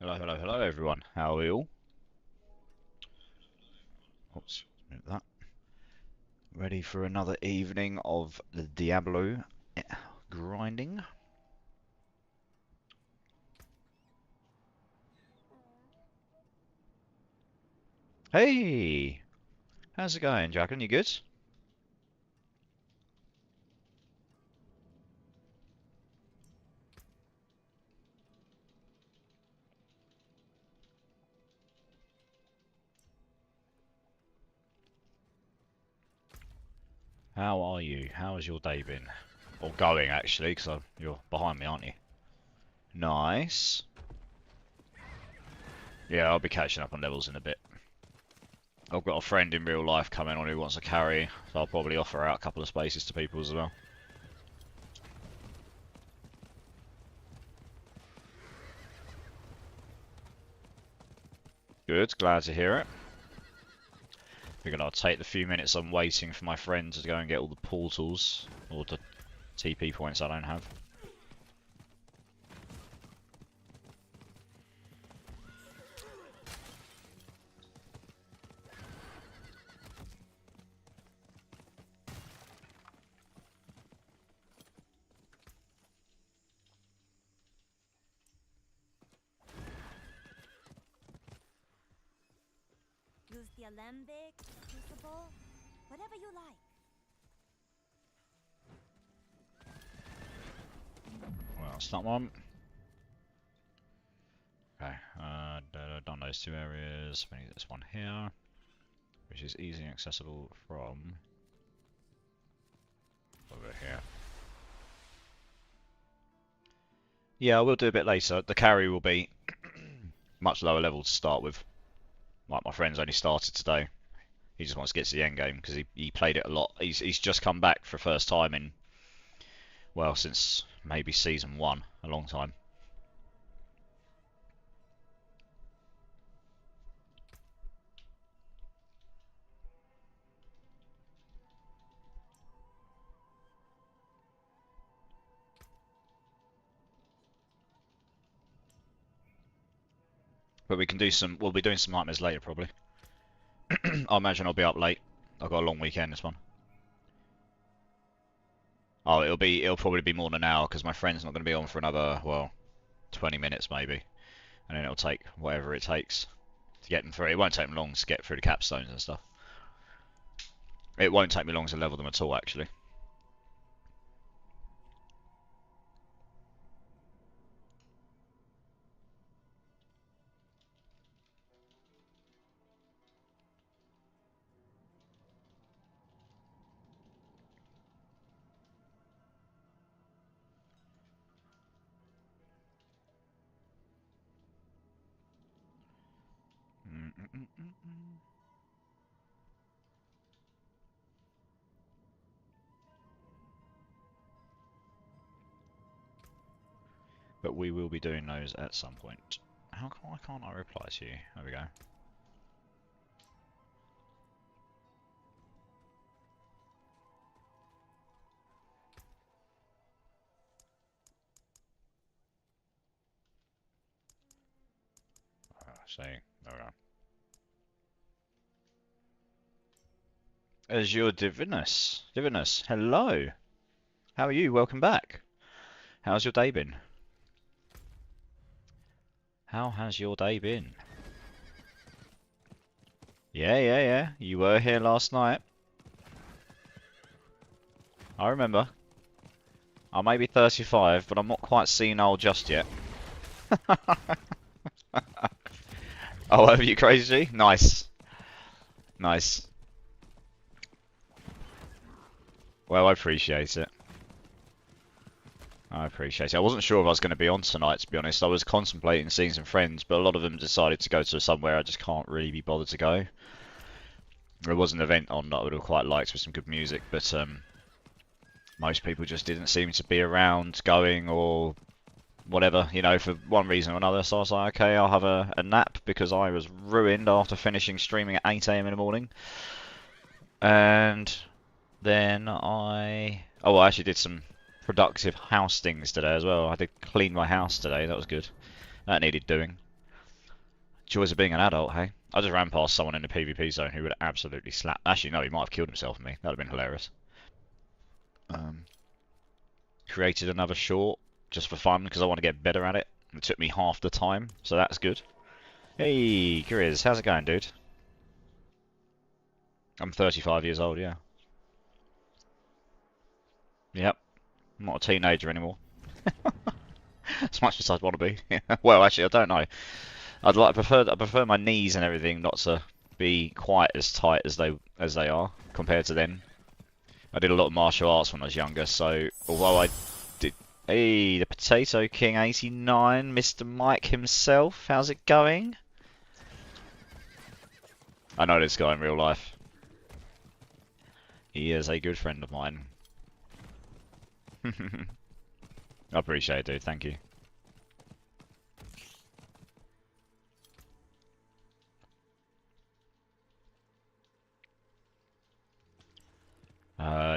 Hello, hello, hello everyone. How are we all? Oops, mute that. Ready for another evening of the Diablo grinding? Hey! How's it going, Jacqueline? You good? How are you? How has your day been? Or going, actually, because you're behind me, aren't you? Nice. Yeah, I'll be catching up on levels in a bit. I've got a friend in real life coming on who wants to carry, so I'll probably offer out a couple of spaces to people as well. Good, glad to hear it. Figured I'll take the few minutes I'm waiting for my friend to go and get all the portals, or the TP points I don't have. Use the alembic, crucible, whatever you like. Well, that's that one. Okay, done those two areas. We need this one here, which is easily accessible from over here. Yeah, I will do a bit later. The carry will be much lower level to start with. Like my friend's only started today. He just wants to get to the end game because he played it a lot. He's just come back for the first time in, well, since maybe season 1, a long time. But we can do some. We'll be doing some nightmares later probably. I imagine I'll be up late. I've got a long weekend this one. Oh, it'll probably be more than an hour because my friend's not going to be on for another, well, 20 minutes maybe, and then it'll take whatever it takes to get them through. It won't take them long to get through the capstones and stuff. It won't take me long to level them at all, actually. But we will be doing those at some point. Why can't I reply to you? There we go. See, there we go. As your Divinus. Divinus, hello. How are you? Welcome back. How's your day been? How has your day been? Yeah. You were here last night. I remember. I may be 35, but I'm not quite senile just yet. Oh, have you crazy? Nice. Nice. Well, I appreciate it. I appreciate it. I wasn't sure if I was going to be on tonight, to be honest. I was contemplating seeing some friends, but a lot of them decided to go to somewhere I just can't really be bothered to go. There was an event on that I would have quite liked with some good music, but most people just didn't seem to be around going or whatever, you know, for one reason or another. So I was like, okay, I'll have a nap because I was ruined after finishing streaming at 8 AM in the morning. And then I actually did some productive house things today as well. I did clean my house today. That was good. That needed doing. Joys of being an adult, hey? I just ran past someone in the PvP zone who would absolutely slap. Actually, no, he might have killed himself for me. That would have been hilarious. Created another short just for fun because I want to get better at it. It took me half the time, so that's good. Hey, Grizz, how's it going, dude? I'm 35 years old, yeah. Yep, I'm not a teenager anymore. As much as I'd want to be. Well, actually, I don't know. I prefer my knees and everything not to be quite as tight as they are compared to then. I did a lot of martial arts when I was younger, so although I did. Hey, the Potato King 89, Mr. Mike himself. How's it going? I know this guy in real life. He is a good friend of mine. I appreciate it, dude. Thank you.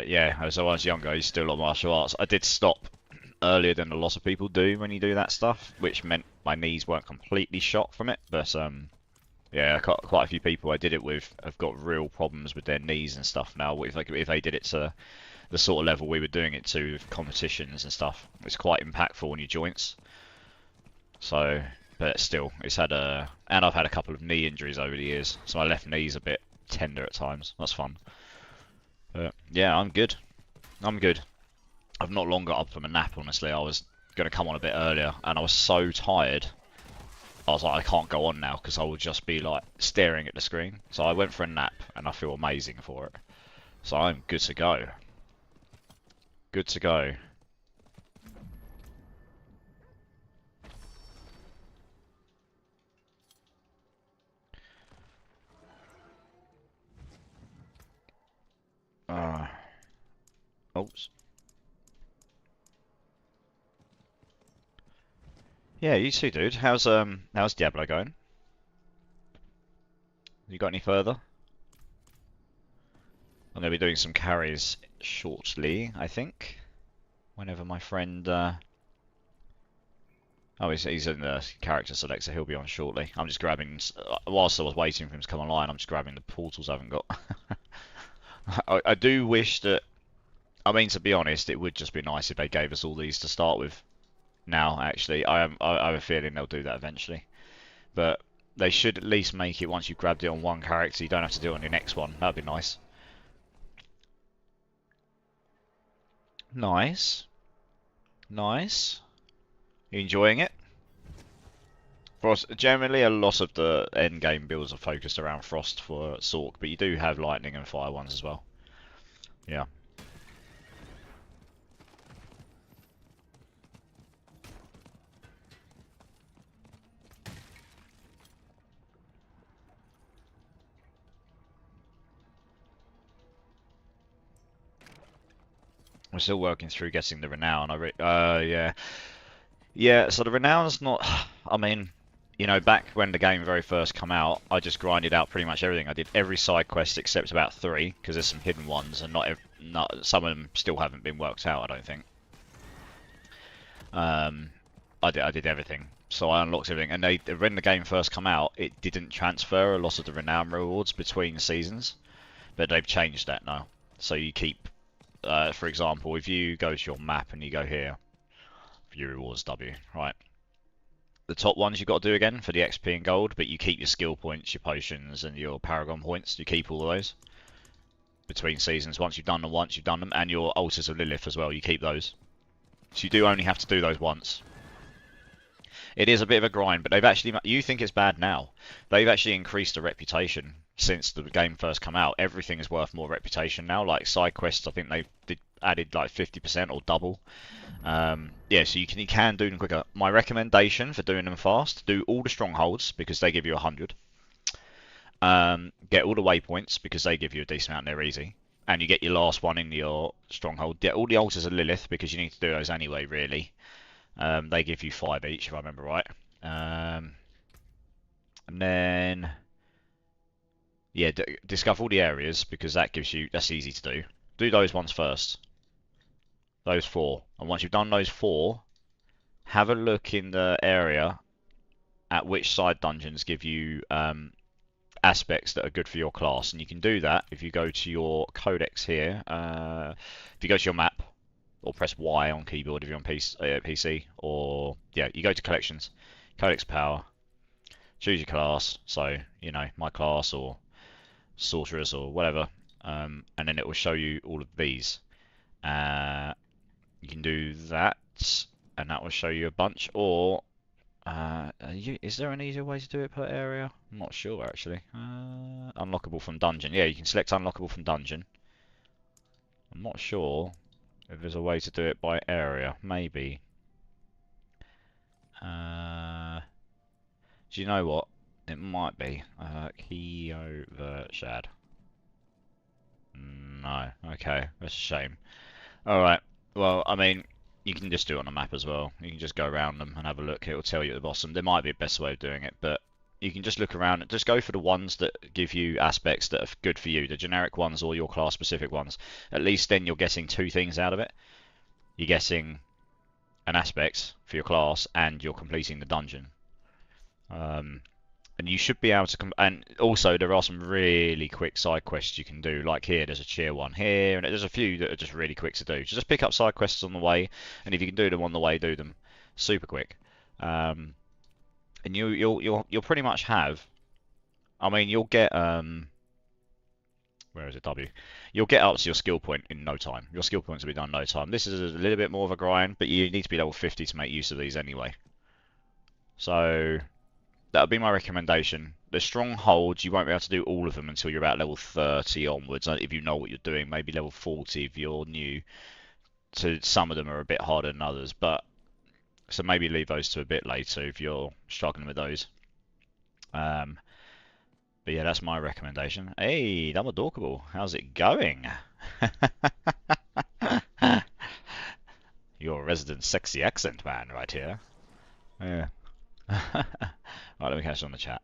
Yeah, as I was younger, I used to do a lot of martial arts. I did stop earlier than a lot of people do when you do that stuff, which meant my knees weren't completely shot from it. But yeah, quite a few people I did it with have got real problems with their knees and stuff now. If they did it to the sort of level we were doing it to with competitions and stuff, it's quite impactful on your joints. So, but still, and I've had a couple of knee injuries over the years, so my left knee's a bit tender at times. That's fun. But yeah, I'm good. I'm good. I've not long got up from a nap, honestly. I was going to come on a bit earlier, and I was so tired. I was like, I can't go on now, because I will just be like staring at the screen. So I went for a nap, and I feel amazing for it. So I'm good to go. Good to go. Oops. Yeah, you too, dude. How's Diablo going? You got any further? I'm gonna be doing some carries shortly, I think. Whenever my friend, oh, he's in the character selector. He'll be on shortly. I'm just grabbing. Whilst I was waiting for him to come online, I'm just grabbing the portals I haven't got. I do wish that. I mean, to be honest, it would just be nice if they gave us all these to start with. Now, actually, I have a feeling they'll do that eventually. But they should at least make it once you've grabbed it on one character, you don't have to do it on your next one. That'd be nice. Nice. Nice. You enjoying it? Frost, generally, a lot of the end game builds are focused around Frost for Sork, but you do have Lightning and Fire ones as well. Yeah. We're still working through getting the Renown. Yeah. Yeah, so the Renown's not... I mean, you know, back when the game very first come out, I just grinded out pretty much everything. I did every side quest except about 3, because there's some hidden ones, and not some of them still haven't been worked out, I don't think. I did everything. So I unlocked everything, and when the game first come out, it didn't transfer a lot of the Renown rewards between seasons, but they've changed that now. So you keep, for example, if you go to your map and you go here, view rewards W, right? The top ones you've got to do again for the XP and gold, but you keep your skill points, your potions, and your paragon points. You keep all of those between seasons. Once you've done them, and your altars of Lilith as well. You keep those. So you do only have to do those once. It is a bit of a grind, but they've actually... You think it's bad now. They've actually increased the reputation since the game first come out. Everything is worth more reputation now. Like side quests, I think they've added like 50% or double. Yeah, so you can do them quicker. My recommendation for doing them fast, do all the strongholds because they give you 100. Get all the waypoints because they give you a decent amount and they're easy. And you get your last one in your stronghold. Get all the altars of Lilith because you need to do those anyway, really. They give you 5 each, if I remember right. And then, yeah, discover all the areas because that's easy to do. Do those ones first. Those 4. And once you've done those 4, have a look in the area at which side dungeons give you aspects that are good for your class, and you can do that if you go to your codex here. If you go to your map, or press Y on keyboard if you're on PC, or yeah, you go to collections, codex power, choose your class. So you know, my class or sorceress or whatever, and then it will show you all of these. You can do that, and that will show you a bunch. Or is there an easier way to do it per area? I'm not sure actually. Unlockable from dungeon. Yeah, you can select unlockable from dungeon. I'm not sure if there's a way to do it by area. Maybe. Do you know what? It might be. Keovershad. No. Okay, that's a shame. Alright. Well, I mean, you can just do it on a map as well. You can just go around them and have a look. It will tell you at the bottom. There might be a better way of doing it, but you can just look around and just go for the ones that give you aspects that are good for you, the generic ones or your class specific ones. At least then you're getting two things out of it. You're getting an aspect for your class and you're completing the dungeon. And you should be able to and also there are some really quick side quests you can do. Like here, there's a cheer one here, and there's a few that are just really quick to do. So just pick up side quests on the way, and if you can do them on the way, do them. Super quick. And you'll pretty much have. I mean, you'll get where is it? W. You'll get up to your skill point in no time. Your skill points will be done in no time. This is a little bit more of a grind, but you need to be level 50 to make use of these anyway. So that would be my recommendation. The strongholds, you won't be able to do all of them until you're about level 30 onwards. If you know what you're doing, maybe level 40 if you're new. So some of them are a bit harder than others, but so maybe leave those to a bit later if you're struggling with those. But yeah, that's my recommendation. Hey, Dumbledore, how's it going? Your resident sexy accent man right here. Yeah. Right, let me catch on the chat.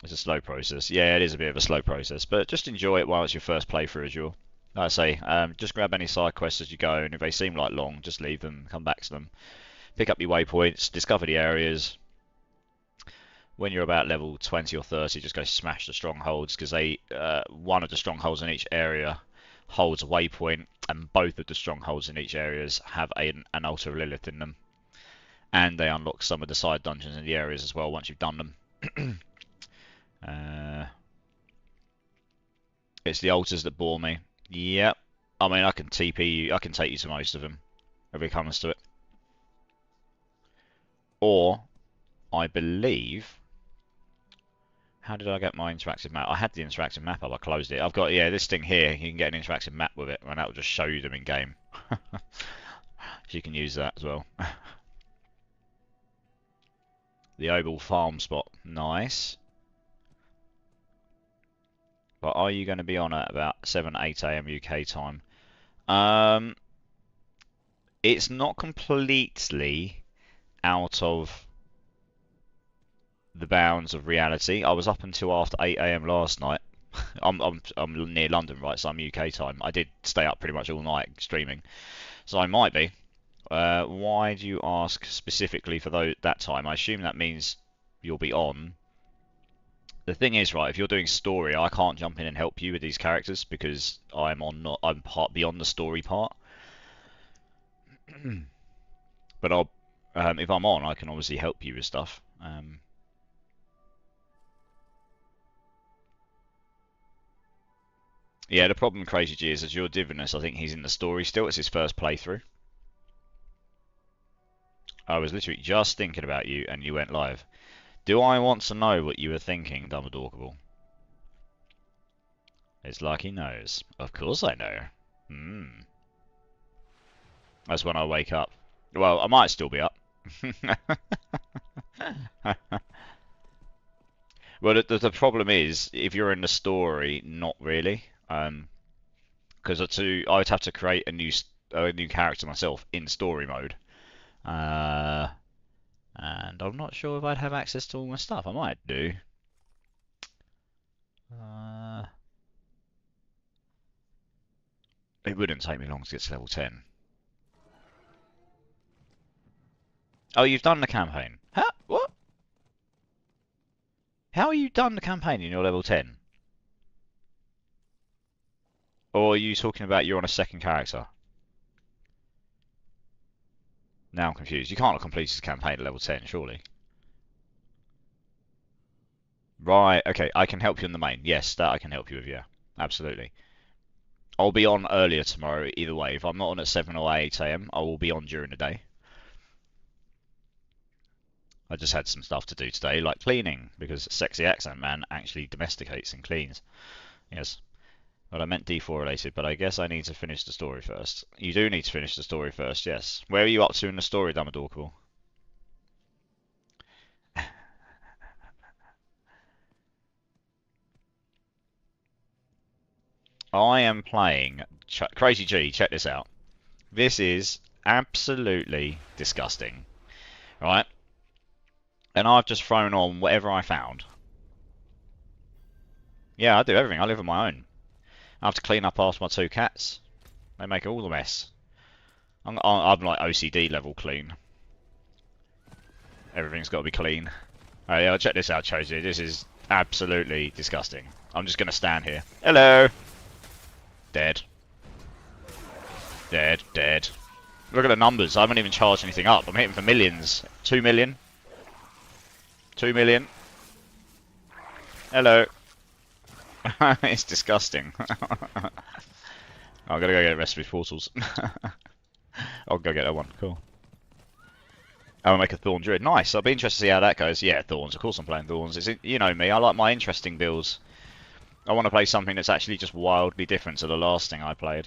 It's a slow process. Yeah, it is a bit of a slow process, but just enjoy it while it's your first playthrough as you're. Like I say, just grab any side quests as you go, and if they seem like long, just leave them, come back to them. Pick up your waypoints, discover the areas. When you're about level 20 or 30, just go smash the strongholds, because one of the strongholds in each area holds a waypoint, and both of the strongholds in each areas have an altar of Lilith in them. And they unlock some of the side dungeons in the areas as well once you've done them. It's the altars that bore me. Yep. I mean, I can TP you. I can take you to most of them if it comes to it. Or, I believe... How did I get my interactive map? I had the interactive map up. I closed it. I've got, yeah, this thing here. You can get an interactive map with it, and that will just show you them in game. So you can use that as well. The Oval Farm spot. Nice. But are you going to be on at about 7, 8 a.m. UK time? It's not completely out of the bounds of reality. I was up until after 8 a.m. last night. I'm near London, right? So I'm UK time. I did stay up pretty much all night streaming, so I might be. Why do you ask specifically for that time? I assume that means you'll be on. The thing is, right, if you're doing story, I can't jump in and help you with these characters because I'm part beyond the story part. But if I'm on, I can obviously help you with stuff. Yeah, the problem, Crazy G, is as your Divinus, I think he's in the story still. It's his first playthrough. I was literally just thinking about you, and you went live. Do I want to know what you were thinking, Dumbledore? It's like he knows. Of course I know. That's when I wake up. Well, I might still be up. Well, the problem is, if you're in the story, not really. Because I would have to create a new character myself in story mode. And I'm not sure if I'd have access to all my stuff. I might do. It wouldn't take me long to get to level 10. Oh, you've done the campaign. How? What? How are you done the campaign and you're level 10? Or are you talking about you're on a second character? Now I'm confused. You can't have completed the campaign at level 10, surely. Right, okay, I can help you in the main. Yes, that I can help you with, yeah. Absolutely. I'll be on earlier tomorrow either way. If I'm not on at 7 or 8 AM, I will be on during the day. I just had some stuff to do today, like cleaning, because Sexy Accent Man actually domesticates and cleans. Yes. But I meant D4 related, but I guess I need to finish the story first. You do need to finish the story first, yes. Where are you up to in the story, Dumbledore? I am playing Crazy G. Check this out. This is absolutely disgusting, right? And I've just thrown on whatever I found. Yeah, I do everything. I live on my own. I have to clean up after my two cats. They make all the mess. I'm like OCD level clean. Everything's got to be clean. Oh yeah, check this out, Choji. This is absolutely disgusting. I'm just gonna stand here. Hello. Dead. Dead. Dead. Look at the numbers. I haven't even charged anything up. I'm hitting for millions. 2 million. 2 million. Hello. It's disgusting. I'm gonna go get recipe portals. I'll go get that one. Cool. I'll make a Thorn Druid. Nice. I'll be interested to see how that goes. Yeah, Thorns. Of course I'm playing Thorns. You know me. I like my interesting builds. I want to play something that's actually just wildly different to the last thing I played.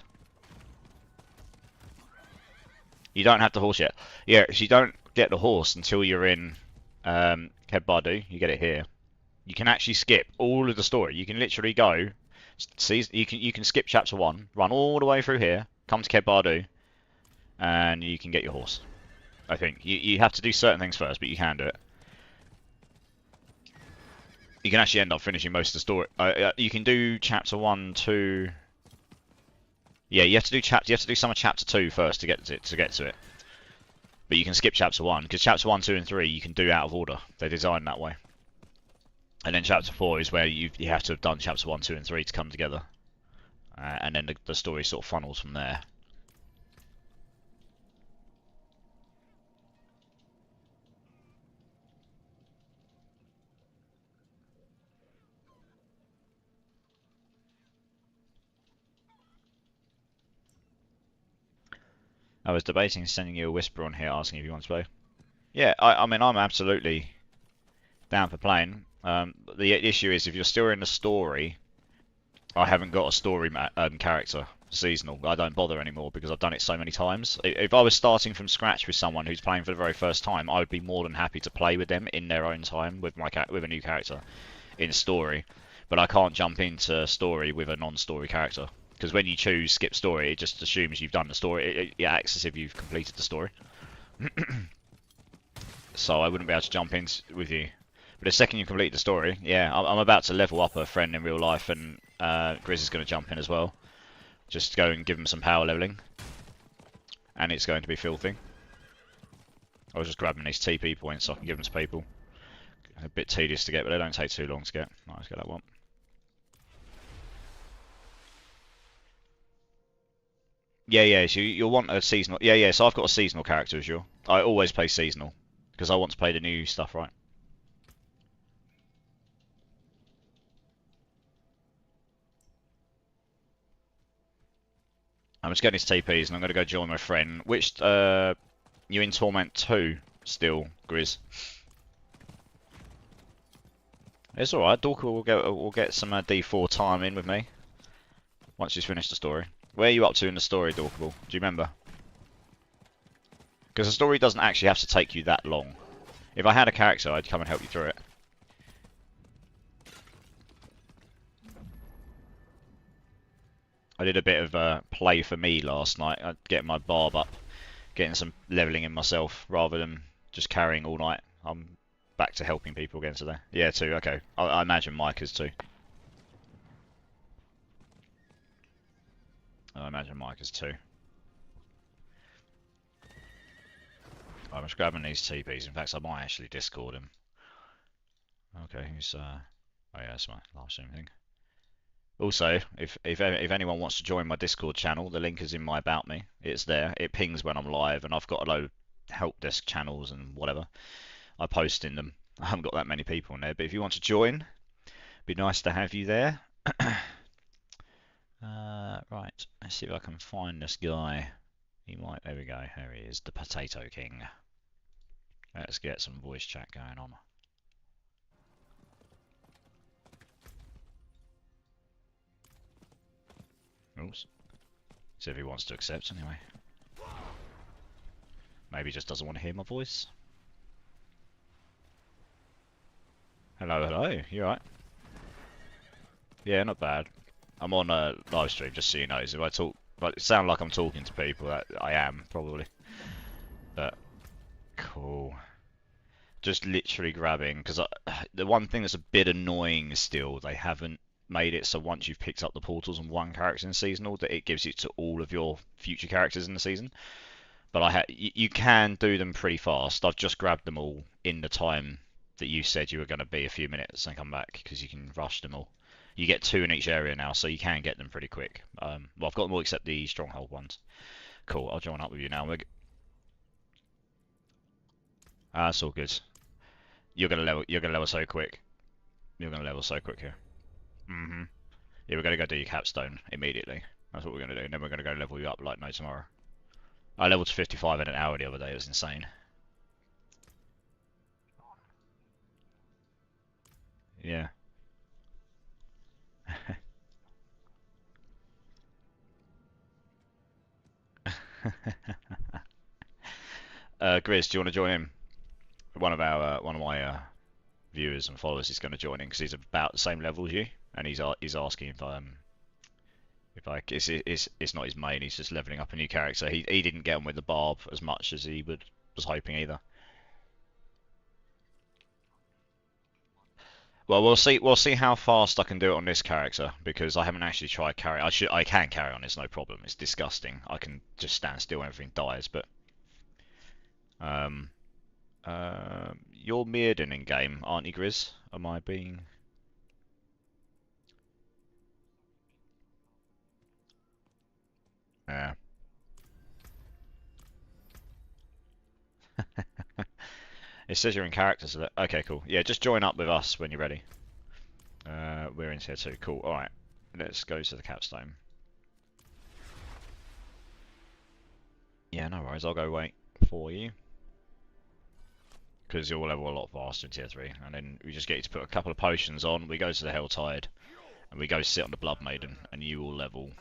You don't have the horse yet. Yeah, so you don't get the horse until you're in Keb Bardu. You get it here. You can actually skip all of the story. You can literally go. See, you can skip chapter 1, run all the way through here, come to Keb Bardu, and you can get your horse. I think you have to do certain things first, but you can do it. You can actually end up finishing most of the story. You can do chapter 1, 2. Yeah, you have to do some of chapter 2 first to get to it. But you can skip chapter 1 because chapter 1, 2, and 3 you can do out of order. They're designed that way. And then chapter 4 is where you have to have done chapter 1, 2, and 3 to come together. And then the story sort of funnels from there. I was debating sending you a whisper on here asking if you want to play. Yeah, I mean, I'm absolutely down for playing. The issue is if you're still in the story, I haven't got a story character seasonal. I don't bother anymore because I've done it so many times. If I was starting from scratch with someone who's playing for the very first time, I would be more than happy to play with them in their own time with with a new character in story. But I can't jump into story with a non-story character. Because when you choose skip story, it just assumes you've done the story. It acts as if you've completed the story. So I wouldn't be able to jump in with you. But the second you complete the story, yeah, I'm about to level up a friend in real life, and Grizz is going to jump in as well. Just go and give him some power leveling. And it's going to be filthy. I was just grabbing these TP points so I can give them to people. A bit tedious to get, but they don't take too long to get. Right, let's get that one. Yeah, so you'll want a seasonal. Yeah, so I've got a seasonal character as you. I always play seasonal because I want to play the new stuff, right? I'm just getting his TPs and I'm going to go join my friend. Which, you in Torment 2 still, Grizz? It's alright, Dorka will get some D4 time in with me. Once she's finished the story. Where are you up to in the story, Dorkable? Do you remember? Because the story doesn't actually have to take you that long. If I had a character, I'd come and help you through it. I did a bit of play for me last night. I'd get my barb up, getting some leveling in myself, rather than just carrying all night. I'm back to helping people again today. Yeah, too, okay. I imagine Mike is too. I imagine Mike is too. I'm just grabbing these TPs. In fact, I might actually Discord him. Okay, who's oh yeah, that's my live stream thing. Also, if anyone wants to join my Discord channel, the link is in my about me. It's there. It pings when I'm live, and I've got a load of help desk channels and whatever. I post in them. I haven't got that many people in there, but if you want to join, it'd be nice to have you there. Right, let's see if I can find this guy. He might. There we go. There he is, the Potato King. Let's get some voice chat going on. Oops. See if he wants to accept anyway. Maybe he just doesn't want to hear my voice. Hello, hello. You alright? Yeah, not bad. I'm on a live stream, just so you know. So if I talk, but it sounds like I'm talking to people. That I am probably. But cool. Just literally grabbing because the one thing that's a bit annoying is still they haven't made it so once you've picked up the portals on one character in seasonal that it gives it to all of your future characters in the season. But you can do them pretty fast. I've just grabbed them all in the time that you said you were going to be a few minutes and come back because you can rush them all. You get 2 in each area now, so you can get them pretty quick. Well, I've got them all except the stronghold ones. Cool, I'll join up with you now. That's all good. You're gonna level. You're gonna level so quick. You're gonna level so quick here. Yeah, we're gonna go do your capstone immediately. That's what we're gonna do. And then we're gonna go level you up like no tomorrow. I leveled to 55 in an hour the other day. It was insane. Yeah. Grizz, do you want to join in? One of my viewers and followers is going to join in because he's about the same level as you, and he's asking if I it's not his main. He's just leveling up a new character. He didn't get on with the barb as much as he was hoping either. Well, we'll see how fast I can do it on this character because I haven't actually tried carry. I can carry on. It's no problem. It's disgusting. I can just stand still and everything dies. But um, you're Mirrodin in game, aren't you, Grizz? Am I being? Yeah. It says you're in character, so that okay, cool. Yeah, just join up with us when you're ready. We're in here too. Cool. All right, let's go to the capstone. Yeah, no worries. I'll go wait for you because you'll level a lot faster in tier 3, and then we just get you to put a couple of potions on. We go to the Helltide, and we go sit on the Blood Maiden, and you will level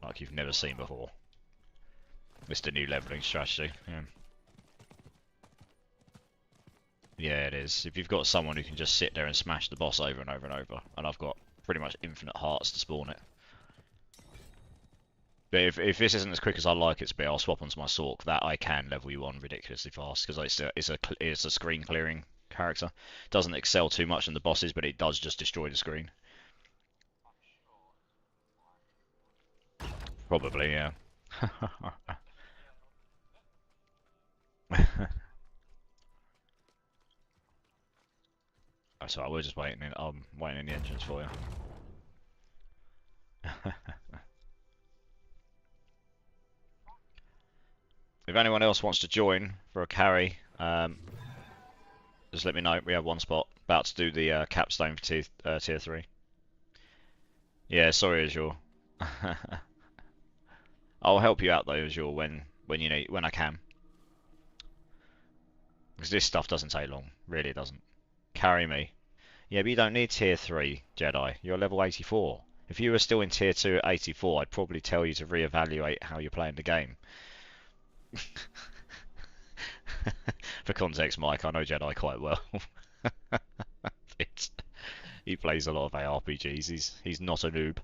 like you've never seen before. It's the new leveling strategy. Yeah. Yeah, it is. If you've got someone who can just sit there and smash the boss over and over and over, and I've got pretty much infinite hearts to spawn it. But if this isn't as quick as I like it to be, I'll swap onto my Sork. That I can level you on ridiculously fast because it's a screen clearing character. Doesn't excel too much in the bosses, but it does just destroy the screen. Probably, yeah. So I was just waiting in. I'm waiting in the entrance for you. If anyone else wants to join for a carry, just let me know. We have one spot. About to do the capstone for tier 3. Yeah, sorry, Azure. I'll help you out though, Azure, when I can. Because this stuff doesn't take long. Really, it doesn't. Carry me. Yeah, but you don't need tier 3, Jedi. You're level 84. If you were still in tier 2 at 84, I'd probably tell you to reevaluate how you're playing the game. For context, Mike, I know Jedi quite well. He plays a lot of ARPGs. He's not a noob.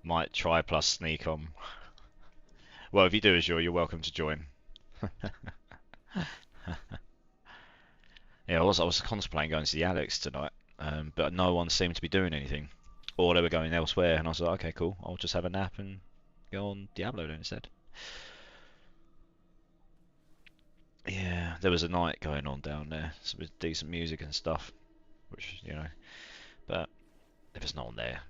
Might try plus sneak on. Well, if you do, Azure, you're welcome to join. Yeah, I was contemplating going to the Alex tonight, but no one seemed to be doing anything, or they were going elsewhere, and I was like, okay, cool, I'll just have a nap and Go on Diablo then instead. Yeah, there was a night going on down there, so with decent music and stuff, which, you know, but if it's not on there.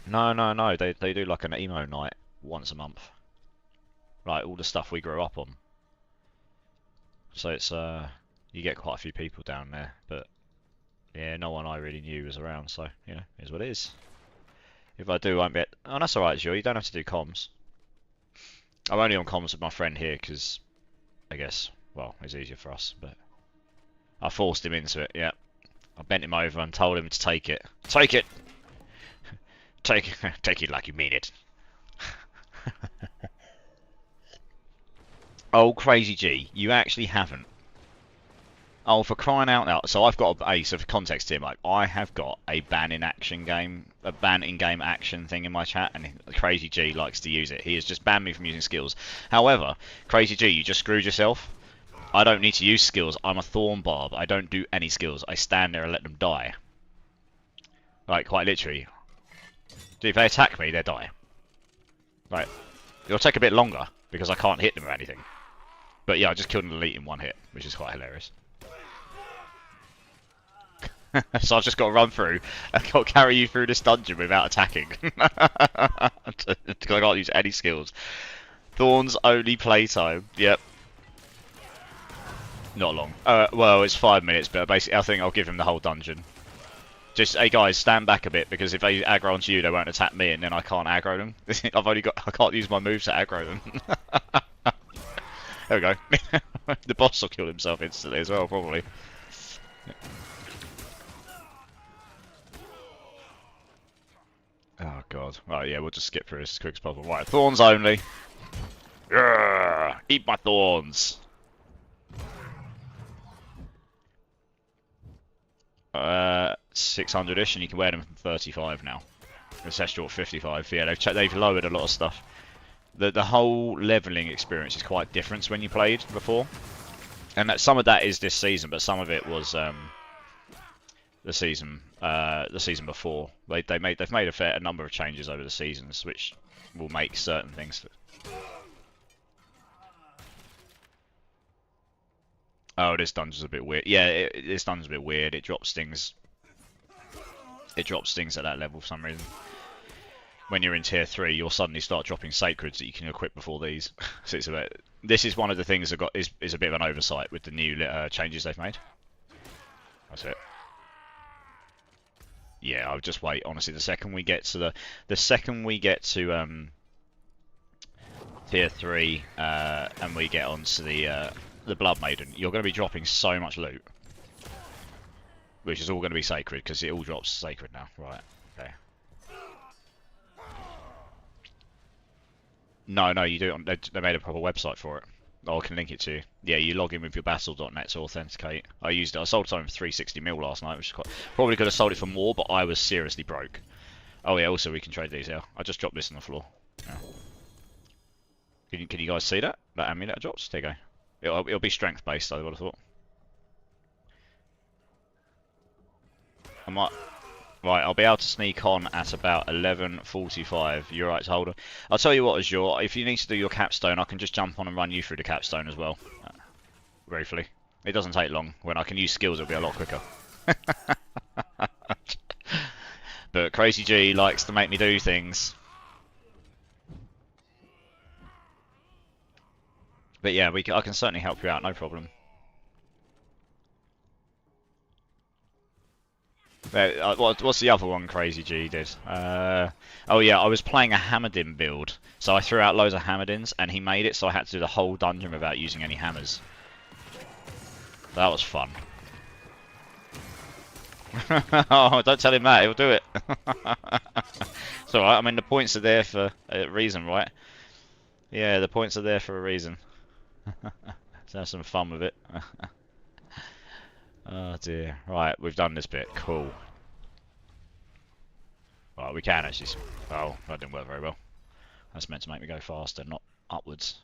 No, no, no, they do like an emo night once a month. Like all the stuff we grew up on. So it's you get quite a few people down there, but yeah, no one I really knew was around, so you know, it is what it is. If I do, I won't be. Oh, that's alright, Joe. You don't have to do comms. I'm only on comms with my friend here because I guess, well, it's easier for us, but I forced him into it. Yeah, I bent him over and told him to take it. Take it. Take it like you mean it. Oh, Crazy G, you actually haven't. Oh, for crying out loud! So I've got so for context here, like I have got a ban in game action thing in my chat, and Crazy G likes to use it. He has just banned me from using skills. However, Crazy G, you just screwed yourself. I don't need to use skills. I'm a Thorn Barb. I don't do any skills. I stand there and let them die. Like quite literally. If they attack me, they die. Right. It'll take a bit longer because I can't hit them or anything. But yeah, I just killed an elite in one hit, which is quite hilarious. So I've just got to run through and got to carry you through this dungeon without attacking. Because I can't use any skills. Thorns only playtime. Yep. Not long. Well, it's 5 minutes, but basically I think I'll give him the whole dungeon. Just, hey guys, stand back a bit, because if they aggro onto you, they won't attack me, and then I can't aggro them. I can't use my moves to aggro them. There we go. The boss will kill himself instantly as well, probably. Oh god. Right, yeah, we'll just skip through this as quick as possible. Right, thorns only. Urgh, eat my thorns. 600-ish, and you can wear them from 35 now. Ancestral 55. Yeah, they've lowered a lot of stuff. The whole leveling experience is quite different to when you played before, and some of that is this season, but some of it was the season before. They've made a number of changes over the seasons, which will make certain things. Oh, this dungeon's a bit weird. Yeah, this dungeon's a bit weird. It drops things. It drops things at that level for some reason. When you're in tier 3, you'll suddenly start dropping sacreds that you can equip before these. So it's this is one of the things that is a bit of an oversight with the new changes they've made. That's it. Yeah, I'll just wait. Honestly, the second we get to tier 3 and we get onto the Blood Maiden, you're going to be dropping so much loot, which is all going to be sacred because it all drops sacred now. Right. Okay. No, you do it. They made a proper website for it. I can link it to you. Yeah, you log in with your battle.net to authenticate. I used it. I sold something for 360 mil last night, which is probably could have sold it for more, but I was seriously broke. Oh yeah, also we can trade these here. I just dropped this on the floor. Yeah. Can you guys see that? That amulet drops? There you go. It'll be strength based, I would have thought. Right, I'll be able to sneak on at about 11:45. You're right to hold on. I'll tell you what, Azure, if you need to do your capstone, I can just jump on and run you through the capstone as well. Briefly. It doesn't take long. When I can use skills, it'll be a lot quicker. But Crazy G likes to make me do things. But yeah, I can certainly help you out, no problem. What's the other one Crazy G did? Oh yeah, I was playing a Hammerdin build, so I threw out loads of Hammerdins, and he made it so I had to do the whole dungeon without using any hammers. That was fun. Oh, don't tell him that, he'll do it. It's alright, I mean the points are there for a reason, right? Yeah, the points are there for a reason. Let's have some fun with it. Oh dear. Right, we've done this bit. Cool. Right, we can actually. Oh, that didn't work very well. That's meant to make me go faster, not upwards.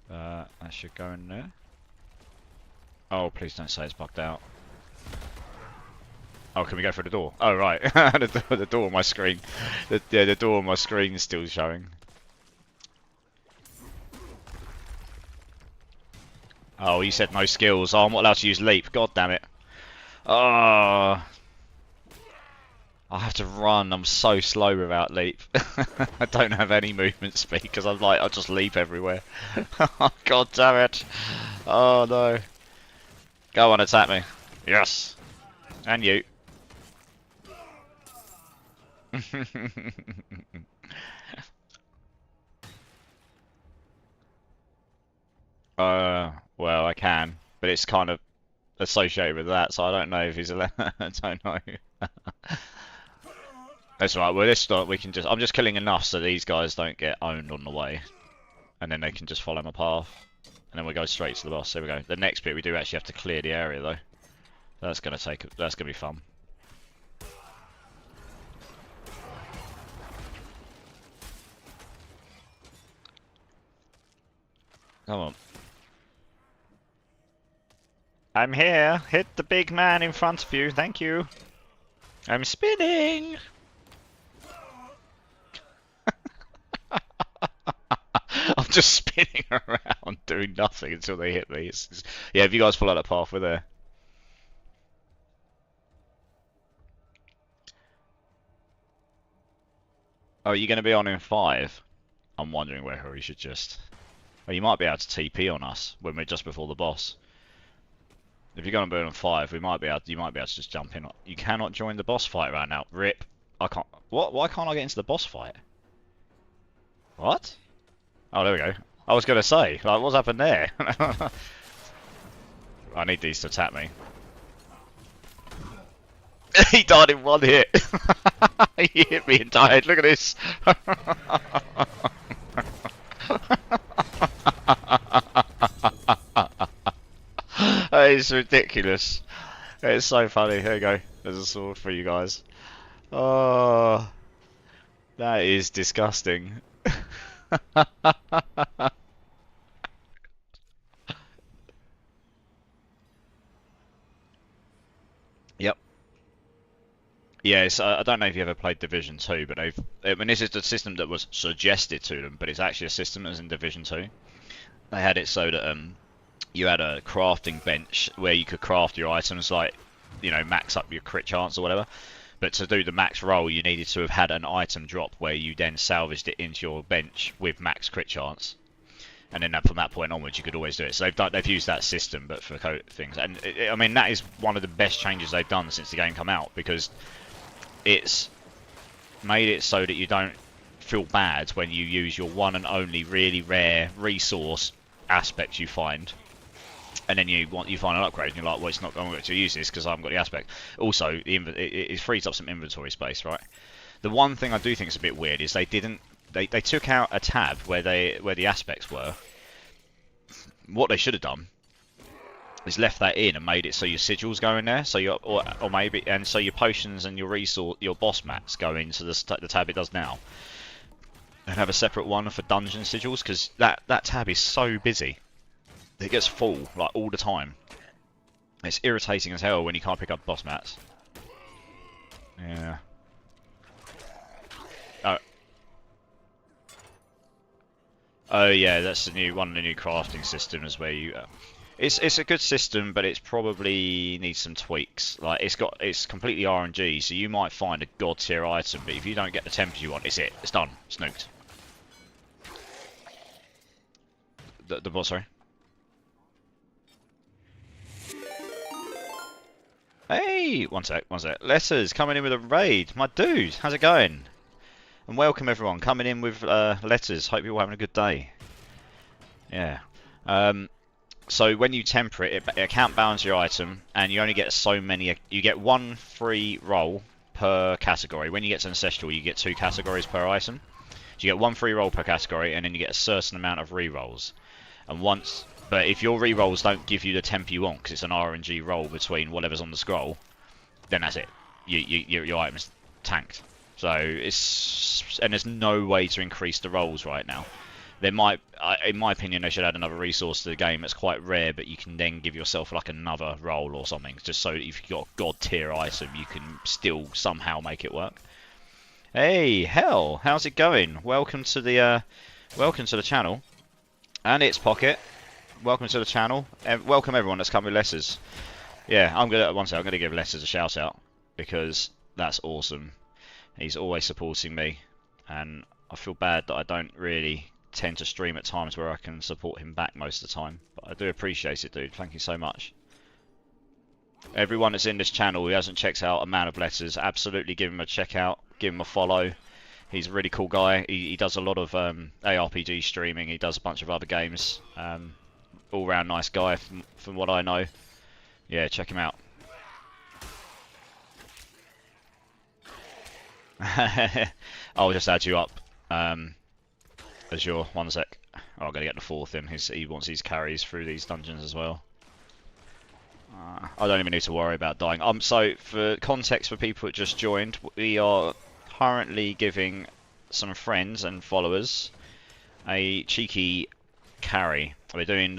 That should go in there. Oh, please don't say it's bugged out. Oh, can we go through the door? Oh, right. The door on my screen. Yeah, the door on my screen is still showing. Oh, you said no skills. Oh, I'm not allowed to use leap. God damn it. Oh, I have to run. I'm so slow without leap. I don't have any movement speed because I'm like, I just leap everywhere. God damn it. Oh, no. Go on, attack me. Yes. And you. Well, I can, but it's kind of associated with that, so I don't know if he's allowed. I don't know. That's right. Well, this start we can just. I'm just killing enough so these guys don't get owned on the way, and then they can just follow my path, and then we go straight to the boss. There we go. The next bit we do actually have to clear the area though. That's gonna take. That's gonna be fun. Come on. I'm here. Hit the big man in front of you. Thank you. I'm spinning. I'm just spinning around doing nothing until they hit me. Yeah, if you guys follow that path, we're there. Oh, are you going to be on in 5? I'm wondering whether we should just... Well, you might be able to TP on us when we're just before the boss. If you're going to be on 5, we might be able. You might be able to just jump in. You cannot join the boss fight right now. Rip. I can't. What? Why can't I get into the boss fight? What? Oh, there we go. I was going to say, like, what's happened there? I need these to attack me. He died in 1 hit. He hit me and died. Look at this. That is ridiculous. It's so funny. Here you go. There's a sword for you guys. Oh, that is disgusting. Yep. Yes, I don't know if you ever played Division 2, but I mean, this is the system that was suggested to them, but it's actually a system that's in Division 2. They had it so that you had a crafting bench where you could craft your items, like, you know, max up your crit chance or whatever. But to do the max roll, you needed to have had an item drop where you then salvaged it into your bench with max crit chance. And then from that point onwards, you could always do it. So they've used that system, but for things. And I mean, that is one of the best changes they've done since the game came out, because it's made it so that you don't feel bad when you use your one and only really rare resource aspect you find, and then you find an upgrade and you're like, well, it's not, I'm going to use this because I haven't got the aspect. Also, it frees up some inventory space, right? The one thing I do think is a bit weird is they took out a tab where the aspects were. What they should have done is left that in and made it so your sigils go in there, so or maybe, and so your potions and your boss mats go into the tab it does now, and have a separate one for dungeon sigils, because that tab is so busy. It gets full, like, all the time. It's irritating as hell when you can't pick up boss mats. Yeah. Oh yeah, that's the new one of the new crafting systems where you. It's a good system, but it's probably needs some tweaks. Like, it's completely RNG, so you might find a god tier item, but if you don't get the tempers you want, it's done, it's nuked. The boss, sorry. Hey, one sec. Letters coming in with a raid. My dude, how's it going? And welcome everyone coming in with letters. Hope you're all having a good day. Yeah. So when you temper it, it account balance your item, and you only get so many. You get 1 free roll per category. When you get to Ancestral, you get 2 categories per item. So you get 1 free roll per category, and then you get a certain amount of re-rolls. And but if your re-rolls don't give you the temp you want, because it's an RNG roll between whatever's on the scroll, then that's it. Your item's tanked. So and there's no way to increase the rolls right now. There might, in my opinion, they should add another resource to the game that's quite rare, but you can then give yourself like another role or something, just so that if you've got a god tier item, you can still somehow make it work. Hey, Hell, how's it going? Welcome to the channel, and it's Pocket. Welcome to the channel. Welcome everyone that's come with letters. Yeah, I'm gonna give letters a shout out because that's awesome. He's always supporting me, and I feel bad that I don't really tend to stream at times where I can support him back most of the time. But I do appreciate it, dude. Thank you so much. Everyone that's in this channel who hasn't checked out A Man of Letters, absolutely give him a check out. Give him a follow. He's a really cool guy. He does a lot of ARPG streaming. He does a bunch of other games. All round nice guy from what I know. Yeah, check him out. I'll just add you up as your 1 sec. Oh, I'm gonna get the fourth in. He wants his carries through these dungeons as well. I don't even need to worry about dying. So for context for people that just joined, we are currently giving some friends and followers a cheeky carry. We're doing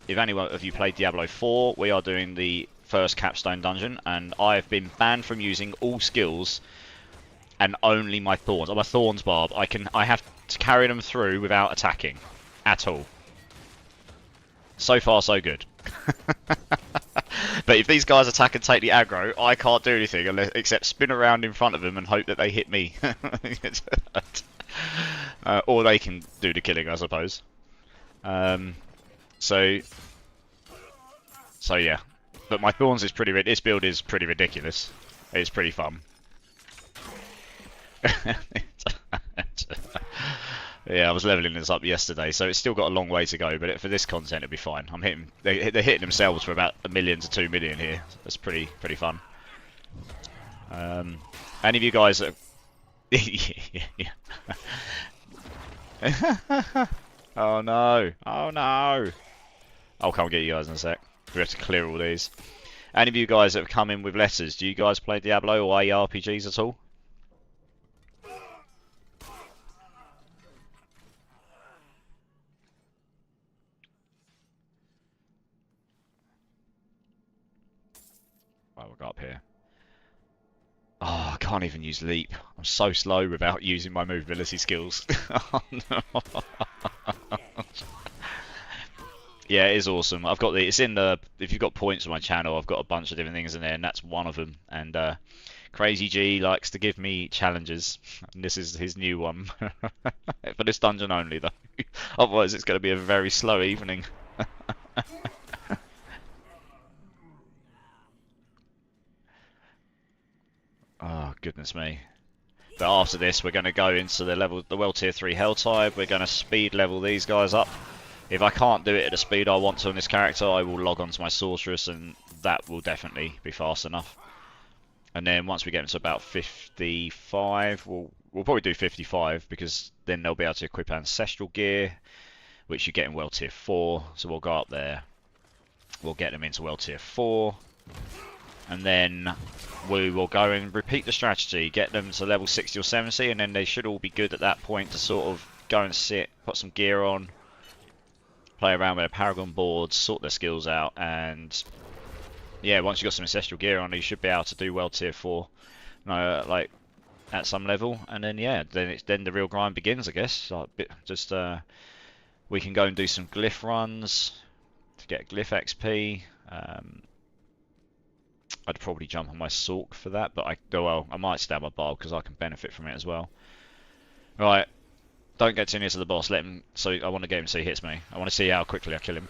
if anyone of you played Diablo 4, we are doing the first capstone dungeon, and I've been banned from using all skills and only my Thorns. I'm a Thorns barb. I have to carry them through without attacking at all. So far, so good. But if these guys attack and take the aggro, I can't do anything except spin around in front of them and hope that they hit me. Or they can do the killing, I suppose. So yeah. But my Thorns is this build is pretty ridiculous. It's pretty fun. Yeah, I was leveling this up yesterday, so it's still got a long way to go, but for this content it'll be fine. They're hitting themselves for about 1 million to 2 million here. That's pretty fun. Any of you guys that Oh no! Oh no! I'll come get you guys in a sec. We have to clear all these. Any of you guys that have come in with letters, do you guys play Diablo or ARPGs at all? Right, we'll go up here. Oh, I can't even use leap. I'm so slow without using my movability skills. Oh, no. Yeah, it is awesome. I've got it's in the. If you've got points on my channel, I've got a bunch of different things in there, and that's one of them. And Crazy G likes to give me challenges, and this is his new one for this dungeon only, though. Otherwise, it's going to be a very slow evening. Oh, goodness me. But after this, we're going to go into the World Tier 3 Helltide. We're going to speed level these guys up. If I can't do it at the speed I want to on this character, I will log on to my Sorceress, and that will definitely be fast enough. And then once we get into about 55, we'll probably do 55, because then they'll be able to equip Ancestral Gear, which you get in World Tier 4. So we'll go up there. We'll get them into World Tier 4. And then we will go and repeat the strategy, get them to level 60 or 70, and then they should all be good at that point to sort of go and sit, put some gear on, play around with their Paragon boards, sort their skills out, and yeah, once you've got some Ancestral Gear on, you should be able to do World Tier 4 like at some level, and then yeah, then the real grind begins, I guess. We can go and do some glyph runs to get glyph XP. I'd probably jump on my Sork for that, but I might stab my Barb because I can benefit from it as well. Right, don't get too near to the boss. Let him. So I want to get him so he hits me. I want to see how quickly I kill him.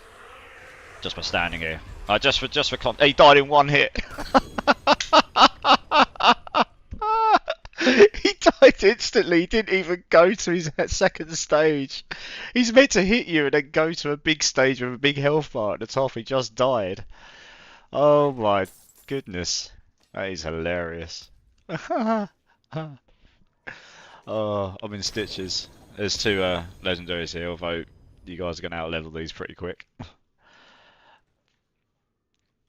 Just by standing here. Just for he died in one hit. He died instantly. He didn't even go to his second stage. He's meant to hit you and then go to a big stage with a big health bar at the top. He just died. Oh my goodness, that is hilarious. Oh, I'm in stitches. There's two legendaries here, although you guys are going to out-level these pretty quick.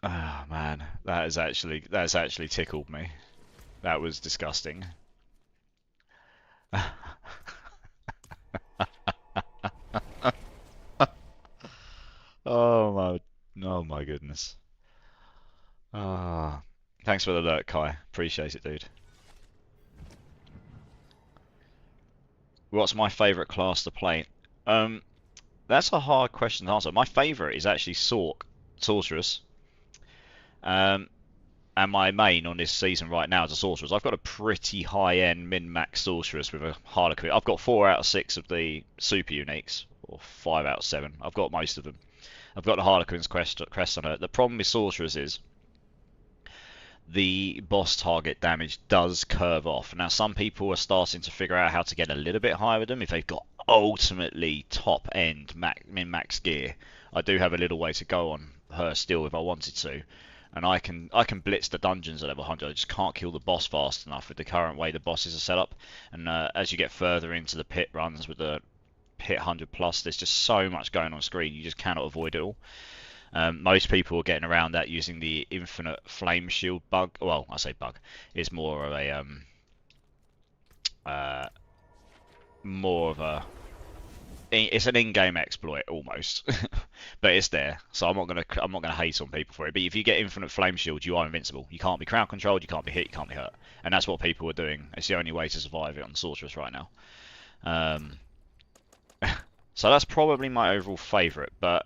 Oh man, that's actually tickled me. That was disgusting. my goodness. Ah, thanks for the alert, Kai. Appreciate it, dude. What's my favourite class to play? That's a hard question to answer. My favourite is actually Sorceress. Um, and my main on this season right now is a Sorceress. I've got a pretty high-end min-max Sorceress with a Harlequin. I've got 4 out of 6 of the super uniques, or 5 out of 7. I've got most of them. I've got the Harlequin's crest on her. The problem with Sorceress is the boss target damage does curve off. Now, some people are starting to figure out how to get a little bit higher with them if they've got ultimately top-end min-max gear. I do have a little way to go on her still if I wanted to. And I can blitz the dungeons at level 100. I just can't kill the boss fast enough with the current way the bosses are set up. And as you get further into the pit runs with the pit 100 plus, there's just so much going on screen. You just cannot avoid it all. Most people are getting around that using the infinite flame shield bug. Well, I say bug. It's more of a it's an in-game exploit almost, but it's there. So I'm not gonna hate on people for it. But if you get infinite flame shield, you are invincible. You can't be crowd controlled. You can't be hit. You can't be hurt. And that's what people are doing. It's the only way to survive it on Sorceress right now. So that's probably my overall favourite. But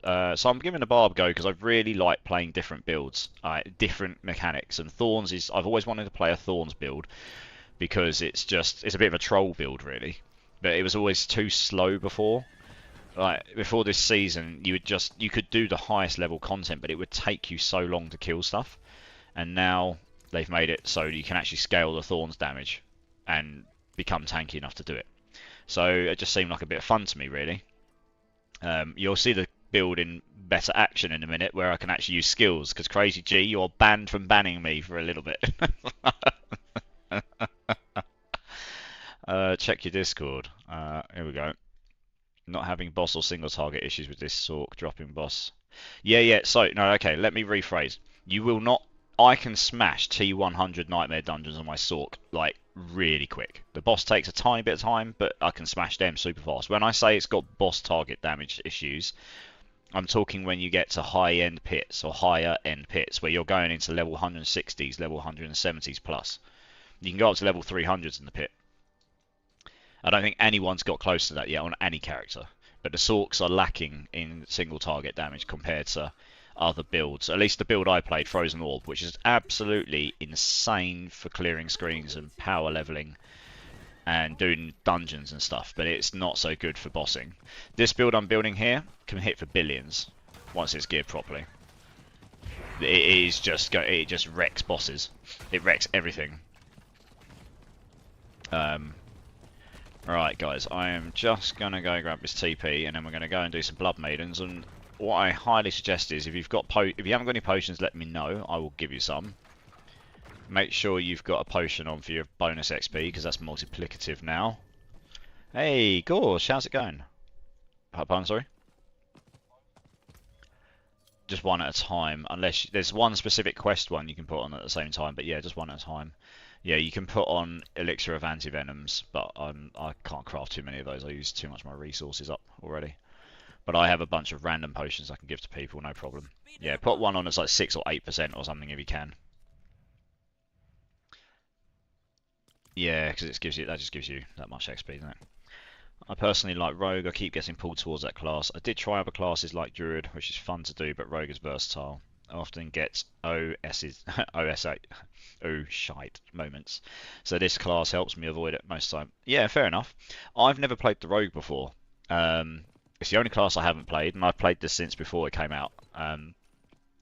so I'm giving the Barb a go because I really like playing different builds, different mechanics. And Thorns is I've always wanted to play a Thorns build because it's a bit of a troll build really. But it was always too slow before. Like before this season, you could do the highest level content, but it would take you so long to kill stuff. And now they've made it so you can actually scale the Thorns damage and become tanky enough to do it. So it just seemed like a bit of fun to me, really. You'll see the build in better action in a minute, where I can actually use skills. Because Crazy G, you're banned from banning me for a little bit. Check your Discord. Here we go. Not having boss or single target issues with this Sorc dropping boss. Yeah. So, no, okay, let me rephrase. You will not... I can smash T100 Nightmare Dungeons on my Sorc, like, really quick. The boss takes a tiny bit of time, but I can smash them super fast. When I say it's got boss target damage issues, I'm talking when you get to high-end pits or higher-end pits, where you're going into level 160s, level 170s plus. You can go up to level 300s in the pit. I don't think anyone's got close to that yet on any character, but the Sorcs are lacking in single target damage compared to other builds. At least the build I played, Frozen Orb, which is absolutely insane for clearing screens and power leveling and doing dungeons and stuff, but it's not so good for bossing. This build I'm building here can hit for billions once it's geared properly. It just wrecks bosses. It wrecks everything. Alright guys, I am just going to go grab this TP and then we're going to go and do some Blood Maidens. And what I highly suggest is if you haven't got any potions, let me know. I will give you some. Make sure you've got a potion on for your bonus XP because that's multiplicative now. Hey, Gorge, how's it going? Pardon, sorry? Just one at a time, unless there's one specific quest one you can put on at the same time, but yeah, just one at a time. Yeah, you can put on Elixir of Antivenoms, but I can't craft too many of those. I use too much of my resources up already. But I have a bunch of random potions I can give to people, no problem. Yeah, put one on that's like 6 or 8% or something if you can. Yeah, because that just gives you that much XP, doesn't it? I personally like Rogue. I keep getting pulled towards that class. I did try other classes like Druid, which is fun to do, but Rogue is versatile. I often get shite moments. So this class helps me avoid it most of the time. Yeah, fair enough. I've never played the Rogue before. It's the only class I haven't played, and I've played this since before it came out. I've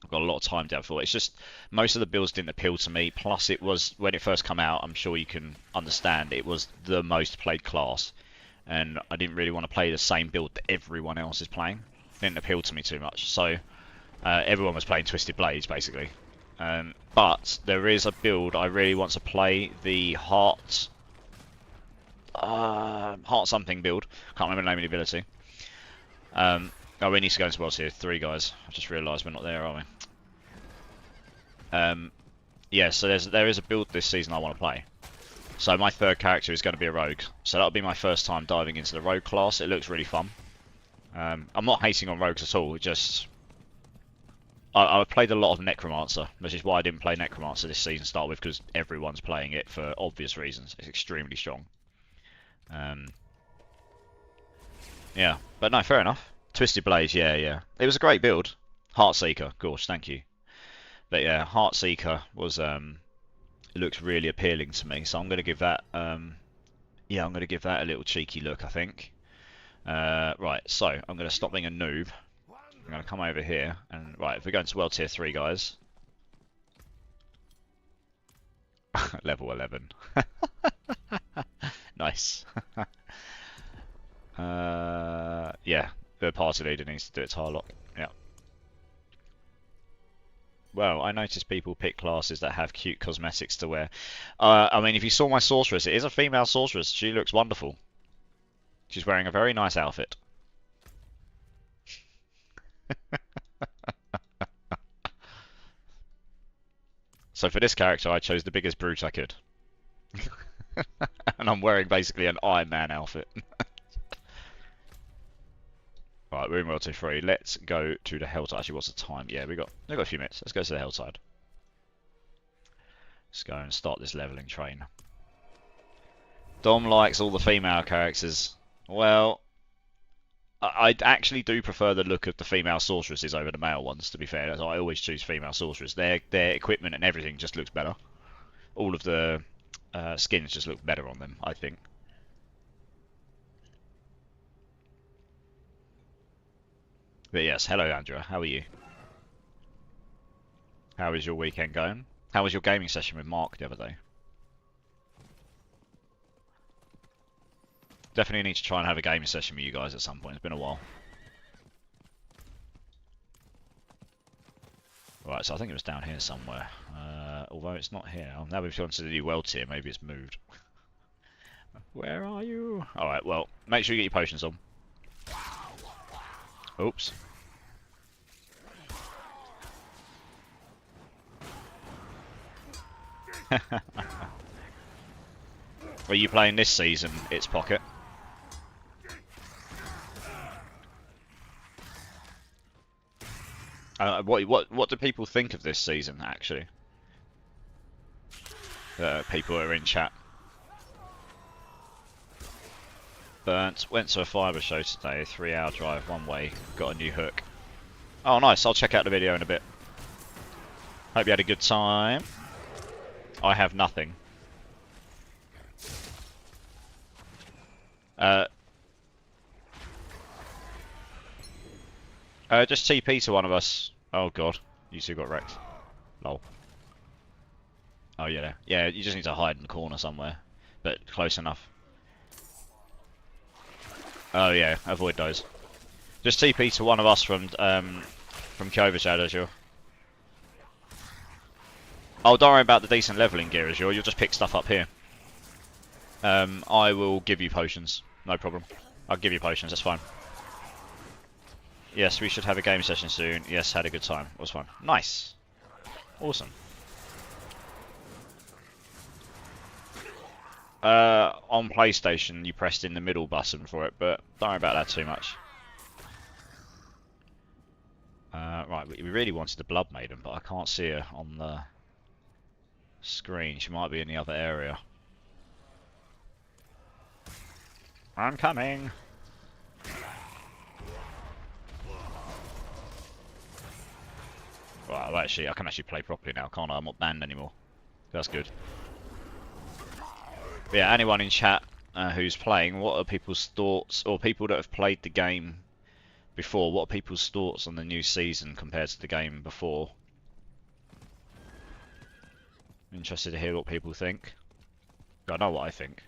got a lot of time down for it. It's just most of the builds didn't appeal to me. Plus, it was when it first came out. I'm sure you can understand it was the most played class, and I didn't really want to play the same build that everyone else is playing. It didn't appeal to me too much. So everyone was playing Twisted Blades basically. But there is a build I really want to play, the Heart something build. Can't remember the name of the ability. Oh, we need to go into worlds here. 3 guys. I've just realised we're not there, are we? Yeah, so there is a build this season I want to play. So my third character is going to be a rogue. So that'll be my first time diving into the rogue class. It looks really fun. I'm not hating on rogues at all. It just I played a lot of Necromancer, which is why I didn't play Necromancer this season to start with, because everyone's playing it for obvious reasons. It's extremely strong. Yeah, but no, fair enough. Twisted Blaze, yeah, yeah. It was a great build. Heartseeker, of course, thank you. But yeah, Heartseeker was it looks really appealing to me, so I'm going to give that yeah, I'm going to give that a little cheeky look, I think. Right, so I'm going to stop being a noob. I'm going to come over here and right, if we go into World Tier 3, guys. Level 11. Nice. Yeah, the party leader needs to do its Harlock. Yeah. Well, I notice people pick classes that have cute cosmetics to wear. I mean, if you saw my sorceress, it is a female sorceress. She looks wonderful. She's wearing a very nice outfit. So for this character, I chose the biggest brute I could. And I'm wearing basically an Iron Man outfit. Right, we're in World Tier 3. Let's go to the Hellside. Actually, what's the time? Yeah, we've got a few minutes. Let's go to the Hellside. Let's go and start this leveling train. Dom likes all the female characters. Well, I actually do prefer the look of the female sorceresses over the male ones, to be fair. I always choose female sorcerers. Their equipment and everything just looks better. All of the skins just look better on them, I think. But yes, hello Andrea, how are you? How is your weekend going? How was your gaming session with Mark the other day? Definitely need to try and have a gaming session with you guys at some point. It's been a while. Right, so I think it was down here somewhere. Although it's not here. Now we've gone to the new world tier, maybe it's moved. Where are you? Alright, well, make sure you get your potions on. Oops. Are you playing this season, It's Pocket? What do people think of this season, actually? People are in chat. Burnt. Went to a fibre show today. 3-hour drive one way. Got a new hook. Oh, nice. I'll check out the video in a bit. Hope you had a good time. I have nothing. Just TP to one of us. Oh god, you two got wrecked. Lol. Oh yeah, yeah. You just need to hide in the corner somewhere, but close enough. Oh yeah, avoid those. Just TP to one of us from Clover Shadow, sure. Oh, don't worry about the decent leveling gear, Azure. You'll just pick stuff up here. I will give you potions. No problem. I'll give you potions. That's fine. Yes, we should have a game session soon. Yes, had a good time. It was fun. Nice. Awesome. On PlayStation, you pressed in the middle button for it, but don't worry about that too much. Right, we really wanted the Blood Maiden, but I can't see her on the screen. She might be in the other area. I'm coming. Right, well, actually, I can actually play properly now, can't I? I'm not banned anymore. That's good. But yeah, anyone in chat who's playing, what are people's thoughts, or people that have played the game before, what are people's thoughts on the new season compared to the game before? Interested to hear what people think. I know what I think.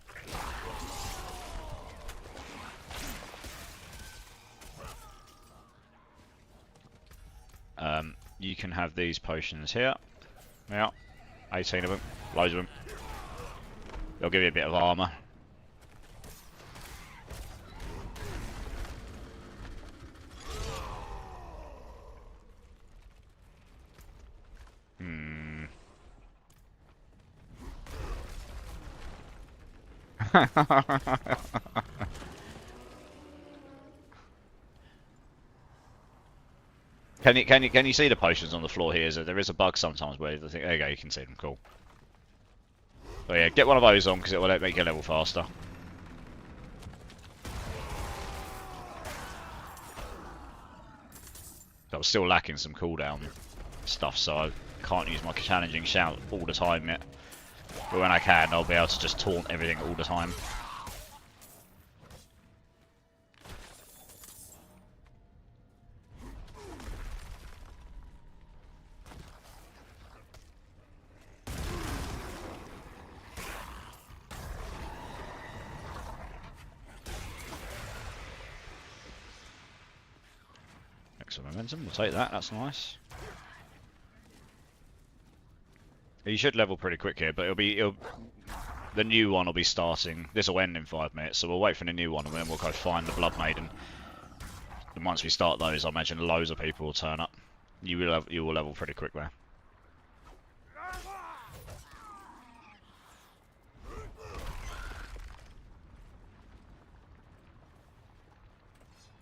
You can have these potions here. Yeah, 18 of them, loads of them. They'll give you a bit of armor. Hmm. Can you see the potions on the floor here? There is a bug sometimes where the thing. There you go, you can see them. Cool. Oh yeah, get one of those on because it will make your level faster. I was still lacking some cooldown stuff, so I can't use my challenging shout all the time yet. But when I can, I'll be able to just taunt everything all the time. Excellent momentum, we'll take that, that's nice. You should level pretty quick here, but the new one will be starting. This will end in 5 minutes, so we'll wait for the new one and then we'll go find the Blood Maiden. And once we start those, I imagine loads of people will turn up. You will level pretty quick there.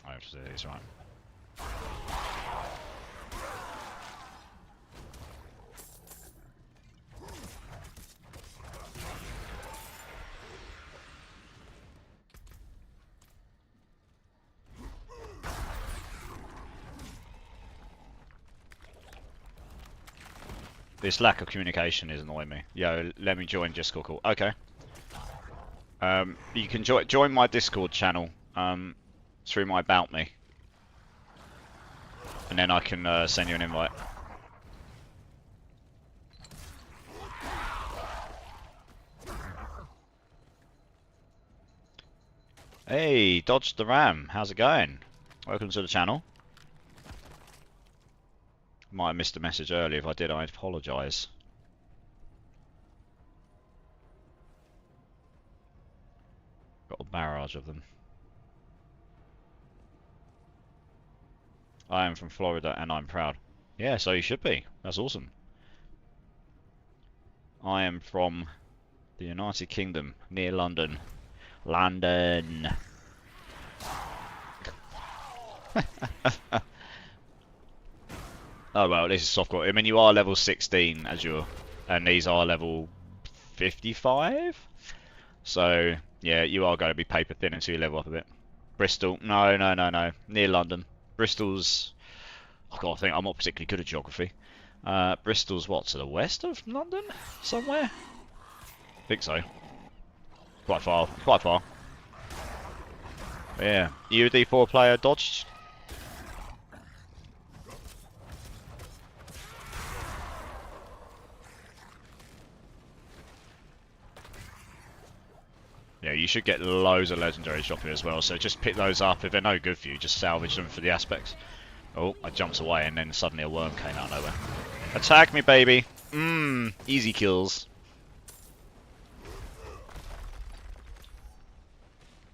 I have to do these right. This lack of communication is annoying me. Yo, let me join Discord call. Okay. You can join my Discord channel through my About Me. And then I can send you an invite. Hey, Dodge the Ram, how's it going? Welcome to the channel. Might have missed a message earlier. If I did, I apologise. Got a barrage of them. I am from Florida and I'm proud. Yeah, so you should be. That's awesome. I am from the United Kingdom, near London. London! Oh well, this is softcore. I mean, you are level 16 Azure, and these are level 55. So yeah, you are going to be paper thin until you level up a bit. Bristol, no. Near London. Bristol's. Oh God, I think I'm not particularly good at geography. Bristol's what, to the west of London, somewhere? I think so. Quite far. Quite far. But yeah, you a D4 player, dodged. Yeah, you should get loads of legendaries drop here as well, so just pick those up. If they're no good for you, just salvage them for the aspects. Oh, I jumped away and then suddenly a worm came out of nowhere. Attack me, baby! Easy kills.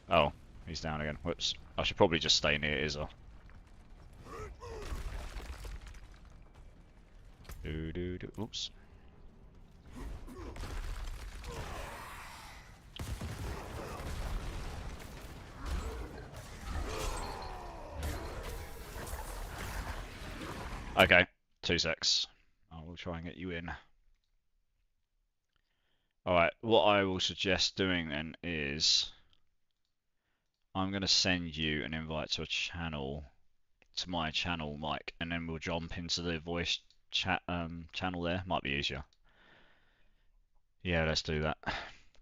Oh, he's down again. Whoops. I should probably just stay near Izza. Oops. Okay, 2 secs. I will try and get you in. Alright, what I will suggest doing then is I'm going to send you an invite to a channel, to my channel, Mike, and then we'll jump into the voice chat channel there. Might be easier. Yeah, let's do that.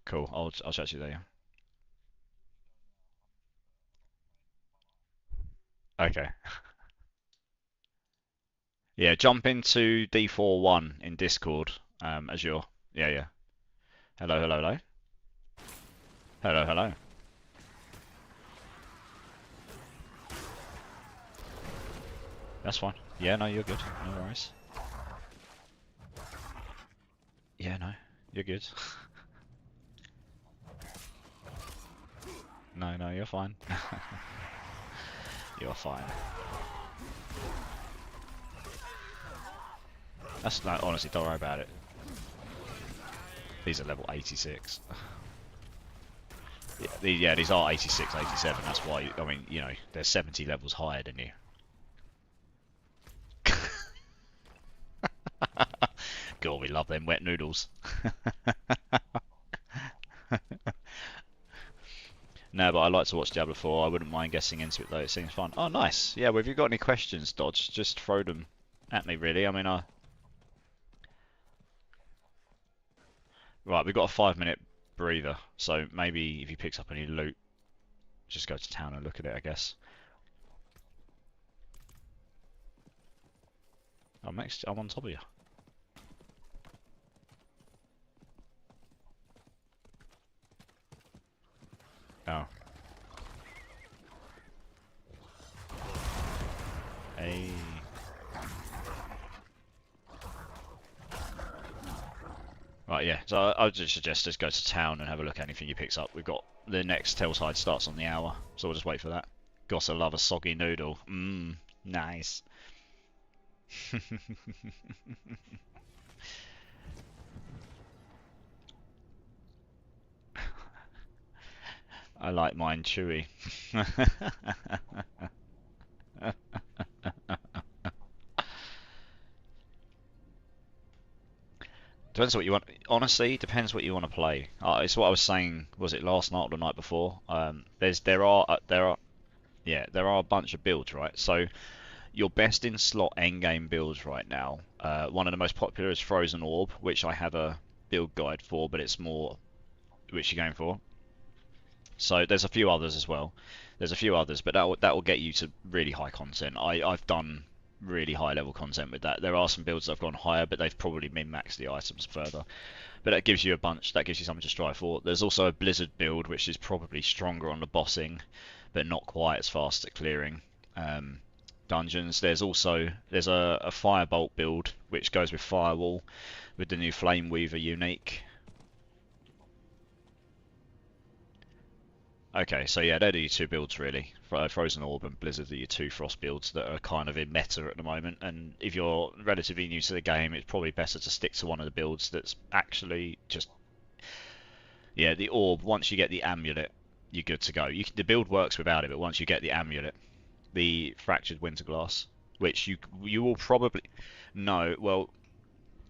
Cool, I'll chat to you there. Okay. Yeah, jump into D41 in Discord, Azure. Yeah. Hello. Hello. That's fine. Yeah, no, you're good. No worries. Yeah, no, you're good. No, you're fine. You're fine. That's no, honestly, don't worry about it. These are level 86. Yeah, these are 86, 87. That's why. I mean, you know, they're 70 levels higher than you. God, we love them wet noodles. No, but I like to watch Diablo 4. I wouldn't mind getting into it though. It seems fun. Oh, nice. Yeah, well, if you've got any questions, Dodge, just throw them at me, really. I mean, right, we've got a 5-minute breather, so maybe if he picks up any loot, just go to town and look at it, I guess. I'm on top of you. Oh. Hey. Right, yeah. So I would just suggest just go to town and have a look at anything he picks up. We've got the next Telltide starts on the hour, so we'll just wait for that. Gotta love a soggy noodle. Mmm, nice. I like mine chewy. Depends what you want. Honestly, depends what you want to play. It's what I was saying. Was it last night or the night before? There are a bunch of builds, right? So your best in slot endgame builds right now. One of the most popular is Frozen Orb, which I have a build guide for, but it's more which you're going for. So there's a few others as well. There's a few others, but that will get you to really high content. I've done really high level content with that. There are some builds that have gone higher, but they've probably min-maxed the items further. But that gives you a bunch. That gives you something to strive for. There's also a Blizzard build, which is probably stronger on the bossing, but not quite as fast at clearing dungeons. There's a Firebolt build, which goes with Firewall, with the new Flame Weaver unique. Okay, so yeah, they're the two builds really. Frozen Orb and Blizzard are your two Frost builds that are kind of in meta at the moment. And if you're relatively new to the game, it's probably better to stick to one of the builds that's actually just... Yeah, the Orb, once you get the Amulet, you're good to go. The build works without it, but once you get the Amulet, the Fractured Winterglass, which you will probably... No, well,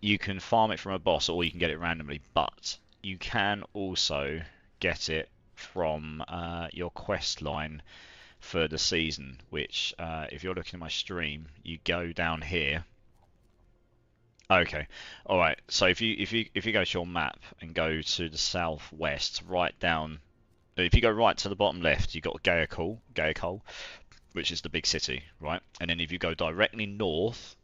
you can farm it from a boss or you can get it randomly, but you can also get it from your quest line for the season, which if you're looking at my stream, you go down here. Okay, all right. So if you go to your map and go to the southwest, right down. If you go right to the bottom left, you got Gaekul, which is the big city, right? And then if you go directly north,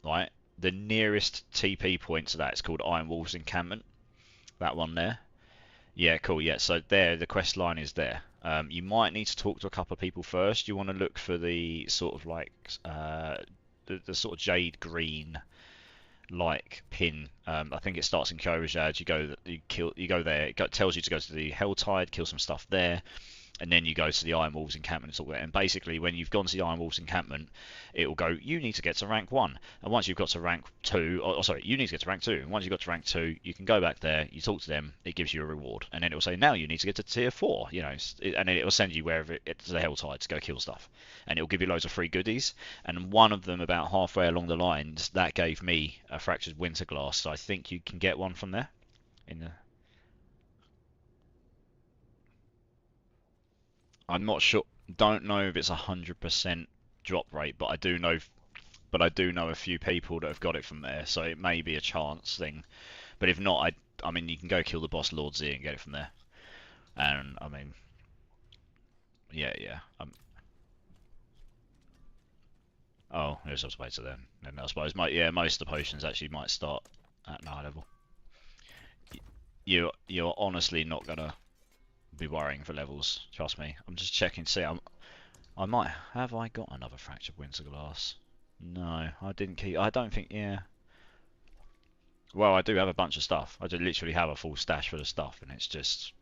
right, the nearest TP point to that is called Iron Wolves Encampment. That one there. Yeah, cool. Yeah, so there, the quest line is there. You might need to talk to a couple of people first. You want to look for the sort of like the sort of jade green like pin. I think it starts in Korajad. You go there. It tells you to go to the Helltide, kill some stuff there, and then you go to the Iron Wolves encampment and talk there. And basically, when you've gone to the Iron Wolves encampment, it will go, you need to get to rank 1. And once you've got to rank 2, or sorry, you need to get to rank 2. And once you've got to rank 2, you can go back there, you talk to them, it gives you a reward. And then it will say, now you need to get to tier 4, you know, and then it will send you wherever it's the Helltide to go kill stuff. And it will give you loads of free goodies. And one of them, about halfway along the lines, that gave me a Fractured Winterglass. So I think you can get one from there. I'm not sure. Don't know if it's 100% drop rate, but I do know. But I do know a few people that have got it from there, so it may be a chance thing. But if not, I mean, you can go kill the boss Lord Z and get it from there. And I mean, yeah. Oh, there's a way to then. And I suppose, most of the potions actually might start at 9 level. You're honestly not gonna be worrying for levels. Trust me. I'm just checking to see. I might have. I got another Fractured Winterglass. No, I didn't keep. I don't think. Yeah. Well, I do have a bunch of stuff. I do literally have a full stash full of stuff, and it's just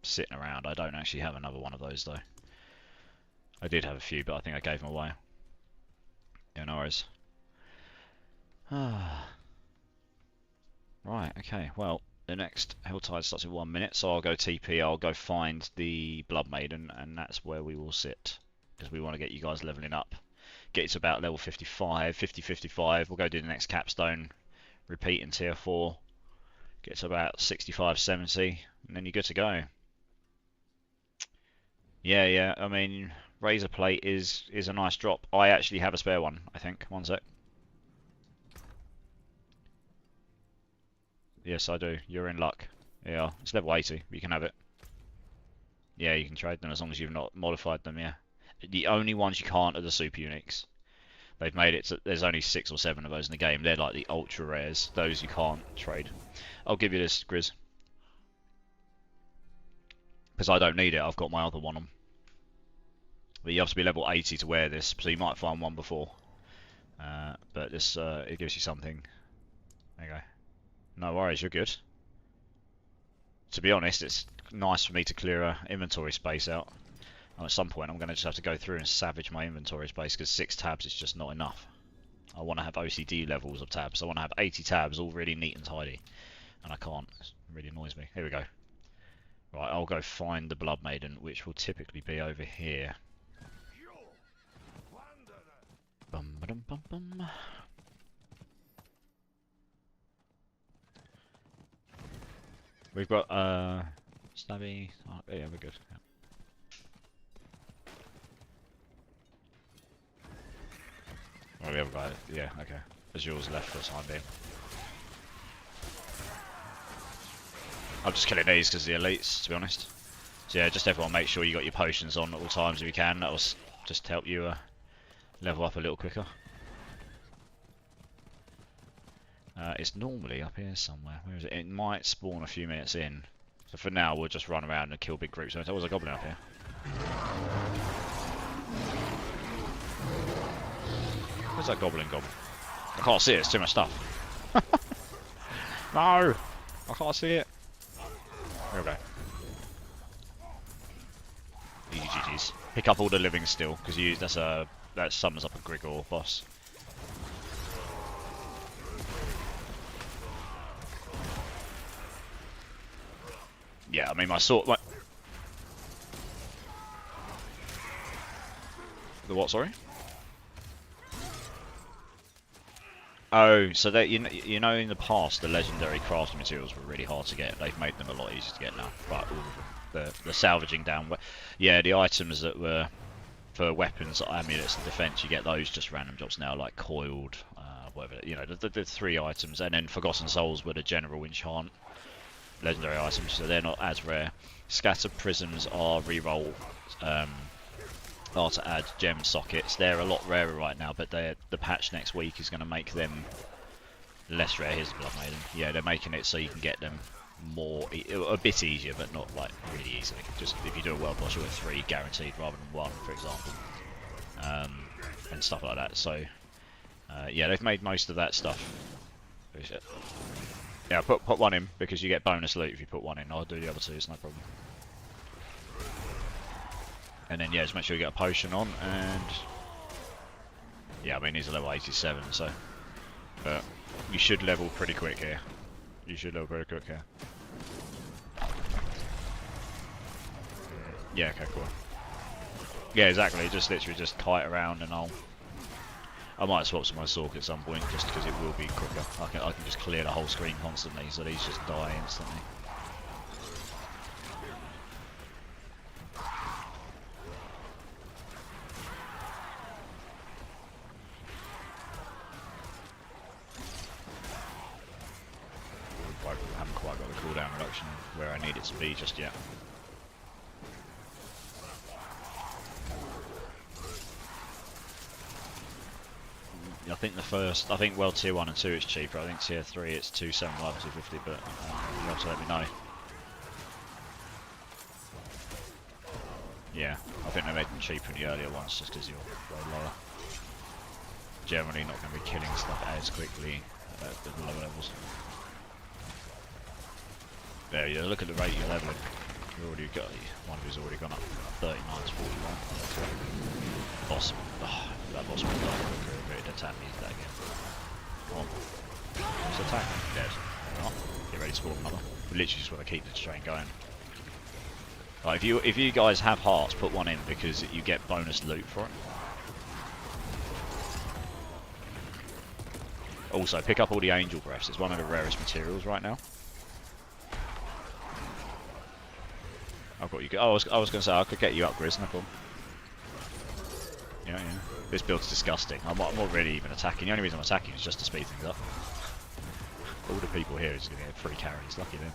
sitting around. I don't actually have another one of those though. I did have a few, but I think I gave them away. Yeah, no worries. Right. Okay. Well, the next Helltide starts in 1 minute, so I'll go TP. I'll go find the Blood Maiden, and that's where we will sit, because we want to get you guys leveling up. Get to about level 55, 50, 55. We'll go do the next capstone. repeat in tier 4, get to about 65, 70, and then you're good to go. Yeah, I mean, Razor Plate is a nice drop. I actually have a spare one, I think. One sec. Yes, I do. You're in luck. Yeah, it's level 80. You can have it. Yeah, you can trade them as long as you've not modified them, yeah. The only ones you can't are the super uniques. They've made it so there's only 6 or 7 of those in the game. They're like the ultra rares. Those you can't trade. I'll give you this, Grizz. Because I don't need it. I've got my other one on. But you have to be level 80 to wear this, so you might find one before. But this, it gives you something. There you go. No worries, you're good. To be honest, it's nice for me to clear inventory space out. And at some point, I'm going to just have to go through and savage my inventory space because 6 tabs is just not enough. I want to have OCD levels of tabs. I want to have 80 tabs, all really neat and tidy. And I can't. It really annoys me. Here we go. Right, I'll go find the Blood Maiden, which will typically be over here. Bum ba dum bum bum. We've got Stabby. Oh, yeah, we're good. Yeah. Oh, we haven't got it. Yeah, okay. Azure's left for the time being. I'm just killing these because the elites, to be honest. So yeah, just everyone make sure you got your potions on at all times if you can. That will just help you level up a little quicker. It's normally up here somewhere. Where is it? It might spawn a few minutes in. So for now, we'll just run around and kill big groups. Oh, there's a goblin up here. Where's that goblin gone? I can't see it. It's too much stuff. No! I can't see it. There we go. Easy GG's. Pick up all the living still, because that summons up a Grigor boss. Yeah, I mean my sword. The what? Sorry. Oh, so that you know in the past the legendary crafting materials were really hard to get. They've made them a lot easier to get now. But all of them, the salvaging down. Yeah, the items that were for weapons, amulets, and defense, you get those just random drops now, like coiled, whatever. You know, the 3 items, and then Forgotten Souls were the general enchant legendary items, so they're not as rare. Scattered Prisms are reroll. Are to add gem sockets. They're a lot rarer right now, but the patch next week is going to make them less rare. Here's the Blood Maiden. Yeah, they're making it so you can get them a bit easier, but not like really easily. Just if you do a world boss, you'll get 3 guaranteed rather than 1, for example, and stuff like that. So yeah, they've made most of that stuff. Yeah, put 1 in because you get bonus loot if you put 1 in. I'll do the other 2. It's no problem. And then yeah, just make sure you get a potion on, and yeah, I mean he's a level 87, so but you should level pretty quick here. You should level pretty quick here. Yeah, okay, cool. Yeah, exactly. Just literally just kite around, and I might swap to my Sork at some point just because it will be quicker. I can just clear the whole screen constantly, so these just die instantly. I haven't quite got the cooldown reduction where I need it to be just yet. I think well tier 1 and 2 is cheaper. I think tier 3 it's 275, 250, but you have to let me know. Yeah, I think they made them cheaper in the earlier ones just because you're way lower. Generally not going to be killing stuff as quickly at the lower levels. There you look at the rate you're leveling. You already got one of you's already gone up 39 to 41. Boss, that boss went down quicker. Ready to attack me. That again. Come on. Just attack. Dead. Oh, get ready to spawn another. We literally just want to keep this train going. Like if you guys have hearts, put 1 in because you get bonus loot for it. Also, pick up all the angel breaths. It's one of the rarest materials right now. I've got you. Oh, I was going to say I could get you up, Grizz. No problem. Yeah, yeah. This build's disgusting. I'm not really even attacking. The only reason I'm attacking is just to speed things up. All the people here is going to get free carries. Lucky them.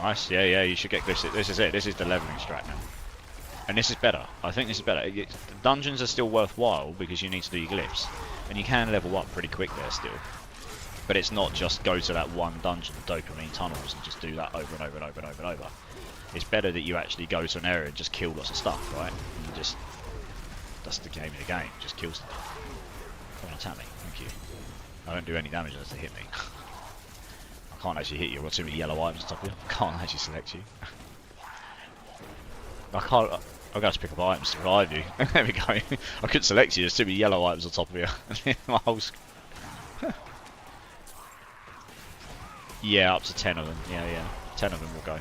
Nice. Yeah, yeah. You should get this. This is it. This is the leveling strat now. And this is better. I think this is better. The dungeons are still worthwhile because you need to do your glyphs, and you can level up pretty quick there still. But it's not just go to that one dungeon, dopamine tunnels, and just do that over and over and over and over and over. It's better that you actually go to an area and just kill lots of stuff, right? And just that's the game of the game. Just kill stuff. Come on, attack me. Thank you. I don't do any damage unless they hit me. I can't actually hit you. I've got too many yellow items on top of you. I can't actually select you. I can't. I've got to pick up items to revive you. There we go. I couldn't select you. There's too many yellow items on top of you. My whole. Yeah, up to 10 of them. Yeah, yeah. 10 of them will go.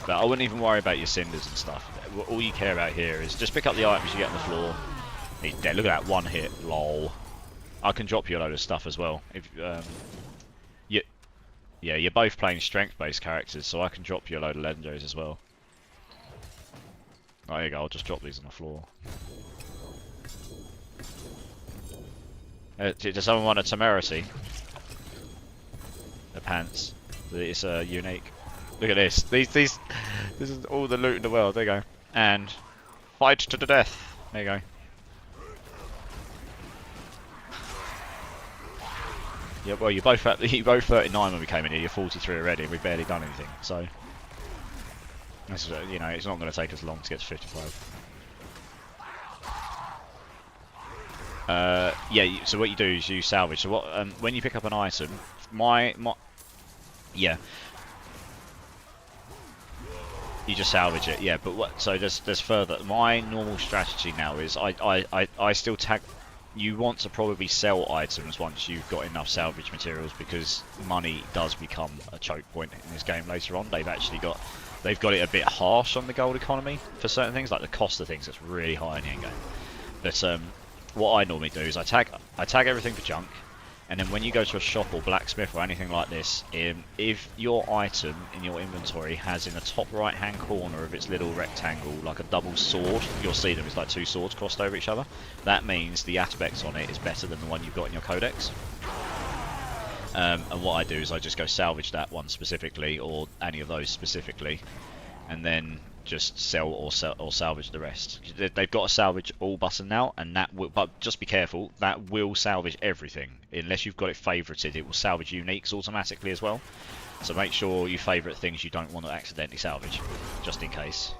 But I wouldn't even worry about your cinders and stuff. All you care about here is just pick up the items you get on the floor. He's dead. Look at that, one hit. Lol. I can drop you a load of stuff as well. If yeah, you're both playing strength-based characters, so I can drop you a load of legendaries as well. Oh, there you go. I'll just drop these on the floor. Does someone want a temerity? The pants. It's unique. Look at this. This is all the loot in the world. There you go. And fight to the death. There you go. Yeah, well, you're both 39 when we came in here. You're 43 already, and we've barely done anything. So, this is, you know, it's not going to take us long to get to 55. Yeah. So what you do is you salvage. So what? When you pick up an item, yeah. You just salvage it, yeah. But what? So there's further. My normal strategy now is I still tag. You want to probably sell items once you've got enough salvage materials because money does become a choke point in this game later on. They've got it a bit harsh on the gold economy for certain things, like the cost of things that's really high in the end game. But what I normally do is I tag everything for junk. And then when you go to a shop or blacksmith or anything like this, if your item in your inventory has in the top right hand corner of its little rectangle like a double sword, you'll see them, it's like two swords crossed over each other. That means the aspects on it is better than the one you've got in your codex. And what I do is I just go salvage that one specifically, or any of those specifically, and then just sell or salvage the rest. They've got a salvage all button now, and that will, but just be careful, that will salvage everything. Unless you've got it favorited, it will salvage uniques automatically as well. So make sure you favorite things you don't want to accidentally salvage, just in case.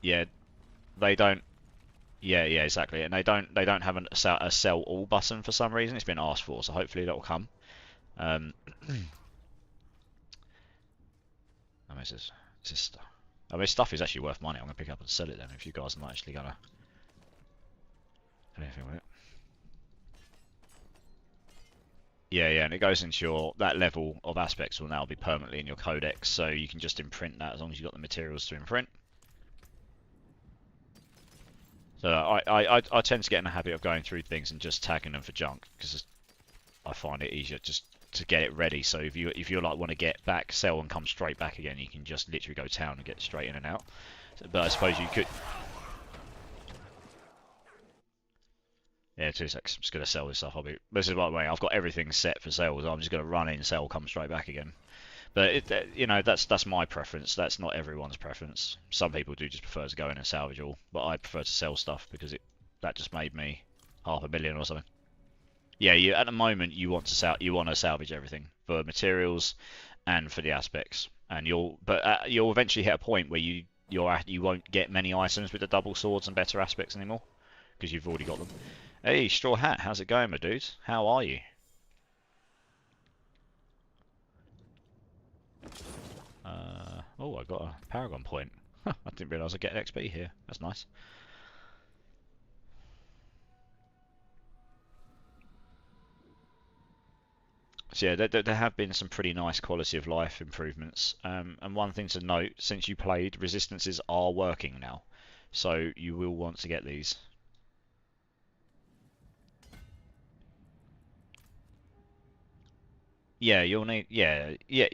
Yeah, they don't. Yeah, yeah, exactly. And they don't have a sell all button for some reason. It's been asked for, so hopefully that will come. I mean, stuff is actually worth money. I'm gonna pick up and sell it then. If you guys are not actually gonna do anything with it. Yeah, yeah, and it goes into that level of aspects will now be permanently in your codex, so you can just imprint that as long as you've got the materials to imprint. So I tend to get in the habit of going through things and just tagging them for junk because I find it easier just to get it ready. So if you like want to get back, sell and come straight back again, you can just literally go town and get straight in and out. But I suppose you could. Yeah, 2 seconds. I'm just gonna sell this stuff. This is by the way, I've got everything set for sales. I'm just gonna run in, sell, come straight back again. But you know, that's my preference. That's not everyone's preference. Some people do just prefer to go in and salvage all, but I prefer to sell stuff because that just made me $500,000 or something. Yeah, at the moment you want to salvage everything for materials and for the aspects, and you'll eventually hit a point where you won't get many items with the double swords and better aspects anymore because you've already got them. Hey, Straw Hat, how's it going, my dude? How are you? Oh, I got a Paragon point. I didn't realise I'd get an XP here. That's nice. So yeah, there have been some pretty nice quality of life improvements. And one thing to note, since you played, resistances are working now, so you will want to get these. Yeah, you'll need. Yeah, yeah.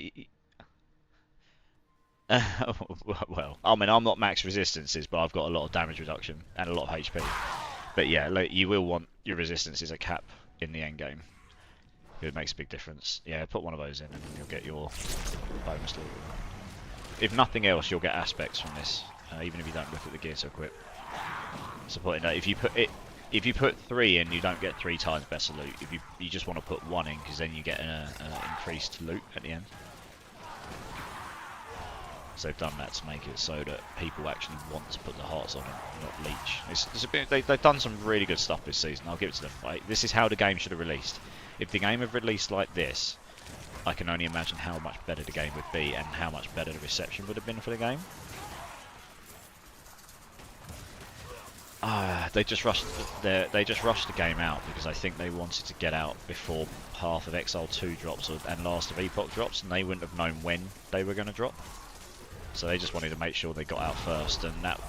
Well, I mean, I'm not max resistances, but I've got a lot of damage reduction and a lot of HP. But yeah, like, you will want your resistances at cap in the end game. It makes a big difference. Yeah, put one of those in, and you'll get your bonus loot. If nothing else, you'll get aspects from this, even if you don't look at the gear to equip. Supporting that, if you put 3 in, you don't get 3 times better loot. If you just want to put 1 in, because then you get an increased loot at the end. So they've done that to make it so that people actually want to put the hearts on and not leech. It's a bit, they've done some really good stuff this season. I'll give it to them. Like, this is how the game should have released. If the game had released like this, I can only imagine how much better the game would be and how much better the reception would have been for the game. They just rushed the game out because I think they wanted to get out before Path of Exile 2 drops and Last of Epoch drops, and they wouldn't have known when they were going to drop. So they just wanted to make sure they got out first, and that,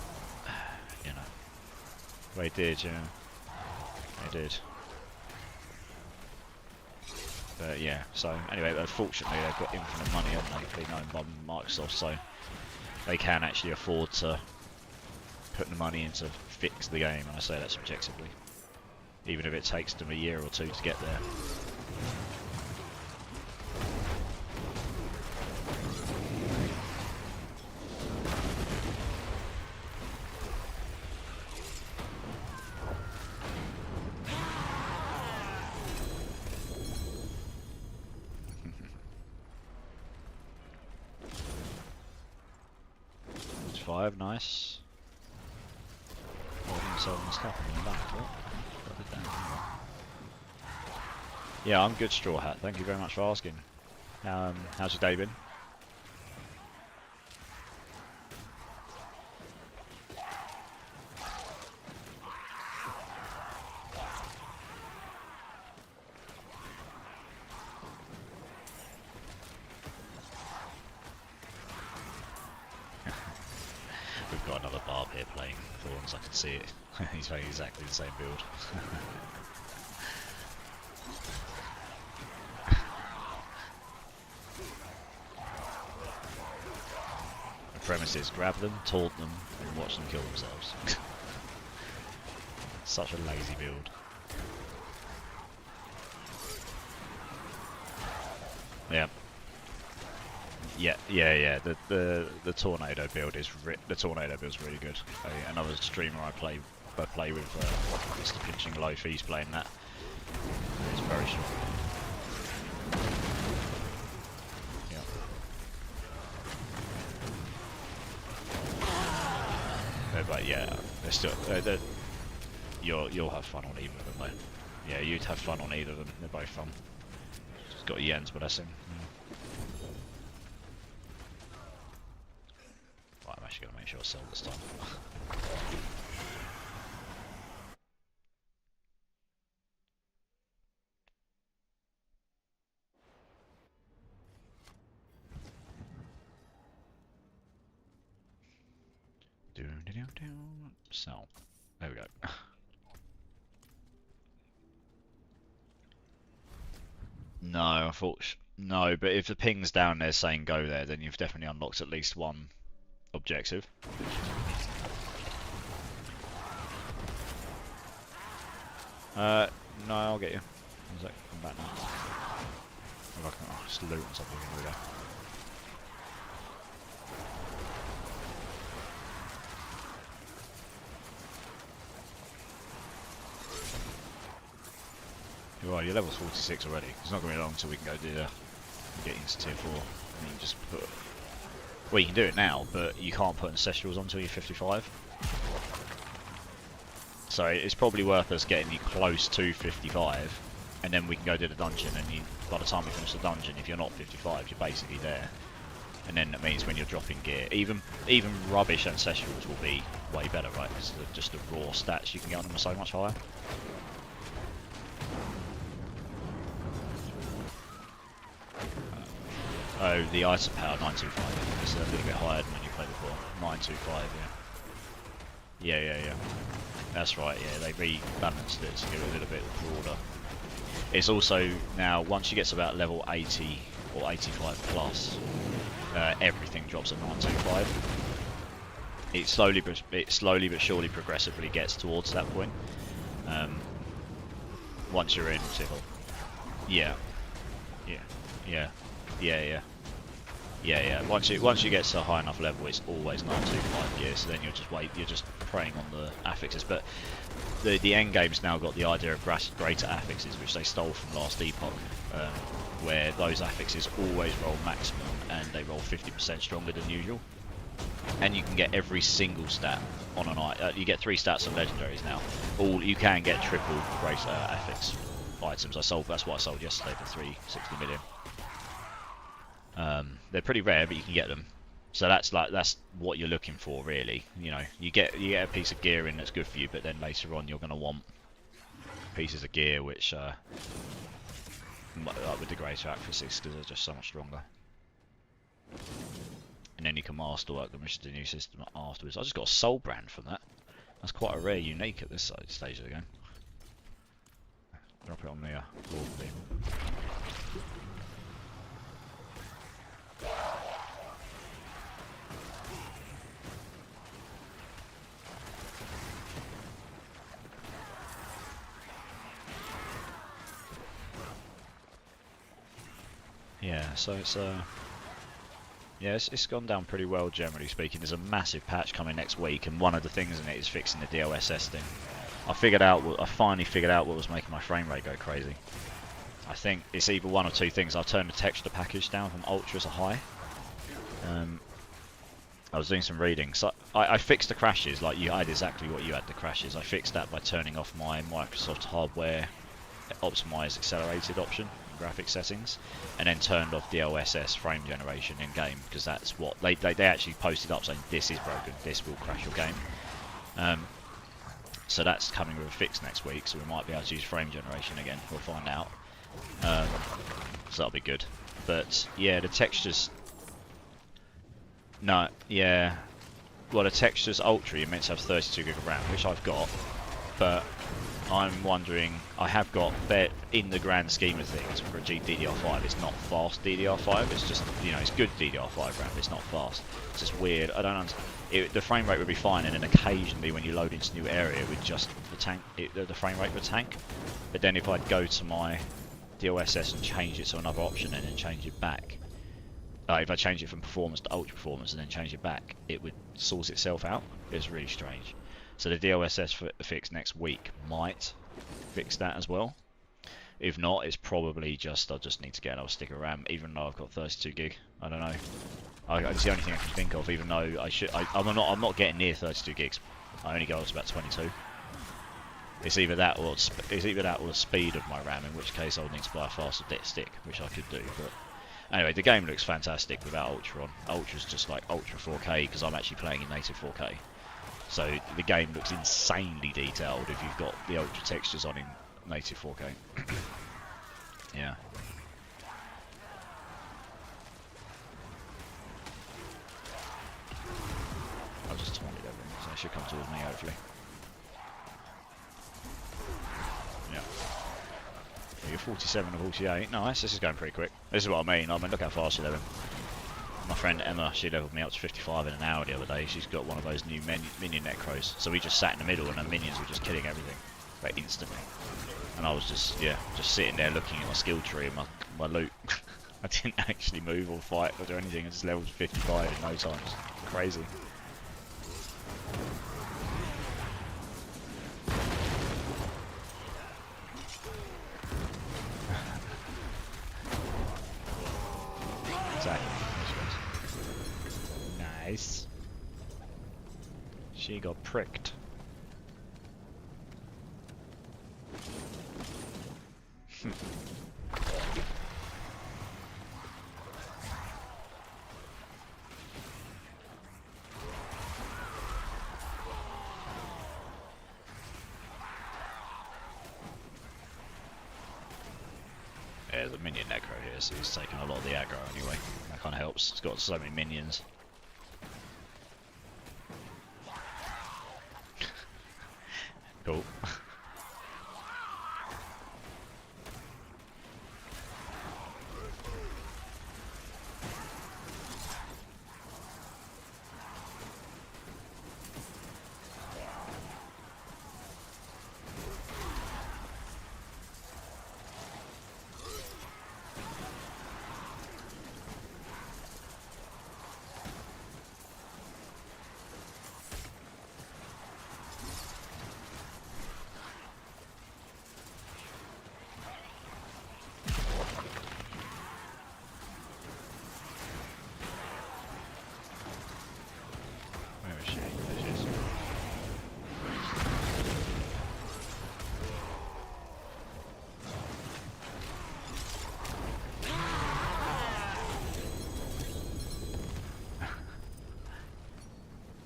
you know, they did, yeah, they did. But yeah, so anyway, unfortunately they've got infinite money, haven't they, being owned by Microsoft, so they can actually afford to put the money in to fix the game, and I say that subjectively, even if it takes them a year or 2 to get there. It's 5, nice. Yeah, I'm good, Straw Hat. Thank you very much for asking. How's your day been? We've got another Barb here playing Thorns, I can see it. He's playing exactly the same build. The premise is grab them, taunt them, and watch them kill themselves. Such a lazy build. Yeah. Yeah. The tornado build is really good. Another streamer I play with, Mr. Pinching Loaf. He's playing that. It's very strong. Yeah. But yeah, they're still. You'll have fun on either of them, though. Yeah, you'd have fun on either of them. They're both fun. Just got Yen's blessing. Yeah. I'm actually going to make sure I sell this time. So, there we go. No, unfortunately, no, but if the ping's down there saying go there, then you've definitely unlocked at least one objective. No, I'll get you. One sec, I'm back now. If I can just loot on something, here we go. You're level 46 already. It's not going to be long until we can go get into tier 4. And you can just put. Well, you can do it now, but you can't put ancestrals on until you're 55. So it's probably worth us getting you close to 55, and then we can go do the dungeon. And by the time we finish the dungeon, if you're not 55, you're basically there. And then that means when you're dropping gear, even rubbish ancestrals will be way better, right? Because just the raw stats you can get on them are so much higher. Oh, the item power 925. It's a little bit higher than when you played before. 925, yeah. Yeah. That's right. Yeah, they rebalanced it to give it a little bit broader. It's also now once you get to about level 80 or 85 plus, everything drops at 925. It slowly but surely progressively gets towards that point. Once you're in civil. Yeah. Once you get to a high enough level, it's always 925 gear. So then you're just preying on the affixes. But the end game's now got the idea of greater affixes, which they stole from last Epoch, where those affixes always roll maximum and they roll 50% stronger than usual. And you can get every single stat on an item. You get 3 stats on legendaries now. You can get triple greater affix items. That's what I sold yesterday for 360 million. They're pretty rare, but you can get them. So that's what you're looking for, really. You know, you get a piece of gear in that's good for you, but then later on you're going to want pieces of gear which with the greater affixes because they're just so much stronger. And then you can masterwork them, which is the new system afterwards. I just got a soul brand from that. That's quite a rare unique at this stage of the game. Drop it on the floor for people. Yeah, so it's gone down pretty well generally speaking. There's a massive patch coming next week, and one of the things in it is fixing the DLSS thing. I finally figured out what was making my frame rate go crazy. I think it's either one or two things. I've turned the texture package down from ultra to high. I was doing some reading, so I fixed the crashes. Like I had exactly what you had, the crashes. I fixed that by turning off my Microsoft hardware optimized accelerated option in graphics settings, and then turned off DLSS frame generation in game, because that's what they actually posted up saying this is broken, this will crash your game. So that's coming with a fix next week, so we might be able to use frame generation again. We'll find out. So that'll be good. But yeah, the textures. No, yeah. Well, the textures ultra, you're meant to have 32 gig of RAM, which I've got, but I'm wondering, I have got, in the grand scheme of things, for a DDR5, it's not fast DDR5, it's just, you know, it's good DDR5 RAM, but it's not fast. It's just weird, I don't understand. The frame rate would be fine, and then occasionally when you load into a new area, it would just, the frame rate would tank. But then if I'd go to my DLSS and change it to another option and then change it back, if I change it from performance to ultra performance and then change it back, it would source itself out. It's really strange. So the DLSS fix next week might fix that as well. If not, it's probably just, I'll just need to get another stick of RAM, even though I've got 32 gig. I don't know. It's the only thing I can think of, even though I'm not getting near 32 gigs. I only go up to about 22. It's either that or the speed of my RAM, in which case I'll need to buy a faster stick, which I could do. But anyway, the game looks fantastic without Ultra on. Ultra's just like Ultra 4K, because I'm actually playing in native 4K. So the game looks insanely detailed if you've got the Ultra textures on in native 4K. Yeah. I've just torn it everything, so it should come towards me hopefully. Yeah. You're 47 and 48. Nice, this is going pretty quick. This is what I mean, look how fast you're leveling. My friend Emma, she leveled me up to 55 in an hour the other day. She's got one of those new minion necros. So we just sat in the middle and the minions were just killing everything, like instantly. And I was just sitting there looking at my skill tree and my loot. I didn't actually move or fight or do anything. I just leveled to 55 in no time. It's crazy. Exactly. Nice. She got pricked. There's a minion necro here, so he's taking a lot of the aggro anyway. That kind of helps. It's got so many minions. Cool. Where is she? There she is.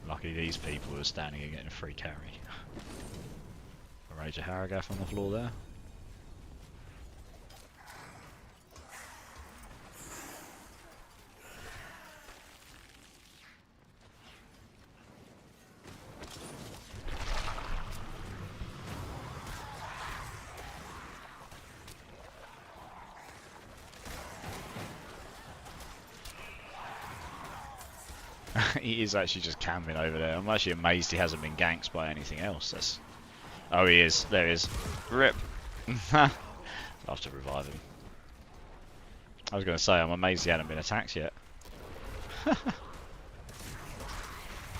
Lucky these people are standing and getting a free carry. A Rage of Harrogath on the floor there. He is actually just camping over there. I'm actually amazed he hasn't been ganked by anything else. That's... Oh, he is. There he is. Rip. I'll have to revive him. I was going to say, I'm amazed he hadn't been attacked yet.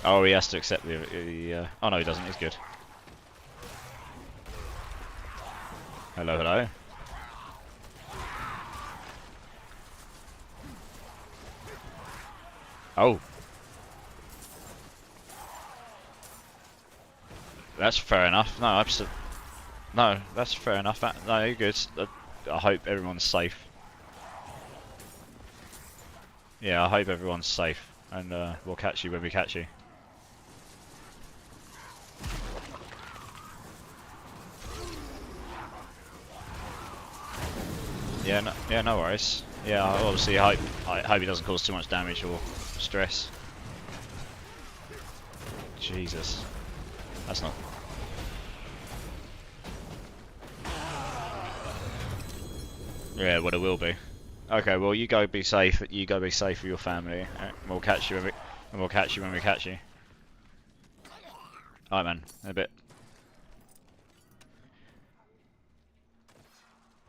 Oh, he has to accept the... Oh, no, he doesn't. He's good. Hello, hello. Oh. That's fair enough. No, absolutely. No, that's fair enough. No, you're good. I hope everyone's safe. Yeah, I hope everyone's safe. And we'll catch you when we catch you. Yeah, no worries. Yeah, obviously I hope he doesn't cause too much damage or stress. Jesus. That's not... Yeah, well, it will be. Okay, well, you go be safe. You go be safe for your family. We'll catch you when we catch you. Alright, man. In a bit.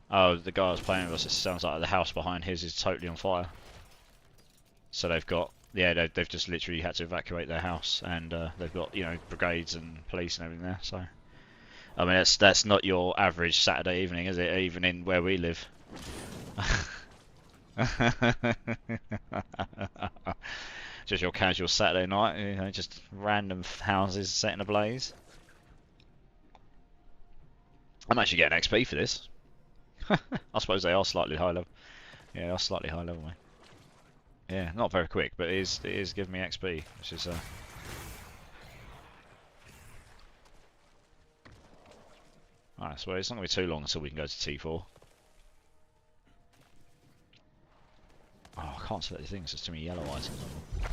Oh, the guy I was playing with us. It sounds like the house behind his is totally on fire. So they've got... Yeah, they've just literally had to evacuate their house, and they've got, you know, brigades and police and everything there. So, I mean, that's not your average Saturday evening, is it? Even in where we live. Just your casual Saturday night, you know, just random houses set in a blaze. I'm actually getting XP for this. I suppose they are slightly high level. Yeah, they are slightly high level, mate. Yeah, not very quick, but it is giving me XP, which is Alright, so it's not going to be too long until we can go to T4. Oh, I can't select the things, there's too many yellow items on them.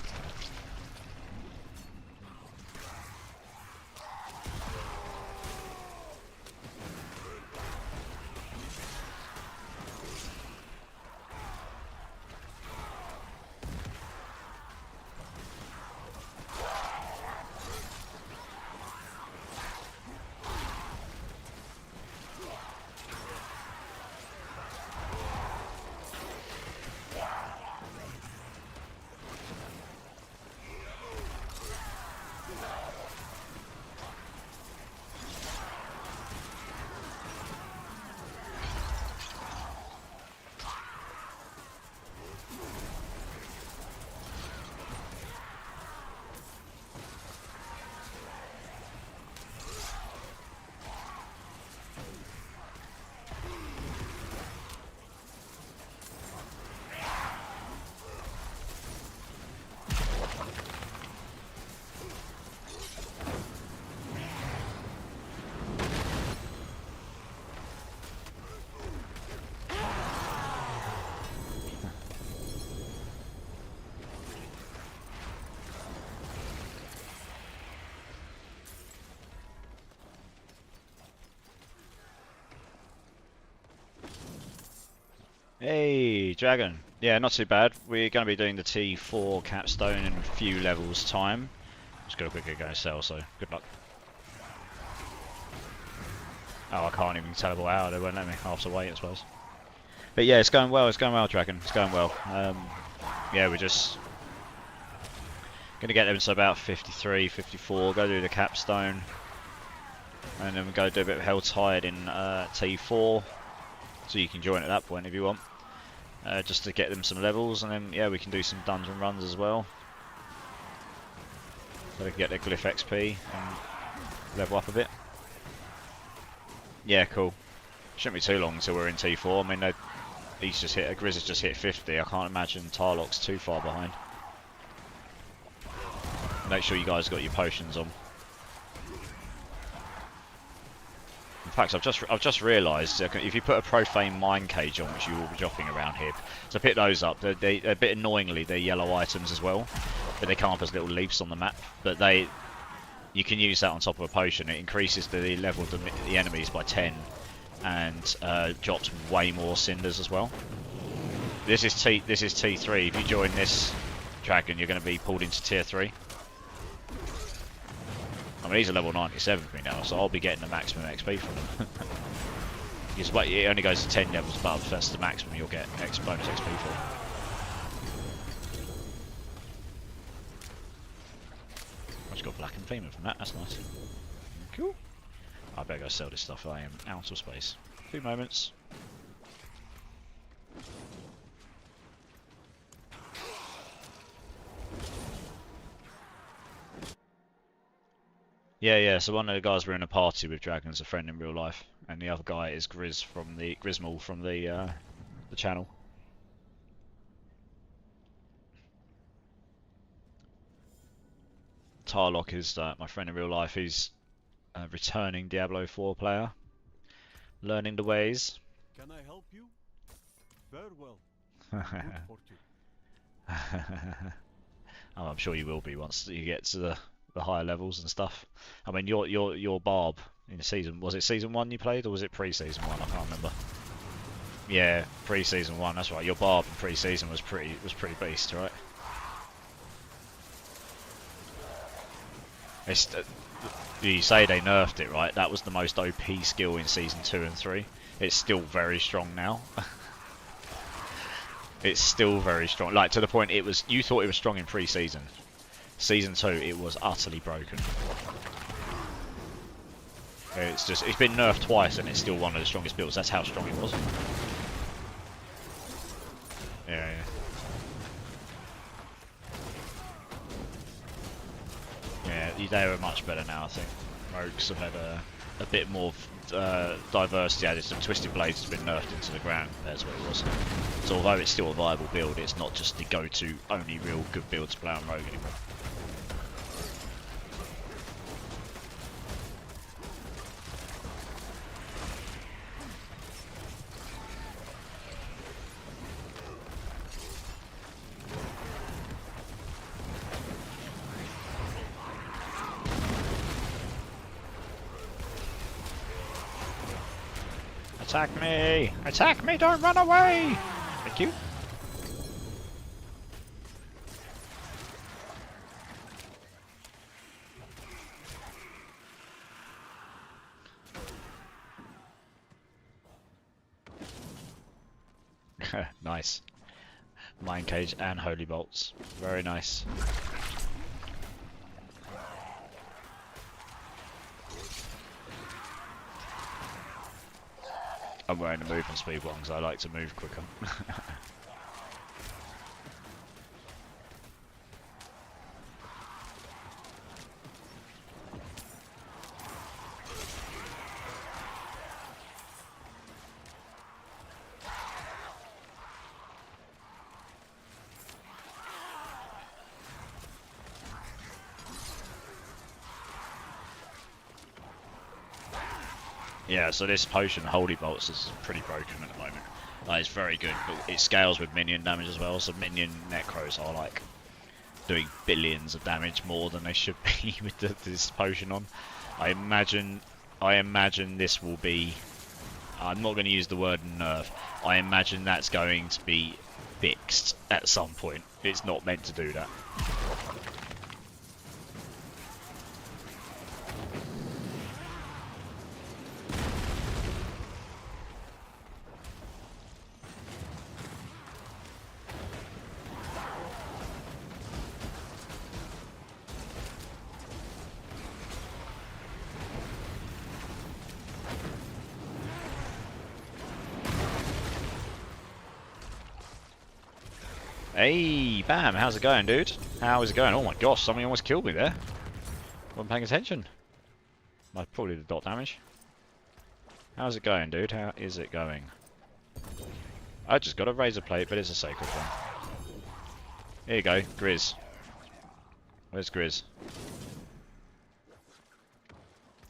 Hey, Dragon. Yeah, not too bad. We're going to be doing the T4 capstone in a few levels' time. Just got to quickly go sell, so good luck. Oh, I can't even teleport out. They won't let me. I'll have to wait, I suppose. But yeah, it's going well. It's going well, Dragon. It's going well. Yeah, we're just going to get them to about 53, 54. Go do the capstone. And then we go do a bit of Helltide in T4. So you can join at that point if you want. Just to get them some levels, and then yeah, we can do some dungeon runs as well. So they can get their glyph XP and level up a bit. Yeah, cool. Shouldn't be too long until we're in T4. I mean, Grizz has just hit 50. I can't imagine Tarlok's too far behind. Make sure you guys got your potions on. In fact, I've just realised if you put a profane mine cage on, which you will be dropping around here, so pick those up. They a bit annoyingly, they're yellow items as well, but they come up as little leaves on the map. But you can use that on top of a potion. It increases the level of the enemies by 10, and drops way more cinders as well. This is T3. If you join this dragon, you're going to be pulled into tier 3. I mean, he's a level 97 for me now, so I'll be getting the maximum XP from him. Because it only goes to 10 levels above, so that's the maximum you'll get bonus XP for. I just got Black and Femur from that, that's nice. Cool. I better go sell this stuff, I am out of space. 2 moments. Yeah, so one of the guys we're in a party with Dragon's a friend in real life, and the other guy is Grizmal from the channel. Tarlok is my friend in real life. He's a returning Diablo 4 player, learning the ways. Can I help you? Farewell. Good fortune. Oh, I'm sure you will be once you get to the higher levels and stuff. I mean, your Barb in the season, was it season 1 you played, or was it pre-season 1? I can't remember. Yeah, pre-season 1. That's right. Your Barb in pre-season was pretty beast, right? You say they nerfed it, right? That was the most OP skill in season 2 and 3. It's still very strong now. It's still very strong. Like, to the point you thought it was strong in pre-season. Season 2, it was utterly broken. It's been nerfed twice and it's still one of the strongest builds. That's how strong it was. Yeah. Yeah, they were much better now, I think. Rogues have had a bit more diversity added. Some Twisted Blades has been nerfed into the ground compared to what it was. So although it's still a viable build, it's not just the go-to only real good build to play on Rogue anymore. Attack me! Attack me! Don't run away! Thank you. Nice. Mine Cage and Holy Bolts. Very nice. I'm wearing the movement speed one because I like to move quicker. Yeah, so this potion, Holy Bolts, is pretty broken at the moment. It's very good, but it scales with minion damage as well, so minion necros are like doing billions of damage more than they should be with this potion on. I imagine this will be I'm not going to use the word nerf. I imagine that's going to be fixed at some point. It's not meant to do that. Hey, bam, how's it going, dude? How is it going? Oh my gosh, something almost killed me there. Wasn't paying attention. Probably the dot damage. How's it going, dude? How is it going? I just got a razor plate, but it's a sacred one. Here you go, Grizz. Where's Grizz?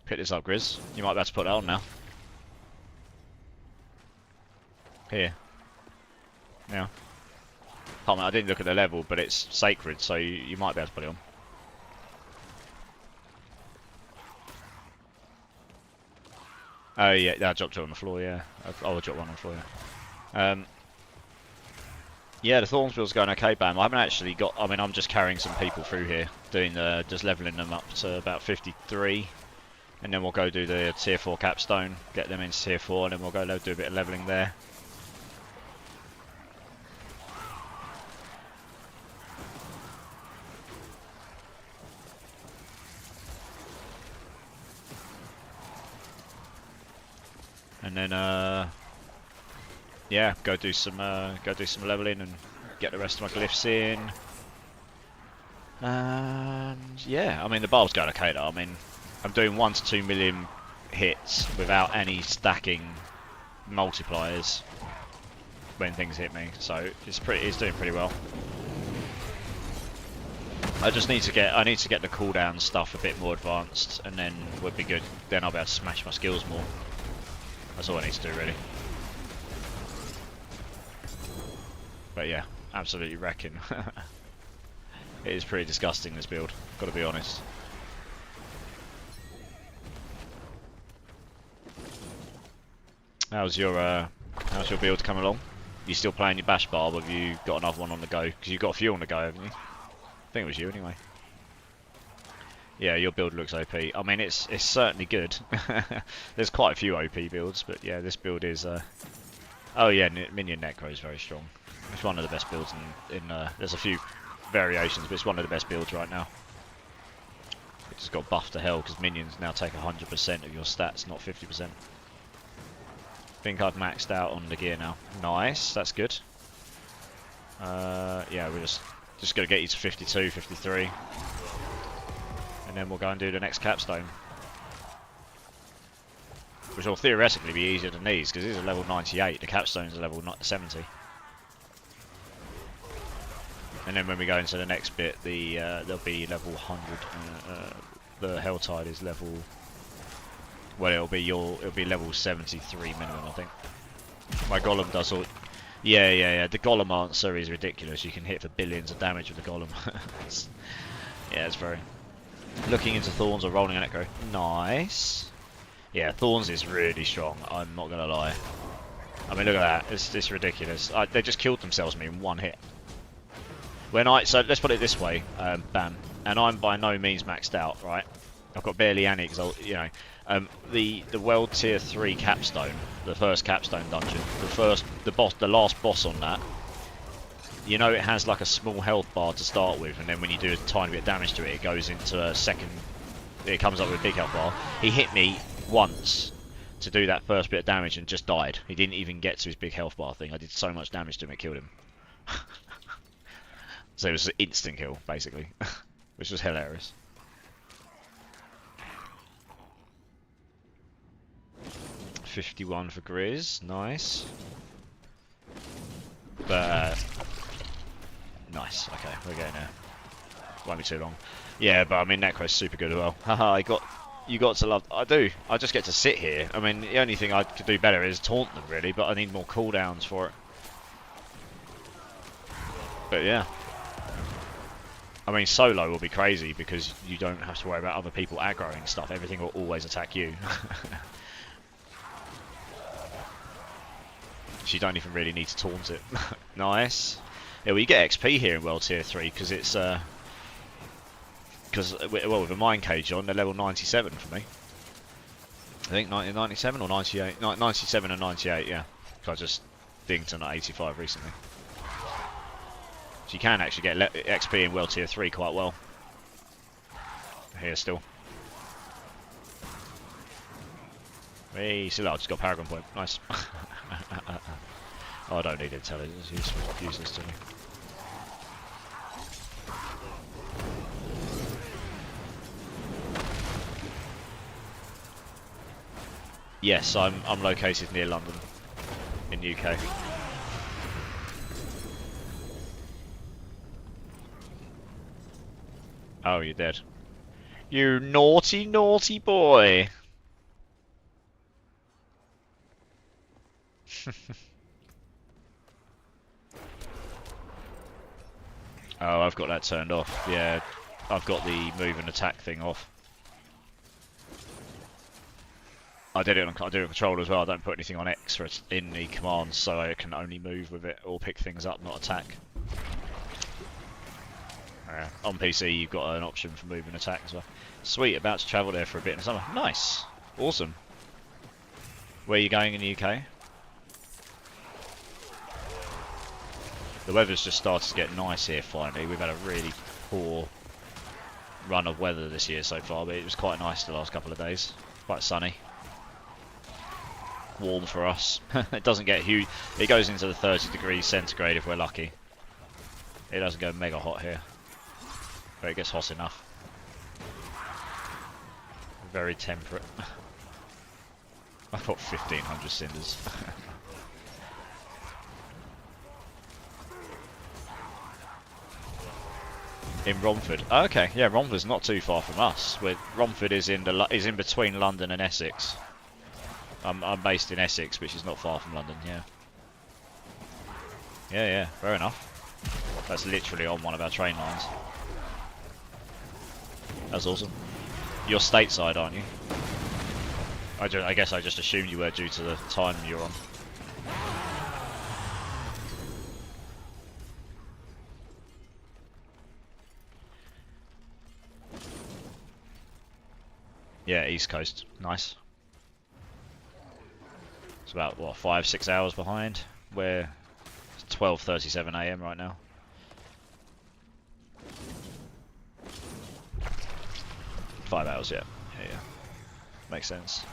Pick this up, Grizz. You might be able to put that on now. Here. Now. I didn't look at the level, but it's sacred, so you might be able to put it on. Oh yeah, I dropped it on the floor, yeah. I'll drop one on the floor, yeah. Yeah, the Thorns build's going okay, Bam. I haven't actually got, I mean, I'm just carrying some people through here, doing just leveling them up to about 53. And then we'll go do the tier 4 capstone, get them into tier 4, and then we'll go do a bit of leveling there. And then, yeah, go do some leveling and get the rest of my glyphs in. And yeah, I mean the barb's going okay though. I mean, I'm doing 1 to 2 million hits without any stacking multipliers when things hit me, so it's doing pretty well. I just need to get the cooldown stuff a bit more advanced, and then we'll be good. Then I'll be able to smash my skills more. That's all I need to do, really. But yeah, absolutely wrecking. It is pretty disgusting, this build, gotta be honest. How's your build coming along? You still playing your bash bar, or have you got another one on the go? Because you've got a few on the go, haven't you? I think it was you anyway. Yeah, your build looks OP. I mean, it's certainly good. There's quite a few OP builds, but yeah, this build is. Oh yeah, Minion Necro is very strong. It's one of the best builds in. There's a few variations, but it's one of the best builds right now. It just got buffed to hell because minions now take 100% of your stats, not 50%. Think I've maxed out on the gear now. Nice, that's good. Yeah, we're just gonna get you to 52, 53. And then we'll go and do the next capstone. Which will theoretically be easier than these, because these are level 98, the capstones are level 70. And then when we go into the next bit, they'll be level 100. The Helltide is level... Well, it'll be level 73 minimum, I think. My Golem does all... Yeah. The Golem answer is ridiculous. You can hit for billions of damage with the Golem. Yeah, it's very... Looking into Thorns or rolling an Echo. Nice. Yeah, Thorns is really strong, I'm not gonna lie. I mean, look at that. It's ridiculous. They just killed themselves me in one hit. So let's put it this way, bam. And I'm by no means maxed out, right? I've got barely any, because the world tier 3 capstone, the first capstone dungeon, the last boss on that. You know, it has like a small health bar to start with, and then when you do a tiny bit of damage to it, it goes into a second. It comes up with a big health bar. He hit me once to do that first bit of damage and just died. He didn't even get to his big health bar thing. I did so much damage to him, it killed him. So it was an instant kill, basically, which was hilarious. $51 for Grizz, nice. But nice. Okay, we're getting there. Won't be too long. Yeah, but I mean Necro's super good as well. Haha, you got to love. I do. I just get to sit here. I mean, the only thing I could do better is taunt them, really, but I need more cooldowns for it. But yeah. I mean, solo will be crazy because you don't have to worry about other people aggroing stuff. Everything will always attack you. so you don't even really need to taunt it. Nice. Yeah, well, you get XP here in World Tier 3 because it's well, with a Mind Cage on, they're level 97 for me. I think 97 or 98, 97 and 98. Yeah, I just dinged on 85 recently. So you can actually get XP in World Tier 3 quite well. Here still. Hey, still I just got Paragon Point. Nice. Oh, I don't need intelligence. It's useless to me. Yes, I'm located near London, in UK. Oh, you're dead. You naughty, naughty boy. Oh, I've got that turned off. Yeah, I've got the move and attack thing off. I did it on controller as well. I don't put anything on X for it in the commands, so I can only move with it or pick things up, not attack. On PC, you've got an option for move and attack as well. Sweet, about to travel there for a bit in the summer. Nice, awesome. Where are you going in the UK? The weather's just started to get nice here finally. We've had a really poor run of weather this year so far, but it was quite nice the last couple of days. Quite sunny. Warm for us. It doesn't get huge. It goes into the 30 degrees centigrade if we're lucky. It doesn't go mega hot here, but it gets hot enough. Very temperate. I've got 1500 cinders. In Romford. Oh, okay, yeah, Romford's not too far from us. Romford is in between London and Essex. I'm based in Essex, which is not far from London. Yeah. Yeah, fair enough. That's literally on one of our train lines. That's awesome. You're stateside, aren't you? I guess I just assumed you were due to the time you're on. Yeah, East Coast. Nice. It's about, what, 5-6 hours behind? We're 12:37 AM right now. Five hours, yeah. Yeah. Makes sense.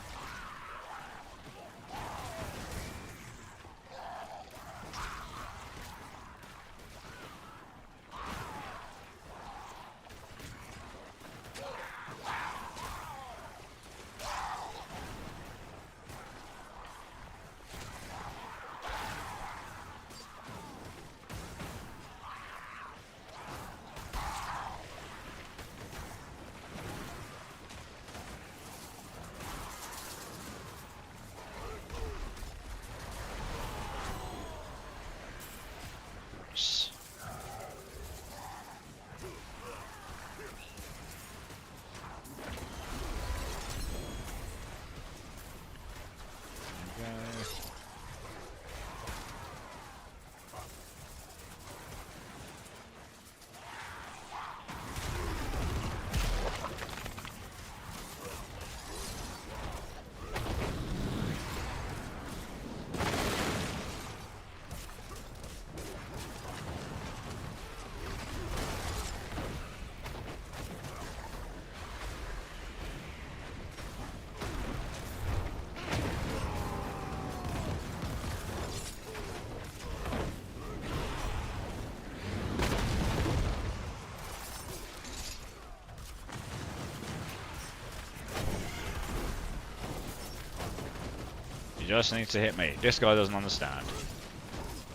Just needs to hit me. This guy doesn't understand.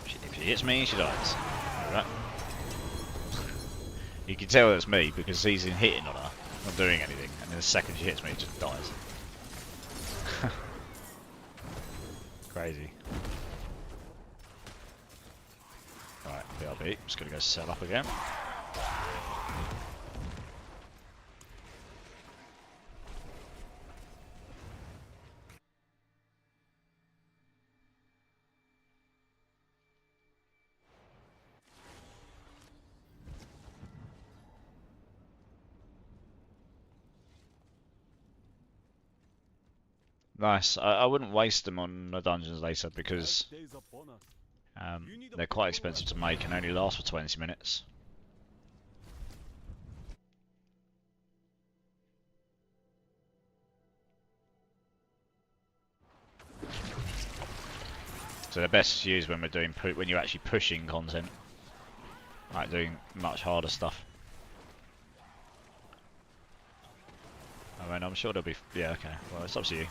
If she hits me, she dies. Right. You can tell it's me because he's hitting on her, not doing anything, and then the second she hits me, he just dies. Crazy. Right, BRB. Just gonna go set up again. Nice. I wouldn't waste them on the dungeons later because Best days upon us. You need a they're quite better expensive to weapon. make and only last for 20 minutes. So they're best to use when we're doing when you're actually pushing content, like doing much harder stuff. I mean, I'm sure there'll be. Yeah, okay. Well, it's up to you.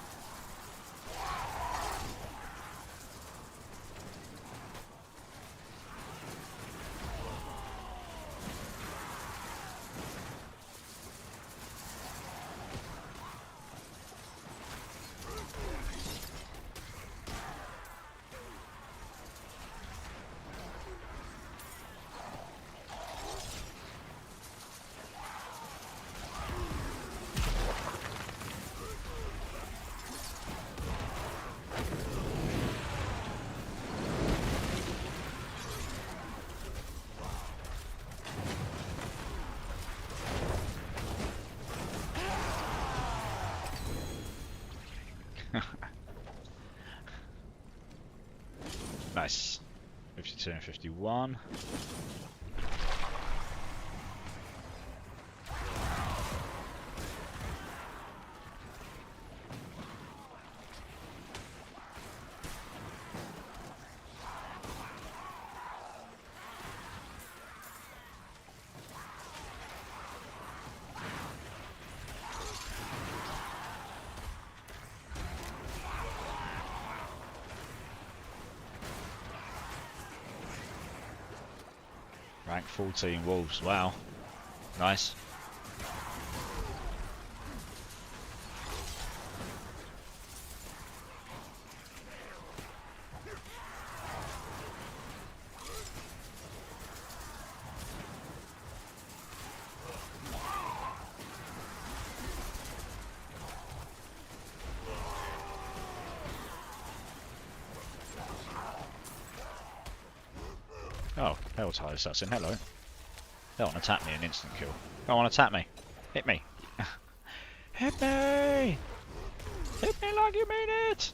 Nice. 52 and 51. Rank 14 wolves. Wow. Nice. Oh, Helltide assassin. Hello. Don't want to tap me an instant kill. Don't want to tap me. Hit me. Hit me! Hit me like you mean it!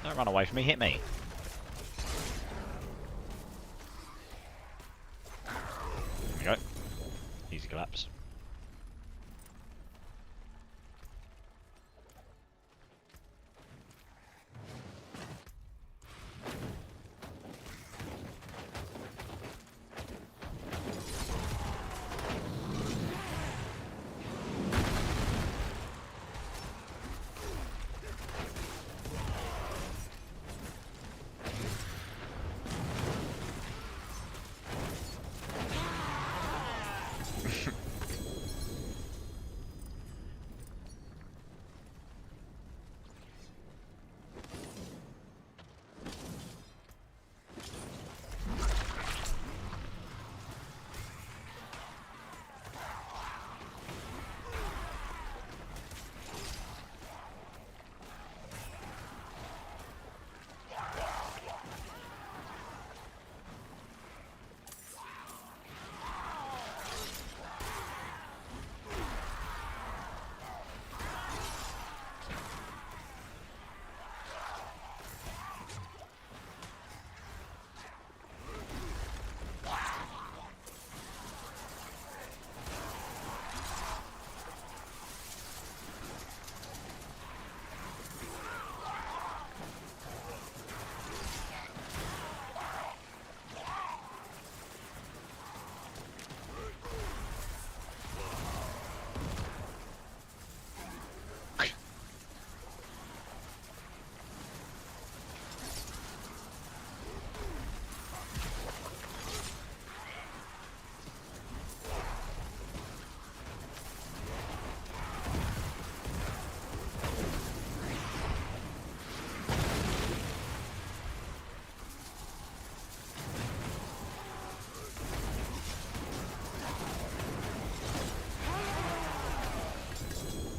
Don't run away from me, hit me. There we go. Easy collapse.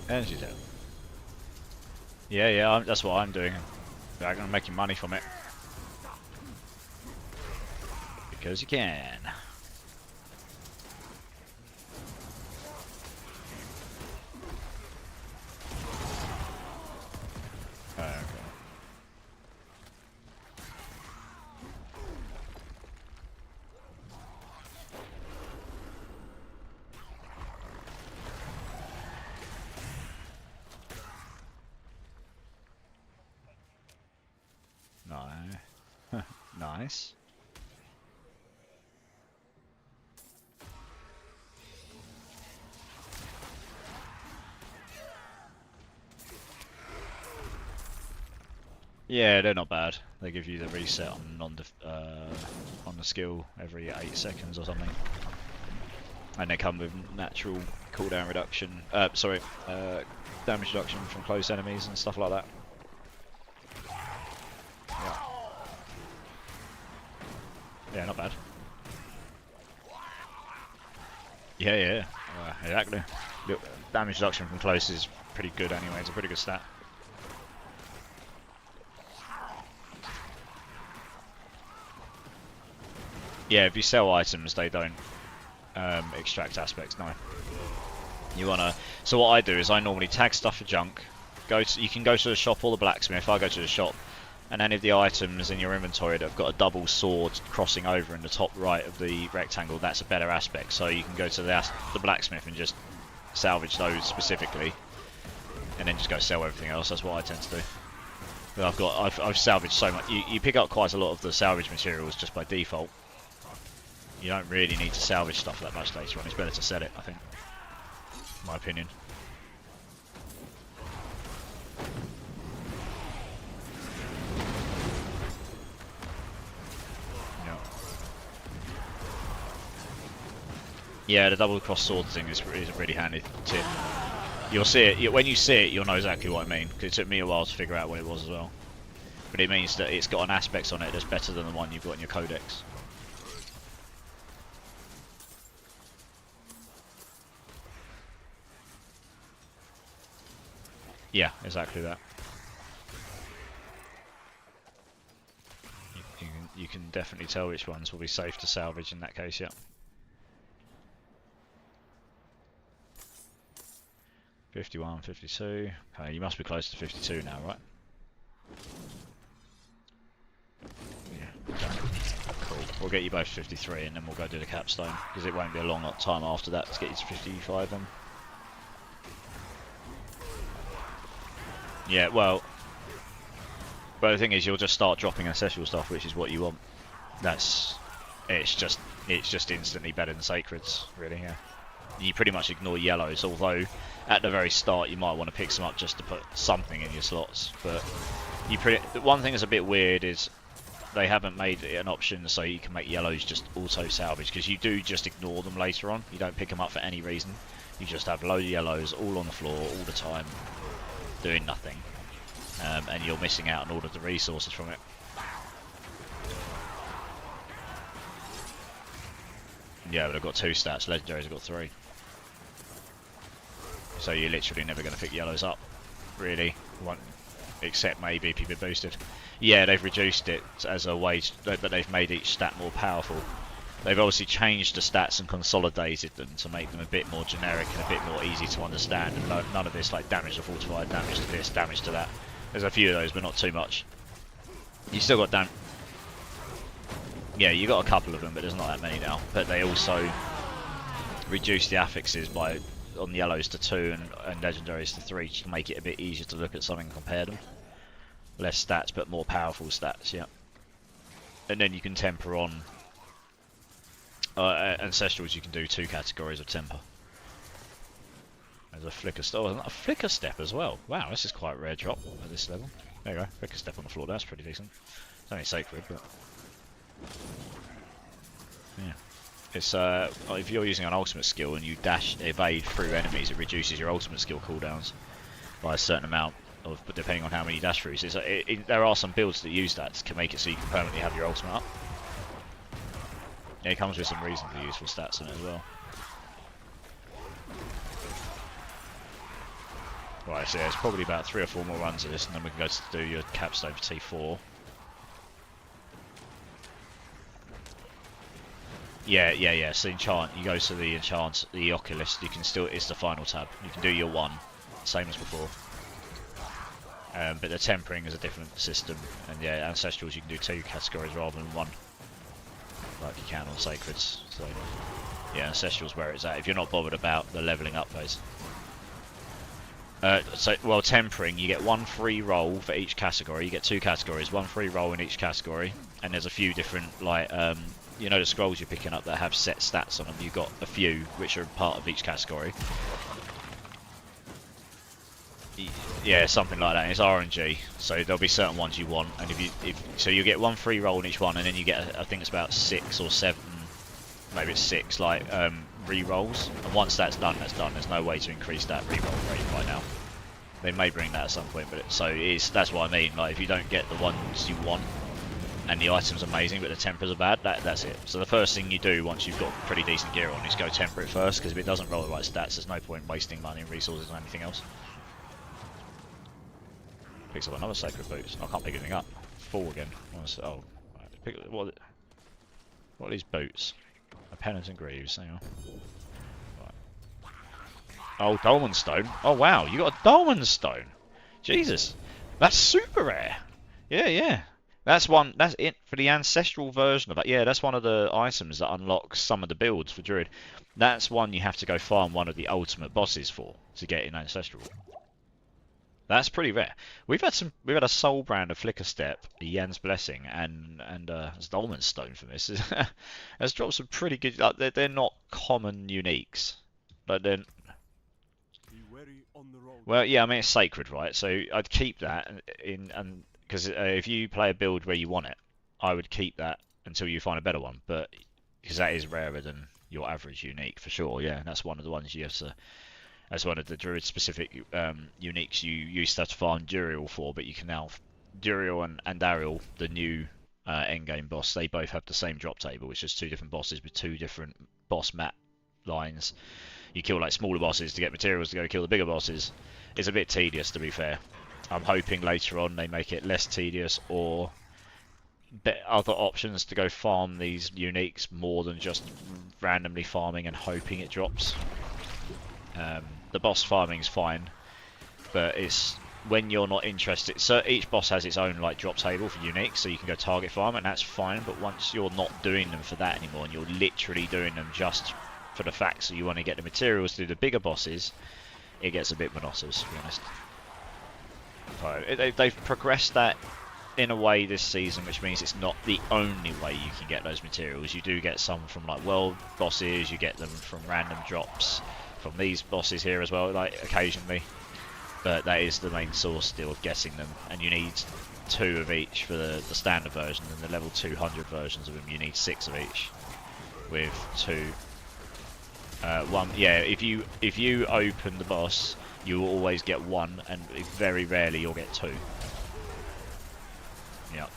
Energy down. Yeah, that's what I'm doing. I'm making money from it. Because you can. Nice. Yeah, they're not bad. They give you the reset on the skill every 8 seconds or something, and they come with natural cooldown reduction. Damage reduction from close enemies and stuff like that. Yeah, not bad. Yeah. Exactly. Damage reduction from close is pretty good anyway. It's a pretty good stat. Yeah, if you sell items, they don't extract aspects. No. You wanna. So what I do is I normally tag stuff for junk. You can go to the shop or the blacksmith. I go to the shop, and any of the items in your inventory that have got a double sword crossing over in the top right of the rectangle, that's a better aspect. So you can go to the blacksmith and just salvage those specifically, and then just go sell everything else. That's what I tend to do. But I've salvaged so much. You pick up quite a lot of the salvage materials just by default. You don't really need to salvage stuff that much later on. It's better to sell it, I think. In my opinion. Yeah, the double cross sword thing is a really handy tip. You'll see it when you see it. You'll know exactly what I mean, because it took me a while to figure out what it was as well. But it means that it's got an aspect on it that's better than the one you've got in your codex. Yeah, exactly that. You can definitely tell which ones will be safe to salvage in that case, yeah. $51, $52. Okay, you must be close to 52 now, right? Yeah, okay. Cool. We'll get you both 53 and then we'll go do the capstone, because it won't be a long time after that to get you to 55 then. Yeah, well, but the thing is, you'll just start dropping ancestral stuff, which is what you want. It's just instantly better than sacreds, really. Yeah, you pretty much ignore yellows, although at the very start you might want to pick some up just to put something in your slots. But one thing that's a bit weird is they haven't made it an option so you can make yellows just auto salvage, because you do just ignore them later on. You don't pick them up for any reason. You just have loads of yellows all on the floor all the time, doing nothing, and you're missing out on all of the resources from it. Yeah, but I've got 2 stats, legendaries have got 3. So you're literally never going to pick yellows up, really, except maybe if you've been boosted. Yeah, they've reduced it as a way, but they've made each stat more powerful. They've obviously changed the stats and consolidated them to make them a bit more generic and a bit more easy to understand, and none of this like damage to fortified, damage to this, damage to that. There's a few of those, but not too much. You still got yeah, you got a couple of them, but there's not that many now. But they also reduced the affixes on yellows to 2 and legendaries to 3 to make it a bit easier to look at something and compare them. Less stats, but more powerful stats, yeah. And then you can temper on ancestrals. You can do 2 categories of temper. There's a flicker step. Oh, a flicker step as well. Wow, this is quite a rare drop at this level. There you go, flicker step on the floor. That's pretty decent. It's only sacred, but yeah. It's if you're using an ultimate skill and you dash evade through enemies, it reduces your ultimate skill cooldowns by a certain amount, depending on how many dash throughs. There are some builds that use that to make it so you can permanently have your ultimate up. Yeah, it comes with some reasonably useful stats in it as well. Right, so it's probably about 3 or 4 more runs of this, and then we can go to do your capstone for T4. Yeah. So enchant, you go to the enchant, the oculist. You can still, it's the final tab. You can do your 1, same as before. But the tempering is a different system, and yeah, ancestrals you can do 2 categories rather than 1, like you can on sacreds. So yeah, ancestrals where it's at. If you're not bothered about the leveling up phase. Tempering, you get 1 free roll for each category. You get 2 categories, 1 free roll in each category, and there's a few different like you know the scrolls you're picking up that have set stats on them. You've got a few which are part of each category. Yeah, something like that. It's RNG, so there'll be certain ones you want, and so you get one free roll in each one, and then you get I think it's about 6 or 7, maybe it's 6 like re-rolls, and once that's done, that's done. There's no way to increase that re-roll rate right now. They may bring that at some point, but that's what I mean. Like if you don't get the ones you want, and the item's amazing, but the tempers are bad, that's it. So the first thing you do once you've got pretty decent gear on is go temper it first, because if it doesn't roll the right stats, there's no point wasting money and resources on anything else. Picks up another sacred boots. I can't pick anything up. Full again. Oh, right. What are these boots? A penance and greaves. Hang on. Right. Oh, dolmen stone. Oh wow, you got a dolmen stone. Jesus, that's super rare. Yeah. That's it for the ancestral version of that. Yeah, that's one of the items that unlocks some of the builds for druid. That's one you have to go farm one of the ultimate bosses for to get in ancestral. That's pretty rare. We've had a soul brand of Flicker Step, Yan's Blessing, and Dolmen's Stone from this. Has dropped some pretty good. Like they're not common uniques, but then. Well, yeah, I mean it's sacred, right? So I'd keep that because if you play a build where you want it, I would keep that until you find a better one. But because that is rarer than your average unique for sure. Yeah, and that's one of the ones you have to. That's one of the druid-specific uniques you used to have to farm Duriel for, but you can now... Duriel and Ariel, the new endgame boss, they both have the same drop table, which is 2 different bosses with 2 different boss map lines. You kill like smaller bosses to get materials to go kill the bigger bosses. It's a bit tedious, to be fair. I'm hoping later on they make it less tedious, or other options to go farm these uniques more than just randomly farming and hoping it drops. The boss farming is fine, but it's when you're not interested. So each boss has its own like drop table for unique, so you can go target farm, and that's fine. But once you're not doing them for that anymore, and you're literally doing them just for the fact that you want to get the materials to do the bigger bosses, it gets a bit monotonous, to be honest. So they've progressed that in a way this season, which means it's not the only way you can get those materials. You do get some from like world bosses, you get them from random drops from these bosses here as well, like occasionally, but that is the main source still of getting them, and you need 2 of each for the standard version, and the level 200 versions of them you need 6 of each with 2. One, yeah, if you open the boss you will always get 1, and very rarely you'll get 2. Yeah.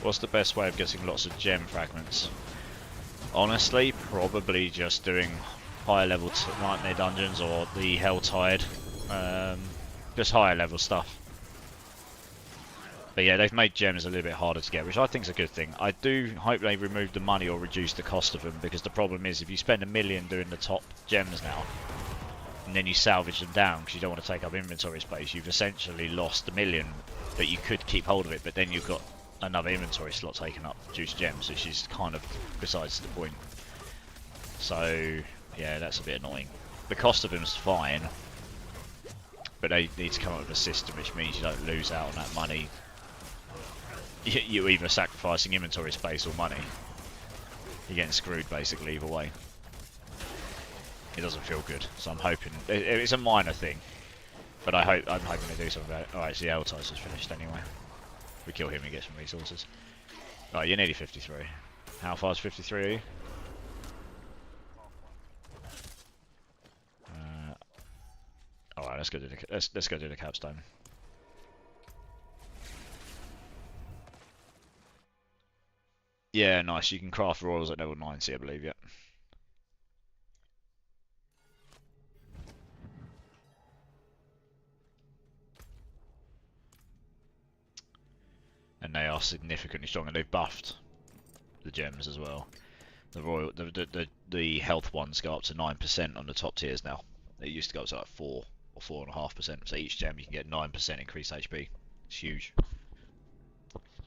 What's the best way of getting lots of gem fragments? Honestly, probably just doing higher level nightmare dungeons or the Helltide, just higher level stuff. But yeah, they've made gems a little bit harder to get, which I think is a good thing. I do hope they remove the money or reduce the cost of them, because the problem is if you spend $1 million doing the top gems now, and then you salvage them down because you don't want to take up inventory space, you've essentially lost $1 million, but you could keep hold of it, but then you've got another inventory slot taken up due to gems, which is kind of besides the point. So yeah, that's a bit annoying. The cost of them is fine, but they need to come up with a system which means you don't lose out on that money. You're either sacrificing inventory space or money. You're getting screwed basically either way. It doesn't feel good, so I'm hoping it's a minor thing, but I'm hoping they do something about it. Alright, so the Helltide's is finished anyway. We kill him and get some resources. Right, you're nearly 53. How far is 53 are you? Alright, let's go do the capstone. Yeah, nice. You can craft royals at level 90, I believe. Yeah. And they are significantly stronger. They've buffed the gems as well. The health ones go up to 9% on the top tiers now. It used to go up to like 4 or 4.5%. So each gem you can get 9% increased HP. It's huge.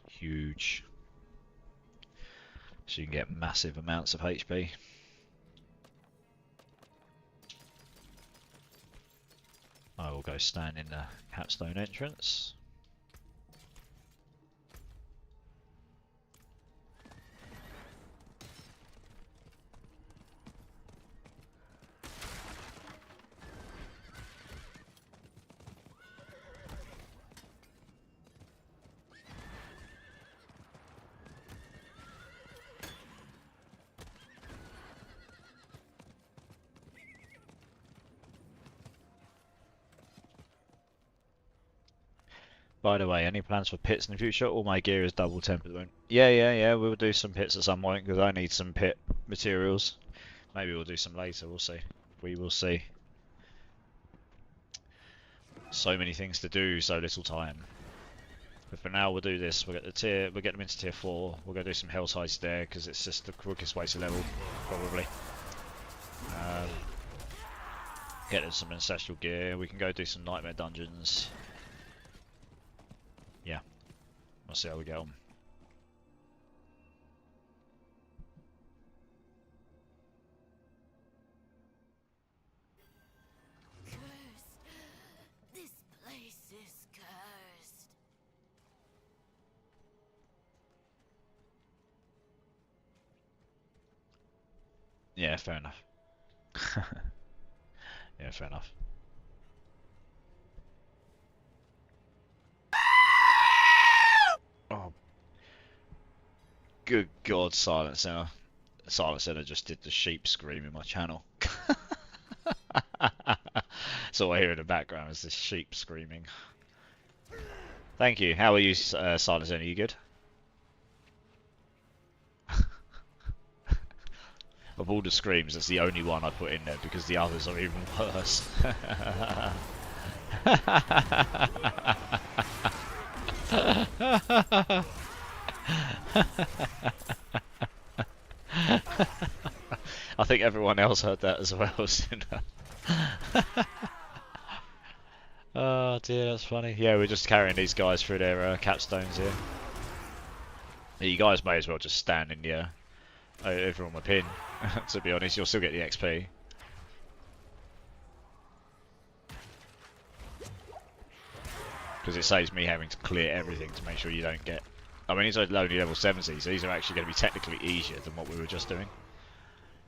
Huge. So you can get massive amounts of HP. I will go stand in the capstone entrance. By the way, any plans for pits in the future? All my gear is double temp at the moment. Yeah, we'll do some pits at some point because I need some pit materials. Maybe we'll do some later, we'll see. We will see. So many things to do, so little time. But for now we'll do this, we'll get them into tier 4, we'll go do some Helltides there because it's just the quickest way to level, probably. Get them some ancestral gear, we can go do some nightmare dungeons. Yeah, we'll see how we get on. Cursed. This place is cursed. Yeah, fair enough. Yeah, fair enough. Oh, good God, Silent Sinner. Silent Sinner just did the sheep scream in my channel. So I hear in the background is this sheep screaming. Thank you. How are you, Silent Sinner? Are you good? Of all the screams, that's the only one I put in there because the others are even worse. I think everyone else heard that as well, Sinner. Oh dear, that's funny. Yeah, we're just carrying these guys through their capstones here. You guys may as well just stand in the over on my pin. To be honest, you'll still get the XP. Because it saves me having to clear everything to make sure you don't get... I mean, it's only level 70, so these are actually going to be technically easier than what we were just doing.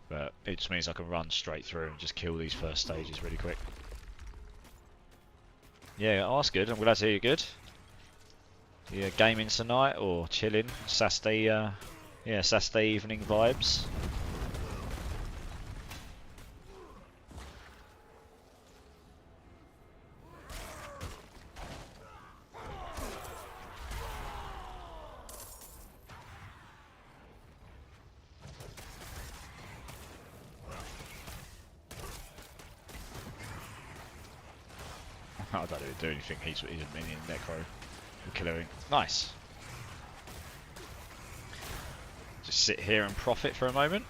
But it just means I can run straight through and just kill these first stages really quick. Yeah, oh, that's good. I'm glad to hear you're good. You gaming tonight or chilling? Saturday, yeah, Saturday evening vibes. I don't even do anything. He's a minion necro. Killing. Nice. Just sit here and profit for a moment.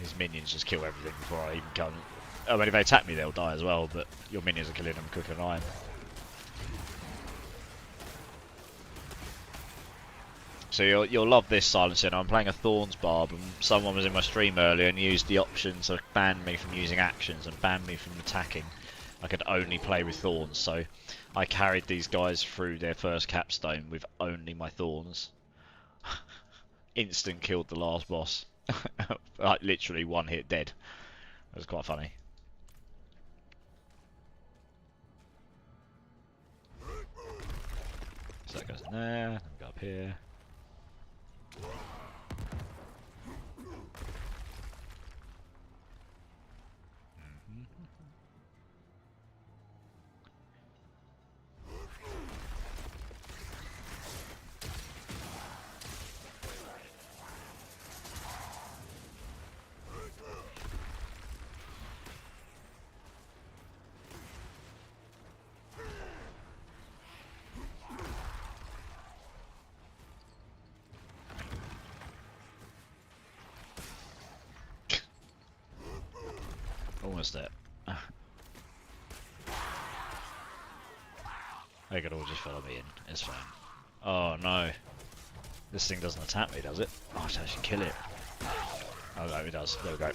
His minions just kill everything before I even come. I mean, if they attack me, they'll die as well. But your minions are killing them quicker than I am. So you'll love this, Silencer. I'm playing a Thorns barb, and someone was in my stream earlier and used the option to ban me from using actions and ban me from attacking. I could only play with Thorns, so I carried these guys through their first capstone with only my Thorns. Instant killed the last boss. Like literally one hit dead. It was quite funny. So that goes in there, go up here. Almost there. They could all just follow me in. It's fine. Oh no. This thing doesn't attack me, does it? Oh, I have to actually kill it. Oh no, it does. There we go.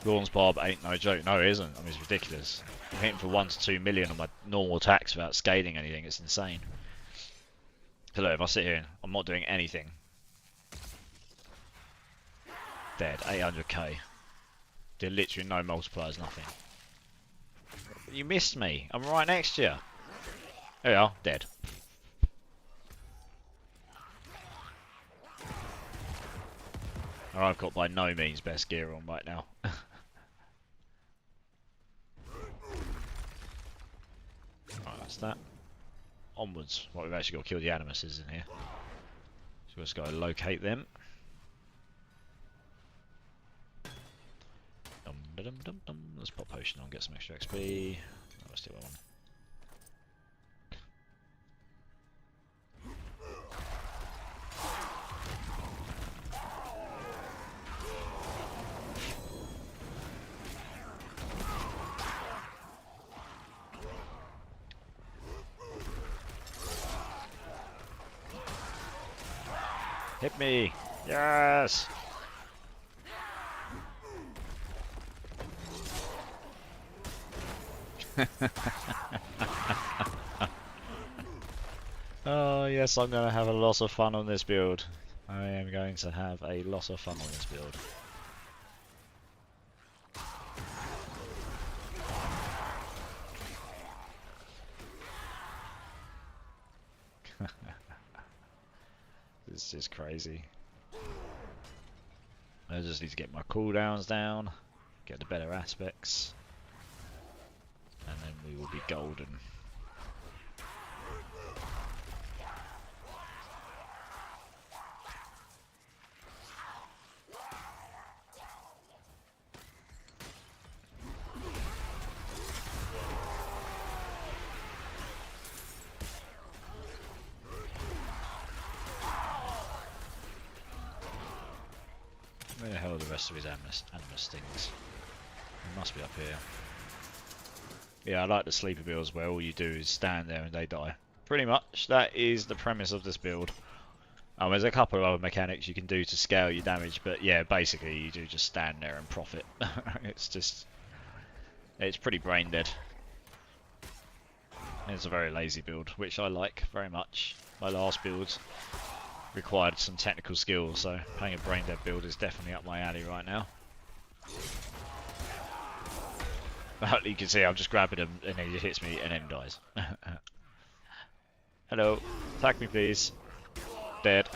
Thorns Barb ain't no joke. No, it isn't. I mean, it's ridiculous. I'm hitting for 1 to 2 million on my normal attacks without scaling anything. It's insane. So look, if I sit here and I'm not doing anything. Dead. 800k. Did literally no multipliers, nothing. You missed me. I'm right next to you. There you are. Dead. I've got by no means best gear on right now. Right, that's that. Onwards. Right, we've actually got to kill the animuses in here. So we've just got to locate them. Dum, da, dum, dum, dum. Let's pop potion on, get some extra XP. Oh, let's do one. Hit me! Yes! Oh yes, I'm going to have a lot of fun on this build. I am going to have a lot of fun on this build. This is crazy. I just need to get my cooldowns down, get the better aspects, and then we will be golden. Where the hell are the rest of his animus things? It must be up here. Yeah, I like the sleeper builds where all you do is stand there and they die. Pretty much, that is the premise of this build. There's a couple of other mechanics you can do to scale your damage, but yeah, basically you do just stand there and profit. It's pretty brain dead. It's a very lazy build, which I like very much. My last build required some technical skills, so playing a brain dead build is definitely up my alley right now. But you can see I'm just grabbing him and he just hits me and then dies. Hello, attack me please. Dead.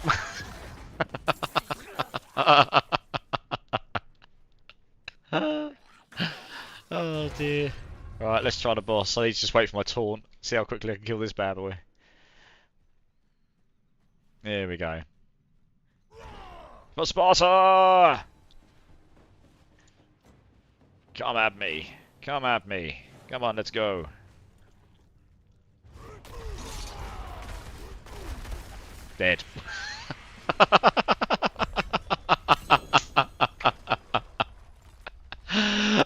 Oh dear. Right, let's try the boss. I need to just wait for my taunt. See how quickly I can kill this bad boy. There we go. For Sparta! Come at me. Come at me. Come on, let's go. Dead.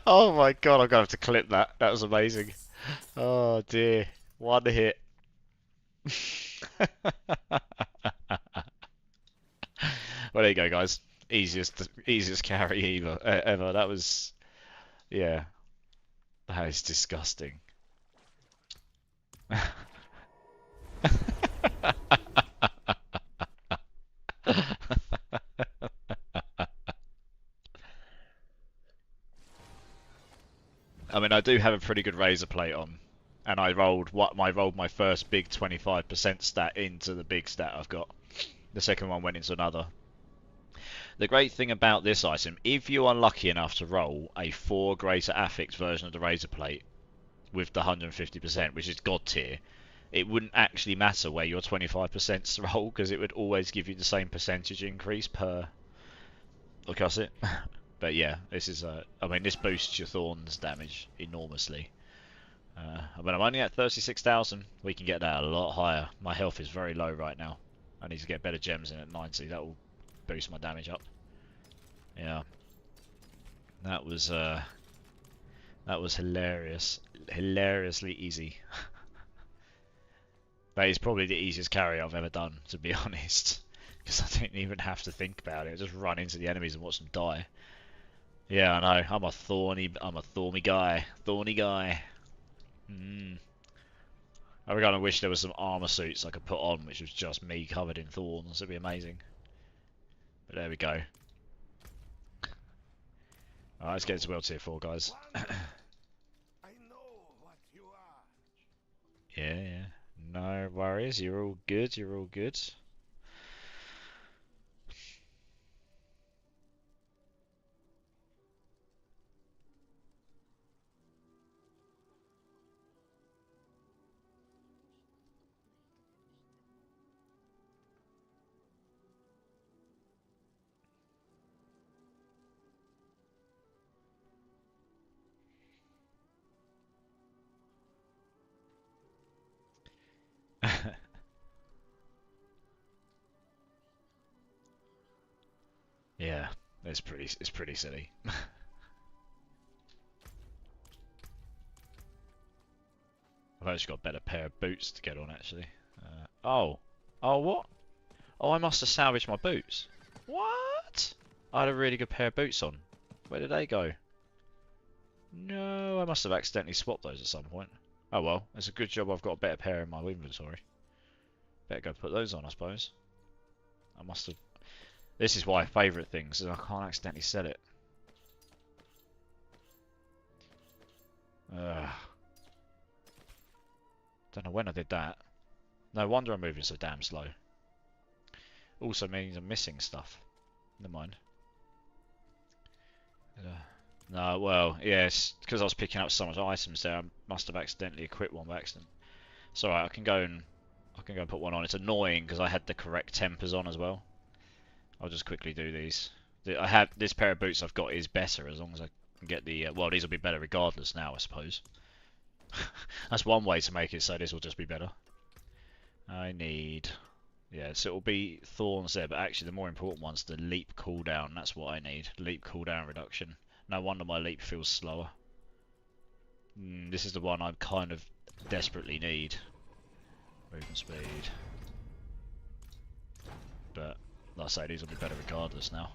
Oh my god, I'm gonna have to clip that. That was amazing. Oh dear. One hit. Well, there you go, guys. Easiest carry ever. That was, yeah. That is disgusting. I mean, I do have a pretty good razor plate on, and I rolled my first big 25% stat into the big stat I've got. The second one went into another. The great thing about this item, if you are lucky enough to roll a 4 greater affix version of the razor plate with the 150%, which is god tier, it wouldn't actually matter where your 25% roll, because it would always give you the same percentage increase per gusset. But yeah, this is I mean, this boosts your Thorns damage enormously. I mean, I'm only at 36,000. We can get that a lot higher. My health is very low right now. I need to get better gems in at 90. That will boost my damage up. Yeah. That was hilarious. Hilariously easy. That is probably the easiest carry I've ever done, to be honest. Because I didn't even have to think about it. I just run into the enemies and watch them die. Yeah, I know. I'm a thorny guy. Thorny guy. I kind of wish there was some armor suits I could put on, which was just me covered in thorns. It'd be amazing. But there we go. Alright, let's get into World Tier 4, guys. Yeah. No worries. You're all good. You're all good. Yeah, it's pretty silly. I've actually got a better pair of boots to get on actually. Oh, what? Oh, I must have salvaged my boots. What? I had a really good pair of boots on. Where did they go? No, I must have accidentally swapped those at some point. Oh well, it's a good job I've got a better pair in my inventory. Better go put those on, I suppose. I must have. This is why favourite things is I can't accidentally sell it. Don't know when I did that. No wonder I'm moving so damn slow. Also means I'm missing stuff. Never mind. No, well, yes, because I was picking up so much items there, I must have accidentally equipped one by accident. It's alright, I can go and put one on. It's annoying because I had the correct tempers on as well. I'll just quickly do these. I have this pair of boots I've got is better as long as I can get the. Well, these will be better regardless now, I suppose. That's one way to make it so this will just be better. I need. Yeah, so it'll be Thorns there, but actually the more important one's the leap cooldown. That's what I need. Leap cooldown reduction. No wonder my leap feels slower. This is the one I kind of desperately need. Movement speed. But, like I say, these will be better regardless now.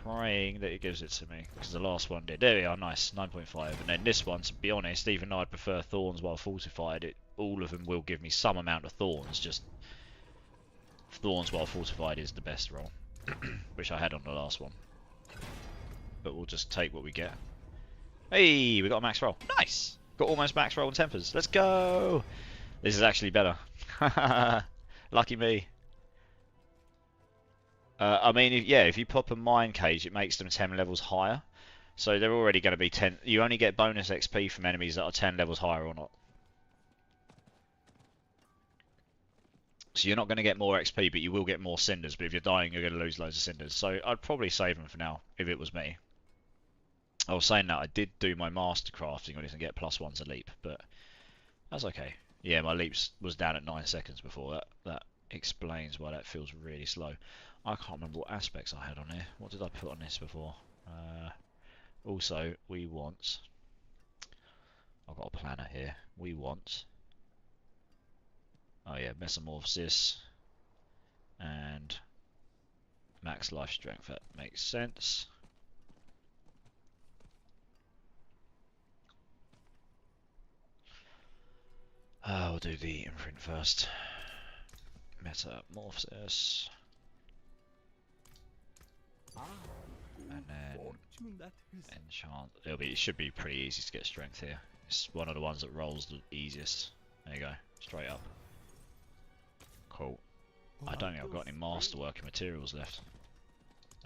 Praying that it gives it to me, because the last one did. There we are, nice, 9.5. And then this one, to be honest, even though I'd prefer Thorns while fortified, all of them will give me some amount of Thorns, just Thorns while fortified is the best roll, which I had on the last one. But we'll just take what we get. Hey, we got a max roll. Nice! Got almost max roll and tempers. Let's go! This is actually better. Lucky me. I mean, if you pop a mine cage, it makes them 10 levels higher. So they're already going to be 10. You only get bonus XP from enemies that are 10 levels higher or not. So you're not going to get more XP, but you will get more cinders. But if you're dying, you're going to lose loads of cinders. So I'd probably save them for now, if it was me. I was saying that I did do my master crafting on it and get +1 to leap, but that's okay. Yeah, my leaps was down at 9 seconds before. That explains why that feels really slow. I can't remember what aspects I had on here. What did I put on this before? Also, we want... I've got a planner here. We want... Oh yeah, Metamorphosis and max life strength. That makes sense. We'll do the imprint first. Metamorphosis. And then enchant. It should be pretty easy to get strength here. It's one of the ones that rolls the easiest. There you go, straight up. Cool. I don't think I've got any masterworking materials left.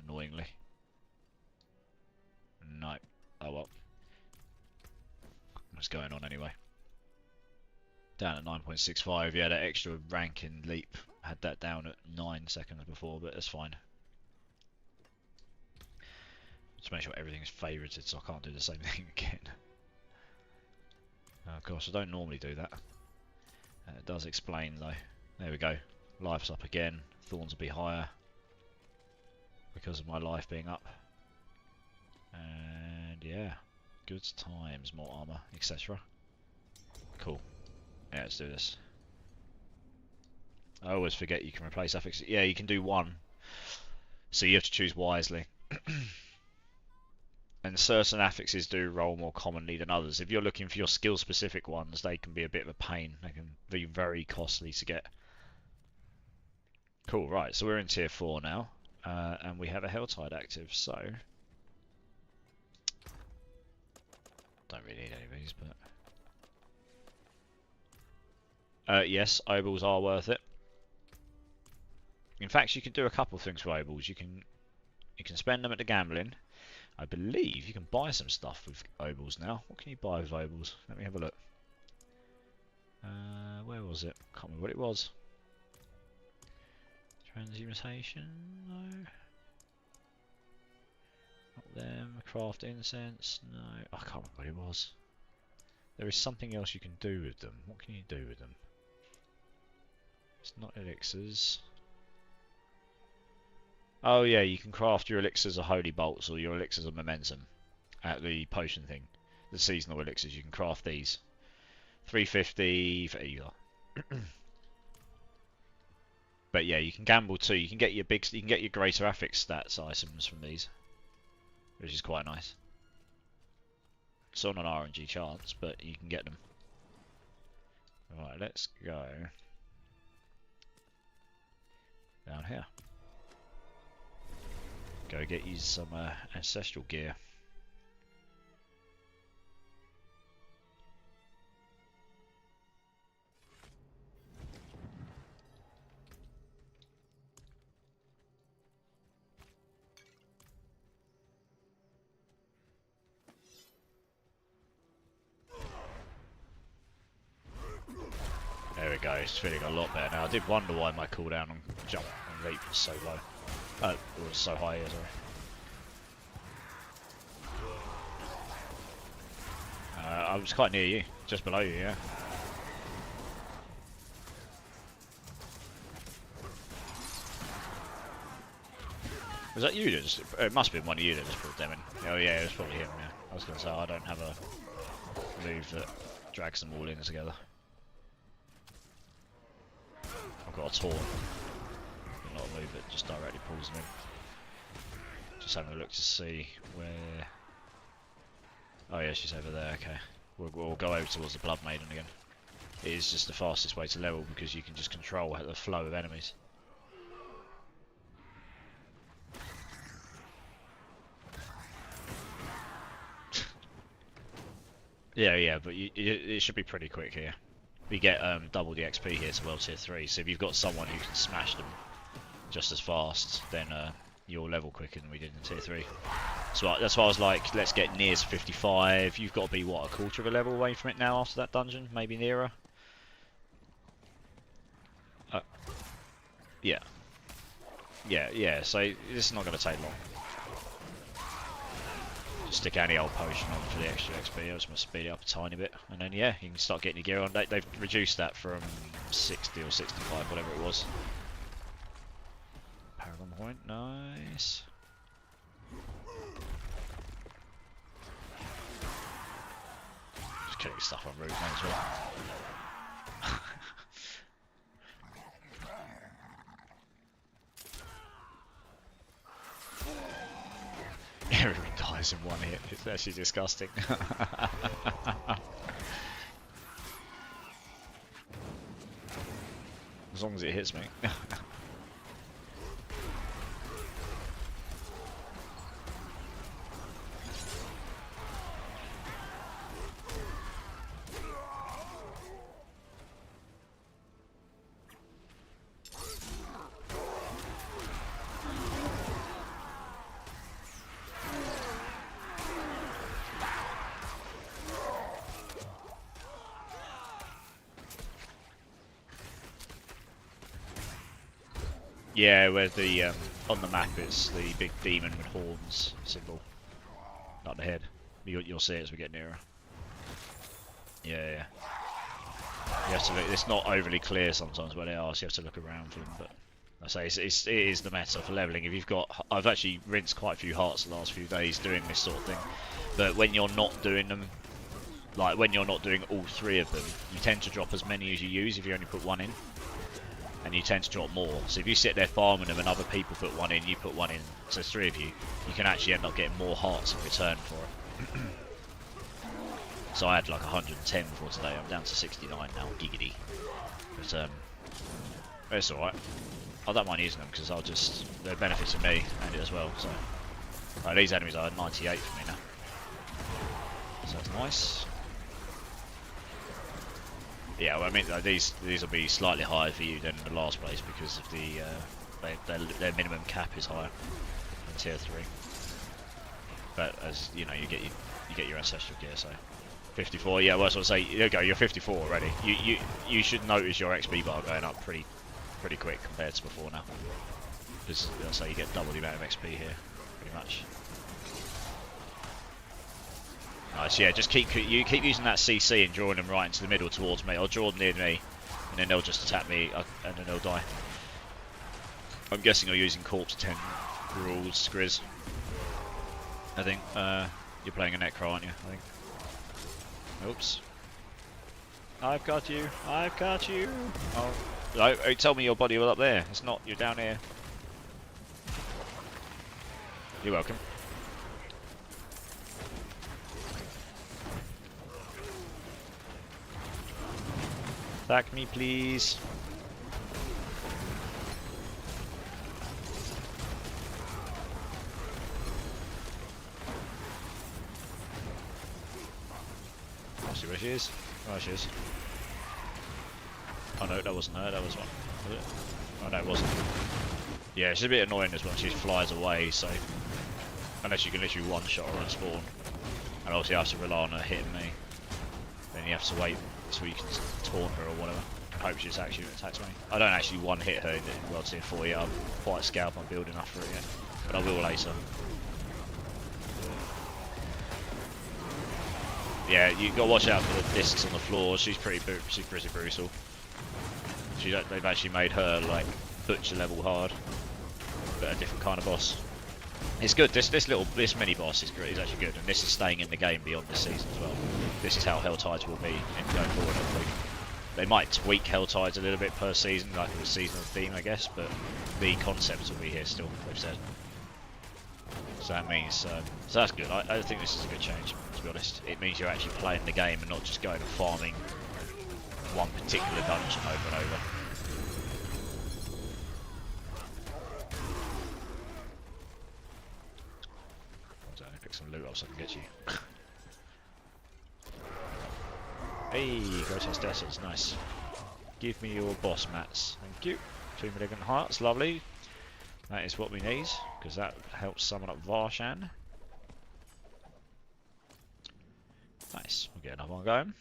Annoyingly. No. Oh well. What's going on anyway? Down at 9.65. Yeah, that extra rank in leap had that down at 9 seconds before, but that's fine. Just make sure everything's favorited so I can't do the same thing again. Oh gosh, I don't normally do that. It does explain though. There we go. Life's up again. Thorns will be higher. because of my life being up. And yeah, good times, more armor, etc. Cool. Yeah, let's do this. I always forget you can replace affixes. Yeah, you can do one. So you have to choose wisely. And certain affixes do roll more commonly than others. If you're looking for your skill-specific ones, they can be a bit of a pain. They can be very costly to get. Cool, right, so we're in tier 4 now. And we have a Helltide active, so... Don't really need any of these, but... yes, obols are worth it. In fact, you can do a couple of things for obols. You can spend them at the gambling. I believe you can buy some stuff with obols now. What can you buy with obols? Let me have a look. Where was it? Can't remember what it was. Transmutation? No. Not them. Craft incense? No. I can't remember what it was. There is something else you can do with them. What can you do with them? It's not elixirs. Oh yeah, you can craft your elixirs of holy bolts or your elixirs of momentum at the potion thing. The seasonal elixirs, you can craft these. 350 for either. But yeah, you can gamble too. You can get your greater affix stats items from these, which is quite nice. It's on an RNG chance, but you can get them. Right, let's go down here. Go get you some ancestral gear. There we go, it's feeling a lot better now. I did wonder why my cooldown on jump and leap was so low. It was so high, sorry. I was quite near you, just below you, yeah. Was that you that just... It must have been one of you that just pulled them in. Oh yeah, it was probably him, yeah. I was going to say, I don't have a move that drags them all in together. I've got a taunt. Not a move that just directly pulls them in. Just having a look to see where... Oh yeah, she's over there, okay. We'll go over towards the Blood Maiden again. It is just the fastest way to level because you can just control the flow of enemies. Yeah, but it should be pretty quick here. We get double the XP here to World Tier 3, so if you've got someone who can smash them just as fast, then you'll level quicker than we did in Tier 3. So that's why I was like, let's get near to 55. You've got to be, what, a quarter of a level away from it now after that dungeon? Maybe nearer? Yeah. Yeah, so this is not going to take long. Just stick any old potion on for the extra XP, I just must speed it up a tiny bit. And then, yeah, you can start getting your gear on. They've reduced that from 60 or 65, whatever it was. Paragon point, nice. Just killing stuff on route, may as well. Everyone dies in one hit, it's actually disgusting. As long as it hits me. Yeah, where the on the map it's the big demon with horns symbol, not the head. You'll see it as we get nearer. Yeah. You have to look. It's not overly clear sometimes where they are, so you have to look around for them. But I say it is the meta for leveling. If you've got, I've actually rinsed quite a few hearts the last few days doing this sort of thing. But when you're not doing them, like when you're not doing all 3 of them, you tend to drop as many as you use if you only put 1 in. And you tend to drop more. So if you sit there farming them and other people put 1 in, you put 1 in, so 3 of you, you can actually end up getting more hearts in return for it. So I had like 110 before today, I'm down to 69 now, giggity. But it's alright. I don't mind using them because they're benefiting me and it as well. So these enemies are 98 for me now. So that's nice. Yeah, well, I mean these will be slightly higher for you than the last place because of the their minimum cap is higher than tier 3. But as you know, you get your ancestral gear. So 54. Yeah, well, I was say there you go. You're 54 already. You should notice your XP bar going up pretty quick compared to before now. Because so you get double the amount of XP here, pretty much. Nice, yeah, just keep using that CC and drawing them right into the middle towards me. I'll draw them near me, and then they'll just attack me, and then they'll die. I'm guessing you're using Corpse 10 rules, Grizz. I think. You're playing a Necro, aren't you? I think. Oops. I've got you. I've got you. Oh, no, tell me your body was up there. It's not. You're down here. You're welcome. Attack me, please. I'll see where she is. Oh, she is. Oh no, that wasn't her. That was one. Was it? Oh no, it wasn't. Yeah, she's a bit annoying as well. She flies away, so unless you can literally one-shot her on spawn, and obviously you have to rely on her hitting me. Then you have to wait so you can taunt her or whatever. I hope she actually attacks me. I don't actually one-hit her in World Tier 4 yet. I'm quite scaled my build enough for it yet, but I will later. Yeah, you got to watch out for the discs on the floor. She's pretty brutal. They've actually made her like butcher level hard, but a different kind of boss. It's good. This mini boss is great. It's actually good, and this is staying in the game beyond this season as well. This is how Helltides will be going forward, hopefully. They might tweak Helltides a little bit per season, like a seasonal theme, I guess, but the concepts will be here still, they've said. So that means, so that's good. I think this is a good change, to be honest. It means you're actually playing the game and not just going and farming one particular dungeon over and over. So pick some loot up so I can get you. Hey, Grotesque Deserts, nice. Give me your boss mats, thank you. 2 million hearts, lovely. That is what we need, because that helps summon up Varshan. Nice, we'll get another one going.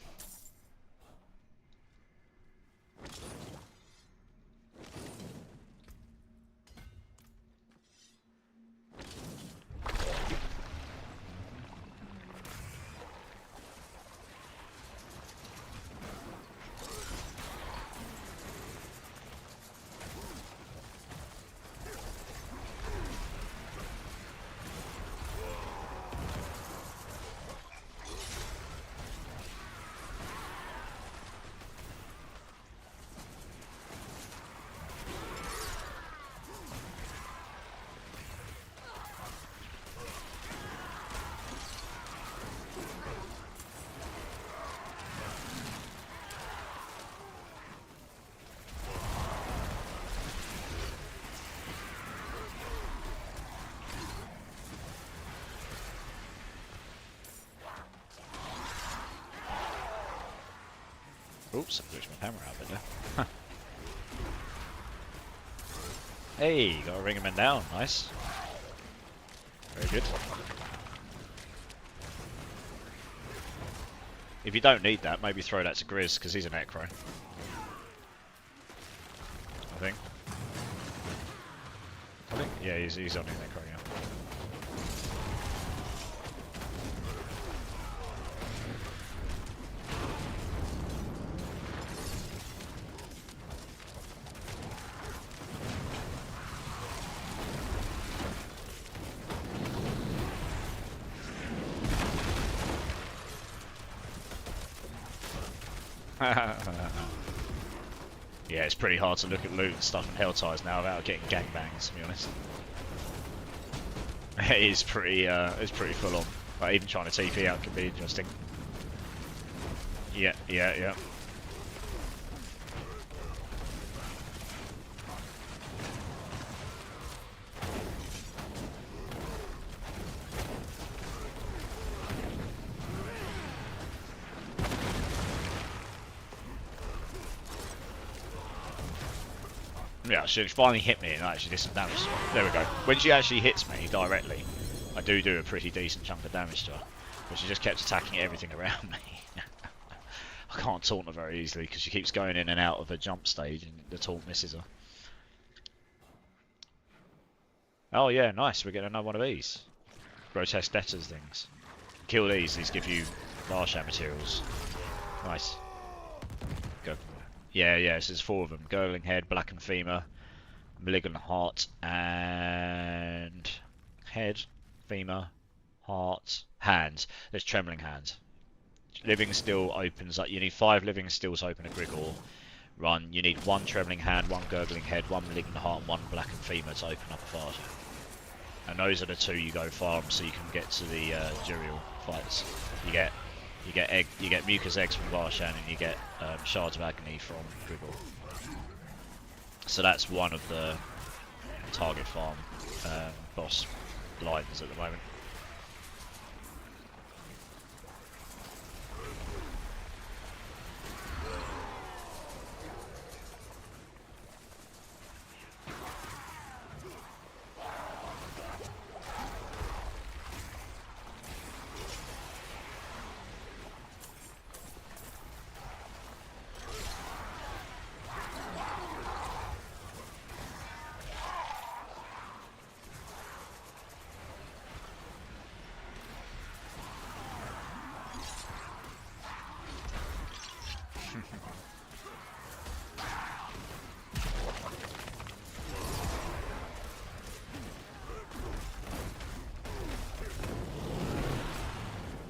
Oops, I glitched my camera out a bit there. Hey, got a ring him down, nice. Very good. If you don't need that, maybe throw that to Grizz, because he's a Necro. I think. Yeah, he's only a Necro, yeah. Yeah, it's pretty hard to look at loot and stuff in Helltires now without getting gangbangs, to be honest. It is pretty, it's pretty full on. Like, even trying to TP out can be interesting. Yeah. Yeah, she finally hit me and I actually did some damage to her. There we go. When she actually hits me directly, I do a pretty decent chunk of damage to her. But she just kept attacking everything around me. I can't taunt her very easily because she keeps going in and out of her jump stage and the taunt misses her. Oh yeah, nice, we're getting another one of these. Grotesque Debtors things. Kill these give you Varshan materials. Nice. Go. Yeah, so there's 4 of them. Gurgling Head, Blackened Femur, Malignant Heart, and... Head, Femur, Heart, Hands. There's Trembling Hands. Living Still opens up. You need 5 Living Stills to open a Grigor run. You need 1 Trembling Hand, 1 Gurgling Head, 1 Malignant Heart, and 1 Blackened Femur to open up a Varshan. And those are the 2 you go farm so you can get to the Duriel fights. You get Mucus Eggs from Varshan and you get Shards of Agony from Grigor. So that's one of the target farm boss lines at the moment.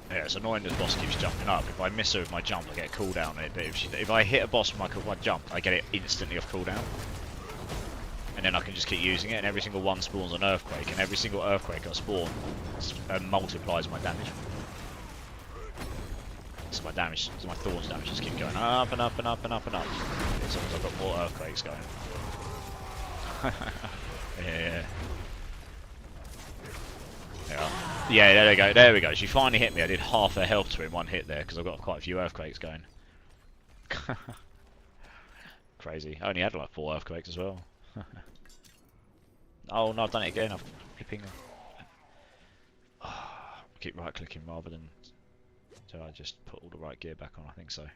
Yeah, it's annoying this boss keeps jumping up. If I miss her with my jump, I get a cooldown on it. But if I hit a boss with my jump, I get it instantly off cooldown. And then I can just keep using it, and every single one spawns an Earthquake, and every single Earthquake I spawn multiplies my damage. So my damage, so my Thorns damage just keep going up and up and up and up and up. As long as I've got more Earthquakes going. Yeah, there we go. She finally hit me. I did half her health to her in one hit there because I've got quite a few Earthquakes going. Crazy. I only had like 4 Earthquakes as well. Oh no, I've done it again. I'm flipping. Keep right clicking rather than. So I just put all the right gear back on, I think so.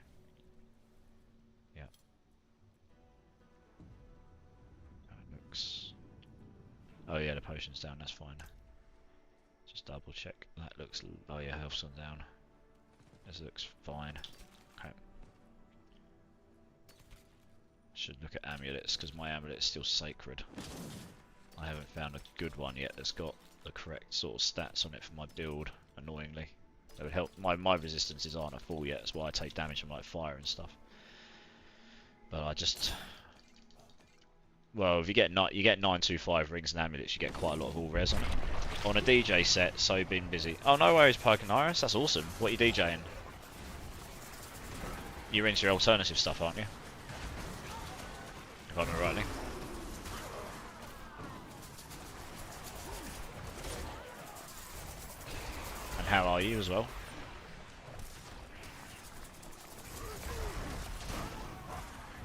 Yeah. Looks. Oh yeah, the potion's down, that's fine. Just double check. That looks. Oh yeah, health's on down. This looks fine. Okay. Should look at amulets because my amulet's still sacred. I haven't found a good one yet that's got the correct sort of stats on it for my build, annoyingly. That would help. My resistances aren't at full yet, that's why I take damage from like fire and stuff. But I just... Well, if you get 925 rings and amulets, you get quite a lot of all res on it. On a DJ set, so been busy. Oh, no worries, Pokeniris, that's awesome. What are you DJing? You're into your alternative stuff, aren't you? If I remember rightly. And how are you as well?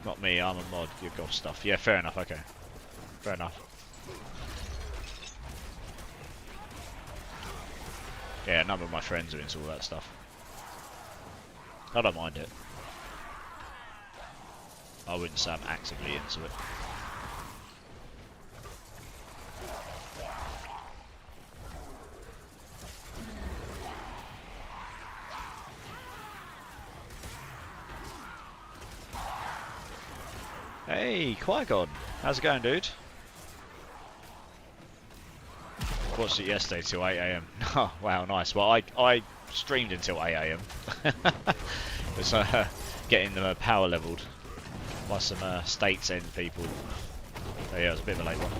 Not me, I'm a mod, your goth stuff. Yeah, fair enough, okay. Fair enough. Yeah, a number of my friends are into all that stuff. I don't mind it. I wouldn't say I'm actively into it. Hey, Qui-Gon! How's it going, dude? Watched it yesterday till 8 AM. Oh, wow, nice. Well, I streamed until 8 AM. It's getting them power leveled by some states end people. So yeah, it was a bit of a late one.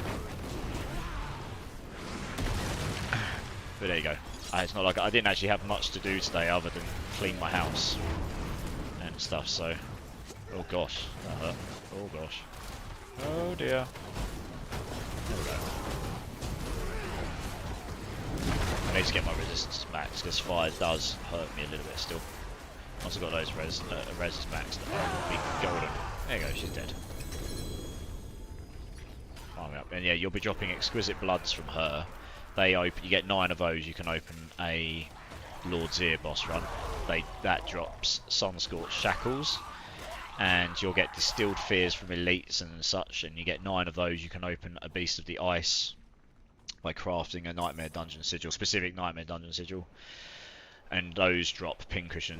But there you go. It's not like I didn't actually have much to do today other than clean my house and stuff, so... Oh gosh, that hurt. Oh gosh. Oh dear. There we go. I need to get my resistance max, because fire does hurt me a little bit still. Once I've got those res max, the fire will be golden. There you go, she's dead. Climbing up. And yeah, you'll be dropping exquisite bloods from her. They open. You get 9 of those. You can open a Lord's Ear boss run. That drops Sunscorched Shackles, and you'll get Distilled Fears from elites and such. And you get 9 of those. You can open a Beast of the Ice by crafting a Nightmare Dungeon Sigil, specific Nightmare Dungeon Sigil. And those drop Pincushion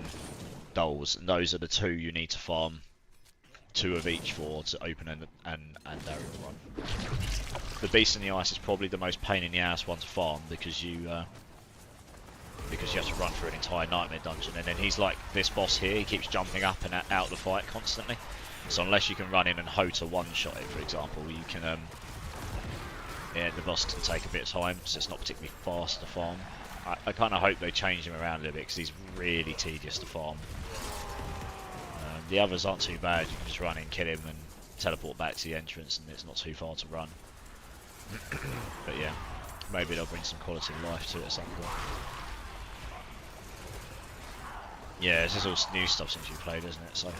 Dolls, and those are the 2 you need to farm. 2 of each for to open an area run. The Beast in the Ice is probably the most pain in the ass one to farm because you have to run through an entire Nightmare dungeon, and then he's like this boss here. He keeps jumping up and out of the fight constantly. So unless you can run in and Hota one-shot it, for example, you can yeah, the boss can take a bit of time, so it's not particularly fast to farm. I kind of hope they change him around a little bit because he's really tedious to farm. The others aren't too bad. You can just run in, kill him, and teleport back to the entrance, and it's not too far to run. But yeah, maybe they'll bring some quality of life to it at some point. Yeah, this is all new stuff since you played, isn't it? So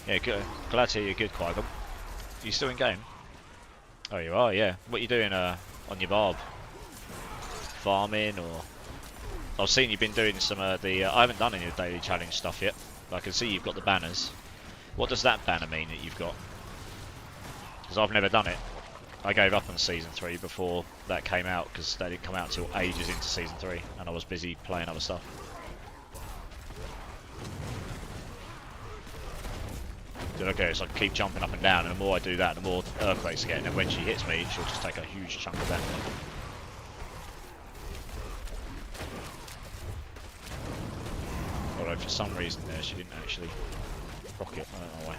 yeah, good. Glad to hear you're good, Qui-Gon. Are you still in game? Oh, you are. Yeah. What are you doing on your barb? Farming, or I've seen you've been doing some of the. I haven't done any of the daily challenge stuff yet. I can see you've got the banners. What does that banner mean that you've got? Because I've never done it. I gave up on Season 3 before that came out, because they didn't come out until ages into Season 3, and I was busy playing other stuff. Okay, so I keep jumping up and down, and the more I do that, the more earthquakes I get, and then when she hits me, she'll just take a huge chunk of damage. Although for some reason there, she didn't actually proc it. I don't know why.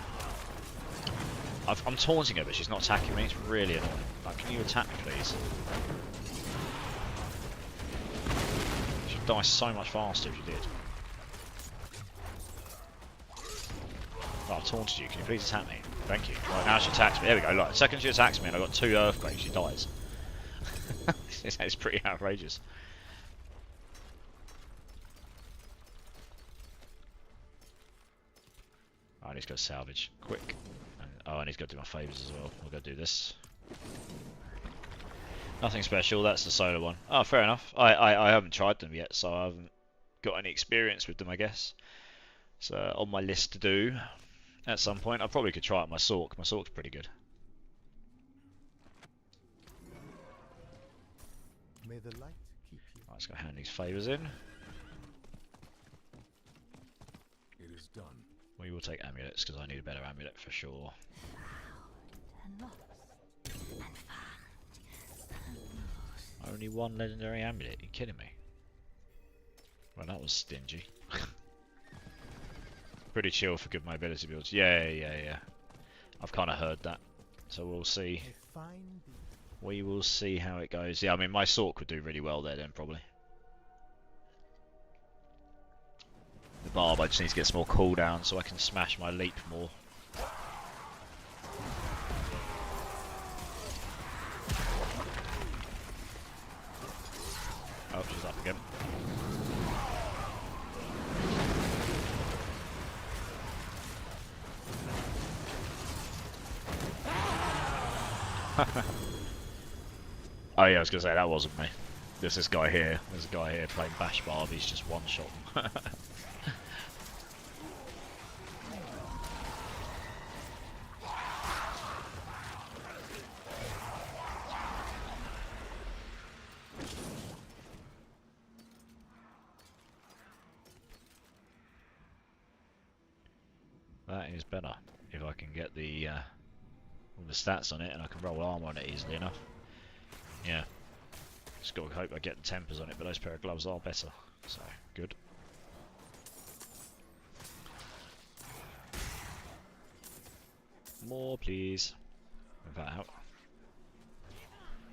I'm taunting her, but she's not attacking me. It's really annoying. Like, can you attack me, please? She'd die so much faster if you did. Oh, I've taunted you. Can you please attack me? Thank you. Right, now she attacks me. There we go. Look, the second she attacks me and I've got 2 earthquakes, she dies. It's pretty outrageous. I need to go salvage quick. Oh, I need to go do my favours as well. I'll go do this. Nothing special. That's the solar one. Oh, fair enough. I haven't tried them yet, so I haven't got any experience with them, I guess. So on my list to do at some point. I probably could try out my Sork. My Sork's pretty good. May the light keep you. Right, let's go hand these favours in. It is done. We will take amulets because I need a better amulet for sure. Only 1 legendary amulet? You're kidding me? Well, that was stingy. Pretty chill for good mobility builds. Yeah. I've kind of heard that, so we'll see. We will see how it goes. Yeah, I mean, my Sork would do really well there then, probably. The barb, I just need to get some more cooldown so I can smash my leap more. Oh, she's up again. Oh yeah, I was gonna say that wasn't me. There's this guy here. There's a guy here playing Bash Barb. He's just one-shot them. That is better. If I can get the all the stats on it and I can roll armor on it easily enough. Yeah. Just gotta hope I get the tempers on it, but those pair of gloves are better. So, good. More, please. Move that out.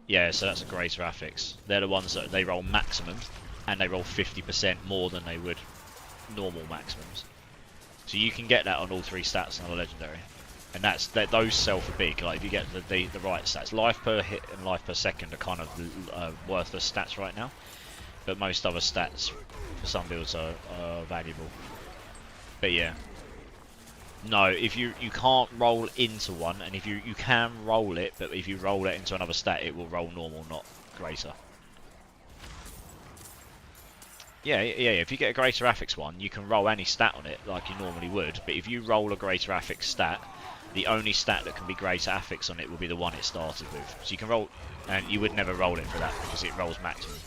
Yeah, so that's a greater affix. They're the ones that they roll maximum, and they roll 50% more than they would normal maximums. So you can get that on all 3 stats on a legendary, and those sell for big. Like if you get the right stats, life per hit and life per second are kind of worthless stats right now, but most other stats for some builds are valuable. But yeah. No, if you can't roll into one, and if you can roll it, but if you roll it into another stat, it will roll normal, not greater. Yeah, if you get a greater affix one, you can roll any stat on it like you normally would, but if you roll a greater affix stat, the only stat that can be greater affix on it will be the one it started with. So you can roll, and you would never roll it for that because it rolls maximum.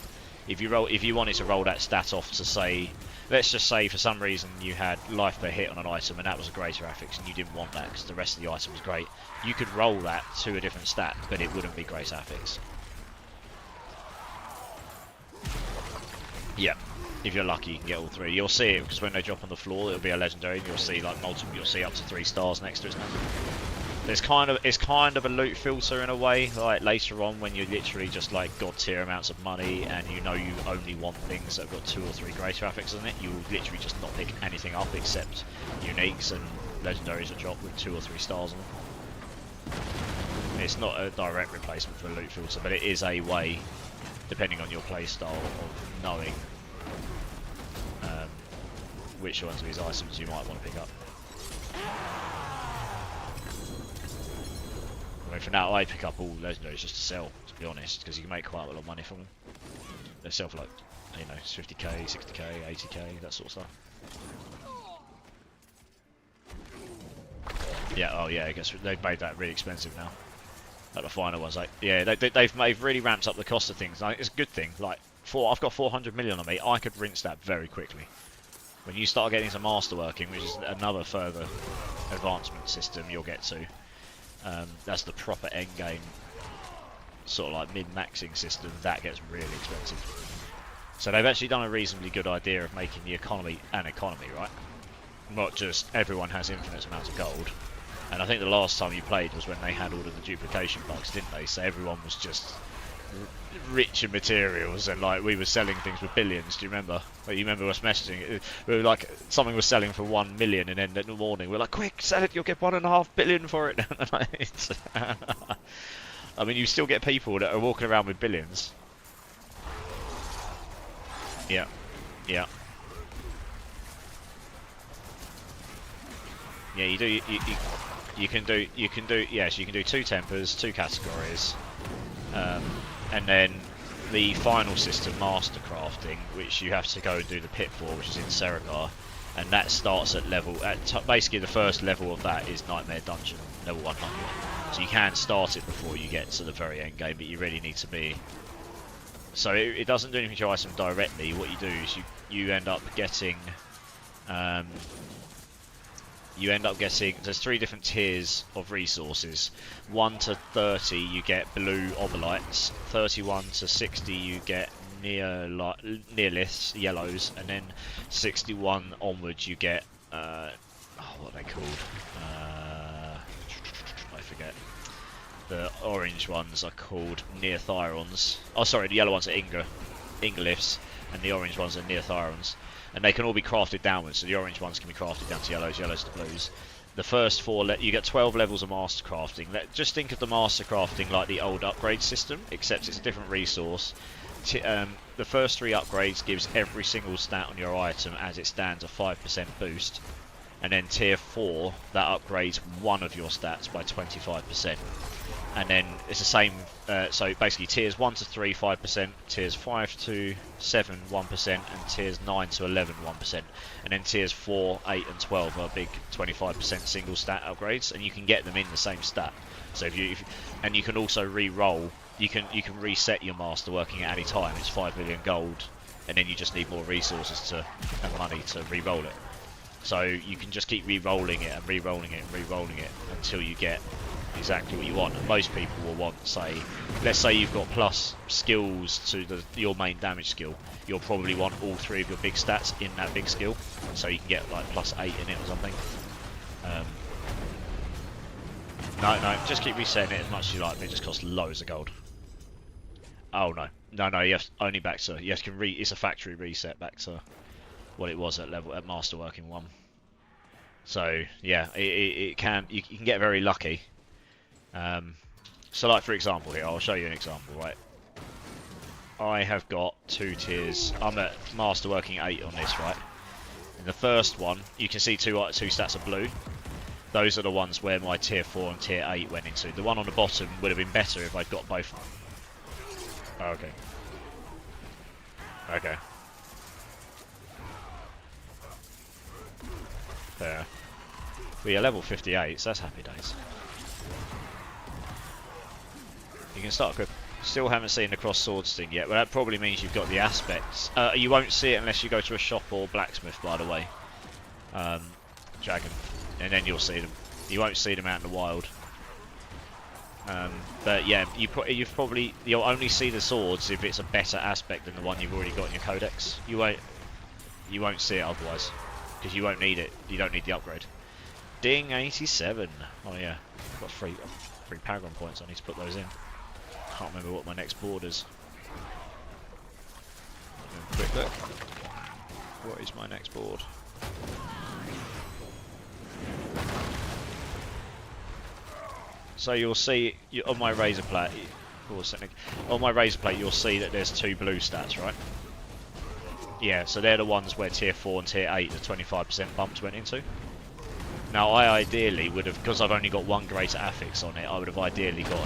If you wanted to roll that stat off to say, let's just say for some reason you had life per hit on an item and that was a greater affix and you didn't want that because the rest of the item was great, you could roll that to a different stat, but it wouldn't be greater affix. Yeah, if you're lucky you can get all 3. You'll see it because when they drop on the floor it'll be a legendary and you'll see like multiple, you'll see up to 3 stars next to its name. It's kind of a loot filter in a way, like later on when you're literally just like god tier amounts of money and you know you only want things that have got 2 or 3 greater affixes on it, you will literally just not pick anything up except uniques and legendaries that drop with 2 or 3 stars on them. It's not a direct replacement for a loot filter, but it is a way, depending on your playstyle, of knowing which ones of these items you might want to pick up. I mean, for now, I pick up all legendaries just to sell, to be honest, because you can make quite a lot of money from them. They sell for like, you know, 50k, 60k, 80k, that sort of stuff. Yeah, oh yeah, I guess they've made that really expensive now. Like the final ones, like, yeah, they've really ramped up the cost of things. Like, it's a good thing. Like, I've got 400 million on me, I could rinse that very quickly. When you start getting into masterworking, which is another further advancement system you'll get to, that's the proper end game, sort of like min-maxing system, that gets really expensive. So they've actually done a reasonably good idea of making the economy an economy, right? Not just everyone has infinite amounts of gold. And I think the last time you played was when they had all of the duplication bugs, didn't they? So everyone was just rich in materials, and like we were selling things for billions. Do you remember? Like, you remember us messaging? We were like, something was selling for 1 million, and then in the morning we are like, quick, sell it! You'll get 1.5 billion for it. I mean, you still get people that are walking around with billions. Yeah, yeah. Yeah, you do. You can do. Yes, you can do 2 tempers, 2 categories, and then the final system, master crafting, which you have to go and do the pit for, which is in Serikar, and that starts at level. Basically, the first level of that is Nightmare Dungeon, level 100. So you can start it before you get to the very end game, but you really need to be. So it doesn't do anything to your item directly. What you do is you end up getting. You end up getting, there's 3 different tiers of resources. 1 to 30 you get blue obolites, 31 to 60 you get nearliths, yellows, and then 61 onwards you get, what are they called? I forget. The orange ones are called nearthyrons. Oh sorry, the yellow ones are ingoliths, and the orange ones are nearthyrons. And they can all be crafted downwards, so the orange ones can be crafted down to yellows, yellows to blues. The first 4, you get 12 levels of master crafting. Just think of the master crafting like the old upgrade system, except it's a different resource. The first 3 upgrades gives every single stat on your item as it stands a 5% boost. And then tier 4, that upgrades one of your stats by 25%. And then it's the same, so basically tiers 1 to 3, 5%, tiers 5 to 7, 1%, and tiers 9 to 11, 1%. And then tiers 4, 8 and 12 are big 25% single stat upgrades, and you can get them in the same stat. So and you can also re-roll, you can reset your master working at any time. It's 5 million gold, and then you just need more resources and money to re-roll it. So you can just keep re-rolling it and re-rolling it and re-rolling it until you get exactly what you want. And most people will want, say, let's say you've got plus skills to your main damage skill, you'll probably want all 3 of your big stats in that big skill, so you can get like plus 8 in it or something. No, no, just keep resetting it as much as you like, but it just costs loads of gold. Oh no. No, no, you have only back to it's a factory reset back to what it was at Masterworking 1. So yeah, it can you can get very lucky. So like for example here, I'll show you an example, right? I have got 2 tiers. I'm at Masterworking 8 on this, right? In the first one, you can see two stats of blue. Those are the ones where my tier 4 and tier 8 went into. The one on the bottom would have been better if I'd got both. Oh, okay. Okay. There. We are level 58, so that's happy days. You can start equipping. Still haven't seen the cross swords thing yet, but that probably means you've got the aspects. You won't see it unless you go to a shop or blacksmith, by the way. Dragon. And then you'll see them. You won't see them out in the wild. But yeah, you'll only see the swords if it's a better aspect than the one you've already got in your codex. You won't see it otherwise, because you won't need it. You don't need the upgrade. Ding 87. Oh yeah, I've got three Paragon points. I need to put those in. Can't remember what my next board is. Quick look. What is my next board? So you'll see on my razor plate. On my razor plate, you'll see that there's 2 blue stats, right? Yeah, so they're the ones where tier 4 and tier 8 the 25% bumps went into. Now I ideally would have, because I've only got 1 greater affix on it, I would have ideally got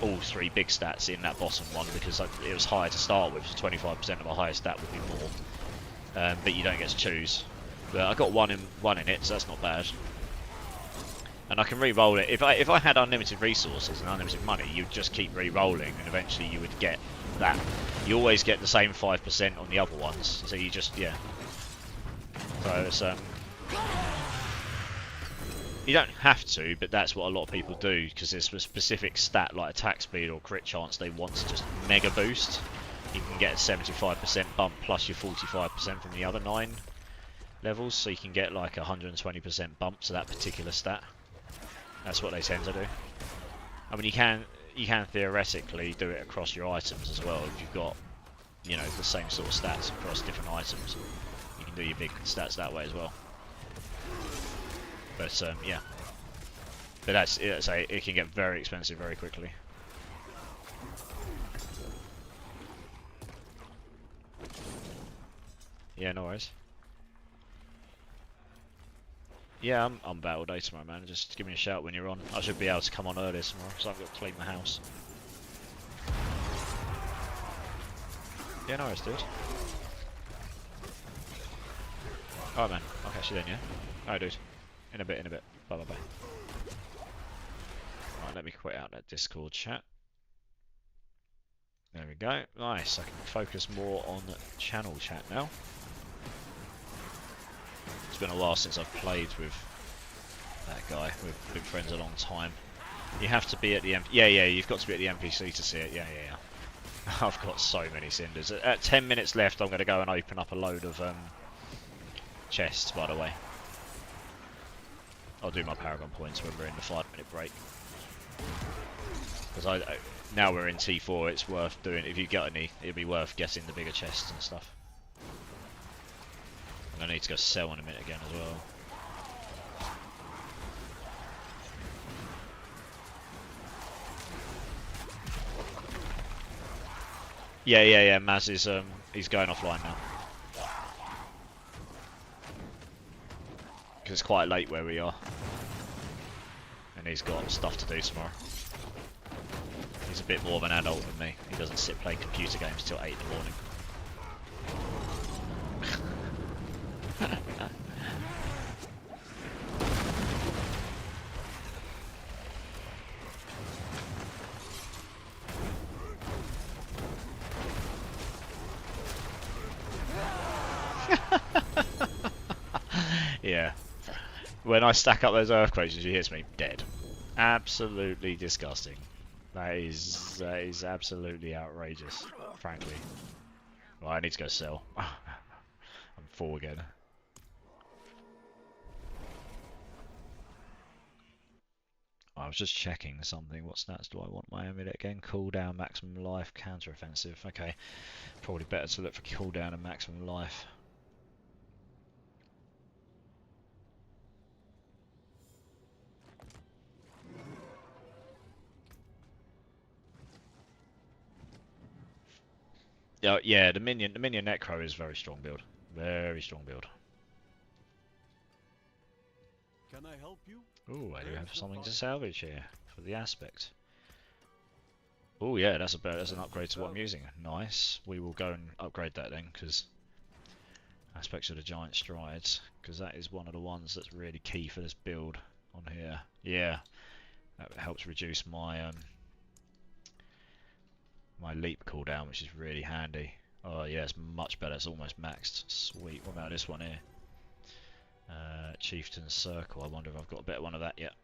all 3 big stats in that bottom one, because it was higher to start with, so 25% of a higher stat would be more. But you don't get to choose. But I got one in it, so that's not bad. And I can re-roll it. If I had unlimited resources and unlimited money, you'd just keep re-rolling, and eventually you would get that. You always get the same 5% on the other ones, so you just, yeah. So it's you don't have to, but that's what a lot of people do, because there's a specific stat like attack speed or crit chance they want to just mega boost. You can get a 75% bump plus your 45% from the other 9 levels, so you can get like a 120% bump to that particular stat. That's what they tend to do. I mean, you can theoretically do it across your items as well. If you've got, you know, the same sort of stats across different items, you can do your big stats that way as well. But yeah, but it can get very expensive very quickly. Yeah, no worries. Yeah, I'm about all day tomorrow, man. Just give me a shout when you're on. I should be able to come on earlier tomorrow, because I've got to clean the house. Yeah, no worries, dude. Alright, man. I'll catch you then, yeah? Alright, dude. In a bit. Bye, bye, bye. Right, let me quit out that Discord chat. There we go. Nice. I can focus more on channel chat now. It's been a while since I've played with that guy. We've been friends a long time. You have to be at the yeah, you've got to be at the NPC to see it. Yeah. I've got so many cinders. At 10 minutes left, I'm going to go and open up a load of chests, by the way. I'll do my Paragon points when we're in the 5-minute break. Because now we're in T4, it's worth doing. If you get any, it'd be worth getting the bigger chests and stuff. And I need to go sell in a minute again as well. Yeah. Maz is he's going offline now. Because it's quite late where we are. And he's got stuff to do tomorrow. He's a bit more of an adult than me. He doesn't sit playing computer games till 8 in the morning. Yeah. When I stack up those earthquakes, he hits me dead. Absolutely disgusting. That is absolutely outrageous, frankly. Well, I need to go sell. I'm full again. I was just checking something. What stats do I want my amulet again? Cooldown, maximum life, counter offensive. Okay, probably better to look for cooldown and maximum life. Yeah, the minion necro is very strong build. Very strong build. Can I help you? Ooh, I do have something to salvage here for the aspect. Oh yeah, that's an upgrade to what I'm using. Nice. We will go and upgrade that then, because aspects of the giant strides, because that is one of the ones that's really key for this build on here. Yeah, that helps reduce my my leap cooldown, which is really handy. Oh yeah, it's much better. It's almost maxed. Sweet. What about this one here? Chieftain's Circle. I wonder if I've got a better one of that yet.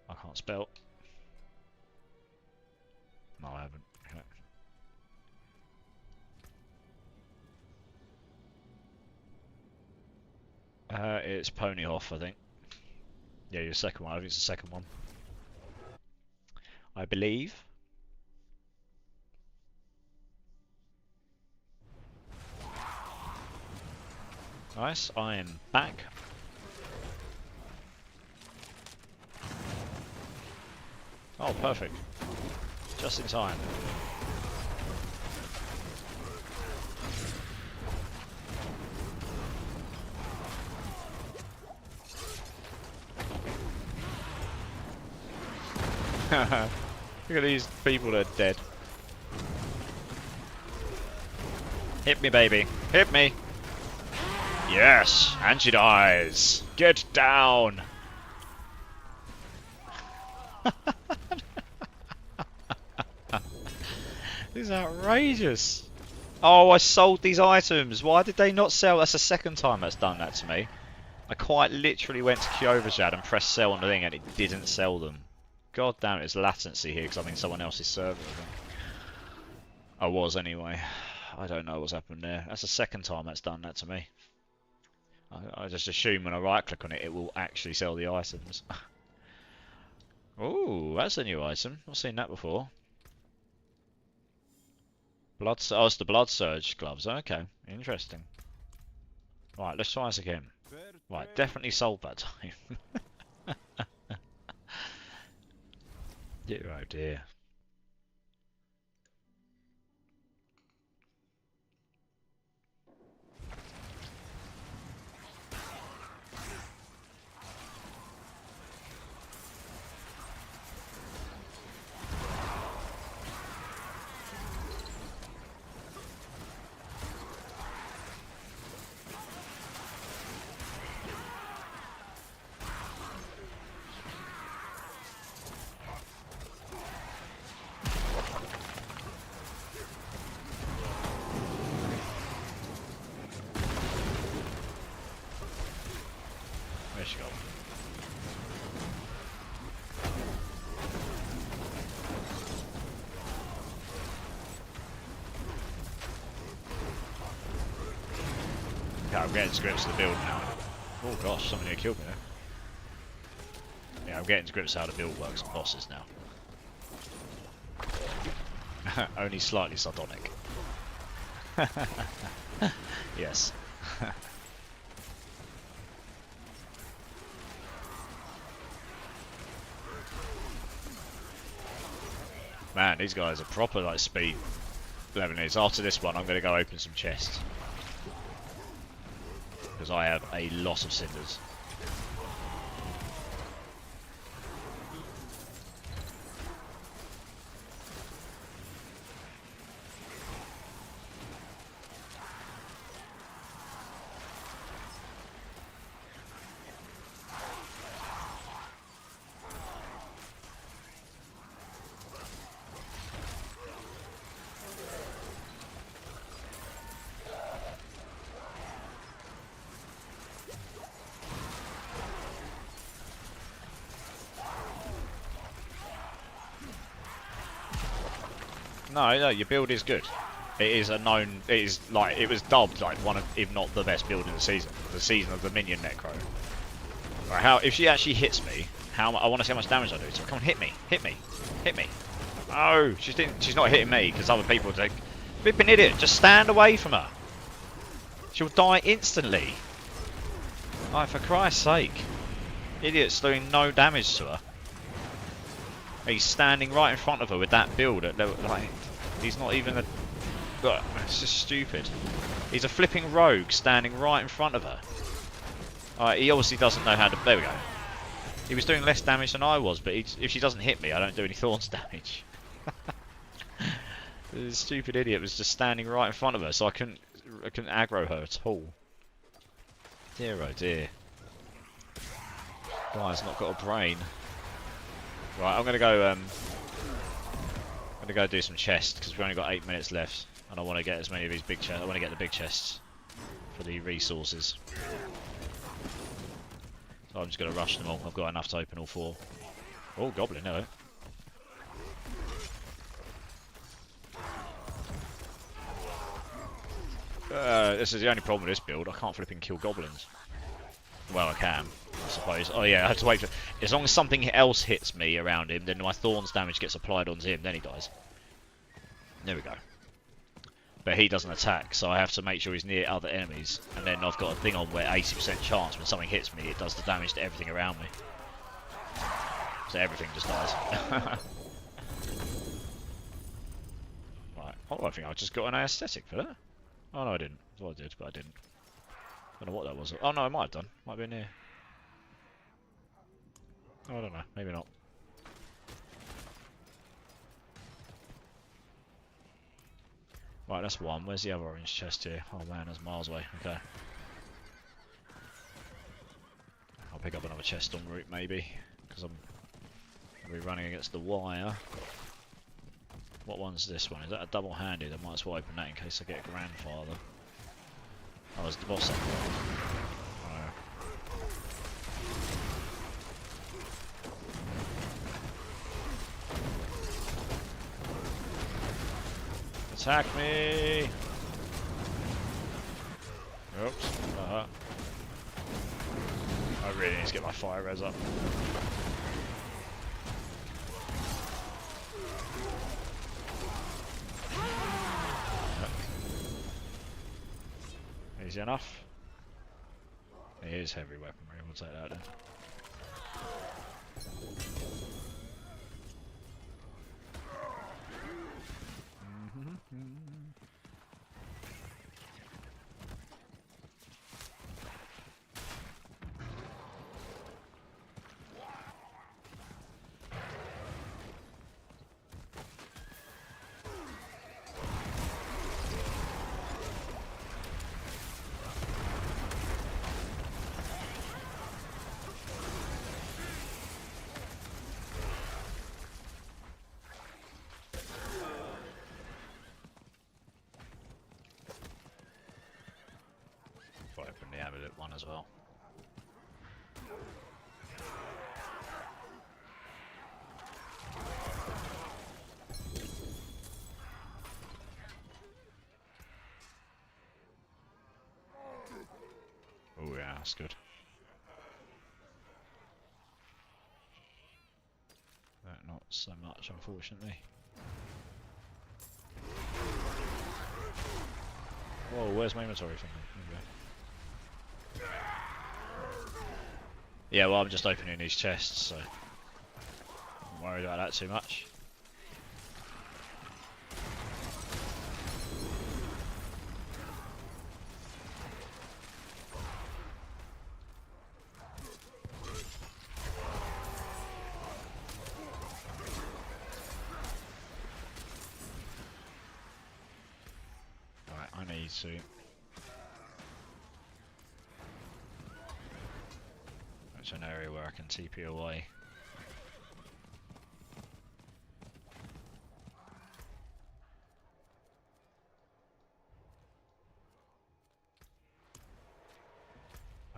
I can't spell. No, I haven't. It's Ponyhoff, I think. Yeah, your second one. I think it's the second one. I believe. Nice. I am back. Oh, perfect. Just in time. Look at these people that are dead. Hit me, baby. Hit me. Yes, and she dies. Get down. This is outrageous. Oh, I sold these items. Why did they not sell? That's the second time that's done that to me. I quite literally went to Kyovashad and pressed sell on the thing and it didn't sell them. God damn it, it's latency here because I'm in someone else's server. I was anyway. I don't know what's happened there. That's the second time that's done that to me. I just assume when I right click on it, it will actually sell the items. Ooh, that's a new item. I've seen that before. Oh, it's the Blood Surge gloves. Okay, interesting. Right, let's try this again. Right, definitely sold that time. Dear, oh dear. Where's she gone? Okay, I'm getting to grips with the build now. Oh gosh, somebody killed me there. Yeah, I'm getting to grips with how the build works on bosses now. Only slightly sardonic. Yes. Man, these guys are proper like speed levelers. After this one, I'm going to go open some chests. Because I have a lot of cinders. No, your build is good. It is a known. It is like it was dubbed like one of, if not the best build in the season of the minion necro. Right, how if she actually hits me, I want to see how much damage I do. So come on, hit me, hit me, hit me. Oh, she's not hitting me because other people take. Flipping idiot, just stand away from her. She'll die instantly. Alright, for Christ's sake. Idiot's doing no damage to her. He's standing right in front of her with that build. Like, he's not even a... Ugh, it's just stupid. He's a flipping rogue standing right in front of her. Alright, he obviously doesn't know how to... There we go. He was doing less damage than I was, but if she doesn't hit me, I don't do any Thorns damage. This stupid idiot was just standing right in front of her, so I couldn't aggro her at all. Dear oh dear. Guy's not got a brain. Right, I'm gonna go do some chests because we've only got 8 minutes left, and I want to get as many of these big chests. I want to get the big chests for the resources. So I'm just gonna rush them all. I've got enough to open all 4. Oh, goblin, no. This is the only problem with this build. I can't flipping kill goblins. Well, I can, I suppose. Oh yeah, I have to wait for... As long as something else hits me around him, then my Thorns damage gets applied onto him, then he dies. There we go. But he doesn't attack, so I have to make sure he's near other enemies. And then I've got a thing on where 80% chance when something hits me, it does the damage to everything around me. So everything just dies. Right. Oh, I think I just got an aesthetic for that. Oh no, I didn't. I thought I did, but I didn't. I don't know what that was. Oh no, I might have done. Might have been here. Oh, I don't know. Maybe not. Right, that's one. Where's the other orange chest here? Oh man, that's miles away. Okay. I'll pick up another chest en route maybe, because I'm going to be running against the wire. What one's this one? Is that a double-handed? I might as well open that in case I get a grandfather. Oh, it's the boss up there. Oh. Attack me! Oops. I really need to get my fire res up. Easy enough. It is heavy weaponry, we'll take that then. Open the amulet one as well. Oh yeah, that's good. That not so much, unfortunately. Whoa, where's my inventory thing? Yeah, well, I'm just opening these chests, so I'm worried about that too much. Alright, I need to... It's an area where I can TP away.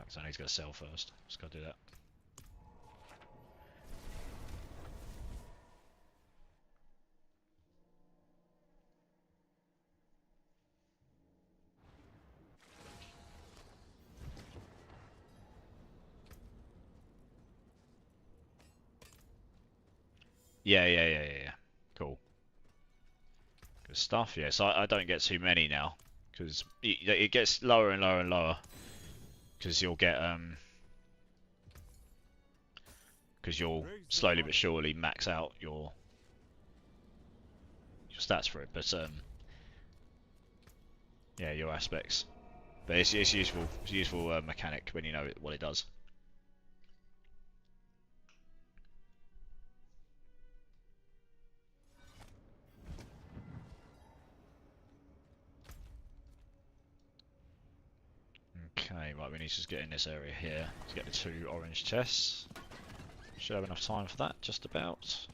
So I need to go sell first. Just gotta do that. Yeah. Cool. Good stuff. Yeah, so I don't get too many now because it gets lower and lower and lower because you'll slowly but surely max out your stats for it. But yeah, your aspects. But it's useful. It's a useful mechanic when you know what it does. Okay, right, we need to just get in this area here to get the 2 orange chests. Should have enough time for that, just about.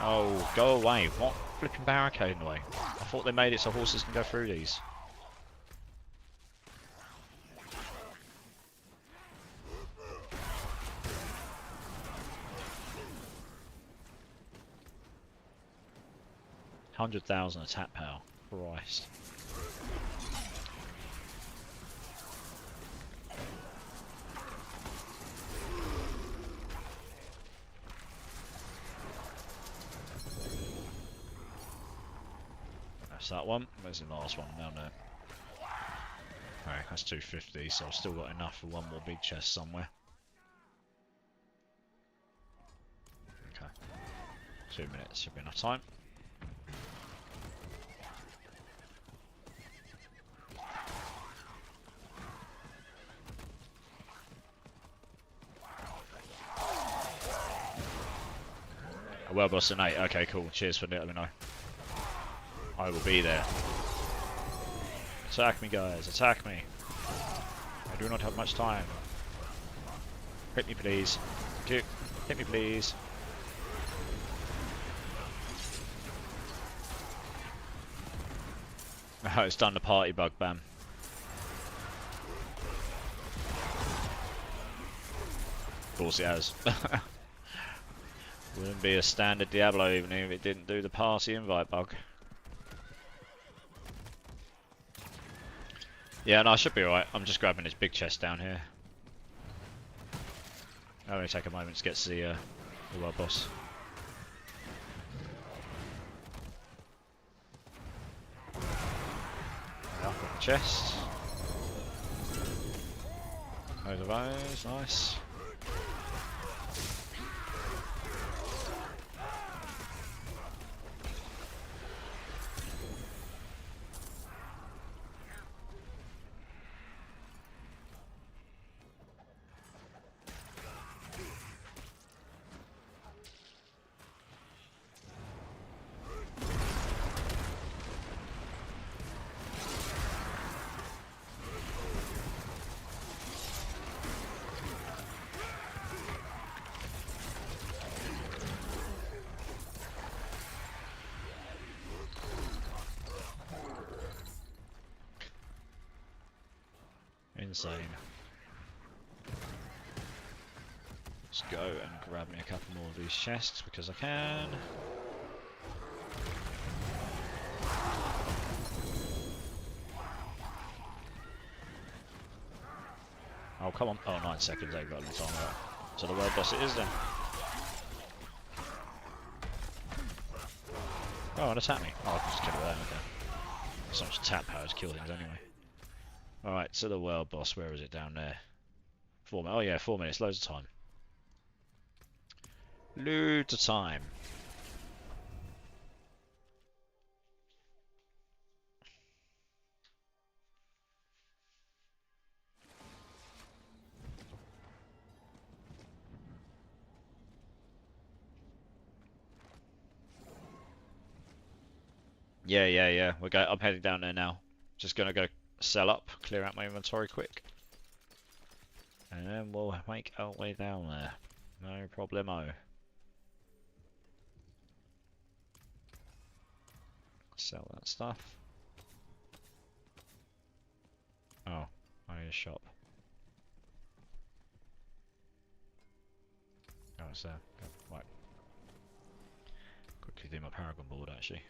Oh, go away. What flipping barricade in the way? I thought they made it so horses can go through these. $100,000 attack power. Christ. That's that one. Where's the last one? Down there. Alright, that's 250, so I've still got enough for one more big chest somewhere. Okay. 2 minutes, should be enough time. A well boss and 8. Okay, cool. Cheers for letting me know. I will be there. Attack me, guys. Attack me. I do not have much time. Hit me, please. Thank you. Hit me, please. Oh, it's done the party bug ban. Of course it has. Wouldn't be a standard Diablo even if it didn't do the party invite bug. Yeah, no, I should be alright. I'm just grabbing this big chest down here. It'll only take a moment to get to the world boss. Got the chest. Loads of those, nice. Insane. Let's go and grab me a couple more of these chests because I can. Oh, come on. Oh, 9 seconds. They've got a little time out. So the world boss it is then. Oh, and attack me. Oh, I can just kill it there. Okay. So much tap power to kill things anyway. Alright, so the world boss, where is it down there? 4 minutes. Oh yeah, 4 minutes, loads of time. Loads of time. Yeah. I'm heading down there now. Just gonna go sell up, clear out my inventory quick. And then we'll make our way down there. No problemo. Sell that stuff. Oh, I need a shop. Oh, it's there. Right. Quickly do my Paragon board actually.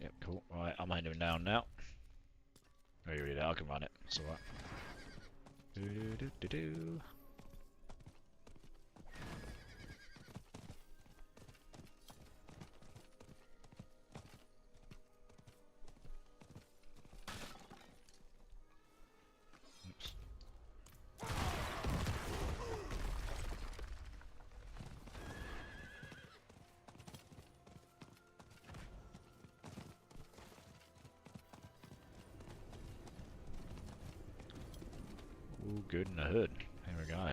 Yep, cool. Right, I'm heading down now. Oh, you're already there. I can run it. It's alright. Do do do do. Oops. Ooh, good in the hood. Here we go.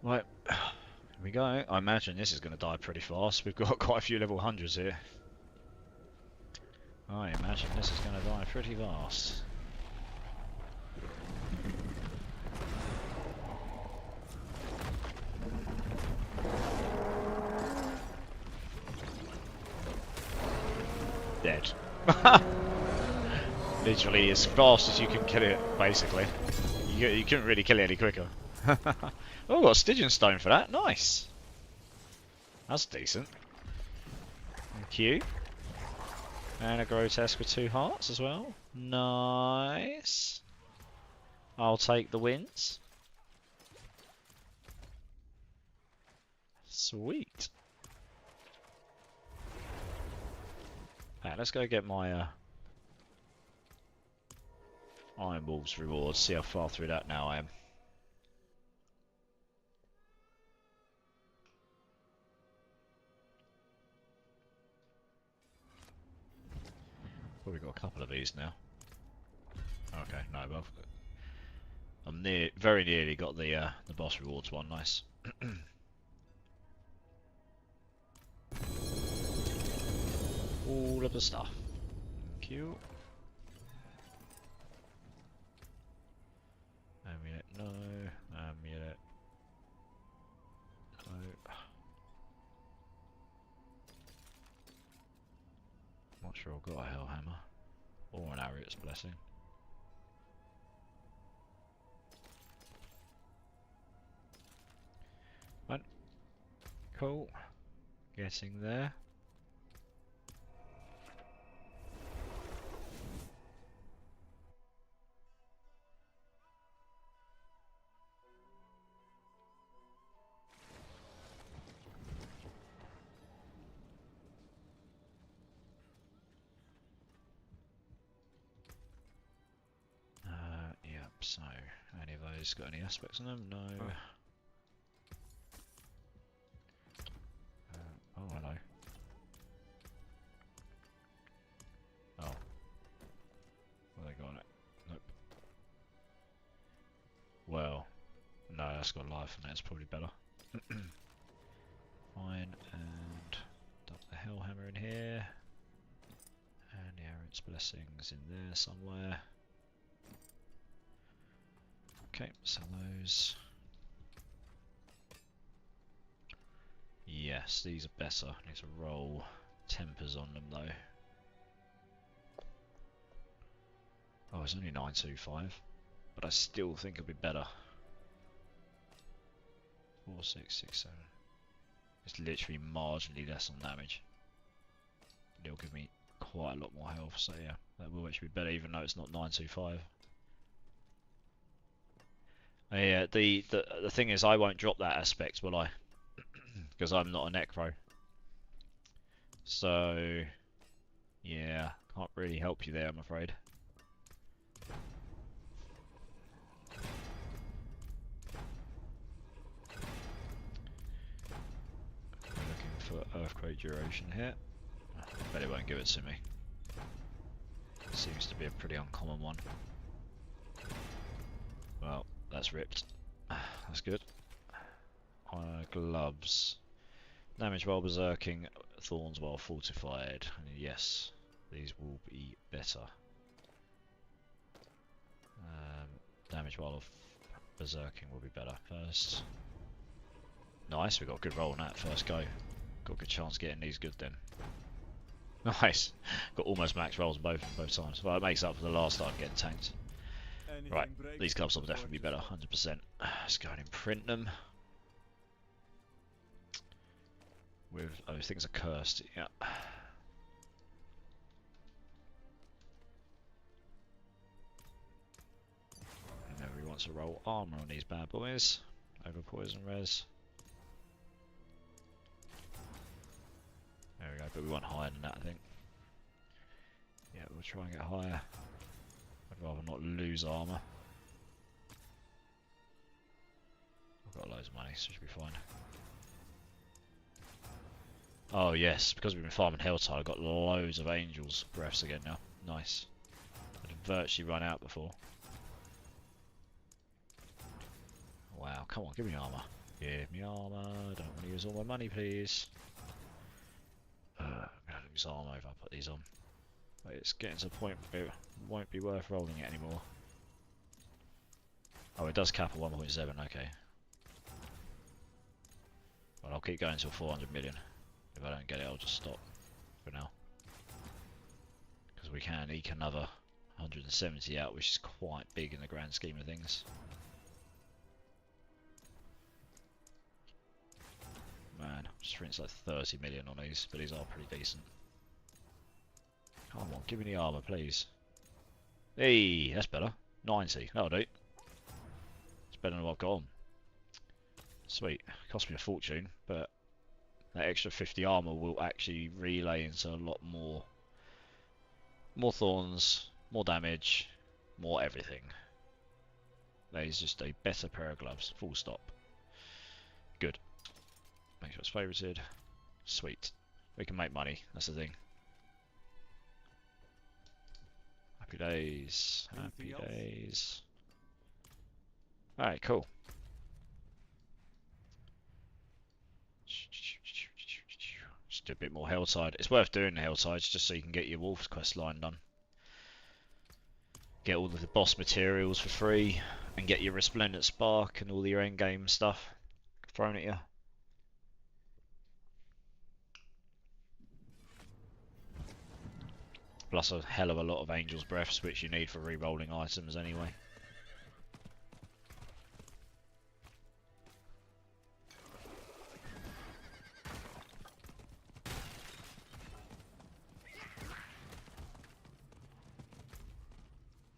Right, here we go. I imagine this is going to die pretty fast. We've got quite a few level 100s here. I imagine this is going to die pretty fast. Dead. Literally as fast as you can kill it, basically. You couldn't really kill it any quicker. Oh, got a Stygian Stone for that. Nice. That's decent. Thank you. And a Grotesque with 2 hearts as well. Nice. I'll take the wins. Sweet. Right, let's go get my Iron Wolves reward. See how far through that now I am. Probably got a couple of these now. Okay, no, but I'm very nearly got the boss rewards one. Nice. All of the stuff. Thank you. Amulet, no. Amulet, no. Not sure I've got a Hellhammer or an Ariat's Blessing. Right. Cool. Getting there. So, any of those got any aspects on them? No. Oh, hello. Oh. Well, they got it. Nope. Well, no, that's got life and that's probably better. Fine, and dump the Hellhammer in here. And the Errant's Blessings in there somewhere. Okay, sell those. Yes, these are better. I need to roll tempers on them though. Oh, it's only 925, but I still think it'll be better. 4667. It's literally marginally less on damage. It'll give me quite a lot more health, so yeah, that will actually be better, even though it's not 925. Yeah, the thing is, I won't drop that aspect, will I? Because I'm not a necro. So yeah, can't really help you there, I'm afraid. Looking for earthquake duration here. Bet it won't give it to me. Seems to be a pretty uncommon one. Well, that's ripped. That's good. Gloves. Damage while berserking, thorns while fortified. And yes, these will be better. Damage while berserking will be better first. Nice, we got a good roll on that first go. Got a good chance of getting these good then. Nice, got almost max rolls both times. Well, it makes up for the last time getting tanked. Right, these gloves will definitely be better, 100%. Let's go ahead and print them. With those things are cursed, yeah. And nobody wants to roll armor on these bad boys. Over poison res. There we go, but we want higher than that, I think. Yeah, we'll try and get higher. I'd rather not lose armor. I've got loads of money, so it should be fine. Oh yes, because we've been farming Helltide, I've got loads of Angels breaths again now. Nice. I'd virtually run out before. Wow, come on, give me armor. Give me armor. Don't want to use all my money, please. I'm gonna lose armor if I put these on. But it's getting to a point where it won't be worth rolling it anymore. Oh, it does cap at 1.7, okay. Well, I'll keep going until 400 million. If I don't get it, I'll just stop for now. Because we can eke another 170 out, which is quite big in the grand scheme of things. Man, just spent like 30 million on these, but these are pretty decent. Come on, give me the armour, please. Hey, that's better. 90, that'll do. It's better than what I've got on. Sweet, cost me a fortune, but that extra 50 armour will actually relay into a lot more. More thorns, more damage, more everything. That is just a better pair of gloves, full stop. Good. Make sure it's favorited. Sweet. We can make money, that's the thing. Happy days. Happy days. Alright, cool. Just do a bit more Helltide. It's worth doing the Helltides just so you can get your Wolves quest line done. Get all of the boss materials for free and get your Resplendent Spark and all your endgame stuff thrown at you. Plus a hell of a lot of Angel's Breaths, which you need for re-rolling items anyway.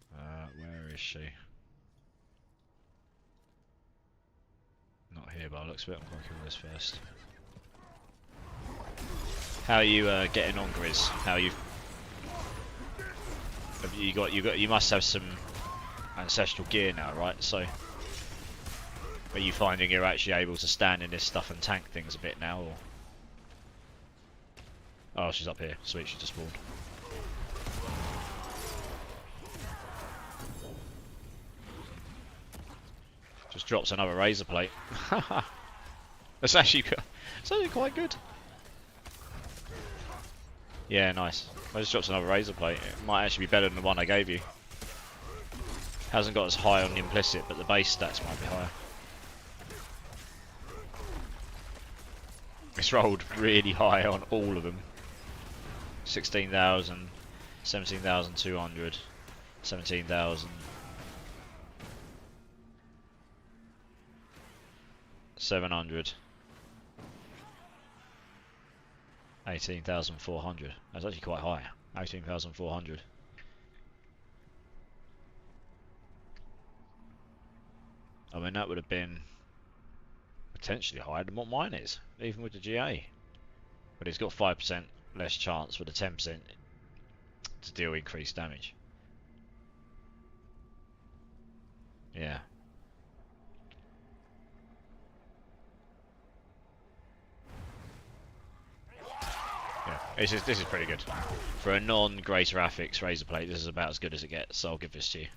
Where is she? Not here, but looks a bit. I'm going to kill this first. How are you getting on, Grizz? How are you? You must have some ancestral gear now, right? So, are you finding you're actually able to stand in this stuff and tank things a bit now, or? Oh, she's up here. Sweet, she just spawned. Just drops another razor plate. It's actually quite good. Yeah, nice. I just dropped another razor plate. It might actually be better than the one I gave you. Hasn't got as high on the implicit, but the base stats might be higher. It's rolled really high on all of them. 16,000, 17,200, 17,000. 700, 18,400. That's actually quite high. 18,400. I mean, that would have been potentially higher than what mine is, even with the GA. But it's got 5% less chance with a 10% to deal increased damage. Yeah. Yeah, this is pretty good. For a non-Greater Affix Razor Plate, this is about as good as it gets, so I'll give this to you.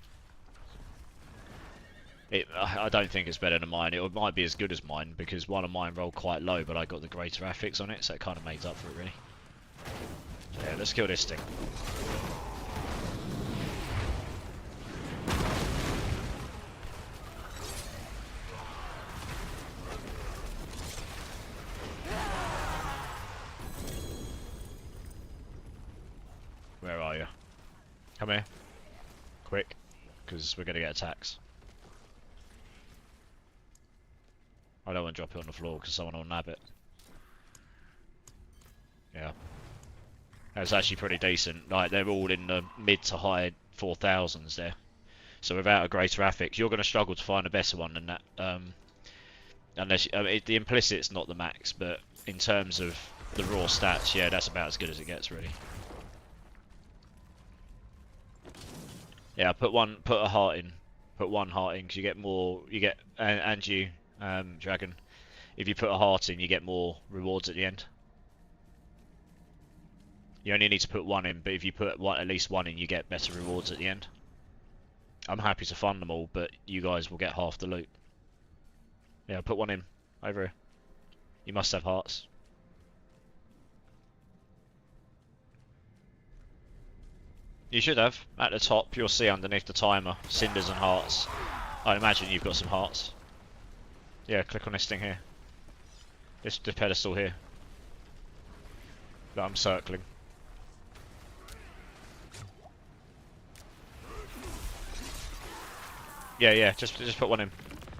I don't think it's better than mine. It might be as good as mine, because one of mine rolled quite low, but I got the Greater Affix on it, so it kind of made up for it, really. Yeah, let's kill this thing. Where are you? Come here. Quick, because we're going to get attacks. I don't want to drop it on the floor because someone will nab it. Yeah. That's actually pretty decent. Like, they're all in the mid to high 4,000s there. So without a Greater Affix, you're going to struggle to find a better one than that. Unless the implicit's not the max, but in terms of the raw stats, yeah, that's about as good as it gets, really. Yeah, put a heart in. Put one heart in because you get more. You get and you. Dragon, if you put a heart in, you get more rewards at the end. You only need to put one in, but if you put at least one in, you get better rewards at the end. I'm happy to fund them all, but you guys will get half the loot. Yeah, put one in. Over here. You must have hearts. You should have. At the top, you'll see underneath the timer, cinders and hearts. I imagine you've got some hearts. Yeah, click on this thing here. This pedestal here that I'm circling. Yeah, just put one in.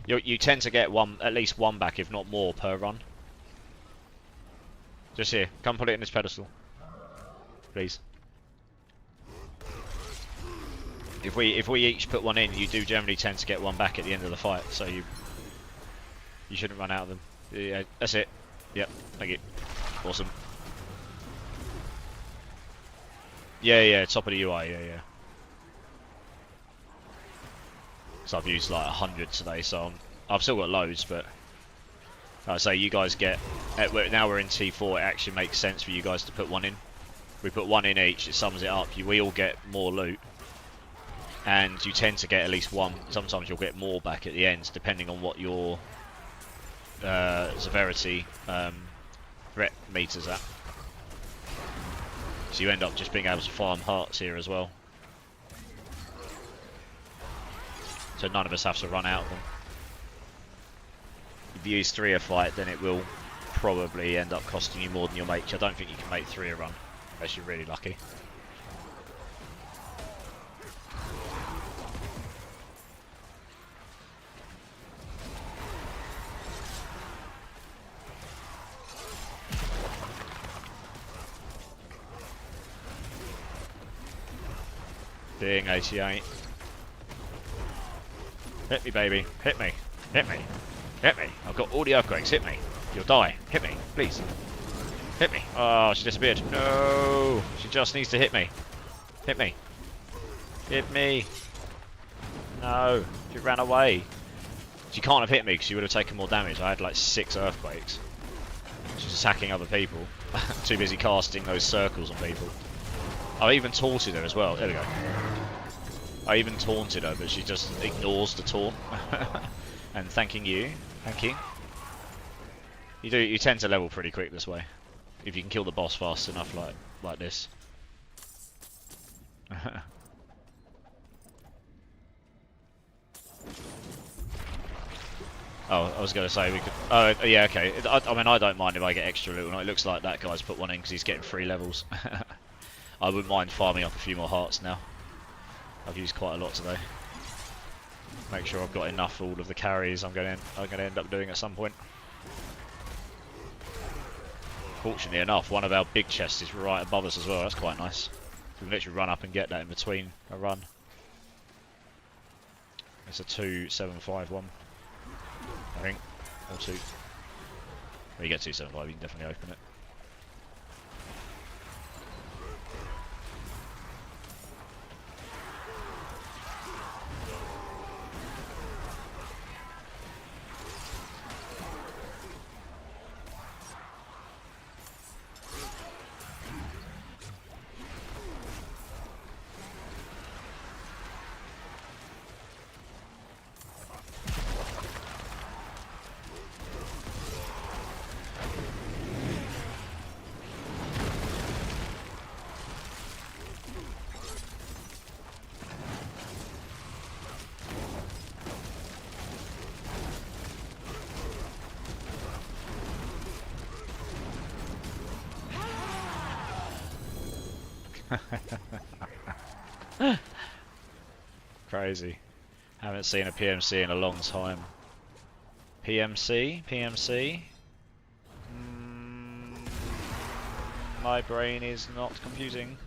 You tend to get at least one back, if not more, per run. Just here, come put it in this pedestal, please. If we each put one in, you do generally tend to get one back at the end of the fight, so you shouldn't run out of them. Yeah, that's it. Yep, thank you. Awesome. Yeah, top of the UI, yeah. So I've used like 100 today, so I've still got loads, but like I say, you guys get. Now we're in T4, it actually makes sense for you guys to put one in. We put one in each, it sums it up. We all get more loot, and you tend to get at least one. Sometimes you'll get more back at the end, depending on what your severity threat meters at. So you end up just being able to farm hearts here as well. So none of us have to run out of them. If you use 3 a fight, then it will probably end up costing you more than your mate. I don't think you can make 3 a run, unless you're really lucky. Being 88. Hit me, baby. Hit me. Hit me. Hit me. I've got all the earthquakes. Hit me. You'll die. Hit me, please. Hit me. Oh, she disappeared. No. She just needs to hit me. Hit me. Hit me. No, she ran away. She can't have hit me because she would have taken more damage. I had like 6 earthquakes. She's attacking other people. Too busy casting those circles on people. I even taunted her as well. There we go. I even taunted her, but she just ignores the taunt. And thanking you. Thank you. You tend to level pretty quick this way. If you can kill the boss fast enough like this. Oh, I was going to say we could... Oh, yeah, okay. I mean, I don't mind if I get extra loot. It looks like that guy's put one in because he's getting 3 levels. I wouldn't mind farming up a few more hearts now. I've used quite a lot today. Make sure I've got enough for all of the carries I'm going to end up doing at some point. Fortunately enough, one of our big chests is right above us as well. That's quite nice. We can literally run up and get that in between a run. It's a 2751. I think, or 2. When you get 275, you can definitely open it. Crazy. Haven't seen a PMC in a long time. PMC? PMC? My brain is not computing.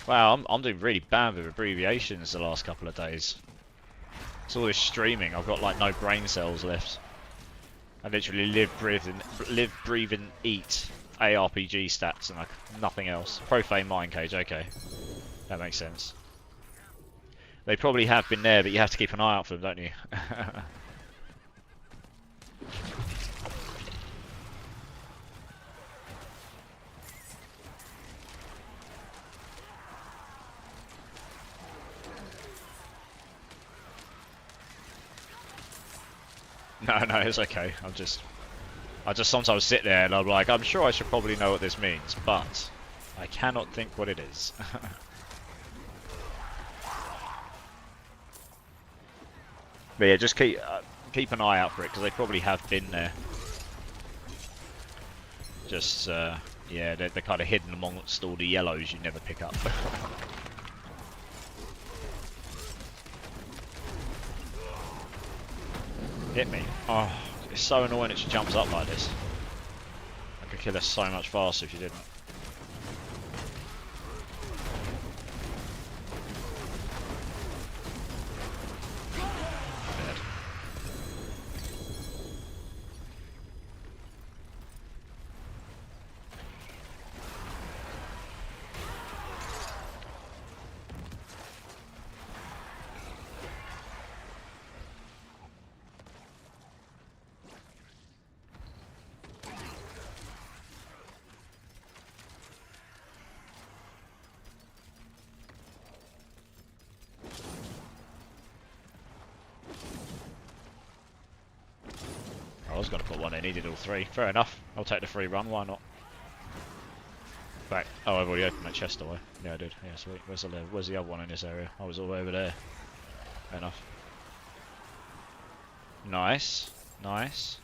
Wow, I'm doing really bad with abbreviations the last couple of days. It's all this streaming, I've got like no brain cells left. I literally live, breathe and eat ARPG stats and like nothing else. Profane Mind Cage, okay. That makes sense. They probably have been there, but you have to keep an eye out for them, don't you? No, it's okay. I just sometimes sit there and I'm like, I'm sure I should probably know what this means, but I cannot think what it is. But yeah, just keep an eye out for it because they probably have been there. Just yeah, they're kind of hidden amongst all the yellows you never pick up. Hit me. Oh, it's so annoying that she jumps up like this. I could kill her so much faster if she didn't. Dead. I was going to put one in, he did all 3. Fair enough. I'll take the free run, why not? Back. Oh, I've already opened that chest away. Yeah, I did. Yeah, sweet. Where's the other one in this area? I was all over there. Fair enough. Nice. Nice.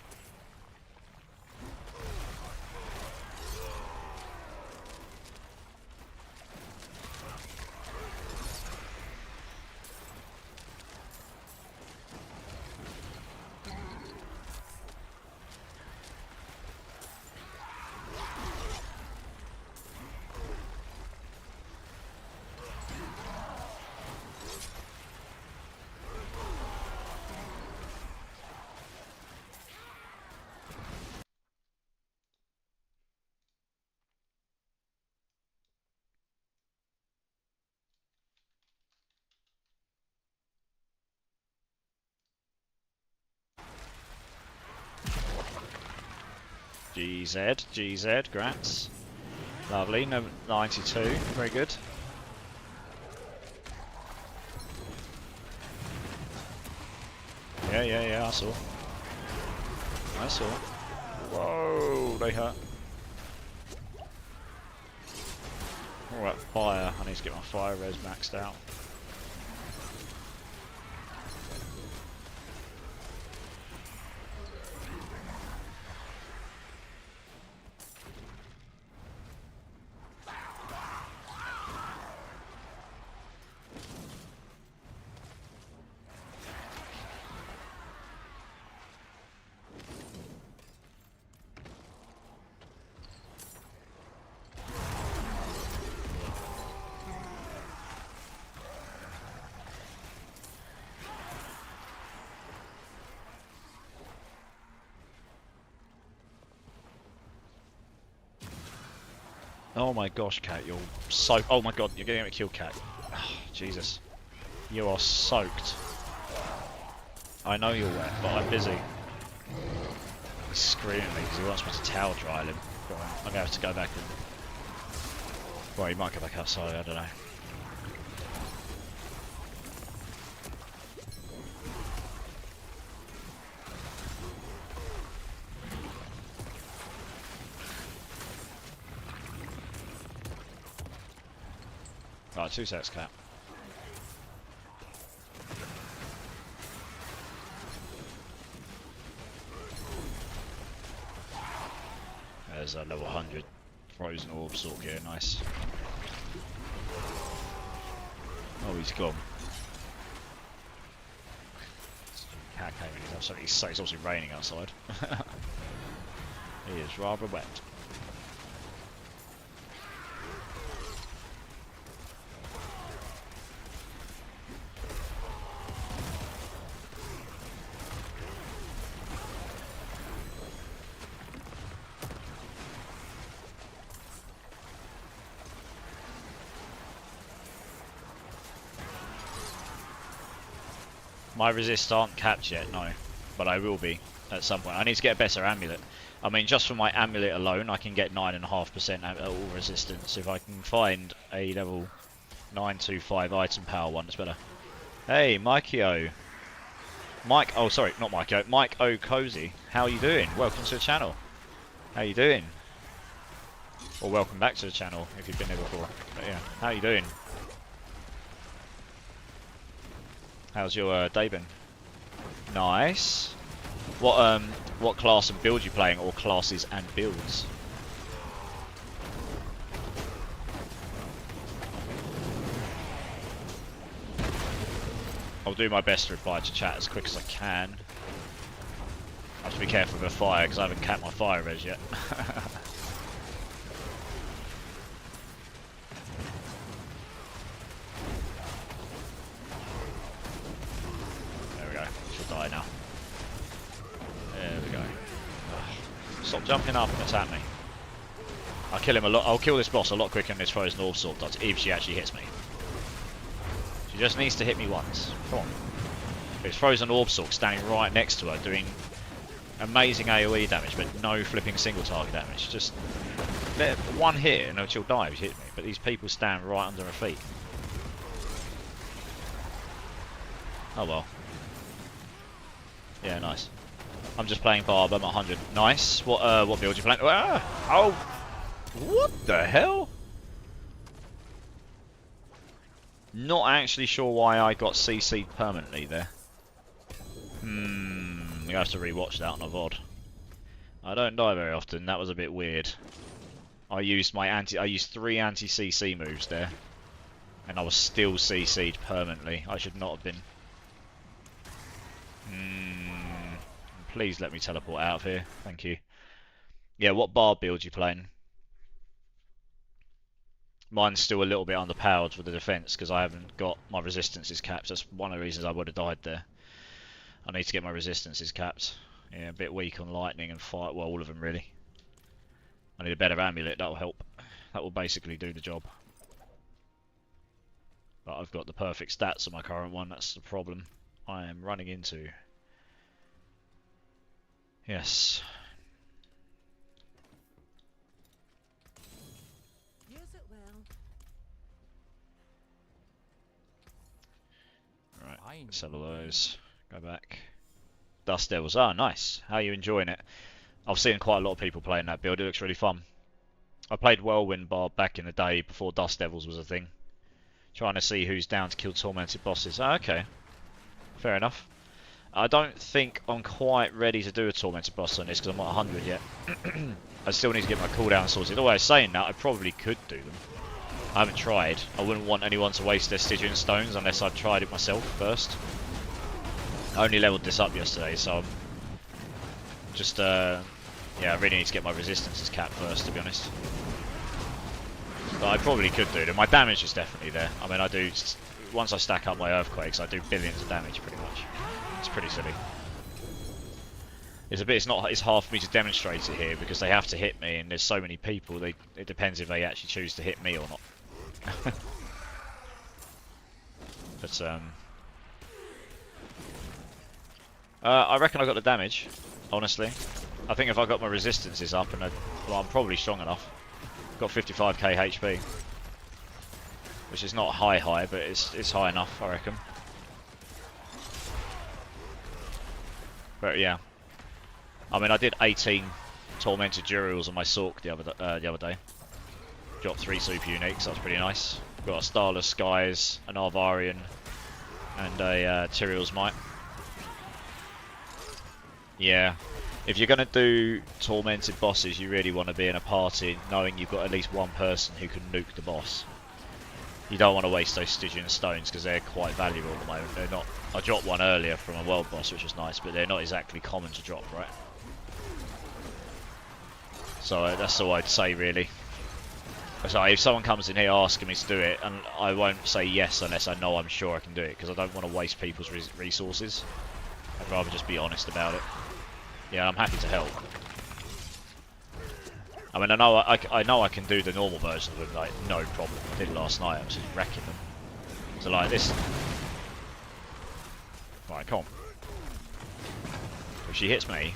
GZ, GZ, grats. Lovely, no, 92, very good. Yeah, I saw. I saw. Whoa, they hurt. Alright, fire. I need to get my fire res maxed out. Oh my gosh, Cat, you're so... Oh my god, you're getting me killed, Cat. Oh, Jesus. You are soaked. I know you're wet, but I'm busy. He's screaming at me because he wants me to towel dry him. I'm going to have to go back and... Well, he might go back outside, I don't know. Right, 2 sets, Cat. There's a level 100 frozen orb sork here, nice. Oh, he's gone. Cat came in, it's obviously raining outside. He is rather wet. My resists aren't capped yet, no, but I will be at some point. I need to get a better amulet. I mean, just from my amulet alone, I can get 9.5% all resistance. If I can find a level 925 item power one, it's better. Hey, Mikey-O. Mike, oh sorry, not Mikey-O, Mike O Cozy. How are you doing? Welcome to the channel. How you doing? Or welcome back to the channel if you've been here before. But yeah, how you doing? How's your day been? Nice. What class and build you playing, or classes and builds? I'll do my best to reply to chat as quick as I can. I have to be careful with the fire because I haven't capped my fire res yet. Die now. There we go. Ugh. Stop jumping up and attack me. I'll kill him a lot. I'll kill this boss a lot quicker than this frozen orb sword does if she actually hits me. She just needs to hit me once. Come on. It's frozen orb sword standing right next to her doing amazing AoE damage but no flipping single target damage. Just let one hit and she'll die if she hits me. But these people stand right under her feet. Oh well. Yeah, nice. I'm just playing Barb, I'm at 100. Nice. What build you playing? Ah! Oh! What the hell? Not actually sure why I got CC'd permanently there. You have to rewatch that on a VOD. I don't die very often, that was a bit weird. I used 3 anti-CC moves there. And I was still CC'd permanently. I should not have been. Please let me teleport out of here. Thank you. Yeah, what bar build you playing? Mine's still a little bit underpowered for the defense because I haven't got my resistances capped. That's one of the reasons I would have died there. I need to get my resistances capped. Yeah, a bit weak on lightning and fire. Well, all of them really. I need a better amulet. That will help. That will basically do the job. But I've got the perfect stats on my current one. That's the problem I am running into. Yes. Right, sell all those. Go back. Dust Devils. Ah, nice. How are you enjoying it? I've seen quite a lot of people playing that build. It looks really fun. I played Whirlwind Barb back in the day before Dust Devils was a thing. Trying to see who's down to kill tormented bosses. Ah, okay. Fair enough. I don't think I'm quite ready to do a tormented boss on this because I'm not 100 yet. I still need to get my cooldown sorted. Although saying that, I probably could do them. I haven't tried. I wouldn't want anyone to waste their Stygian stones unless I'd tried it myself first. I only leveled this up yesterday, so I'm just yeah, I really need to get my resistances capped first, to be honest. But I probably could do them. My damage is definitely there. I mean, I do, once I stack up my earthquakes, I do billions of damage pretty much. It's pretty silly. It's hard for me to demonstrate it here because they have to hit me and there's so many people, it depends if they actually choose to hit me or not. But I reckon I got the damage, honestly. I think if I got my resistances up and well, I'm probably strong enough. Got 55k HP, which is not high, but it's high enough, I reckon. But yeah, I mean, I did 18 tormented Durials on my Sork the other day. Dropped 3 super uniques. That was pretty nice. Got a Starless Skies, an Barbarian, and a Tyrael's Might. Yeah. If you're going to do tormented bosses, you really want to be in a party knowing you've got at least one person who can nuke the boss. You don't want to waste those Stygian stones because they're quite valuable at the moment. They're not. I dropped one earlier from a world boss, which was nice, but they're not exactly common to drop, right? So that's all I'd say, really. So if someone comes in here asking me to do it, and I won't say yes unless I know I'm sure I can do it, because I don't want to waste people's resources. I'd rather just be honest about it. Yeah, I'm happy to help. I mean, I know I can do the normal version of them, like, no problem. I did it last night, I was just wrecking them. So like this. Right, come on. If she hits me,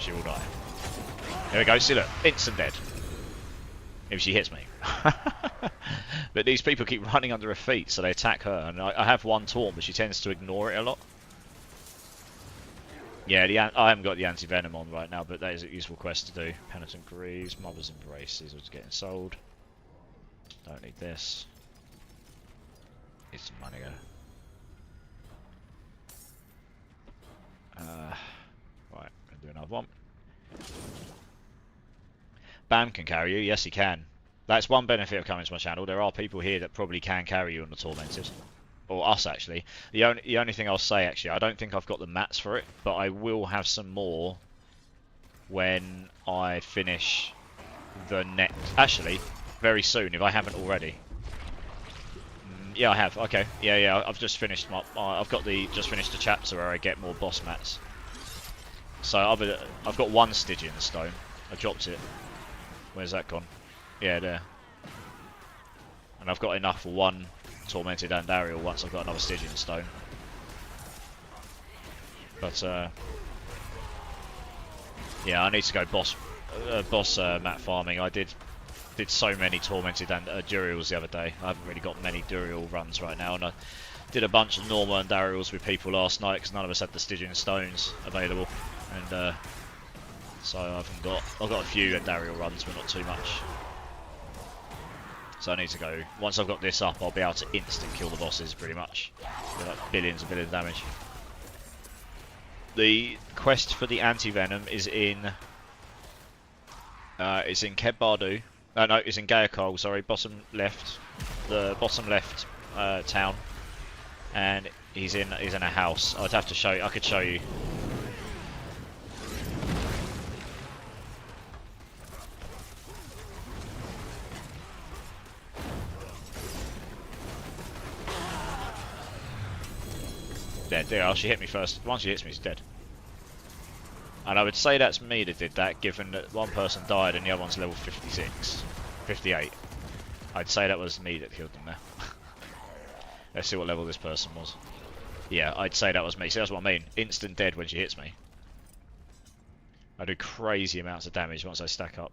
she will die. Here we go, see, look, instant dead. If she hits me. But these people keep running under her feet, so they attack her, and I have one taunt, but she tends to ignore it a lot. Yeah, I haven't got the anti-venom on right now, but that is a useful quest to do. Penitent Greaves, Mother's Embrace, these are just getting sold. Don't need this. Need some money though. Right, gonna do another one. Bam can carry you, yes he can. That's one benefit of coming to my channel. There are people here that probably can carry you on the Tormented. Or us, actually. The only thing I'll say, actually, I don't think I've got the mats for it, but I will have some more when I finish the next... Actually, very soon, if I haven't already. Yeah, I have. Okay. Yeah. I've just finished my... I've got just finished the chapter where I get more boss mats. So I've got one Stygian stone. I dropped it. Where's that gone? Yeah, there. And I've got enough for one Tormented and Ariel once I've got another Stygian stone. But yeah, I need to go boss mat farming. I did so many Tormented and Durials the other day. I haven't really got many Durial runs right now, and I did a bunch of normal and Durials with people last night because none of us had the Stygian stones available, and so I've got a few Dariel runs, but not too much. So I need to go, once I've got this up, I'll be able to instant kill the bosses pretty much. With like billions of damage. The quest for the anti-venom is in Keb Bardu. No, it's in Gaekol, sorry, bottom left. The bottom left town. And he's in a house. I'd have to show you, I could show you. Dead. There, she hit me first. Once she hits me, she's dead. And I would say that's me that did that, given that one person died and the other one's level 56. 58. I'd say that was me that killed them there. Let's see what level this person was. Yeah, I'd say that was me. See, that's what I mean. Instant dead when she hits me. I do crazy amounts of damage once I stack up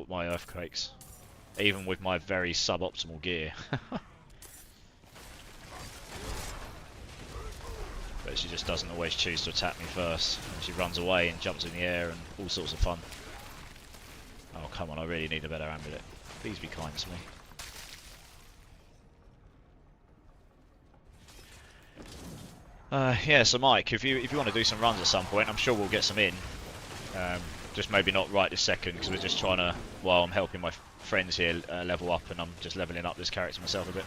my earthquakes. Even with my very suboptimal gear. but she just doesn't always choose to attack me first. And she runs away and jumps in the air and all sorts of fun. Oh come on, I really need a better amulet. Please be kind to me. Yeah, so Mike, if you want to do some runs at some point, I'm sure we'll get some in. Just maybe not right this second, because we're just trying to, while I'm helping my friends here level up, and I'm just leveling up this character myself a bit.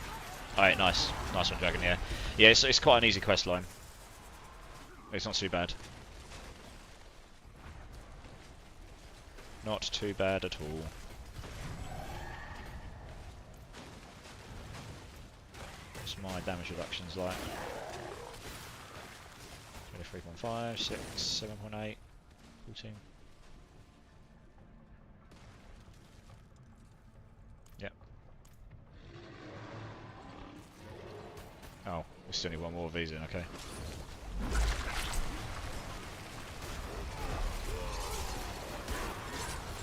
Alright, nice one, Dragon. Yeah, it's quite an easy quest line. It's not too bad. Not too bad at all. What's my damage reductions like? 23.5, 6, 7.8, 14. Yep. Oh, we still need one more of these in, okay.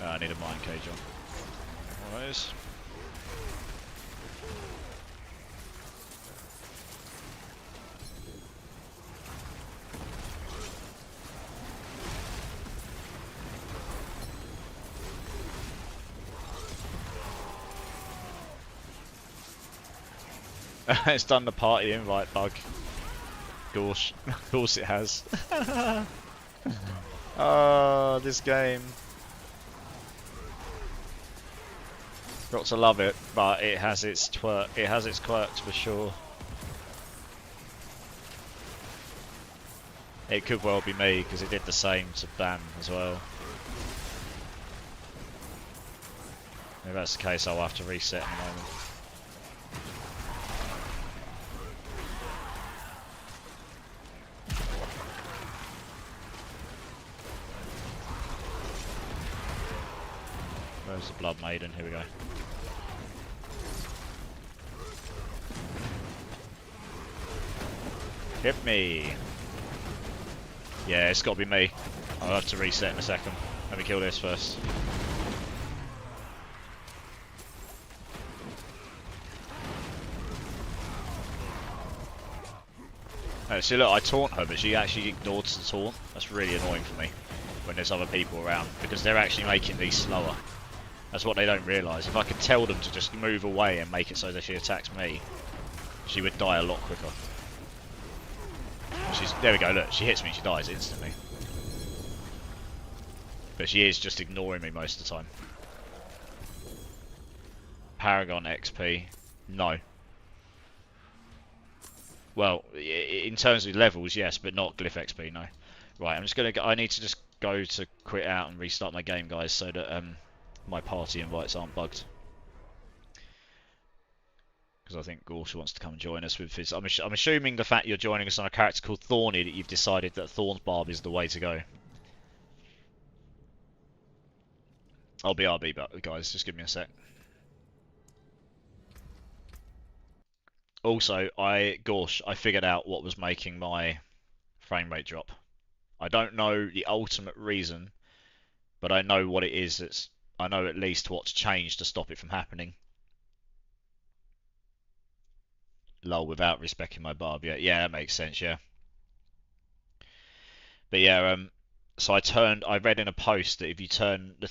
I need a mine cage on. One of those. It's done the party invite bug. Gosh, of course it has. Oh, this game. Got to love it, but it has its quirks for sure. It could well be me because it did the same to BAM as well. If that's the case, I'll have to reset in a moment. Where's the Blood Maiden? Here we go. Hit me! Yeah, it's got to be me. I'll have to reset in a second. Let me kill this first. See, look, I taunt her, but she actually ignores the taunt. That's really annoying for me when there's other people around, because they're actually making these slower. That's what they don't realise. If I could tell them to just move away and make it so that she attacks me, she would die a lot quicker. There we go, look, she hits me, she dies instantly. But she is just ignoring me most of the time. Paragon XP, no. Well, in terms of levels, yes, but not glyph XP, no. Right, I'm just gonna I need to just go to quit out and restart my game, guys, so that my party invites aren't bugged. Because I think Gorsh wants to come and join us with his... I'm assuming the fact you're joining us on a character called Thorny that you've decided that Thorns Barb is the way to go. I'll be RB, but guys, just give me a sec. Also, Gorsh, I figured out what was making my frame rate drop. I don't know the ultimate reason, but I know what it is. I know at least what's changed to stop it from happening. Lol, without respecting my barb. Yeah, that makes sense, yeah. But yeah, so I read in a post that if you turn the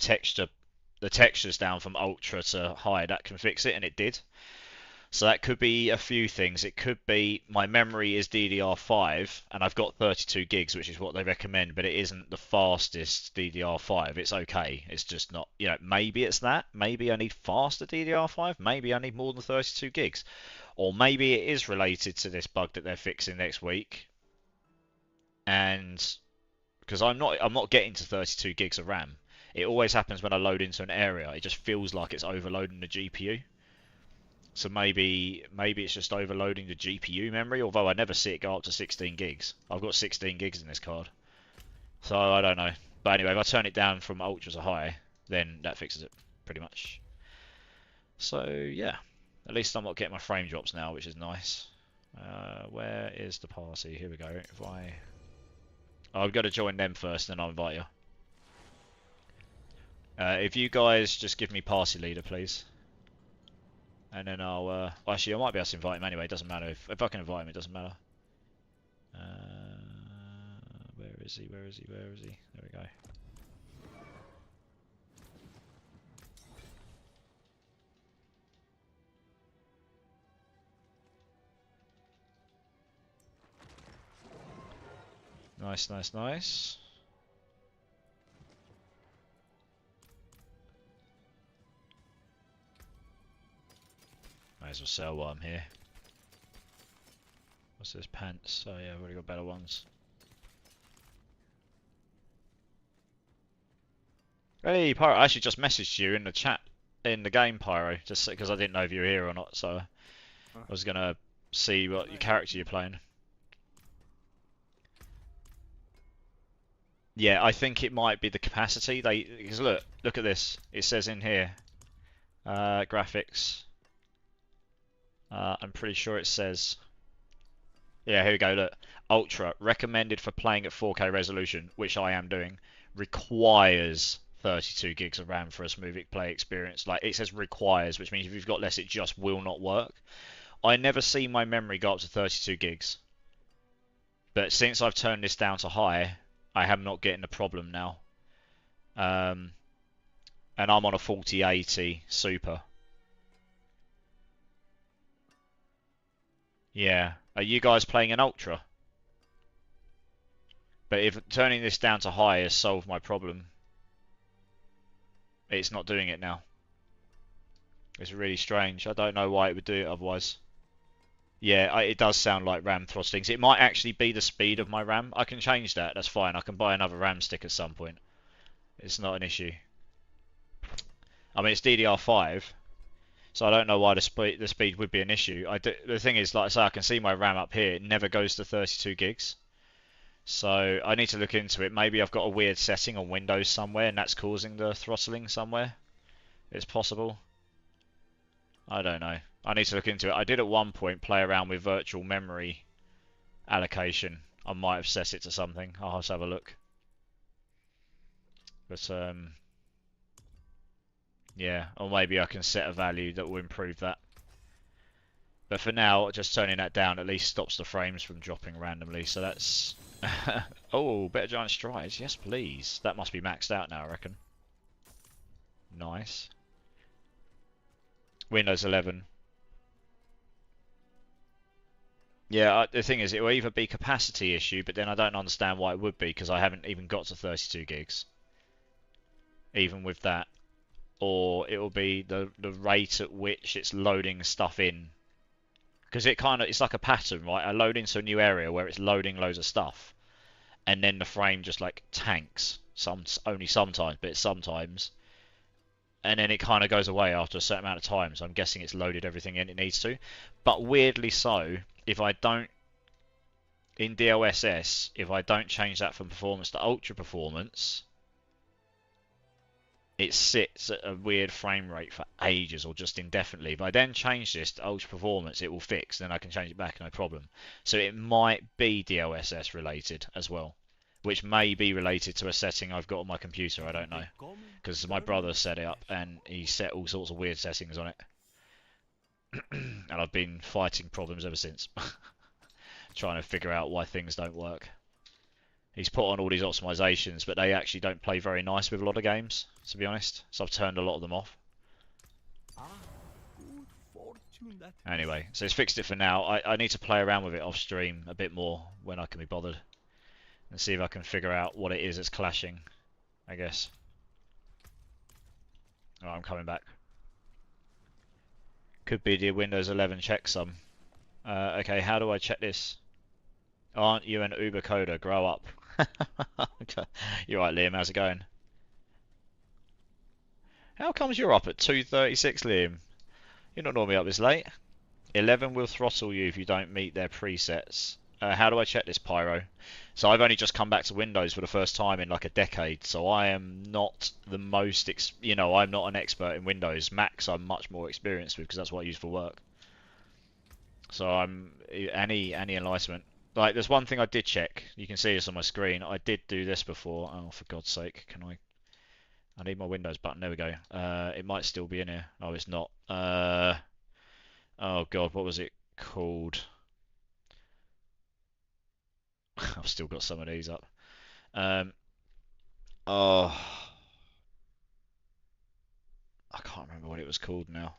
textures down from ultra to high, that can fix it, and it did. So that could be a few things. It could be my memory is DDR5 and I've got 32 gigs, which is what they recommend, but it isn't the fastest DDR5. It's okay. It's just not, you know, maybe it's that. Maybe I need faster DDR5. Maybe I need more than 32 gigs. Or maybe it is related to this bug that they're fixing next week. And because I'm not getting to 32 gigs of RAM. It always happens when I load into an area. It just feels like it's overloading the GPU. So maybe it's just overloading the GPU memory, although I never see it go up to 16 gigs. I've got 16 gigs in this card. So I don't know. But anyway, if I turn it down from ultra to high, then that fixes it, pretty much. So yeah, at least I'm not getting my frame drops now, which is nice. Where is the party? Here we go. I've got to join them first, then I'll invite you. If you guys just give me party leader, please. And then I'll... actually, I might be able to invite him anyway. It doesn't matter. If I can invite him, it doesn't matter. Where is he? Where is he? Where is he? There we go. Nice, nice, nice. Might as well sell while I'm here. What's this? Pants? Oh yeah, I've already got better ones. Hey, Pyro, I actually just messaged you in the chat, in the game, Pyro, just because I didn't know if you were here or not, so I was gonna see what your character you're playing. Yeah, I think it might be the capacity. Because look at this. It says in here, graphics. I'm pretty sure it says, yeah, here we go, look. Ultra, recommended for playing at 4K resolution, which I am doing, requires 32 gigs of RAM for a smooth play experience. Like, it says requires, which means if you've got less, it just will not work. I never see my memory go up to 32 gigs. But since I've turned this down to high, I am not getting the problem now. And I'm on a 4080 Super. Yeah. Are you guys playing an Ultra? But if turning this down to high has solved my problem, it's not doing it now. It's really strange. I don't know why it would do it otherwise. Yeah, it does sound like RAM throstlings. It might actually be the speed of my RAM. I can change that. That's fine. I can buy another RAM stick at some point. It's not an issue. I mean, it's DDR5, so I don't know why the speed would be an issue. The thing is, like I say, I can see my RAM up here. It never goes to 32 gigs. So I need to look into it. Maybe I've got a weird setting on Windows somewhere, and that's causing the throttling somewhere. It's possible. I don't know. I need to look into it. I did at one point play around with virtual memory allocation. I might have set it to something. I'll have to have a look. But yeah, or maybe I can set a value that will improve that. But for now, just turning that down at least stops the frames from dropping randomly. So that's oh, better giant strides. Yes, please. That must be maxed out now, I reckon. Nice. Windows 11. Yeah, the thing is, it will either be capacity issue, but then I don't understand why it would be, because I haven't even got to 32 gigs. Even with that. Or it will be the rate at which it's loading stuff in. Because it's like a pattern, right? I load into a new area where it's loading loads of stuff. And then the frame just like tanks. Only sometimes, but it's sometimes. And then it kind of goes away after a certain amount of time. So I'm guessing it's loaded everything in it needs to. But weirdly so, if I don't, in DLSS, if I don't change that from performance to ultra performance, it sits at a weird frame rate for ages or just indefinitely. If I then change this to ultra performance, it will fix. Then I can change it back, no problem. So it might be DLSS related as well, which may be related to a setting I've got on my computer. I don't know, because my brother set it up and he set all sorts of weird settings on it. And I've been fighting problems ever since, trying to figure out why things don't work. He's put on all these optimizations, but they actually don't play very nice with a lot of games, to be honest. So I've turned a lot of them off. Anyway, so it's fixed it for now. I need to play around with it off stream a bit more when I can be bothered, and see if I can figure out what it is that's clashing, I guess. Oh, I'm coming back. Could be the Windows 11 checksum. Okay, how do I check this? Aren't you an Uber coder? Grow up. You're right, Liam. How's it going? How comes you're up at 2:36, Liam? You're not normally up this late. 11 will throttle you if you don't meet their presets. How do I check this, Pyro? So I've only just come back to Windows for the first time in like a decade, so I am not the most, I'm not an expert in Windows. Macs I'm much more experienced with because that's what I use for work. So any enlightenment. Like, there's one thing I did check. You can see this on my screen. I did do this before. Oh, for God's sake, I need my Windows button. There we go. It might still be in here. Oh, it's not. Oh God, what was it called? I've still got some of these up. Um, oh, I can't remember what it was called now.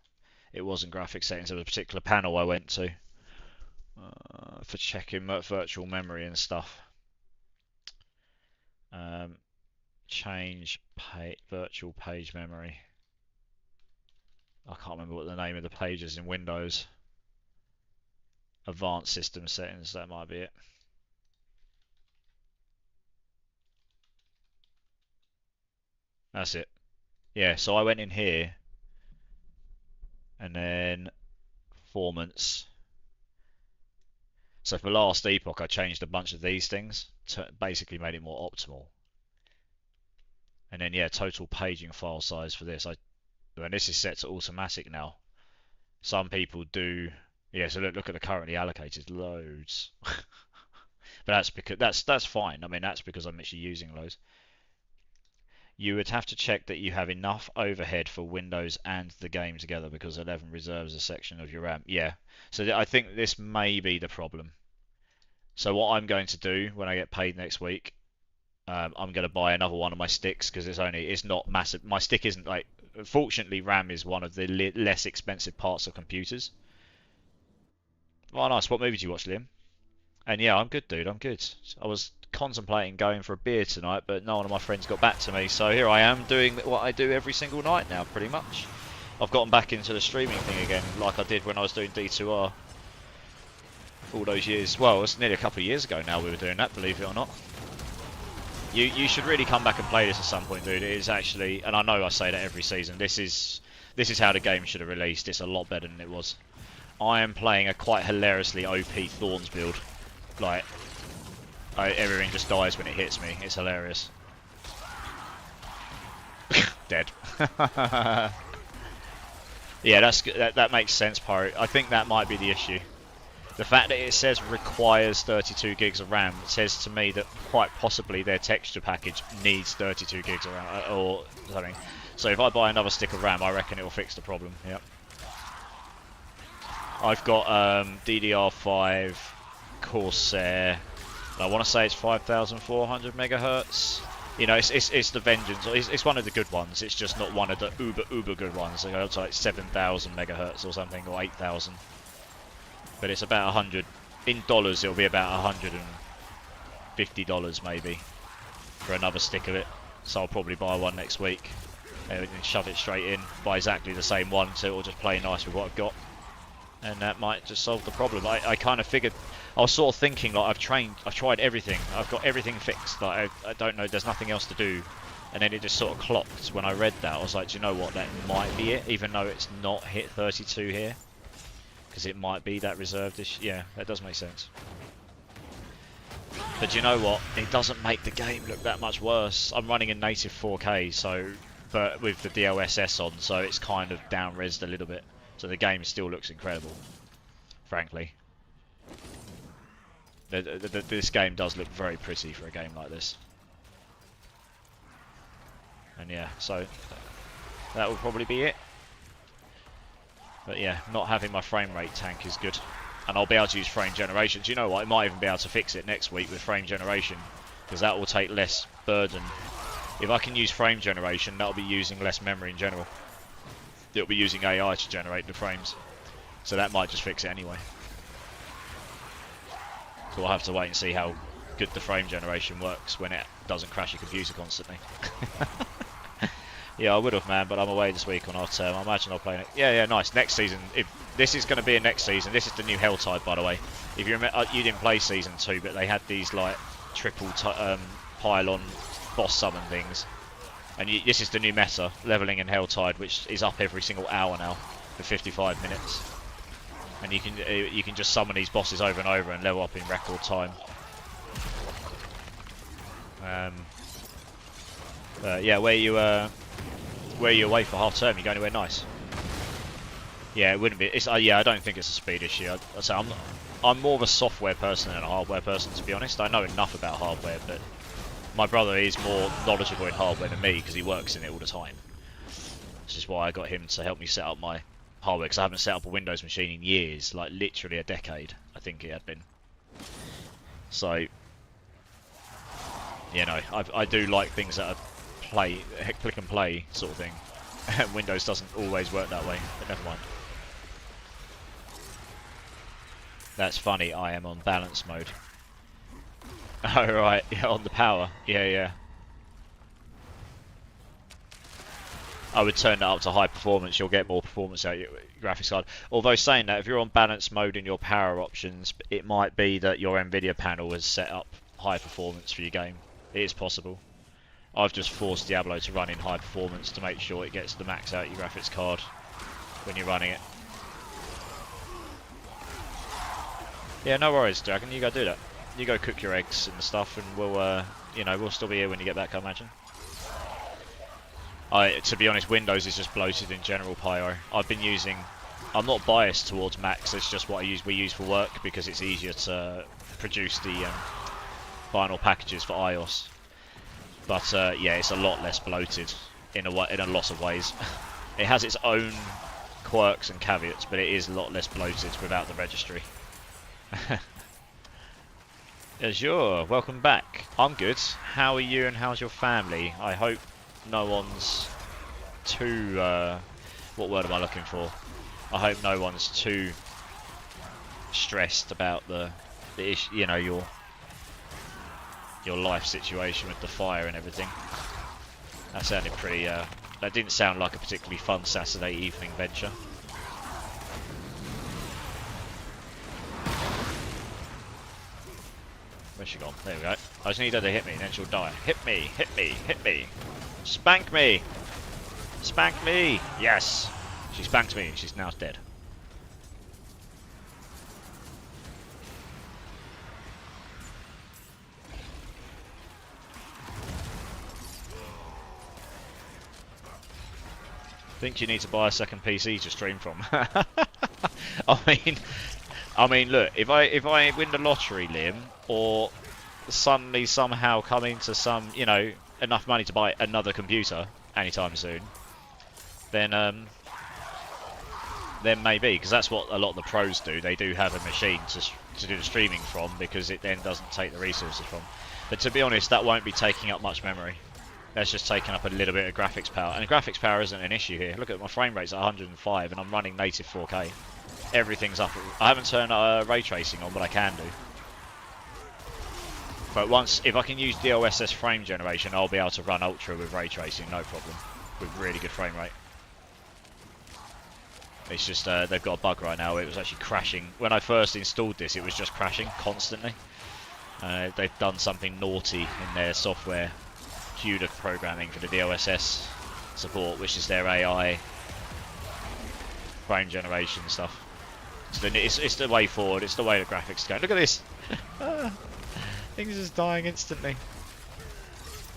It wasn't graphic settings. There was a particular panel I went to for checking virtual memory and stuff. Um, change virtual page memory. I can't remember what the name of the page is in Windows. Advanced system settings, that might be it. That's it. Yeah, so I went in here and then performance. So for last Epoch, I changed a bunch of these things to basically made it more optimal. And then yeah, total paging file size for this. And this is set to automatic now. Some people do. Yeah, so look at the currently allocated loads. But that's because that's fine. I mean, that's because I'm actually using loads. You would have to check that you have enough overhead for Windows and the game together because 11 reserves a section of your RAM. Yeah, so I think this may be the problem. So what I'm going to do when I get paid next week, I'm going to buy another one of my sticks because it's not massive. My stick isn't like. Fortunately, RAM is one of the less expensive parts of computers. Oh, nice. What movie did you watch, Liam? And yeah, I'm good, dude. I'm good. I was contemplating going for a beer tonight, but no one of my friends got back to me. So here I am doing what I do every single night now, pretty much. I've gotten back into the streaming thing again, like I did when I was doing D2R all those years. Well, it's nearly a couple of years ago now we were doing that, believe it or not. You should really come back and play this at some point, dude. It is actually, and I know I say that every season. This is how the game should have released. It's a lot better than it was. I am playing a quite hilariously OP Thorns build. Like, everything just dies when it hits me. It's hilarious. Dead. Yeah, that makes sense, Pyro. I think that might be the issue. The fact that it says requires 32 gigs of RAM says to me that quite possibly their texture package needs 32 gigs of RAM or something. So if I buy another stick of RAM, I reckon it will fix the problem. Yep. I've got DDR5 Corsair. I want to say it's 5,400 megahertz. You know, it's the Vengeance. It's one of the good ones. It's just not one of the uber good ones. It's like 7,000 megahertz or something, or 8,000. But it's about 100. In dollars, it'll be about $150 maybe for another stick of it. So I'll probably buy one next week and shove it straight in. Buy exactly the same one, so it'll just play nice with what I've got. And that might just solve the problem. I kind of figured, I was sort of thinking like I've tried everything. I've got everything fixed. Like I don't know, there's nothing else to do. And then it just sort of clocked when I read that. I was like, do you know what? That might be it, even though it's not hit 32 here. Because it might be that reserved issue. Yeah, that does make sense. But do you know what? It doesn't make the game look that much worse. I'm running in native 4K, so, but with the DLSS on, so it's kind of down-resed a little bit. So the game still looks incredible, frankly. This game does look very pretty for a game like this. And yeah, so that will probably be it. But yeah, not having my frame rate tank is good. And I'll be able to use frame generation. Do you know what? I might even be able to fix it next week with frame generation. Because that will take less burden. If I can use frame generation, that'll be using less memory in general. It'll be using AI to generate the frames. So that might just fix it anyway. So we'll have to wait and see how good the frame generation works when it doesn't crash your computer constantly. Yeah, I would have, man, but I'm away this week on our term. I imagine I'll play it. Yeah, nice. Next season, if this is going to be a next season. This is the new Helltide, by the way. If you remember, you didn't play season 2, but they had these like triple pylon boss summon things, and this is the new meta, leveling in Helltide, which is up every single hour now for 55 minutes, and you can just summon these bosses over and over and level up in record time. Yeah, where you away for half term? You go anywhere nice? Yeah, it wouldn't be. Yeah, I don't think it's a speed issue. I'm more of a software person than a hardware person, to be honest. I know enough about hardware, but my brother is more knowledgeable in hardware than me because he works in it all the time. This is why I got him to help me set up my hardware, because I haven't set up a Windows machine in years, like literally a decade, I think it had been. So you know, I do like things that are click and play sort of thing. Windows doesn't always work that way, but never mind. That's funny, I am on balance mode. Oh right, yeah, on the power. Yeah, yeah. I would turn that up to high performance, you'll get more performance out of your graphics card. Although saying that, if you're on balance mode in your power options, it might be that your Nvidia panel has set up high performance for your game. It is possible. I've just forced Diablo to run in high performance to make sure it gets the max out of your graphics card when you're running it. Yeah, no worries, Dragon, you go do that. You go cook your eggs and stuff, and we'll, you know, we'll still be here when you get back, I imagine. To be honest, Windows is just bloated in general, Pyro. I've been using... I'm not biased towards Macs, it's just what we use for work, because it's easier to produce the final packages for iOS. But yeah, it's a lot less bloated in a lot of ways. It has its own quirks and caveats, but it is a lot less bloated without the registry. Azure, welcome back. I'm good. How are you and how's your family? I hope no one's too... what word am I looking for? I hope no one's too stressed about the issue, you know, your life situation with the fire and everything. That sounded pretty... that didn't sound like a particularly fun Saturday evening venture. Where's she gone? There we go. I just need her to hit me and then she'll die. Hit me, hit me, hit me. Spank me! Spank me! Yes! She spanked me and she's now dead. Think you need to buy a second PC to stream from. I mean, look, if I win the lottery, Liam, or suddenly somehow come into some, you know, enough money to buy another computer anytime soon, then maybe, because that's what a lot of the pros do. They do have a machine to do the streaming from, because it then doesn't take the resources from. But to be honest, that won't be taking up much memory. That's just taking up a little bit of graphics power, and graphics power isn't an issue here. Look at my frame rate's at 105, and I'm running native 4K. Everything's up. I haven't turned ray tracing on, but I can do. But if I can use DLSS frame generation, I'll be able to run Ultra with ray tracing, no problem, with really good frame rate. It's just they've got a bug right now. It was actually crashing when I first installed this. It was just crashing constantly. They've done something naughty in their software, CUDA programming for the DLSS support, which is their AI frame generation stuff. So it's the way forward. It's the way the graphics go. Look at this. Things just dying instantly.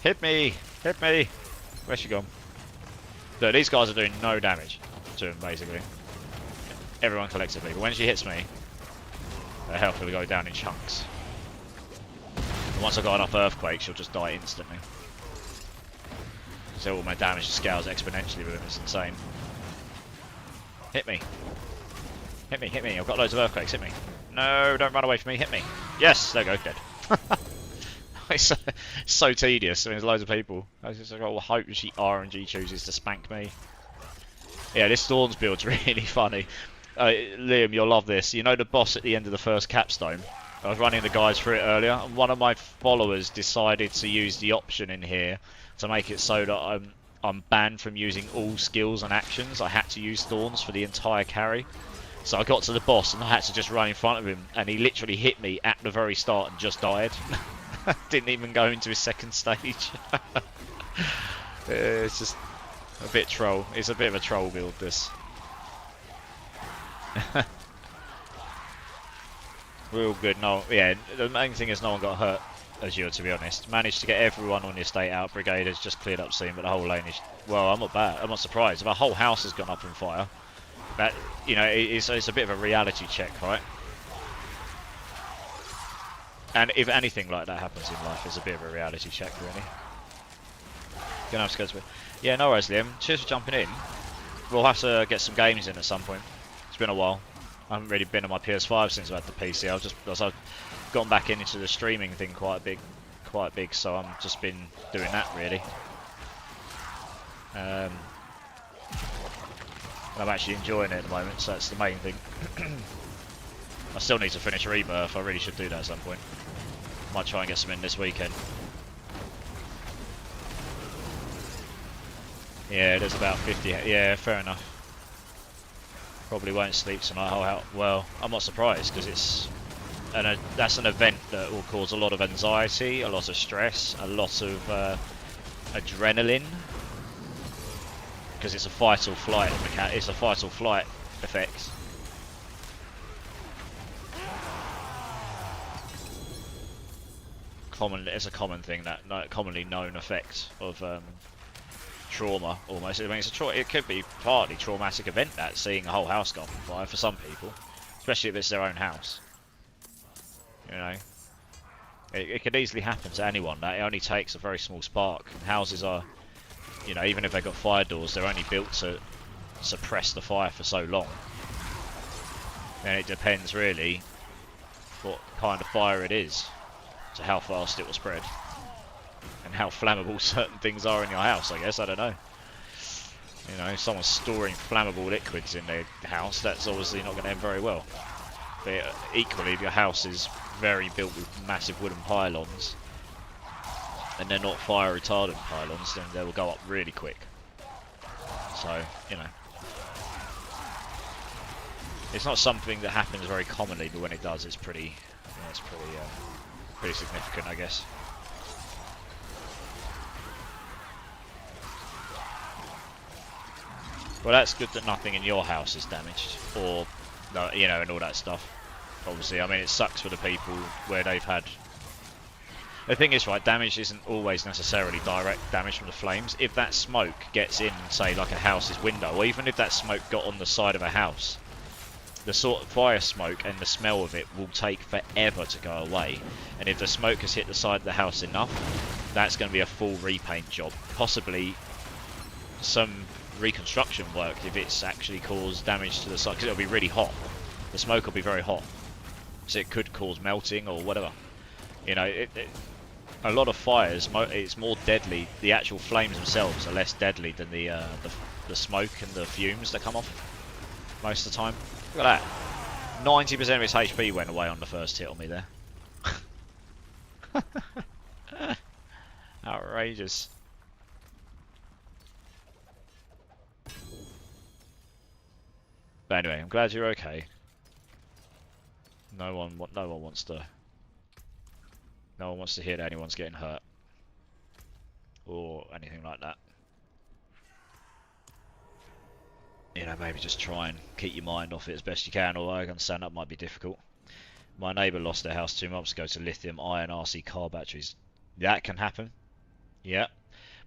Hit me! Hit me! Where's she gone? Look, these guys are doing no damage to him, basically. Everyone collectively. But when she hits me, their health will go down in chunks. And once I got enough earthquakes, she'll just die instantly. So all my damage scales exponentially with him. It's insane. Hit me. Hit me, hit me. I've got loads of earthquakes. Hit me. No, don't run away from me. Hit me. Yes, there we go. Dead. It's so tedious. I mean, there's loads of people. I just hope she RNG chooses to spank me. Yeah, this Thorns build's really funny. Liam, you'll love this. You know the boss at the end of the first capstone? I was running the guys through it earlier, and one of my followers decided to use the option in here to make it so that I'm banned from using all skills and actions. I had to use Thorns for the entire carry. So I got to the boss and I had to just run in front of him, and he literally hit me at the very start and just died. Didn't even go into his second stage. It's just a bit troll. It's a bit of a troll build, this. Real good. No, yeah, the main thing is no one got hurt, Azure, to be honest. Managed to get everyone on the estate out. Brigade has just cleared up soon, but the whole lane is... Well, I'm not bad. I'm not surprised. If our whole house has gone up in fire, that, you know, it's a bit of a reality check, right? And if anything like that happens in life, it's a bit of a reality check, really. Gonna have to go to it. Yeah, no worries, Liam. Cheers for jumping in. We'll have to get some games in at some point. It's been a while. I haven't really been on my PS5 since I had the PC. I've gone back into the streaming thing quite a big. quite big, so I'm just been doing that really. And I'm actually enjoying it at the moment, so that's the main thing. I still need to finish Rebirth. I really should do that at some point. Might try and get some in this weekend. Yeah, there's about 50. Yeah, fair enough. Probably won't sleep tonight. Well, I'm not surprised because that's an event that will cause a lot of anxiety, a lot of stress, a lot of adrenaline, because it's a fight or flight. It's a fight or flight effect. It's a common thing, that commonly known effect of trauma, almost. I mean, it could be partly traumatic event, that seeing a whole house go on fire for some people, especially if it's their own house. You know, it could easily happen to anyone. That it only takes a very small spark. And houses are, you know, even if they've got fire doors, they're only built to suppress the fire for so long. And it depends really what kind of fire it is, to how fast it will spread, and how flammable certain things are in your house. I guess, I don't know. You know, if someone's storing flammable liquids in their house, that's obviously not going to end very well. But equally, if your house is built with massive wooden pylons, and they're not fire retardant pylons, then they will go up really quick. So, you know, it's not something that happens very commonly, but when it does, it's pretty significant, I guess. Well, that's good that nothing in your house is damaged, or, you know, and all that stuff. Obviously, I mean, it sucks for the people where they've had... The thing is, right, damage isn't always necessarily direct damage from the flames. If that smoke gets in, say, like a house's window, or even if that smoke got on the side of a house, the sort of fire smoke and the smell of it will take forever to go away. And if the smoke has hit the side of the house enough, that's going to be a full repaint job. Possibly some reconstruction work if it's actually caused damage to the side, because it'll be really hot. The smoke will be very hot, so it could cause melting or whatever. You know, a lot of fires, it's more deadly. The actual flames themselves are less deadly than the smoke and the fumes that come off most of the time. Look at that. 90% of its HP went away on the first hit on me there. Outrageous. But anyway, I'm glad you're okay. No one wants to hear that anyone's getting hurt or anything like that. You know, maybe just try and keep your mind off it as best you can, although I understand that might be difficult. My neighbour lost their house 2 months ago to lithium-ion RC car batteries. That can happen. Yeah.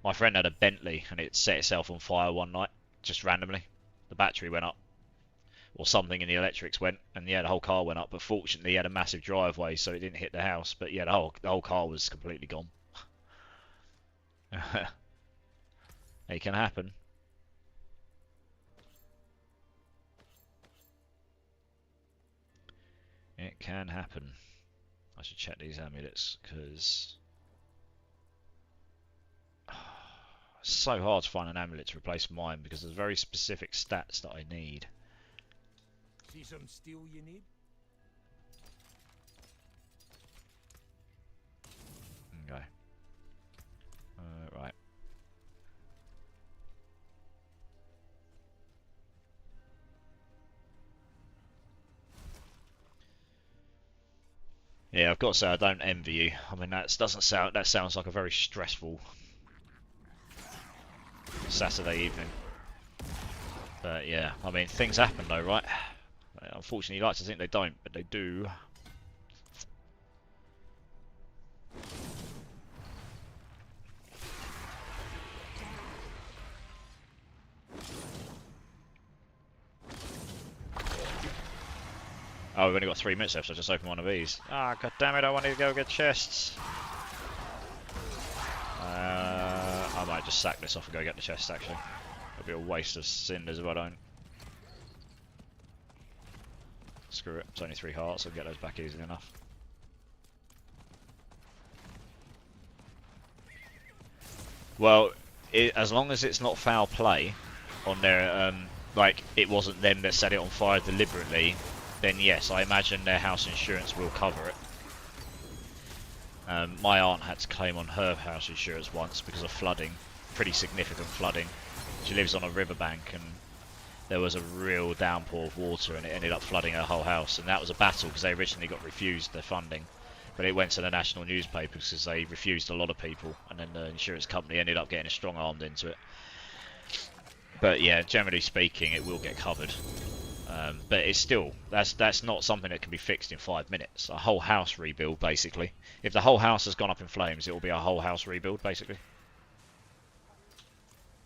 My friend had a Bentley and it set itself on fire one night, just randomly. The battery went up. Or something in the electrics went, and yeah, the whole car went up. But fortunately, he had a massive driveway, so it didn't hit the house. But yeah, the whole car was completely gone. It can happen. It can happen. I should check these amulets, because it's so hard to find an amulet to replace mine, because there's very specific stats that I need. See some steel you need? Okay. Right. Yeah, I've got to say I don't envy you. I mean, that sounds like a very stressful Saturday evening. But yeah, I mean, things happen though, right? Unfortunately, you like to think they don't, but they do. Oh, we've only got 3 minutes left, so I just opened one of these. Ah, god damn it, I wanted to go get chests. I might just sack this off and go get the chests, actually. It'll be a waste of cinders if I don't. Screw it, it's only 3 hearts, I'll get those back easily enough. Well, as long as it's not foul play on their, like it wasn't them that set it on fire deliberately, then yes, I imagine their house insurance will cover it. My aunt had to claim on her house insurance once because of flooding, pretty significant flooding. She lives on a riverbank and there was a real downpour of water and it ended up flooding her whole house, and that was a battle because they originally got refused their funding. But it went to the national newspapers because they refused a lot of people, and then the insurance company ended up getting strong-armed into it. But yeah, generally speaking, it will get covered. But it's still, that's not something that can be fixed in 5 minutes. A whole house rebuild, basically. If the whole house has gone up in flames, it will be a whole house rebuild, basically.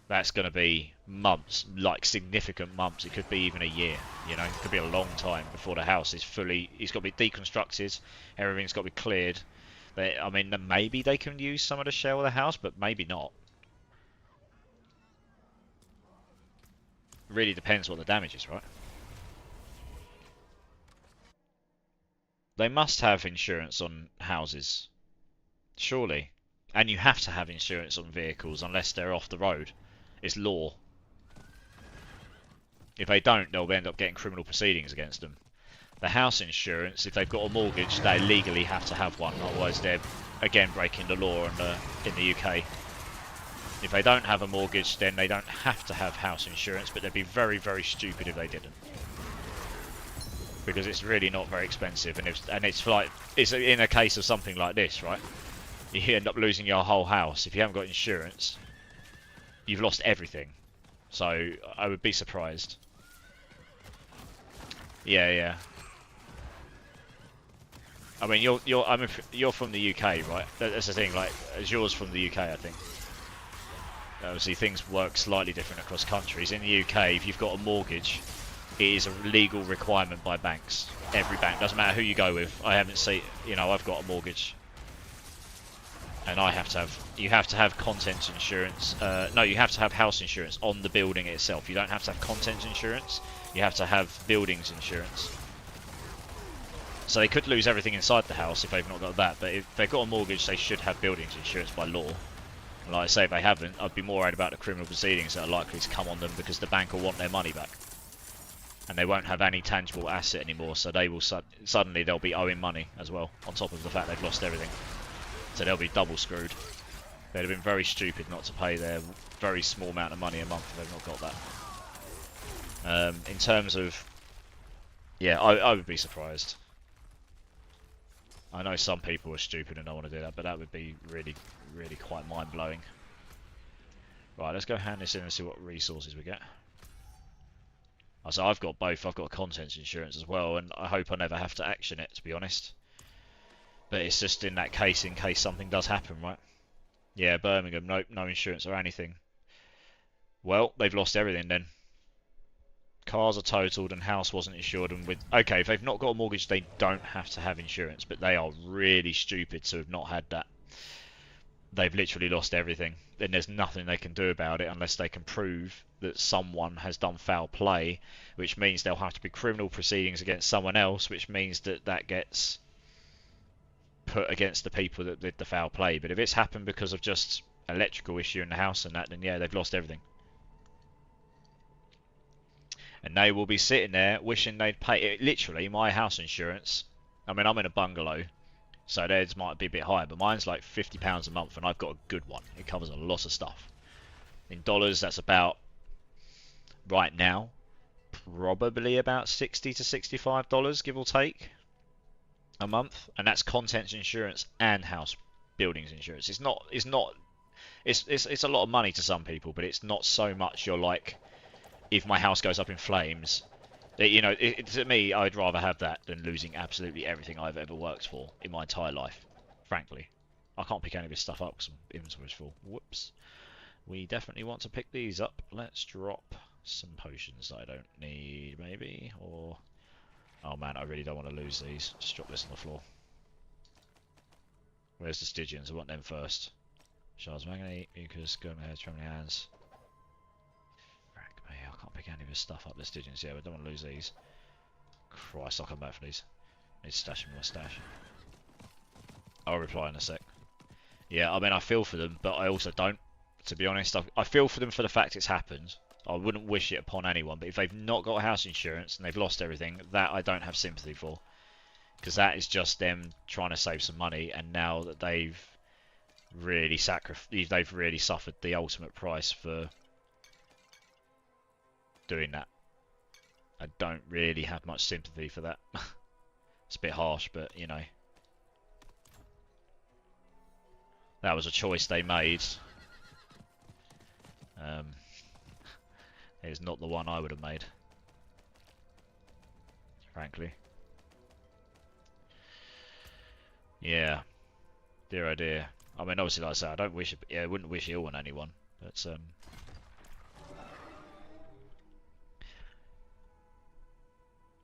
That's going to be months, like significant months. It could be even a year, you know. It could be a long time before the house is fully... It's got to be deconstructed. Everything's got to be cleared. I mean, maybe they can use some of the shell of the house, but maybe not. Really depends what the damage is, right? They must have insurance on houses. Surely. And you have to have insurance on vehicles unless they're off the road. It's law. If they don't, they'll end up getting criminal proceedings against them. The house insurance, if they've got a mortgage, they legally have to have one. Otherwise, they're again breaking the law in the UK. If they don't have a mortgage, then they don't have to have house insurance, but they'd be very, very stupid if they didn't. Because it's really not very expensive, and it's like it's in a case of something like this, right? You end up losing your whole house if you haven't got insurance. You've lost everything, so I would be surprised. Yeah, yeah. I mean, you're from the UK, right? That's the thing. Like, as yours from the UK, I think. Obviously, things work slightly different across countries. In the UK, if you've got a mortgage, it is a legal requirement by banks. Every bank, doesn't matter who you go with. I haven't seen, you know, I've got a mortgage. And I have to have, you have to have contents insurance. No, you have to have house insurance on the building itself. You don't have to have contents insurance. You have to have buildings insurance. So they could lose everything inside the house if they've not got that. But if they've got a mortgage, they should have buildings insurance by law. And like I say, if they haven't, I'd be more worried about the criminal proceedings that are likely to come on them because the bank will want their money back. And they won't have any tangible asset anymore, so they will suddenly they'll be owing money as well, on top of the fact they've lost everything. So they'll be double screwed. They'd have been very stupid not to pay their very small amount of money a month if they've not got that. In terms of... Yeah, I would be surprised. I know some people are stupid and don't want to do that, but that would be really, really quite mind-blowing. Right, let's go hand this in and see what resources we get. So I've got both. I've got contents insurance as well, and I hope I never have to action it, to be honest. But it's just in that case, in case something does happen, right? Yeah, Birmingham, nope, no insurance or anything. Well, they've lost everything then. Cars are totaled and house wasn't insured, and with... Okay, if they've not got a mortgage, they don't have to have insurance, but they are really stupid to have not had that. They've literally lost everything. Then there's nothing they can do about it unless they can prove that someone has done foul play, which means there'll have to be criminal proceedings against someone else, which means that that gets put against the people that did the foul play. But if it's happened because of just electrical issue in the house and that, then yeah, they've lost everything. And they will be sitting there wishing they'd pay it. Literally, my house insurance, I mean, I'm in a bungalow, so theirs might be a bit higher, but mine's like £50 a month, and I've got a good one. It covers a lot of stuff. In dollars, that's about, right now, probably about $60 to $65, give or take, a month. And that's contents insurance and house buildings insurance. It's a lot of money to some people, but it's not so much you're like, if my house goes up in flames, you know, to me, I'd rather have that than losing absolutely everything I've ever worked for in my entire life, frankly. I can't pick any of this stuff up because my inventory's full. Whoops. We definitely want to pick these up. Let's drop some potions that I don't need, maybe, or... Oh man, I really don't want to lose these. Just drop this on the floor. Where's the Stygians? I want them first. Shards Manganite, Mucus, Gurmhead, Trembling Hands. I can't pick any of his stuff up. The Stygians, yeah, we don't want to lose these. Christ, I'll come back for these. I need to stash them in my stash. I'll reply in a sec. Yeah, I mean, I feel for them, but I also don't. to be honest. I feel for them for the fact it's happened. I wouldn't wish it upon anyone, but if they've not got house insurance and they've lost everything, that I don't have sympathy for. Because that is just them trying to save some money, and now that they've really suffered the ultimate price for doing that. I don't really have much sympathy for that. It's a bit harsh, but you know. That was a choice they made. It's not the one I would have made, frankly. Yeah, dear oh dear. I mean, obviously, like I say, I don't wish, I wouldn't wish ill on anyone, but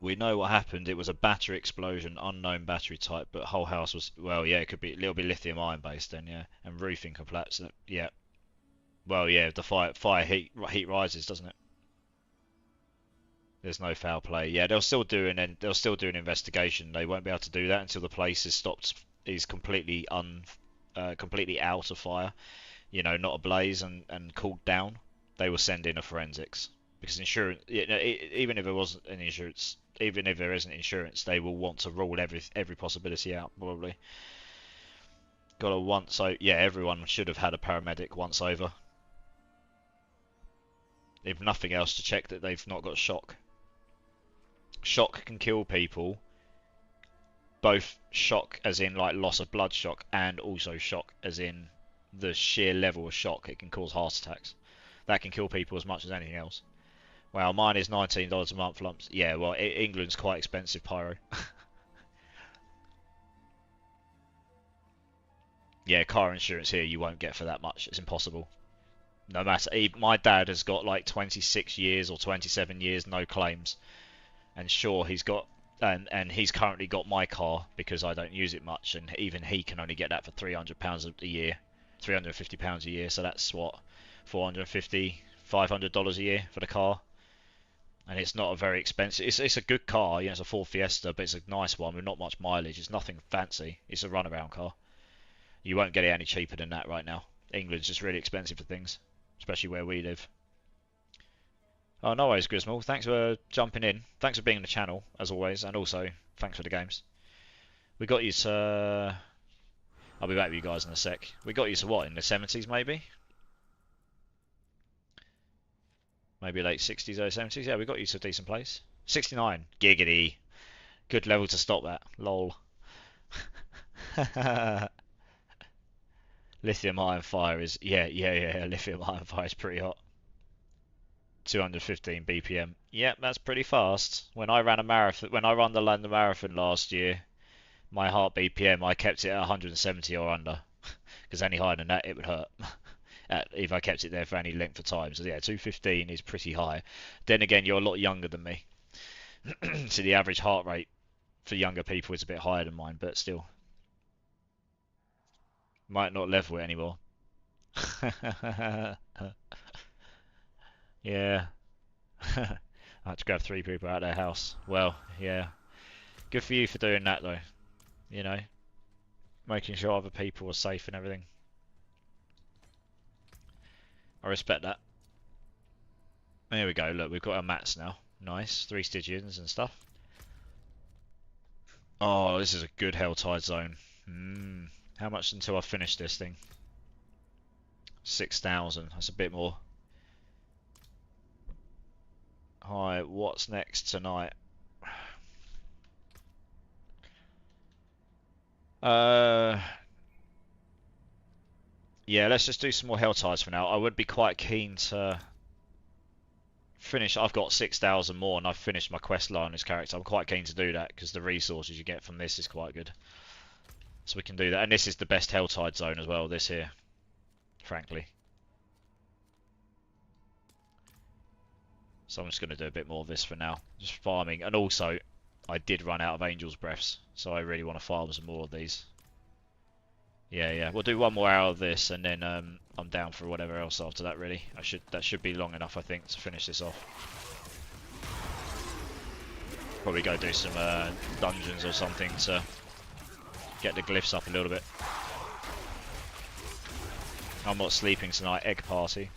we know what happened. It was a battery explosion, unknown battery type, but whole house was, well, yeah, it could be a little bit lithium-ion based then, yeah, and roofing collapsed. Yeah, well, yeah, the fire heat rises, doesn't it? There's no foul play. Yeah, they'll still do an investigation. They won't be able to do that until the place is completely completely out of fire. You know, not ablaze and cooled down. They will send in a forensics because insurance. You know, even if there wasn't an insurance, even if there isn't insurance, they will want to rule every possibility out probably. Got a once. So yeah, everyone should have had a paramedic once over. If nothing else, to check that they've not got shock. Shock can kill people, both shock as in like loss of blood shock and also shock as in the sheer level of shock. It can cause heart attacks. That can kill people as much as anything else. Well, mine is $19 a month lumps. Yeah, well, England's quite expensive, Pyro. Yeah, car insurance here you won't get for that much. It's impossible. No matter. My dad has got like 26 years or 27 years, no claims. And sure, he's got, and he's currently got my car because I don't use it much, and even he can only get that for £300 a year, £350 a year. So that's what, $450, $500 a year for the car. And it's not a very expensive. It's a good car. You know, it's a Ford Fiesta, but it's a nice one with not much mileage. It's nothing fancy. It's a runaround car. You won't get it any cheaper than that right now. England's just really expensive for things, especially where we live. Oh, no worries, Grismal. Thanks for jumping in. Thanks for being on the channel, as always, and also, thanks for the games. We got you to... I'll be back with you guys in a sec. We got you to what, in the 70s, maybe? Maybe late 60s, early 70s? Yeah, we got you to a decent place. 69. Giggity. Good level to stop that. Lol. Lithium-ion fire is... Yeah, lithium-ion fire is pretty hot. 215 BPM. Yep, that's pretty fast. When I ran the London Marathon last year, my heart BPM, I kept it at 170 or under. Because any higher than that, it would hurt. If I kept it there for any length of time. So yeah, 215 is pretty high. Then again, you're a lot younger than me. So the average heart rate for younger people is a bit higher than mine, but still. Might not level it anymore. Yeah. I had to grab 3 people out of their house. Well, yeah. Good for you for doing that though. You know. Making sure other people are safe and everything. I respect that. There we go, look, we've got our mats now. Nice. 3 Stygians and stuff. Oh, this is a good Helltide zone. How much until I finish this thing? 6,000. That's a bit more. Hi, what's next tonight? Yeah, let's just do some more Helltides for now. I would be quite keen to finish. I've got 6,000 more and I've finished my quest line on this character. I'm quite keen to do that because the resources you get from this is quite good. So we can do that. And this is the best Helltide zone as well, this here. Frankly. So I'm just going to do a bit more of this for now. Just farming. And also, I did run out of Angel's Breaths. So I really want to farm some more of these. Yeah. We'll do one more hour of this. And then I'm down for whatever else after that, really. That should be long enough, I think, to finish this off. Probably go do some dungeons or something to get the glyphs up a little bit. I'm not sleeping tonight, egg party.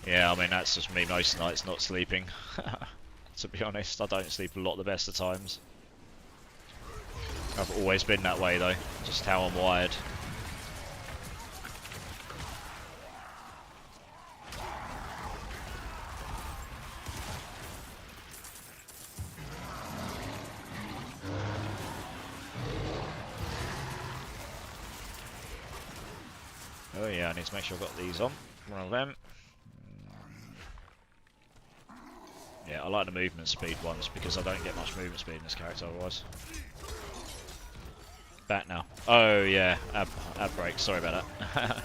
Yeah, I mean that's just me most nights, not sleeping. To be honest, I don't sleep a lot the best of times. I've always been that way though, just how I'm wired. Oh yeah, I need to make sure I've got these on. One of them. Yeah, I like the movement speed ones because I don't get much movement speed in this character otherwise. Back now. Oh yeah, ab break, sorry about that.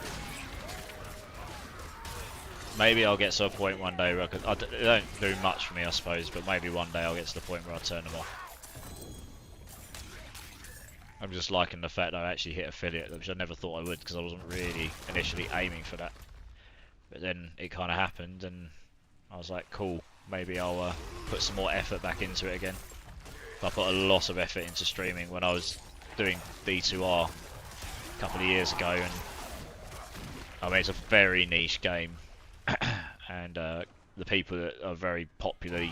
Maybe I'll get to a point one day where they don't do much for me I suppose, but maybe one day I'll get to the point where I turn them off. I'm just liking the fact that I actually hit affiliate, which I never thought I would because I wasn't really initially aiming for that. But then it kind of happened and I was like, cool, maybe I'll put some more effort back into it again. I put a lot of effort into streaming when I was doing D2R a couple of years ago, and I mean it's a very niche game, and the people that are very popular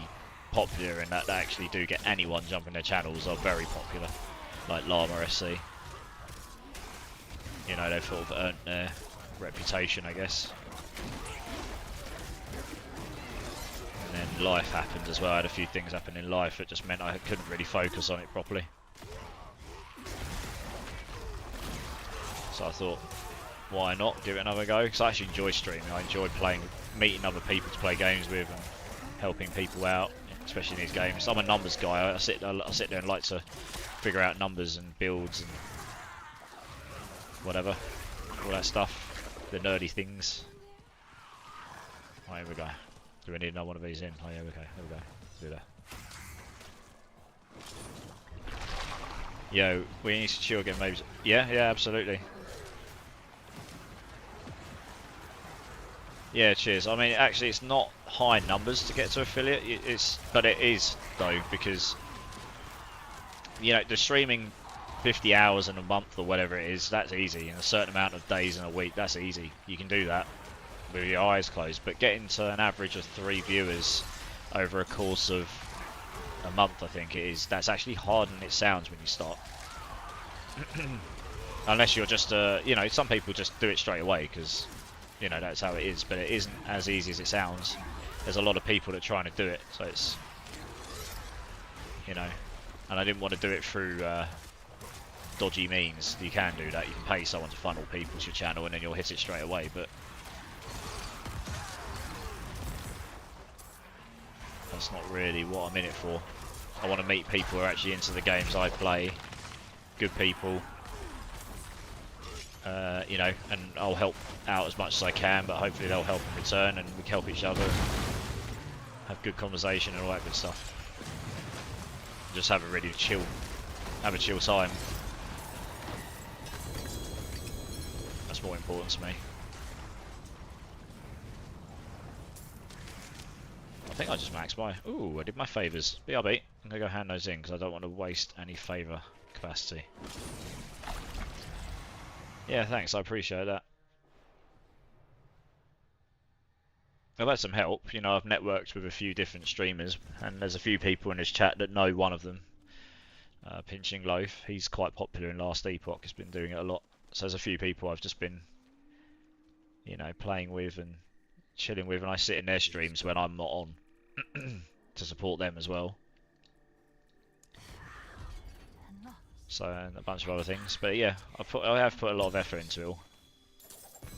and that actually do get anyone jumping their channels are very popular, like Llama SC. You know, they've sort of earned their reputation, I guess. And then life happened as well. I had a few things happen in life that just meant I couldn't really focus on it properly. So I thought, why not give it another go? Because I actually enjoy streaming. I enjoy meeting other people to play games with and helping people out, especially in these games. I'm a numbers guy. I sit there and like to figure out numbers and builds and whatever, all that stuff, the nerdy things. Oh, here we go. Do we need another one of these in? Oh yeah, okay, here we go. Do that. Yo, we need to chill again, maybe. Yeah, absolutely. Yeah, cheers. I mean, actually, it's not high numbers to get to affiliate. But it is though, because you know the streaming 50 hours in a month or whatever it is. That's easy. In a certain amount of days in a week, that's easy. You can do that with your eyes closed. But getting to an average of 3 viewers over a course of a month, I think it is. That's actually harder than it sounds when you start. Unless you're just, you know, some people just do it straight away because, you know, that's how it is. But it isn't as easy as it sounds. There's a lot of people that are trying to do it, so it's, you know, and I didn't want to do it through dodgy means. You can do that. You can pay someone to funnel people to your channel and then you'll hit it straight away. But that's not really what I'm in it for. I want to meet people who are actually into the games I play. Good people. You know, and I'll help out as much as I can, but hopefully they'll help in return and we can help each other. Have good conversation and all that good stuff. Just have a really chill time. That's more important to me. I think I just maxed by. Ooh, I did my favours. BRB. I'm going to go hand those in because I don't want to waste any favour capacity. Yeah, thanks. I appreciate that. I've had some help. You know, I've networked with a few different streamers and there's a few people in this chat that know one of them. Pinching Loaf. He's quite popular in last Epoch. He's been doing it a lot. So there's a few people I've just been, you know, playing with and chilling with, and I sit in their streams when I'm not on to support them as well. So, and a bunch of other things. But yeah, I have put a lot of effort into it all.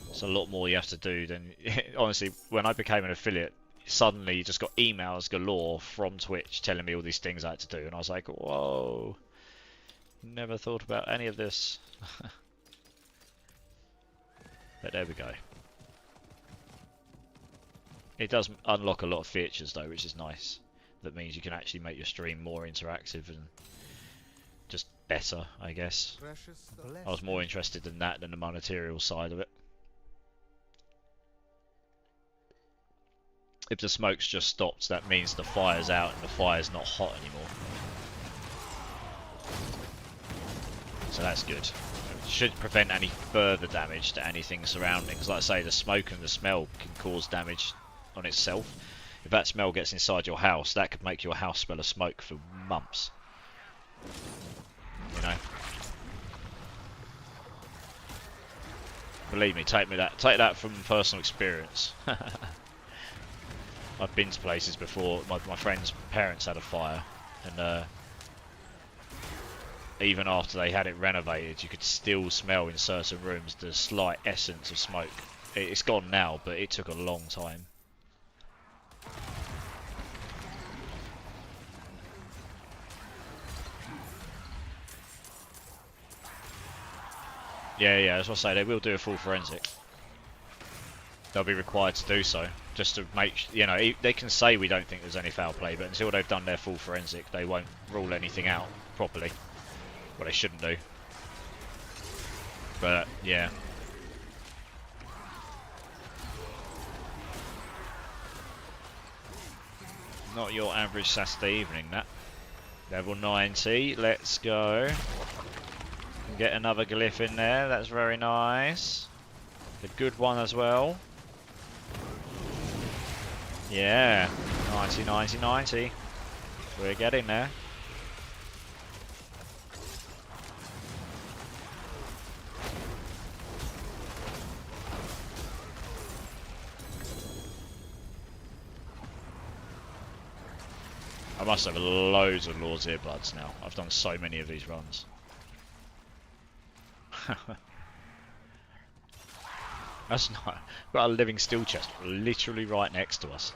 It's a lot more you have to do than honestly. When I became an affiliate, suddenly you just got emails galore from Twitch telling me all these things I had to do, and I was like, whoa, never thought about any of this. But there we go. It does unlock a lot of features though, which is nice. That means you can actually make your stream more interactive and just better, I guess. I was more interested in that than the monetarial side of it. If the smoke's just stopped, that means the fire's out and the fire's not hot anymore. So that's good. should prevent any further damage to anything surrounding. 'Cause like I say, the smoke and the smell can cause damage on itself. If that smell gets inside your house, that could make your house smell of smoke for months. You know. Believe me, take that from personal experience. I've been to places before. My friends' parents had a fire, and even after they had it renovated, you could still smell in certain rooms the slight essence of smoke. It's gone now, but it took a long time. Yeah, as I say, they will do a full forensic. They'll be required to do so, just to make, you know, they can say we don't think there's any foul play, but until they've done their full forensic, they won't rule anything out properly. Well, they shouldn't do. But, yeah. Not your average Saturday evening, that. Level 90, let's go. Get another glyph in there, that's very nice. A good one as well. Yeah, 90, 90, 90. We're getting there. I must have loads of Lord's earbuds now. I've done so many of these runs. That's nice. We've got a living steel chest literally right next to us.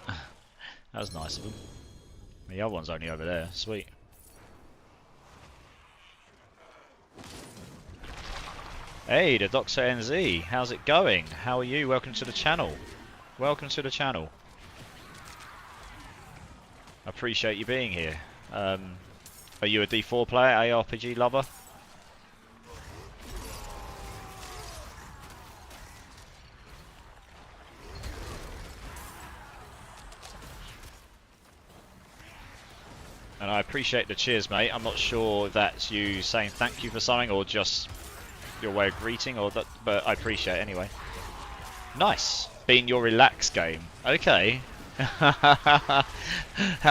That's nice of them. The other one's only over there. Sweet. Hey, the Doctor NZ. How's it going? How are you? Welcome to the channel. Welcome to the channel. I appreciate you being here. Are you a D4 player, ARPG lover? And I appreciate the cheers, mate. I'm not sure if that's you saying thank you for something or just your way of greeting, or that, but I appreciate it anyway. Nice. Being your relax game. Okay. How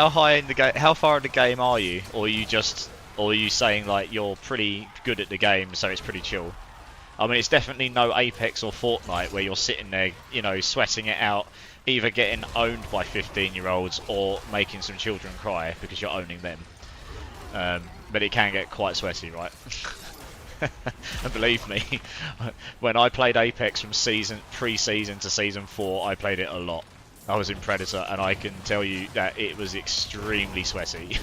high in the game? How far in the game are you? Or are you saying like you're pretty good at the game, so it's pretty chill? I mean, it's definitely no Apex or Fortnite where you're sitting there, you know, sweating it out, either getting owned by 15-year-olds or making some children cry because you're owning them. But it can get quite sweaty, right? And believe me, when I played Apex from pre-season to season 4, I played it a lot. I was in Predator, and I can tell you that it was extremely sweaty.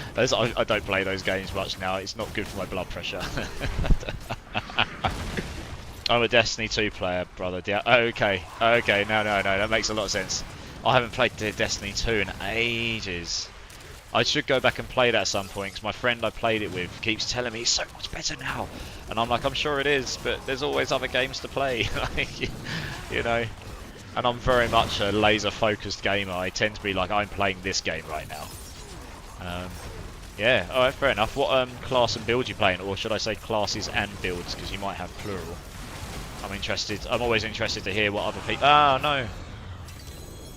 I don't play those games much now. It's not good for my blood pressure. I'm a Destiny 2 player, brother. Okay, no, that makes a lot of sense. I haven't played Destiny 2 in ages. I should go back and play that at some point, because my friend I played it with keeps telling me it's so much better now. And I'm like, I'm sure it is, but there's always other games to play. You know. And I'm very much a laser-focused gamer. I tend to be like, I'm playing this game right now. Yeah, alright, fair enough. What class and build you playing? Or should I say classes and builds, because you might have plural. I'm always interested to hear what other people... Ah, no!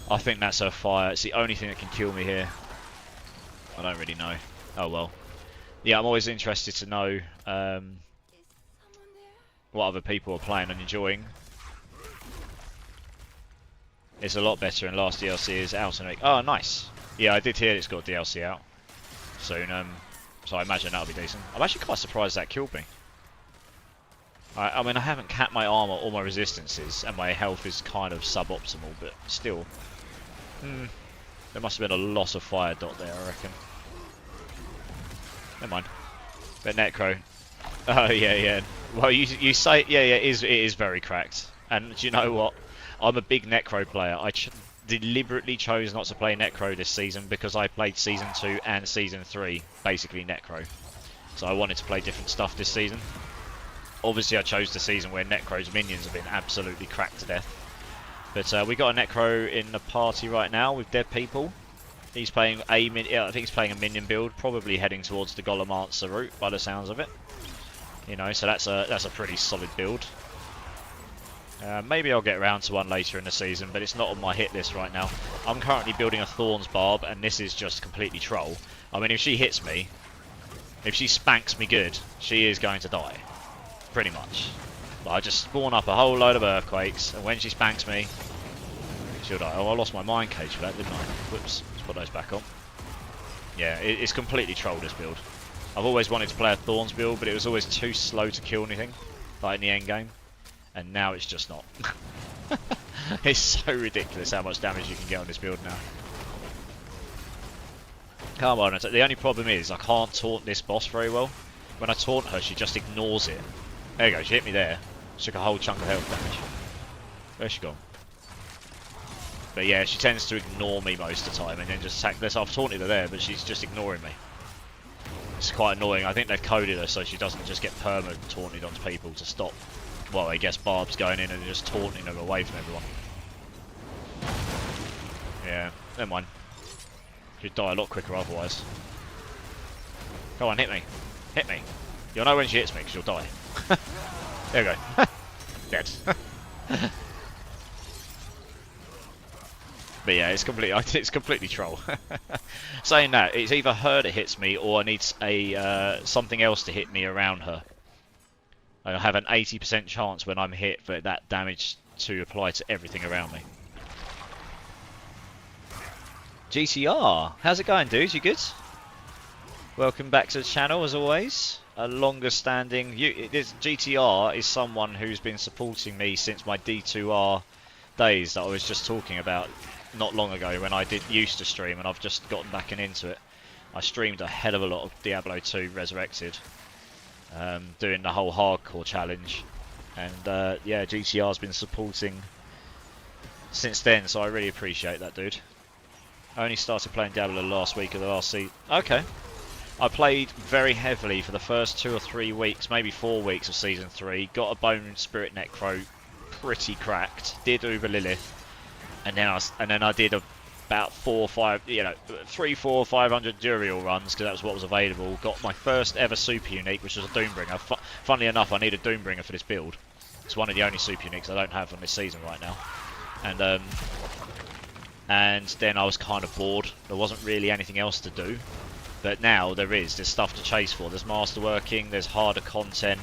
I think that's a fire. It's the only thing that can kill me here. I don't really know. Oh well. Yeah, I'm always interested to know what other people are playing and enjoying. It's a lot better, and last DLC is out and oh, nice. Yeah, I did hear it's got DLC out soon, so I imagine that'll be decent. I'm actually quite surprised that killed me. I mean, I haven't capped my armor or my resistances, and my health is kind of suboptimal, but still. There must have been a lot of fire dot there, I reckon. Never mind. But Necro. Oh, yeah. Well, you say, yeah, it is very cracked. And do you know what? I'm a big Necro player. I deliberately chose not to play Necro this season because I played Season 2 and Season 3, basically Necro. So I wanted to play different stuff this season. Obviously I chose the season where Necro's minions have been absolutely cracked to death. But we got a Necro in the party right now with dead people. He's playing I think he's playing a minion build, probably heading towards the Golem Answer route by the sounds of it. You know, so that's a pretty solid build. Maybe I'll get around to one later in the season, but it's not on my hit list right now. I'm currently building a Thorns Barb, and this is just completely troll. I mean, if she hits me, if she spanks me good, she is going to die. Pretty much. But I just spawn up a whole load of earthquakes, and when she spanks me, she'll die. Oh, I lost my mind cage for that, didn't I? Whoops, let's put those back on. Yeah, it's completely troll, this build. I've always wanted to play a Thorns build, but it was always too slow to kill anything, like in the end game. And now it's just not. It's so ridiculous how much damage you can get on this build now. Come on, the only problem is I can't taunt this boss very well. When I taunt her, she just ignores it. There you go, she hit me there. She took a whole chunk of health damage. Where's she gone? But yeah, she tends to ignore me most of the time and then just attack this. I've taunted her there, but she's just ignoring me. It's quite annoying. I think they've coded her so she doesn't just get perma taunted onto people to stop. Well, I guess Barb's going in and just taunting them away from everyone. Yeah, never mind. She'd die a lot quicker otherwise. Come on, hit me. Hit me. You'll know when she hits me because you'll die. There we go. Dead. But yeah, it's completely troll. Saying that, it's either her that hits me or I need something else to hit me around her. I have an 80% chance when I'm hit for that damage to apply to everything around me. GTR, how's it going, dude? You good? Welcome back to the channel as always. A longer standing... GTR is someone who's been supporting me since my D2R days that I was just talking about not long ago when I used to stream, and I've just gotten back into it. I streamed a hell of a lot of Diablo 2 Resurrected. Doing the whole hardcore challenge, and yeah, GTR's been supporting since then, so I really appreciate that, dude. I only started playing Diablo last week of the last season. Okay. I played very heavily for the first 2 or 3 weeks, maybe 4 weeks of season 3. Got a Bone Spirit Necro pretty cracked. Did Uber Lilith, and then I did about 4 or 5, 3, 4, 500 Duriel runs because that was what was available. Got my first ever super unique, which was a Doombringer. Funnily enough, I need a Doombringer for this build. It's one of the only super uniques I don't have on this season right now. And then I was kind of bored. There wasn't really anything else to do. But now there's stuff to chase for. There's masterworking, there's harder content.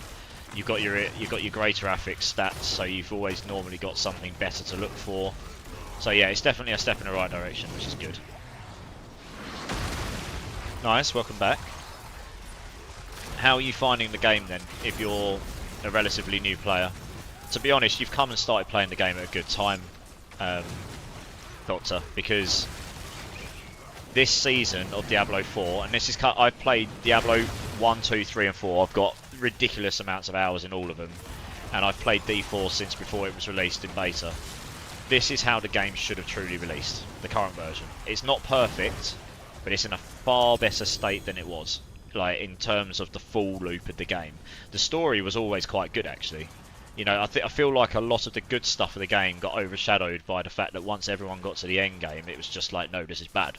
You've got your greater affix stats, so you've always normally got something better to look for. So yeah, it's definitely a step in the right direction, which is good. Nice, welcome back. How are you finding the game then, if you're a relatively new player? To be honest, you've come and started playing the game at a good time, Doctor, because this season of Diablo 4, and I've played Diablo 1, 2, 3 and 4, I've got ridiculous amounts of hours in all of them, and I've played D4 since before it was released in beta. This is how the game should have truly released, the current version. It's not perfect, but it's in a far better state than it was, like in terms of the full loop of the game. The story was always quite good, actually. You know, I feel like a lot of the good stuff of the game got overshadowed by the fact that once everyone got to the end game, it was just like, no, this is bad.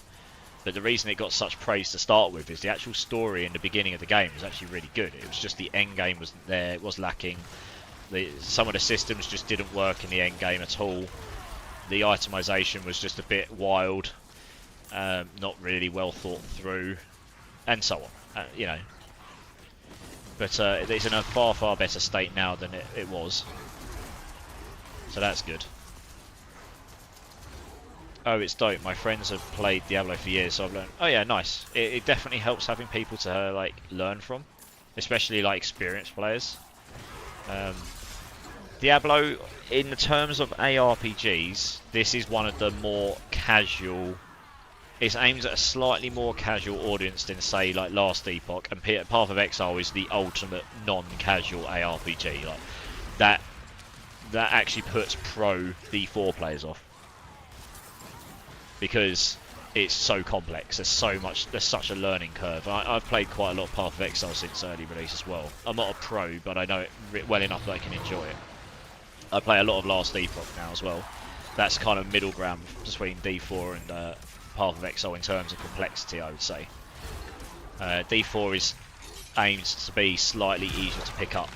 But the reason it got such praise to start with is the actual story in the beginning of the game was actually really good. It was just the end game wasn't there, it was lacking. Some of the systems just didn't work in the end game at all. The itemization was just a bit wild, not really well thought through, and so on. You know, but it's in a far, far better state now than it was. So that's good. Oh, it's dope. My friends have played Diablo for years, so I've learned. Oh yeah, nice. It definitely helps having people to like learn from, especially like experienced players. Diablo, in the terms of ARPGs, this is one of the more casual. It's aimed at a slightly more casual audience than, say, like Last Epoch, and Path of Exile is the ultimate non-casual ARPG. Like that actually puts pro D4 players off because it's so complex. There's such a learning curve. I've played quite a lot of Path of Exile since early release as well. I'm not a pro, but I know it well enough that I can enjoy it. I play a lot of Last Epoch now as well. That's kind of middle ground between D4 and Path of Exile in terms of complexity, I would say. D4 is aimed to be slightly easier to pick up,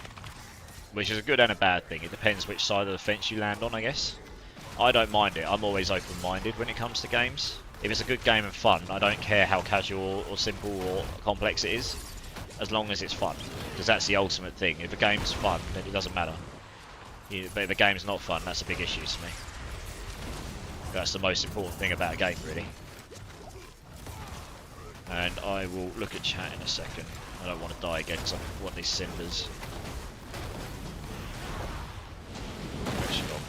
which is a good and a bad thing. It depends which side of the fence you land on, I guess. I don't mind it. I'm always open-minded when it comes to games. If it's a good game and fun, I don't care how casual or simple or complex it is, as long as it's fun, because that's the ultimate thing. If a game's fun, then it doesn't matter. But if a game's not fun, that's a big issue to me. That's the most important thing about a game, really. And I will look at chat in a second. I don't want to die again because I want these cinders. Where's she gone?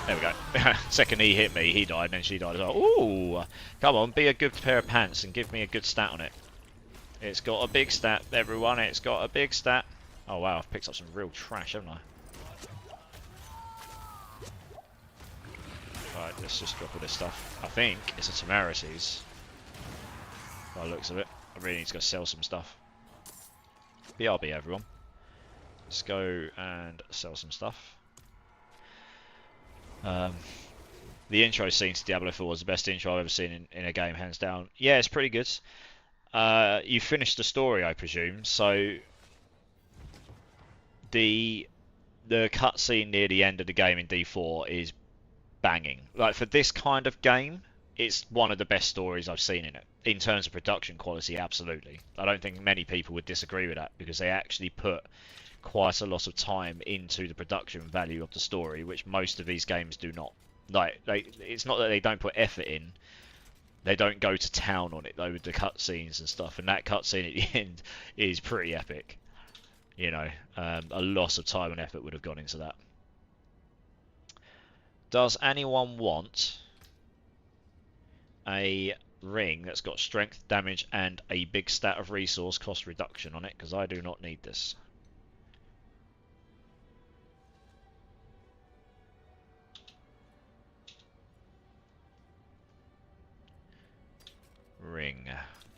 There we go. Second he hit me, he died, and then she died as well. Ooh! Come on, be a good pair of pants and give me a good stat on it. It's got a big stat, everyone. It's got a big stat. Oh wow, I've picked up some real trash, haven't I? Right, let's just drop all this stuff. I think it's a Temerities. By the looks of it. I really need to go sell some stuff. BRB, everyone. Let's go and sell some stuff. The intro scene to Diablo 4 was the best intro I've ever seen in a game, hands down. Yeah, it's pretty good. You finished the story, I presume, so the cutscene near the end of the game in D4 is banging. Like, for this kind of game, it's one of the best stories I've seen in it. In terms of production quality, absolutely. I don't think many people would disagree with that, because they actually put quite a lot of time into the production value of the story, which most of these games do not. Like, it's not that they don't put effort in, they don't go to town on it though with the cutscenes and stuff, and that cutscene at the end is pretty epic. You know, a lot of time and effort would have gone into that. Does anyone want a ring that's got strength, damage, and a big stat of resource cost reduction on it? Because I do not need this. Ring.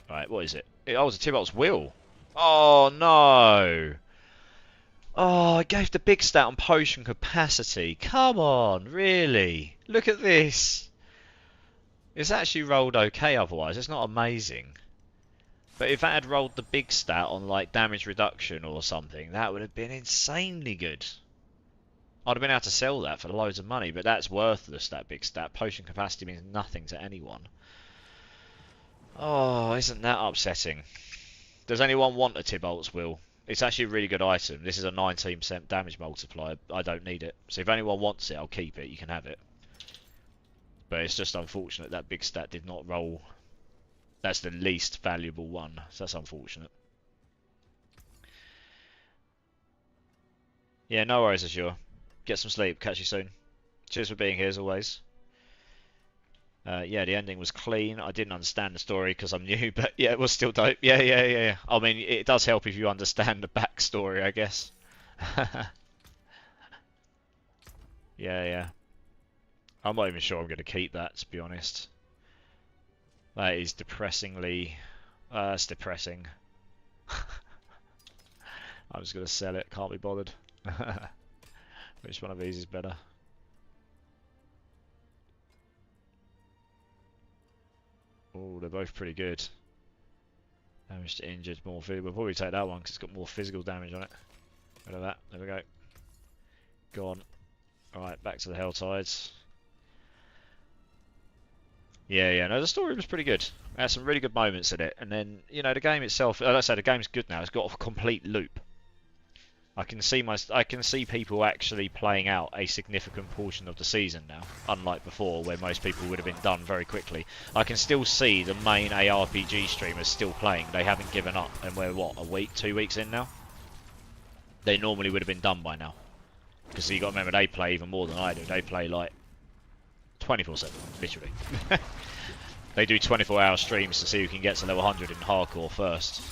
Right, what is it? Oh, it's a Tybalt's Will. Oh, no. Oh, I gave the big stat on potion capacity. Come on, really? Look at this. It's actually rolled okay otherwise. It's not amazing. But if that had rolled the big stat on, like, damage reduction or something, that would have been insanely good. I'd have been able to sell that for loads of money, but that's worthless, that big stat. Potion capacity means nothing to anyone. Oh, isn't that upsetting? Does anyone want a Tybalt's Will? It's actually a really good item. This is a 19% damage multiplier. I don't need it. So if anyone wants it, I'll keep it. You can have it. But it's just unfortunate that big stat did not roll. That's the least valuable one. So that's unfortunate. Yeah, no worries, Azure. Get some sleep. Catch you soon. Cheers for being here as always. Yeah, the ending was clean. I didn't understand the story because I'm new, but yeah, it was still dope. Yeah. I mean, it does help if you understand the backstory, I guess. Yeah. I'm not even sure I'm going to keep that, to be honest. That is depressingly... that's depressing. I'm just going to sell it. Can't be bothered. Which one of these is better? Oh, they're both pretty good. Damage to injured, more physical. We'll probably take that one because it's got more physical damage on it. Rid of that. There we go. Gone. Alright, back to the Helltides. Yeah. No, the story was pretty good. It had some really good moments in it. And then, you know, the game itself, as I say, the game's good now. It's got a complete loop. I can see people actually playing out a significant portion of the season now, unlike before where most people would have been done very quickly. I can still see the main ARPG streamers still playing. They haven't given up, and we're what, a week, 2 weeks in now? They normally would have been done by now. Because you got to remember, they play even more than I do. They play like 24/7, literally. They do 24-hour streams to see who can get to level 100 in hardcore first.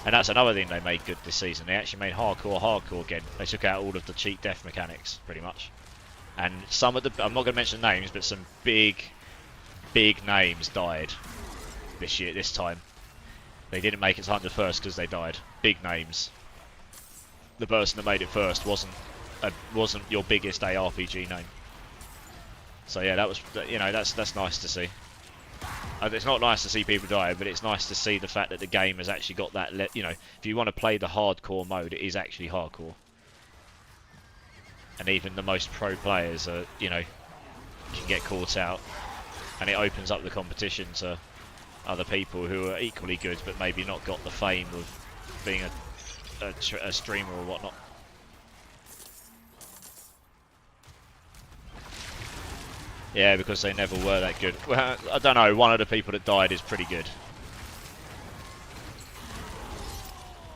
And that's another thing they made good this season. They actually made hardcore again. They took out all of the cheat death mechanics, pretty much. And some of the... I'm not going to mention names, but some big names died this time. They didn't make it to 100 first because they died. Big names. The person that made it first wasn't your biggest ARPG name. So yeah, that was... You know, that's nice to see. It's not nice to see people die, but it's nice to see the fact that the game has actually got that. You know, if you want to play the hardcore mode, it is actually hardcore. And even the most pro players, you know, can get caught out, and it opens up the competition to other people who are equally good, but maybe not got the fame of being a streamer or whatnot. Yeah, because they never were that good. Well, I don't know, one of the people that died is pretty good.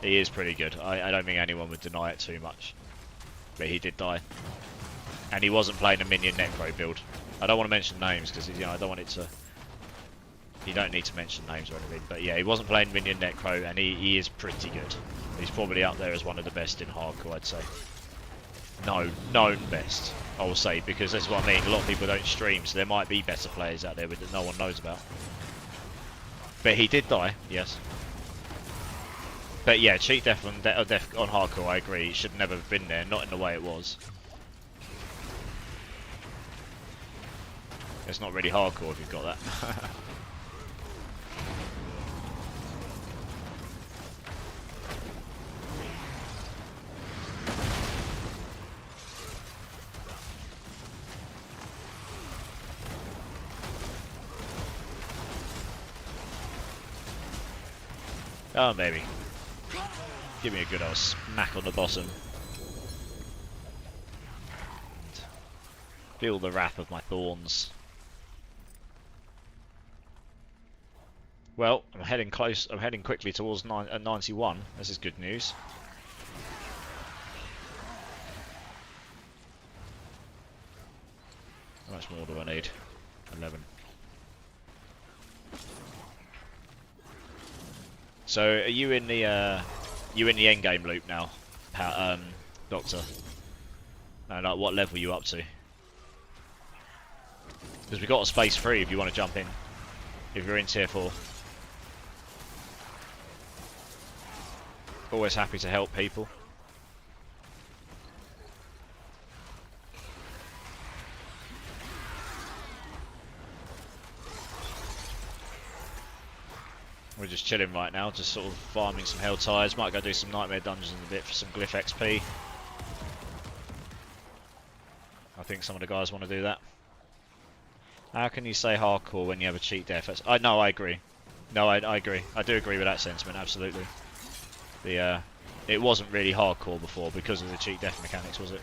He is pretty good. I don't think anyone would deny it too much. But he did die. And he wasn't playing a minion necro build. I don't want to mention names because, you know, I don't want it to... You don't need to mention names or anything. But yeah, he wasn't playing minion necro, and he is pretty good. He's probably up there as one of the best in hardcore, I'd say. No, known best, I will say, because that's what I mean. A lot of people don't stream, so there might be better players out there that no one knows about. But he did die, yes. But yeah, cheat death on hardcore, I agree. It should never have been there, not in the way it was. It's not really hardcore if you've got that. Oh, maybe. Give me a good old smack on the bottom. Feel the wrath of my thorns. Well, I'm heading close. I'm heading quickly towards 91. This is good news. How much more do I need? 11. So, are you in the end game loop now, Doctor? No, like what level are you up to? Because we've got a space free if you want to jump in. If you're in tier 4. Always happy to help people. We're just chilling right now, just sort of farming some hell tires. Might go do some nightmare dungeons a bit for some glyph XP. I think some of the guys want to do that. How can you say hardcore when you have a cheat death? No, I agree. No, I agree. I do agree with that sentiment, absolutely. It wasn't really hardcore before because of the cheat death mechanics, was it?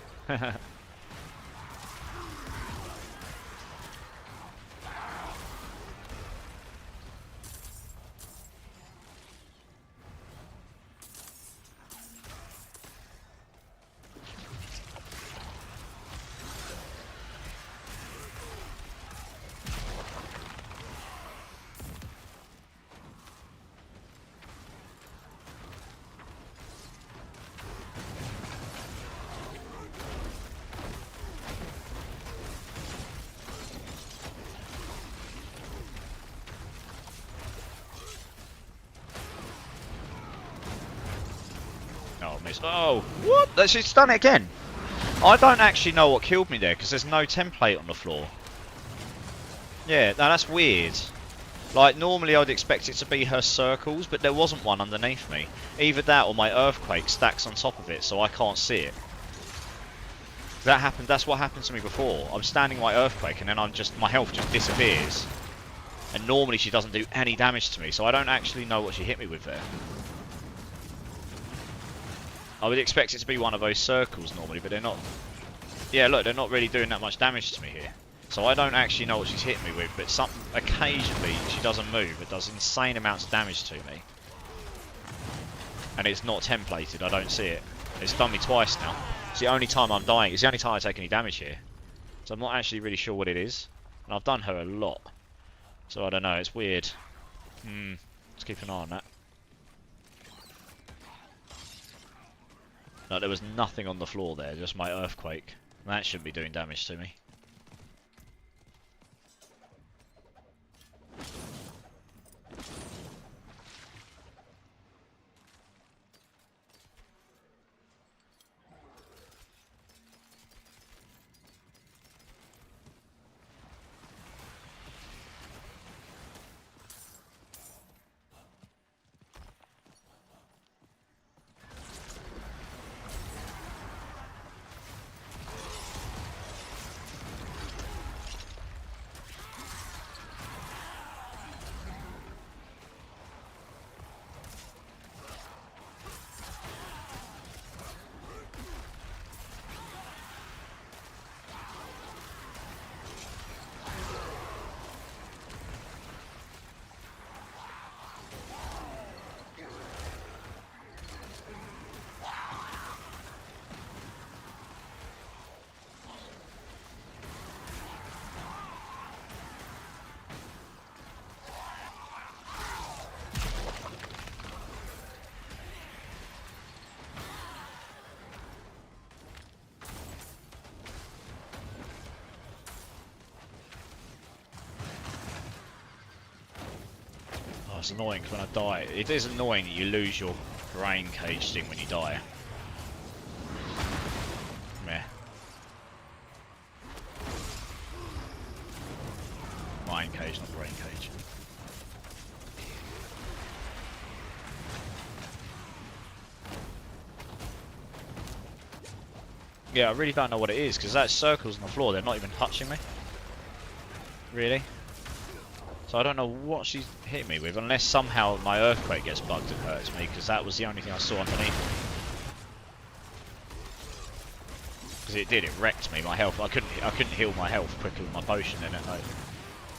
Oh, what? She's done it again. I don't actually know what killed me there because there's no template on the floor. Yeah, no, that's weird. Like, normally I'd expect it to be her circles, but there wasn't one underneath me. Either that or my earthquake stacks on top of it, so I can't see it. That happened. That's what happened to me before. I'm standing my earthquake, and then my health just disappears. And normally she doesn't do any damage to me, so I don't actually know what she hit me with there. I would expect it to be one of those circles normally, but they're not. Yeah, look, they're not really doing that much damage to me here. So I don't actually know what she's hit me with, but occasionally she does a move that does insane amounts of damage to me. And it's not templated, I don't see it. It's done me twice now. It's the only time I'm dying, it's the only time I take any damage here. So I'm not actually really sure what it is. And I've done her a lot. So I don't know, it's weird. Let's keep an eye on that. No, there was nothing on the floor there, just my earthquake. That shouldn't be doing damage to me. it's annoying 'cause when I die, it is annoying that you lose your brain cage thing when you die. Meh. Mind cage, not brain cage. Yeah, I really don't know what it is, because that circles on the floor, they're not even touching me. Really? So I don't know what she's hitting me with, unless somehow my earthquake gets bugged and hurts me, because that was the only thing I saw underneath. Because it did, it wrecked me, my health. I couldn't heal my health quicker with my potion in it. I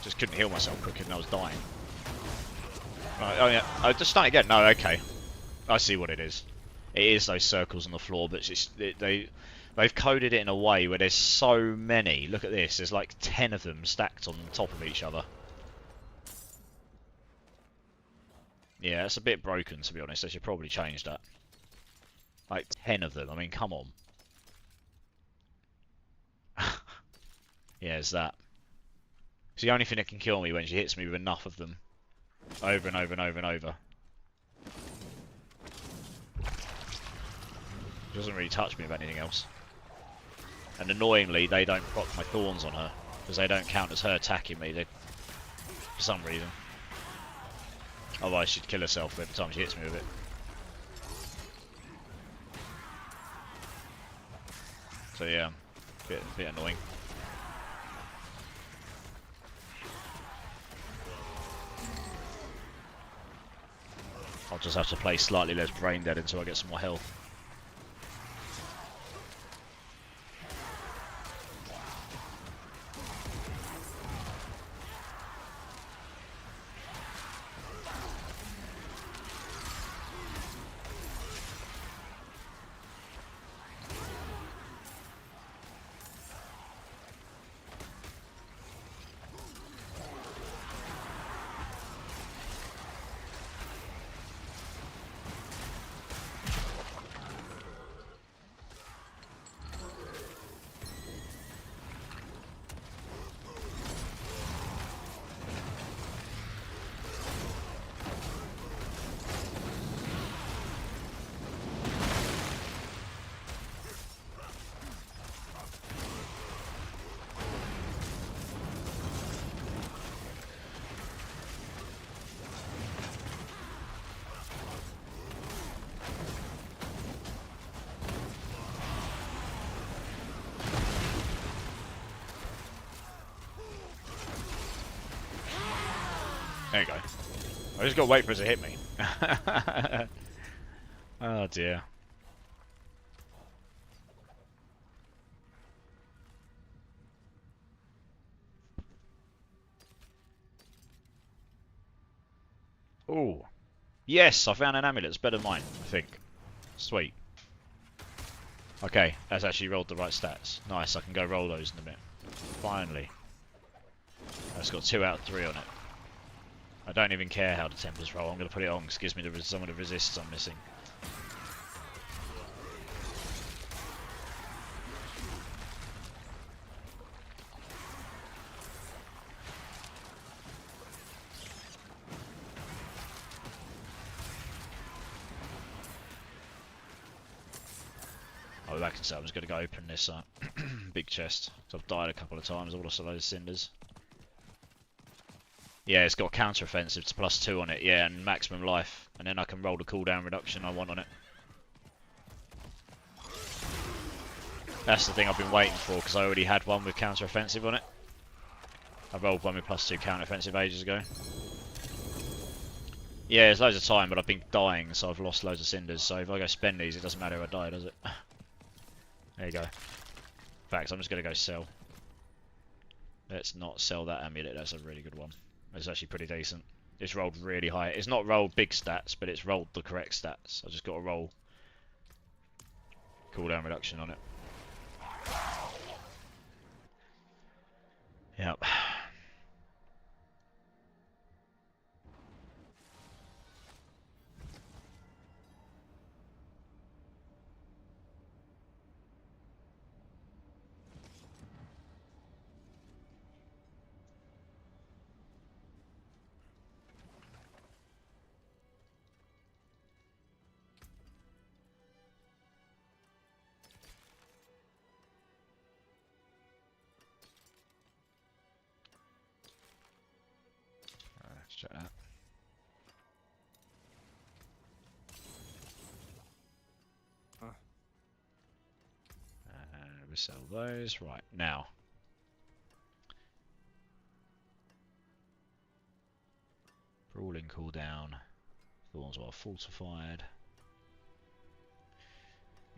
just couldn't heal myself quicker than I was dying. Right, oh yeah, I just started again. No, okay. I see what it is. It is those circles on the floor, but they've coded it in a way where there's so many. Look at this, there's like 10 of them stacked on top of each other. Yeah, it's a bit broken, to be honest. They should probably change that. Like 10 of them, I mean, come on. Yeah, it's that. It's the only thing that can kill me when she hits me with enough of them. Over and over and over and over. She doesn't really touch me with anything else. And annoyingly, they don't proc my thorns on her. Because they don't count as her attacking me, for some reason. Otherwise she'd kill herself every time she hits me with it. So yeah, bit annoying. I'll just have to play slightly less brain dead until I get some more health. There you go. I just gotta wait for it to hit me. Oh dear. Ooh. Yes, I found an amulet. It's better than mine, I think. Sweet. Okay, that's actually rolled the right stats. Nice, I can go roll those in a minute. Finally. That's got 2 out of 3 on it. I don't even care how the tempers roll. I'm going to put it on because it gives me some of the resists I'm missing. I'll be back in a second. I'm just going to go open this big chest. So I've died a couple of times. I've lost a load of cinders. Yeah, it's got counter offensive to +2 on it. Yeah, and maximum life. And then I can roll the cooldown reduction I want on it. That's the thing I've been waiting for because I already had one with counter offensive on it. I rolled one with +2 counter offensive ages ago. Yeah, there's loads of time, but I've been dying, so I've lost loads of cinders. So if I go spend these, it doesn't matter if I die, does it? There you go. In fact, I'm just going to go sell. Let's not sell that amulet. That's a really good one. It's actually pretty decent. It's rolled really high. It's not rolled big stats, but it's rolled the correct stats. I just got to roll cooldown reduction on it. Yep. check that. We sell those. Right, now. Brawling cooldown. Thorns are fortified.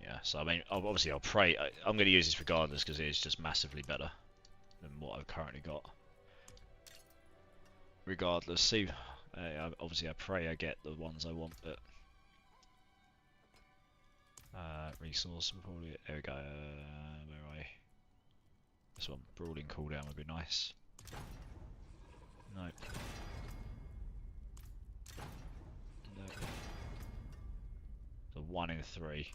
Yeah, so I mean, obviously I'll pray. I'm going to use this regardless because it is just massively better than what I've currently got. Regardless, see, obviously I pray I get the ones I want, but resource will probably. There we go. Where are I? This one, brawling cooldown would be nice. Nope. Nope. So 1 in 3.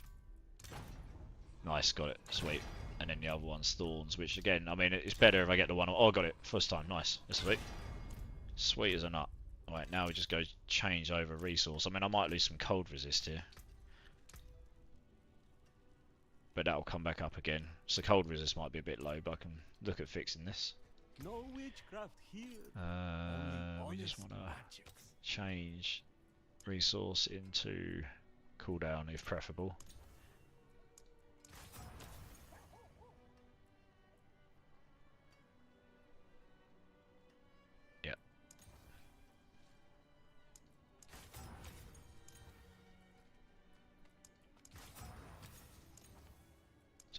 Nice, got it, sweet. And then the other one's Thorns, which again, I mean, it's better if I get the one. Oh, got it, first time, nice, that's sweet. Sweet as a nut. Alright, now we just go change over resource. I mean, I might lose some cold resist here. But that'll come back up again. So cold resist might be a bit low, but I can look at fixing this. No witchcraft here. We just want to change resource into cooldown if preferable.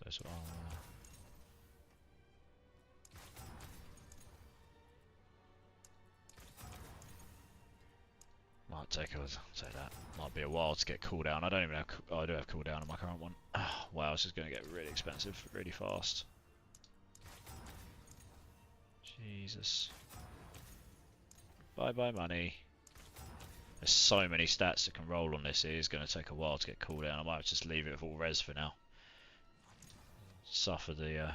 So might take that. Might be a while to get cooldown. I don't even have. Oh, I do have cooldown on my current one. Oh, wow, this is going to get really expensive, really fast. Jesus. Bye bye money. There's so many stats that can roll on this. It is going to take a while to get cooldown. I might just leave it full res for now. Suffer the.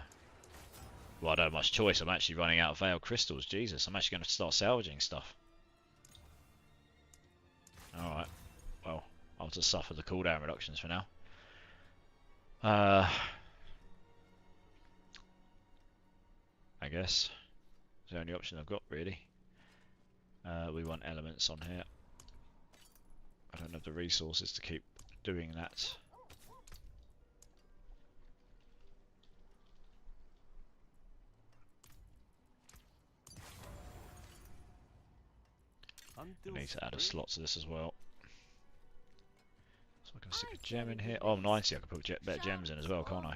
Well, I don't have much choice. I'm actually running out of Veiled Crystals. Jesus, I'm actually going to start salvaging stuff. Alright. Well, I'll just suffer the cooldown reductions for now. I guess. It's the only option I've got, really. We want elements on here. I don't have the resources to keep doing that. I need to add a slot to this as well. So I can stick a gem in here. Oh, 90, I can put better gems in as well, can't I?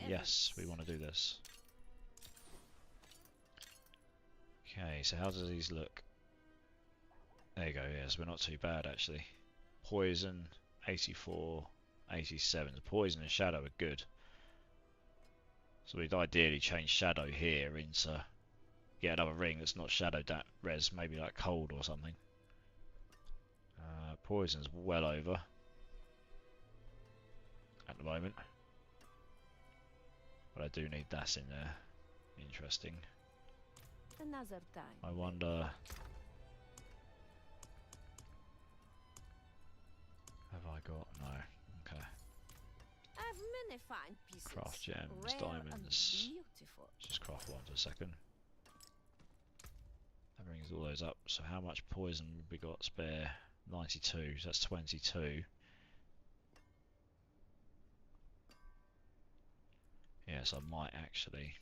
Yes, we want to do this. Okay, so how do these look? There you go, yes, we're not too bad actually. Poison, 84, 87. The poison and shadow are good. So we'd ideally change shadow here into get another ring that's not shadowed that res, maybe like cold or something. Poison's well over at the moment, but I do need that in there. Interesting. Another time. I wonder. Have I got no? Okay. I've many fine pieces. Craft gems, rare diamonds. and beautiful. Let's just craft one for a second. That brings all those up. So how much poison have we got spare? 92, so that's 22. Yeah, so I might actually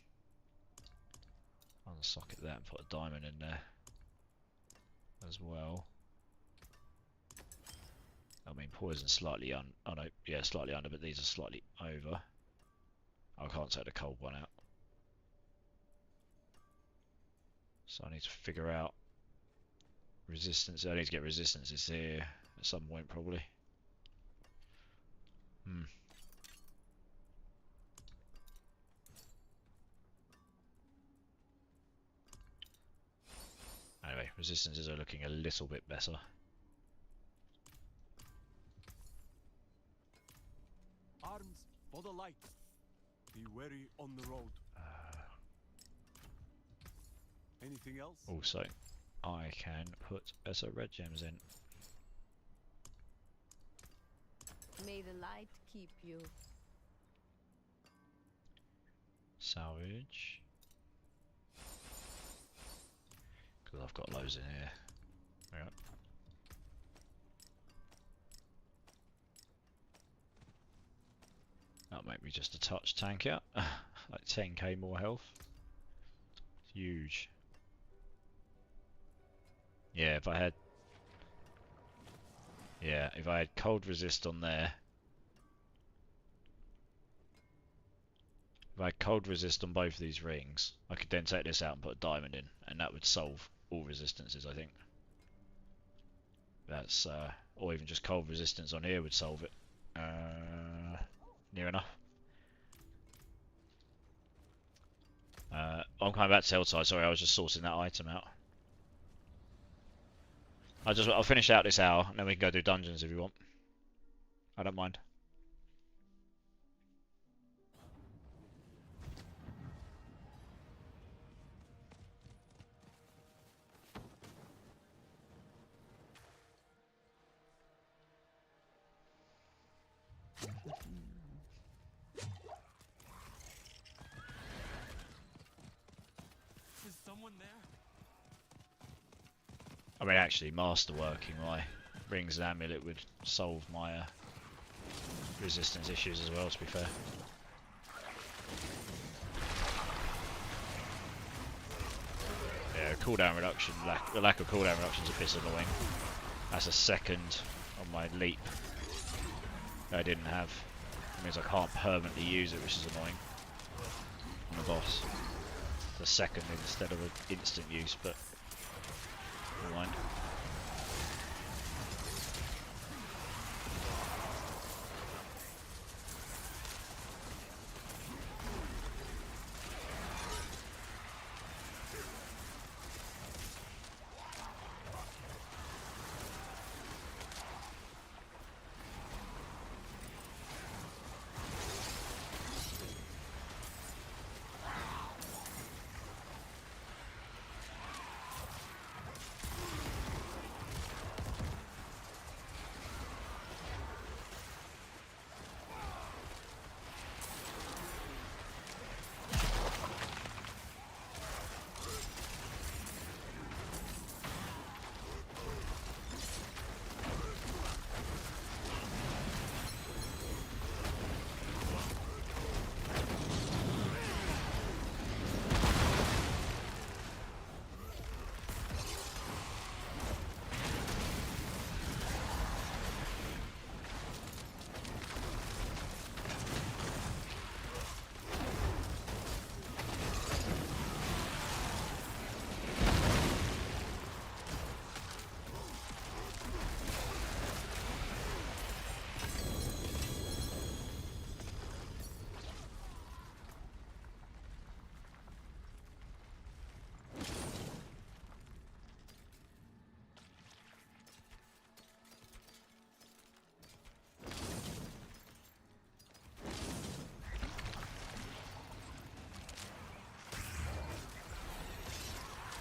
unsocket that and put a diamond in there as well. I mean, poison's slightly oh no, yeah, slightly under, but these are slightly over. I can't take the cold one out. So I need to figure out resistance. I need to get resistances here at some point probably. Anyway, resistances are looking a little bit better. Arms for the light. Be wary on the road. Anything else? Also, I can put better red gems in. May the light keep you. Salvage. Because I've got loads in here. Hang on. That'll make me just a touch tank out. Like 10k more health. Huge. Yeah, if I had cold resist on there. If I had cold resist on both of these rings, I could then take this out and put a diamond in, and that would solve all resistances, I think. That's or even just cold resistance on here would solve it. Near enough. I'm coming back to Helltide. Sorry, I was just sourcing that item out. I'll finish out this hour, and then we can go do dungeons if you want. I don't mind. Is someone there? I mean, actually, masterworking my rings and amulet would solve my resistance issues as well, to be fair. Yeah, cooldown reduction, the lack of cooldown reduction is a bit annoying. That's a second on my leap that I didn't have. It means I can't permanently use it, which is annoying on the boss. The second instead of an instant use, but never mind.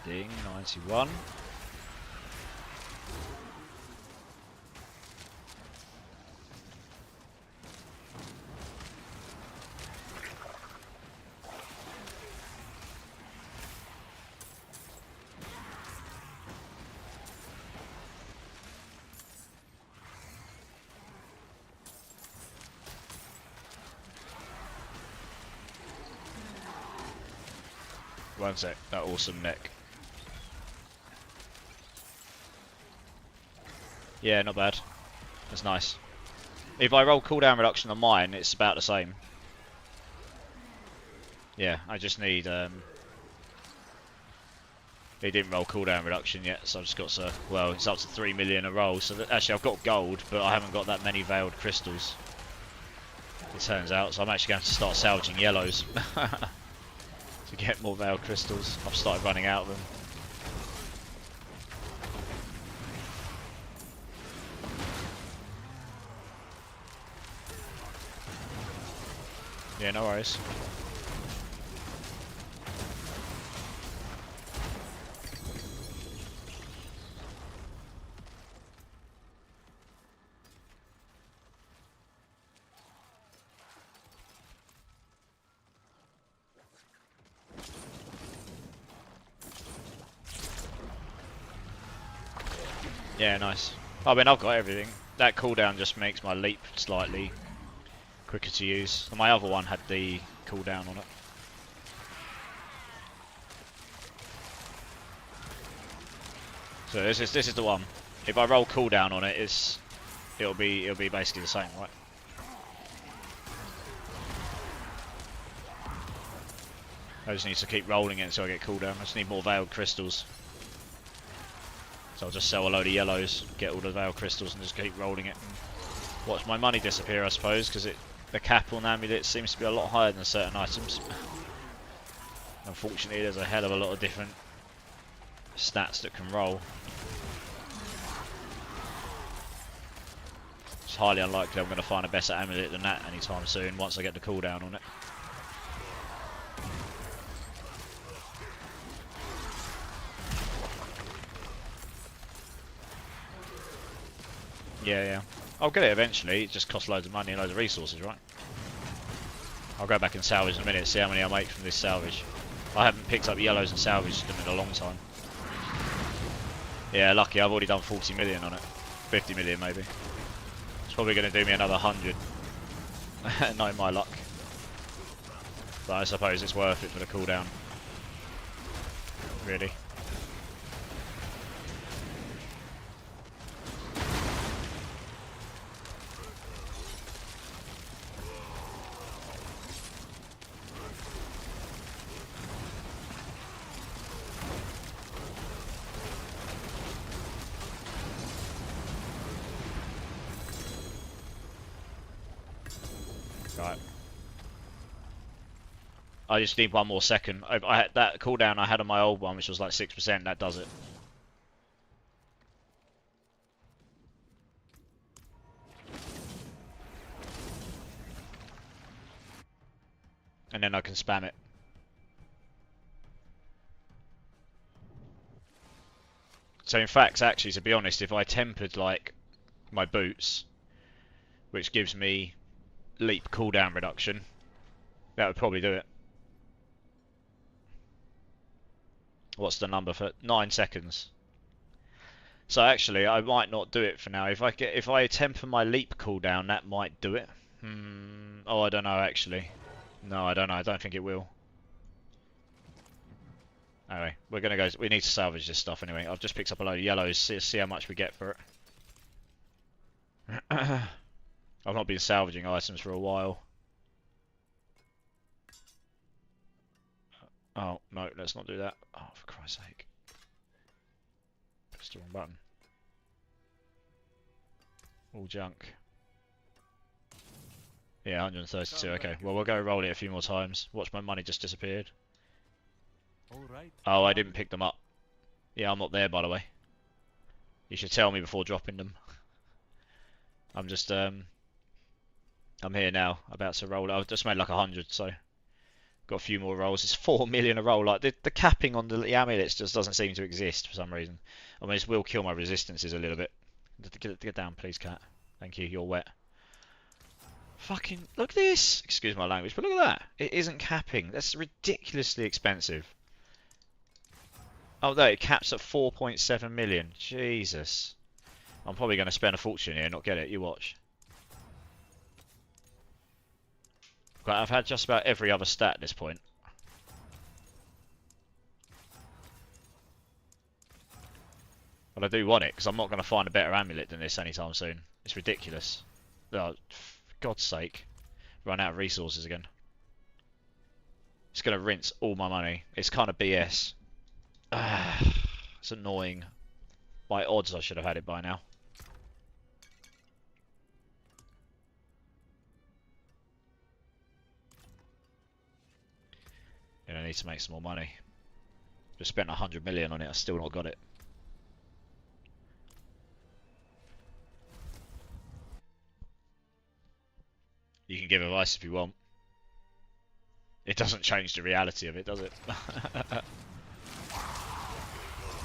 Ding, 91. One sec, that awesome neck. Yeah, not bad. That's nice. If I roll cooldown reduction on mine, it's about the same. Yeah, I just need... It didn't roll cooldown reduction yet, so I've just got to... Well, it's up to 3 million a roll, so actually I've got gold, but I haven't got that many veiled crystals. It turns out, so I'm actually going to start salvaging yellows. To get more veiled crystals. I've started running out of them. Yeah, no worries. Yeah, nice. I mean, I've got everything. That cooldown just makes my leap slightly quicker to use. And my other one had the cooldown on it. So this is the one. If I roll cooldown on it, it'll be basically the same, right? I just need to keep rolling it until I get cooldown. I just need more veiled crystals. So I'll just sell a load of yellows, get all the veiled crystals, and just keep rolling it. And watch my money disappear, I suppose, because the cap on the amulet seems to be a lot higher than certain items. Unfortunately, there's a hell of a lot of different stats that can roll. It's highly unlikely I'm going to find a better amulet than that anytime soon once I get the cooldown on it. Yeah. I'll get it eventually, it just costs loads of money and loads of resources, right? I'll go back and salvage in a minute, see how many I make from this salvage. I haven't picked up yellows and salvaged them in a long time. Yeah, lucky, I've already done 40 million on it. 50 million maybe. It's probably going to do me another 100. Not in my luck. But I suppose it's worth it for the cooldown. Really. Right. I just need one more second. I had that cooldown I had on my old one, which was like 6%. That does it. And then I can spam it. So in fact, actually, to be honest, if I tempered like my boots, which gives me leap cooldown reduction, that would probably do it. What's the number for 9 seconds? So actually, I might not do it for now. If I temper my leap cooldown, that might do it. Oh, I don't know actually. No, I don't know. I don't think it will. Anyway, we're gonna go. We need to salvage this stuff anyway. I've just picked up a load of yellows. See how much we get for it. I've not been salvaging items for a while. Oh, no, let's not do that. Oh, for Christ's sake. Press the wrong button. All junk. Yeah, 132, okay. Well, we'll go roll it a few more times. Watch, my money just disappeared. Oh, I didn't pick them up. Yeah, I'm not there, by the way. You should tell me before dropping them. I'm just, I'm here now, about to roll it. I've just made like 100, so got a few more rolls. It's 4 million a roll. Like the capping on the amulets just doesn't seem to exist for some reason. I mean, this will kill my resistances a little bit. Get down, please, cat. Thank you. You're wet. Fucking look at this. Excuse my language, but look at that. It isn't capping. That's ridiculously expensive. Oh, no, it caps at 4.7 million. Jesus. I'm probably going to spend a fortune here and not get it. You watch. But I've had just about every other stat at this point. But I do want it, because I'm not going to find a better amulet than this anytime soon. It's ridiculous. Oh, for God's sake. Run out of resources again. It's going to rinse all my money. It's kind of BS. It's annoying. By odds, I should have had it by now. And I need to make some more money. Just spent 100 million on it, I still not got it. You can give advice if you want. It doesn't change the reality of it, does it?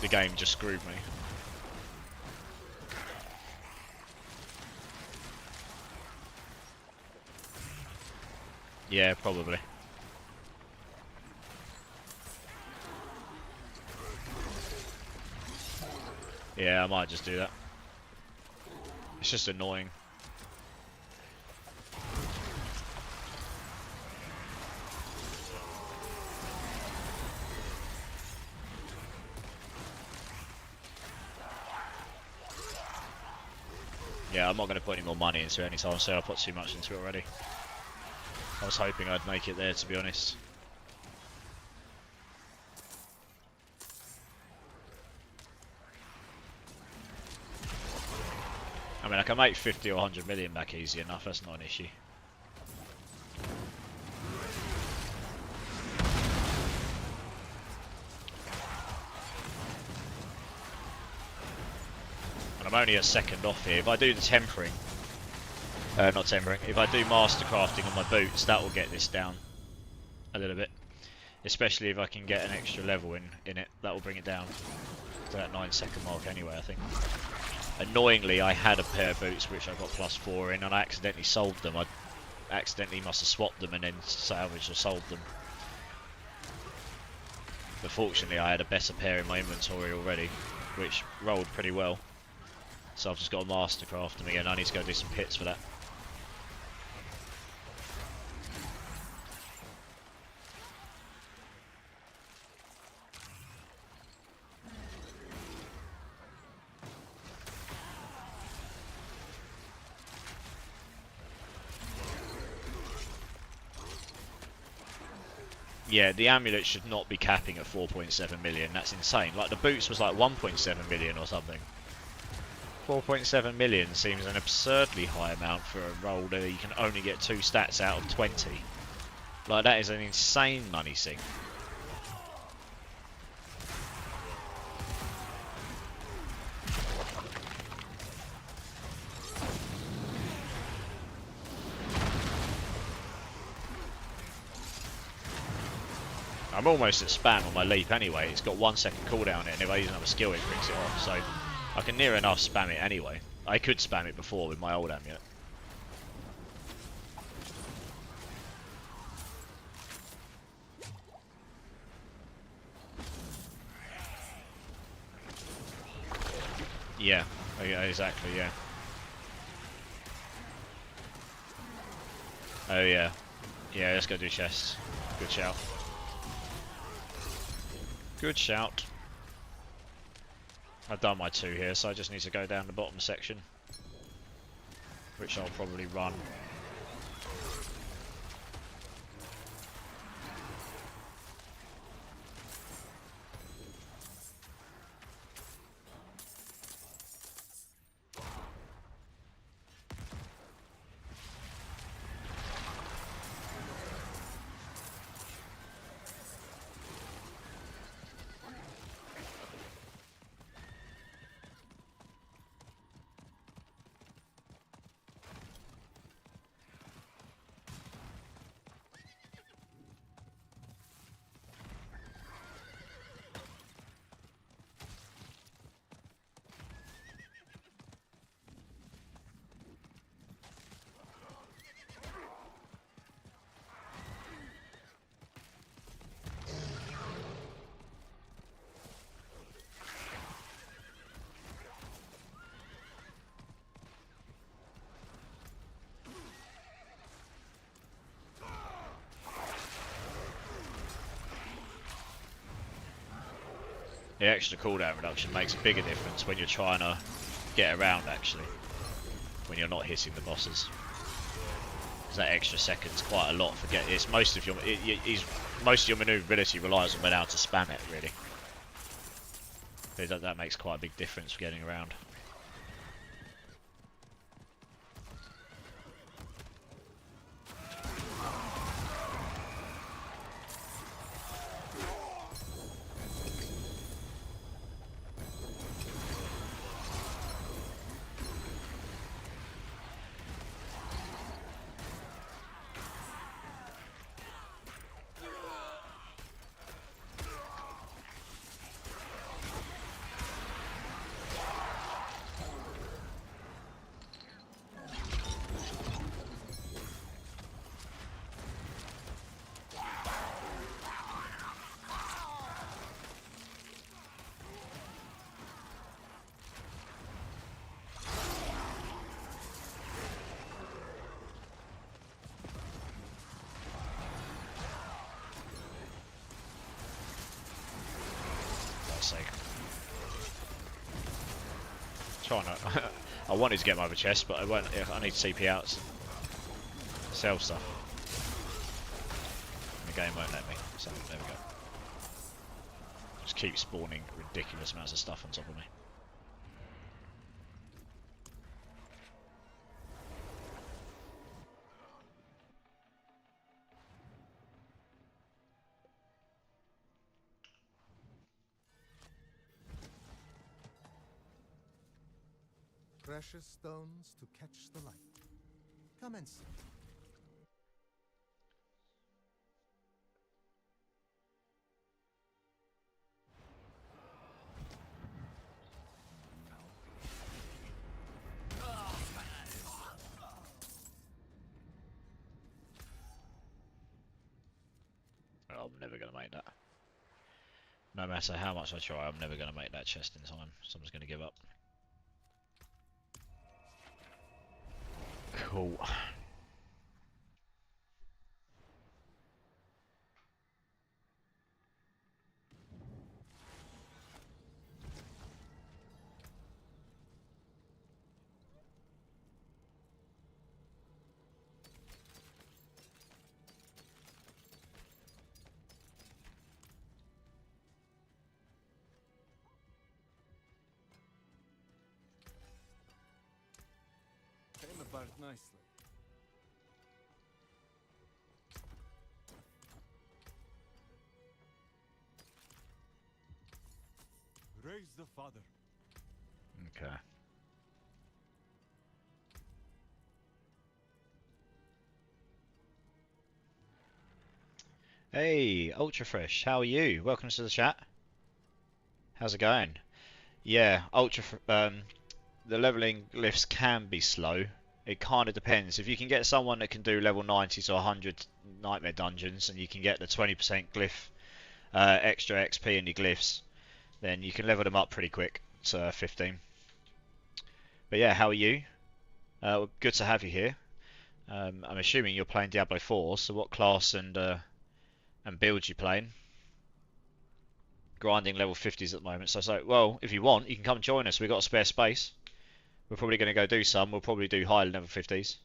The game just screwed me. Yeah, probably. Yeah, I might just do that. It's just annoying. Yeah, I'm not going to put any more money into it anytime soon. I put too much into it already. I was hoping I'd make it there, to be honest. I mean, I can make 50 or 100 million back easy enough. That's not an issue. And I'm only a second off here. If I do the tempering, not tempering, if I do master crafting on my boots, that will get this down a little bit. Especially if I can get an extra level in it, that will bring it down to that 9-second mark anyway, I think. Annoyingly, I had a pair of boots which I got +4 in, and I accidentally sold them. I accidentally must have swapped them and then salvaged or sold them. But fortunately, I had a better pair in my inventory already, which rolled pretty well. So I've just got to mastercraft them again. I need to go do some pits for that. Yeah, the amulet should not be capping at 4.7 million. That's insane. Like, the boots was like 1.7 million or something. 4.7 million seems an absurdly high amount for a roll that you can only get 2 stats out of 20. Like, that is an insane money sink. I'm almost at spam on my leap anyway. It's got 1 second cooldown in it, and if I use another skill it brings it off, so I can near enough spam it anyway. I could spam it before with my old amulet. Yeah, exactly, yeah. Oh yeah. Yeah, let's go do chests. Good shout. Good shout. I've done my 2 here, so I just need to go down the bottom section, which I'll probably run. The extra cooldown reduction makes a bigger difference when you're trying to get around, actually, when you're not hitting the bosses. Because that extra second's quite a lot for getting. It's most of your most of your manoeuvrability relies on being able to spam it, really. That makes quite a big difference for getting around. trying to. I wanted to get my other chest, but I won't. I need to CP out. Sell stuff. The game won't let me. So there we go. Just keep spawning ridiculous amounts of stuff on top of me. Precious stones to catch the light. Come and see. I'm never going to make that. No matter how much I try, I'm never going to make that chest in time. Someone's going to give up. Cool. Came apart nicely. Raise the father. Okay. Hey, Ultra Fresh, how are you? Welcome to the chat. How's it going? Yeah, the leveling glyphs can be slow. It kind of depends. If you can get someone that can do level 90 to 100 nightmare dungeons, and you can get the 20% glyph extra XP in your glyphs, then you can level them up pretty quick to 15. But yeah, how are you? Good to have you here. I'm assuming you're playing Diablo 4, so what class and build you playing? Grinding level 50s at the moment. So well, if you want, you can come join us. We've got a spare space. We're probably going to go do some. We'll probably do high level 50s.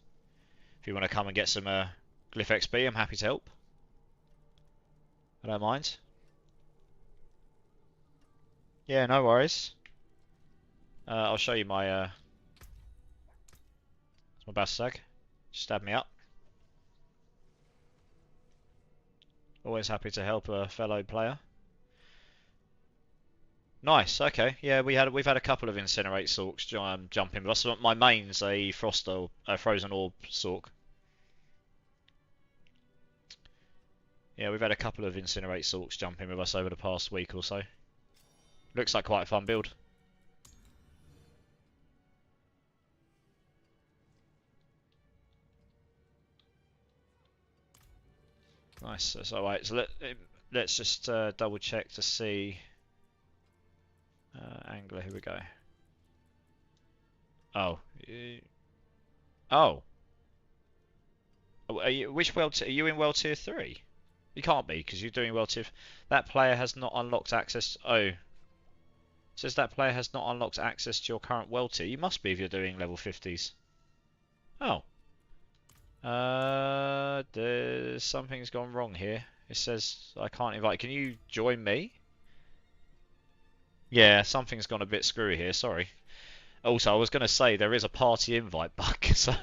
If you want to come and get some glyph XP, I'm happy to help. I don't mind. Yeah, no worries. I'll show you my my Bastag. Just stab me up. Always happy to help a fellow player. Nice. Okay. Yeah, we've had a couple of incinerate sorks jump in with us. My main's a frozen orb sork. Yeah, we've had a couple of incinerate sorks jump in with us over the past week or so. Looks like quite a fun build. Nice. That's alright. So let's just double check to see. Angler. Here we go. Oh. Oh. Are you, which world? Are you in World Tier 3? You can't be because you're doing World Tier. That player has not unlocked access. Oh. It says that player has not unlocked access to your current world tier. You must be if you're doing level 50s. Oh. Something's gone wrong here. It says I can't invite. Can you join me? Yeah, something's gone a bit screwy here. Sorry. Also, I was going to say there is a party invite bug, so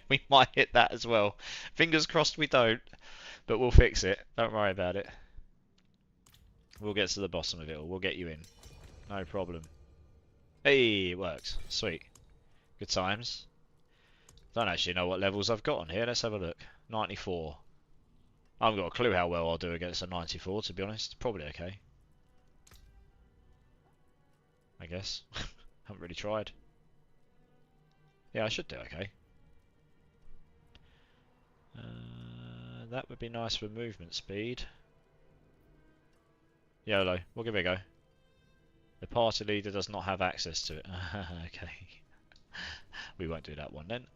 we might hit that as well. Fingers crossed we don't, but we'll fix it. Don't worry about it. We'll get to the bottom of it all. We'll get you in. No problem. Hey, it works. Sweet. Good times. Don't actually know what levels I've got on here. Let's have a look. 94. I haven't got a clue how well I'll do against a 94, to be honest. Probably okay. I guess. Haven't really tried. Yeah, I should do okay. That would be nice for movement speed. YOLO, we'll give it a go. The party leader does not have access to it. Okay. We won't do that one then.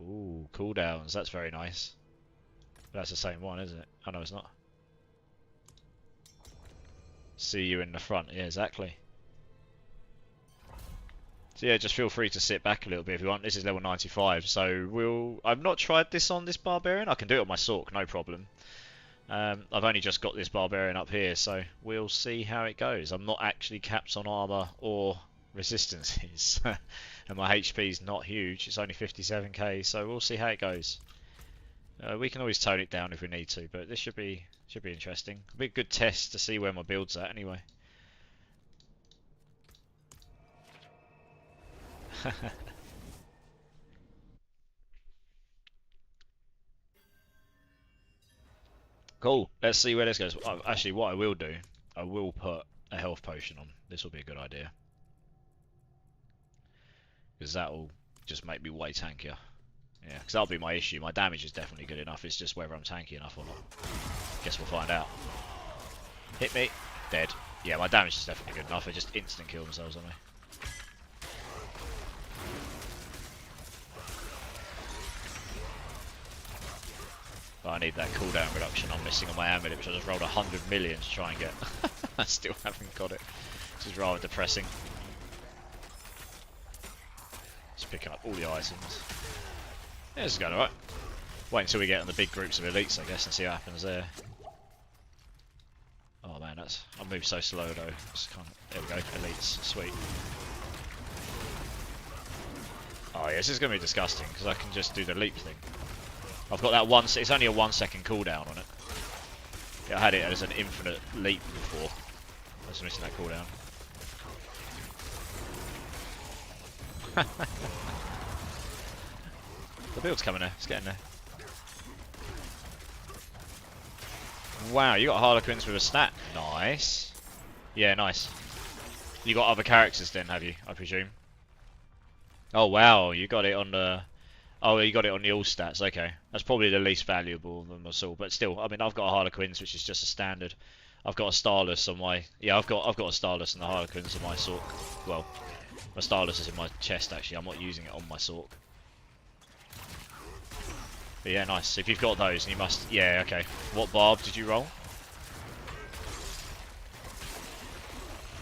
Ooh, cooldowns. That's very nice. That's the same one, isn't it? Oh no, it's not. See you in the front. Yeah, exactly. So yeah, just feel free to sit back a little bit if you want. This is level 95, so I've not tried this on this Barbarian. I can do it on my Sork, no problem. I've only just got this Barbarian up here, so we'll see how it goes. I'm not actually capped on armor or resistances, and my HP's not huge. It's only 57k, so we'll see how it goes. We can always tone it down if we need to, but this should be interesting. It'll be a good test to see where my build's at, anyway. Cool. Let's see where this goes. Actually, what I will do, I will put a health potion on. This will be a good idea. Because that will just make me way tankier. Yeah, because that'll be my issue. My damage is definitely good enough. It's just whether I'm tanky enough or not. Guess we'll find out. Hit me. Dead. Yeah, my damage is definitely good enough. They just instant kill themselves on me. But I need that cooldown reduction I'm missing on my amulet, which I just rolled 100 million to try and get. I still haven't got it. This is rather depressing. Just picking up all the items. Yeah, this is going alright. Wait until we get on the big groups of elites, I guess, and see what happens there. Oh man, I move so slow though. Just can't, there we go, elites, sweet. Oh yeah, this is going to be disgusting, because I can just do the leap thing. I've got that it's only a 1 second cooldown on it. Yeah, I had it as an infinite leap before. I was missing that cooldown. The build's coming there, it's getting there. Wow, you got Harlequins with a stat. Nice. Yeah, nice. You got other characters then, have you, I presume? Oh wow, you got it on the... Oh, you got it on the all stats, okay. That's probably the least valuable of them all, but still, I mean, I've got a Harlequins, which is just a standard. I've got a Starless on my... Yeah, I've got a Starless and the Harlequins on my Sork. Well, my Starless is in my chest, actually. I'm not using it on my Sork. But yeah, nice. So if you've got those, you must... Yeah, okay. What barb did you roll?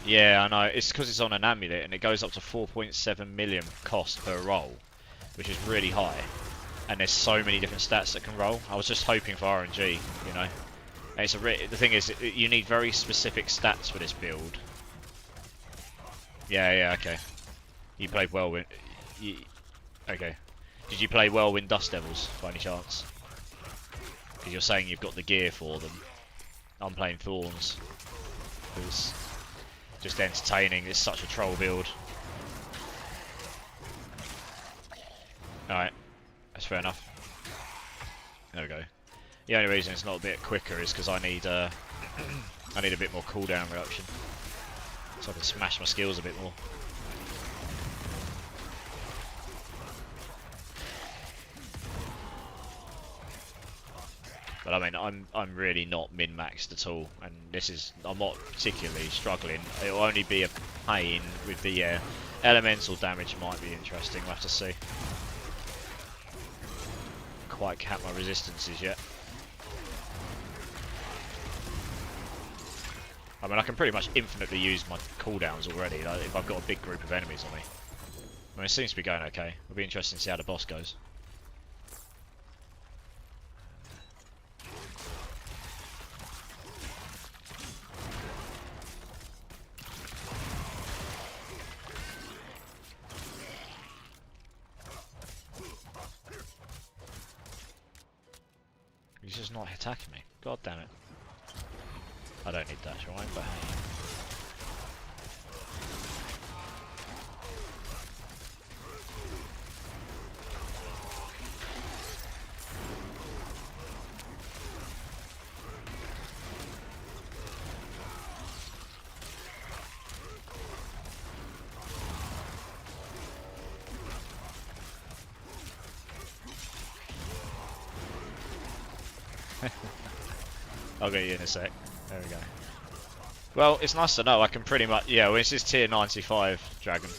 Yeah, I know. It's because it's on an amulet, and it goes up to 4.7 million cost per roll, which is really high. And there's so many different stats that can roll. I was just hoping for RNG, you know. And it's the thing is, you need very specific stats for this build. Yeah, okay. You played Whirlwind. Okay. Did you play Whirlwind Dust Devils by any chance? Because you're saying you've got the gear for them. I'm playing Thorns. It was just entertaining. It's such a troll build. Alright. That's fair enough. There we go. The only reason it's not a bit quicker is because I need I need a bit more cooldown reduction. So I can smash my skills a bit more. But I mean, I'm really not min-maxed at all, and I'm not particularly struggling. It'll only be a pain with the elemental damage. Might be interesting. We'll have to see. Quite cap my resistances yet. I mean, I can pretty much infinitely use my cooldowns already, like, if I've got a big group of enemies on me. I mean, it seems to be going okay. It'll be interesting to see how the boss goes. He's just not attacking me. God damn it. I don't need that shrine, but hey. I'll get you in a sec. There we go. Well, it's nice to know I can pretty much... Yeah, well, this is tier 95 dragon.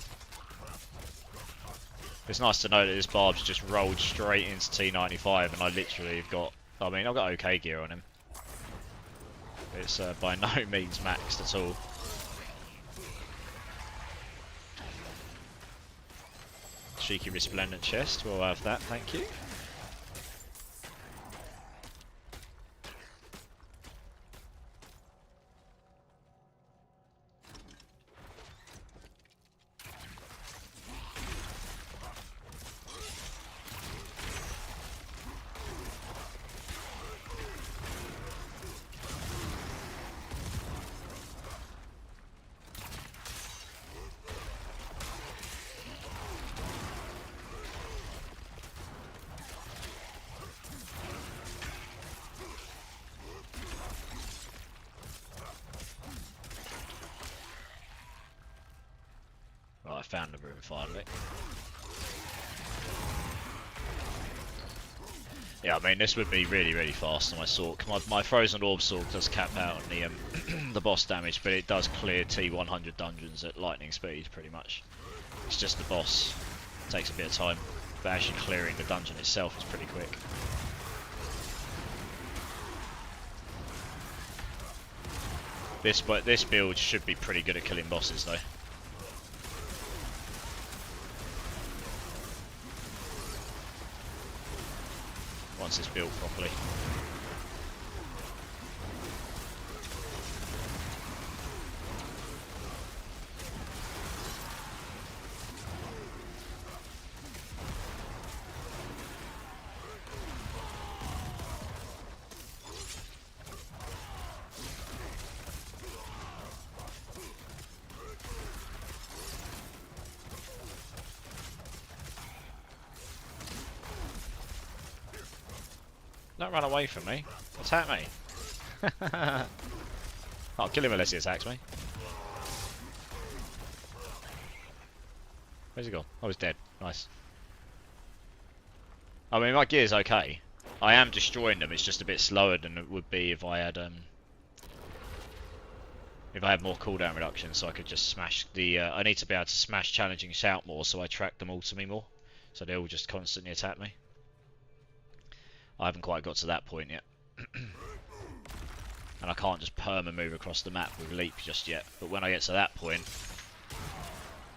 It's nice to know that this barb's just rolled straight into T95 and I literally have got... I mean, I've got okay gear on him. It's by no means maxed at all. Cheeky resplendent chest. We'll have that, thank you. Right, I found the room finally. Yeah, I mean this would be really fast on my sword. My frozen orb sword does cap out on the the boss damage, but it does clear T100 dungeons at lightning speed pretty much. It's just the boss takes a bit of time, but actually clearing the dungeon itself is pretty quick. This build should be pretty good at killing bosses though. Once it's built properly. Don't run away from me. Attack me. I'll kill him unless he attacks me. Where's he gone? Oh, he's dead. Nice. I mean, my gear's okay. I am destroying them. It's just a bit slower than it would be if I had more cooldown reduction, so I could just smash the. I need to be able to smash challenging shout more, so I track them all to me more, so they all just constantly attack me. I haven't quite got to that point yet. And I can't just perma move across the map with leap just yet. But when I get to that point,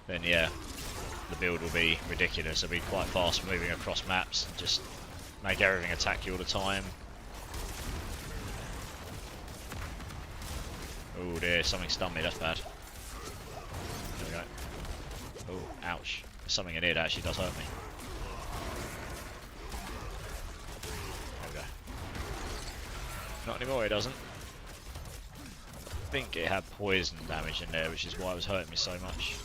then yeah, the build will be ridiculous. I'll be quite fast moving across maps and just make everything attack you all the time. Oh dear, something stunned me, that's bad. There we go. Oh, ouch. There's something in here that actually does hurt me. Not anymore, it doesn't. I think it had poison damage in there, which is why it was hurting me so much.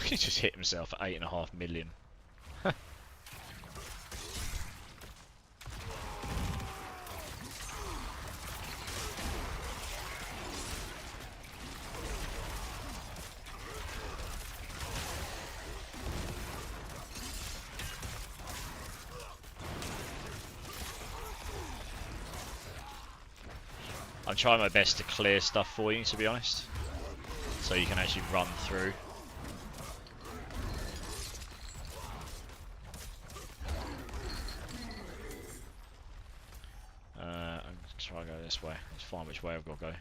He just hit himself at 8.5 million. I'm trying my best to clear stuff for you, to be honest, so you can actually run through. I'm going to try and go this way. Let's find which way I've got to go.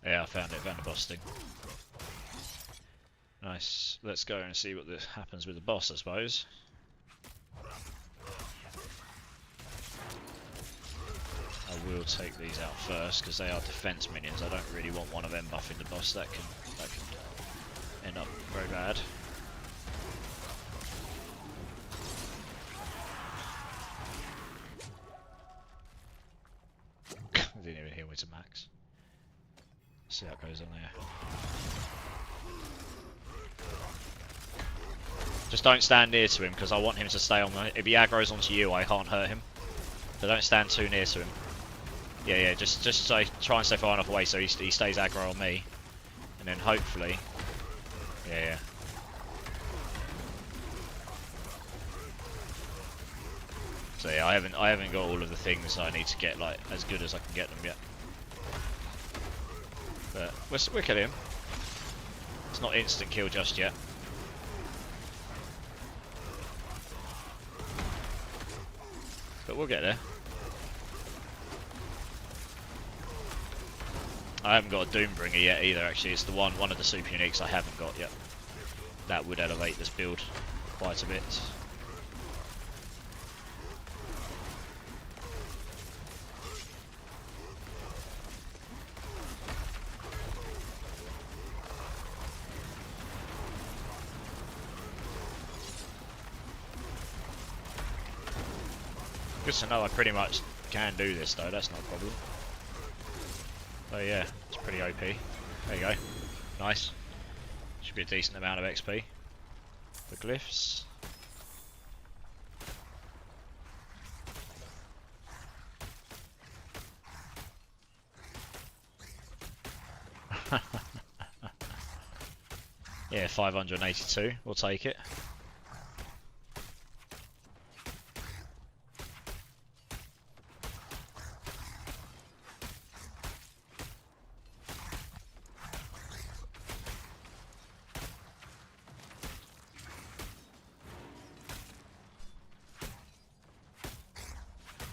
Yeah, I found it, found the boss thing. Nice. Let's go and see what happens with the boss, I suppose. I will take these out first because they are defense minions. I don't really want one of them buffing the boss. That can end up very bad. I didn't even heal me to max. See how it goes. aggro's on there. Just don't stand near to him because I want him to stay on the... If he aggro's onto you, I can't hurt him. So don't stand too near to him. Yeah, just try and stay far enough away so he stays aggro on me. And then hopefully... Yeah. So yeah, I haven't got all of the things I need to get like as good as I can get them yet. But we'll kill him. It's not instant kill just yet. But we'll get there. I haven't got a Doombringer yet either actually, it's the one of the super uniques I haven't got yet. That would elevate this build quite a bit. Good to know I pretty much can do this though, that's not a problem. So yeah, it's pretty OP. There you go. Nice. Should be a decent amount of XP. The glyphs. Yeah, 582, we'll take it.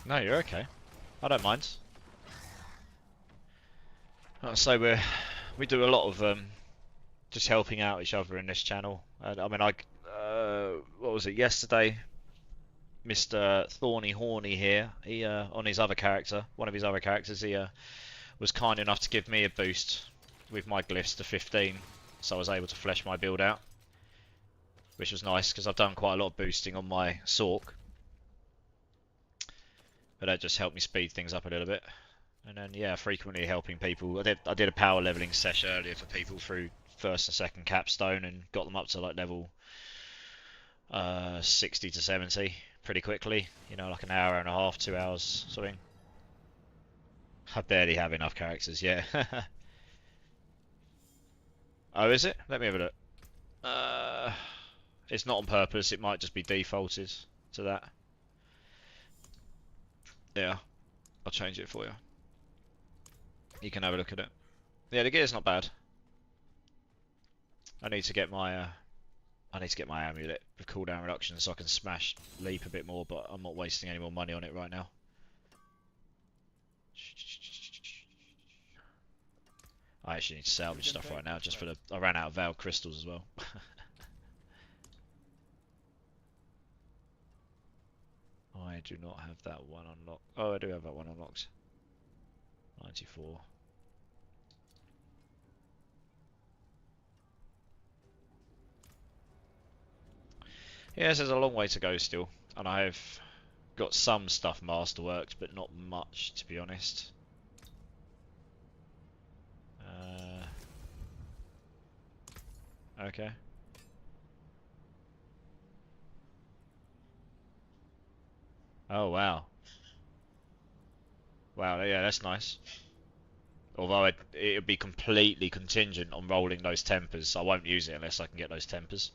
No, you're okay. I don't mind. Like I say, we do a lot of just helping out each other in this channel. And I mean, what was it yesterday? Mr. Thorny Horny here. He on his other character, one of his other characters, he was kind enough to give me a boost with my glyphs to 15, so I was able to flesh my build out, which was nice because I've done quite a lot of boosting on my Sork. But that just helped me speed things up a little bit. And then yeah, frequently helping people. I did a power leveling session earlier for people through first and second capstone and got them up to like level 60 to 70 pretty quickly. You know, like an hour and a half, 2 hours something. I barely have enough characters, yeah. Oh, is it? Let me have a look. It's not on purpose, it might just be defaulted to that. Yeah, I'll change it for you. You can have a look at it. Yeah, the gear's not bad. I need to get my amulet with cooldown reduction so I can smash leap a bit more, but I'm not wasting any more money on it right now. I actually need to salvage stuff right now just for the... I ran out of Veiled Crystals as well. I do not have that one unlocked. Oh, I do have that one unlocked. 94. Yes, there's a long way to go still, and I've got some stuff masterworked, but not much, to be honest. Okay. Oh wow. Wow, yeah, that's nice. Although it would be completely contingent on rolling those tempers, so I won't use it unless I can get those tempers.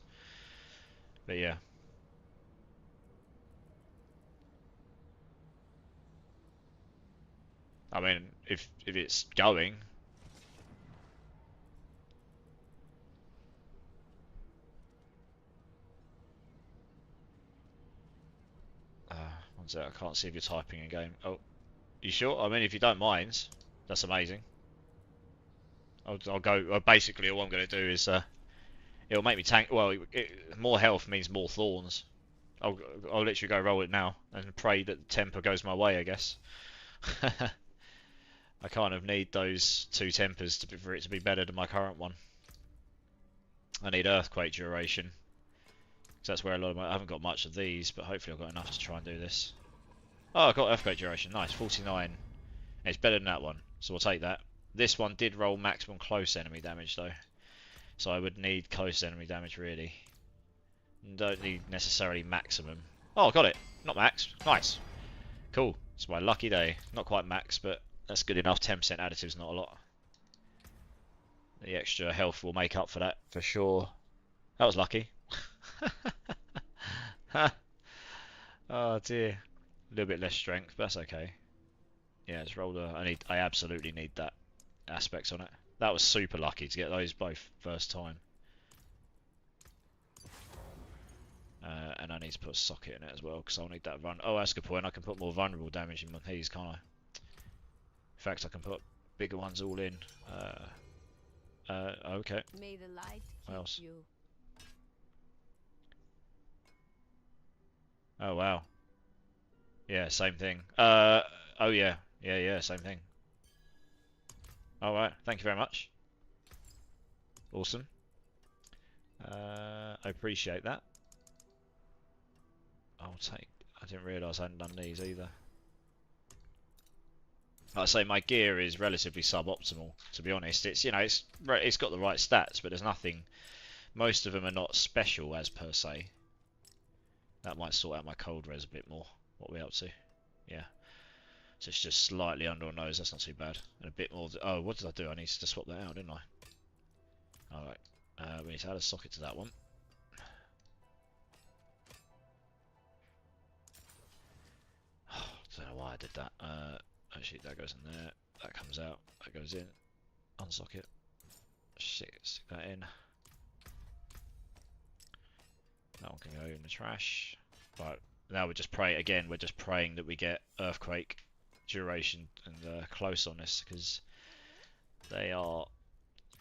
But yeah. I mean, if it's going. One sec, I can't see if you're typing in game. Oh, you sure? I mean, if you don't mind, that's amazing. I'll go. Basically, all I'm going to do is it'll make me tank. Well, more health means more thorns. I'll literally go roll it now and pray that the temper goes my way, I guess. I kind of need those 2 tempers for it to be better than my current one. I need earthquake duration. So that's where a lot of I haven't got much of these, but hopefully I've got enough to try and do this. Oh, I've got earthquake duration. Nice, 49. It's better than that one, so we'll take that. This one did roll maximum close enemy damage though, so I would need close enemy damage really. Don't need necessarily maximum. Oh, got it. Not max. Nice. Cool. It's my lucky day. Not quite max, but that's good enough. 10% additive's not a lot. The extra health will make up for that for sure. That was lucky. Oh dear. A little bit less strength, but that's okay. Yeah, it's rolled a... I absolutely need that aspects on it. That was super lucky to get those both first time. And I need to put a socket in it as well, because I'll need that run. Oh, that's a good point. I can put more vulnerable damage in these, can't I? In fact, I can put bigger ones all in. Okay. May the light What else? keep you. Oh, wow. Yeah, same thing. Oh yeah. Yeah, same thing. Alright, thank you very much. Awesome. I appreciate that. I'll take... I didn't realise I hadn't done these either. Like I say, my gear is relatively suboptimal, to be honest. It's, you know, it's got the right stats, but there's nothing... Most of them are not special as per se. That might sort out my cold res a bit more. What are we up to? Yeah. So it's just slightly under on nose, that's not too bad. And a bit more... Oh, what did I do? I needed to swap that out, didn't I? Alright. We need to add a socket to that one. I don't know why I did that. Actually, that goes in there. That comes out. That goes in. Unsocket. Shit, stick that in. That one can go in the trash. Right, now we're just praying again. We're just praying that we get earthquake duration and close on this, because they are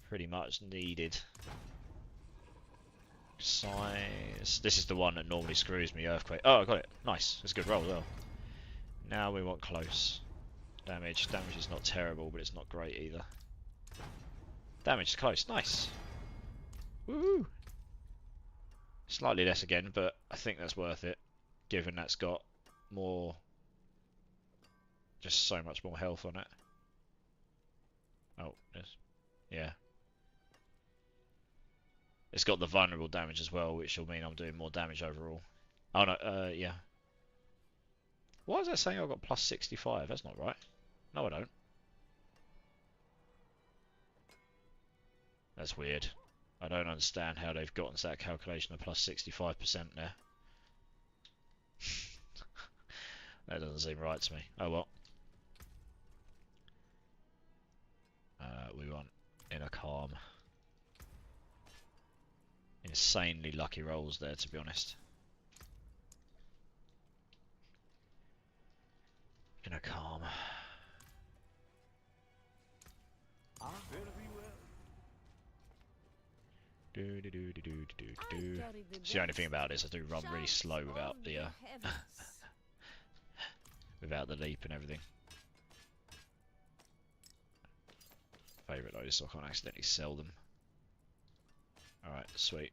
pretty much needed. Size. This is the one that normally screws me. Earthquake. Oh, I got it. Nice. It's a good roll though. Now we want close damage. Damage is not terrible, but it's not great either. Damage is close. Nice. Woo! Slightly less again, but I think that's worth it, given that's got more, just so much more health on it. Oh, yes. Yeah. It's got the vulnerable damage as well, which will mean I'm doing more damage overall. Oh no, yeah. Why is that saying I've got plus 65? That's not right. No, I don't. That's weird. I don't understand how they've gotten to that calculation of plus 65% there. That doesn't seem right to me. Oh well. We want Inner Calm. Insanely lucky rolls there, to be honest. Inner Calm. Very well. It's the only thing about this, I do run really slow without the without the leap and everything. Favourite those, so I can't accidentally sell them. Alright, sweet.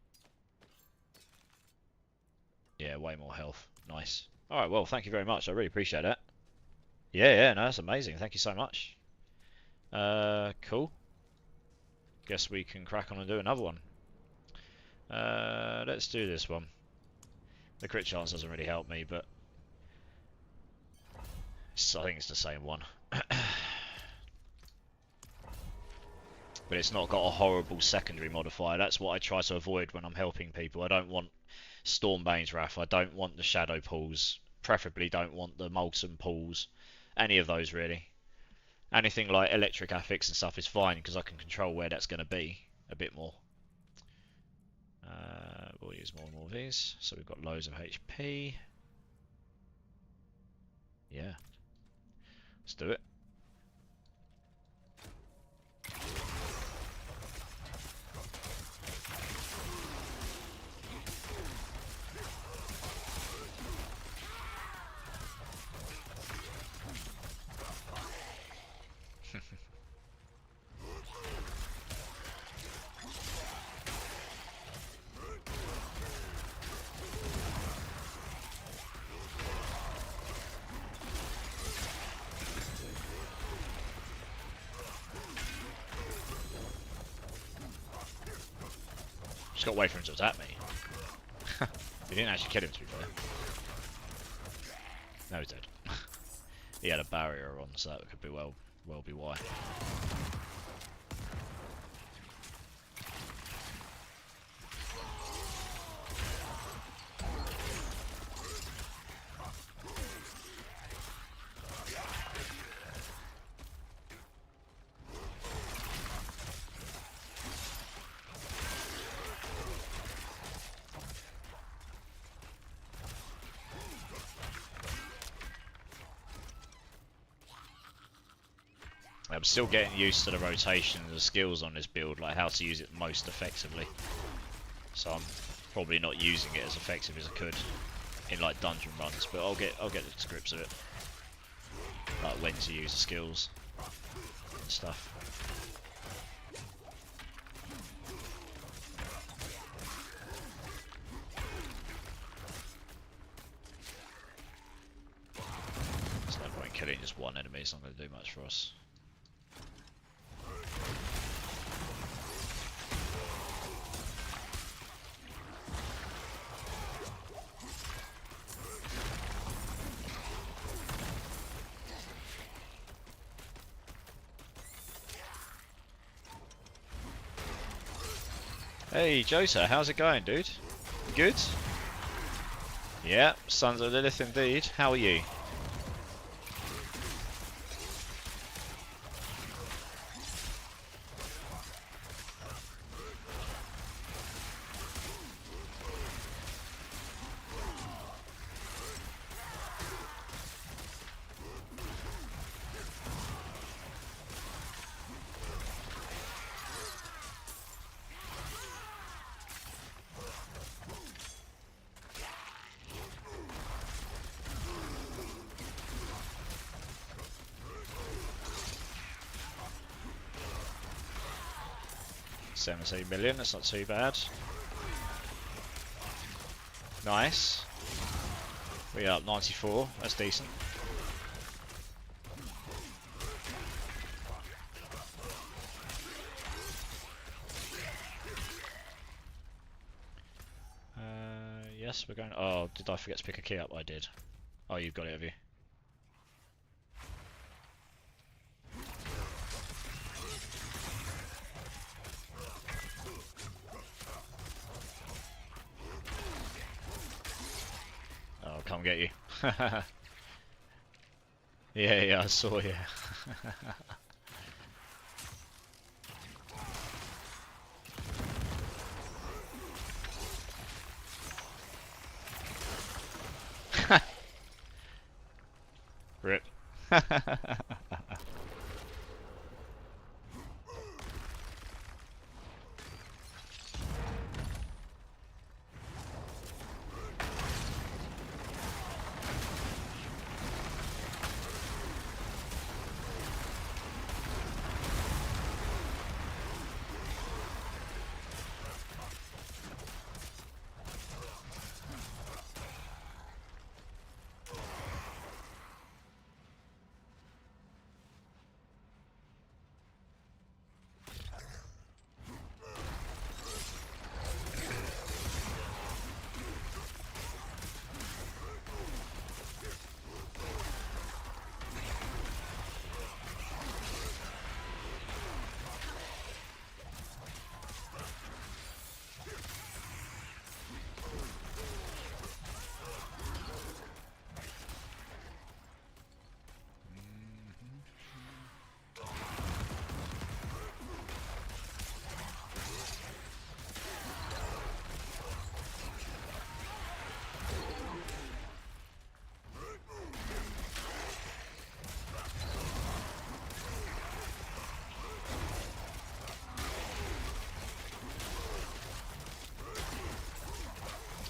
Yeah, way more health. Nice. Alright, well, thank you very much. I really appreciate that. Yeah, no, that's amazing. Thank you so much. Cool. Guess we can crack on and do another one. Let's do this one. The crit chance doesn't really help me, but I think it's the same one. But it's not got a horrible secondary modifier. That's what I try to avoid when I'm helping people. I don't want Stormbane's Wrath. I don't want the Shadow Pools. Preferably don't want the Molten Pools. Any of those, really. Anything like Electric Affix and stuff is fine, because I can control where that's going to be a bit more. We'll use more and more of these. So we've got loads of HP. Yeah. Let's do it. Just got to wait for him to attack me. He didn't actually kill him, to be fair. No, he's dead. He had a barrier on, so that could be well be why. I'm still getting used to the rotation and the skills on this build, like how to use it most effectively. So I'm probably not using it as effective as I could in like dungeon runs, but I'll get the grips of it. Like when to use the skills and stuff. There's no point in killing just one enemy, it's not going to do much for us. Hey Josa, how's it going, dude? Good? Yeah, Sons of Lilith indeed. How are you? $17 million, that's not too bad. Nice. We are up 94, that's decent. Yes, we're going. Oh, did I forget to pick a key up? I did. Oh, you've got it, have you? Oh, come get you. Yeah, I saw you. Rip.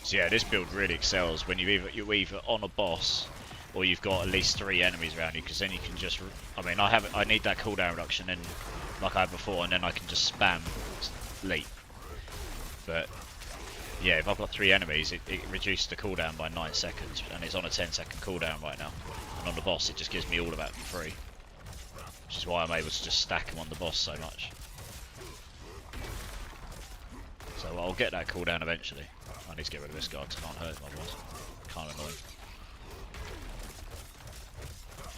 So yeah, this build really excels when you're either on a boss or you've got at least 3 enemies around you, because then you can just. I mean, I need that cooldown reduction in like I had before, and then I can just spam leap. But yeah, if I've got 3 enemies, it reduces the cooldown by 9 seconds, and it's on a 10-second cooldown right now. And on the boss, it just gives me all of that for free, which is why I'm able to just stack them on the boss so much. So I'll get that cooldown eventually. I need to get rid of this guy because I can't hurt him otherwise. Kind of annoying.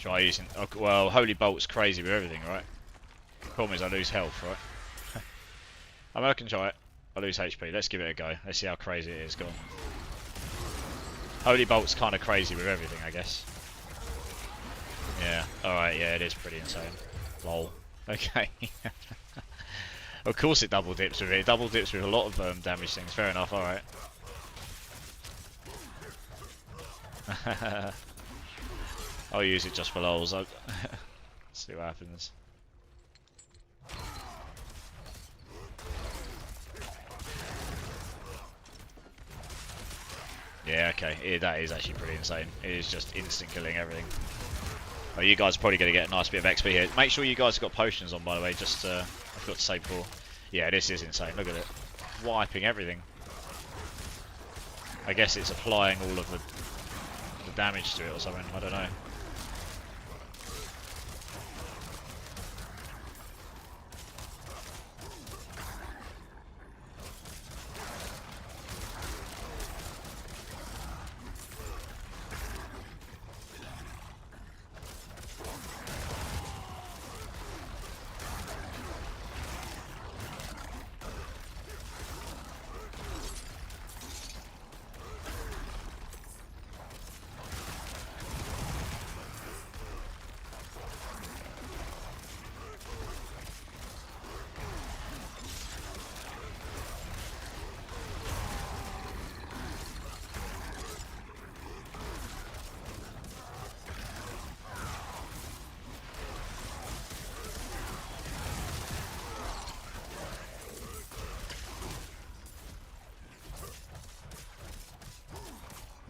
Try using... Oh, well, Holy Bolt's crazy with everything, right? Problem is I lose health, right? I mean, I can try it. I lose HP. Let's give it a go. Let's see how crazy it is. Go on. Holy Bolt's kind of crazy with everything, I guess. Yeah. Alright, yeah, it is pretty insane. Lol. Okay. Of course it double dips with it. It double dips with a lot of damage things. Fair enough, alright. I'll use it just for lols. See what happens. Yeah, okay. Yeah, that is actually pretty insane. It is just instant killing everything. Oh, you guys are probably going to get a nice bit of XP here. Make sure you guys have got potions on, by the way. Just, I forgot to say before. Yeah, this is insane. Look at it. Wiping everything. I guess it's applying all of the damage to it or something. I don't know.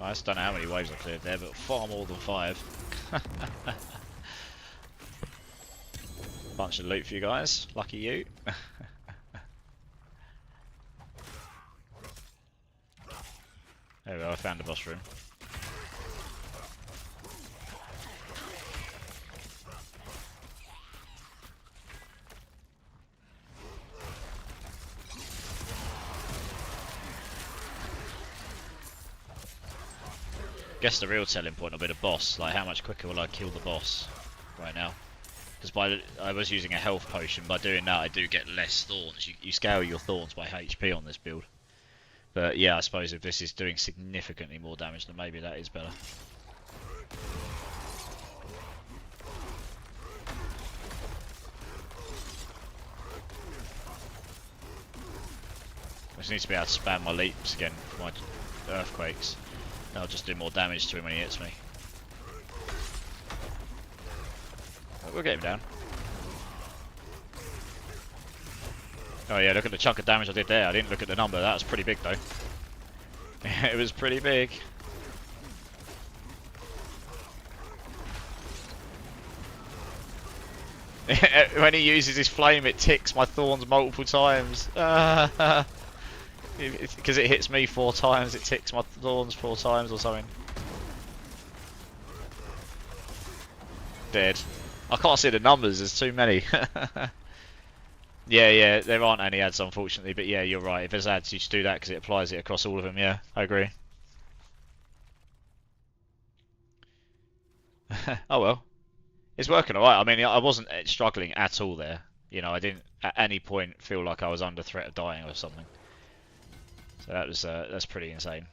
I just don't know how many waves I cleared there, but far more than 5. Bunch of loot for you guys. Lucky you. There we go, I found the boss room. Guess the real selling point will be the boss. Like, how much quicker will I kill the boss right now? Because I was using a health potion. By doing that, I do get less thorns. You scale your thorns by HP on this build. But yeah, I suppose if this is doing significantly more damage, then maybe that is better. I just need to be able to spam my leaps again for my earthquakes. I'll just do more damage to him when he hits me. We'll get him down. Oh yeah, look at the chunk of damage I did there. I didn't look at the number. That was pretty big though. It was pretty big. When he uses his flame, it ticks my thorns multiple times. Because it hits me 4 times, it ticks my thorns 4 times or something. Dead. I can't see the numbers, there's too many. Yeah, there aren't any ads unfortunately, but yeah, you're right. If there's ads, you should do that because it applies it across all of them, yeah, I agree. Oh well. It's working alright. I mean, I wasn't struggling at all there. You know, I didn't at any point feel like I was under threat of dying or something. So that was that's pretty insane.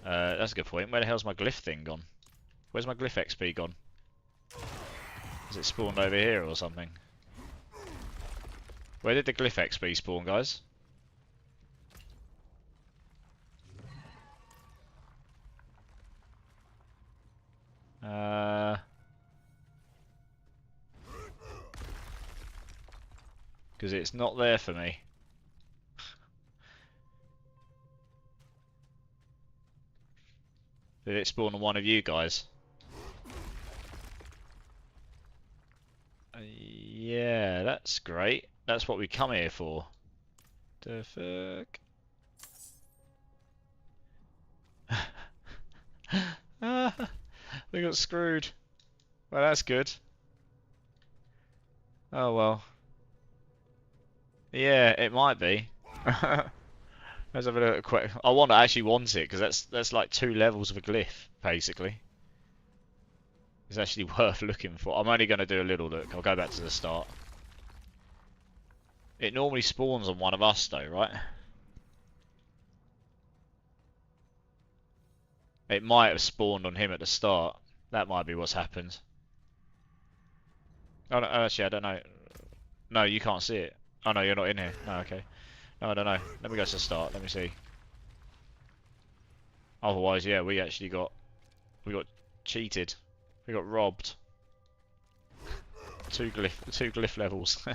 That's a good point. Where the hell's my glyph thing gone? Where's my glyph XP gone? Is it spawned over here or something? Where did the glyph XP spawn, guys? Because it's not there for me. Did it spawn on one of you guys? Yeah, that's great. That's what we come here for. The fuck? We got screwed. Well, that's good. Oh well. Yeah, it might be. Let's have a look. Quick. I actually want it because that's like 2 levels of a glyph, basically. It's actually worth looking for. I'm only going to do a little look. I'll go back to the start. It normally spawns on one of us, though, right? It might have spawned on him at the start. That might be what's happened. Oh, no, actually, I don't know. No, you can't see it. Oh, no, you're not in here. No, okay. No, I don't know. Let me go to the start. Let me see. Otherwise, yeah, we got cheated. We got robbed. 2 glyph levels.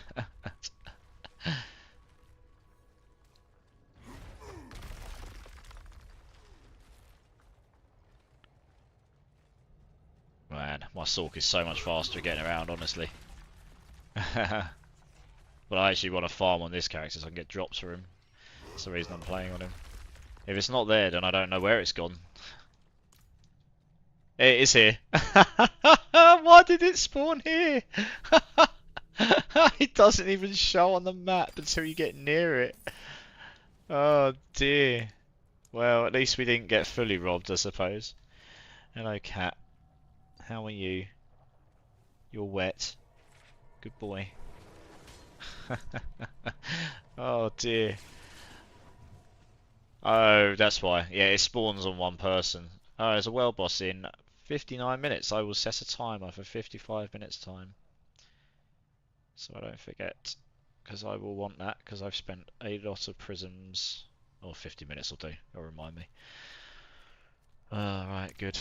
Man, my Sork is so much faster at getting around, honestly. But I actually want to farm on this character so I can get drops for him. That's the reason I'm playing on him. If it's not there, then I don't know where it's gone. It is here. Why did it spawn here? It doesn't even show on the map until you get near it. Oh dear. Well, at least we didn't get fully robbed, I suppose. Hello, cat. How are you? You're wet. Good boy. Oh dear. Oh, that's why. Yeah, it spawns on one person. Oh, there's a world boss in 59 minutes. I will set a timer for 55 minutes time. So I don't forget. Because I will want that, because I've spent a lot of prisms. Or 50 minutes will do. It'll remind me. Right, good.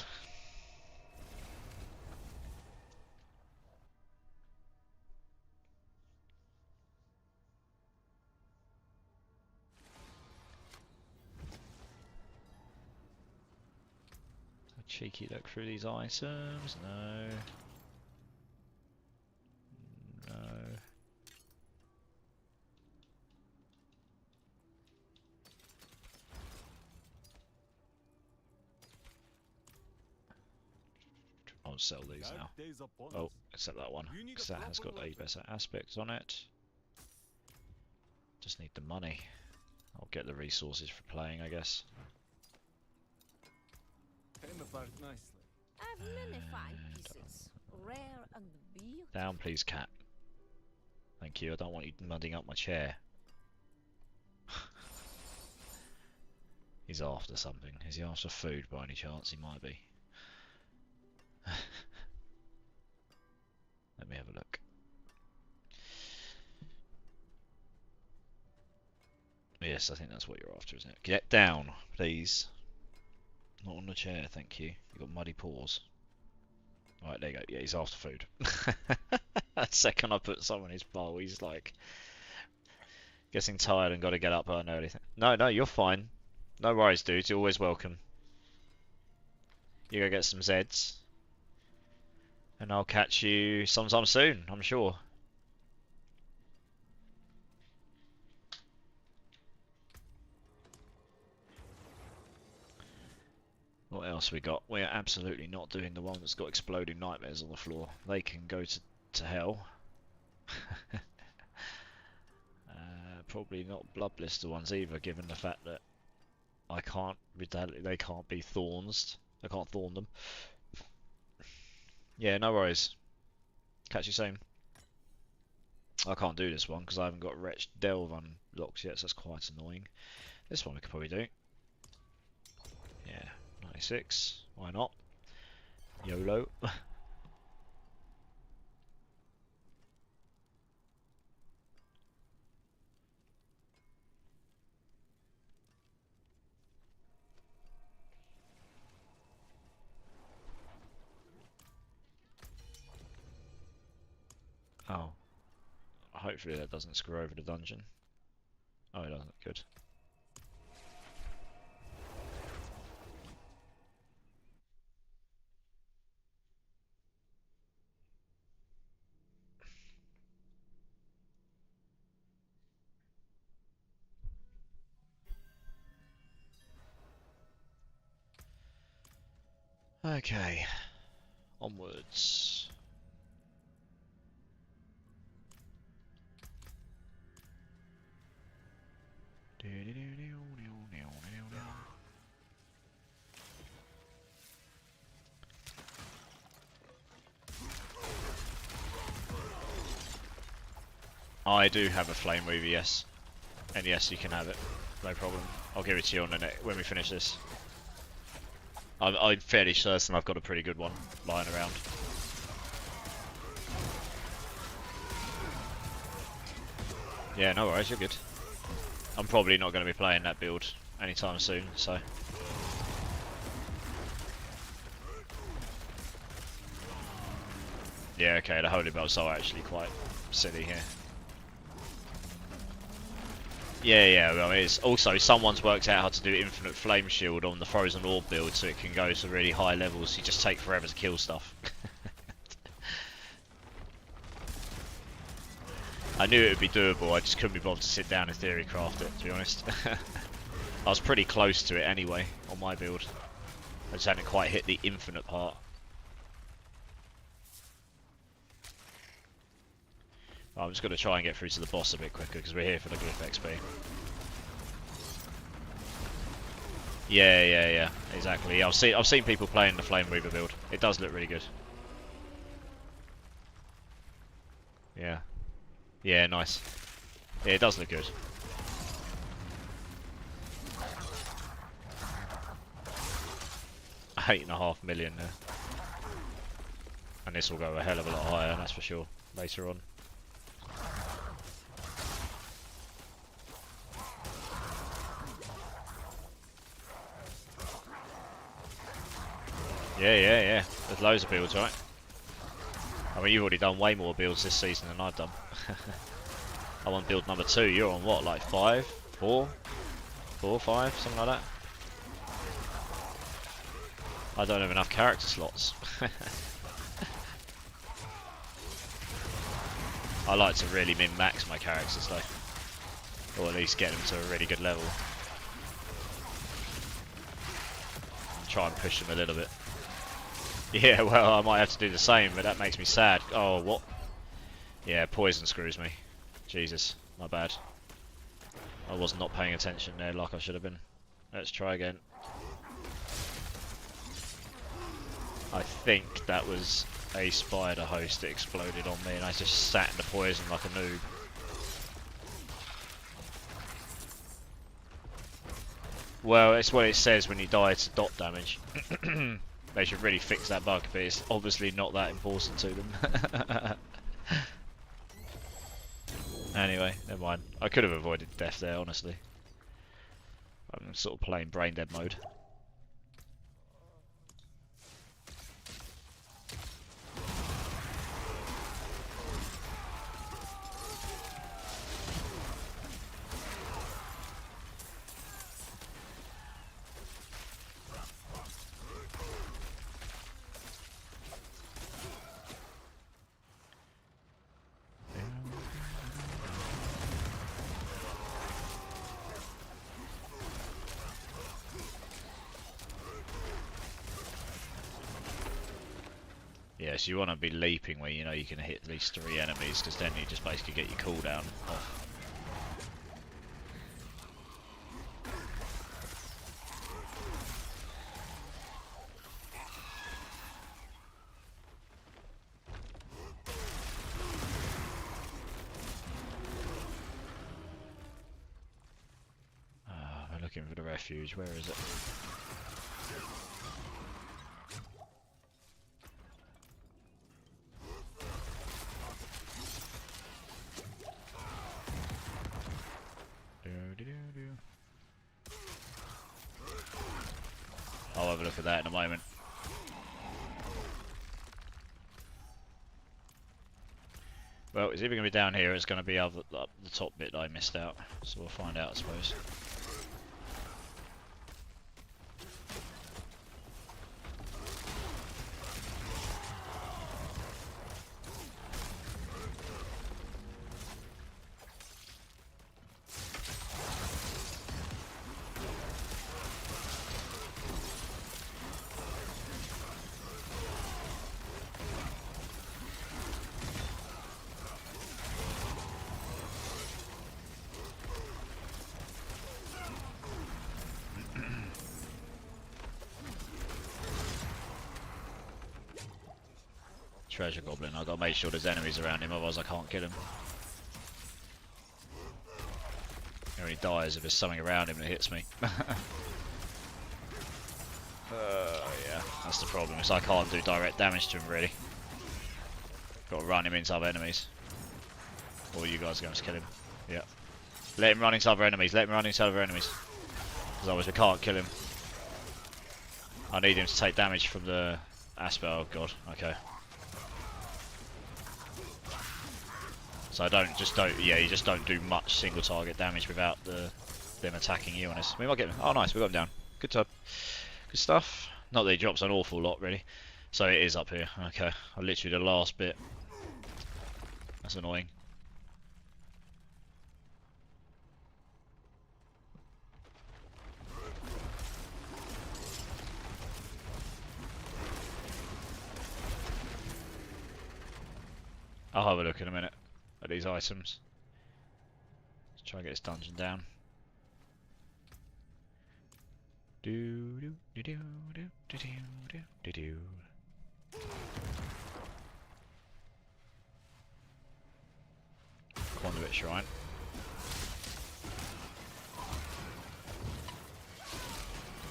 A cheeky look through these items. No. No. I'll sell these now. Oh, except that one, because that has got a better aspect on it. Just need the money. I'll get the resources for playing, I guess. I've many fine pieces, rare and beautiful. Down, please, cat. Thank you. I don't want you mudding up my chair. He's after something. Is he after food by any chance? He might be. Let me have a look. Yes, I think that's what you're after, isn't it? Get down, please. Not on the chair, thank you. You've got muddy paws. Right, there you go. Yeah, he's after food. The second I put someone in his bowl, he's like getting tired and got to get up and everything. No, no, you're fine. No worries, dude. You're always welcome. You go get some Zeds. And I'll catch you sometime soon, I'm sure. What else we got? We're absolutely not doing the one that's got exploding nightmares on the floor. They can go to hell. Probably not blood blister ones either, given the fact that they can't be thorns. I can't thorn them. Yeah, no worries. Catch you soon. I can't do this one because I haven't got Wretched Delve unlocked yet, so that's quite annoying. This one we could probably do. Yeah, 96. Why not? YOLO. Oh. Hopefully that doesn't screw over the dungeon. Oh, it doesn't. Good. Okay. Onwards. I do have a flame weaver, yes. And yes, you can have it. No problem. I'll give it to you on the net when we finish this. I'm fairly certain I've got a pretty good one lying around. Yeah, no worries, you're good. I'm probably not going to be playing that build anytime soon, so... Yeah, okay, the holy belts are actually quite silly here. Yeah, well, it's also someone's worked out how to do infinite flame shield on the frozen orb build, so it can go to really high levels. So you just take forever to kill stuff. I knew it would be doable. I just couldn't be bothered to sit down and theory craft it, to be honest. I was pretty close to it anyway on my build. I just hadn't quite hit the infinite part. I'm just going to try and get through to the boss a bit quicker because we're here for the glyph XP. Yeah, exactly. I've seen people playing the Flame Weaver build. It does look really good. Yeah, nice. Yeah, it does look good. $8.5 million there. And this will go a hell of a lot higher, that's for sure, later on. Yeah. There's loads of builds, right? I mean, you've already done way more builds this season than I've done. I'm on build number 2, you're on what, like 5? 4? 4, 5? Something like that? I don't have enough character slots. I like to really min-max my characters though. Or at least get them to a really good level. And try and push them a little bit. Yeah, well, I might have to do the same, but that makes me sad. Oh, what? Yeah, poison screws me. Jesus, my bad. I was not paying attention there like I should have been. Let's try again. I think that was a spider host that exploded on me and I just sat in the poison like a noob. Well, it's what it says when you die to dot damage. They should really fix that bug, but it's obviously not that important to them. Anyway, never mind. I could have avoided death there, honestly. I'm sort of playing brain dead mode. Yeah, so you want to be leaping where you know you can hit at least 3 enemies, because then you just basically get your cooldown off. I'm looking for the refuge, where is it? I'll have a look at that in a moment. Well, it's either going to be down here or it's going to be up the top bit that I missed out. So we'll find out, I suppose. Treasure goblin. I've got to make sure there's enemies around him, otherwise I can't kill him. He only dies if there's something around him that hits me. Yeah, that's the problem, is I can't do direct damage to him really. Got to run him into other enemies. Or you guys are going to kill him. Yeah. Let him run into other enemies, let him run into other enemies. Because otherwise we can't kill him. I need him to take damage from the aspect. Oh god, okay. So you just don't do much single target damage without them attacking you on us. We might get him. Oh nice, we got him down. Good job. Good stuff. Not that he drops an awful lot really. So it is up here. Okay. I literally the last bit. That's annoying. I'll have a look in a minute at these items. Let's try and get this dungeon down. Do do do do do do do do do. Conduit shrine.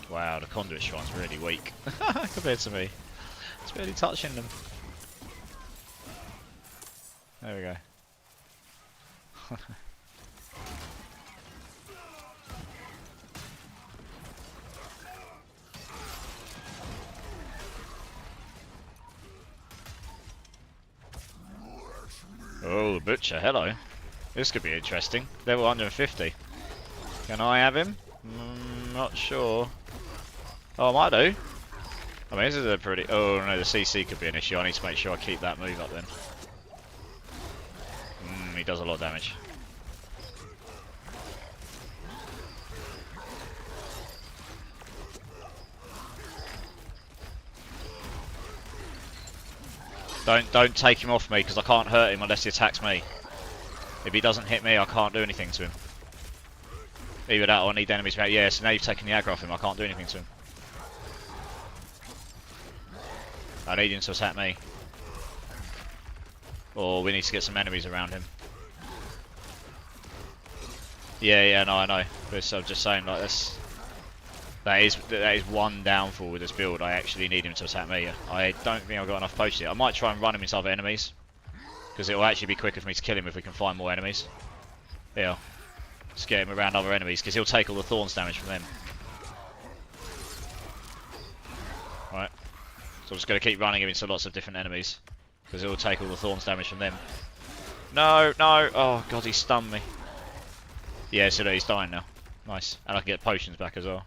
Wow, the conduit shrine's really weak compared to me. It's barely touching them. There we go. Oh, the butcher, hello. This could be interesting. Level 150. Can I have him? Not sure. Oh, I might do. I mean, this is a pretty... Oh no, the CC could be an issue. I need to make sure I keep that move up then. He does a lot of damage. Don't take him off me because I can't hurt him unless he attacks me. If he doesn't hit me, I can't do anything to him. Either that or I need enemies around. Yeah, so now you've taken the aggro off him, I can't do anything to him. I need him to attack me. Or we need to get some enemies around him. Yeah, no, I know. But I'm just saying, like, that is one downfall with this build. I actually need him to attack me. I don't think I've got enough potions yet. I might try and run him into other enemies, because it will actually be quicker for me to kill him if we can find more enemies. Yeah, just get him around other enemies, because he'll take all the Thorns damage from them. Right, so I'm just going to keep running him into lots of different enemies, because it will take all the Thorns damage from them. No, oh god, he stunned me. Yeah, so he's dying now. Nice, and I can get potions back as well.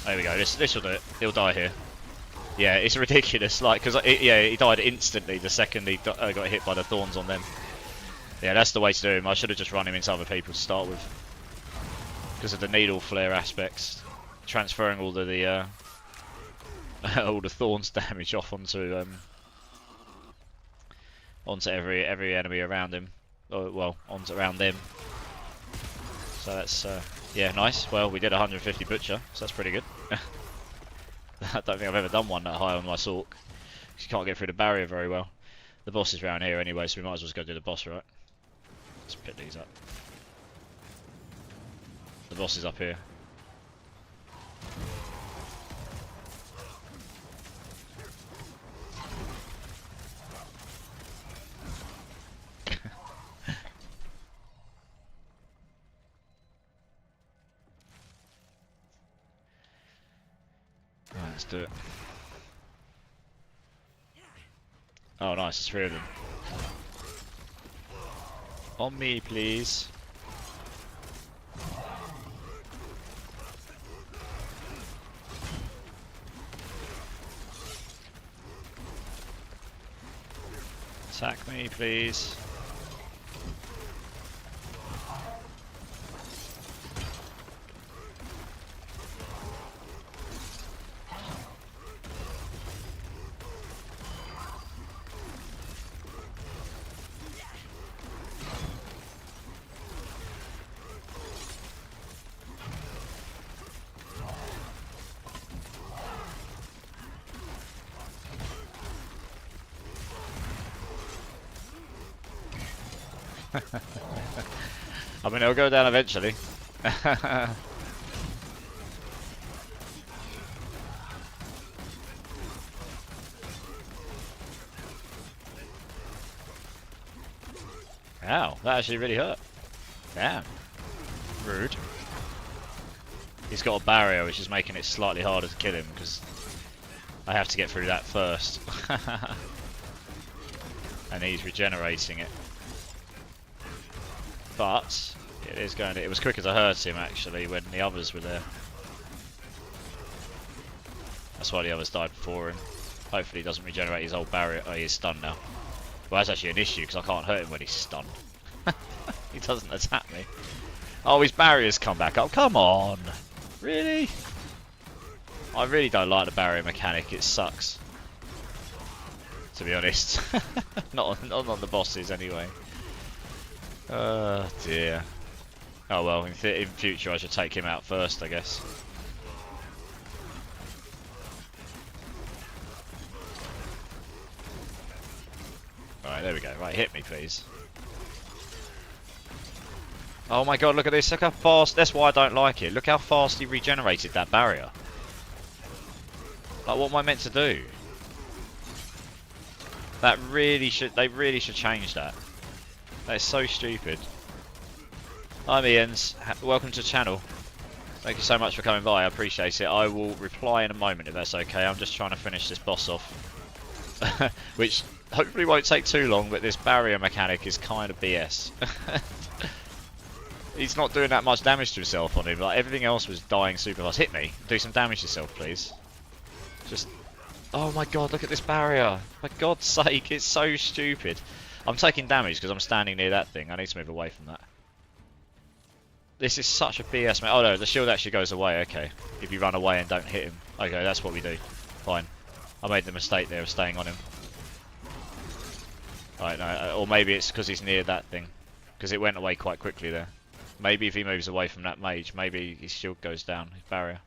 There we go, this will do it. He'll die here. Yeah, it's ridiculous, like, because he died instantly the second he got hit by the Thorns on them. Yeah, that's the way to do him. I should have just run him into other people to start with, because of the needle flare aspects, transferring all the all the Thorns damage off onto every enemy around him. Well, around them. So that's yeah, nice. Well, we did 150 butcher, so that's pretty good. I don't think I've ever done one that high on my Sork. You can't get through the barrier very well. The boss is around here anyway, so we might as well just go do the boss, right? Let's pick these up. The boss is up here. Let's do it. Oh nice, there's 3 of them. On me, please. Attack me, please. I mean, it'll go down eventually. Ow, that actually really hurt. Damn. Rude. He's got a barrier which is making it slightly harder to kill him because I have to get through that first. And he's regenerating it. But it is going to, it was quicker to hurt him actually when the others were there. That's why the others died before him. Hopefully he doesn't regenerate his old barrier. Oh, he is stunned now. Well, that's actually an issue because I can't hurt him when he's stunned. He doesn't attack me. Oh, his barriers come back up. Come on. Really? I really don't like the barrier mechanic. It sucks. To be honest. not on the bosses anyway. Oh dear. Oh well, in future I should take him out first, I guess. Alright, there we go. Right, hit me please. Oh my god, look at this. Look how fast. That's why I don't like it. Look how fast he regenerated that barrier. Like, what am I meant to do? That really should. They really should change that. That is so stupid. Hi, Ians. Welcome to the channel. Thank you so much for coming by. I appreciate it. I will reply in a moment if that's okay. I'm just trying to finish this boss off. Which hopefully won't take too long, but this barrier mechanic is kind of BS. He's not doing that much damage to himself on him. Like, everything else was dying super fast. Hit me. Do some damage yourself, please. Just... Oh my god, look at this barrier. For God's sake, it's so stupid. I'm taking damage because I'm standing near that thing. I need to move away from that. This is such a BS, man. Oh no, the shield actually goes away. Okay. If you run away and don't hit him. Okay, that's what we do. Fine. I made the mistake there of staying on him. Right, no, or maybe it's because he's near that thing. Because it went away quite quickly there. Maybe if he moves away from that mage, maybe his shield goes down, his barrier.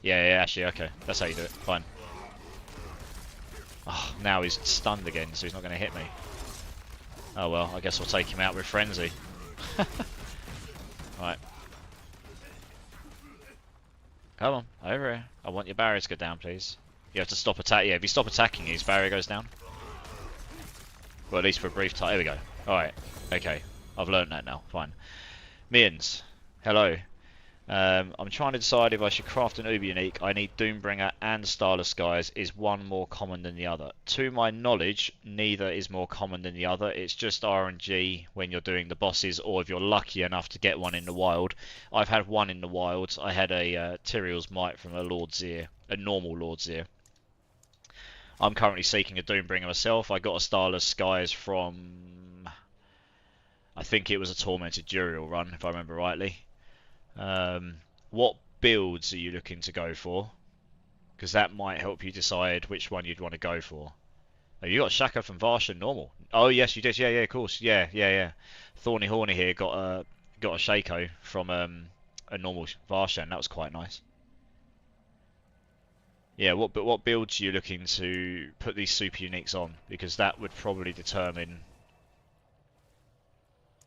Yeah, actually, okay. That's how you do it. Fine. Oh, now he's stunned again, so he's not going to hit me. Oh well, I guess we'll take him out with Frenzy. Right. Come on, over here. I want your barrier to go down, please. You have to stop attacking. Yeah, if you stop attacking, his barrier goes down. Well, at least for a brief time. Here we go. Alright. Okay. I've learned that now. Fine. Mians. Hello. I'm trying to decide if I should craft an uber unique. I need Doombringer and Starless Skies. Is one more common than the other? To my knowledge, neither is more common than the other. It's just RNG when you're doing the bosses, or if you're lucky enough to get one in the wild. I've had one in the wild. I had a Tyrael's Might from a Lord's Ear, a normal Lord's Ear. I'm currently seeking a Doombringer myself. I got a Starless Skies from... I think it was a Tormented Duriel run, if I remember rightly. What builds are you looking to go for? Because that might help you decide which one you'd want to go for. Oh, you got Shaka from Varshan normal. Oh yes, you did. Yeah, of course. Yeah. Thorny Horny here got a Shaco from a normal Varshan. That was quite nice. Yeah, what builds are you looking to put these super uniques on? Because that would probably determine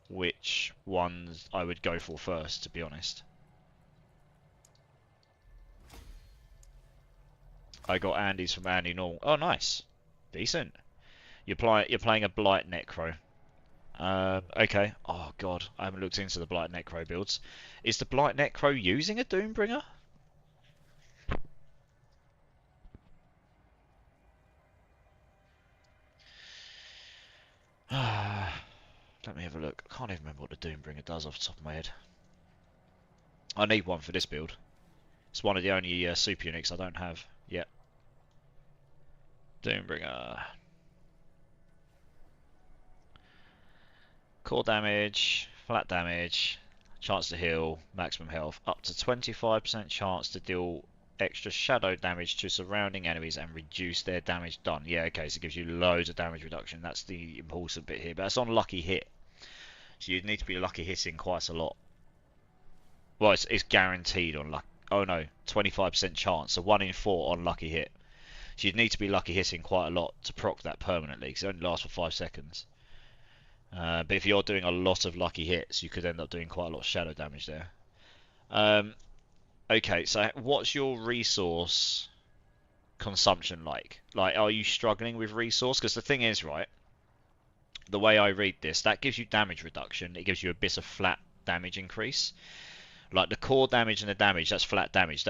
which ones I would go for first, to be honest. I got Andy's from Andy Normal. Oh, nice, decent. You're playing a Blight Necro. Okay. Oh god, I haven't looked into the Blight Necro builds. Is the Blight Necro using a Doombringer? Let me have a look. I can't even remember what the Doombringer does off the top of my head. I need one for this build. It's one of the only super uniques I don't have yet. Doombringer. Core damage, flat damage, chance to heal, maximum health, up to 25% chance to deal extra shadow damage to surrounding enemies and reduce their damage done. Yeah, okay, so it gives you loads of damage reduction. That's the important bit here, but that's on lucky hit. So you'd need to be lucky hitting quite a lot. Well, it's guaranteed on luck. Oh no, 25% chance, so 1 in 4 on lucky hit. So you'd need to be lucky hitting quite a lot to proc that permanently, because it only lasts for 5 seconds. But if you're doing a lot of lucky hits, you could end up doing quite a lot of shadow damage there. Um, okay, so what's your resource consumption like? Like, are you struggling with resource? Because the thing is, right, the way I read this, that gives you damage reduction. It gives you a bit of flat damage increase. Like the core damage and the damage, that's flat damage.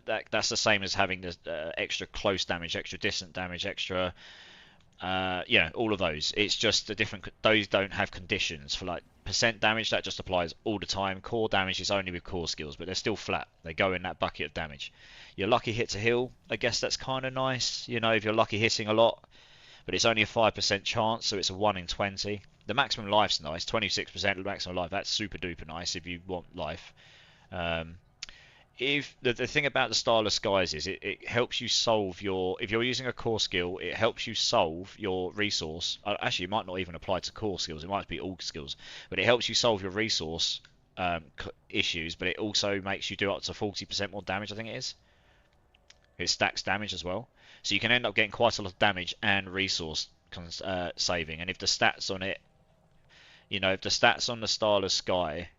That's the same as having the extra close damage, extra distant damage, extra all of those. It's just the different. Those don't have conditions for like percent damage. That just applies all the time. Core damage is only with core skills, but they're still flat. They go in that bucket of damage. Your lucky hit to heal, I guess that's kind of nice. You know, if you're lucky hitting a lot, but it's only a 5% chance, so it's a 1 in 20. The maximum life's nice, 26% of maximum life. That's super duper nice if you want life. Um, if the thing about the Starless Skies is it helps you solve your, if you're using a core skill, it helps you solve your resource. Actually, it might not even apply to core skills, it might be all skills, but it helps you solve your resource issues, but it also makes you do up to 40% more damage, I think it is. It stacks damage as well, so you can end up getting quite a lot of damage and resource saving. And if the stats on it, you know, if the stats on the Starless Sky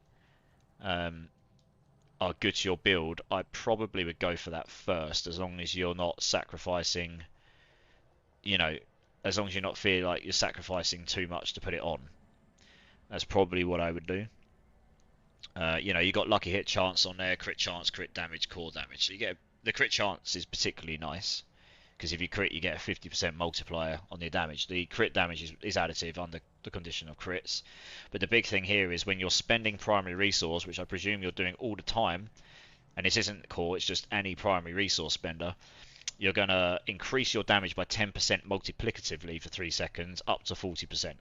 are good to your build, I probably would go for that first, as long as you're not sacrificing, you know, as long as you're not feeling like you're sacrificing too much to put it on. That's probably what I would do. You know, you got lucky hit chance on there, crit chance, crit damage, core damage. So you get the crit chance is particularly nice, because if you crit, you get a 50% multiplier on your damage. The crit damage is additive under the condition of crits. But the big thing here is when you're spending primary resource, which I presume you're doing all the time, and this isn't core, it's just any primary resource spender, you're going to increase your damage by 10% multiplicatively for 3 seconds up to 40%.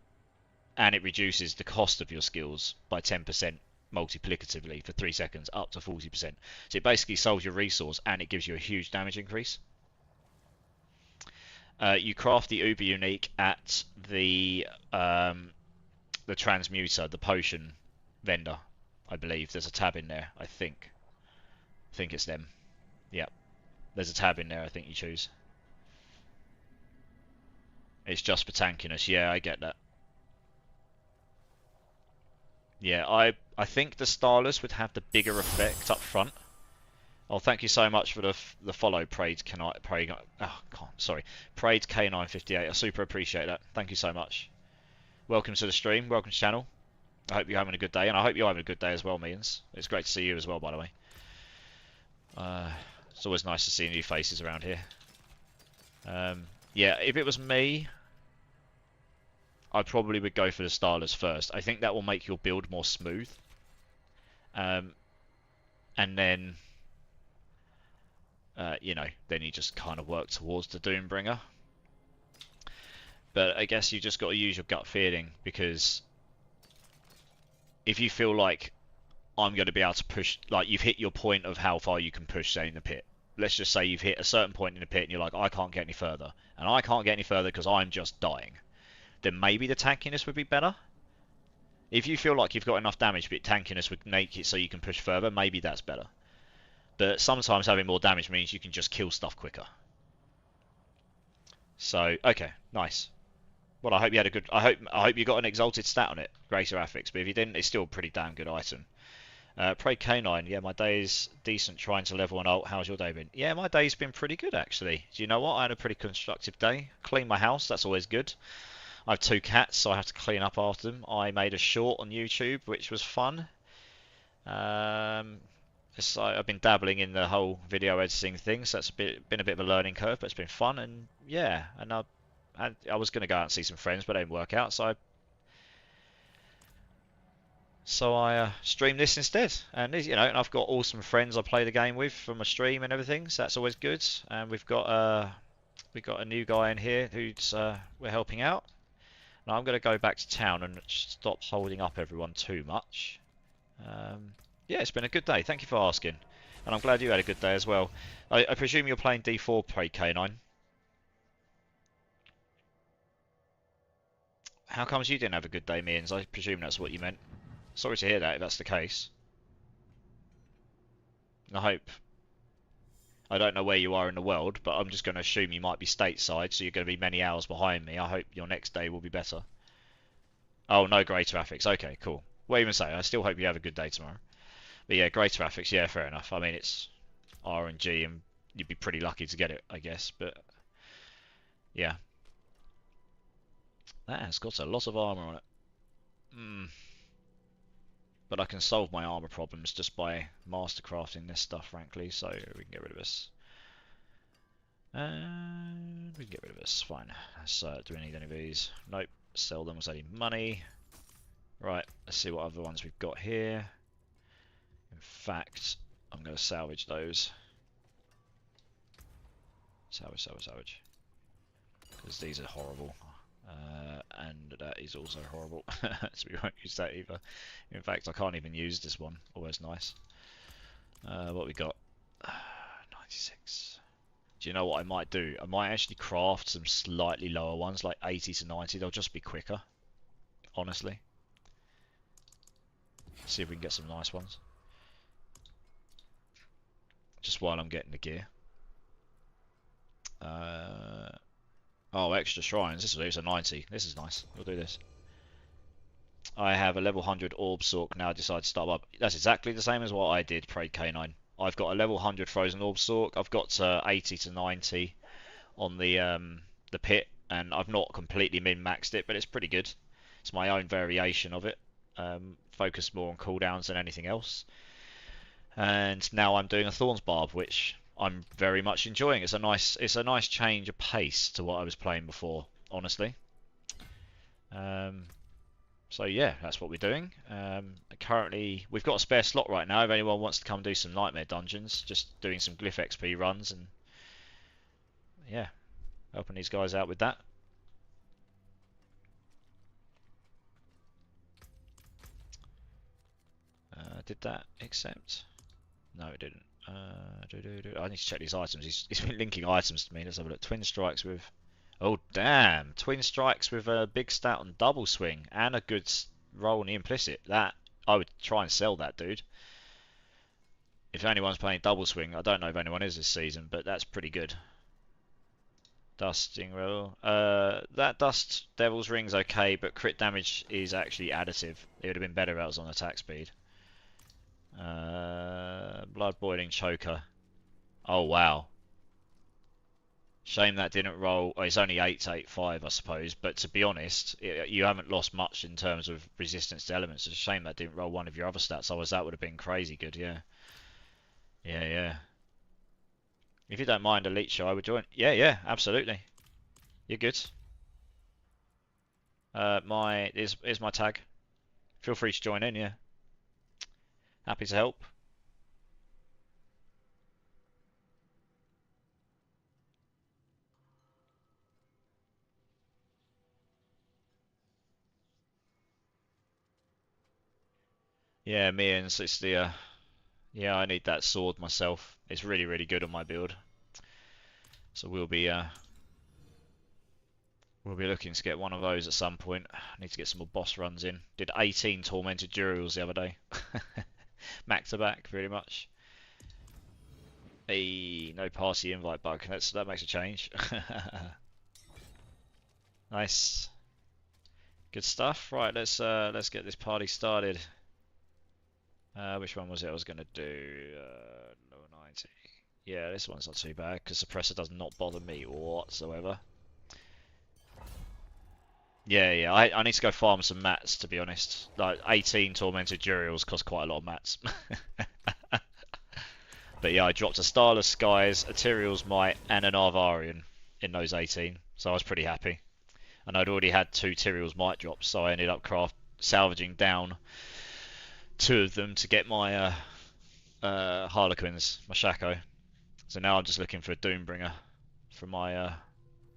And it reduces the cost of your skills by 10% multiplicatively for 3 seconds up to 40%. So it basically solves your resource and it gives you a huge damage increase. You craft the Uber Unique at the transmuter, the potion vendor, I believe. There's a tab in there, I think. I think it's them. Yeah. There's a tab in there, I think you choose. It's just for tankiness. Yeah, I get that. Yeah, I think the Starless would have the bigger effect up front. Oh, thank you so much for the follow, Prayed K958. I super appreciate that. Thank you so much. Welcome to the stream. Welcome to the channel. I hope you're having a good day, and I hope you're having a good day as well, Means. It's great to see you as well, by the way. It's always nice to see new faces around here. Yeah, if it was me, I probably would go for the Starless first. I think that will make your build more smooth. And then you know, then you just kind of work towards the Doombringer. But I guess you just got to use your gut feeling, because if you feel like I'm going to be able to push, like you've hit your point of how far you can push, say, in the pit. Let's just say you've hit a certain point in the pit and you're like, I can't get any further. And I can't get any further because I'm just dying. Then maybe the tankiness would be better. If you feel like you've got enough damage but tankiness would make it so you can push further, maybe that's better. But sometimes having more damage means you can just kill stuff quicker. So, okay, nice. Well, I hope you had a good. I hope you got an exalted stat on it, Greater Affix. But if you didn't, it's still a pretty damn good item. Pray K9. Yeah, my day's decent. Trying to level an ult. How's your day been? Yeah, my day's been pretty good actually. Do you know what? I had a pretty constructive day. Cleaned my house. That's always good. I have 2 cats, so I have to clean up after them. I made a short on YouTube, which was fun. I've been dabbling in the whole video editing thing, so it's been a bit of a learning curve, but it's been fun. And yeah, and I was going to go out and see some friends, but it didn't work out, so I streamed this instead. And you know, and I've got awesome friends I play the game with from my stream and everything, so that's always good. And we've got a new guy in here who's we're helping out. Now I'm going to go back to town and stop holding up everyone too much. Yeah, it's been a good day. Thank you for asking. And I'm glad you had a good day as well. I presume you're playing D4 Pray K9. How comes you didn't have a good day, Means? I presume that's what you meant. Sorry to hear that, if that's the case. I don't know where you are in the world, but I'm just going to assume you might be stateside, so you're going to be many hours behind me. I hope your next day will be better. Oh, no greater affix. Okay, cool. What even say? I still hope you have a good day tomorrow. But yeah, greater affix. Yeah, fair enough. I mean, it's RNG, and you'd be pretty lucky to get it, I guess. But yeah, that has got a lot of armor on it. Hmm. But I can solve my armor problems just by mastercrafting this stuff, frankly. So we can get rid of this. And we can get rid of this. Fine. So, do we need any of these? Nope. Sell them. Was any money? Right. Let's see what other ones we've got here. In fact, I'm going to salvage those. Salvage, salvage, salvage. Because these are horrible. And that is also horrible. So we won't use that either. In fact, I can't even use this one. Always nice. What we got? 96. Do you know what I might do? I might actually craft some slightly lower ones, like 80 to 90. They'll just be quicker, honestly. See if we can get some nice ones. Just while I'm getting the gear. Oh, extra shrines. This is a 90. This is nice. We'll do this. I have a level 100 orb sork now. I decided to start up. That's exactly the same as what I did Prey K9. I've got a level 100 frozen orb sork. I've got 80 to 90 on the pit, and I've not completely min-maxed it, but it's pretty good. It's my own variation of it. Focused more on cooldowns than anything else. And now I'm doing a Thorns barb, which I'm very much enjoying. It's a nice change of pace to what I was playing before, honestly. So yeah, that's what we're doing. Currently, we've got a spare slot right now if anyone wants to come do some Nightmare Dungeons. Just doing some Glyph XP runs, and yeah, helping these guys out with that. Did that accept? No, it didn't. I need to check these items. He's been linking items to me. Let's have a look. Twin strikes with... Oh, damn. Twin strikes with a big stat on double swing and a good roll on the implicit. That, I would try and sell that, dude. If anyone's playing double swing, I don't know if anyone is this season, but that's pretty good. Dusting roll. That dust devil's ring's okay, but crit damage is actually additive. It would have been better if it was on attack speed. Blood boiling choker. Oh wow. Shame that didn't roll. Well, it's only 8 to 8.5, I suppose. But to be honest, you haven't lost much in terms of resistance to elements. It's a shame that didn't roll one of your other stats. Otherwise, that would have been crazy good. Yeah. Yeah, yeah. If you don't mind, Elite Show, I would join. Yeah, yeah, absolutely. You're good. Here's my tag. Feel free to join in. Yeah. Happy to help. Yeah, me and it's the yeah, I need that sword myself. It's really, really good on my build. So we'll be looking to get one of those at some point. I need to get some more boss runs in. Did 18 tormented durials the other day. Back to back, pretty much. Hey, no party invite bug. That makes a change. Nice. Good stuff. Right, let's get this party started. Which one was it I was gonna do? Lower 90. Yeah, this one's not too bad because suppressor does not bother me whatsoever. Yeah, yeah. I need to go farm some mats to be honest. Like 18 tormented durials cost quite a lot of mats. But yeah, I dropped a Starless Skies, a Tyrael's Might, and an Arvarian in those 18, so I was pretty happy. And I'd already had 2 Tyrael's Might drops, so I ended up salvaging down 2 of them to get my Harlequins, my Shaco. So now I'm just looking for a Doombringer for my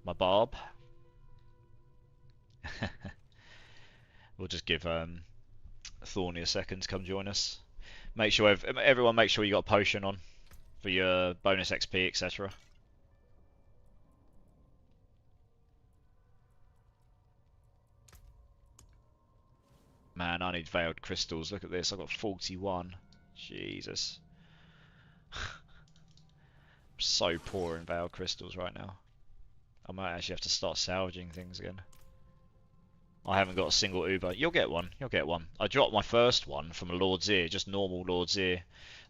my Barb. We'll just give Thorny a second to come join us. Make sure everyone make sure you got a potion on for your bonus XP, etc. Man, I need veiled crystals. Look at this. I've got 41. Jesus. I'm so poor in veiled crystals right now. I might actually have to start salvaging things again. I haven't got a single Uber. You'll get one. You'll get one. I dropped my first one from a Lord's Ear, just normal Lord's Ear.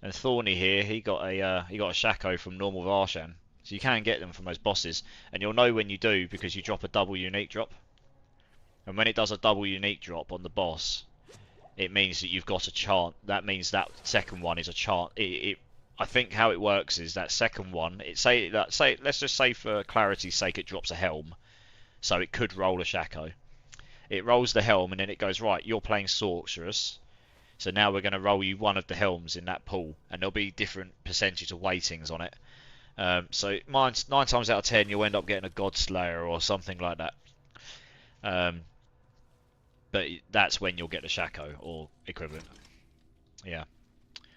And Thorny here, he got a Shaco from normal Varshan. So you can get them from those bosses, and you'll know when you do because you drop a double unique drop. And when it does a double unique drop on the boss, it means that you've got a chance. That means that second one is a chance. I think how it works is that second one. Let's just say for clarity's sake, it drops a helm, so it could roll a Shaco. It rolls the helm and then it goes, right, you're playing Sorceress, so now we're going to roll you one of the helms in that pool, and there'll be different percentage of weightings on it. So 9 times out of 10 you'll end up getting a Godslayer or something like that. But that's when you'll get a Shaco or equivalent. Yeah,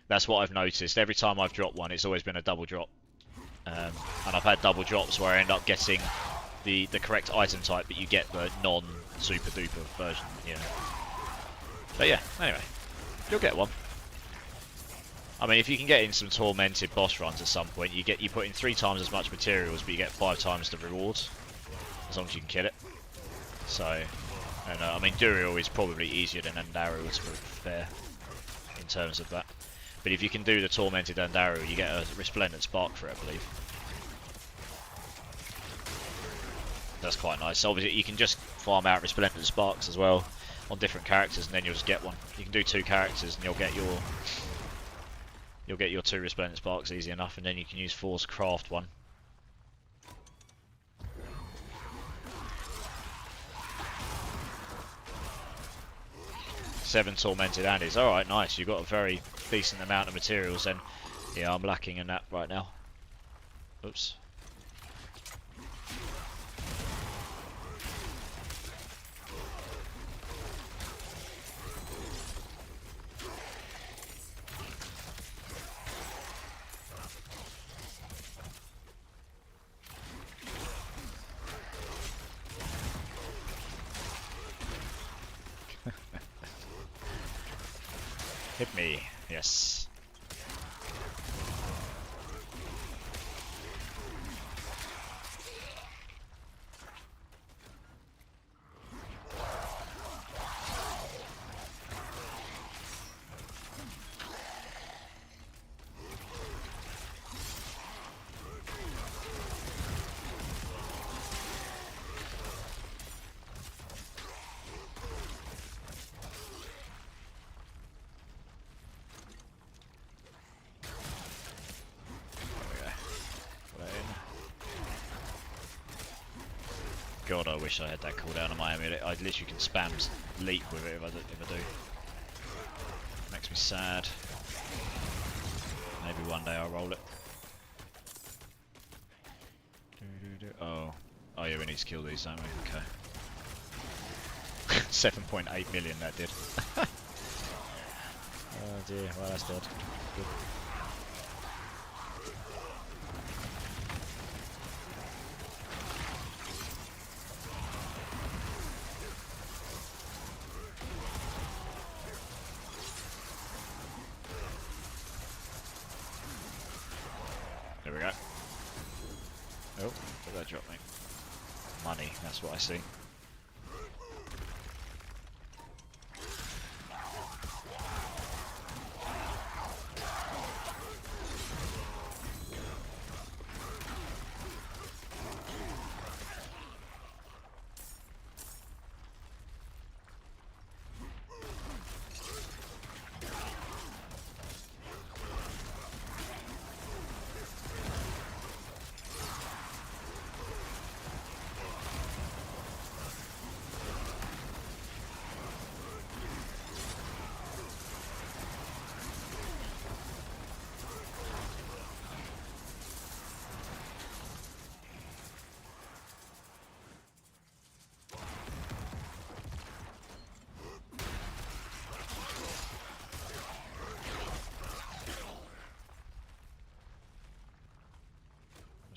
that's what I've noticed. Every time I've dropped one, it's always been a double drop. And I've had double drops where I end up getting the correct item type, but you get the non-super duper version, you know. But yeah, anyway, you'll get one. I mean, if you can get in some tormented boss runs at some point, you put in 3 times as much materials, but you get 5 times the rewards, as long as you can kill it. So, and I mean, Duriel is probably easier than Andaru, to be fair, in terms of that. But if you can do the tormented Andaru, you get a resplendent spark for it, I believe. That's quite nice. So obviously, you can just farm out resplendent sparks as well on different characters, and then you'll just get one. You can do 2 characters, and you'll get your 2 resplendent sparks easy enough, and then you can use 4 to craft one. Seven tormented Andes. Alright, nice. You've got a very decent amount of materials then. Yeah, I'm lacking in that right now. Oops. Hit me, yes. God, I wish I had that cooldown on my amulet. I literally can spam leap with it if I do. Makes me sad. Maybe one day I'll roll it. Oh, yeah, we need to kill these, don't we? Okay. 7.8 million that did. Oh dear, well that's dead. Good. There we go. Oh, what did that drop me? Money, that's what I see.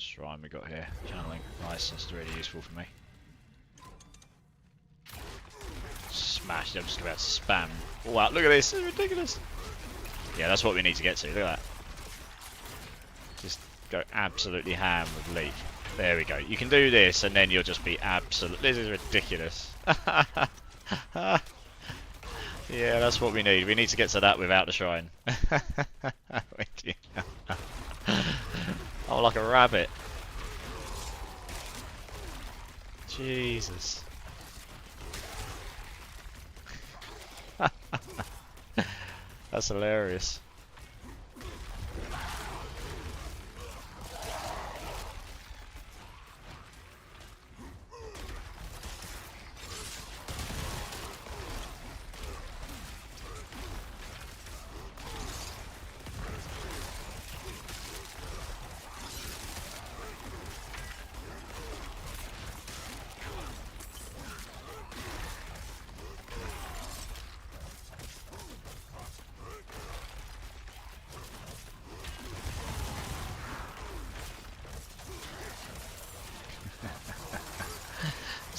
Shrine we got here. Channeling. Nice, that's really useful for me. Smashed, I'm just about to spam. Oh, wow, look at this, it's ridiculous. Yeah, that's what we need to get to, look at that. Just go absolutely ham with leap. There we go. You can do this and then you'll just be absolute. This is ridiculous. Yeah, that's what we need. We need to get to that without the shrine. Oh, like a rabbit. Jesus. That's hilarious.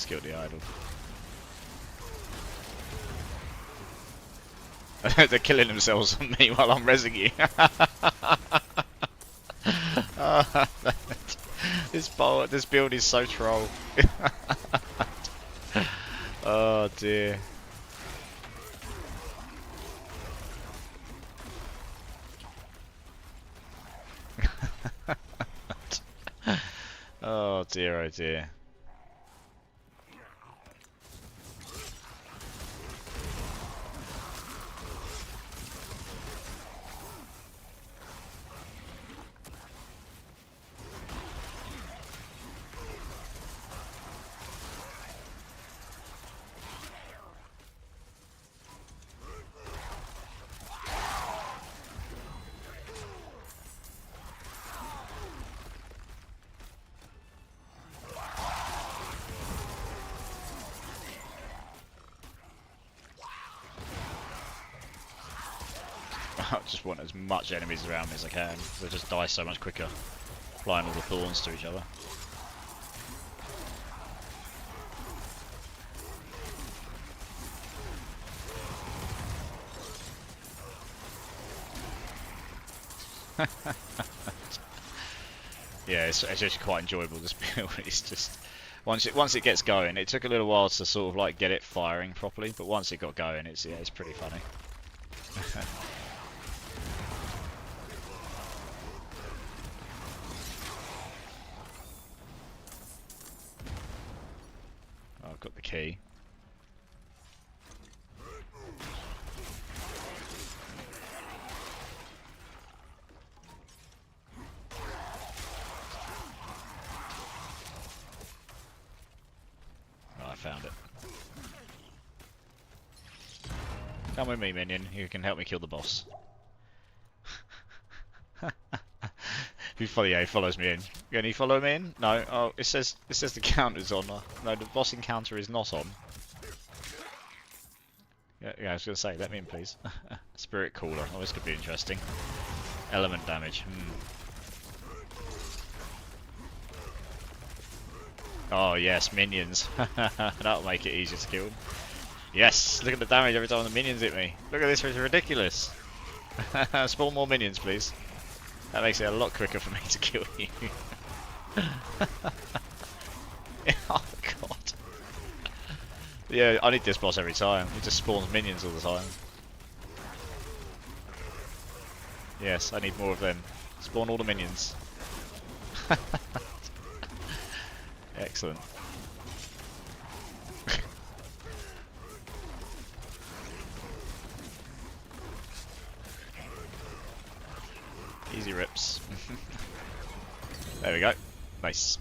Kill the idol. They're killing themselves on me while I'm rezzing you. This build is so troll. Oh dear. Oh dear, oh dear. I just want as much enemies around me as I can. They just die so much quicker. Applying all the thorns to each other. Yeah, it's actually quite enjoyable, this build. It's just once it gets going, it took a little while to sort of like get it firing properly, but once it got going, it's pretty funny. I've got the key. I found it. Come with me, minion. You can help me kill the boss. If you follow, yeah, he follows me in. Can he follow me in? No. Oh, it says the counter's on. No, the boss encounter is not on. Yeah, I was gonna say, let me in, please. Spirit cooler. Oh, this could be interesting. Element damage. Oh yes, minions. That'll make it easier to kill them. Yes, look at the damage every time the minions hit me. Look at this, it's ridiculous. Spawn more minions, please. That makes it a lot quicker for me to kill you. Oh god. Yeah, I need this boss every time. He just spawns minions all the time. Yes, I need more of them. Spawn all the minions. Excellent. Easy rips. There we go. Nice.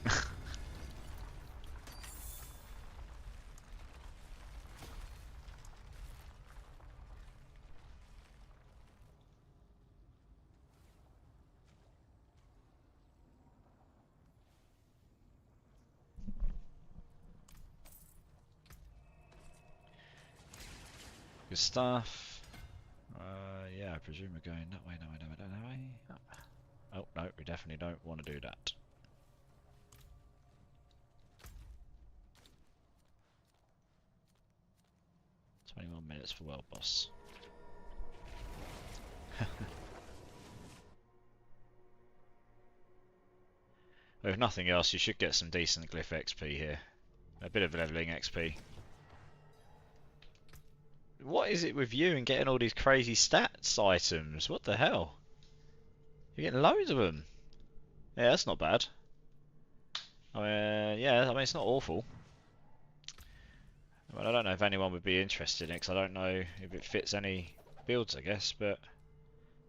Good stuff. Yeah, I presume we're going that way, that way, that way, that way. Oh, no, we definitely don't want to do that. $21 for world boss. If nothing else, you should get some decent glyph XP here. A bit of leveling XP. What is it with you and getting all these crazy stats items? What the hell? You're getting loads of them. Yeah, that's not bad. I mean, yeah, I mean it's not awful. Well, I don't know if anyone would be interested in it because I don't know if it fits any builds, I guess, but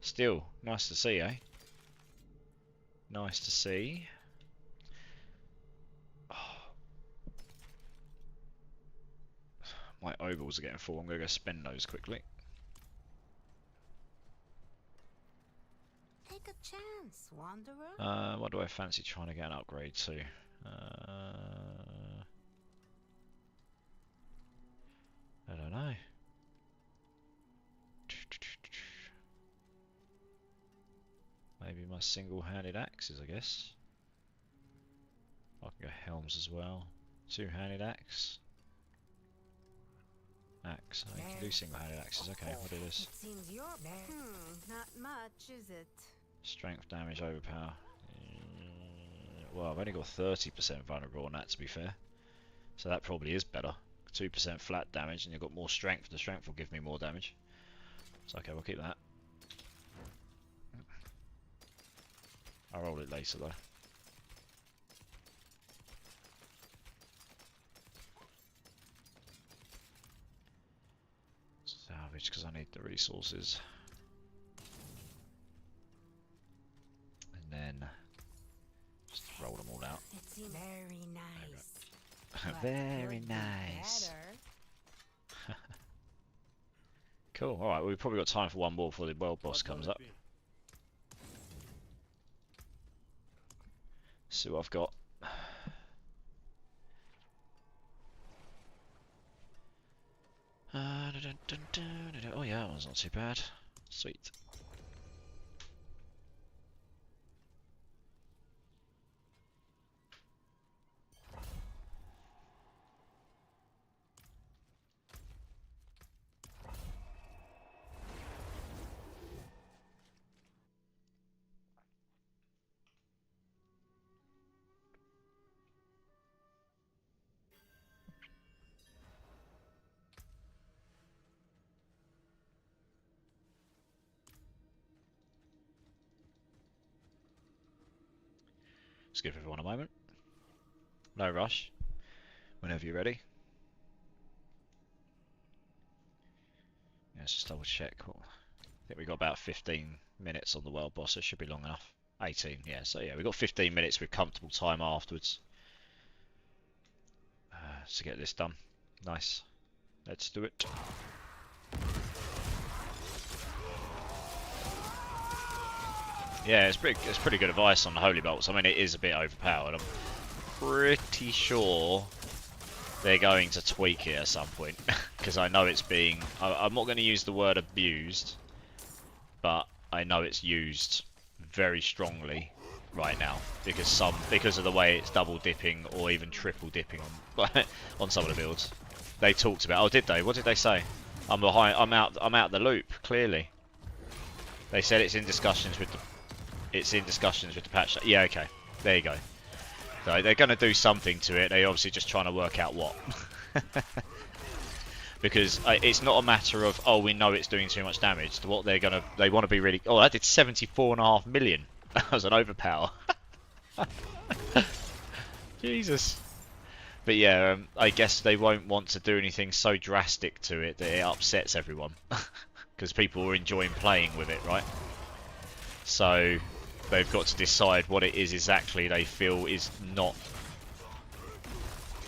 still, nice to see, eh? Nice to see. Oh, my ovals are getting full. I'm going to go spend those quickly. Take a chance, wanderer. What do I fancy trying to get an upgrade to? I don't know. Maybe my single-handed axes, I guess. I can go helms as well. Two-handed axe. Axe. I can do single-handed axes. Okay, we'll do this. It seems you're not much, is it? Strength damage overpower. Well, I've only got 30% vulnerable on that, to be fair. So that probably is better. 2% flat damage, and you've got more strength. The strength will give me more damage. So okay, we'll keep that. I'll roll it later though. Salvage, because I need the resources. And then just roll them all out. It seems very nice. Very nice. Cool, alright, we've probably got time for one more before the world boss comes up. See what I've got. Oh yeah, that one's not too bad. Sweet. Just give everyone a moment. No rush. Whenever you're ready. Yeah, let's just double check. I think we got about 15 minutes on the world boss. It should be long enough. 18, yeah. So yeah, we've got 15 minutes with comfortable time afterwards to get this done. Nice. Let's do it. Yeah, it's pretty good advice on the holy bolts. I mean, it is a bit overpowered. I'm pretty sure they're going to tweak it at some point because I know it's being. I'm not going to use the word abused, but I know it's used very strongly right now because of the way it's double dipping or even triple dipping on on some of the builds. They talked about. Oh, did they? What did they say? I'm behind. I'm out the loop. Clearly, they said it's in discussions with the. It's in discussions with the patch. Yeah, okay. There you go. So they're going to do something to it. They're obviously just trying to work out what. Because it's not a matter of, oh, we know it's doing too much damage. What they want to be really. Oh, that did 74.5 million. That was an overpower. Jesus. But yeah, I guess they won't want to do anything so drastic to it that it upsets everyone. Because people are enjoying playing with it, right? So they've got to decide what it is exactly they feel is not.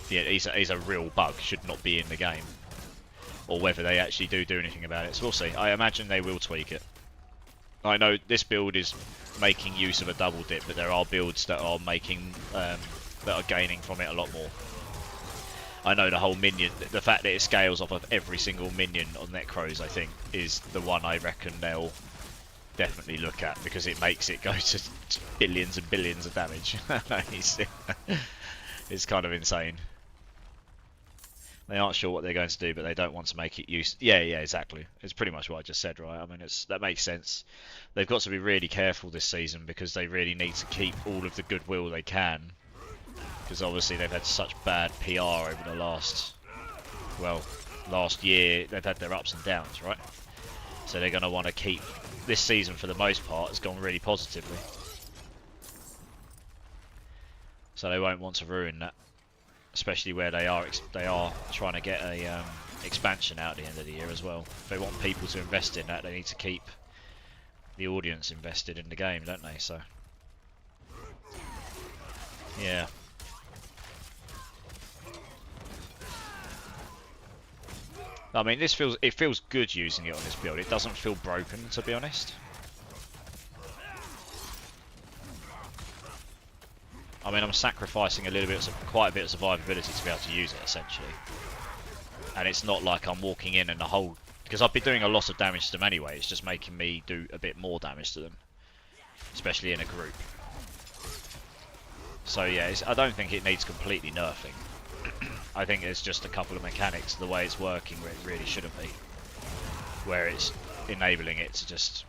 Yeah, is a real bug, should not be in the game, or whether they actually do anything about it. So we'll see. I imagine they will tweak it. I know this build is making use of a double dip, but there are builds that are making that are gaining from it a lot more. I know the whole minion, the fact that it scales off of every single minion on Necros, I think, is the one I reckon they'll definitely look at because it makes it go to billions and billions of damage. It's kind of insane. They aren't sure what they're going to do, but they don't want to make it use. Yeah, exactly. It's pretty much what I just said, right? I mean, that makes sense. They've got to be really careful this season because they really need to keep all of the goodwill they can. Because obviously they've had such bad PR over the last, well, last year they've had their ups and downs, right? So they're going to want to keep this season, for the most part, has gone really positively. So they won't want to ruin that, especially where they are trying to get a expansion out at the end of the year as well. If they want people to invest in that, they need to keep the audience invested in the game, don't they? So yeah. I mean, it feels good using it on this build. It doesn't feel broken, to be honest. I mean, I'm sacrificing quite a bit of survivability to be able to use it, essentially. And it's not like I'm walking in and the whole... Because I've been doing a lot of damage to them anyway, it's just making me do a bit more damage to them. Especially in a group. So yeah, I don't think it needs completely nerfing. I think there's just a couple of mechanics, the way it's working, where it really shouldn't be. Where it's enabling it to just...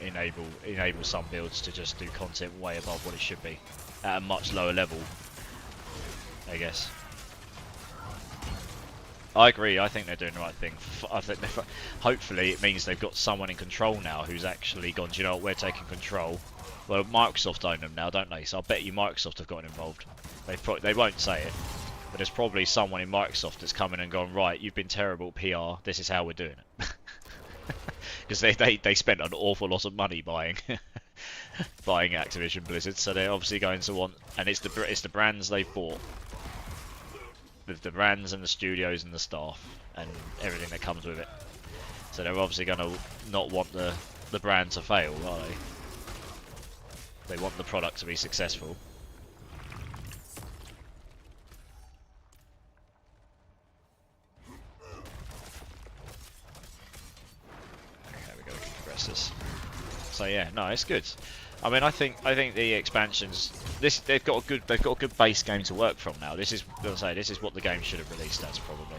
enable some builds to just do content way above what it should be at a much lower level, I guess. I agree. I think they're doing the right thing. I think hopefully it means they've got someone in control now who's actually gone, do you know what, we're taking control. Well, Microsoft own them now, don't they? So I bet you Microsoft have got involved. They won't say it, but there's probably someone in Microsoft that's come in and gone, right, you've been terrible PR, this is how we're doing it. Because they spent an awful lot of money buying buying Activision Blizzard, so they're obviously going to want, and it's the brands they've bought, the brands and the studios and the staff and everything that comes with it. So they're obviously going to not want the brand to fail, are they? They want the product to be successful. So yeah, no, it's good. I mean, I think the expansions, they've got a good base game to work from now. This is, as I say, this is what the game should have released as, probably.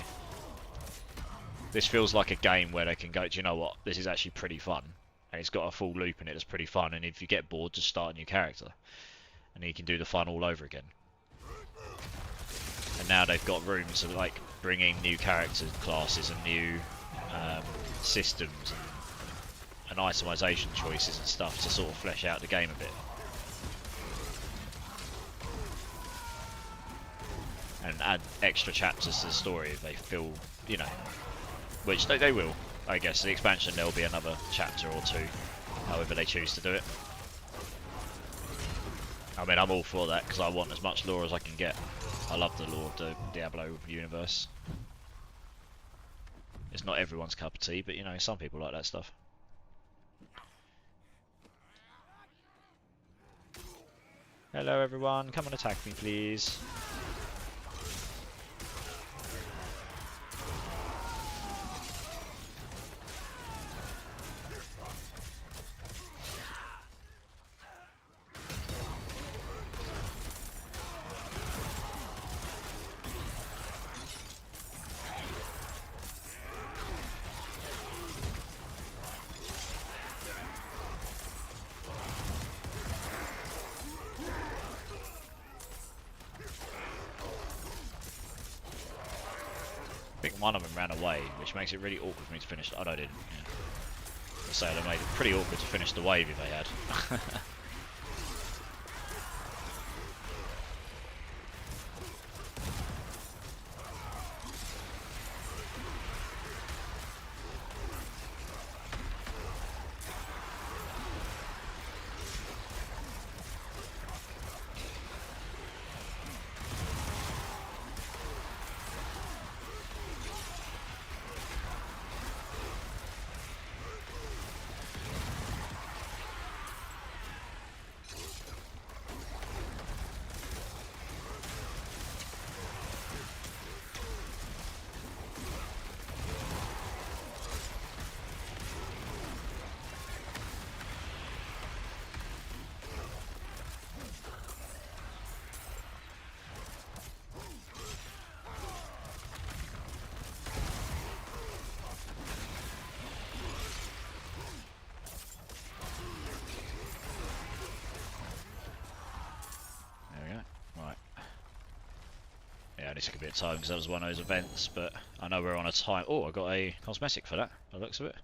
This feels like a game where they can go, do you know what, this is actually pretty fun, and it's got a full loop in it that's pretty fun. And if you get bored, just start a new character, and you can do the fun all over again. And now they've got room to like bring in new character classes and new systems and itemization choices and stuff to sort of flesh out the game a bit. And add extra chapters to the story if they feel, you know, which they will, I guess. The expansion, there'll be another chapter or two, however they choose to do it. I mean, I'm all for that, because I want as much lore as I can get. I love the lore of the Diablo universe. It's not everyone's cup of tea, but you know, some people like that stuff. Hello everyone, come and attack me please. I think one of them ran away, which makes it really awkward for me to finish. Oh no, I didn't. Yeah. So they made it pretty awkward to finish the wave if they had. only took a bit of time because that was one of those events, but I know we're on a time. Oh, I got a cosmetic for that, by the looks of it.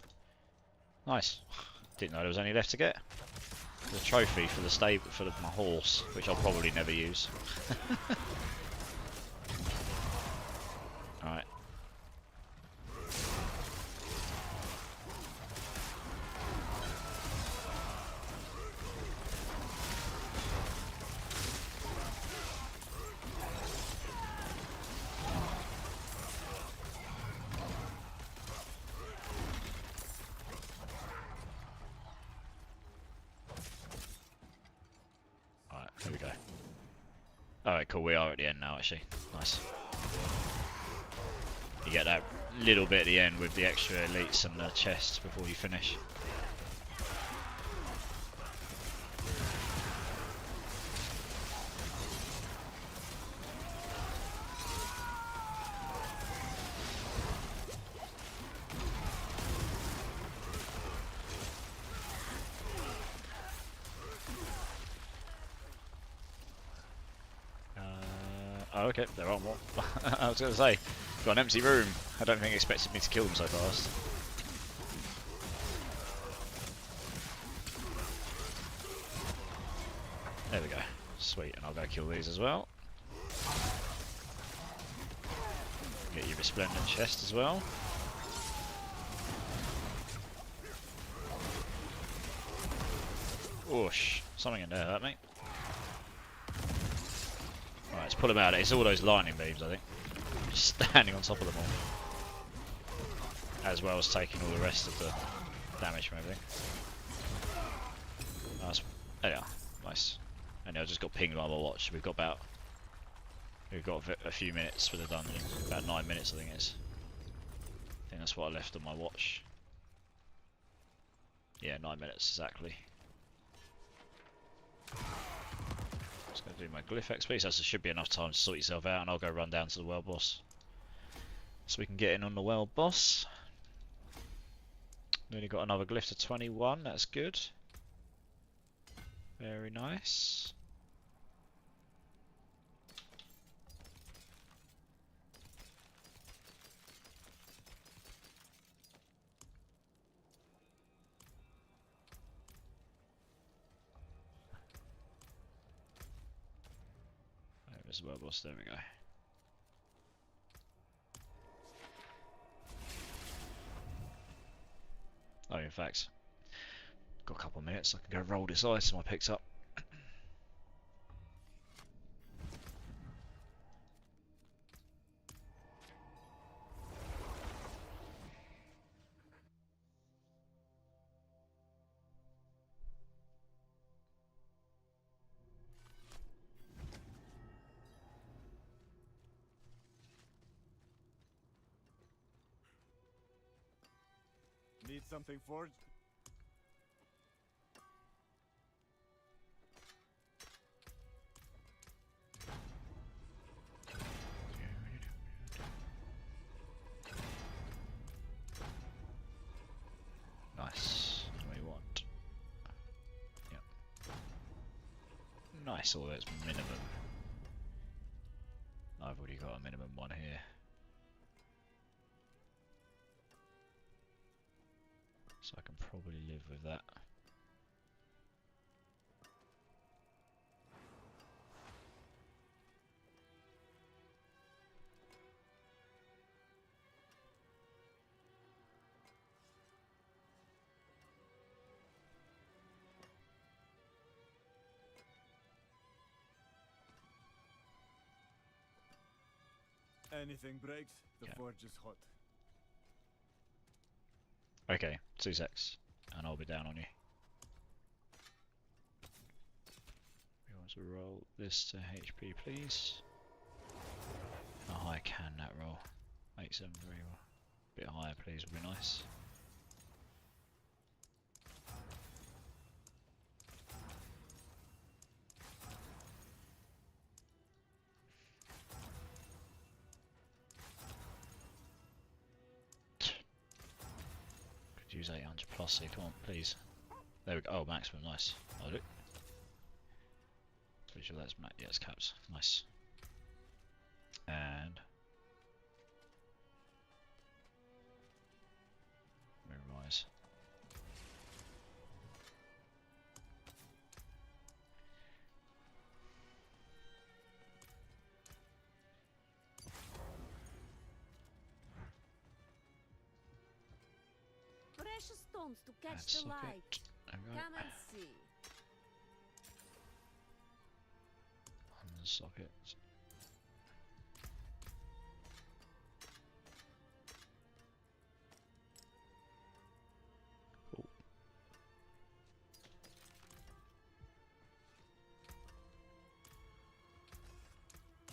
Nice. Didn't know there was any left to get. The trophy for the stable for my horse, which I'll probably never use. Alright. There we go. Alright, cool, we are at the end now actually. Nice. You get that little bit at the end with the extra elites and the chest before you finish. Oh, okay, there are more. I was going to say, got an empty room. I don't think it expected me to kill them so fast. There we go. Sweet, and I'll go kill these as well. Get your resplendent chest as well. Whoosh, something in there hurt me. Right, let's pull them out. It's all those lightning beams, I think. Just standing on top of them all. As well as taking all the rest of the damage from everything. Nice. There we are. Nice. And I just got pinged by my watch. We've got a few minutes for the dungeon. About 9 minutes, I think it is. I think that's what I left on my watch. Yeah, 9 minutes exactly. Just going to do my glyph XP, so there should be enough time to sort yourself out, and I'll go run down to the world boss. So we can get in on the world boss. Nearly got another glyph to 21, that's good. Very nice. There's the world boss, there we go. Oh, in fact, got a couple of minutes, I can go roll this item I picked up. Need something forged? Nice. What do we want? Yep. Nice, although it's minimum. I've already got a minimum one here. So I can probably live with that. Anything breaks, the forge is hot. Okay, 2 secs, and I'll be down on you. We want to roll this to HP, please. How high can that roll? 873. A bit higher, please, would be nice. Use 800 plus here, come on, please. There we go. Oh, maximum, nice. I'll do it. Pretty sure that's max. Yeah, it's caps. Nice. And precious stones to catch That's the light. it. Alright. Come and see. On the socket. Cool.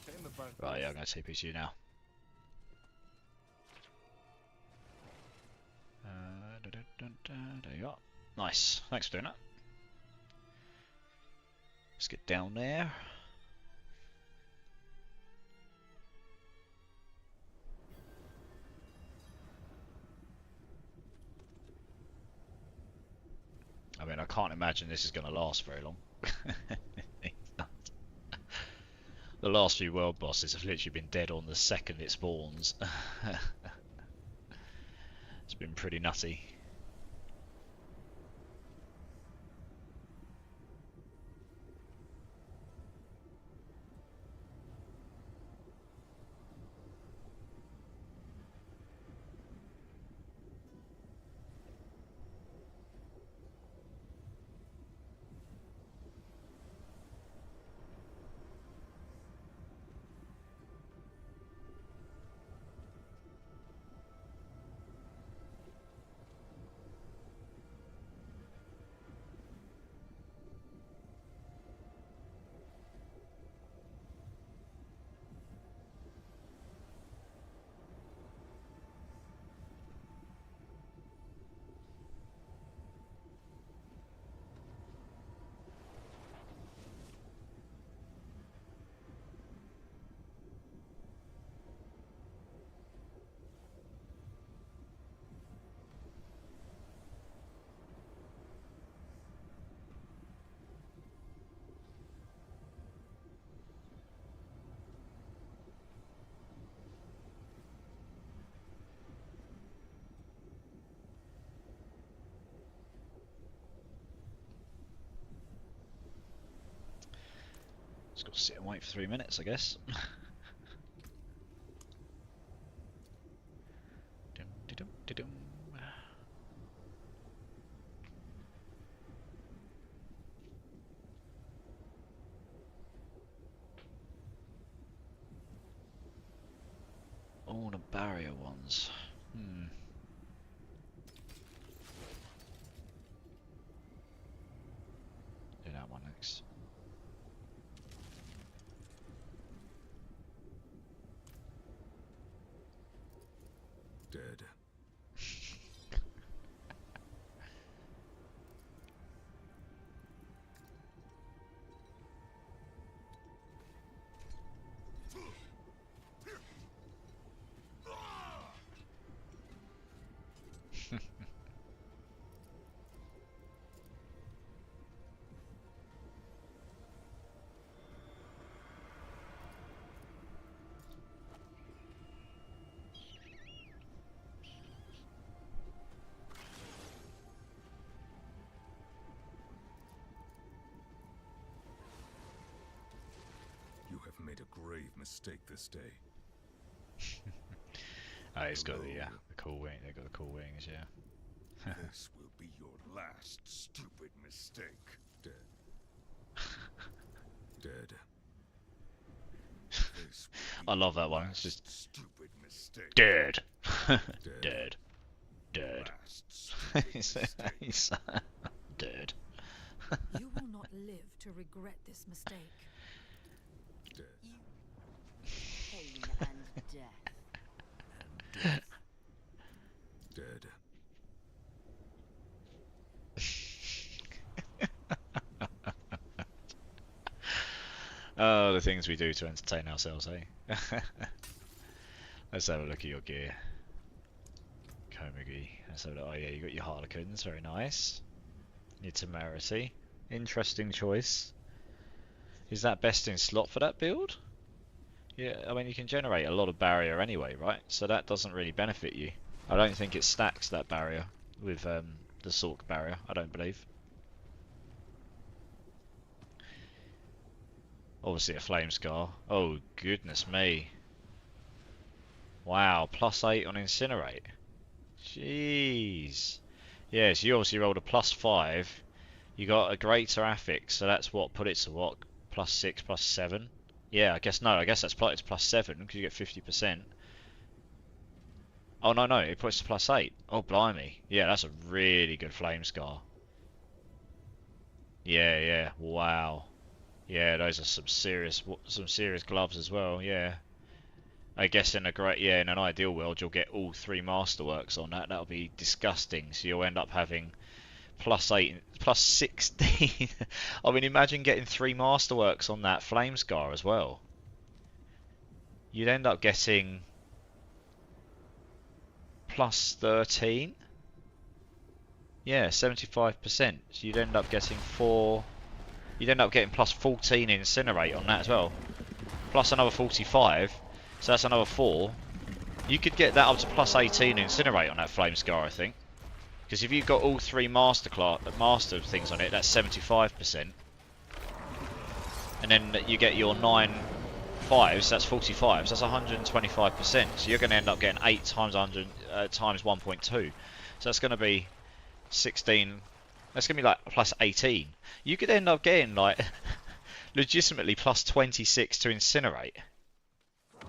Paying the bank. Right, yeah, I'm going to TPC now. There you are. Nice. Thanks for doing that. Let's get down there. I mean, I can't imagine this is going to last very long. The last few world bosses have literally been dead on the second it spawns. It's been pretty nutty. Just got to sit and wait for 3 minutes, I guess. Dum-de-dum-de-dum. All the barrier ones. Do that one next. Dead. You have made a grave mistake this day. Oh, he's got the cool wing. They've got the cool wings, yeah. This will be your last stupid mistake. Dead. Dead. This will be I love your that one. It's last just stupid mistake. dead, Dead. dead, dead. Last stupid mistake. He's dead. You will not live to regret this mistake. Dead. Pain and death. And death. Dead. Oh, the things we do to entertain ourselves, eh? Let's have a look at your gear. Komagi. Let's have a look. Oh yeah, you got your Harlequins, very nice. Your Temerity. Interesting choice. Is that best in slot for that build? Yeah, I mean you can generate a lot of barrier anyway, right? So that doesn't really benefit you. I don't think it stacks that barrier with the Sork barrier, I don't believe. Obviously a Flame Scar. Oh goodness me. Wow, +8 on Incinerate. Jeez. Yeah, so you obviously rolled a +5. You got a greater affix, so that's what put it to what? +6, +7? Yeah, I guess no, I guess that's it's +7 because you get 50%. Oh no, no, it puts to +8. Oh blimey. Yeah, that's a really good flame scar. Yeah, yeah. Wow. Yeah, those are some serious gloves as well. Yeah. I guess in in an ideal world you'll get all 3 masterworks on that. That'll be disgusting. So you'll end up having +8, +16. I mean, imagine getting 3 masterworks on that flame scar as well. You'd end up getting +13. Yeah, 75%. So you'd end up getting 4. You'd end up getting +14 incinerate on that as well. Plus another 45. So that's another 4. You could get that up to +18 incinerate on that flame scar, I think. Because if you've got all 3 master things on it, that's 75%. And then you get your 9 5s, that's 45s, that's 125%. So you're going to end up getting 8 times 100 times 1.2. So that's going to be 16. That's going to be like +18. You could end up getting like legitimately +26 to incinerate.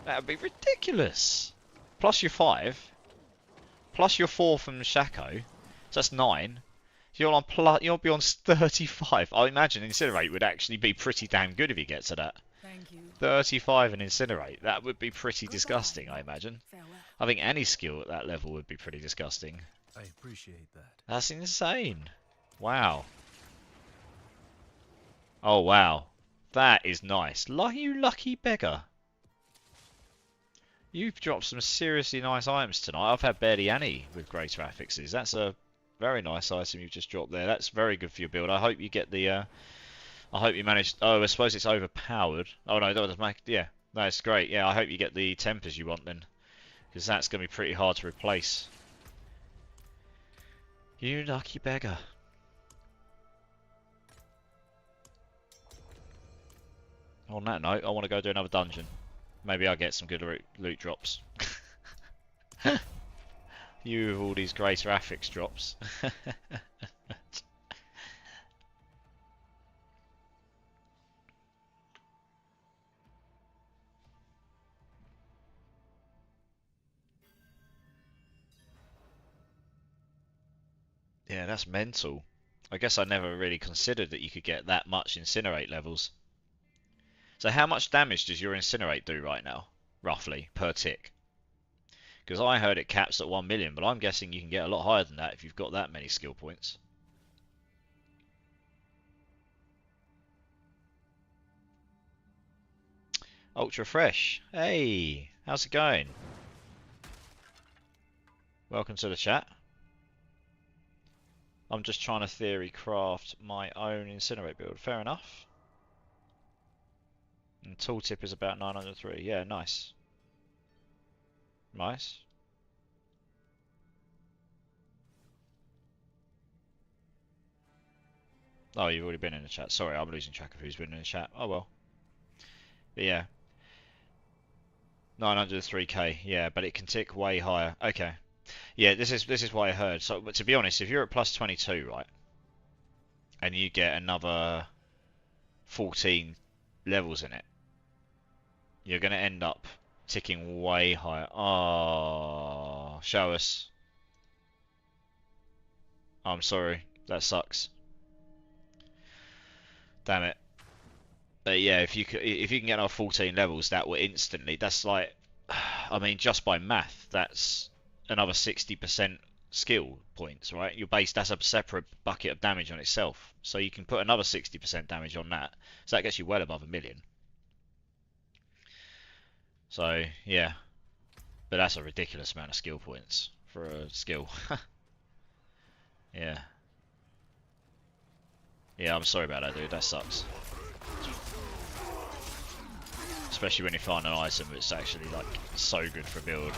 That would be ridiculous. Plus your 5, plus your 4 from Shaco, so that's 9. You'll be on 35. I imagine incinerate would actually be pretty damn good if you get to that. Thank you. 35 and incinerate. That would be pretty Goodbye. disgusting, I imagine. Farewell. I think any skill at that level would be pretty disgusting. I appreciate that. That's insane. Wow. Oh wow. That is nice. You lucky beggar. You've dropped some seriously nice items tonight. I've had barely any with greater affixes. That's a very nice item you've just dropped there. That's very good for your build. I hope you get the I hope you managed. Oh, I suppose it's overpowered. Oh no, that doesn't make. Yeah, that's great. Yeah, I hope you get the tempers you want then, because that's going to be pretty hard to replace. You lucky beggar. On that note, I want to go do another dungeon. Maybe I'll get some good loot drops. You with all these greater affix drops. Yeah, that's mental. I guess I never really considered that you could get that much incinerate levels. So how much damage does your incinerate do right now, roughly, per tick? Because I heard it caps at 1 million, but I'm guessing you can get a lot higher than that if you've got that many skill points. Ultra Fresh. Hey, how's it going? Welcome to the chat. I'm just trying to theory craft my own incinerate build. Fair enough. And tooltip is about 903. Yeah, nice. Nice. Oh, you've already been in the chat. Sorry, I'm losing track of who's been in the chat. Oh well. But yeah. 903k. Yeah, but it can tick way higher. Okay. Yeah, this is what I heard. So, but to be honest, if you're at +22, right, and you get another 14 levels in it, you're going to end up ticking way higher. Oh, show us. I'm sorry. That sucks. Damn it. But yeah, if you can get another 14 levels, that will instantly. That's like, I mean, just by math, that's another 60% skill points, right? That's a separate bucket of damage on itself. So you can put another 60% damage on that. So that gets you well above 1 million. So yeah, but that's a ridiculous amount of skill points for a skill. Yeah. Yeah, I'm sorry about that, dude. That sucks. Especially when you find an item that's actually like so good for a build.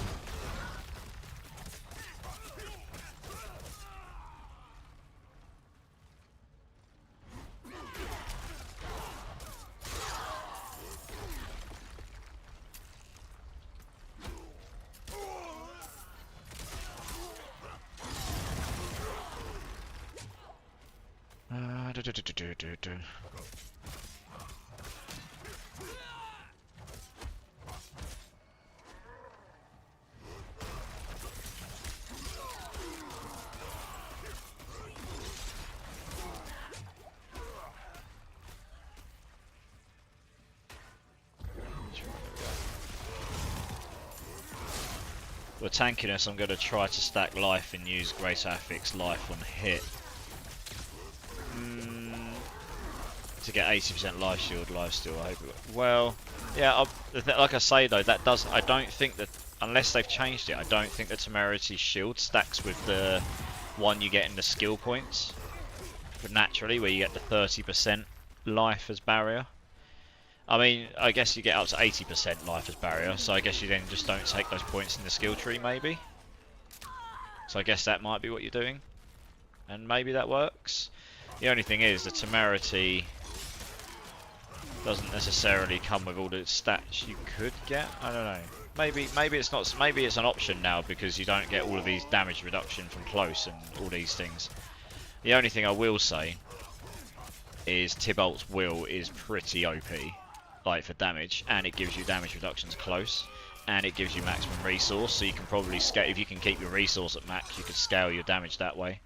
With tankiness, I'm going to try to stack life and use Great Affix life on hit. To get 80% life shield, life steal, I hope it. Well, yeah, like I say though, that does. I don't think that, unless they've changed it, I don't think the Temerity shield stacks with the one you get in the skill points. But naturally, where you get the 30% life as barrier. I mean, I guess you get up to 80% life as barrier, so I guess you then just don't take those points in the skill tree, maybe. So I guess that might be what you're doing, and maybe that works. The only thing is, the Temerity doesn't necessarily come with all the stats you could get. I don't know. Maybe it's not. Maybe it's an option now because you don't get all of these damage reduction from close and all these things. The only thing I will say is Tybalt's Will is pretty OP, like for damage, and it gives you damage reductions close, and it gives you maximum resource. So you can probably scale if you can keep your resource at max. You could scale your damage that way.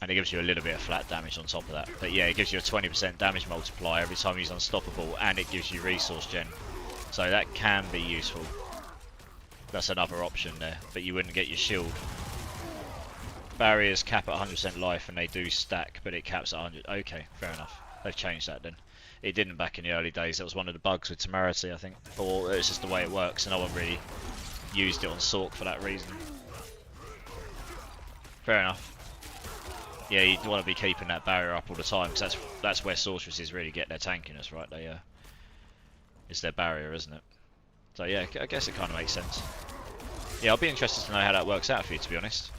And it gives you a little bit of flat damage on top of that. But yeah, it gives you a 20% damage multiplier every time you use Unstoppable, and it gives you resource gen. So that can be useful. That's another option there, but you wouldn't get your shield. Barriers cap at 100% life, and they do stack, but it caps at 100. Okay, fair enough. They've changed that then. It didn't back in the early days. That was one of the bugs with Temerity, I think. Or it's just the way it works, and no one really used it on Sork for that reason. Fair enough. Yeah, you want to be keeping that barrier up all the time, because that's where sorceresses really get their tankiness, right? They it's their barrier, isn't it? So yeah, I guess it kind of makes sense. Yeah, I'll be interested to know how that works out for you, to be honest.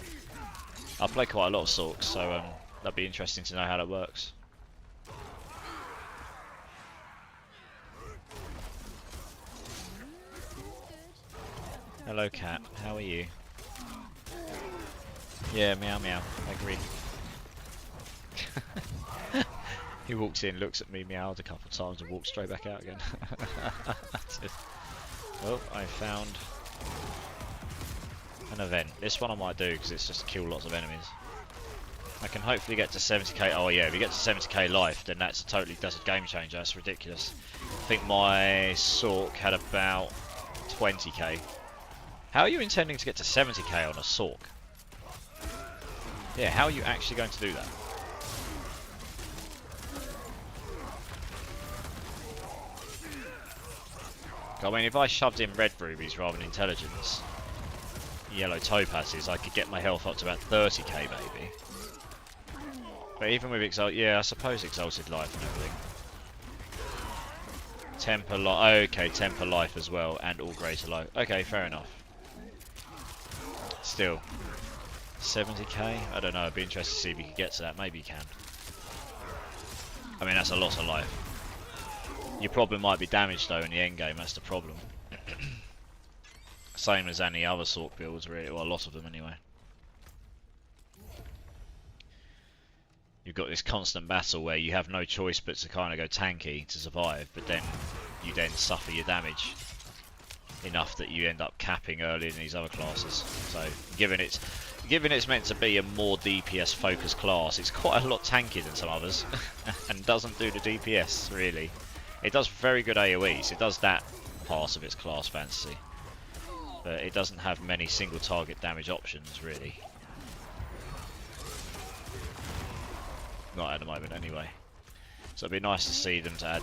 I play quite a lot of Sorks, so that'd be interesting to know how that works. Hello, cat. How are you? Yeah, meow meow. I agree. He walks in, looks at me, meowed a couple of times, and walks straight back out again. Well, I found an event. This one I might do because it's just to kill lots of enemies. I can hopefully get to 70k. Oh yeah, if you get to 70k life, then that's a game changer. That's ridiculous. I think my Sork had about 20k. How are you intending to get to 70k on a Sork? Yeah, how are you actually going to do that? I mean, if I shoved in red rubies rather than intelligence, yellow topazes, I could get my health up to about 30k maybe. But even with yeah, I suppose exalted life and everything. Temper life, okay, temper life as well, and all greater life. Okay, fair enough. Still, 70k? I don't know, I'd be interested to see if you can get to that. Maybe you can. I mean, that's a lot of life. Your problem might be damage though in the end game, that's the problem. Same as any other Sork builds really, well a lot of them anyway. You've got this constant battle where you have no choice but to kind of go tanky to survive, but then you then suffer your damage enough that you end up capping early in these other classes. So given it's meant to be a more DPS focused class, it's quite a lot tankier than some others and doesn't do the DPS really. It does very good AoEs, it does that part of its class fantasy, but it doesn't have many single target damage options really. Not at the moment anyway. So it'd be nice to see them to add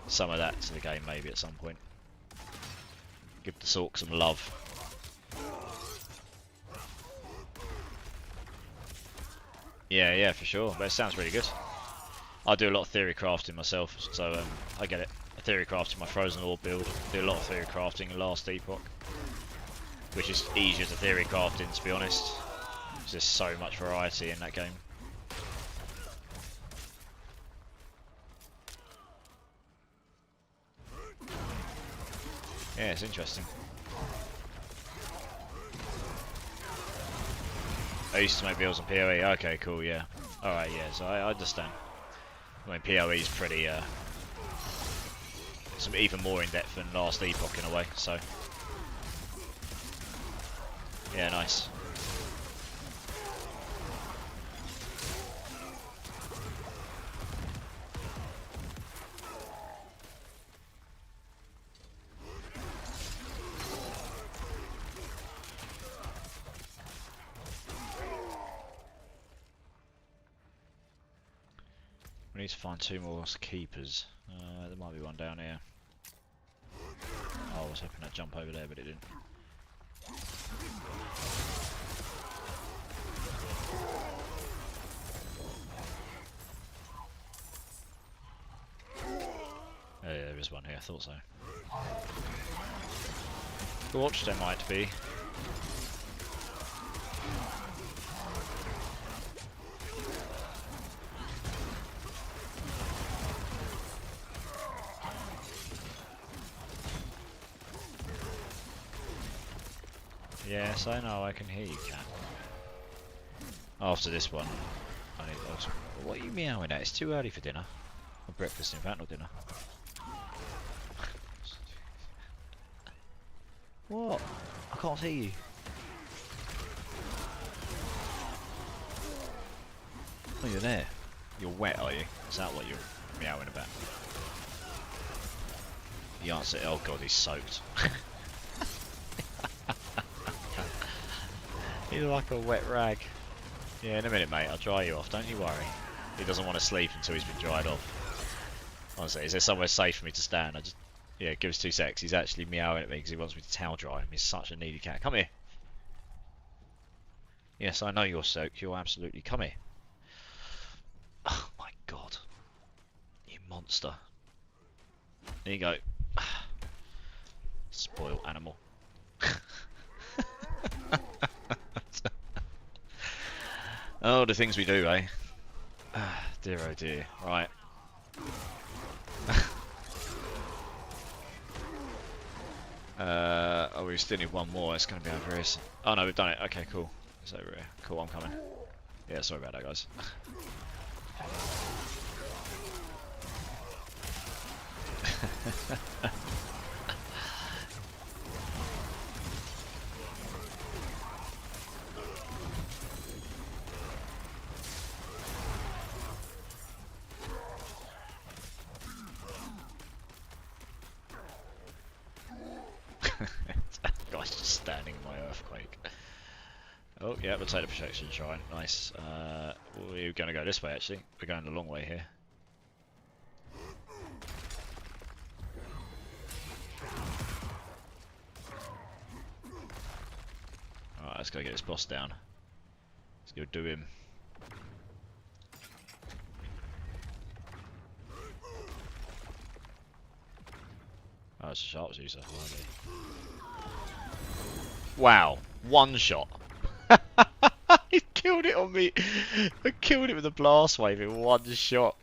some of that to the game maybe at some point. Give the Sork some love. Yeah, for sure, but it sounds really good. I do a lot of theory crafting myself, so I get it. I theory crafting my Frozen Orb build. Do a lot of theory crafting in last Epoch, which is easier to theory craft in, to be honest. There's just so much variety in that game. Yeah, it's interesting. I used to make builds on PoE. Okay, cool, yeah. Alright, yeah, so I understand. I mean, PoE is pretty, some even more in depth than last Epoch in a way, so. Yeah, nice. We need to find 2 more keepers. There might be one down here. Oh, I was hoping I'd jump over there, but it didn't. Oh, yeah, there is one here, I thought so. Watch there might be. Yes, I know, I can hear you, cat. After this one, I need to... What are you meowing at? It's too early for dinner. Or breakfast, in fact, not dinner. What? I can't see you. Oh, you're there. You're wet, are you? Is that what you're meowing about? The answer, oh god, he's soaked. He's like a wet rag. Yeah, in a minute, mate. I'll dry you off. Don't you worry. He doesn't want to sleep until he's been dried off. Honestly, is there somewhere safe for me to stand? Yeah, give us 2 secs. He's actually meowing at me because he wants me to towel dry him. He's such a needy cat. Come here. Yes, I know you're soaked. You're absolutely... Come here. Oh my god. You monster. There you go. Spoiled animal. Oh, the things we do, eh? Dear oh dear. Right. Oh, we still need one more. It's going to be over here. Oh no, we've done it. Okay, cool. It's over here. Cool, I'm coming. Yeah, sorry about that, guys. Guy's just standing in my earthquake. Oh, yeah, we'll take the protection shrine. Nice. We're going to go this way, actually. We're going the long way here. Alright, let's go get this boss down. Let's go do him. Oh, it's a sharpshooter. Wow, one shot. He killed it on me. I killed it with a blast wave in one shot.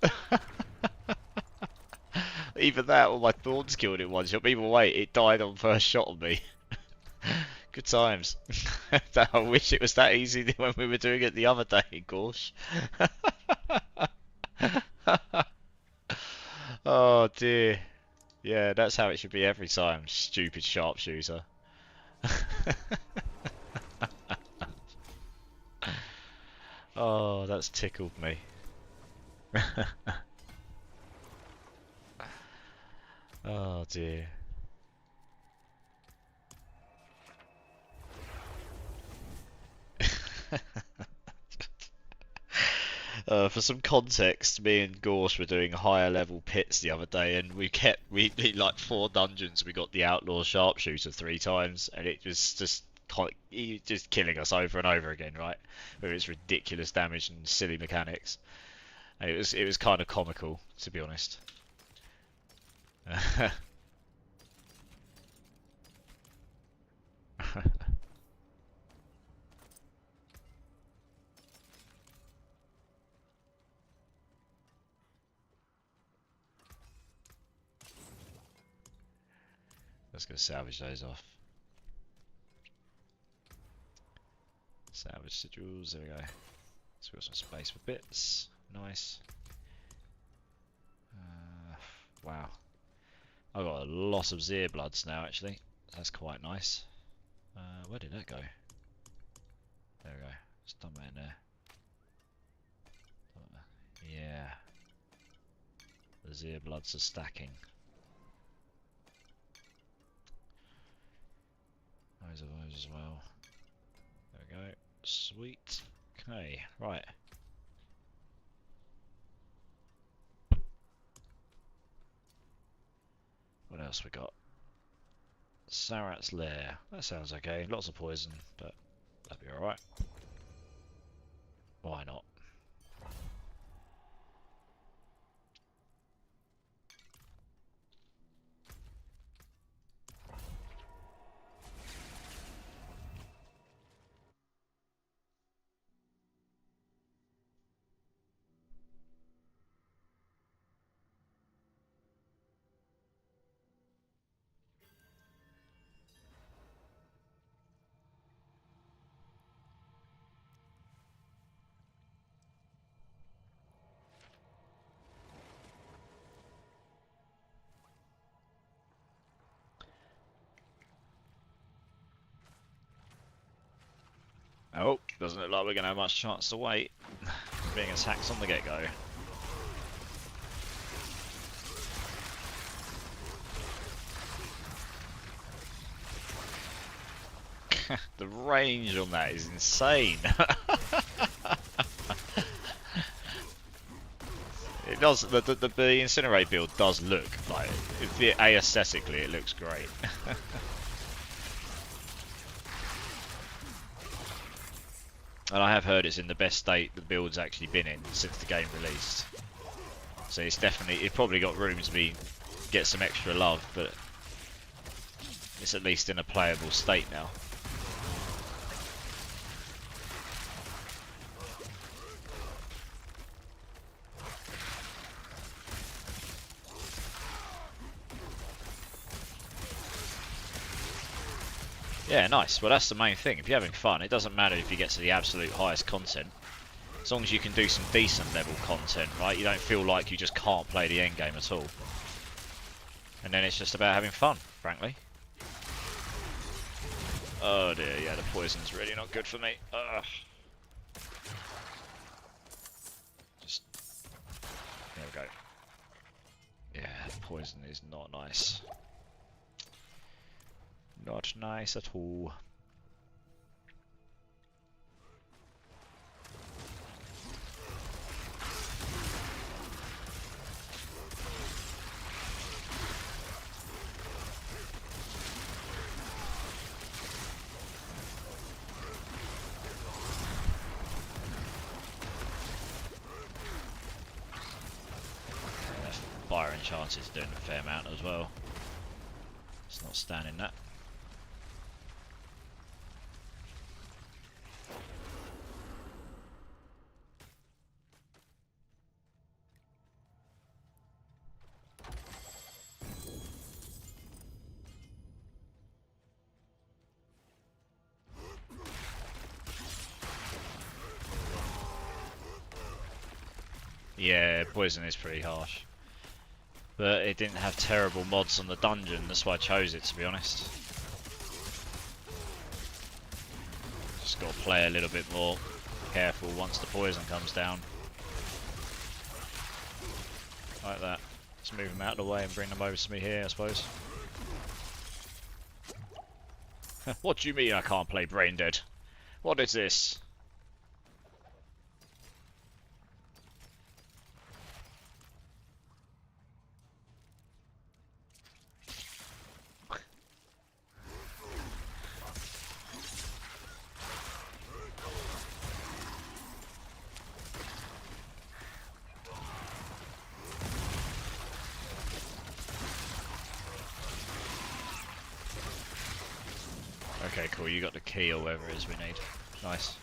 Either that or my Thorns killed it in one shot. But either way, it died on first shot on me. Good times. I wish it was that easy when we were doing it the other day, gosh. Oh dear. Yeah, that's how it should be every time. Stupid sharpshooter. Oh, that's tickled me. Oh dear. For some context, me and Gorsh were doing higher level pits the other day, and we did like 4 dungeons. We got the outlaw sharpshooter 3 times, and it was just killing us over and over again, right? With its ridiculous damage and silly mechanics. And it was kind of comical, to be honest. Let's go salvage those off. Salvage sigils, there we go. Let's So we've got some space for bits. Nice. Wow. I've got a lot of Zir bloods now, actually. That's quite nice. Where did that go? There we go. Just dump that in there. Yeah. The Zir bloods are stacking. Those are those as well. There we go. Sweet. Okay, right. What else we got? Sarat's Lair. That sounds okay. Lots of poison, but that'd be alright. Why not? Oh, doesn't look like we're going to have much chance to wait. Being attacked on the get-go. The range on that is insane. It does. The Incinerate build does look like, aesthetically, it looks great. And I have heard it's in the best state the build's actually been in since the game released. So it's probably got room to get some extra love, but it's at least in a playable state now. Yeah, nice. Well, that's the main thing. If you're having fun, it doesn't matter if you get to the absolute highest content. As long as you can do some decent level content, right? You don't feel like you just can't play the end game at all. And then it's just about having fun, frankly. Oh dear, yeah, the poison's really not good for me. Ugh. Just... There we go. Yeah, poison is not nice. Not nice at all. Fire Enchanted is doing a fair amount as well. It's not standing that. Yeah, poison is pretty harsh. But it didn't have terrible mods on the dungeon, that's why I chose it, to be honest. Just got to play a little bit more careful once the poison comes down. Like that. Just move them out of the way and bring them over to me here, I suppose. What do you mean I can't play Brain Dead? What is this? Okay, cool, you got the key or whatever it is we need. Nice.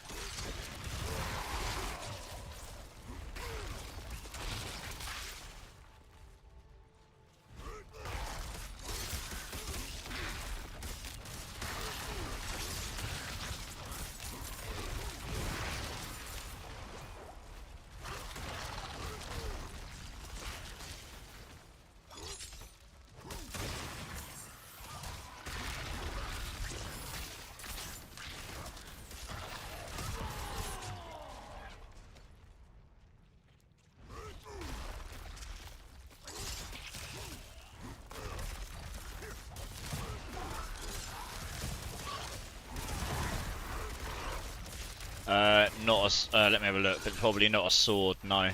not a. Let me have a look. But probably not a sword. No.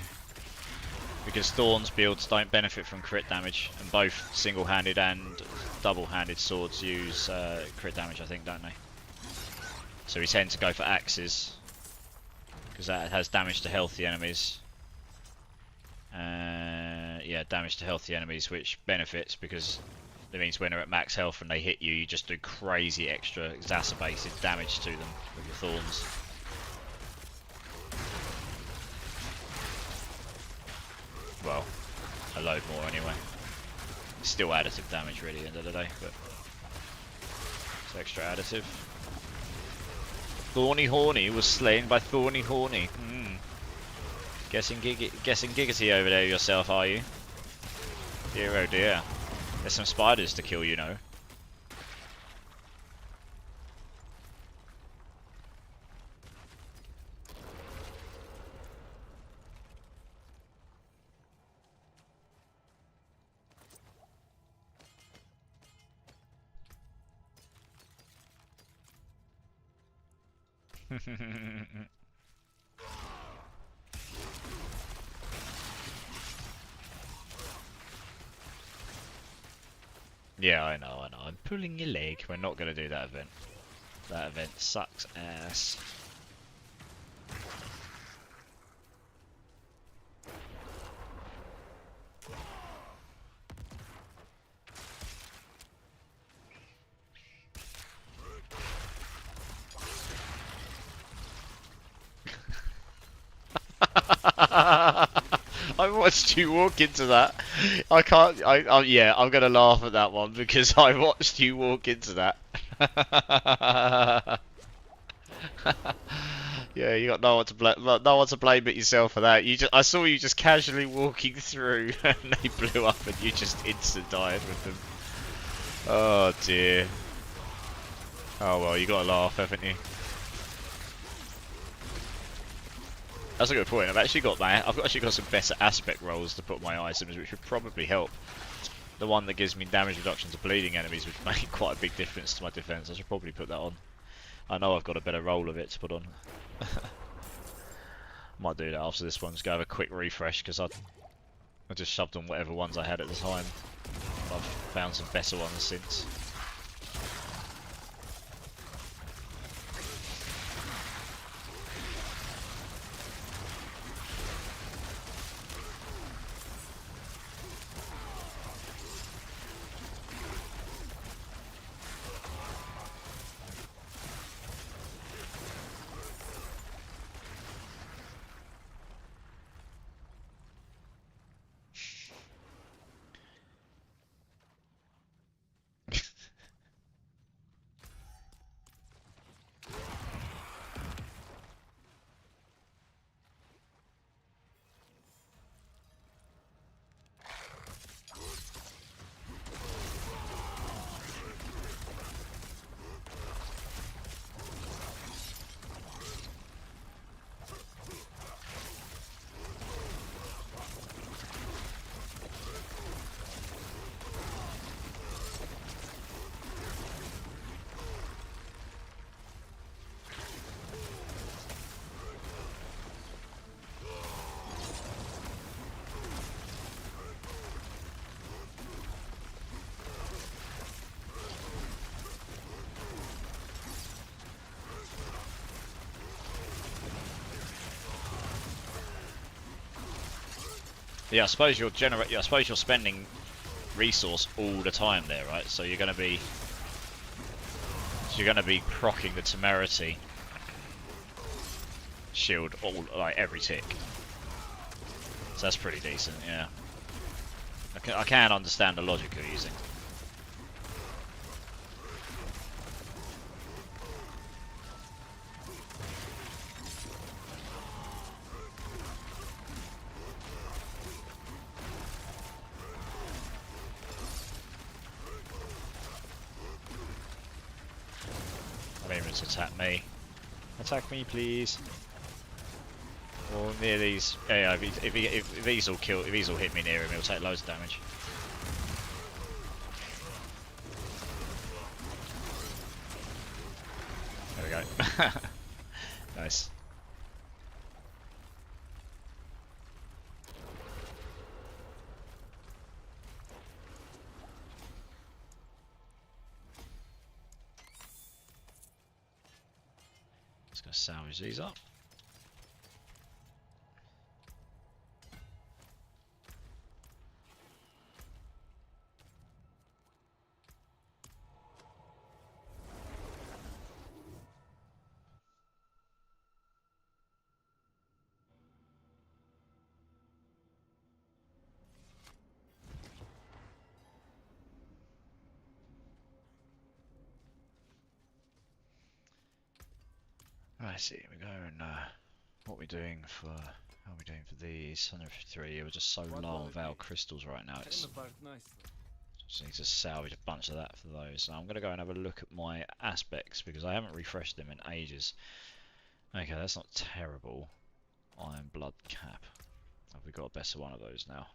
Because Thorns builds don't benefit from crit damage, and both single-handed and double-handed swords use crit damage, I think, don't they? So we tend to go for axes, because that has damage to healthy enemies. Yeah, damage to healthy enemies, which benefits because it means when they're at max health and they hit you, you just do crazy extra exacerbated damage to them with your Thorns. Well, a load more anyway. It's still additive damage really at the end of the day, but it's extra additive. Thorny Horny was slain by Thorny Horny. Guessing giggity over there yourself, are you? Dear oh dear. There's some spiders to kill, you know. Yeah, I know. I'm pulling your leg. We're not going to do that event. That event sucks ass. I watched you walk into that. I can't. Yeah, I'm gonna laugh at that one because I watched you walk into that. Yeah, you got no one to blame. No one to blame but yourself for that. I saw you just casually walking through, and they blew up, and you just instant died with them. Oh dear. Oh well, you got to laugh, haven't you? That's a good point. I've actually got some better aspect rolls to put my items, which would probably help. The one that gives me damage reduction to bleeding enemies would make quite a big difference to my defense. I should probably put that on. I know I've got a better roll of it to put on. Might do that after this one. Just go have a quick refresh because I just shoved on whatever ones I had at the time. I've found some better ones since. Yeah, I suppose you're spending resource all the time there, right? So you're gonna be proccing the temerity shield like every tick. So that's pretty decent, yeah. I can understand the logic you're using. Attack me. Attack me, please. Or near these. Yeah, if these all hit me near him, he'll take loads of damage. There we go. Nice. Just gonna salvage these up. Right, see, we go and what are we doing for? How are we doing for these? 153. We're just so What low will on it Veil be? Crystals right now. It's Came apart nicely. just need to salvage a bunch of that for those. So I'm gonna go and have a look at my aspects because I haven't refreshed them in ages. Okay, that's not terrible. Iron Blood Cap. Have we got a better one of those now?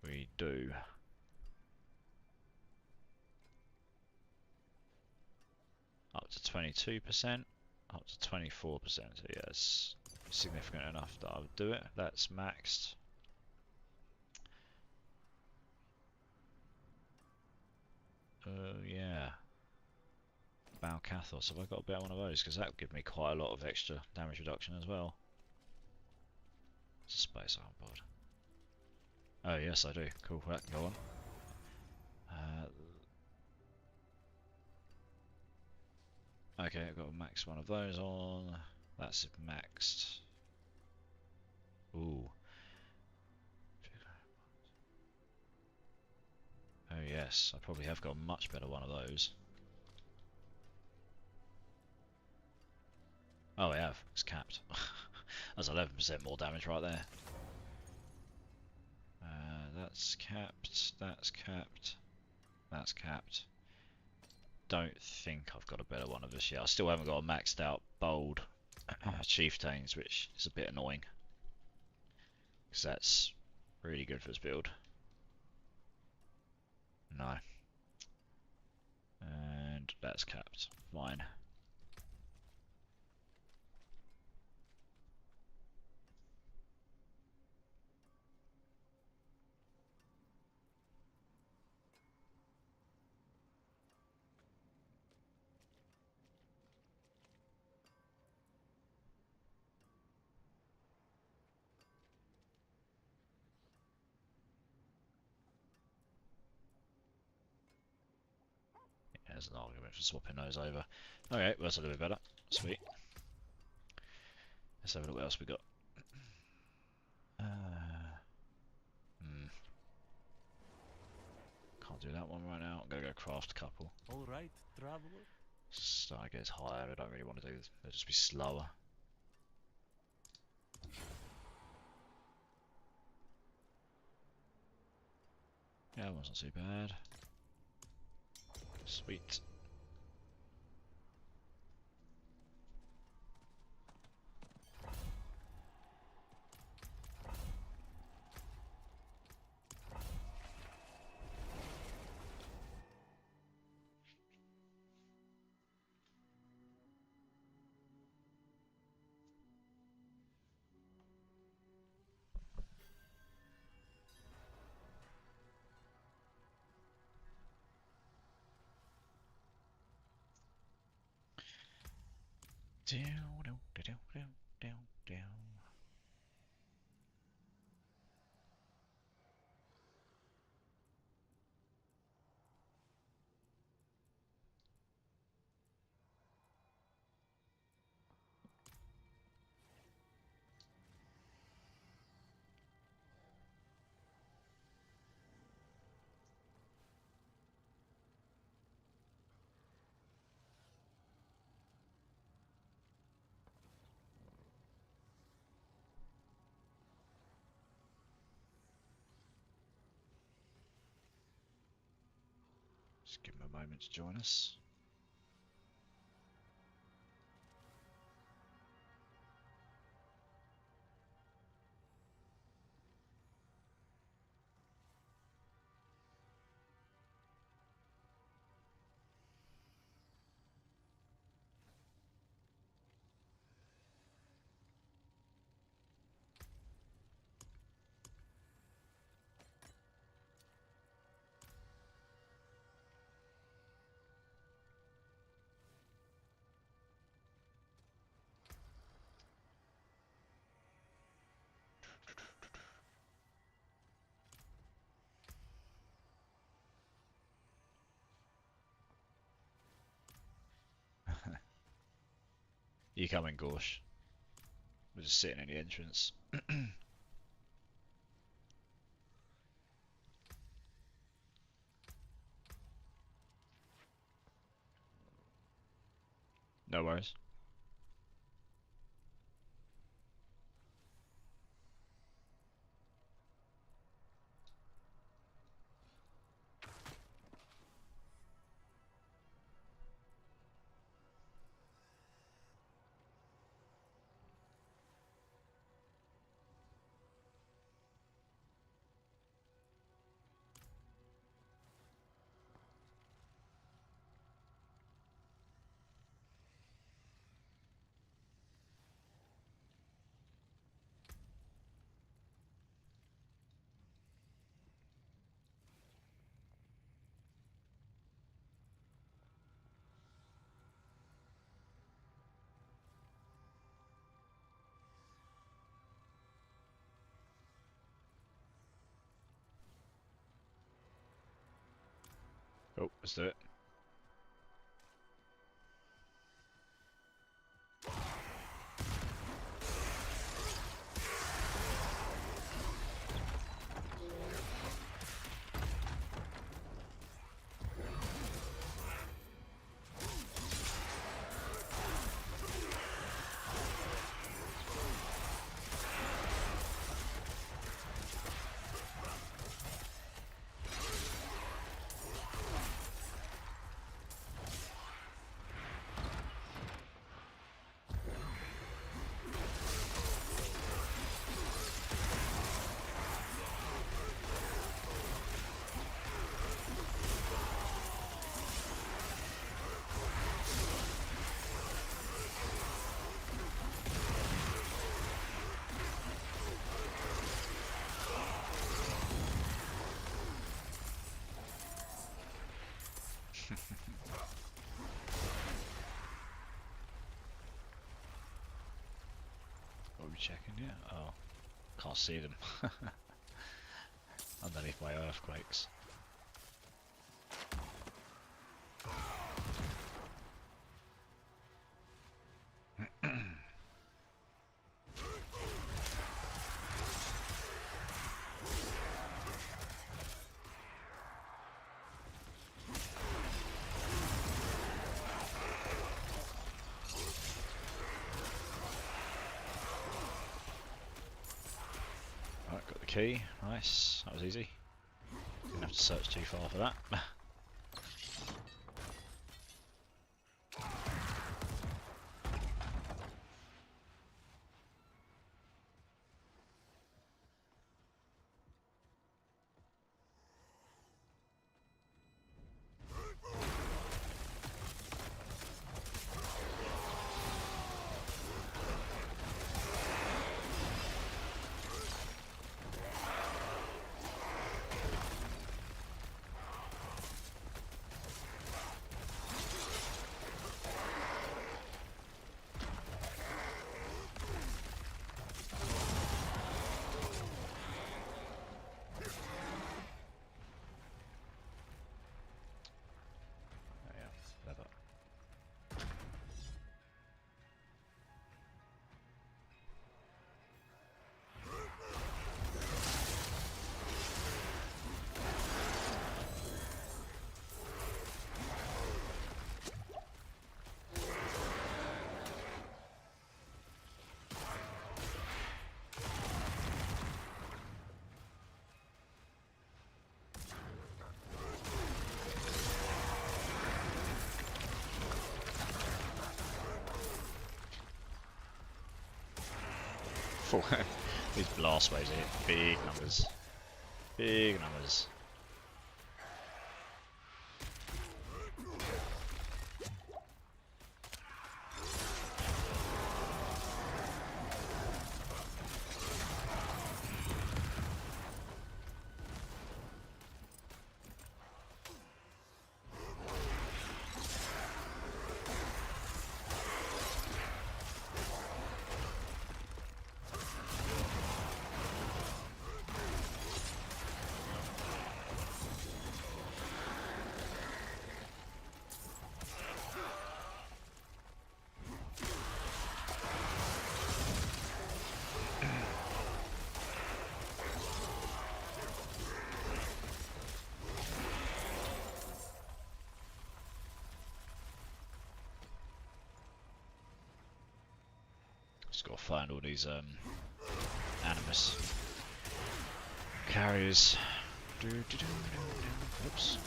We do. Up to 22%, up to 24%. So yeah, it's significant enough that I would do it. That's maxed. Yeah. Balcathos, have I got a better one of those? Because that would give me quite a lot of extra damage reduction as well. It's a space iron bod. Oh yes, I do. Cool, that can go on. Okay, I've got a max one of those on. That's maxed. Ooh. Oh yes, I probably have got a much better one of those. Oh, I have. It's capped. That's 11% more damage right there. That's capped. That's capped. That's capped. Don't think I've got a better one of this yet. I still haven't got a maxed out bold chieftains, which is a bit annoying. Because that's really good for this build. No. And that's capped. Fine. There's an argument for swapping those over. Okay, well, that's a little bit better. Sweet. Let's have a look what else we got. Can't do that one right now. I'm gonna go craft a couple. All right, traveler. Star gets higher. I don't really want to do this. They'll just be slower. Yeah, that one's not too bad. Sweet. Down, down, down, down, down, down. Just give him a moment to join us. You come in, Gorsh. We're just sitting in the entrance. No worries. Oh, let's do it. What are we checking here? Oh, can't see them. Underneath my earthquakes. Right, got the key. Nice. That was easy. Didn't have to search too far for that. These blast waves hit big numbers. Big numbers. Just gotta find all these animus carriers. Oops,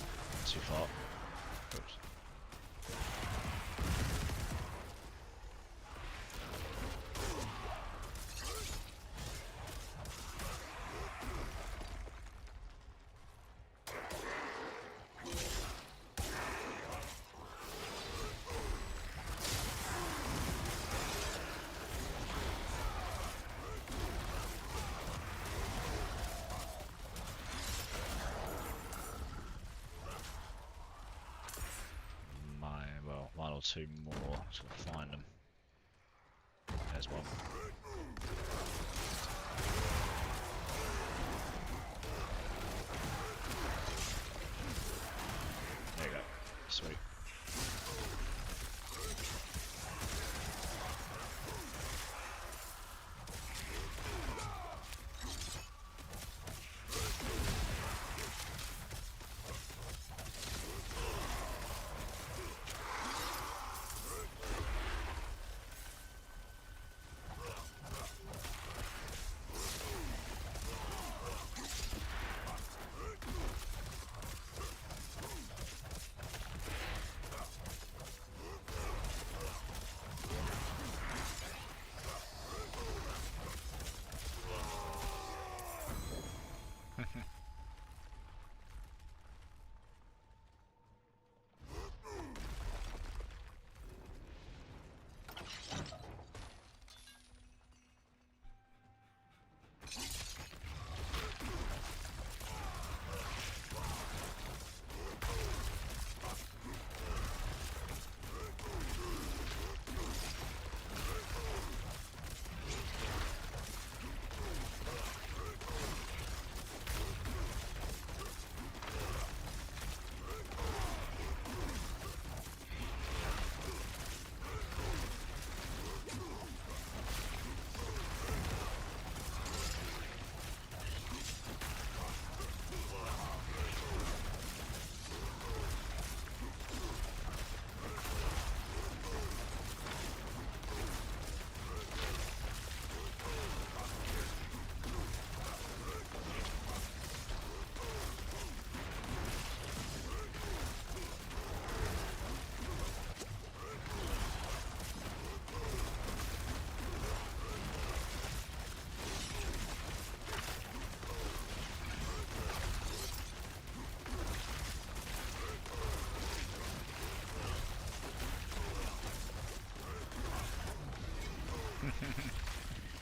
too far. Oops. One or two more, just gotta find them. There's one. There you go. Sweet.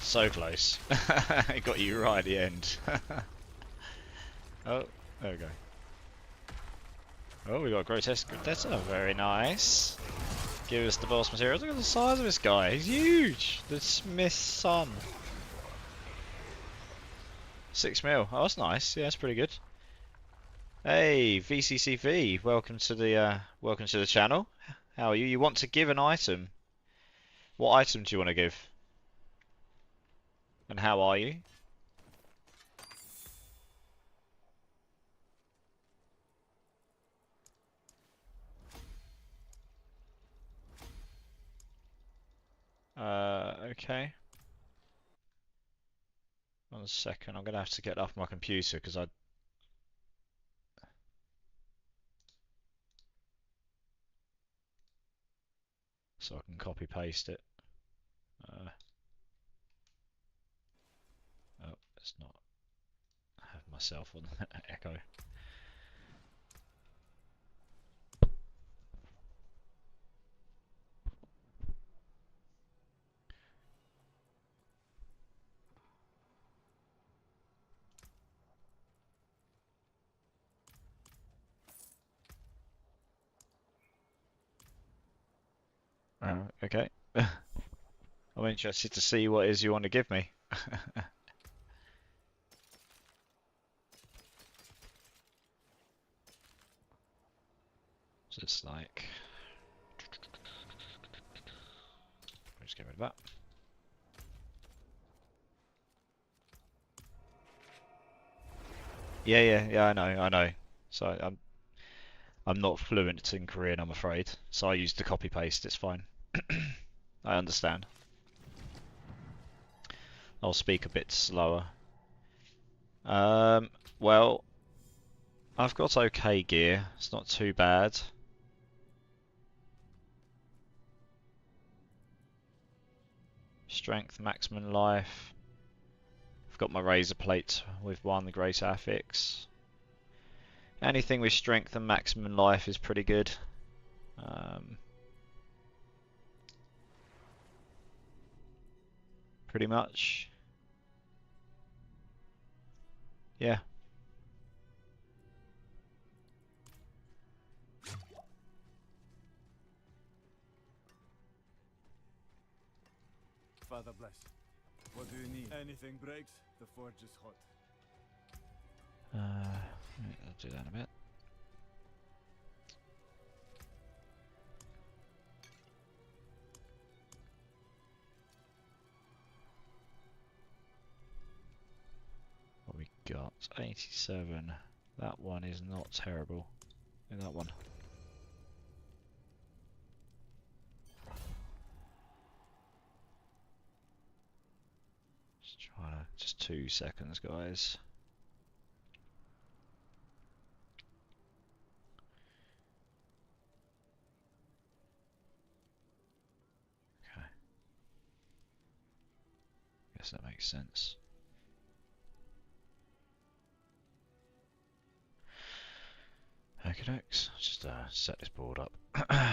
So close. It got you right at the end. Oh, there we go. Oh, we got a grotesque Grotetta. Very nice. Give us the boss materials. Look at the size of this guy. He's huge. The Smith's son. 6 mil. Oh, that's nice. Yeah, that's pretty good. Hey, VCCV. Welcome to the channel. How are you? You want to give an item? What item do you want to give? And how are you? Okay. 1 second, I'm gonna have to get off my computer because so I can copy paste it. Oh, it's not. I have myself on Echo. Okay. I'm interested to see what it is you want to give me. So it's like, let's get rid of that. Yeah, I know. So I'm not fluent in Korean, I'm afraid. So I use the copy paste, it's fine. I understand. I'll speak a bit slower. Well, I've got okay gear. It's not too bad. Strength, maximum life. I've got my razor plate with one, the Great Affix. Anything with strength and maximum life is pretty good. Pretty much. Yeah. Father bless. What do you need? Anything breaks, the forge is hot. I'll do that in a bit. What we got? 87. That one is not terrible. Look at that one. Just 2 seconds, guys. Okay. Guess that makes sense. Okay, dokes. Just set this board up. Review.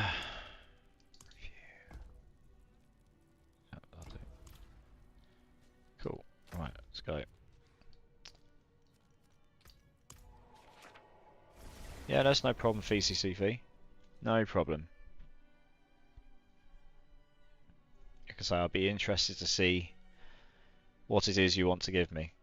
Yep, that'll do. Cool. Right, let's go. Yeah, that's no problem, VCCV. No problem. Like I say, I'll be interested to see what it is you want to give me.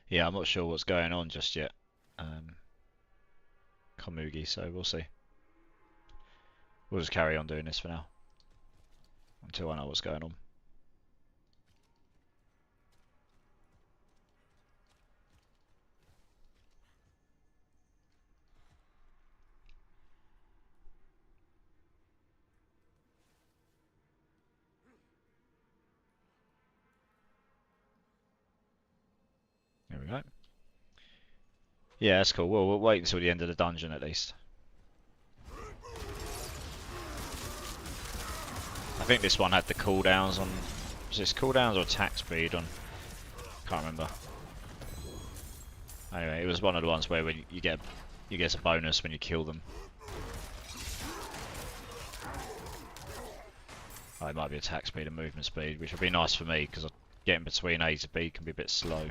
Yeah, I'm not sure what's going on just yet. Komugi, so we'll see. We'll just carry on doing this for now. Until I know what's going on. There we go. Yeah, that's cool. We'll wait until the end of the dungeon at least. I think this one had the cooldowns on. Was this cooldowns or attack speed on? Can't remember. Anyway, it was one of the ones where when you get a bonus when you kill them. Oh, it might be attack speed and movement speed, which would be nice for me because getting between A to B can be a bit slow.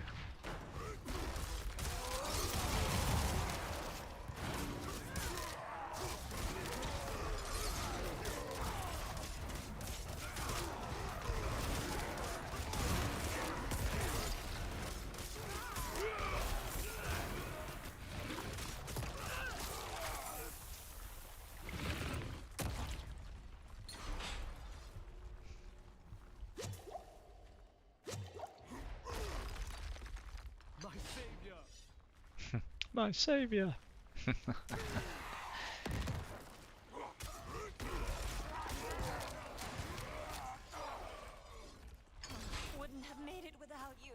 My saviour! Wouldn't have made it without you.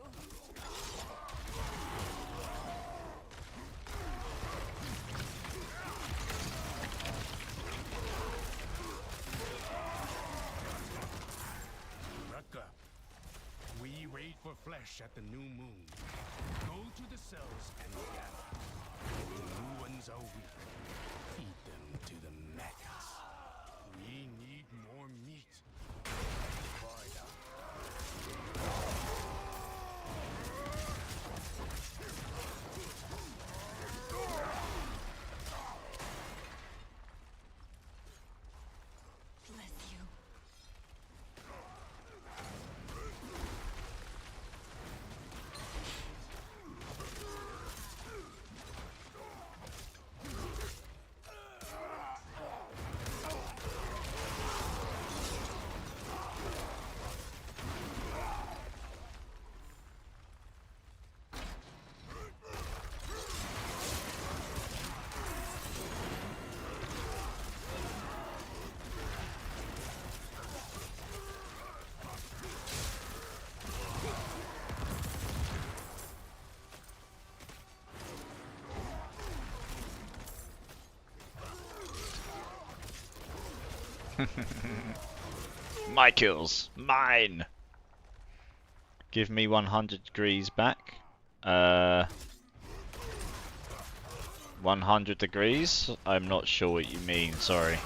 Raka, we wait for flesh at the new moon. Go to the cells and gather. The new ones are weak. Feed them to the max. We need more meat. Find out. My kills, mine. Give me 100 degrees back. 100 degrees? I'm not sure what you mean, sorry.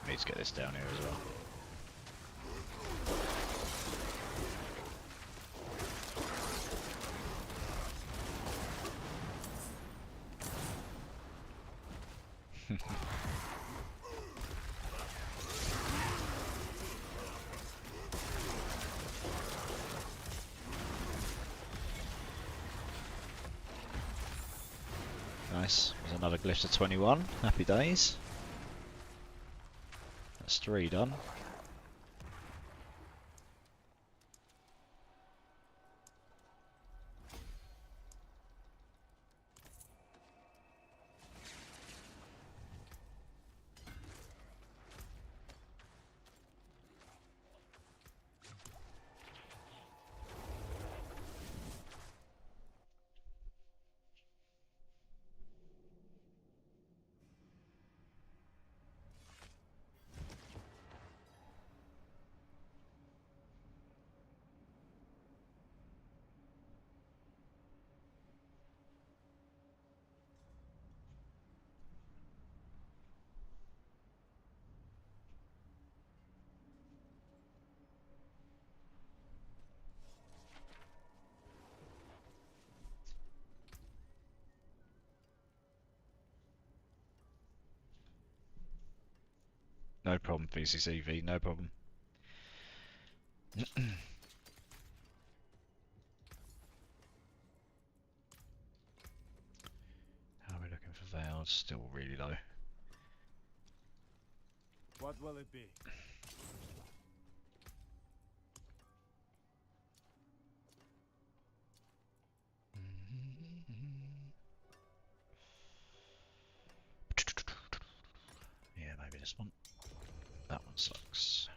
Need to get this down here as well. Nice. There's another glitch to 21. Happy days. That's 3 done. No problem, VCCV, no problem. How are we looking for Veil it's still really low. What will it be? Yeah, maybe this one. That one sucks.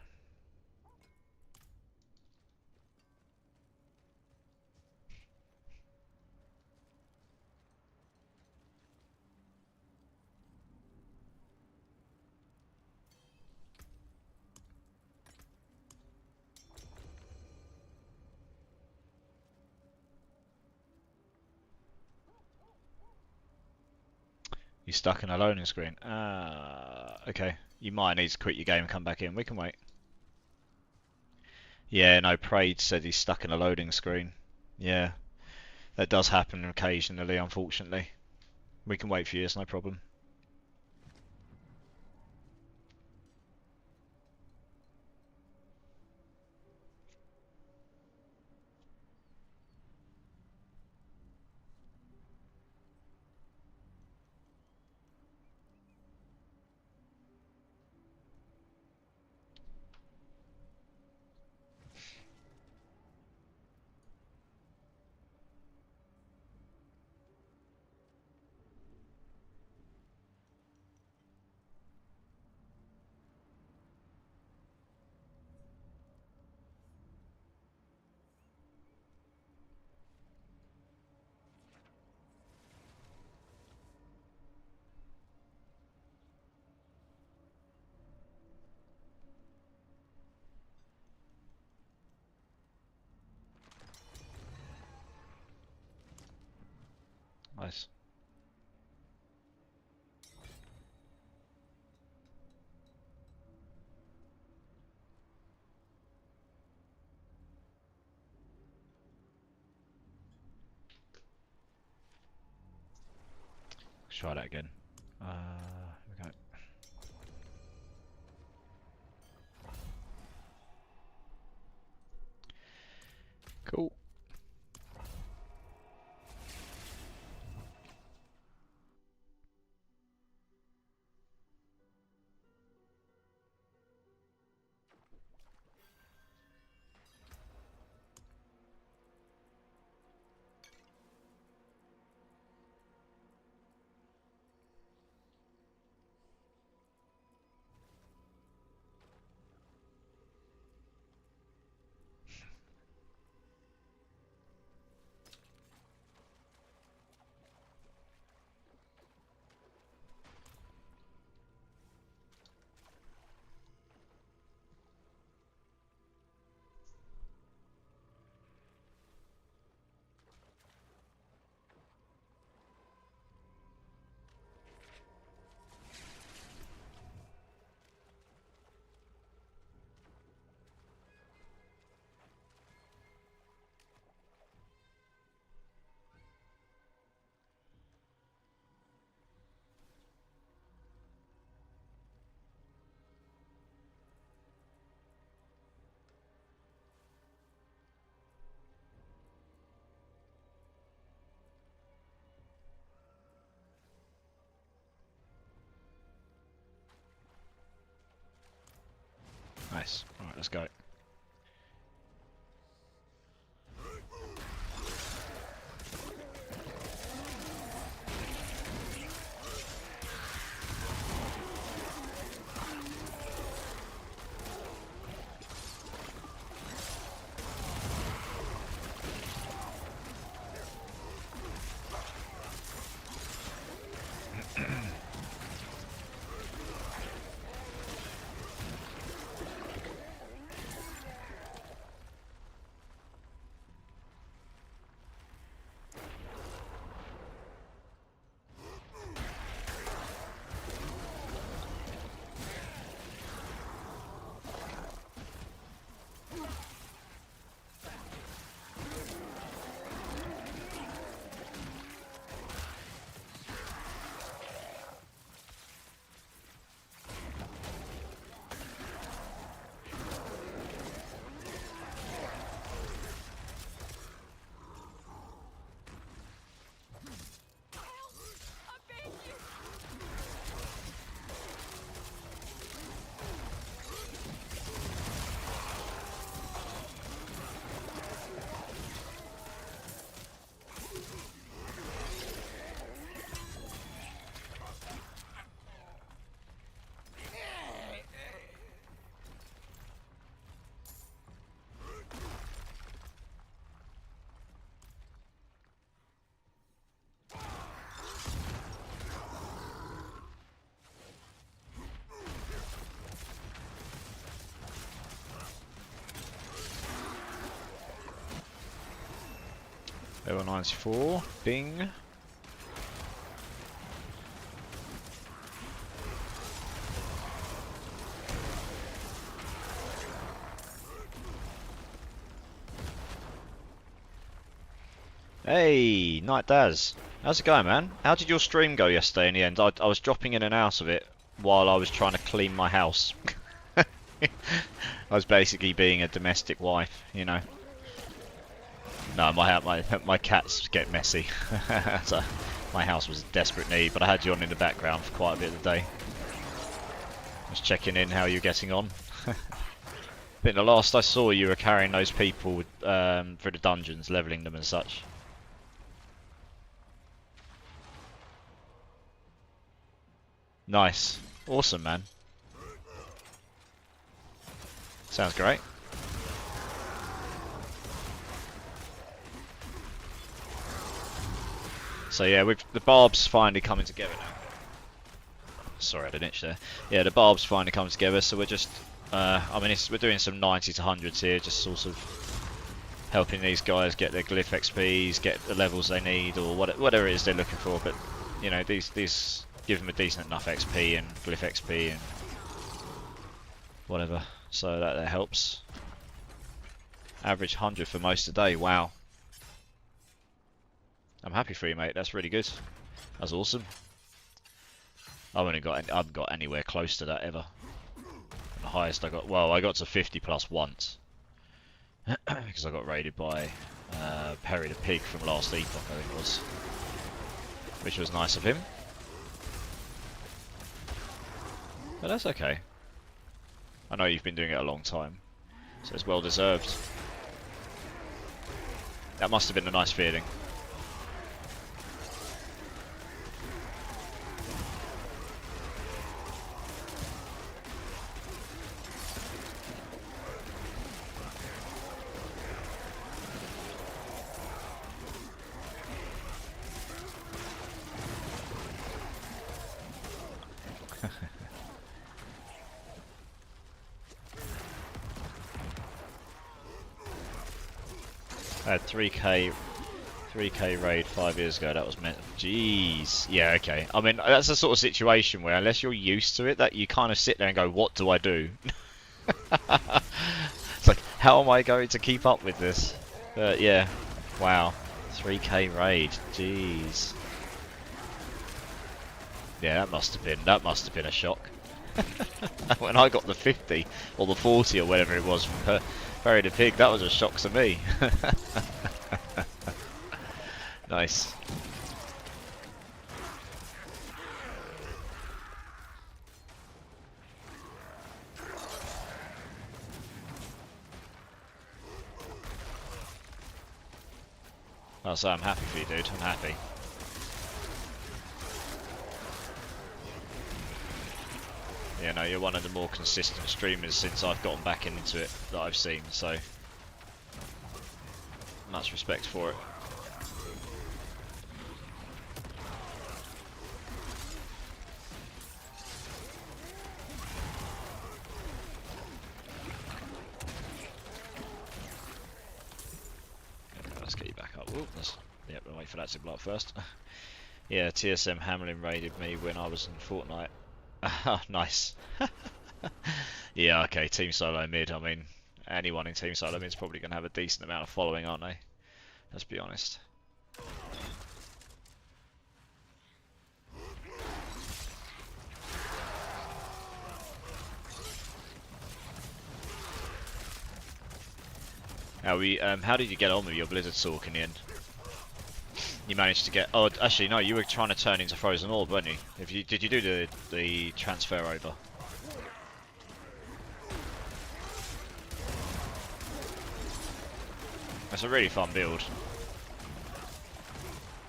You're stuck in a loading screen. Okay. You might need to quit your game and come back in. We can wait. Yeah, no, Prade said he's stuck in a loading screen. Yeah, that does happen occasionally, unfortunately. We can wait for you, it's no problem. Nice. Let's try that again. Here we go. Cool. Nice. Alright, let's go. Level 94. Bing. Hey, Night Daz. How's it going, man? How did your stream go yesterday in the end? I was dropping in and out of it while I was trying to clean my house. I was basically being a domestic wife, you know. No, my cats get messy. So my house was in desperate need, but I had you on in the background for quite a bit of the day. Just checking in how you're getting on. I think the last I saw you were carrying those people through the dungeons, leveling them and such. Nice. Awesome, man. Sounds great. So yeah, the barb's finally coming together now. Sorry, I had an itch there. Yeah, the barb's finally coming together, so we're just... I mean, we're doing some 90 to 100s here, just sort of helping these guys get their glyph XPs, get the levels they need, or whatever it is they're looking for, but, you know, these give them a decent enough XP and glyph XP and whatever, so that helps. Average 100 for most today, wow. I'm happy for you, mate, that's really good. That's awesome. I haven't got anywhere close to that ever. The highest I got, well, I got to 50 plus once. Because I got raided by Perry the Pig from last Epoch, I think it was. Which was nice of him. But that's okay. I know you've been doing it a long time, so it's well deserved. That must have been a nice feeling. I had 3k raid 5 years ago, that was meant. Jeez. Yeah, okay. I mean, that's the sort of situation where unless you're used to it, that you kind of sit there and go, what do I do? It's like, how am I going to keep up with this? But yeah, wow. 3k raid, jeez. Yeah, that must have been a shock. When I got the 50 or the 40 or whatever it was from Perry the Pig, that was a shock to me. Nice. Oh, so I'm happy for you, dude. I'm happy. Yeah, no, you're one of the more consistent streamers since I've gotten back into it that I've seen, so much respect for it. Let's get you back up. Ooh, yep, I'll wait for that to blow up first. Yeah, TSM Hamlin raided me when I was in Fortnite. Nice. Yeah, okay, Team Solo mid. I mean, anyone in Team Solo mid is probably going to have a decent amount of following, aren't they? Let's be honest. How did you get on with your Blizzard Talk in the end? You managed to get... Oh, actually, no, you were trying to turn into Frozen Orb, weren't you? Did you do the transfer over? It's a really fun build.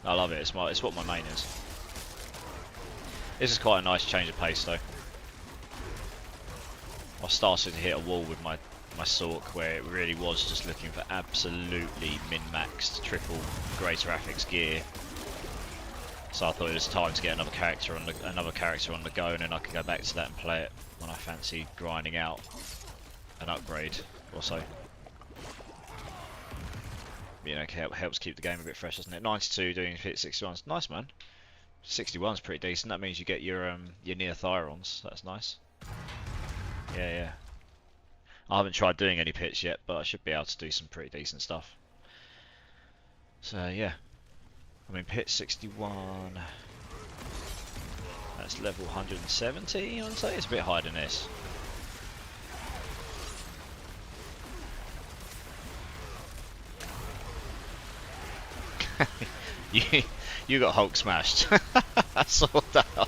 I love it. It's what my main is. This is quite a nice change of pace, though. I started to hit a wall with my Sork where it really was just looking for absolutely min-maxed triple greater affix gear. So I thought it was time to get another character on the go, and then I could go back to that and play it when I fancy grinding out an upgrade or so. you know, helps keep the game a bit fresh, doesn't it? 92 doing hit 61. Nice, man. 61's pretty decent. That means you get your near thyrons. That's nice. Yeah, yeah. I haven't tried doing any pits yet, but I should be able to do some pretty decent stuff. So yeah, I mean pit 61. That's level 170. I'd say it's a bit higher than this. you got Hulk smashed. I saw that.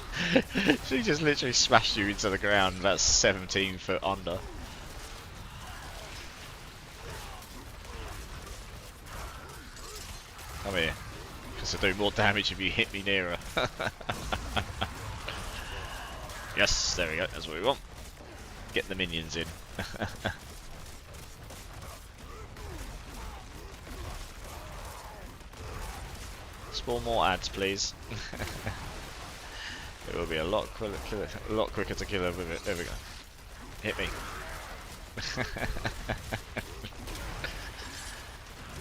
She just literally smashed you into the ground. That's 17 foot under. Come here, because I do more damage if you hit me nearer. Yes, there we go. That's what we want. Get the minions in. Spawn more ads, please. It will be a lot quicker to kill her with it. There we go. Hit me.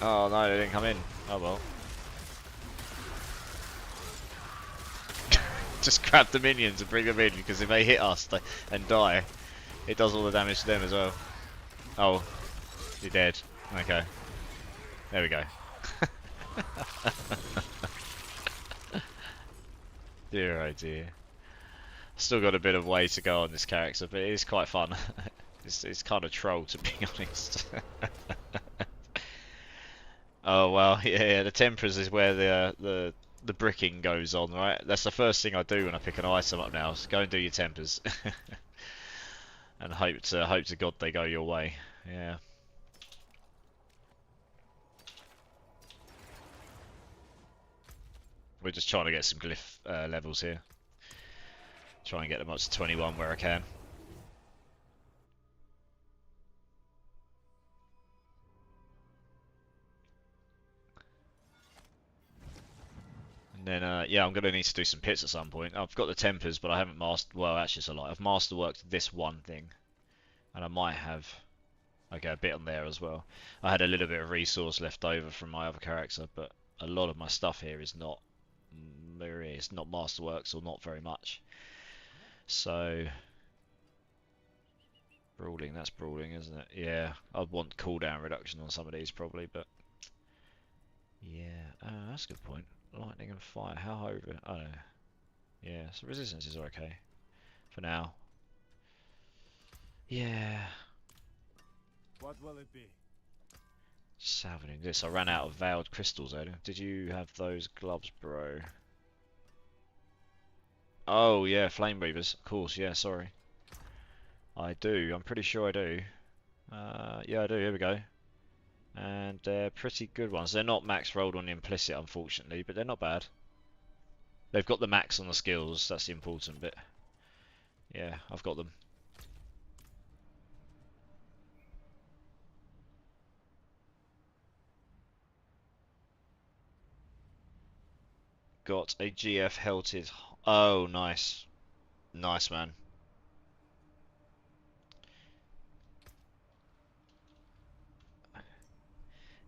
Oh no, they didn't come in. Oh well. Just grab the minions and bring them in, because if they hit us and die, it does all the damage to them as well. Oh, you're dead. Okay. There we go. Dear oh dear. Still got a bit of way to go on this character, but it is quite fun. It's kind of troll, to be honest. Oh well, yeah, the tempers is where the bricking goes on, right? That's the first thing I do when I pick an item up now. So go and do your tempers, and hope to God they go your way. Yeah. We're just trying to get some glyph levels here. Try and get them up to 21 where I can. And then, yeah, I'm going to need to do some pits at some point. I've got the tempers, but I haven't mastered... Well, actually, it's a lie. I've masterworked this one thing. And I might have... Okay, a bit on there as well. I had a little bit of resource left over from my other character, but a lot of my stuff here is not... It's not masterworks, or not very much. So... Brawling, that's brawling, isn't it? Yeah, I'd want cooldown reduction on some of these probably, but... Yeah, that's a good point. Lightning and fire, how high over? I don't know. Yeah, so resistances are okay. For now. Yeah. What will it be? Salvaging this. I ran out of veiled crystals earlier. Did you have those gloves, bro? Oh, yeah, flame breathers. Of course, yeah, sorry. I do. I'm pretty sure I do. Yeah, I do. Here we go. And they're pretty good ones. They're not max rolled on the implicit, unfortunately, but they're not bad. They've got the max on the skills. That's the important bit. Yeah, I've got them. Got a GF Helted. Oh, nice. Nice, man.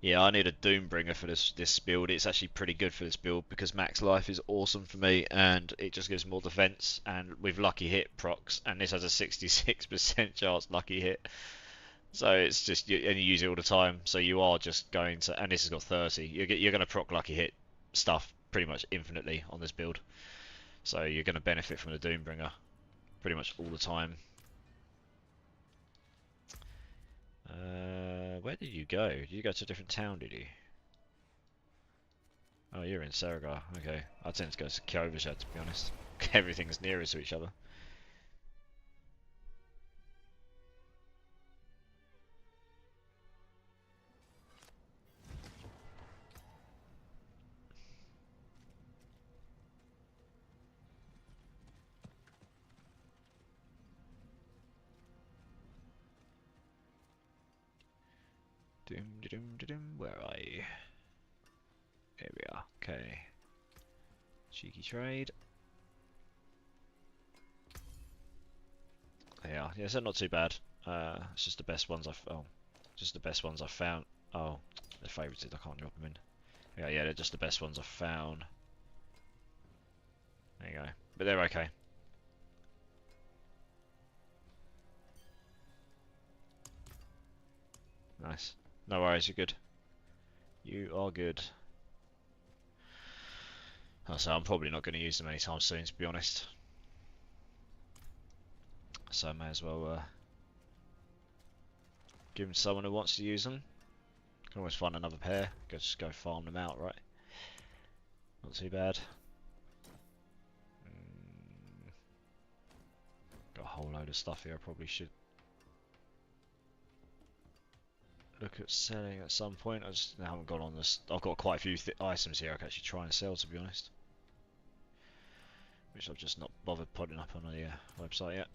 Yeah, I need a Doombringer for this build. It's actually pretty good for this build because max life is awesome for me, and it just gives more defense, and with lucky hit procs, and this has a 66% chance lucky hit. So it's just, and you use it all the time, so you are just going to, and this has got 30. You're going to proc lucky hit stuff pretty much infinitely on this build. So you're going to benefit from the Doombringer pretty much all the time. Where did you go? Did you go to a different town, did you? Oh, you're in Saragar. Okay. I tend to go to Kyovisha, to be honest. Everything's nearer to each other. Where are you? Here we are. Okay. Cheeky trade. Yeah, so not too bad. It's just the best ones I've just the best ones I've found. Oh, they're favorited. I can't drop them in. Yeah, yeah, they're just the best ones I've found. There you go. But they're okay. Nice. No worries, you're good. You are good. So I'm probably not going to use them anytime soon, to be honest. So I may as well give them to someone who wants to use them. Can always find another pair. Just go farm them out, right? Not too bad. Got a whole load of stuff here. I probably should look at selling at some point. I just haven't got on this. I've got quite a few items here I can actually try and sell, to be honest. Which I've just not bothered putting up on the website yet.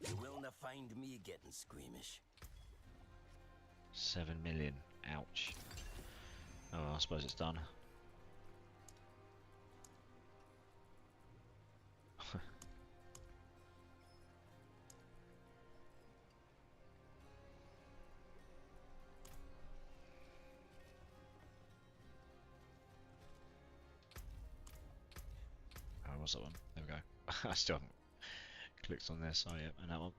You will not find me getting squeamish. 7 million. Ouch. Oh, well, I suppose it's done. Oh, what's that one? There we go. I still haven't clicked on this. Oh, yeah, and that one.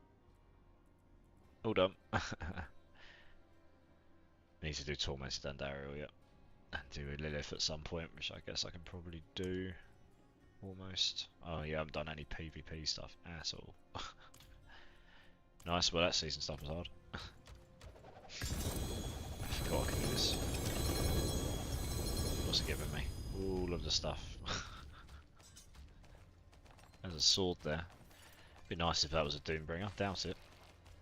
All done. Need to do Tormented and Ariel, yeah. And do a Lilith at some point, which I guess I can probably do. Almost. Oh yeah, I haven't done any PvP stuff at all. Nice, well that season stuff was hard. I forgot I could do this. What's it giving me? All of the stuff. There's a sword there. Be nice if that was a Doombringer. Doubt it.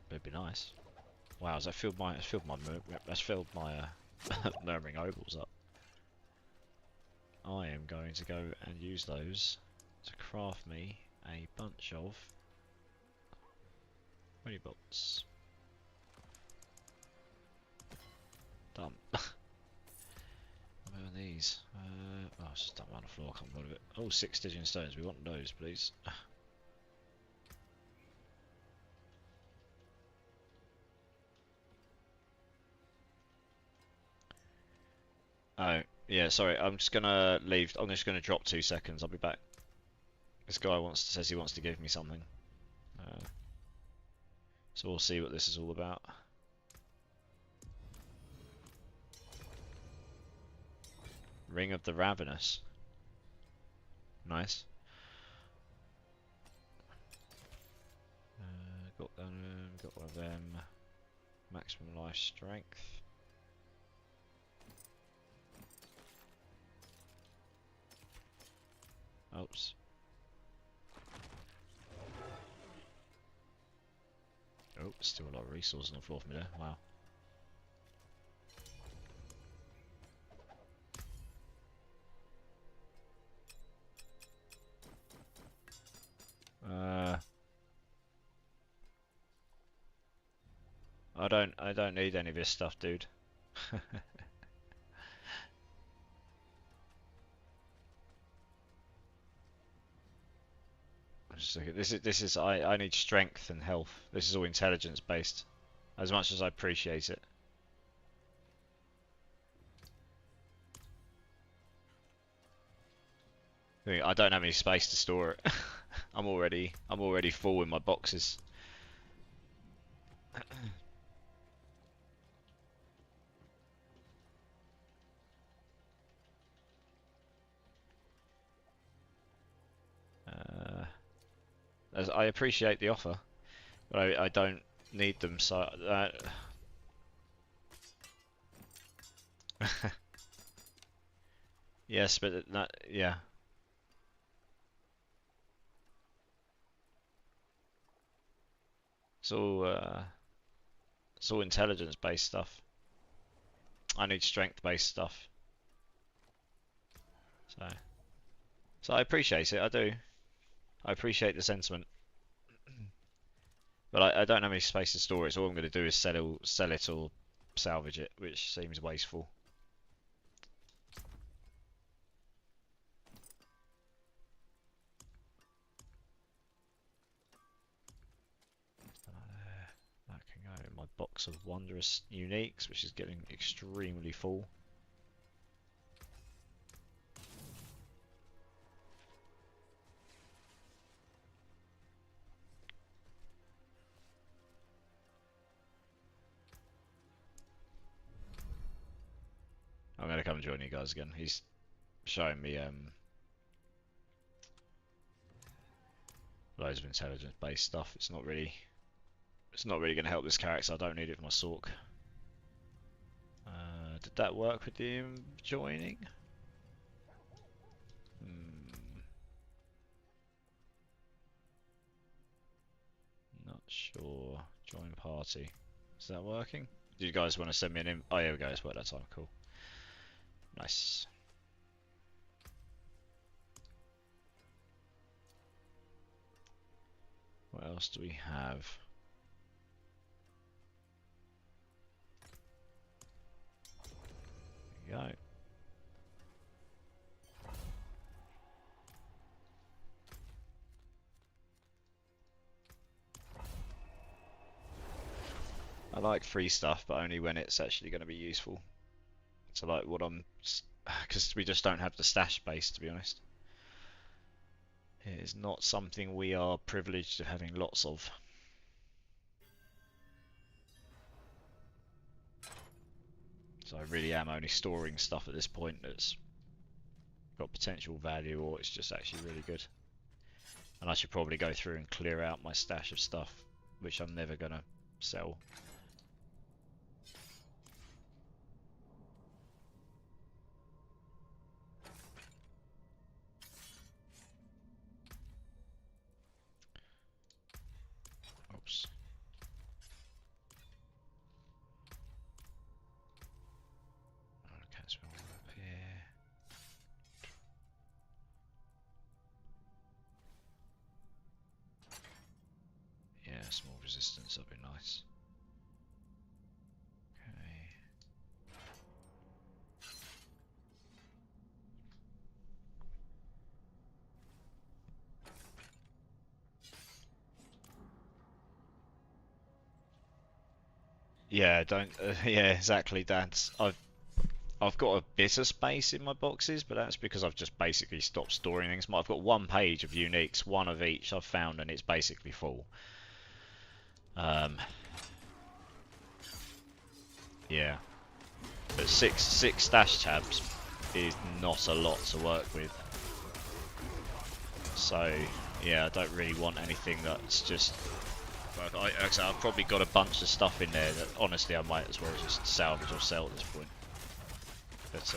But it'd be nice. Wow, has that filled my murmuring ovals up. I am going to go and use those to craft me a bunch of honey bolts. Done. Where are these? Oh, it's just dump on the floor. I can't believe it. Oh, 6 Stygian stones. We want those, please. Oh, yeah, sorry, I'm just gonna leave. I'm just gonna drop 2 seconds. I'll be back. This guy says he wants to give me something. So we'll see what this is all about. Ring of the Ravenous. Nice. Got one of them. Maximum life strength. Oops. Oh, still a lot of resources on the floor for me there. Wow. I don't need any of this stuff, dude. Just look at this is I need strength and health. This is all intelligence based. As much as I appreciate it. I don't have any space to store it. I'm already full in my boxes. As I appreciate the offer, but I don't need them, so yes, but that, yeah. It's all intelligence-based stuff. I need strength-based stuff. So I appreciate it. I do. I appreciate the sentiment, but I don't have any space to store it. So all I'm going to do is sell it or salvage it, which seems wasteful. box of wondrous uniques, which is getting extremely full. I'm gonna come join you guys again. He's showing me loads of intelligence-based stuff. It's not really gonna help this character. I don't need it for my Sork. Did that work with him joining? Not sure. Join party. Is that working? Do you guys want to send me an oh, here we go. It's worked that time. Cool. Nice. What else do we have? There we go. I like free stuff, but only when it's actually going to be useful. So like what because we just don't have the stash space, to be honest. It is not something we are privileged of having lots of. So I really am only storing stuff at this point that's got potential value, or it's just actually really good. And I should probably go through and clear out my stash of stuff, which I'm never going to sell. Oops. Okay, so we're up here. Yeah, small resistance, that'd be nice. Okay. Yeah, don't. Yeah, exactly. I've got a bit of space in my boxes, but that's because I've just basically stopped storing things. I've got one page of uniques, one of each I've found, and it's basically full. Yeah, but six stash tabs is not a lot to work with. So yeah, I don't really want anything that's just. I've probably got a bunch of stuff in there that honestly I might as well just salvage or sell at this point. But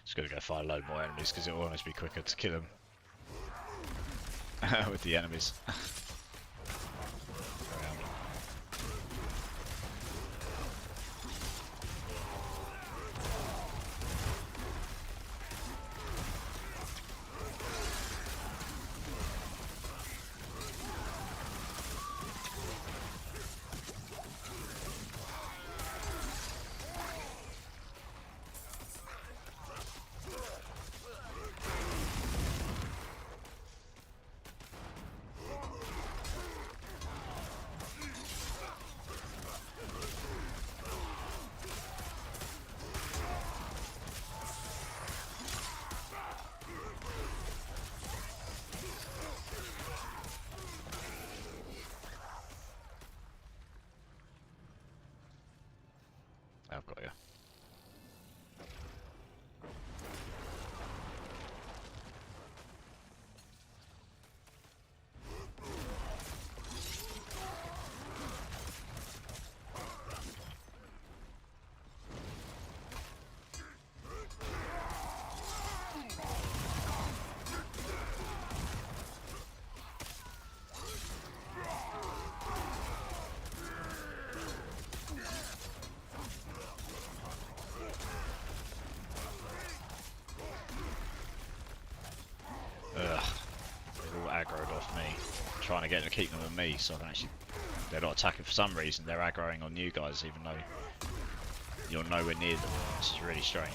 Just gotta go find a load more enemies because it will almost be quicker to kill them with the enemies. Around. I've got you. Ugh, they're all aggroed off me. I'm trying to get them to keep them on me so I can actually... They're not attacking for some reason, they're aggroing on you guys even though you're nowhere near them. This is really strange.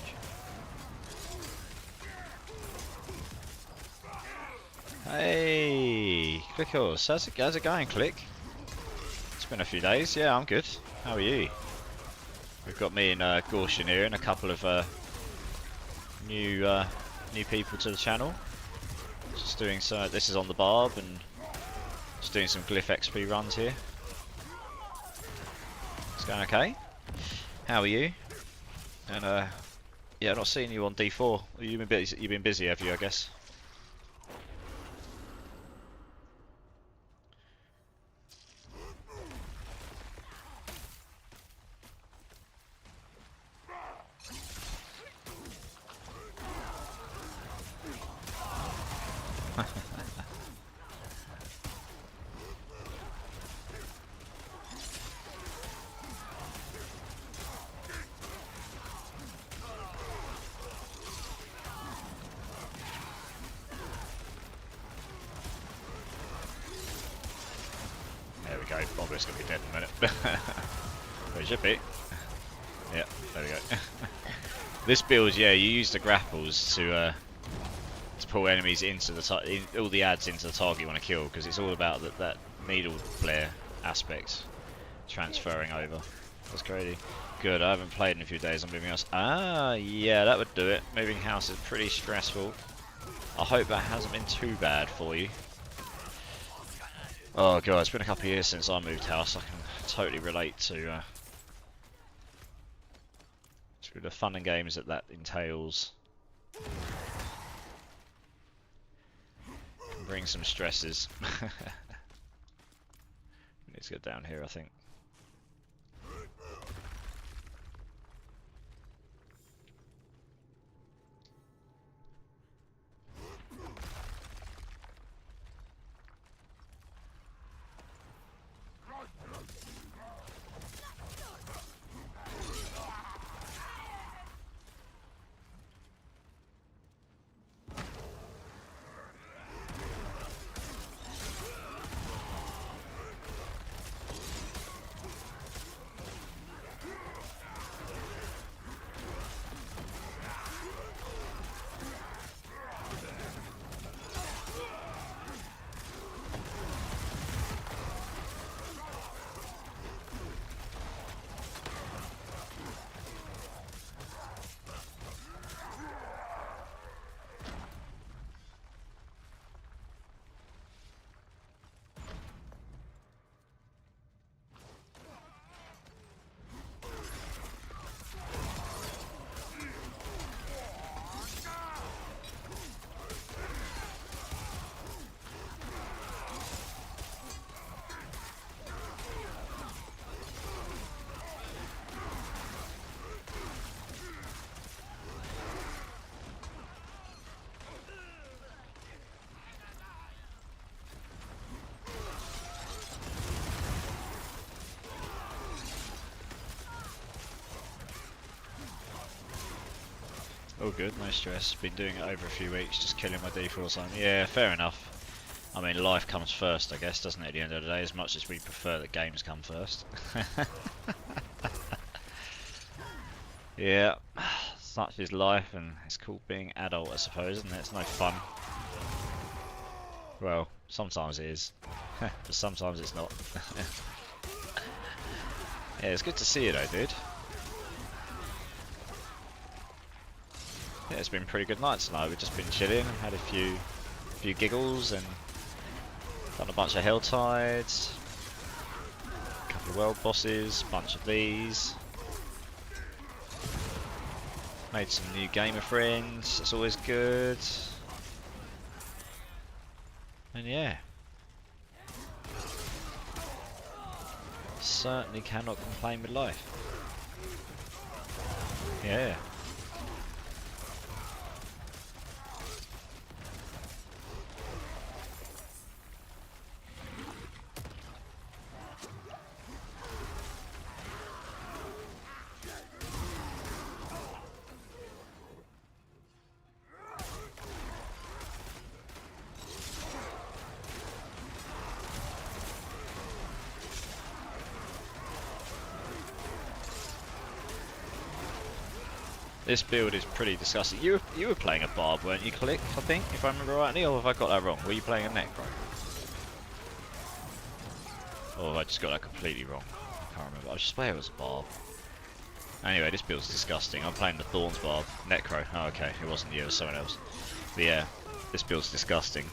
Hey, Clickos, how's it going, Click? It's been a few days, yeah, I'm good. How are you? We've got me and Gorshin here and a couple of new people to the channel. Just doing so. This is on the Barb and just doing some Glyph XP runs here. It's going okay. How are you? And yeah, not seeing you on D4. You've been busy. You've been busy, have you? I guess. There we go. Bobber's gonna be dead in a minute. Where's your bit? Yeah, there we go. This build, yeah, you use the grapples to pull enemies into the all the ads into the target you want to kill, because it's all about that needle flare aspect transferring over. That's crazy. Good. I haven't played in a few days. I'm moving house. Ah, yeah, that would do it. Moving house is pretty stressful. I hope that hasn't been too bad for you. Oh god, it's been a couple of years since I moved house. I can totally relate to the fun and games that entails. Can bring some stresses. We need to get down here, I think. All good, no stress. Been doing it over a few weeks, just killing my D4 or something. Yeah, fair enough. I mean, life comes first, I guess, doesn't it, at the end of the day, as much as we prefer that games come first. Yeah, such is life, and it's called being adult, I suppose, isn't it? It's no fun. Well, sometimes it is, but sometimes it's not. Yeah, it's good to see you though, dude. Yeah, it's been a pretty good night tonight. We've just been chilling, had a few giggles, and done a bunch of Hell Tides, a couple of world bosses, bunch of these. Made some new gamer friends, it's always good. And yeah. Certainly cannot complain with life. Yeah. This build is pretty disgusting. You were playing a Barb, weren't you, Click? I think, if I remember rightly, or have I got that wrong? Were you playing a Necro? Or have I just got that completely wrong? I can't remember. I swear it was a Barb. Anyway, this build's disgusting. I'm playing the Thorns Barb. Necro. Oh, okay. It wasn't you, it was someone else. But yeah, this build's disgusting,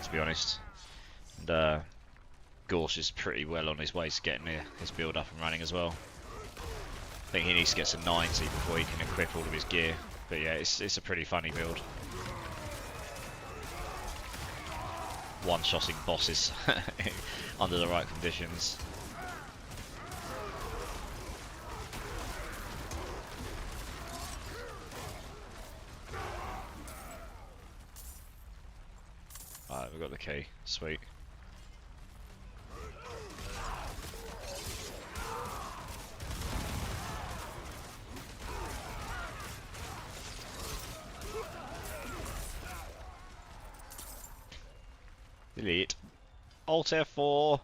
to be honest. And Gorsh is pretty well on his way to getting his build up and running as well. I think he needs to get to 90 before he can equip all of his gear. But yeah, it's a pretty funny build. One-shotting bosses under the right conditions. Alright, we've got the key. Sweet. Delete. Alt F4.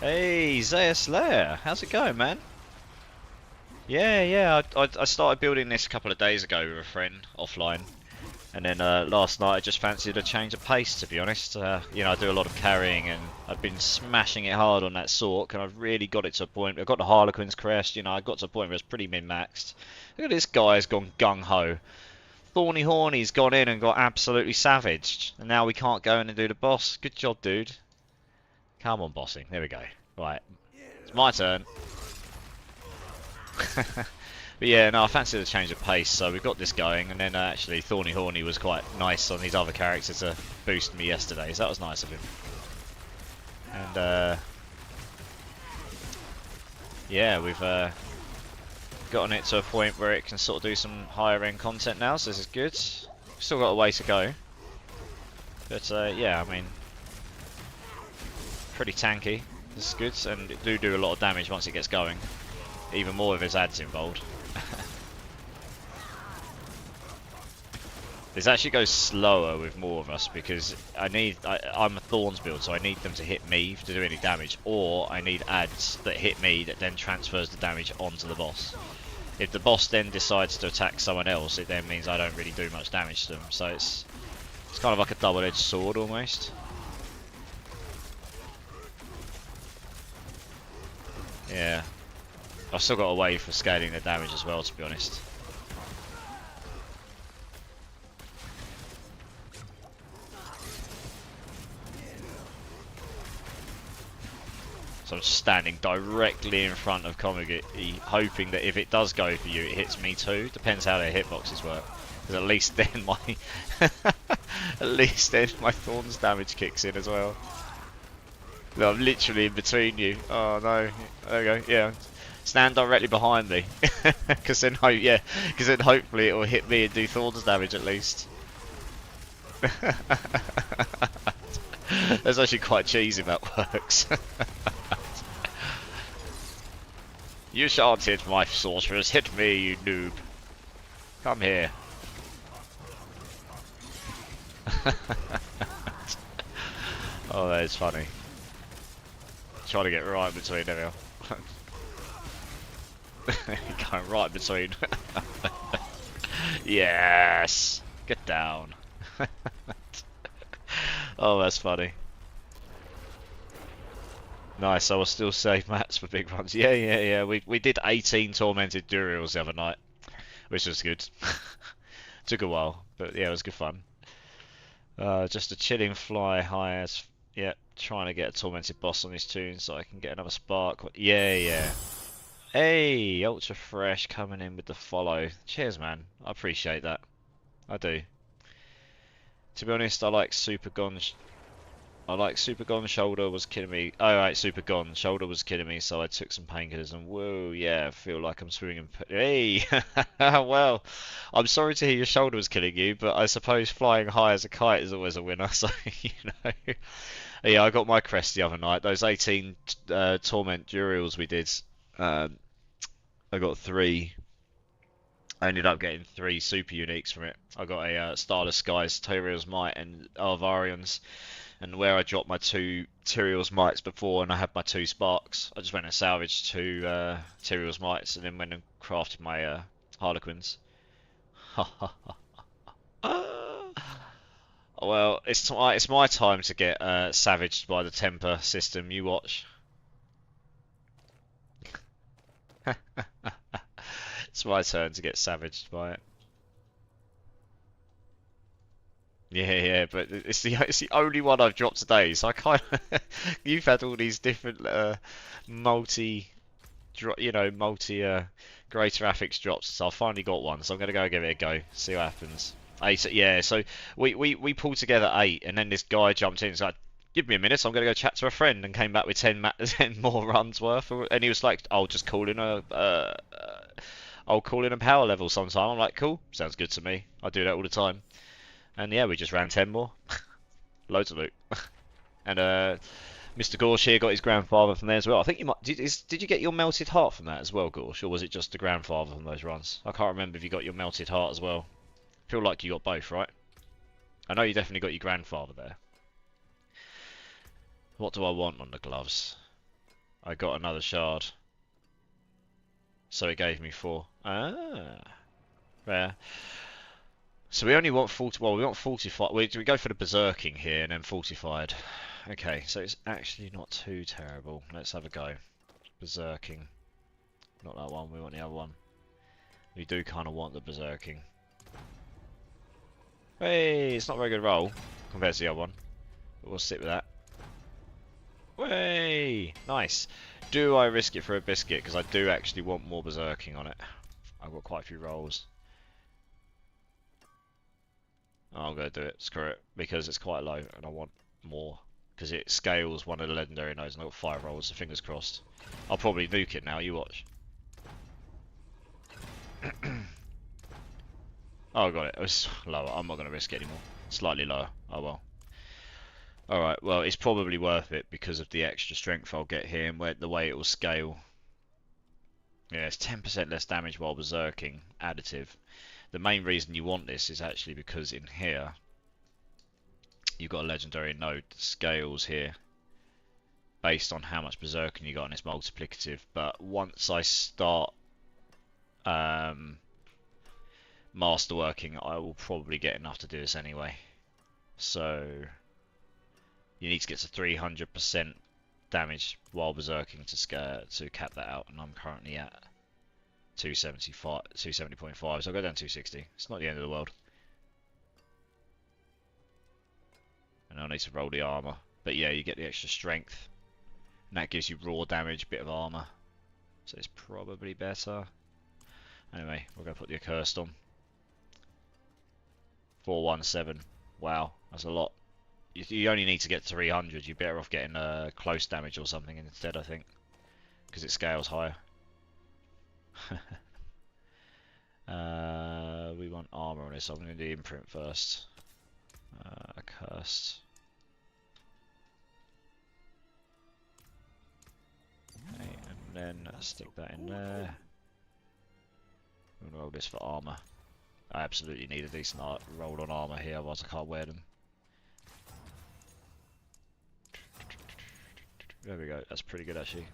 Hey, Zaya Slayer, how's it going, man? Yeah, I started building this a couple of days ago with a friend offline, and then last night I just fancied a change of pace. To be honest, you know, I do a lot of carrying, and I've been smashing it hard on that Sork, and I've really got it to a point. I've got the Harlequin's Crest, you know, I got to a point where it's pretty min-maxed. Look at this guy's gone gung-ho. Thorny Horny's gone in and got absolutely savaged, and now we can't go in and do the boss. Good job, dude. Come on, bossing. There we go. Right, it's my turn. But yeah, no, I fancied a change of pace, so we've got this going, and then actually Thorny Horny was quite nice on his other character to boost me yesterday, so that was nice of him. And yeah, we've gotten it to a point where it can sort of do some higher end content now, so this is good. Still got a way to go, but yeah, I mean, pretty tanky. This is good, and it do a lot of damage once it gets going. Even more if there's ads involved. This actually goes slower with more of us because I'm a Thorns build, so I need them to hit me to do any damage, or I need ads that hit me that then transfers the damage onto the boss. If the boss then decides to attack someone else, it then means I don't really do much damage to them. So it's kind of like a double-edged sword almost. Yeah. I've still got a way for scaling the damage as well, to be honest. So I'm standing directly in front of Komagi, hoping that if it does go for you, it hits me too. Depends how their hitboxes work. Because at least then my Thorns damage kicks in as well. No, I'm literally in between you. Oh no. There we go. Yeah. Stand directly behind me, because then hopefully it will hit me and do Thorns damage at least. That's actually quite cheesy if that works. You shan't hit my sorcerers. Hit me, you noob. Come here. Oh, that is funny. Trying to get right between them. Going right between. Yes! Get down. Oh, that's funny. Nice, I will still save mats for big runs. Yeah. We did 18 tormented Durials the other night, which was good. Took a while, but yeah, it was good fun. Just a chilling fly high as... Yeah, trying to get a tormented boss on his tune so I can get another spark. Yeah. Hey, ultra fresh coming in with the follow. Cheers, man. I appreciate that. I do. To be honest, I like Super Gon. I like Super Gon. Shoulder was killing me. Oh right, Super Gon. Shoulder was killing me, so I took some painkillers and whoa, yeah, I feel like I'm swimming in. Hey, well, I'm sorry to hear your shoulder was killing you, but I suppose flying high as a kite is always a winner. So you know. Yeah, I got my crest the other night. Those 18 torment Durials we did. I got 3. I ended up getting 3 super uniques from it. I got a Starless Skies, Tyrael's Might, and Arvarians. And where I dropped my 2 Tyrael's Mights before, and I had my 2 Sparks, I just went and salvaged 2 Tyrael's Mights, and then went and crafted my Harlequins. Well, it's my time to get savaged by the temper system. You watch. It's my turn to get savaged by it. Yeah, but it's the only one I've dropped today, so I kind of you've had all these different multi greater affix drops, so I finally got one, so I'm gonna go give it a go, see what happens. 8, yeah, so we pulled together 8, and then this guy jumped in and was like, give me a minute, I'm gonna go chat to a friend, and came back with 10 more runs worth, and he was like, I'll call in a power level sometime. I'm like, cool, sounds good to me. I do that all the time. And yeah, we just ran 10 more. Loads of loot. And Mr. Gorsh here got his grandfather from there as well. I think you might. Did you get your melted heart from that as well, Gorsh? Or was it just the grandfather from those runs? I can't remember if you got your melted heart as well. I feel like you got both, right? I know you definitely got your grandfather there. What do I want on the gloves? I got another shard. So it gave me 4. Ah. Rare. So we only want 40, well we want 45, we go for the berserking here and then fortified. Okay, so it's actually not too terrible. Let's have a go. Berserking. Not that one, we want the other one. We do kind of want the berserking. Hey, it's not a very good roll compared to the other one. But we'll stick with that. Way, nice. Do I risk it for a biscuit? Because I do actually want more berserking on it. I've got quite a few rolls. I'm going to do it, screw it, because it's quite low and I want more. Because it scales one of the legendary nodes and I've got 5 rolls, so fingers crossed. I'll probably nuke it now, you watch. Oh, I got it. It was lower. I'm not going to risk it anymore. Slightly lower. Oh well. Alright, well, it's probably worth it because of the extra strength I'll get here and the way it will scale. Yeah, it's 10% less damage while berserking. Additive. The main reason you want this is actually because in here you've got a legendary node that scales here based on how much berserking you got, and it's multiplicative. But once I start masterworking, I will probably get enough to do this anyway. So you need to get to 300% damage while berserking to cap that out, and I'm currently at 270.5, so I'll go down 260. It's not the end of the world. And I need to roll the armor. But yeah, you get the extra strength. And that gives you raw damage, bit of armor. So it's probably better. Anyway, we're going to put the accursed on. 417. Wow, that's a lot. You only need to get 300. You're better off getting close damage or something instead, I think. Because it scales higher. We want armor on this, so I'm going to do imprint first. Accursed. Okay, and then stick that in there. I'm gonna roll this for armor. I absolutely need a decent roll on armor here, otherwise I can't wear them. There we go, that's pretty good actually.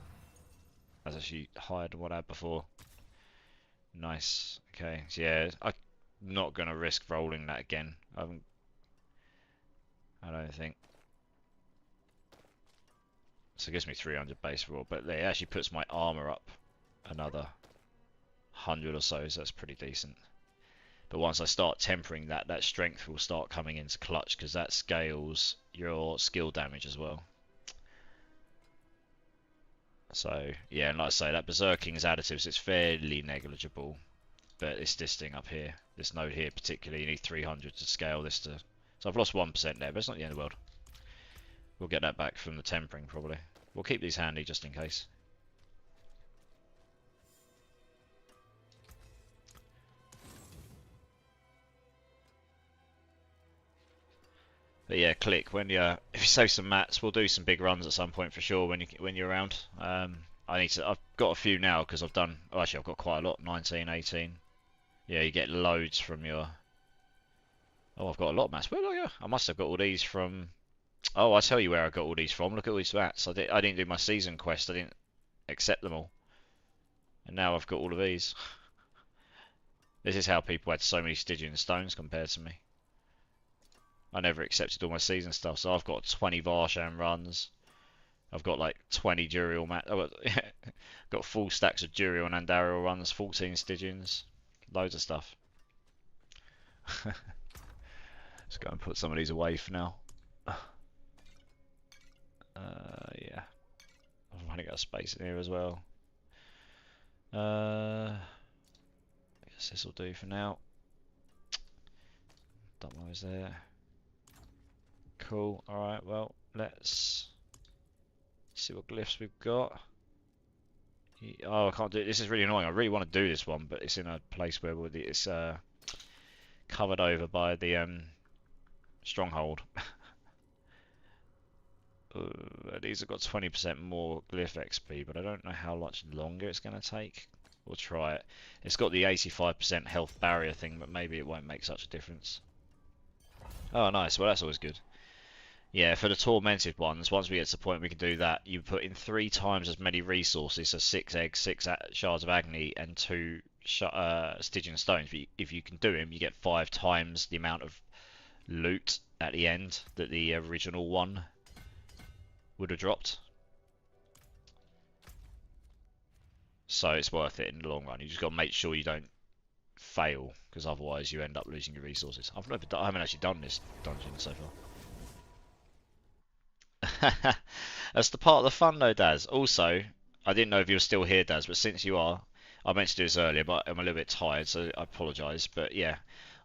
That's actually higher than what I had before. Nice. Okay, so yeah, I'm not gonna risk rolling that again. I don't think. So it gives me 300 base roll, but it actually puts my armor up another 100 or so, so that's pretty decent. But once I start tempering that, that strength will start coming into clutch, because that scales your skill damage as well. So yeah, and like I say, that Berserking's additives, it's fairly negligible, but it's this thing up here, this node here particularly, you need 300 to scale this to. So I've lost 1% there, but it's not the end of the world. We'll get that back from the tempering probably. We'll keep these handy just in case. But yeah, click when you if you save some mats, we'll do some big runs at some point for sure when you're around. I've got a few now because I've done. Oh, actually, I've got quite a lot. 19, 18. Yeah, you get loads from your. Oh, I've got a lot of mats. Where do I go? I must have got all these from. Oh, I'll tell you where I got all these from. Look at all these mats. I didn't do my season quest. I didn't accept them all, and now I've got all of these. This is how people had so many Stygian stones compared to me. I never accepted all my season stuff, so I've got 20 Varsham runs. I've got like 20 Duriel I've got full stacks of Duriel and Andariel runs, 14 Stygians, loads of stuff. Let's go and put some of these away for now. Yeah. I'm running out of space in here as well. I guess this will do for now. Don't know what's there. Cool. Alright, well, let's see what glyphs we've got. Oh, I can't do it. This is really annoying. I really want to do this one, but it's in a place where it's covered over by the stronghold. These have got 20% more glyph XP, but I don't know how much longer it's going to take. We'll try it. It's got the 85% health barrier thing, but maybe it won't make such a difference. Oh, nice. Well, that's always good. Yeah, for the tormented ones, once we get to the point we can do that, you put in 3 times as many resources, so 6 eggs, 6 shards of agony, and 2 Stygian stones. But if you can do them, you get 5 times the amount of loot at the end that the original one would have dropped. So it's worth it in the long run. You just got to make sure you don't fail, because otherwise you end up losing your resources. I haven't actually done this dungeon so far. That's the part of the fun though, Daz. Also, I didn't know if you were still here, Daz, but since you are, I meant to do this earlier, but I'm a little bit tired, so I apologise. But yeah,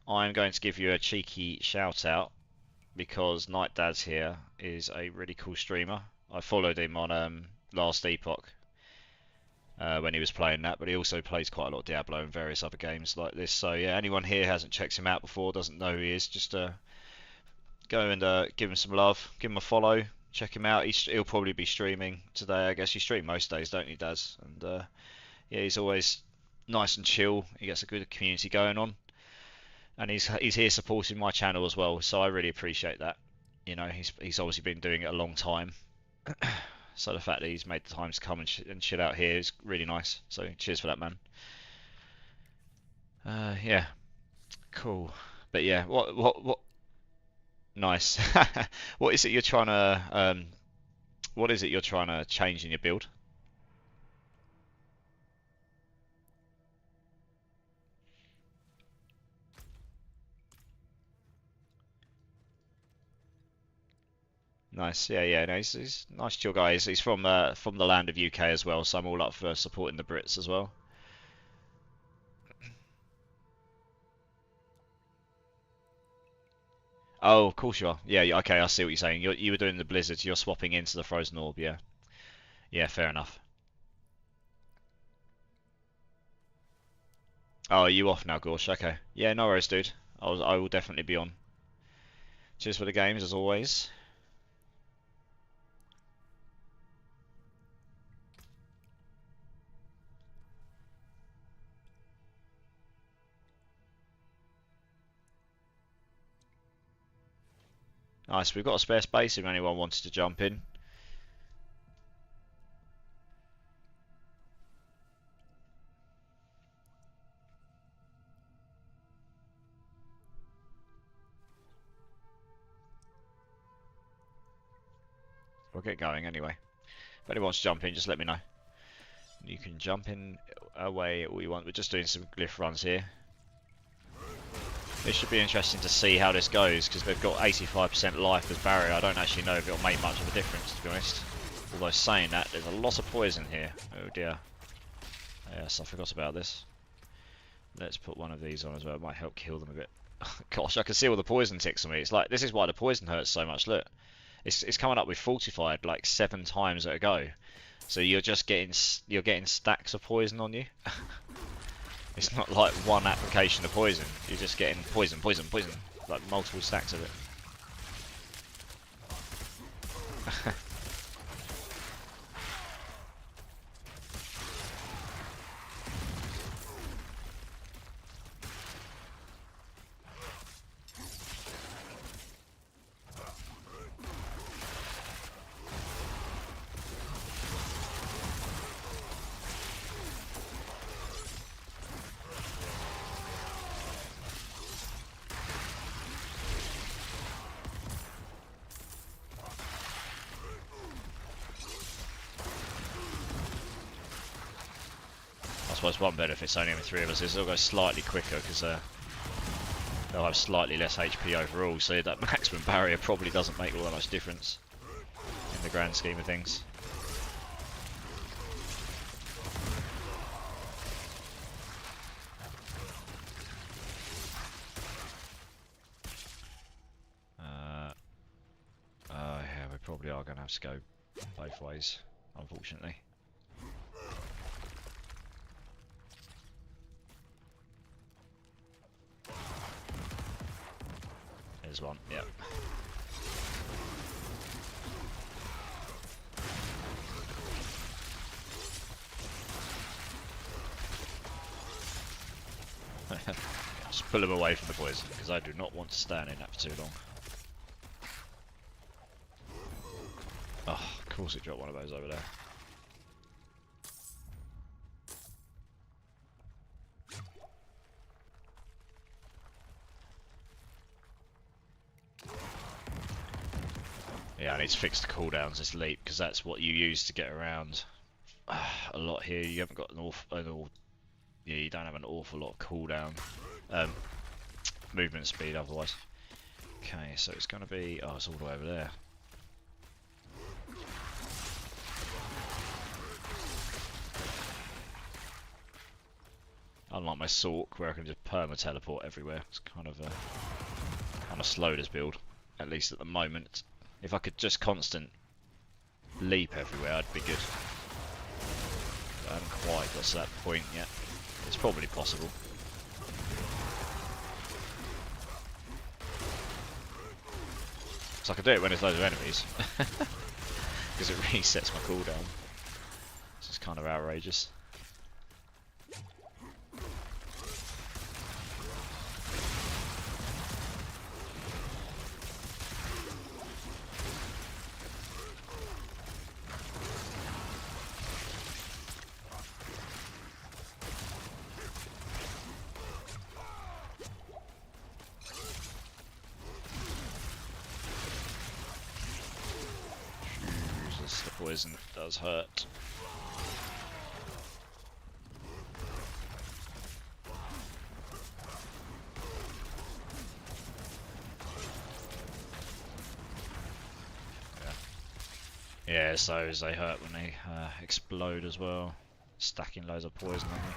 I'm going to give you a cheeky shout out because Night Daz here is a really cool streamer. I followed him on last Epoch when he was playing that, but he also plays quite a lot of Diablo and various other games like this. So yeah, anyone here hasn't checked him out before, doesn't know who he is, just go and give him some love, give him a follow. Check him out. He'll probably be streaming today. I guess you stream most days, don't you, Daz? And yeah, he's always nice and chill. He gets a good community going on, and he's here supporting my channel as well. So I really appreciate that. You know, he's obviously been doing it a long time. So the fact that he's made the time to come and chill out here is really nice. So cheers for that, man. Yeah, cool. But yeah, what? Nice. What is it you're trying to change in your build? Nice. Yeah. No, he's a nice chill guy. He's from the land of UK as well, so I'm all up for supporting the Brits as well. Oh, of course you are. Yeah, okay, I see what you're saying. You were doing the blizzards, you're swapping into the frozen orb, yeah. Yeah, fair enough. Oh, are you off now, Gorsh? Okay. Yeah, no worries, dude. I will definitely be on. Cheers for the games, as always. Nice, we've got a spare space if anyone wanted to jump in. We'll get going anyway. If anyone wants to jump in, just let me know. You can jump in away all you want. We're just doing some glyph runs here. It should be interesting to see how this goes, because they've got 85% life as barrier. I don't actually know if it'll make much of a difference, to be honest. Although saying that, there's a lot of poison here. Oh dear. Yes, I forgot about this. Let's put one of these on as well. It might help kill them a bit. Gosh, I can see all the poison ticks on me. It's like, this is why the poison hurts so much. Look, it's coming up with fortified like 7 times at a go. So you're just getting stacks of poison on you. It's not like one application of poison. You're just getting poison, poison, poison, like multiple stacks of it. I suppose one benefit it's only having 3 of us is they'll go slightly quicker because they'll have slightly less HP overall, so that maximum barrier probably doesn't make all that much difference in the grand scheme of things. Yeah, we probably are going to have to go both ways, unfortunately. There's one, yep. Just pull him away from the poison, because I do not want to stand in that for too long. Oh, of course it dropped one of those over there. Yeah, I need to fix the cooldowns this leap, because that's what you use to get around a lot here. You haven't got yeah, you don't have an awful lot of cooldown, movement speed otherwise. Okay, so it's going to be, oh, it's all the way over there. Unlike my Sork, where I can just perma teleport everywhere. It's kind of slow, this build, at least at the moment. If I could just constant leap everywhere, I'd be good. But I haven't quite got to that point yet. It's probably possible. So I can do it when there's loads of enemies. Because it resets my cooldown. This is kind of outrageous. Poison does hurt. Yeah, so they hurt when they explode as well, stacking loads of poison on me.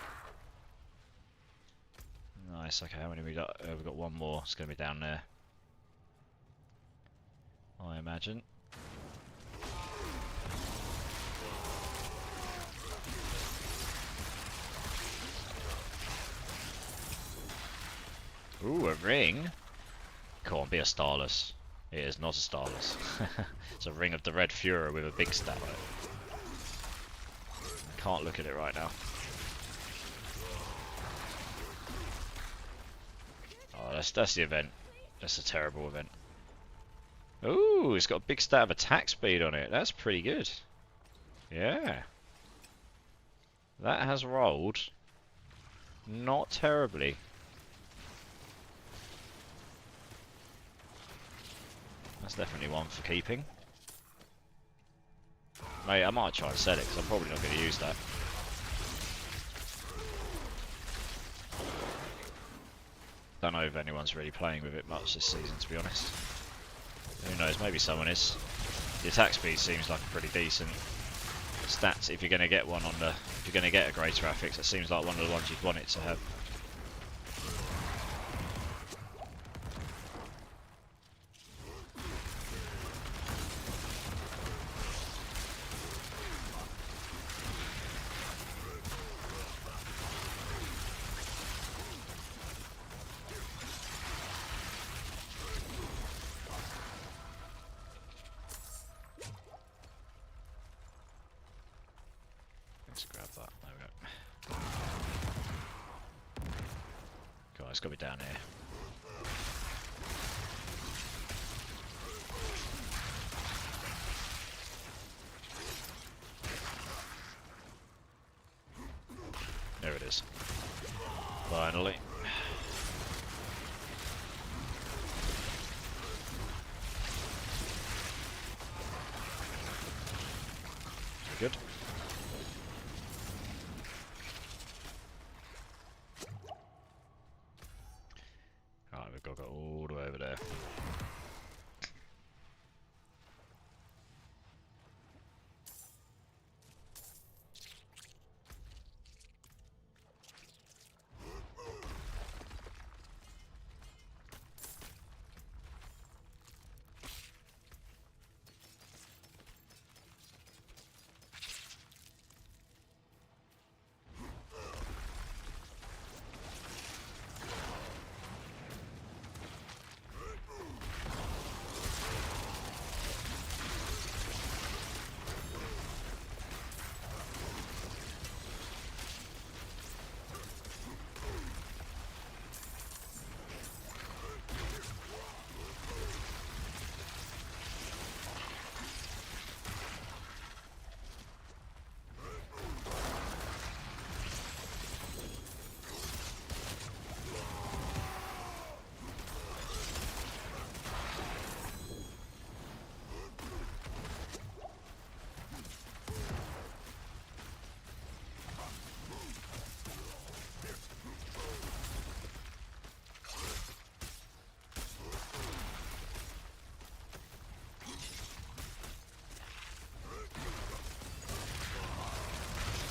Nice. Okay, how many we got? We've got one more. It's going to be down there, I imagine. Ooh, a ring? Come on, be a Starless. It is not a Starless. It's a ring of the Red Fuhrer with a big stat on it. I can't look at it right now. Oh, that's the event. That's a terrible event. Ooh, it's got a big stat of attack speed on it. That's pretty good. Yeah. That has rolled not terribly. That's definitely one for keeping. Mate, I might try and sell it because I'm probably not going to use that. Don't know if anyone's really playing with it much this season, to be honest. Who knows, maybe someone is. The attack speed seems like a pretty decent stats if you're going to get one on the... If you're going to get a greater affix, that seems like one of the ones you'd want it to have. Let's grab that. There we go. God, it's got to be down here. There it is. Finally. Good. Alright, we've got to go all the way over there.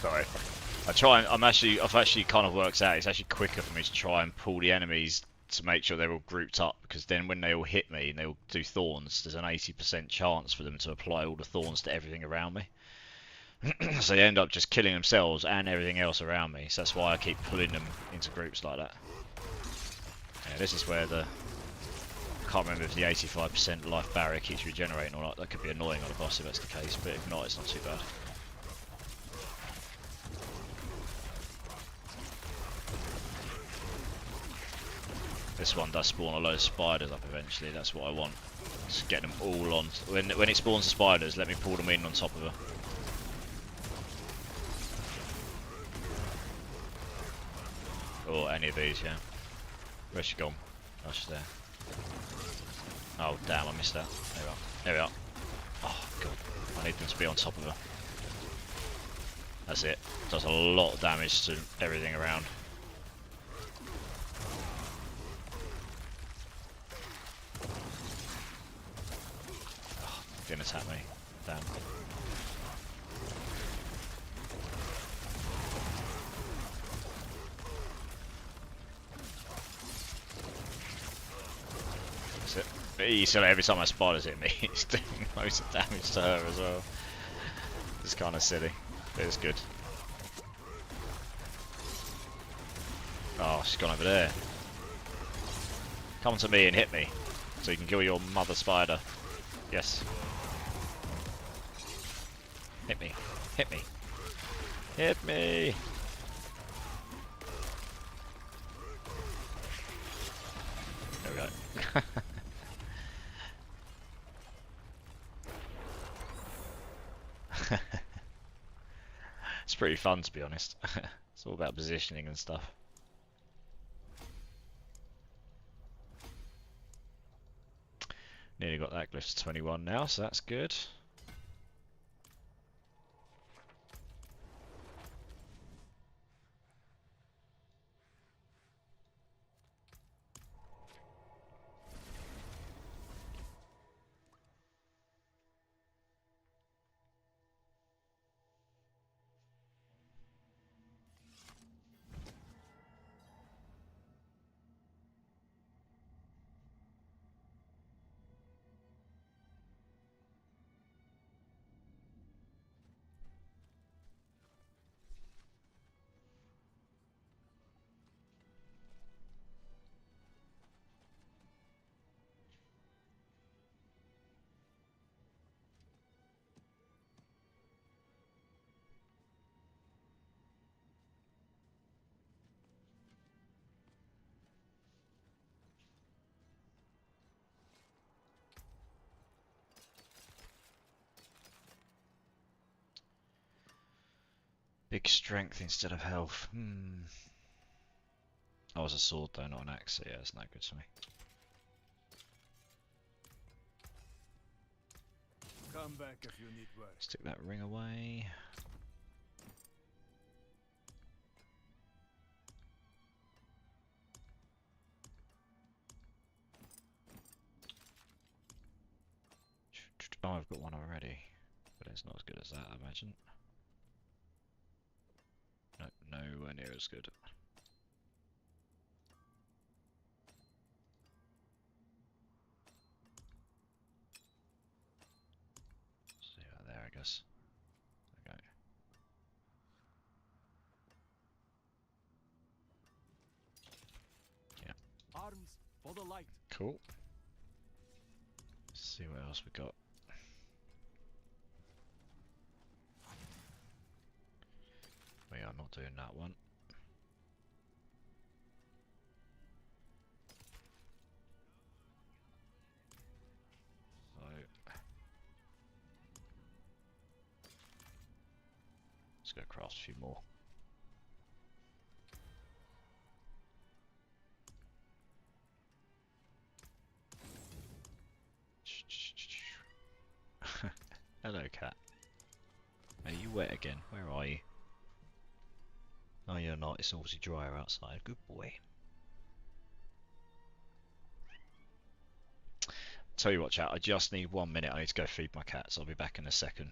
Sorry. I've actually kind of worked out it's actually quicker for me to try and pull the enemies to make sure they're all grouped up, because then when they all hit me and they all do thorns, there's an 80% chance for them to apply all the thorns to everything around me. So they end up just killing themselves and everything else around me. So that's why I keep pulling them into groups like that. Yeah, this is where the... I can't remember if the 85% life barrier keeps regenerating or not. That could be annoying on a boss if that's the case, but if not, it's not too bad. This one does spawn a load of spiders up eventually, that's what I want. Just get them all on. When it spawns the spiders, let me pull them in on top of her. Or any of these, yeah. Where's she gone? Oh, she's there. Oh, damn, I missed that. There we are. There we are. Oh, God. I need them to be on top of her. That's it. Does a lot of damage to everything around. Oh, didn't attack me. Damn. So every time my spiders hit me, it's doing most of the damage to her as well. It's kind of silly, but it's good. Oh, she's gone over there. Come to me and hit me, so you can kill your mother spider. Yes. Hit me. Hit me. Hit me! There we go. pretty fun, to be honest. It's all about positioning and stuff. Nearly got that glyph to 21 now, so that's good. Big strength instead of health. Oh, it's a sword though, not an axe, so yeah, it's no good to me. Come back if you need work. Stick that ring away. Oh, I've got one already, but it's not as good as that, I imagine. No, nowhere near as good. See right there, I guess. Okay. Yeah. Arms for the light. Cool. Let's see what else we got. We are not doing that one. So let's go craft a few more. Hello, cat. Are you wet again? Where are you? Oh, you're not. It's obviously drier outside. Good boy. Tell you what, chat. I just need 1 minute. I need to go feed my cats. I'll be back in a second.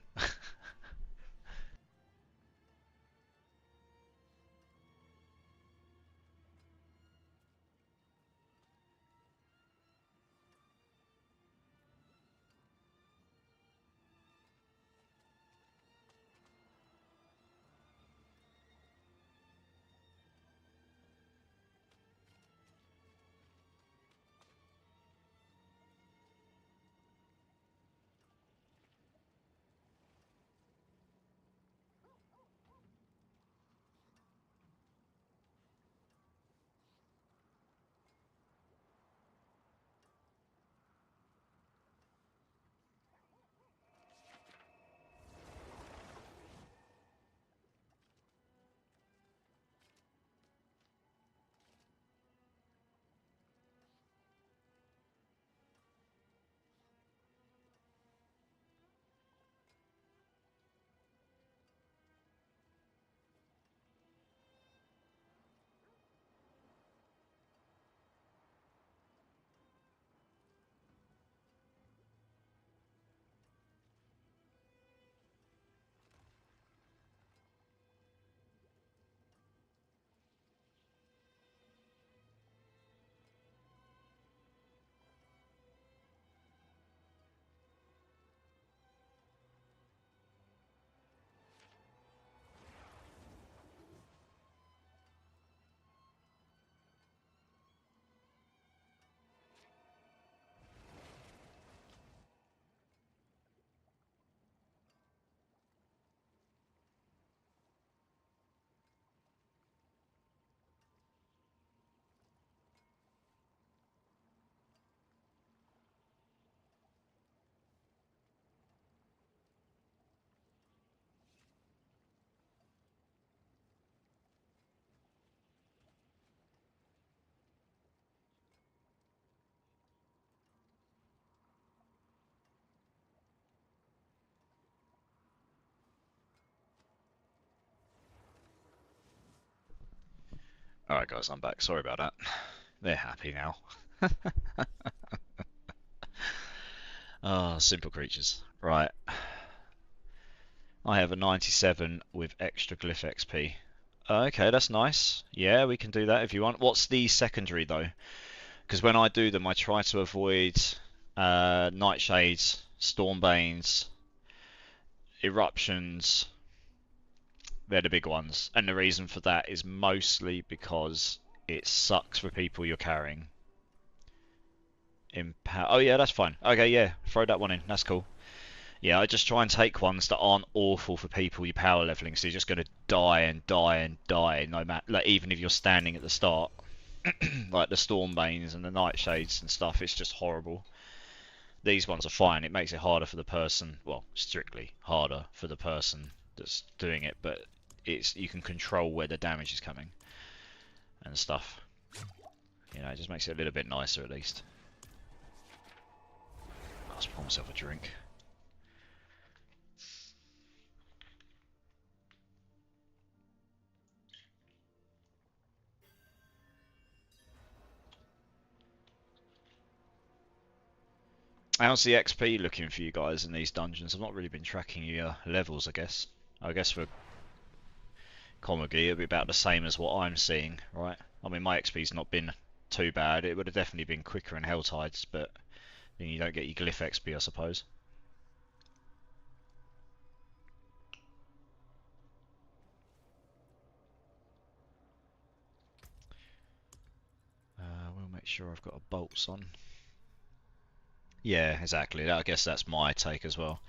Alright guys, I'm back. Sorry about that. They're happy now. Ah, simple creatures. Right. I have a 97 with extra glyph XP. Okay, that's nice. Yeah, we can do that if you want. What's the secondary though? Because when I do them, I try to avoid Nightshades, Stormbanes, Eruptions. They're the big ones. And the reason for that is mostly because it sucks for people you're carrying. Oh yeah, that's fine. Okay, yeah, throw that one in. That's cool. Yeah, I just try and take ones that aren't awful for people you're power leveling, so you're just going to die and die and die, no matter, like, even if you're standing at the start. Like the Stormbanes and the Nightshades and stuff, it's just horrible. These ones are fine. It makes it harder for the person, well, strictly harder for the person that's doing it, but you can control where the damage is coming and stuff. You know, it just makes it a little bit nicer at least. I'll just pour myself a drink. How's the XP looking for you guys in these dungeons? I've not really been tracking your levels, I guess. I guess for Comedy it'll be about the same as what I'm seeing, right? I mean, my XP's not been too bad. It would have definitely been quicker in Helltides, but then you don't get your glyph XP, I suppose. We'll make sure I've got a bolts on. Yeah, exactly. I guess that's my take as well.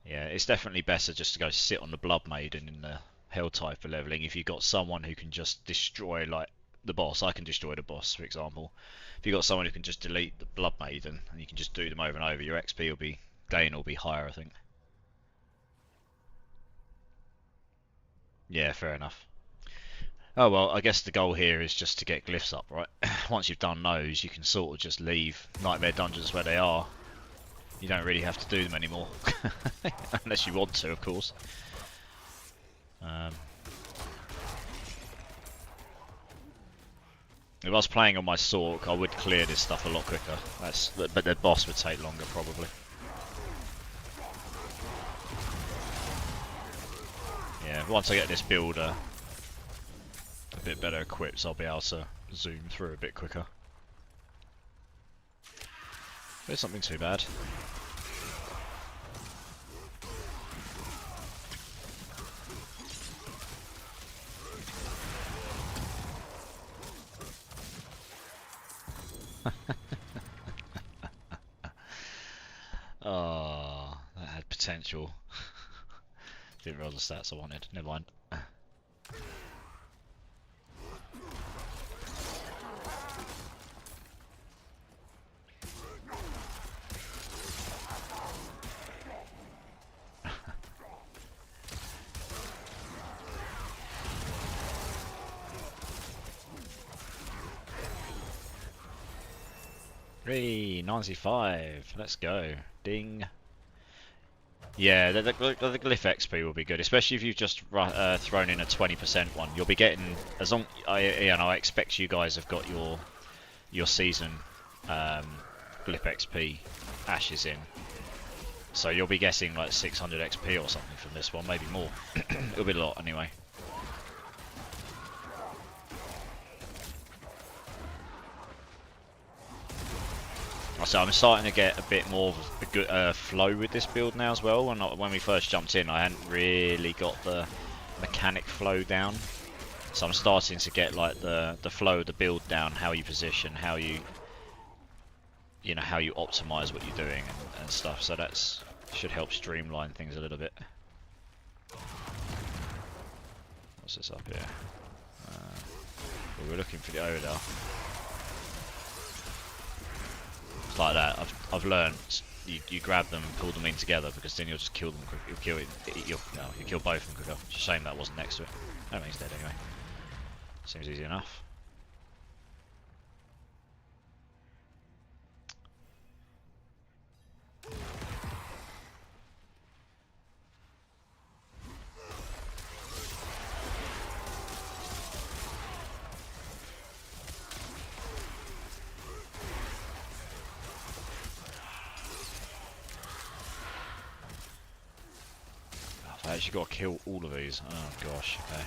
Yeah, it's definitely better just to go sit on the Blood Maiden in the Helltide for leveling. If you've got someone who can just destroy, like, the boss, I can destroy the boss, for example. If you've got someone who can just delete the Blood Maiden, and you can just do them over and over, your XP will be, gain will be higher, I think. Yeah, fair enough. Oh well, I guess the goal here is just to get glyphs up, right? Once you've done those, you can sort of just leave Nightmare Dungeons where they are. You don't really have to do them anymore. Unless you want to, of course. If I was playing on my Sork, I would clear this stuff a lot quicker. But the boss would take longer, probably. Yeah, once I get this builder a bit better equipped, so I'll be able to zoom through a bit quicker. But it's nothing too bad. Oh, that had potential. Didn't roll the stats I wanted. Never mind. Hey, 95. Let's go. Ding. Yeah, the glyph XP will be good, especially if you've just thrown in a 20% one. You'll be getting, as long, I expect you guys have got your season glyph XP ashes in, so you'll be getting like 600 XP or something from this one, maybe more. It'll be a lot anyway. So I'm starting to get a bit more of a good flow with this build now as well. When we first jumped in, I hadn't really got the mechanic flow down. So I'm starting to get like the flow of the build down, how you position, how you optimize what you're doing and stuff. So that's should help streamline things a little bit. What's this up here? We're looking for the Odal. It's like that. I've learned you grab them and pull them in together, because then you'll just kill them quick. You'll kill both of them quicker. It's a shame that wasn't next to it. I don't think he's dead anyway. Seems easy enough. actually got to kill all of these. Oh gosh, okay.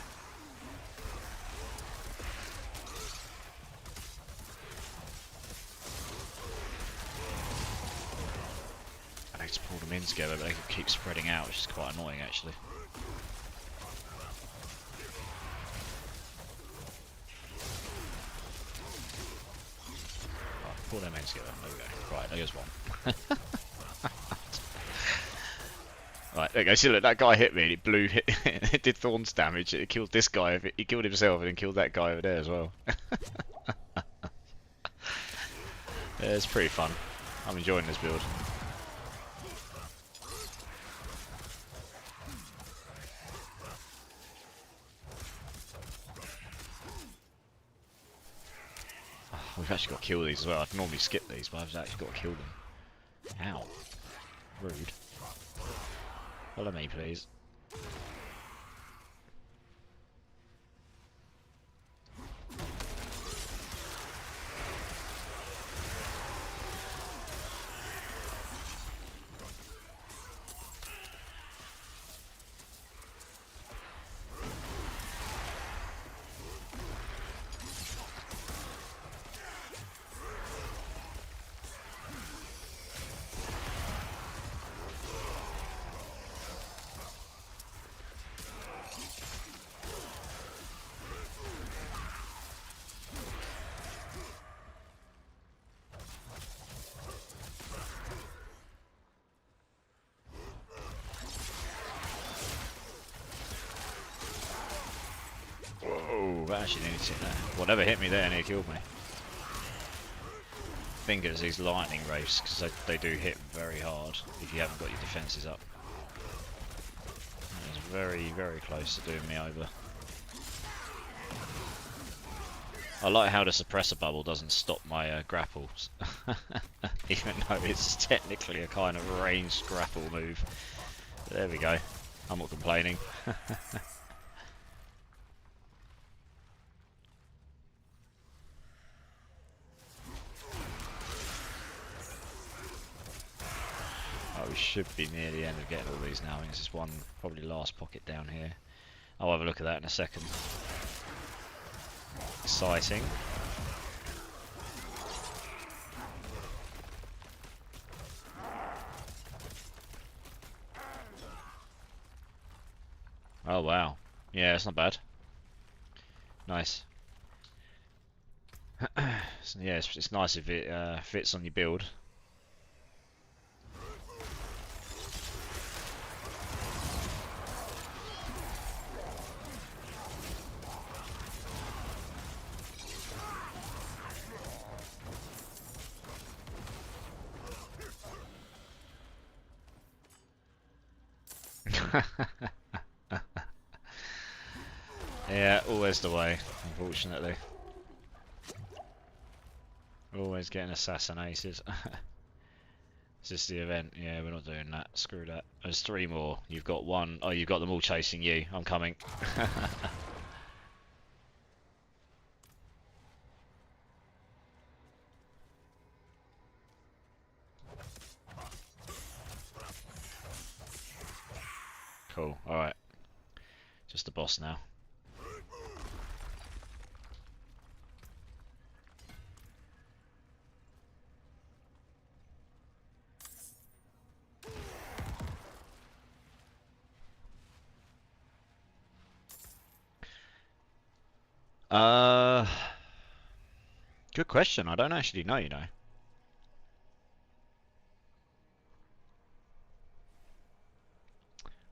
I need to pull them in together, but they can keep spreading out, which is quite annoying actually. Right, pull them in together. There we go. Right, there's one. Right, there you go. See, look, that guy hit me and it blew. It did Thorns damage. It killed this guy. He killed himself and then killed that guy over there as well. Yeah, it's pretty fun. I'm enjoying this build. Oh, we've actually got to kill these as well. I'd normally skip these, but I've actually got to kill them. Ow. Rude. Follow me, please. Whoa, that actually nearly hit that. Whatever hit me there nearly killed me. I think it was these lightning wraiths, because they do hit very hard if you haven't got your defences up. It was very, very close to doing me over. I like how the suppressor bubble doesn't stop my grapples, even though it's technically a kind of ranged grapple move. But there we go, I'm not complaining. Oh, we should be near the end of getting all these now. I think this is one, probably last pocket down here. I'll have a look at that in a second. Exciting. Oh wow. Yeah, it's not bad. Nice. So, yeah, it's nice if it fits on your build. Yeah, always the way, unfortunately. Always getting assassinated. Is this the event? Yeah, we're not doing that. Screw that. There's 3 more. You've got 1. Oh, you've got them all chasing you. I'm coming. Cool. Alright. Just the boss now. Good question. I don't actually know, you know.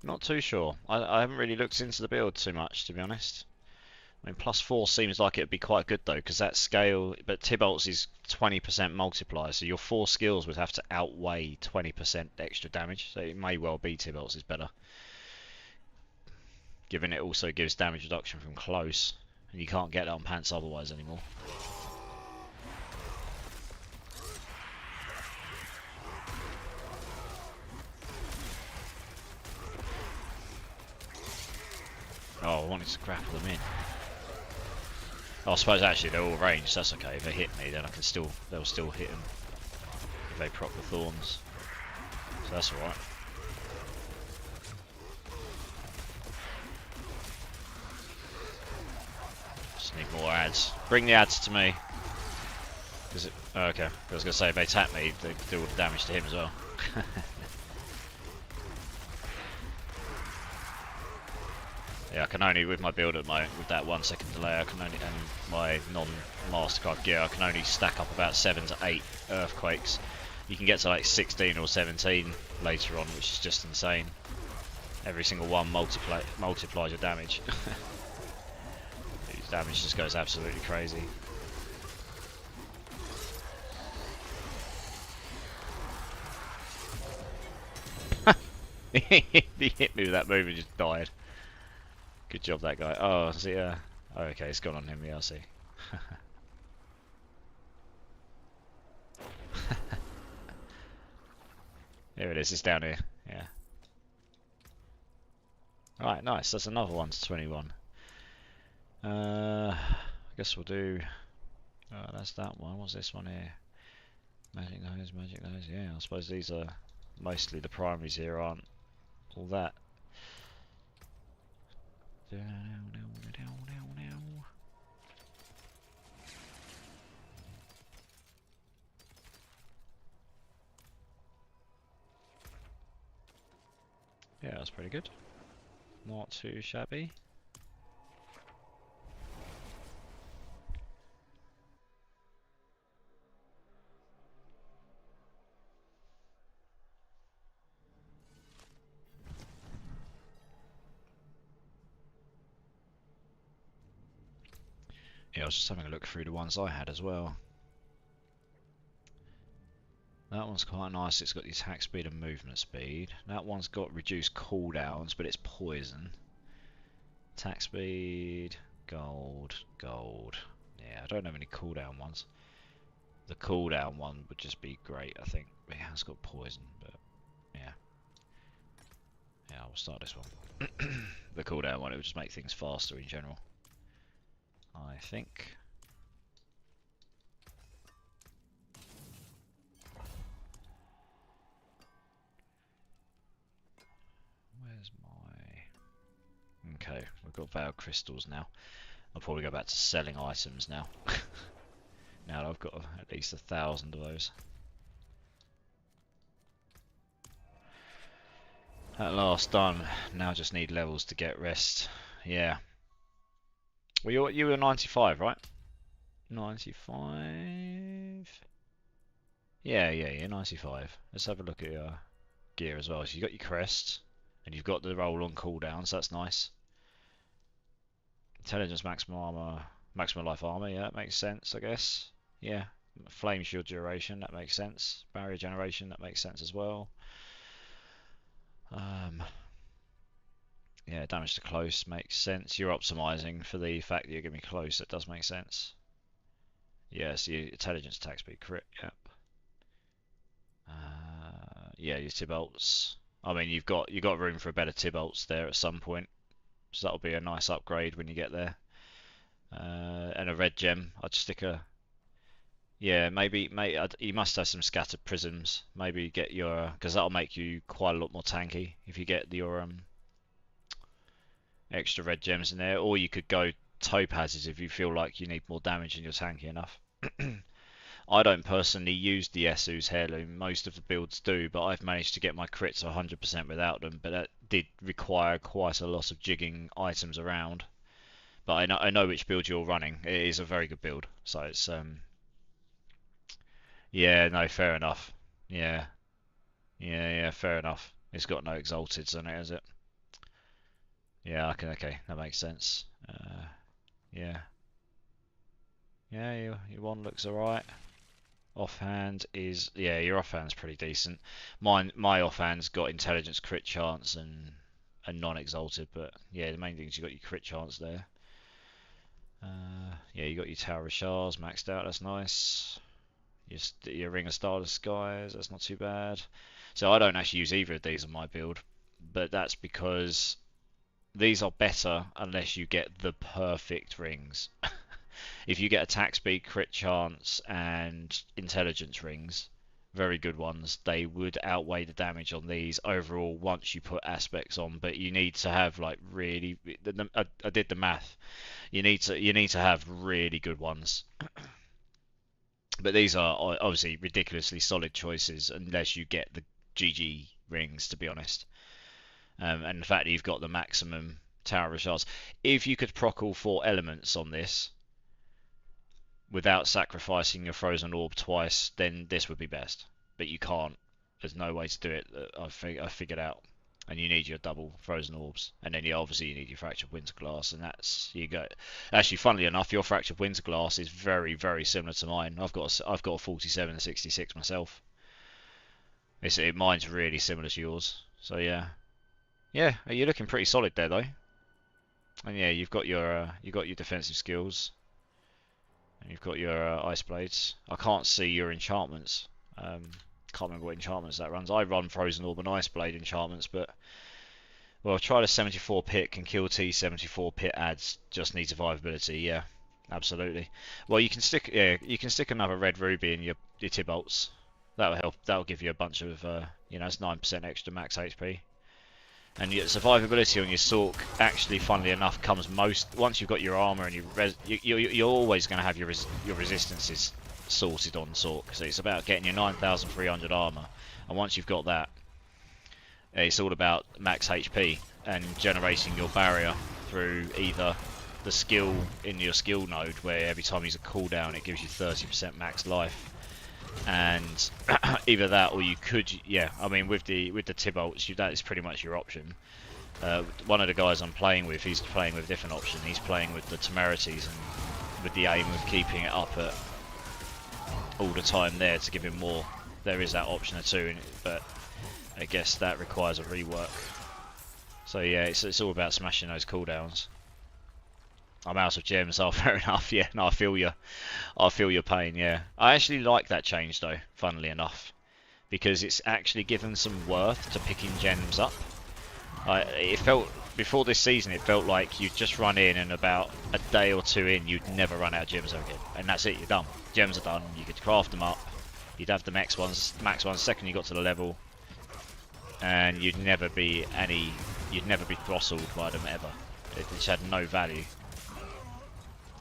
Not too sure. I haven't really looked into the build too much, to be honest. I mean, +4 seems like it'd be quite good though, because that scale, but Tibalt's is 20% multiplier, so your 4 skills would have to outweigh 20% extra damage, so it may well be Tibalt's is better. Given it also gives damage reduction from close, and you can't get that on pants otherwise anymore. Oh, I wanted to grapple them in. Oh, I suppose actually they're all ranged, that's okay. If they hit me, then they'll still hit them if they proc the Thorns. So that's alright. Just need more ads. Bring the ads to me. Cause it, oh, okay, I was gonna say if they tap me, they do all the damage to him as well. Yeah, I can only with my build at my with that 1 second delay, I can only and my non-mastercraft gear, I can only stack up about 7 to 8 earthquakes. You can get to like 16 or 17 later on, which is just insane. Every single one multiplies your damage. His damage just goes absolutely crazy. He hit me with that move and just died. Good job, that guy. Oh, see, oh, okay, it's gone on him. Yeah, I see. Here it is. It's down here. Yeah. Right, nice. That's another one to 21. I guess we'll do. Oh, that's that one. What's this one here? Magic nose, magic nose. Yeah, I suppose these are mostly the primaries here, aren't all that. Yeah, that's pretty good. Not too shabby. Yeah, I was just having a look through the ones I had as well. That one's quite nice, it's got the attack speed and movement speed. That one's got reduced cooldowns, but it's poison. Attack speed, gold, gold. Yeah, I don't have any cooldown ones. The cooldown one would just be great, I think. But it has got poison, but yeah. Yeah, we'll start this one. The cooldown one, it would just make things faster in general, I think. Where's my... Okay, we've got Veiled Crystals now. I'll probably go back to selling items now. Now that I've got at least 1,000 of those. At last done. Now just need levels to get rest. Yeah. Well, you were 95, right? 95. Yeah, 95. Let's have a look at your gear as well. So you got your crest, and you've got the roll on cooldowns. That's nice. Intelligence, maximum armor, maximum life armor. Yeah, that makes sense, I guess. Yeah. Flame shield duration. That makes sense. Barrier generation. That makes sense as well. Yeah, damage to close makes sense. You're optimizing for the fact that you're going to be close. That does make sense. Yes, your intelligence, attack speed, crit. Yep. Yeah, your Tibolts. I mean, you've got room for a better Tibolts there at some point, so that'll be a nice upgrade when you get there. And a red gem. I'd stick a. Yeah, maybe you must have some scattered prisms. Maybe get your, because that'll make you quite a lot more tanky if you get your extra red gems in there. Or you could go topazes if you feel like you need more damage and you're tanky enough. I don't personally use the Esu's heirloom. Most of the builds do, but I've managed to get my crits to 100% without them. But that did require quite a lot of jigging items around. But I know which build you're running. It is a very good build. So it's yeah, no, fair enough. Yeah, fair enough. It's got no exalteds on it, has it? Yeah, okay, that makes sense. Yeah, your one looks alright. Offhand is, yeah, your offhand's pretty decent. My offhand's got intelligence, crit chance, and non-exalted, but yeah, the main thing is you got your crit chance there. Yeah, you got your Tower of Shards maxed out. That's nice. Your Ring of Star Skies, that's not too bad. So I don't actually use either of these on my build, but that's because these are better unless you get the perfect rings. If you get attack speed, crit chance, and intelligence rings, very good ones, they would outweigh the damage on these overall once you put aspects on. But you need to have like really, I did the math. You need to have really good ones. But these are obviously ridiculously solid choices unless you get the GG rings, to be honest. And the fact that you've got the maximum Tower of Shards. If you could proc all 4 elements on this without sacrificing your Frozen Orb twice, then this would be best. But you can't. There's no way to do it that I figured out. And you need your double Frozen Orbs. And then obviously you need your Fractured Winter Glass. And that's, you go. Actually, funnily enough, your Fractured Winter Glass is very, very similar to mine. I've got a 47 and 66 myself. Mine's really similar to yours. So yeah. Yeah, you're looking pretty solid there though. And yeah, you've got your defensive skills. And you've got your Ice Blades. I can't see your enchantments. Can't remember what enchantments that runs. I run Frozen Orb and Ice Blade enchantments, but well, try the 74 pit can kill T. 74 pit adds just need survivability. Yeah, absolutely. Well, you can stick another red ruby in your Tibolts. That'll help. That'll give you a bunch of it's 9% extra max HP. And your survivability on your Sork, actually, funnily enough, comes once you've got your armor and you're always going to have your resistances sorted on Sork. So it's about getting your 9,300 armor, and once you've got that, it's all about max HP and generating your barrier through either the skill in your skill node, where every time you use a cooldown, it gives you 30% max life. And either that, or you could, I mean, with the Tibolts, that is pretty much your option. One of the guys I'm playing with, he's playing with a different option. He's playing with the Temerities and with the aim of keeping it up at all the time there to give him more. There is that option or two, but I guess that requires a rework. So yeah, it's all about smashing those cooldowns. I'm out of gems. Oh, fair enough. Yeah, no, I feel your pain. Yeah, I actually like that change though. Funnily enough, because it's actually given some worth to picking gems up. It felt before this season, it felt like you'd just run in, and about a day or two in, you'd never run out of gems again, and that's it. You're done. Gems are done. You could craft them up. You'd have the max ones second you got to the level, and you'd never be throttled by them ever. It just had no value.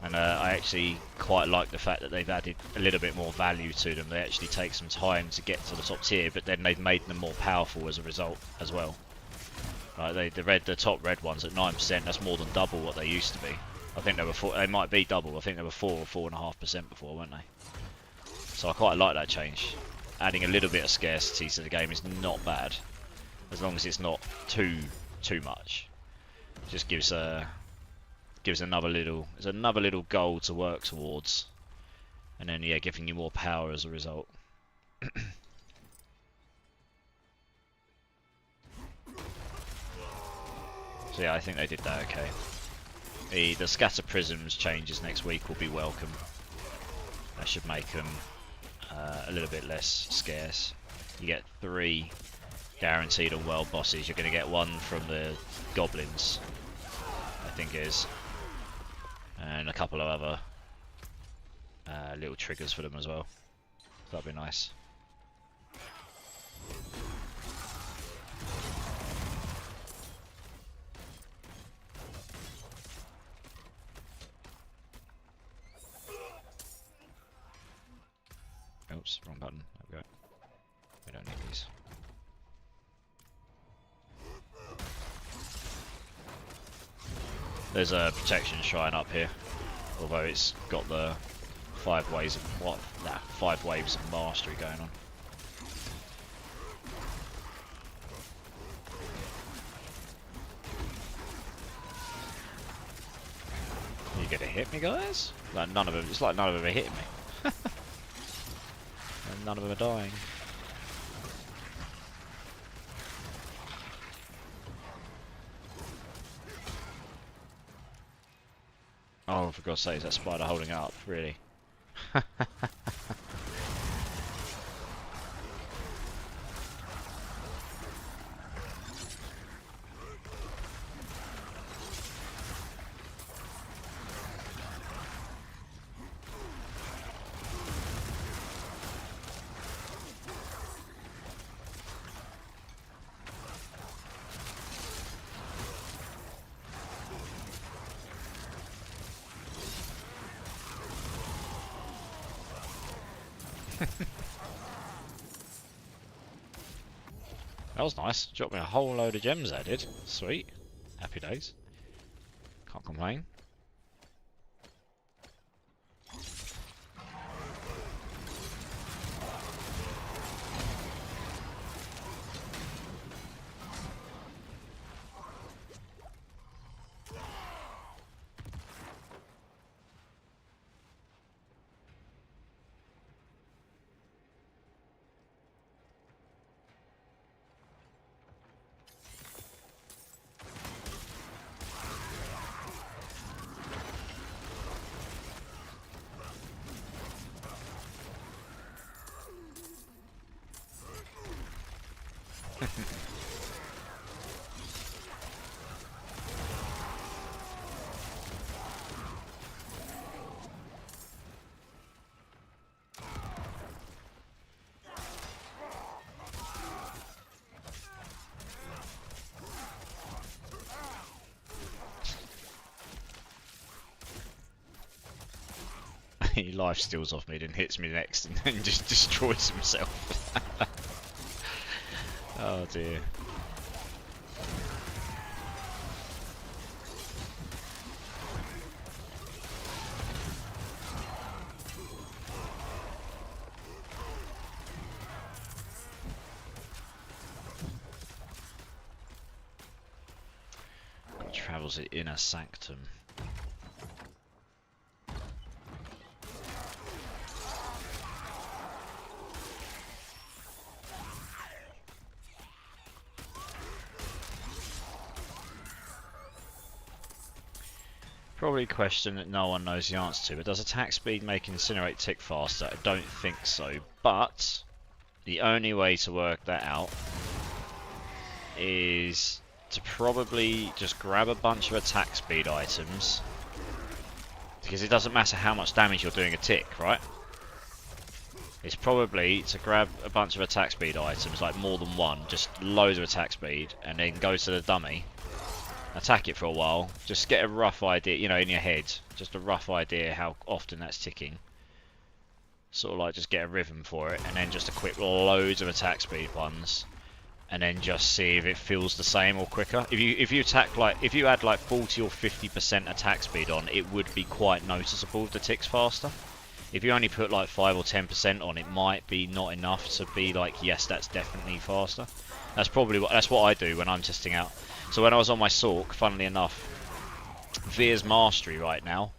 And I actually quite like the fact that they've added a little bit more value to them. They actually take some time to get to the top tier, but then they've made them more powerful as a result as well. The top red ones at 9%, that's more than double what they used to be. I think they might be double. I think they were 4 or 4.5% before, weren't they? So I quite like that change. Adding a little bit of scarcity to the game is not bad, as long as it's not too much. It just gives another little goal to work towards, and then yeah, giving you more power as a result. So yeah, I think they did that okay. The scatter prisms changes next week will be welcome. That should make them a little bit less scarce. You get 3 guaranteed on world bosses. You're going to get 1 from the goblins, I think it is. And a couple of other little triggers for them as well. So that'd be nice. Oops, wrong button. There we go. We don't need these. There's a protection shrine up here, although it's got the 5 waves of mastery going on. You gonna hit me, guys? Like none of them. It's like none of them are hitting me, and none of them are dying. Oh, for God's sake, is that spider holding it up? Really? That was nice. Dropped me a whole load of gems there, did. Sweet. Happy days. Can't complain. He life steals off me, then hits me next, and then just destroys himself. Oh dear. God travels the inner sanctum. Probably a question that no one knows the answer to, but does attack speed make Incinerate tick faster? I don't think so, but the only way to work that out is to probably just grab a bunch of attack speed items, because it doesn't matter how much damage you're doing a tick, right? It's probably to grab a bunch of attack speed items, like more than one, just loads of attack speed, and then go to the dummy, attack it for a while, just get a rough idea, you know, in your head, just a rough idea how often that's ticking. Sort of like just get a rhythm for it, and then just equip loads of attack speed ones, and then just see if it feels the same or quicker. If you attack like, if you add like 40 or 50% attack speed on, it would be quite noticeable if the ticks faster. If you only put like 5 or 10% on, it might be not enough to be like, yes, that's definitely faster. That's probably what I do when I'm testing out. So when I was on my Sork, funnily enough, Veer's Mastery right now.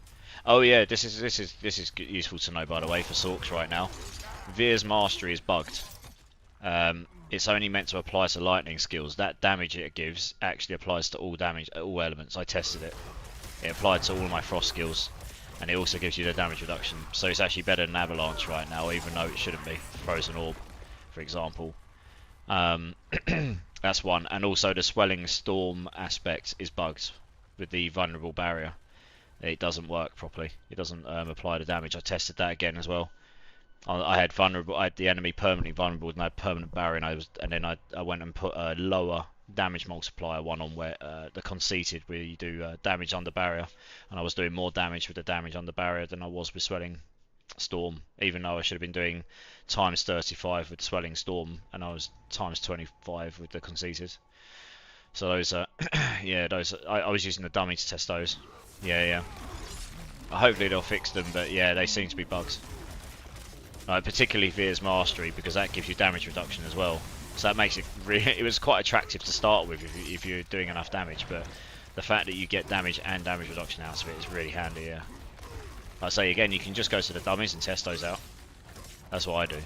Oh yeah, this is useful to know, by the way, for Sorks right now. Veer's Mastery is bugged. It's only meant to apply to lightning skills. That damage it gives actually applies to all damage, all elements. I tested it. It applied to all of my frost skills, and it also gives you the damage reduction. So it's actually better than Avalanche right now, even though it shouldn't be. Frozen Orb, for example. That's one, and also the Swelling Storm aspect is bugged with the vulnerable barrier. It doesn't work properly. It doesn't apply the damage. I tested that again as well. I had the enemy permanently vulnerable, and I had permanent barrier, and then I went and put a lower damage multiplier one on where the conceited, where you do damage under barrier, and I was doing more damage with the damage under barrier than I was with Swelling Storm, even though I should have been doing times 35 with Swelling Storm, and I was times 25 with the conceited. So those yeah, those I was using the dummy to test those. Yeah. Hopefully they'll fix them, but yeah, they seem to be bugs. Particularly Veer's Mastery, because that gives you damage reduction as well. So that makes it really, it was quite attractive to start with if you're doing enough damage, but the fact that you get damage and damage reduction out of it is really handy, yeah. Like I say again, you can just go to the dummies and test those out. That's what I do.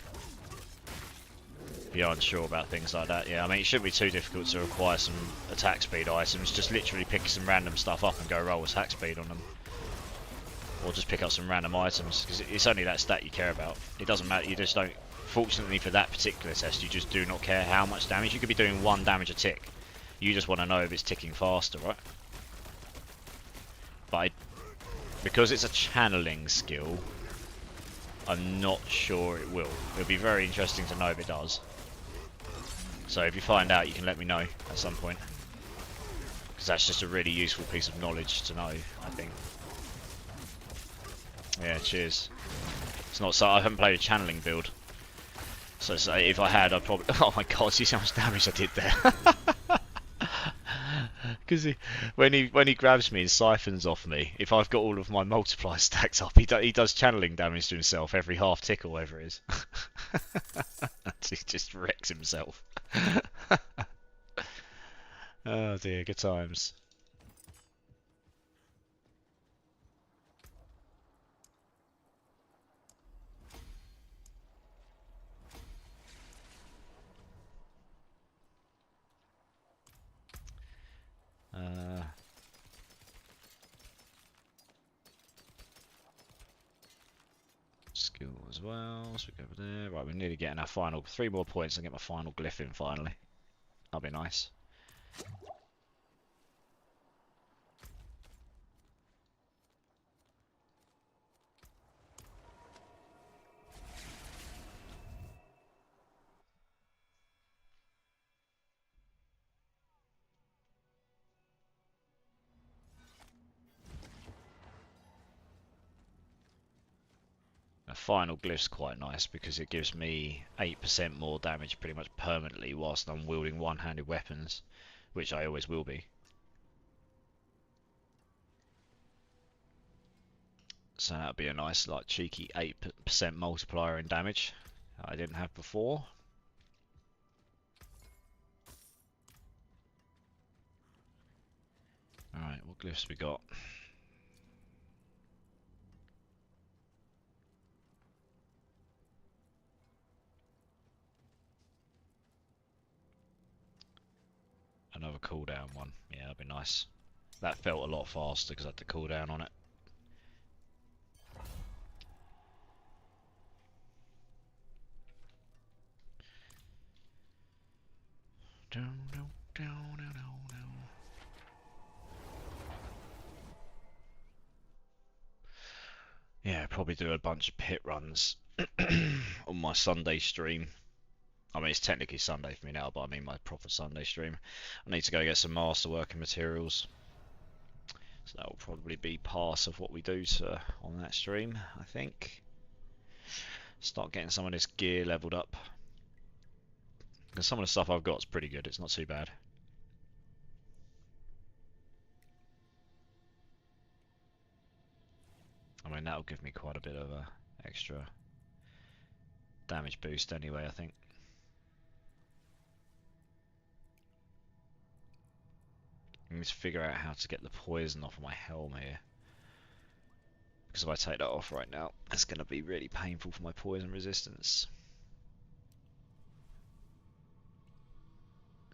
If you're unsure about things like that, yeah. I mean, it shouldn't be too difficult to acquire some attack speed items. Just literally pick some random stuff up and go roll attack speed on them. Or just pick up some random items, because it's only that stat you care about. It doesn't matter, you just don't... Fortunately for that particular test, you just do not care how much damage. You could be doing 1 damage a tick. You just want to know if it's ticking faster, right? But because it's a channeling skill, I'm not sure it will. It'll be very interesting to know if it does. So if you find out, you can let me know at some point. Because that's just a really useful piece of knowledge to know, I think. Yeah, cheers. It's not so. I haven't played a channeling build. So say if I had, I'd probably. Oh my god! See how much damage I did there. Because when he grabs me and siphons off me, if I've got all of my multiply stacks up, he does channeling damage to himself every half tick or whatever it is. He just wrecks himself. Oh dear, good times. Skill as well, so we go over there. Right, we're nearly getting our final 3 more points and get my final glyph in finally. That'll be nice. The final glyph's quite nice because it gives me 8% more damage pretty much permanently whilst I'm wielding one-handed weapons, which I always will be. So that'll be a nice, like, cheeky 8% multiplier in damage that I didn't have before. Alright, what glyphs we got? Another cooldown one. Yeah, that'd be nice. That felt a lot faster because I had the cooldown on it. Yeah, probably do a bunch of pit runs on my Sunday stream. I mean, it's technically Sunday for me now, but I mean my proper Sunday stream. I need to go get some masterworking materials. So that will probably be part of what we do on that stream, I think. Start getting some of this gear leveled up. Because some of the stuff I've got is pretty good, it's not too bad. I mean, that'll give me quite a bit of a extra damage boost anyway, I think. I need to figure out how to get the poison off of my helm here. Because if I take that off right now, it's going to be really painful for my poison resistance.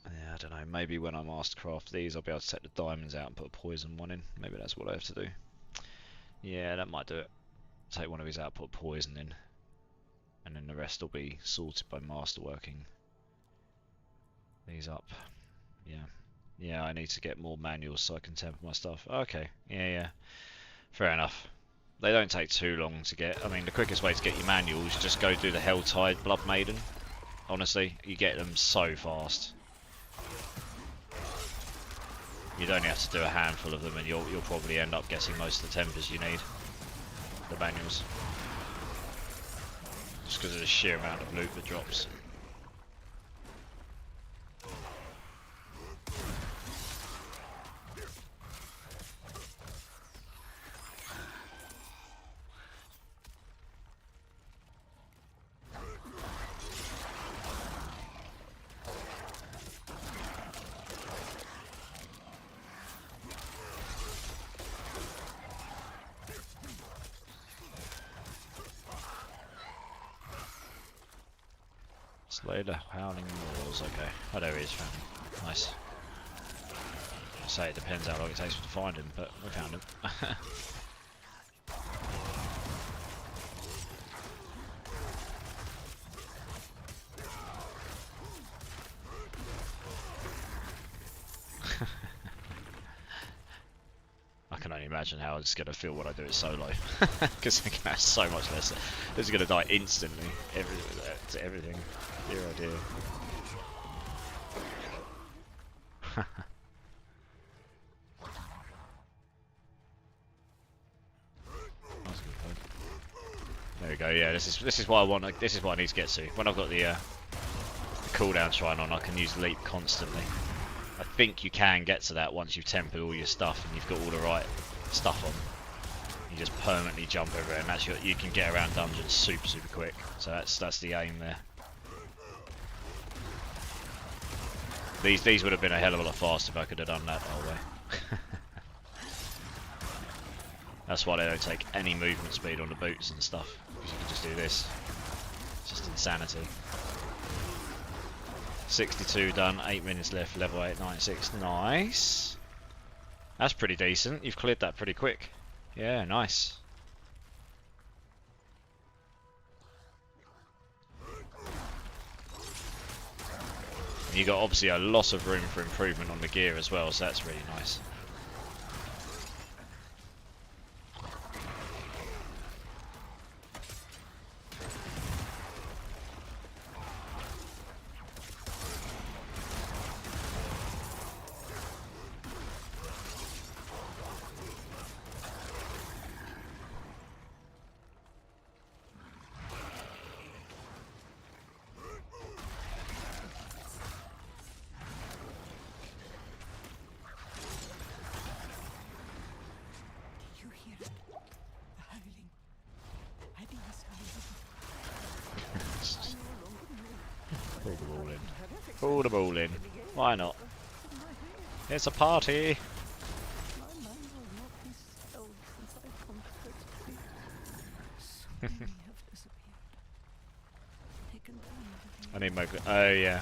Yeah, I don't know, maybe when I mastercraft these I'll be able to take the diamonds out and put a poison one in. Maybe that's what I have to do. Yeah, that might do it. Take one of these out, put a poison in. And then the rest will be sorted by masterworking these up. Yeah. Yeah, I need to get more manuals so I can temper my stuff. Okay, yeah. Fair enough. They don't take too long to get. I mean, the quickest way to get your manuals, just go do the Helltide Blood Maiden. Honestly, you get them so fast. You'd only have to do a handful of them and you'll probably end up getting most of the tempers you need. The manuals. Just because of the sheer amount of loot that drops. Slayer Howling Moors, okay. Oh, there he is, found him. Nice. I say it depends how long it takes to find him, but we found him. I can only imagine how it's going to feel when I do it solo. Because I can have so much less. This is going to die instantly. Everything. Dear oh dear. There we go. go. Yeah, this is what I want. This is what I need to get to. When I've got the cooldown shrine on, I can use leap constantly. I think you can get to that once you've tempered all your stuff and you've got all the right stuff on. You just permanently jump over it, and that's you can get around dungeons super quick. So that's the aim there. These would have been a hell of a lot faster if I could have done that the whole way. That's why they don't take any movement speed on the boots and stuff, because you can just do this. It's just insanity. 62 done, 8 minutes left, level 8, 96, nice. That's pretty decent, you've cleared that pretty quick. Yeah, nice. And you got obviously a lot of room for improvement on the gear as well, so that's really nice. Pull the ball in. Pull the ball in. Why not? It's a party! I need my... Oh yeah.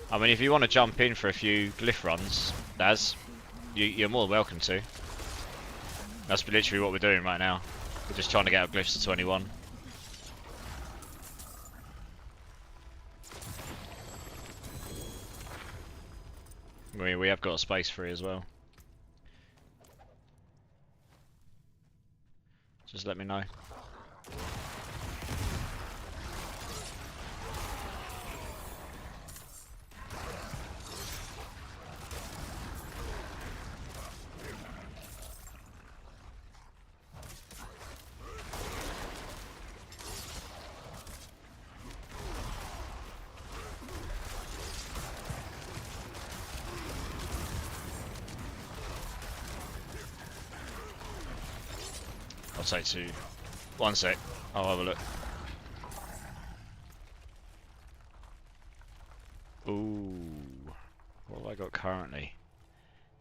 I mean, if you want to jump in for a few glyph runs, Daz, you're more than welcome to. That's literally what we're doing right now. We're just trying to get our glyphs to 21. We have got a space free as well. Just let me know. I'll take two. 1 sec. I'll have a look. Ooh. What have I got currently?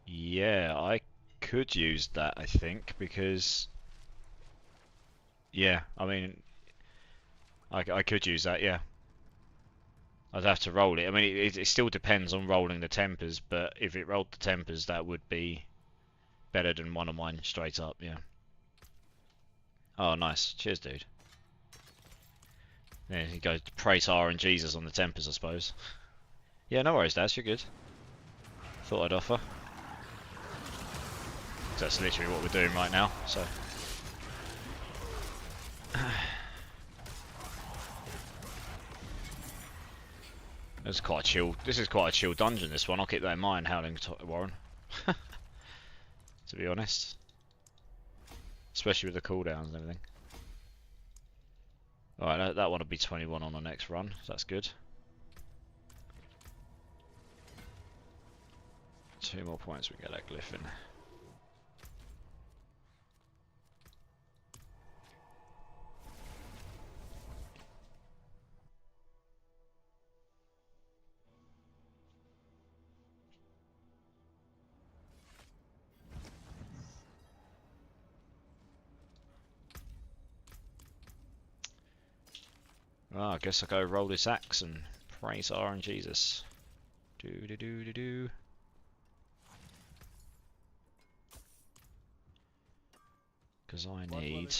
Yeah, I could use that, I think, because... Yeah, I mean... I could use that, yeah. I'd have to roll it. I mean, it still depends on rolling the tempers, but if it rolled the tempers, that would be better than one of mine straight up, yeah. Oh, nice. Cheers, dude. There you go. Praise R and Jesus on the tempers, I suppose. Yeah, no worries, Daz. You're good. Thought I'd offer. That's literally what we're doing right now, so... This is quite a chill. This is quite a chill dungeon. This one. I'll keep that in mind. Howling Warren. To be honest, especially with the cooldowns and everything. All right, that one will be 21 on the next run. So that's good. 2 more points. We get that glyph in. Well, I guess I'll go roll this axe and praise R and Jesus. Do do do do do. Because I need...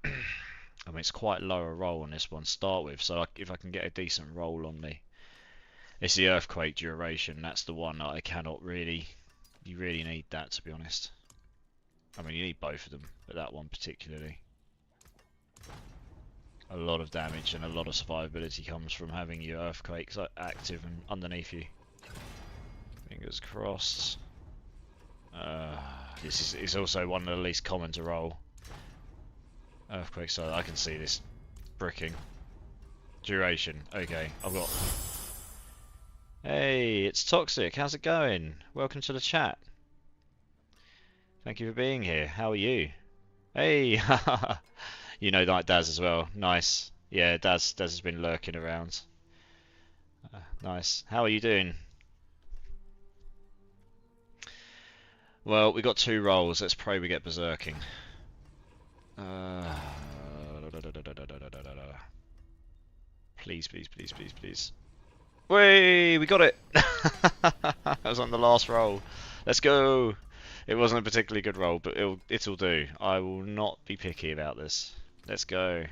I mean, it's quite low a roll on this one to start with, so if I can get a decent roll on the... It's the earthquake duration, that's the one that I cannot really... You really need that, to be honest. I mean, you need both of them, but that one particularly. A lot of damage and a lot of survivability comes from having your earthquakes active and underneath you. Fingers crossed. This is also one of the least common to roll. earthquake so I can see this bricking. Duration. Okay, I've got... Hey, it's Toxic. How's it going? Welcome to the chat. Thank you for being here. How are you? Hey, you know like Daz as well. Nice. Yeah, Daz has been lurking around. Nice. How are you doing? Well, we got 2 rolls. Let's pray we get berserking. Please, please, please, please, please. Way, we got it! That was on the last roll. Let's go! It wasn't a particularly good roll, but it'll do. I will not be picky about this. Let's go.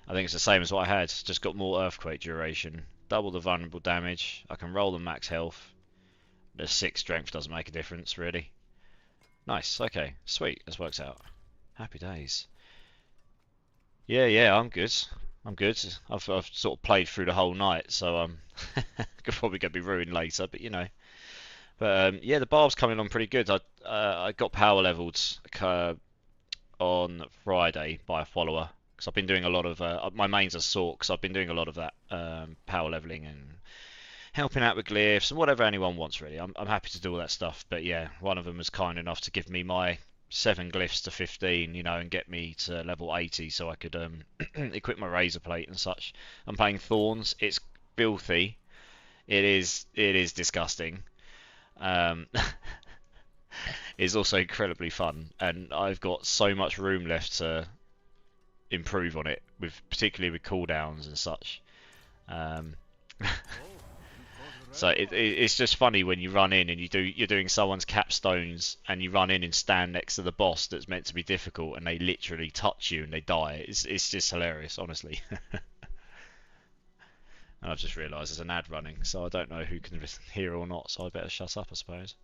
I think it's the same as what I had. Just got more earthquake duration. Double the vulnerable damage. I can roll the max health. The 6 strength doesn't make a difference, really. Nice, okay. Sweet, this works out. Happy days. Yeah, I'm good. I'm good. I've sort of played through the whole night, so could probably gonna be ruined later, but you know. But yeah, the barb's coming on pretty good. I got power leveled on Friday by a follower because I've been doing a lot of my mains are Sork, because I've been doing a lot of that power leveling and helping out with glyphs and whatever anyone wants really. I'm happy to do all that stuff. But yeah, one of them was kind enough to give me my 7 glyphs to 15, you know, and get me to level 80 so I could equip my razor plate and such. I'm playing Thorns. It's filthy. It is disgusting. It's also incredibly fun, and I've got so much room left to improve on it, particularly with cooldowns and such. So it's just funny when you run in and you're doing someone's capstones and you run in and stand next to the boss that's meant to be difficult and they literally touch you and they die. It's just hilarious, honestly. And I've just realised there's an ad running, so I don't know who can hear or not, so I better shut up, I suppose.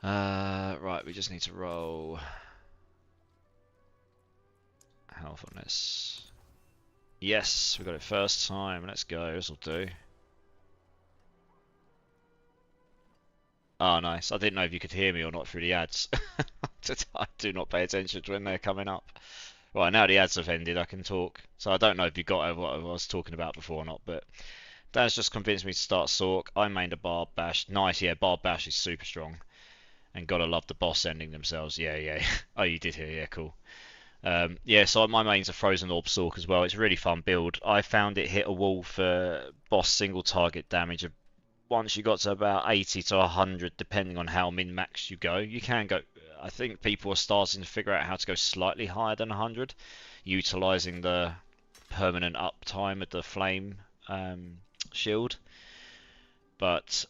Right, we just need to roll health on this. Yes, we got it first time. Let's go. This'll do. Oh, nice. I didn't know if you could hear me or not through the ads. I do not pay attention to when they're coming up. Right, now the ads have ended, I can talk. So I don't know if you got what I was talking about before or not, but Dan's just convinced me to start Sork. I mained a Barb Bash. Nice, yeah, Barb Bash is super strong. And gotta love the boss ending themselves. Yeah. Oh, you did hear, yeah, cool. Yeah, so my main's a Frozen Orb Sork as well. It's a really fun build. I found it hit a wall for boss single target damage once you got to about 80 to 100, depending on how min-max you go. You can go... I think people are starting to figure out how to go slightly higher than 100, utilising the permanent uptime of the flame shield. But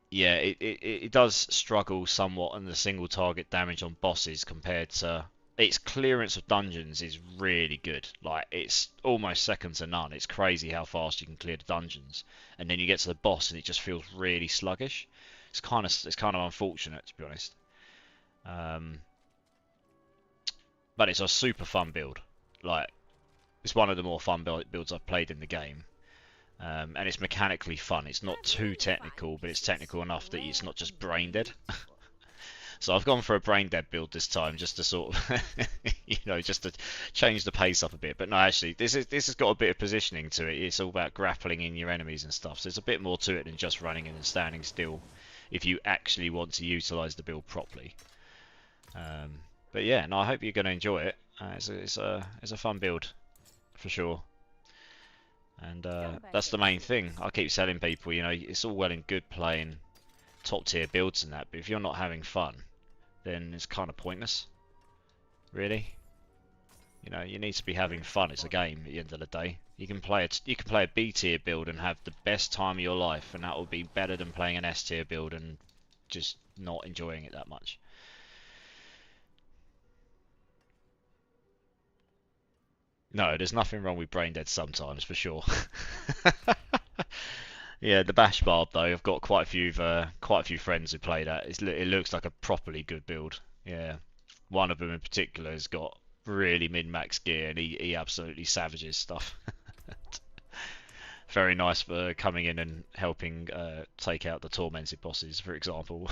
yeah, it does struggle somewhat on the single target damage on bosses compared to... Its clearance of dungeons is really good. Like, it's almost second to none. It's crazy how fast you can clear the dungeons. And then you get to the boss and it just feels really sluggish. It's kind of unfortunate, to be honest. But it's a super fun build. Like, it's one of the more fun builds I've played in the game. And it's mechanically fun. It's not too technical, but it's technical enough that it's not just brain dead. So I've gone for a brain dead build this time, just to sort of, you know, just to change the pace up a bit. But no, actually, this has got a bit of positioning to it. It's all about grappling in your enemies and stuff. So there's a bit more to it than just running in and standing still, if you actually want to utilise the build properly. But yeah, no, I hope you're going to enjoy it. It's a fun build, for sure. And that's the main thing. I keep telling people, you know, it's all well and good playing top tier builds and that, but if you're not having fun, then it's kind of pointless, really. You know, you need to be having fun. It's a game at the end of the day. You can play a B tier build and have the best time of your life, and that will be better than playing an S tier build and just not enjoying it that much. No, there's nothing wrong with brain dead sometimes, for sure. Yeah, the Bash Barb though, I've got quite a few friends who play that. It looks like a properly good build. Yeah, one of them in particular has got really min-max gear, and he absolutely savages stuff. very nice for coming in and helping take out the tormented bosses, for example.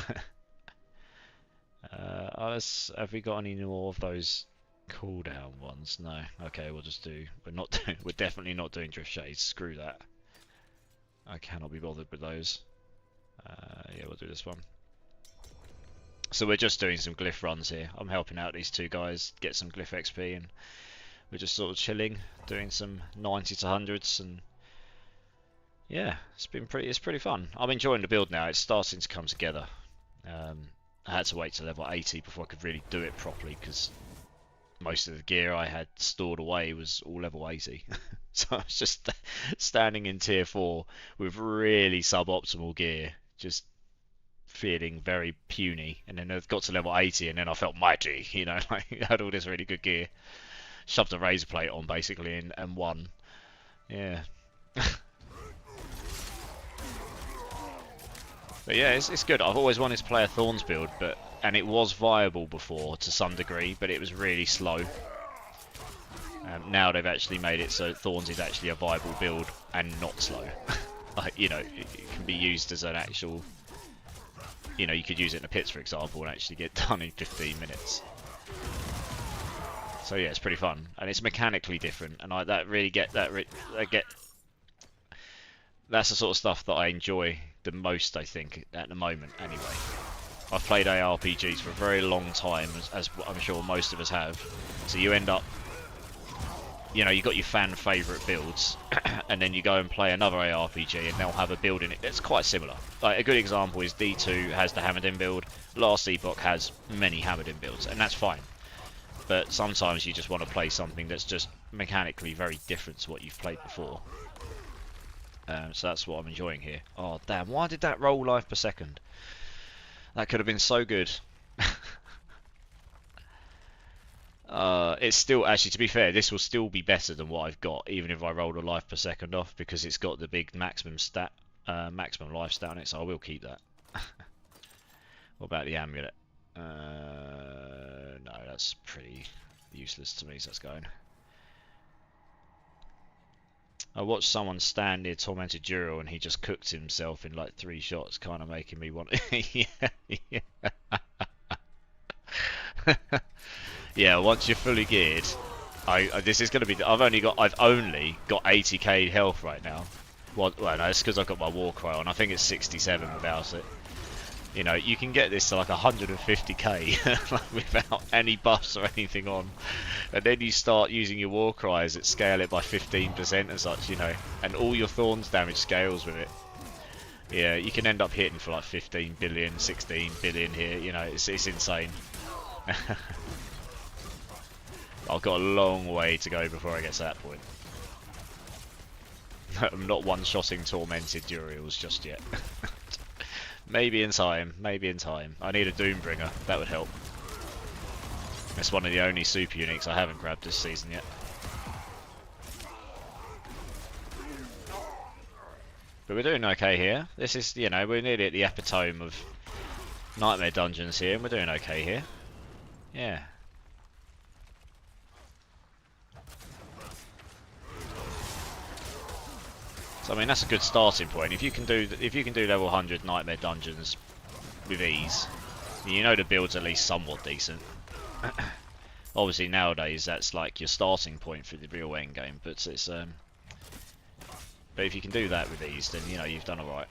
Have we got any more of those cooldown ones? No. Okay, we'll just do. We're not doing. We're definitely not doing drift shades. Screw that. I cannot be bothered with those. Yeah, we'll do this one. So we're just doing some glyph runs here. I'm helping out these two guys get some glyph XP, and we're just sort of chilling, doing some 90 to 100s, and yeah, it's pretty fun. I'm enjoying the build now. It's starting to come together. I had to wait to level 80 before I could really do it properly, because most of the gear I had stored away was all level 80. So I was just standing in tier 4 with really suboptimal gear, just feeling very puny, and then I got to level 80 and then I felt mighty, you know, like I had all this really good gear, shoved a razor plate on basically and won. Yeah. But yeah, it's good. I've always wanted to play a Thorns build, and it was viable before to some degree, but it was really slow. Now they've actually made it so Thorns is actually a viable build and not slow. Like, you know, it can be used as an actual, you know, you could use it in the pits, for example, and actually get done in 15 minutes. So yeah, it's pretty fun, and it's mechanically different, and I get that's the sort of stuff that I enjoy the most, I think, at the moment. Anyway, I've played ARPGs for a very long time, as I'm sure most of us have. So you end up, you know, you got your fan favourite builds, and then you go and play another ARPG, and they'll have a build in it that's quite similar. Like a good example is D2 has the Hammered-In build. Last Epoch has many Hammered-In builds, and that's fine. But sometimes you just want to play something that's just mechanically very different to what you've played before. So that's what I'm enjoying here. Oh damn! Why did that roll life per second? That could have been so good. It's still, actually, to be fair, this will still be better than what I've got, even if I rolled a life per second off, because it's got the big maximum life stat on it. So I will keep that. What about the amulet? No, that's pretty useless to me. So that's going. I watched someone stand near Tormented Duro and he just cooked himself in like 3 shots, kind of making me want. Yeah. Yeah, once you're fully geared, this is going to be. I've only got 80k health right now. Well, no, it's because I've got my war cry on. I think it's 67 without it. You know, you can get this to like 150k like, without any buffs or anything on, and then you start using your war cries that scale it by 15% and such, you know, and all your Thorns damage scales with it. Yeah, you can end up hitting for like 15 billion, 16 billion here, you know, it's insane. I've got a long way to go before I get to that point. I'm not one-shotting Tormented Durials just yet. Maybe in time, maybe in time. I need a Doombringer, that would help. It's one of the only super uniques I haven't grabbed this season yet. But we're doing okay here. This is, you know, we're nearly at the epitome of Nightmare Dungeons here, and we're doing okay here. Yeah. So I mean that's a good starting point. If you can do level 100 Nightmare Dungeons with ease, you know the build's at least somewhat decent. Obviously nowadays that's like your starting point for the real end game, but it's but if you can do that with ease, then you know you've done alright.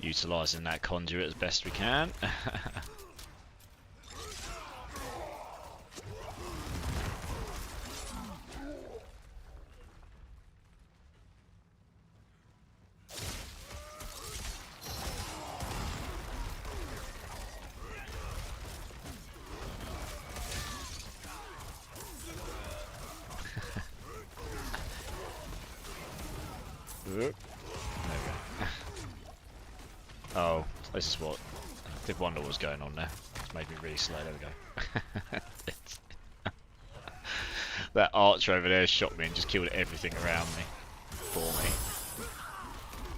Utilising that conduit as best we can. There we go. Oh, this is what I did wonder what was going on there. It's made me really slow. There we go. That archer over there shot me and just killed everything around me for me.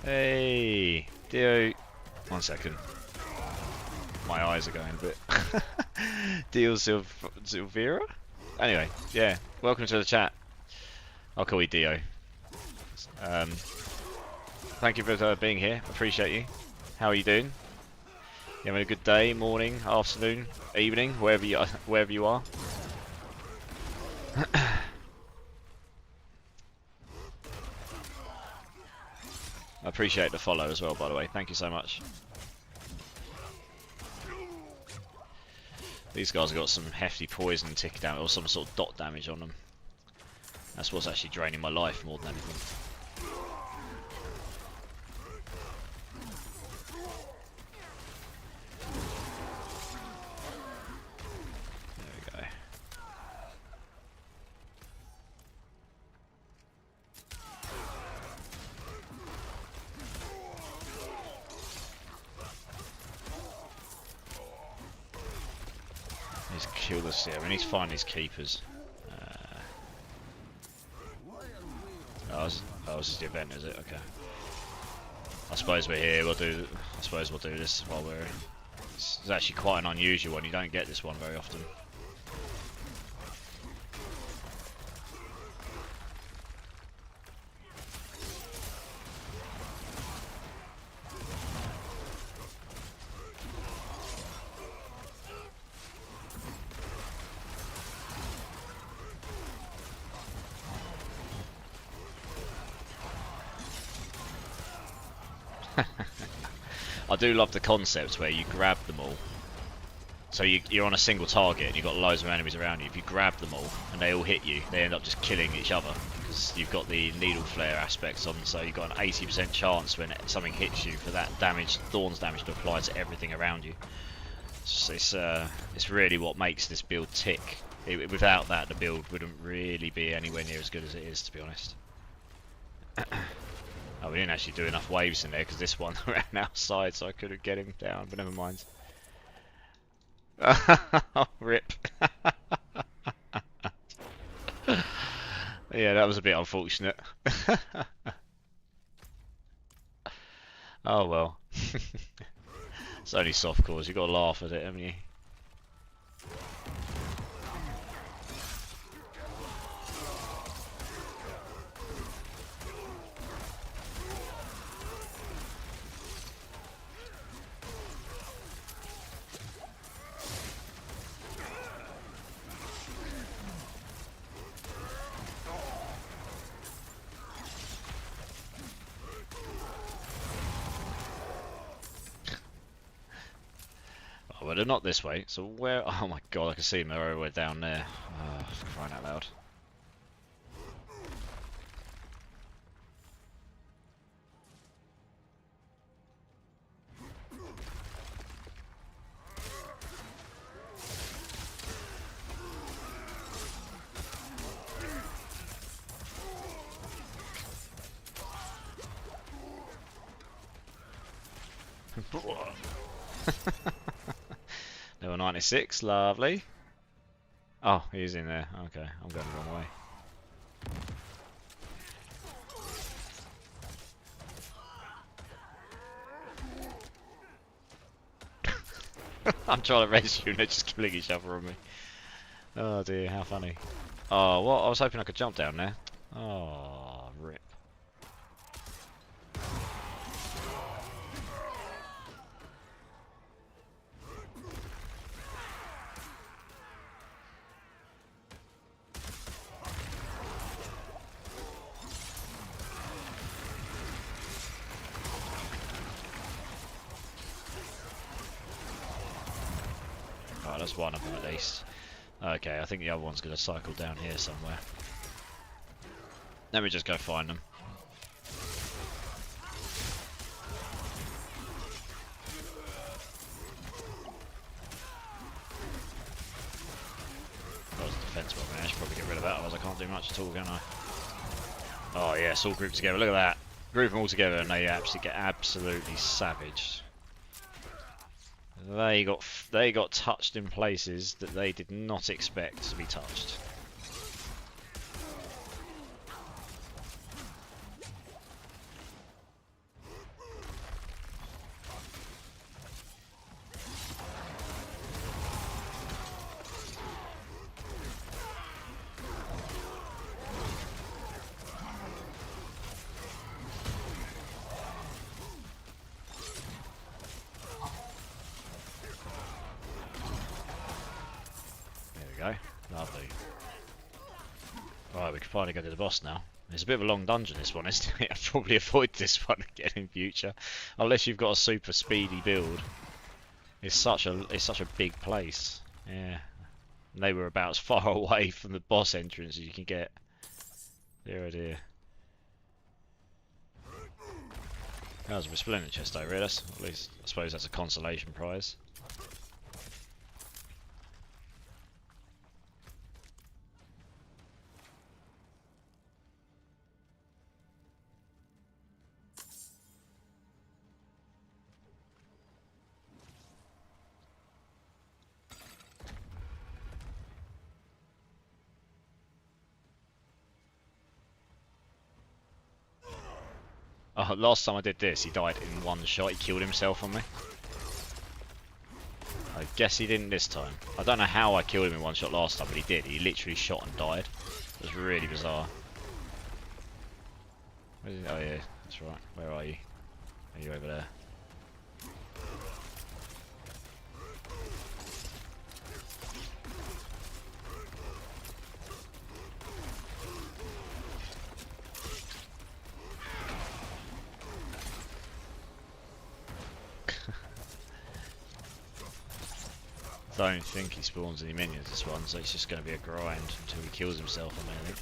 Hey, Dio. 1 second. My eyes are going a bit. Dio Silvera? Anyway, yeah. Welcome to the chat. I'll call you Dio. Thank you for being here. Appreciate you. How are you doing? You having a good day, morning, afternoon, evening, wherever you are. I appreciate the follow as well, by the way. Thank you so much. These guys have got some hefty poison tick damage or some sort of dot damage on them. That's what's actually draining my life more than anything. Kill this here. We need to find these keepers. Oh, this is the event, is it? Okay. I suppose we're here. I suppose we'll do this while we're. It's actually quite an unusual one. You don't get this one very often. I do love the concept where you grab them all. So you're on a single target and you've got loads of enemies around you. If you grab them all and they all hit you, they end up just killing each other because you've got the needle flare aspects on. So you've got an 80% chance when something hits you for that damage, Thorns damage, to apply to everything around you. It's really what makes this build tick. Without that, the build wouldn't really be anywhere near as good as it is, to be honest. Oh, we didn't actually do enough waves in there because this one ran outside, so I couldn't get him down, but never mind. Rip. Yeah, that was a bit unfortunate. Oh well. It's only softcores, you've got to laugh at it, haven't you? Well, they're not this way, so where? Oh my god, I can see them, they're everywhere down there. Oh, crying out loud. Level 96, lovely. Oh, he's in there. Okay, I'm going the wrong way. I'm trying to rescue and they're just killing each other on me. Oh dear, how funny. Oh, what? I was hoping I could jump down there. Oh, rip. That's one of them at least. Okay, I think the other one's going to cycle down here somewhere. Let me just go find them. That was a defense weapon. I should probably get rid of that, otherwise I can't do much at all, can I? Oh yes, all grouped together. Look at that. Group them all together and they actually get absolutely savaged. They got touched in places that they did not expect to be touched. Go. Lovely. Right, we can finally go to the boss now. It's a bit of a long dungeon, this one, isn't it? I'd probably avoid this one again in future, unless you've got a super speedy build. It's such a big place. Yeah, and they were about as far away from the boss entrance as you can get. Dear oh dear. That was a splinter chest over here. At least I suppose that's a consolation prize. Oh, last time I did this, he died in one shot. He killed himself on me. I guess he didn't this time. I don't know how I killed him in one shot last time, but he did. He literally shot and died. It was really bizarre. Where is he? Oh yeah, that's right. Where are you? Are you over there? I don't think he spawns any minions this one, so it's just going to be a grind until he kills himself on me, I think.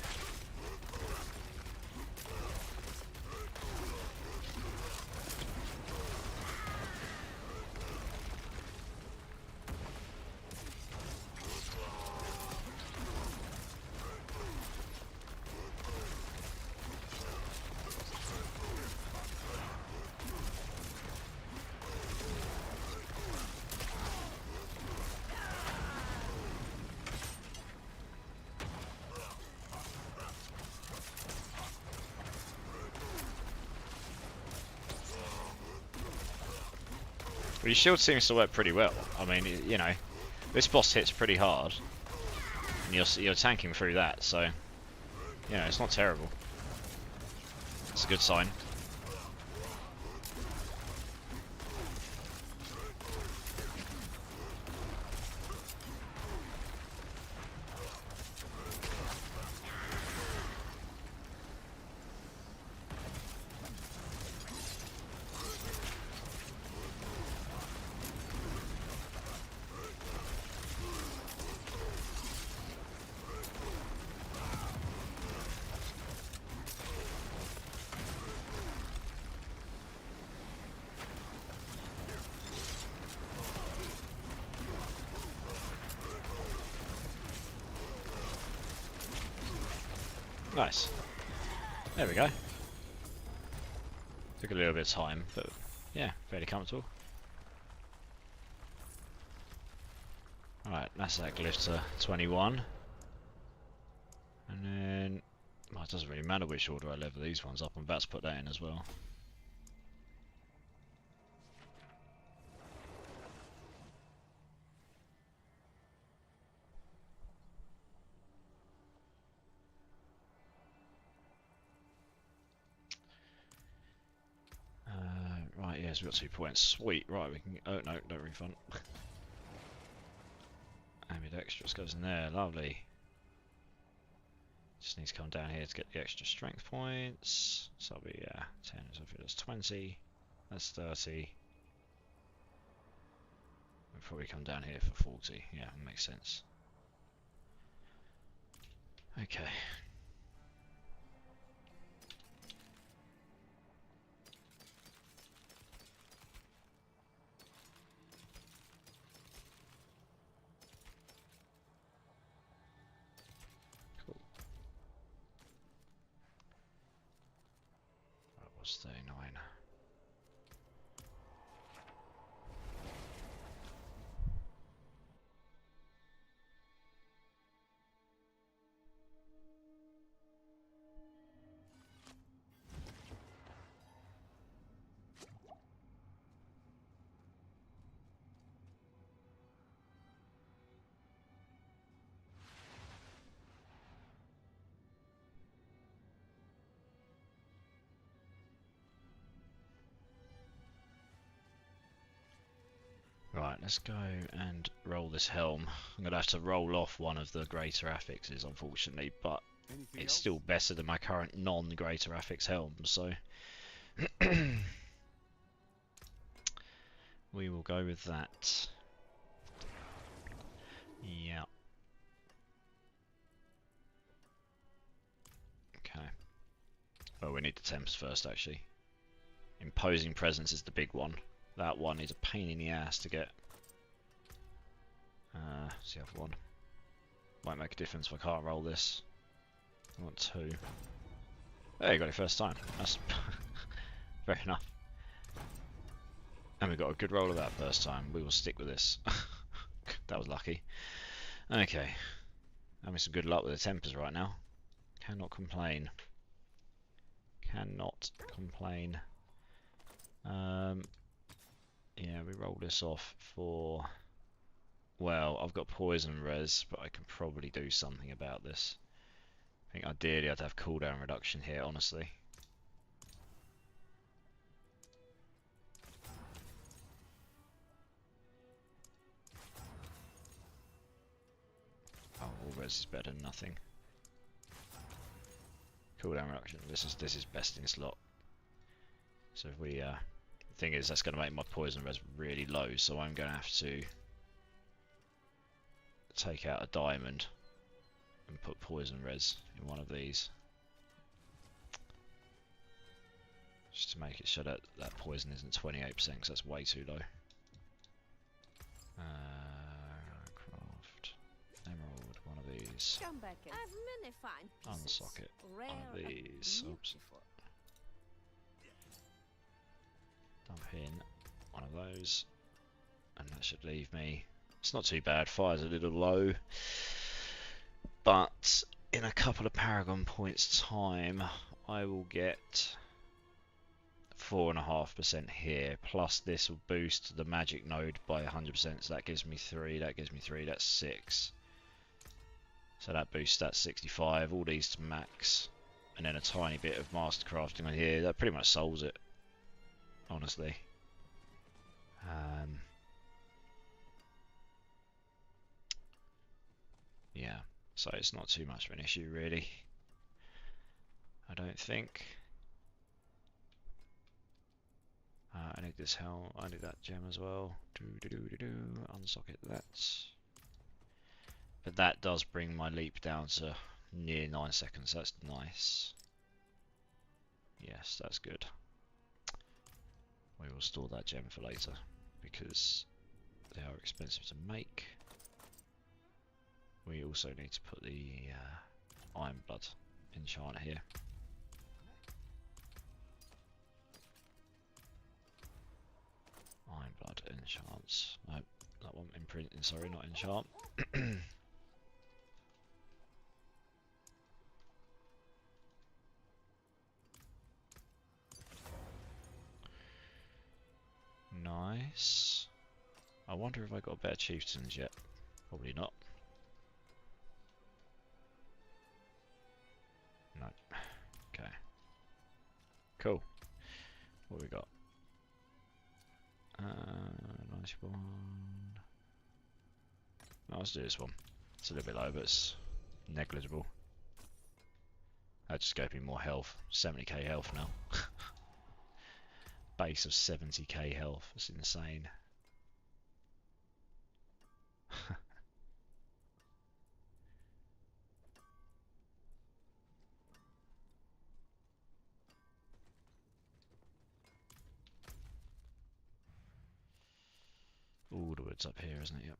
Well, your shield seems to work pretty well. I mean, you know, this boss hits pretty hard, and you're tanking through that, so you know it's not terrible. It's a good sign. Nice. There we go. Took a little bit of time, but yeah, fairly comfortable. Alright, that's that glyph to 21. And then, well, it doesn't really matter which order I level these ones up. I'm about to put that in as well. Right, yes, we've got 2 points. Sweet, right, we can... Oh, no, don't refund. Ambidextrous goes in there, lovely. Just need to come down here to get the extra strength points. So that'll be 10, so that's 20, that's 30. We'll probably come down here for 40, yeah, that makes sense. Okay. That's 39. Right, let's go and roll this helm. I'm going to have to roll off one of the greater affixes, unfortunately, but Anything it's else? still better than my current non-greater affix helm, so we will go with that. Yeah. Okay. Well, we need the temps first, actually. Imposing presence is the big one. That one is a pain in the ass to get. It's the other one. Might make a difference if I can't roll this. I want 2. There, you got it first time. That's fair enough. And we got a good roll of that first time. We will stick with this. That was lucky. Okay. Having some good luck with the tempers right now. Cannot complain. Cannot complain. Yeah, we roll this off for... Well, I've got poison res, but I can probably do something about this. I think ideally I'd have cooldown reduction here, honestly. Oh, all res is better than nothing. Cooldown reduction. This is best in slot. So if we the thing is that's going to make my poison res really low, so I'm going to have to take out a diamond and put poison res in one of these, just to make it so that that poison isn't 28%, because that's way too low. Craft emerald, one of these. Come back and I've many fine pieces. Unsocket Rare one of and these. Oops. beautiful. Dump in one of those, and that should leave me. It's not too bad. Fire's a little low, but in a couple of Paragon points time, I will get 4.5% here. Plus, this will boost the magic node by 100%. So that gives me 3. That gives me 3. That's 6. So that boosts that 65. All these to max, and then a tiny bit of master crafting on here. That pretty much solves it, honestly. Yeah, so it's not too much of an issue, really. I don't think. I need this helm. I need that gem as well. Unsocket that. But that does bring my leap down to near 9 seconds. That's nice. Yes, that's good. We will store that gem for later because they are expensive to make. We also need to put the Iron Blood enchant here. Iron Blood enchants. No, that one imprinting. Sorry, not enchant. Nice. I wonder if I got better chieftains yet. Probably not. No. Okay. Cool. What we got? 91. No, let's do this one. It's a little bit low, but it's negligible. That just gave me more health. 70k health now. Base of 70k health. That's insane. Ooh, the wood's up here, isn't it? Yep.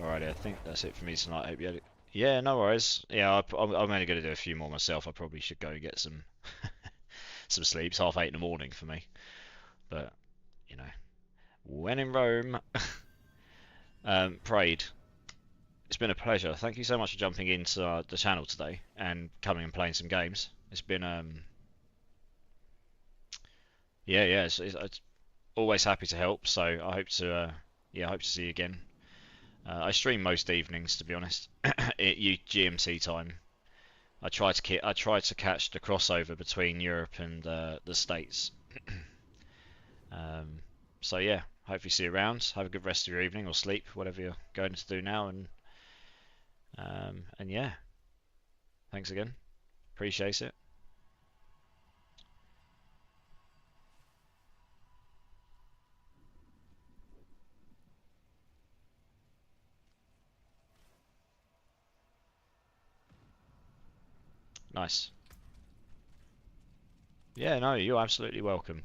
Alrighty, I think that's it for me tonight. I hope you had it. Yeah, no worries. Yeah, I'm only going to do a few more myself. I probably should go get some some sleep. It's 8:30 in the morning for me. But, you know, when in Rome, prayed. It's been a pleasure. Thank you so much for jumping into the channel today and coming and playing some games. It's been, yeah, it's always happy to help. So I hope to, yeah, I hope to see you again. I stream most evenings, to be honest. At GMT time. I try to catch the crossover between Europe and the States. So yeah, hopefully see you around. Have a good rest of your evening or sleep, whatever you're going to do now. And yeah, thanks again. Appreciate it. Nice. Yeah, no, you're absolutely welcome.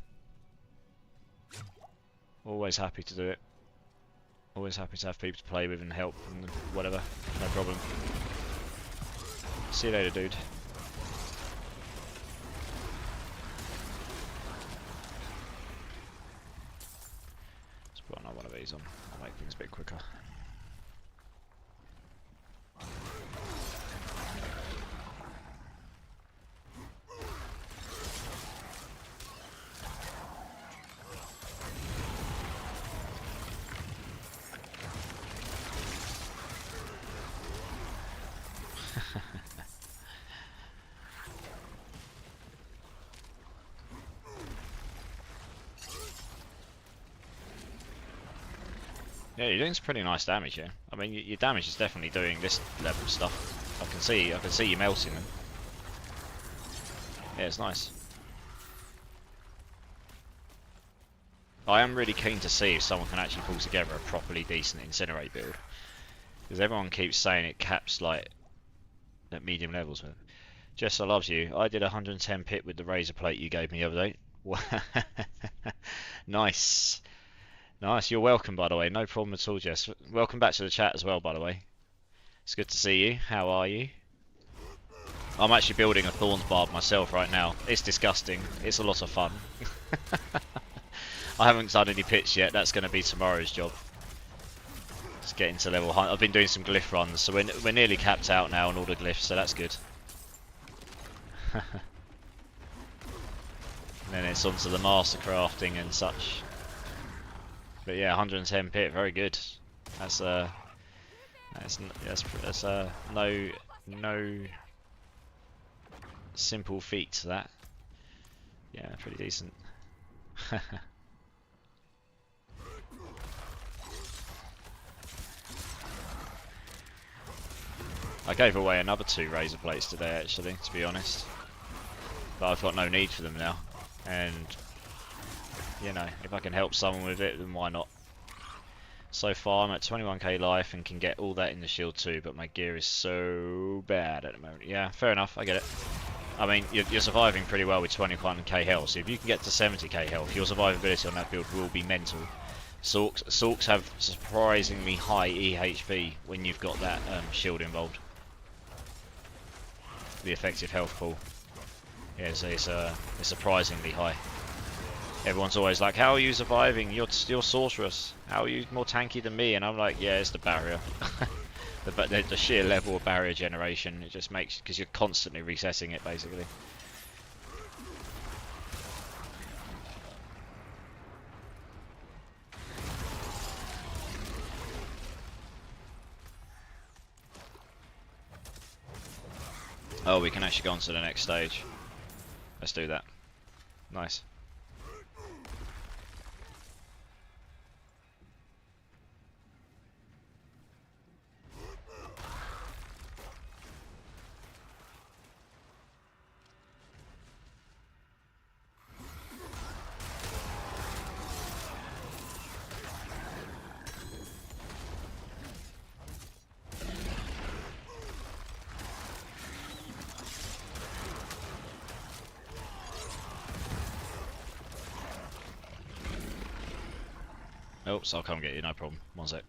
Always happy to do it. Always happy to have people to play with and help and whatever. No problem. See you later, dude. Let's put another one of these on. I'll make things a bit quicker. Yeah, you're doing some pretty nice damage here. I mean, your damage is definitely doing this level stuff. I can see you melting them. Yeah, it's nice. I am really keen to see if someone can actually pull together a properly decent Incinerate build. Because everyone keeps saying it caps like at medium levels. Jessa loves you. I did 110 pit with the razor plate you gave me the other day. Nice. Nice, you're welcome by the way, no problem at all, Jess. Welcome back to the chat as well, by the way. It's good to see you. How are you? I'm actually building a Thorns barb myself right now. It's disgusting. It's a lot of fun. I haven't done any pits yet. That's going to be tomorrow's job. Just getting to level 100. I've been doing some glyph runs, so we're nearly capped out now on all the glyphs, so that's good. And then it's onto the master crafting and such. But yeah, 110 pit, very good. That's no simple feat, that. Yeah, pretty decent. I gave away another 2 razor plates today, actually, to be honest. But I've got no need for them now, and you know, if I can help someone with it, then why not? So far I'm at 21k life and can get all that in the shield too, but my gear is so bad at the moment. Yeah, fair enough, I get it. I mean, you're surviving pretty well with 21k health, so if you can get to 70k health, your survivability on that build will be mental. Sorks have surprisingly high EHP when you've got that shield involved. The effective health pool. Yeah, so it's surprisingly high. Everyone's always like, how are you surviving? You're sorceress. How are you more tanky than me? And I'm like, yeah, it's the barrier. the sheer level of barrier generation, it just makes, because you're constantly resetting it, basically. Oh, we can actually go on to the next stage. Let's do that. Nice. Oops, I'll come get you, no problem. One sec.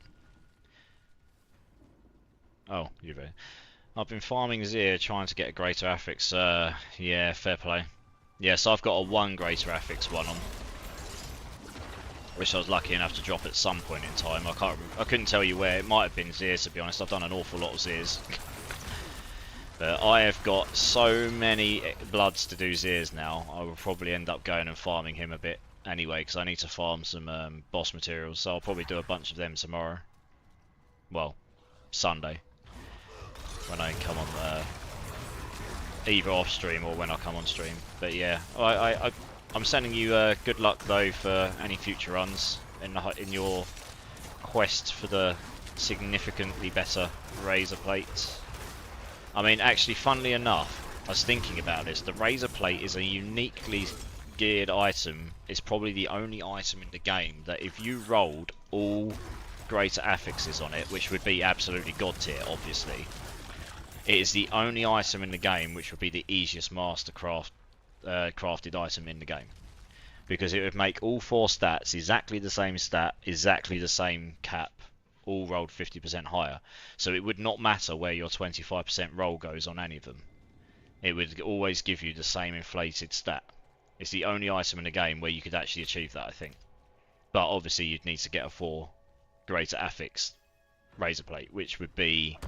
Oh, you're there. I've been farming Zir, trying to get a greater affix. Yeah, fair play. Yeah, so I've got a 1 greater affix one on, which I was lucky enough to drop at some point in time. I couldn't tell you where. It might have been Zirs, to be honest. I've done an awful lot of Zirs. But I have got so many bloods to do Zirs now. I will probably end up going and farming him a bit anyway, because I need to farm some boss materials. So I'll probably do a bunch of them tomorrow. Well, Sunday, when I come on, either off stream or when I come on stream. But yeah, I'm sending you good luck though for any future runs in your quest for the significantly better razor plates. I mean, actually, funnily enough, I was thinking about this. The razor plate is a uniquely geared item. It's probably the only item in the game that if you rolled all greater affixes on it, which would be absolutely god tier, obviously, it is the only item in the game which would be the easiest crafted item in the game, because it would make all 4 stats exactly the same stat, exactly the same cap, all rolled 50% higher. So it would not matter where your 25% roll goes on any of them. It would always give you the same inflated stat. It's the only item in the game where you could actually achieve that, I think. But obviously you'd need to get a 4 greater affix razor plate, which would be,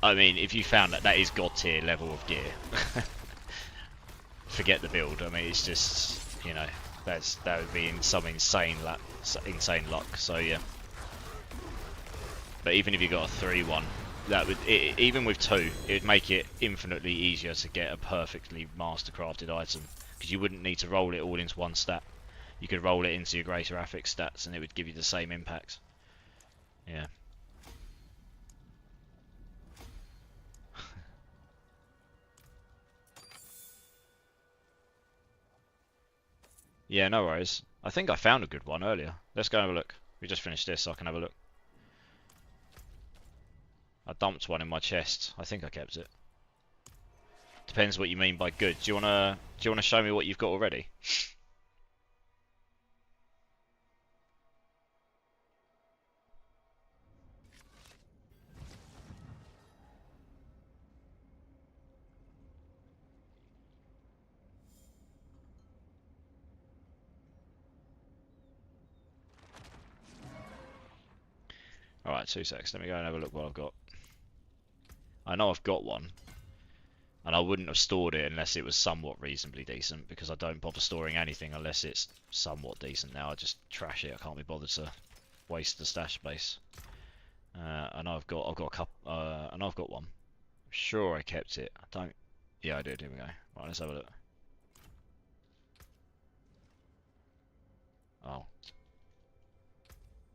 I mean, if you found that, that is god tier level of gear. Forget the build. I mean, it's just, you know, that would be in some insane luck. So yeah. But even if you got a 3-1, that would, even with 2, it would make it infinitely easier to get a perfectly mastercrafted item, because you wouldn't need to roll it all into one stat. You could roll it into your greater affix stats, and it would give you the same impact. Yeah. Yeah, no worries. I think I found a good one earlier. Let's go and have a look. We just finished this, so I can have a look. I dumped one in my chest. I think I kept it. Depends what you mean by good. Do you wanna show me what you've got already? Alright, 2 secs. Let me go and have a look what I've got. I know I've got one. And I wouldn't have stored it unless it was somewhat reasonably decent, because I don't bother storing anything unless it's somewhat decent. Now I just trash it. I can't be bothered to waste the stash space. I know I've got a couple. I know I've got one. I'm sure I kept it. I don't. Yeah, I did. Here we go. Right, let's have a look. Oh.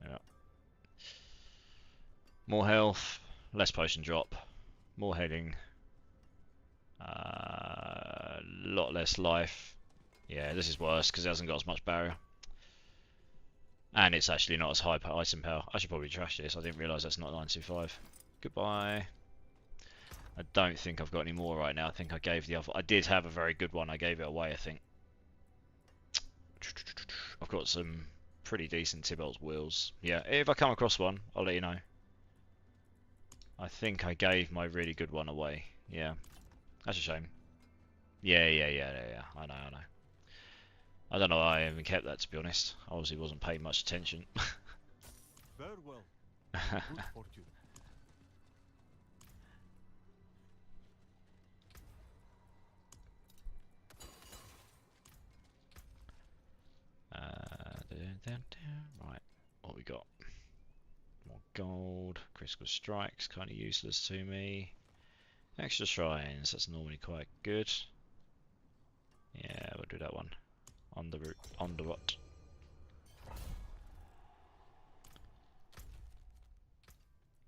Yeah. More health, less potion drop, more heading, lot less life. Yeah, this is worse because it hasn't got as much barrier. And it's actually not as high item power. I should probably trash this. I didn't realise that's not 925. Goodbye. I don't think I've got any more right now. I think I gave the other... I did have a very good one. I gave it away, I think. I've got some pretty decent Tybalt's wheels. Yeah, if I come across one, I'll let you know. I think I gave my really good one away. Yeah. That's a shame. Yeah. I know. I don't know why I even kept that, to be honest. I obviously wasn't paying much attention. Farewell. Good fortune. Right, what we got? More gold. Critical strikes, kind of useless to me. Extra shrines, that's normally quite good. Yeah, we'll do that one. On the route, on the what?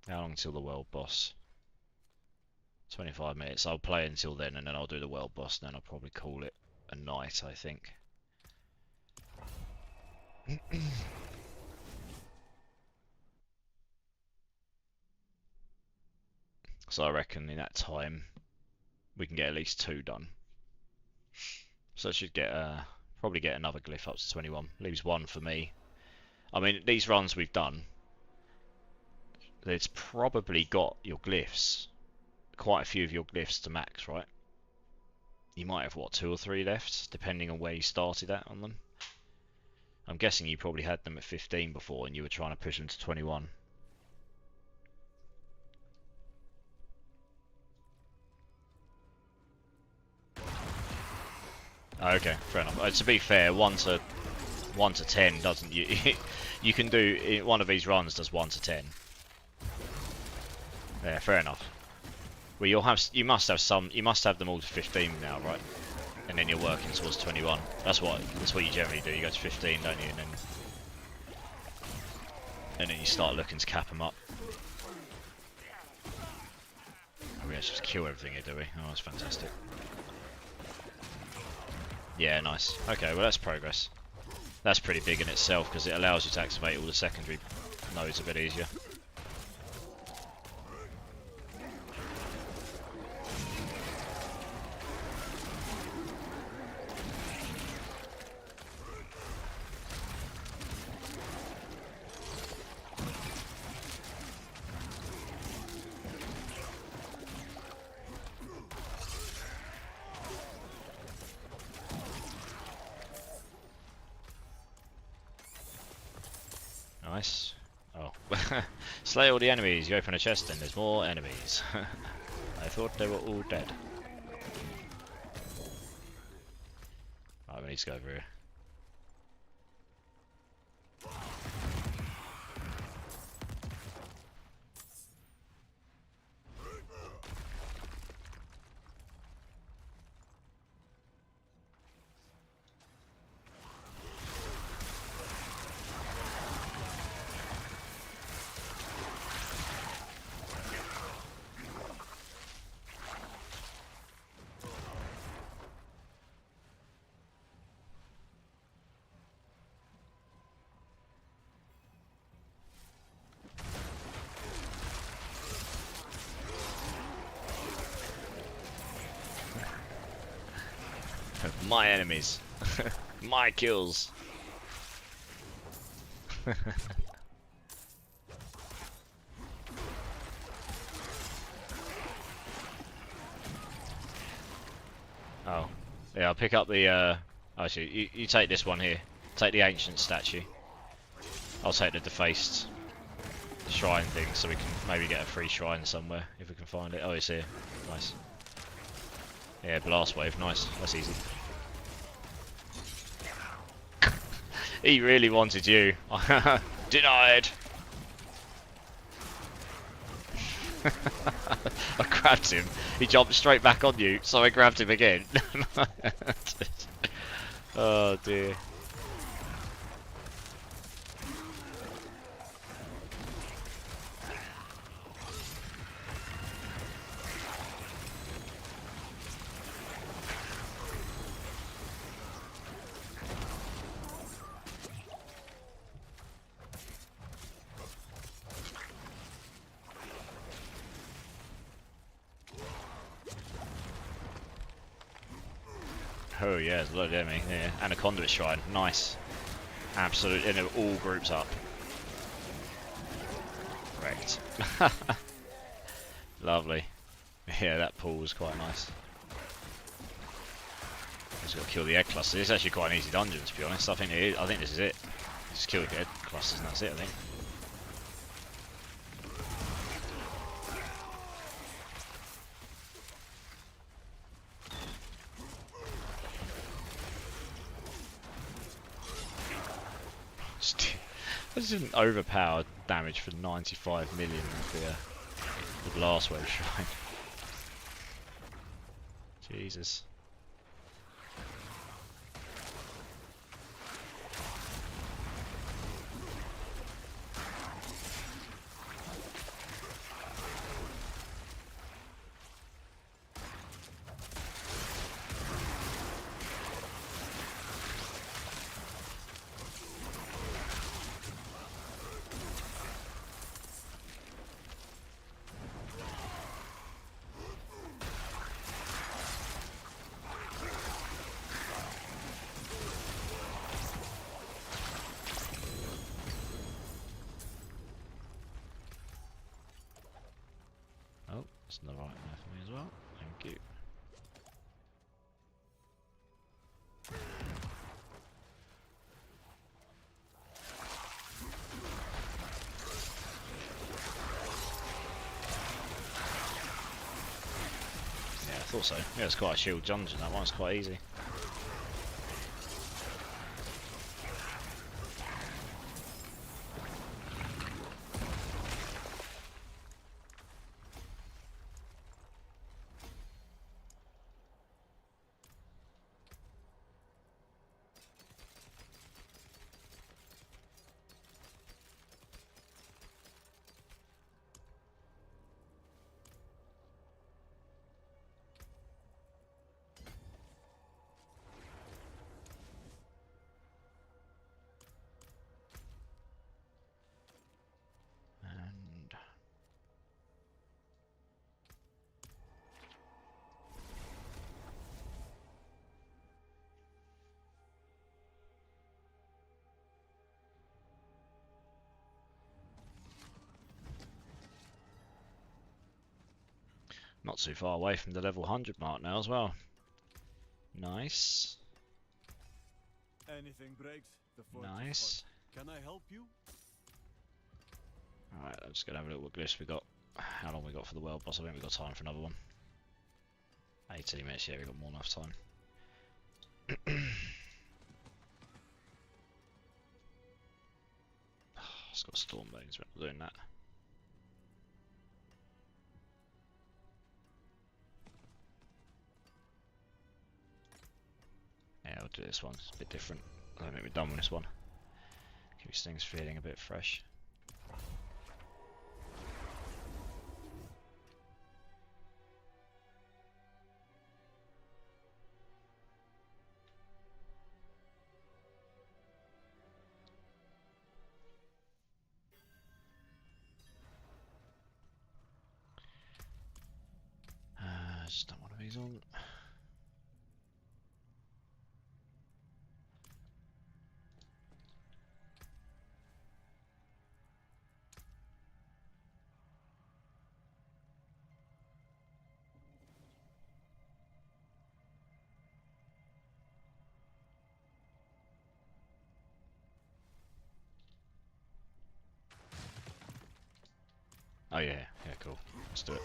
How long till the world boss? 25 minutes. I'll play until then, and then I'll do the world boss, and then I'll probably call it a night, I think. So I reckon in that time we can get at least 2 done. So I should get probably get another glyph up to 21. Leaves 1 for me. I mean, these runs we've done, it's probably got your glyphs, quite a few of your glyphs to max, right? You might have, what, 2 or 3 left, depending on where you started at on them. I'm guessing you probably had them at 15 before and you were trying to push them to 21. Okay, fair enough. To be fair, 1 to 10 doesn't you can do one of these runs does 1 to 10. Yeah, fair enough. Well, you must have them all to 15 now, right? And then you're working towards 21. That's what you generally do. You go to 15, don't you? And then you start looking to cap them up. We actually just kill everything here, do we? Oh, that's fantastic. Yeah, nice. Okay, well that's progress. That's pretty big in itself because it allows you to activate all the secondary nodes a bit easier. Nice. Oh. Slay all the enemies. You open a chest and there's more enemies. I thought they were all dead. Right, we need to go over here. My enemies. My kills. Oh. Yeah, I'll pick up the actually you take this one here. Take the ancient statue. I'll take the defaced shrine thing so we can maybe get a free shrine somewhere if we can find it. Oh, it's here. Nice. Yeah, blast wave, nice. That's easy. He really wanted you. Denied. I grabbed him. He jumped straight back on you, so I grabbed him again. Oh dear. Oh yeah, there's a lot of enemy. Yeah, and a conduit shrine. Nice. Absolutely, and all groups up. Correct. Lovely. Yeah, that pool was quite nice. Just got to kill the egg clusters. It's actually quite an easy dungeon, to be honest. I think this is it. Just kill the egg clusters and that's it, I think. This is an overpowered damage for 95 million with the blast wave shrine. Jesus. That's the right there for me as well. Thank you. thought so. Yeah, it's quite a shield dungeon, that one's quite easy. Not too far away from the level 100 mark now as well. Nice. Anything breaks, the forge is Nice. hot. Can I help you? Alright, I'm just gonna have a look what glitch we got. How long we got for the world boss? I think we've got time for another one. 18 minutes, yeah, we've got more than enough time. It's got storm bones, we're not doing that. Yeah, I'll do this one. It's a bit different. I don't think we're done with this one. Keeps things feeling a bit fresh. Just done one of these on. Oh yeah, yeah, cool. Let's do it.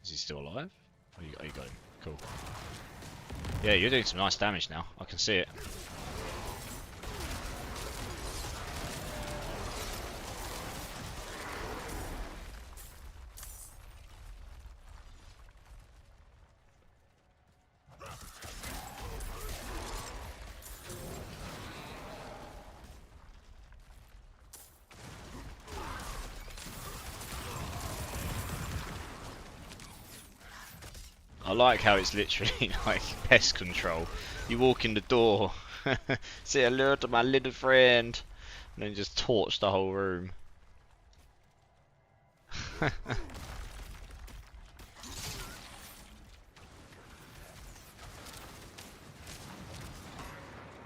Is he still alive? Oh, you got him. Cool. Yeah, you're doing some nice damage now. I can see it. I like how it's literally like pest control. You walk in the door, say hello to my little friend, and then just torch the whole room.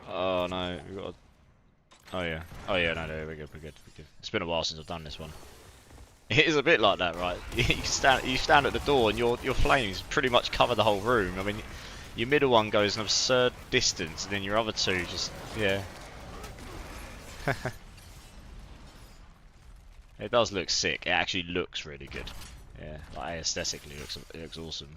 Oh no, we got. Oh yeah, no, we're good, we're good. It's been a while since I've done this one. It is a bit like that, right? You stand at the door and your flames pretty much cover the whole room. I mean, your middle one goes an absurd distance, and then your other two just, yeah. It does look sick. It actually looks really good. Yeah, like aesthetically, it looks awesome.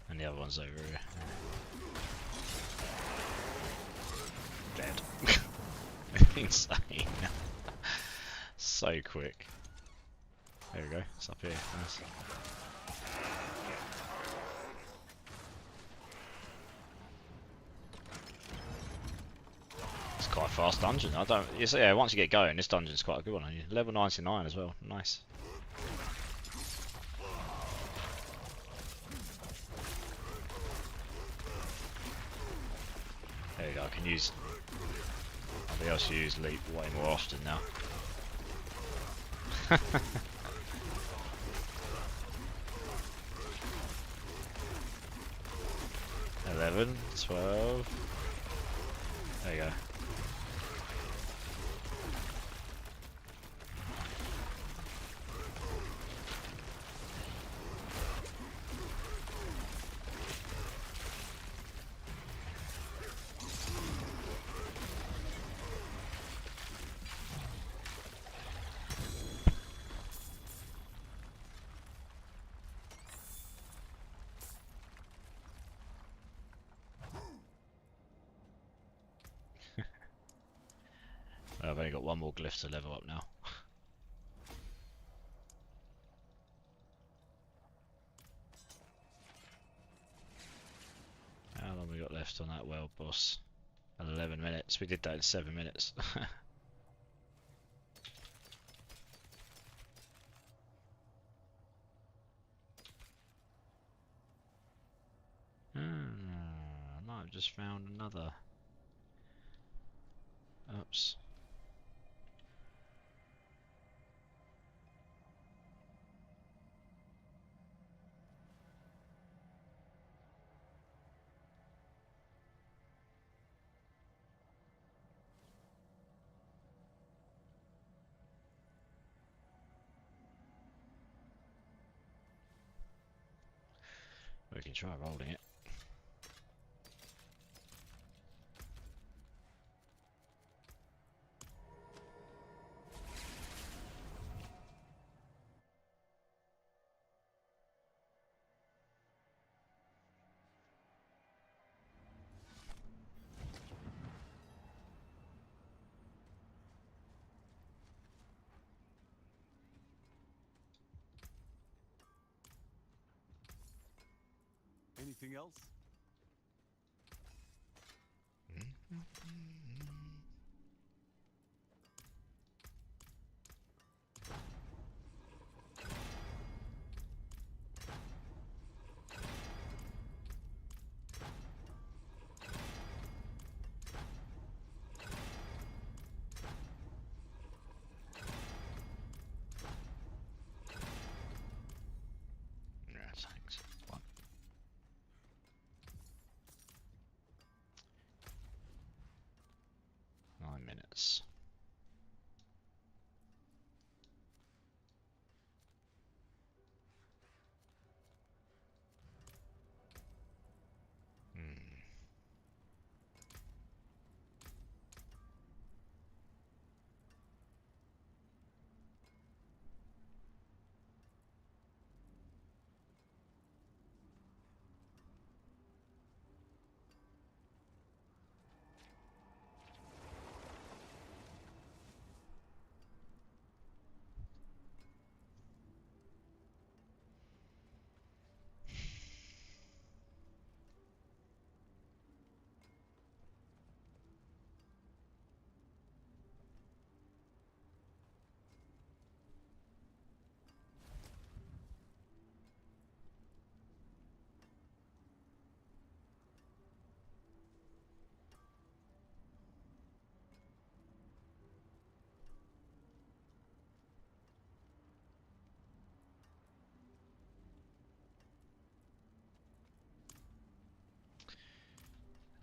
And the other one's over here. Dead. Insane. So quick. There we go, it's up here. Nice. It's quite a fast dungeon. I don't. It's, yeah, once you get going, this dungeon's quite a good one. Level 99 as well. Nice. There you go. I can use. I'll be able to use leap way more often now. 11, 12. There you go. I've only got one more glyph to level up now. How long we got left on that world boss? 11 minutes. We did that in 7 minutes. I might have just found another. Oops. We can try rolling it. Anything else? Yeah, thanks. One. 9 minutes.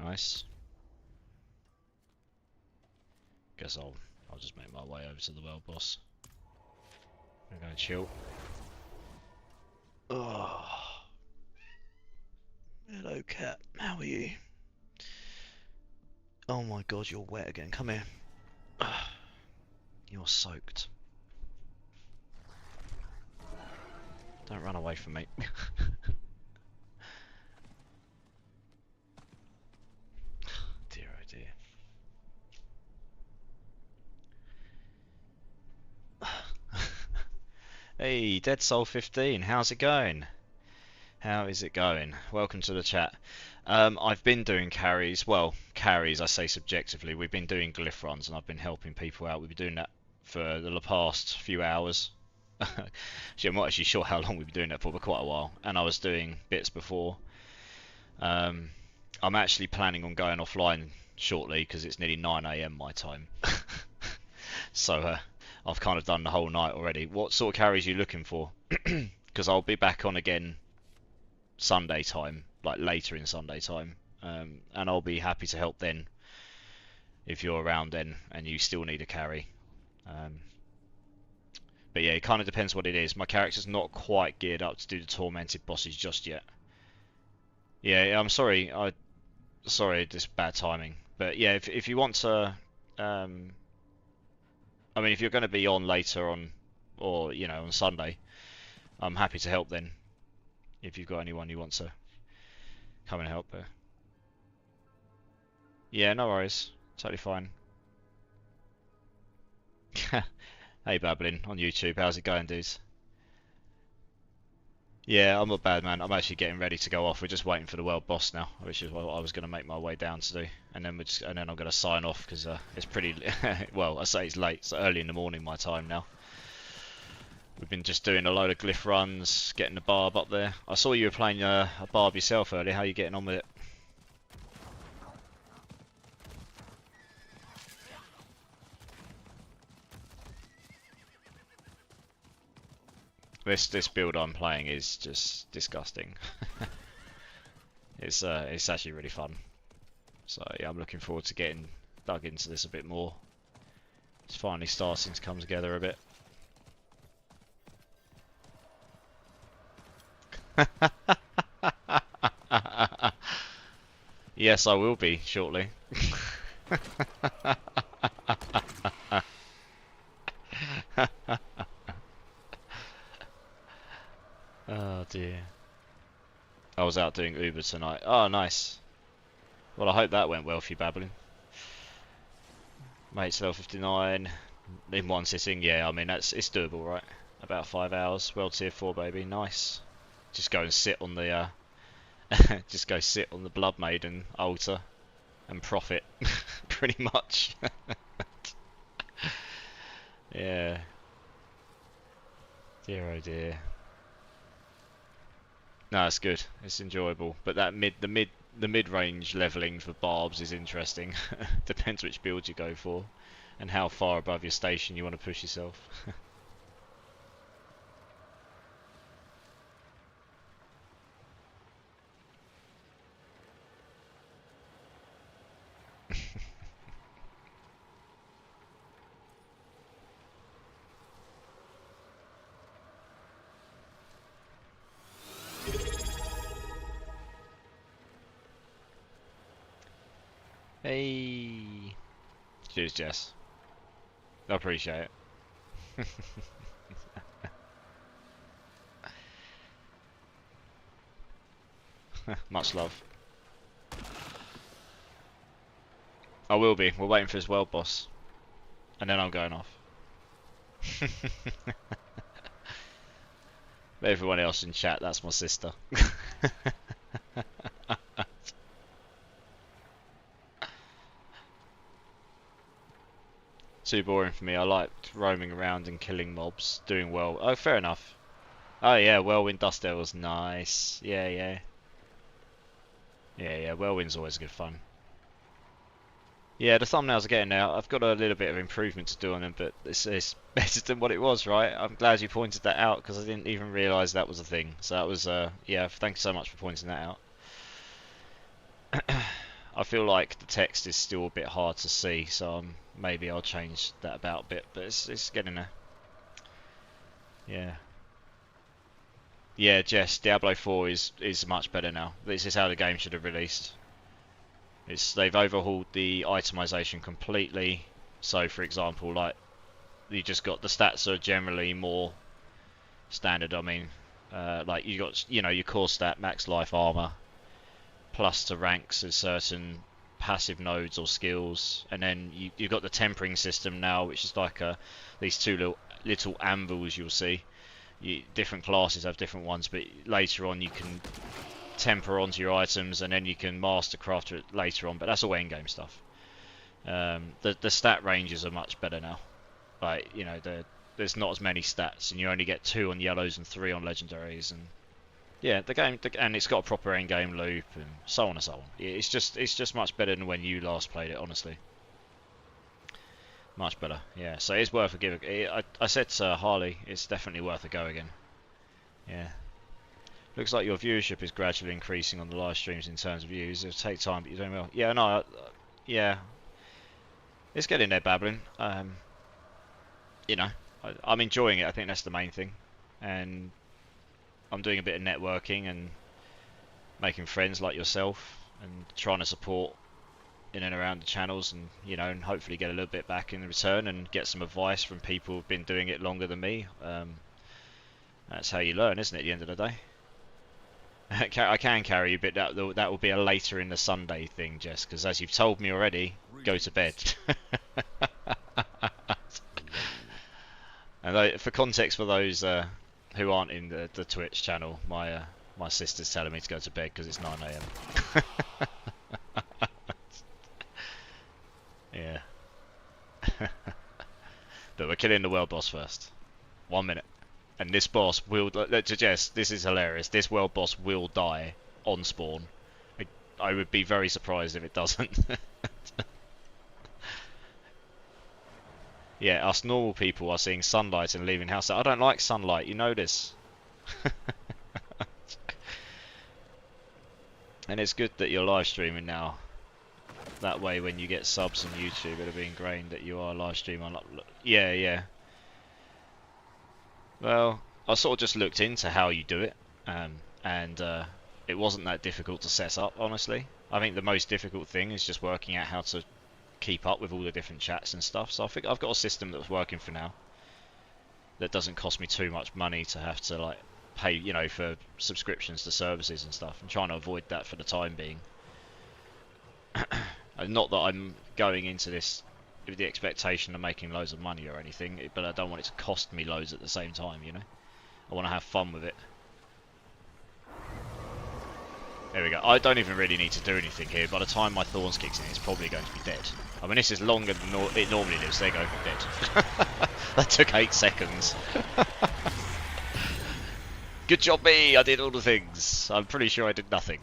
Nice. Guess I'll just make my way over to the world boss. I'm gonna chill. Oh. Hello, cat. How are you? Oh my god, you're wet again. Come here. You're soaked. Don't run away from me. Dear oh dear. Hey, Dead Soul 15, how's it going? How is it going? Welcome to the chat. I've been doing carries. Well, carries I say subjectively. We've been doing glyph runs and I've been helping people out. We've been doing that for the past few hours. Actually, I'm not actually sure how long we've been doing that for, but quite a while. And I was doing bits before. I'm actually planning on going offline shortly because it's nearly 9 AM my time. So I've kind of done the whole night already. What sort of carries are you looking for? Because I'll be back on again Sunday time, like later in Sunday time, and I'll be happy to help then if you're around then and you still need a carry. But yeah, it kind of depends what it is. My character's not quite geared up to do the tormented bosses just yet. Yeah, I'm sorry. Sorry, this bad timing. But yeah, if you want to, I mean, if you're going to be on later on, or you know, on Sunday, I'm happy to help then. If you've got anyone who wants to come and help. Yeah, no worries. Totally fine. Hey Babbling on YouTube, how's it going, dudes? Yeah, I'm not bad, man. I'm actually getting ready to go off. We're just waiting for the world boss now, which is what I was going to make my way down to do, and then I'm going to sign off because it's pretty. Well, I say it's late. It's early in the morning my time now. We've been just doing a load of glyph runs, getting the barb up there. I saw you were playing a barb yourself earlier. How are you getting on with it? This build I'm playing is just disgusting. It's actually really fun. So yeah, I'm looking forward to getting dug into this a bit more. It's finally starting to come together a bit. Yes, I will be shortly. Oh dear. I was out doing Uber tonight. Oh, nice. Well, I hope that went well for you, Babbling. Mate's level 59 in one sitting. Yeah, I mean it's doable, right? About 5 hours. World tier 4, baby. Nice. Just go and sit on the just go sit on the Blood Maiden altar and profit, pretty much. Yeah. Dear oh dear. No, it's good. It's enjoyable. But that the mid-range leveling for barbs is interesting. Depends which build you go for and how far above your station you want to push yourself. Hey. Cheers, Jess. I appreciate it. Much love. I will be. We're waiting for his world boss. And then I'm going off. Everyone else in chat, that's my sister. Too boring for me. I liked roaming around and killing mobs, doing well. Oh, fair enough. Oh yeah, Whirlwind Dust Devil nice. Yeah, yeah. Yeah, Whirlwind's always good fun. Yeah, the thumbnails are getting there. I've got a little bit of improvement to do on them, but it's better than what it was, right? I'm glad you pointed that out because I didn't even realise that was a thing. So that was, yeah, thanks so much for pointing that out. I feel like the text is still a bit hard to see, so maybe I'll change that about a bit, but it's getting there. Yeah. Yeah, Jess, Diablo 4 is much better now. This is how the game should have released. They've overhauled the itemization completely. So, for example, like you just got the stats are generally more standard. I mean, Like you got, you know, your core stat, max life, armor, plus to ranks as certain passive nodes or skills, and then you've got the tempering system now, which is like these two little anvils you'll see. Different classes have different ones, but later on you can temper onto your items, and then you can mastercraft it later on. But that's all endgame stuff. The stat ranges are much better now. Like, you know, there's not as many stats, and you only get 2 on yellows and 3 on legendaries, and yeah, and it's got a proper end game loop and so on and so on. It's just much better than when you last played it, honestly. Much better, yeah. So it's worth a give. I said to Harley, it's definitely worth a go again. Yeah. Looks like your viewership is gradually increasing on the live streams in terms of views. It'll take time, but you're doing well. Yeah, no, yeah. It's getting there, babbling. You know, I'm enjoying it. I think that's the main thing, and I'm doing a bit of networking and making friends like yourself, and trying to support in and around the channels, and you know, and hopefully get a little bit back in return and get some advice from people who've been doing it longer than me. That's how you learn, isn't it? At the end of the day, I can carry you, but that will be a later in the Sunday thing, Jess, because as you've told me already, go to bed. And for context, for those who aren't in the Twitch channel, my sister's telling me to go to bed because it's 9 AM. Yeah. But we're killing the world boss first. 1 minute. And this boss will... Let's suggest, this is hilarious. This world boss will die on spawn. I would be very surprised if it doesn't. Yeah, us normal people are seeing sunlight and leaving house. I don't like sunlight, you know this. And it's good that you're live streaming now. That way when you get subs on YouTube, it'll be ingrained that you are live streaming. Yeah, yeah. Well, I sort of just looked into how you do it, and it wasn't that difficult to set up, honestly. I think the most difficult thing is just working out how to keep up with all the different chats and stuff. So I think I've got a system that's working for now. That doesn't cost me too much money to have to like pay, you know, for subscriptions to services and stuff. I'm trying to avoid that for the time being. Not that I'm going into this with the expectation of making loads of money or anything, but I don't want it to cost me loads at the same time, you know? I want to have fun with it. There we go. I don't even really need to do anything here. By the time my Thorns kicks in, it's probably going to be dead. I mean, this is longer than it normally lives. There you go, dead. That took 8 seconds. Good job me, I did all the things. I'm pretty sure I did nothing.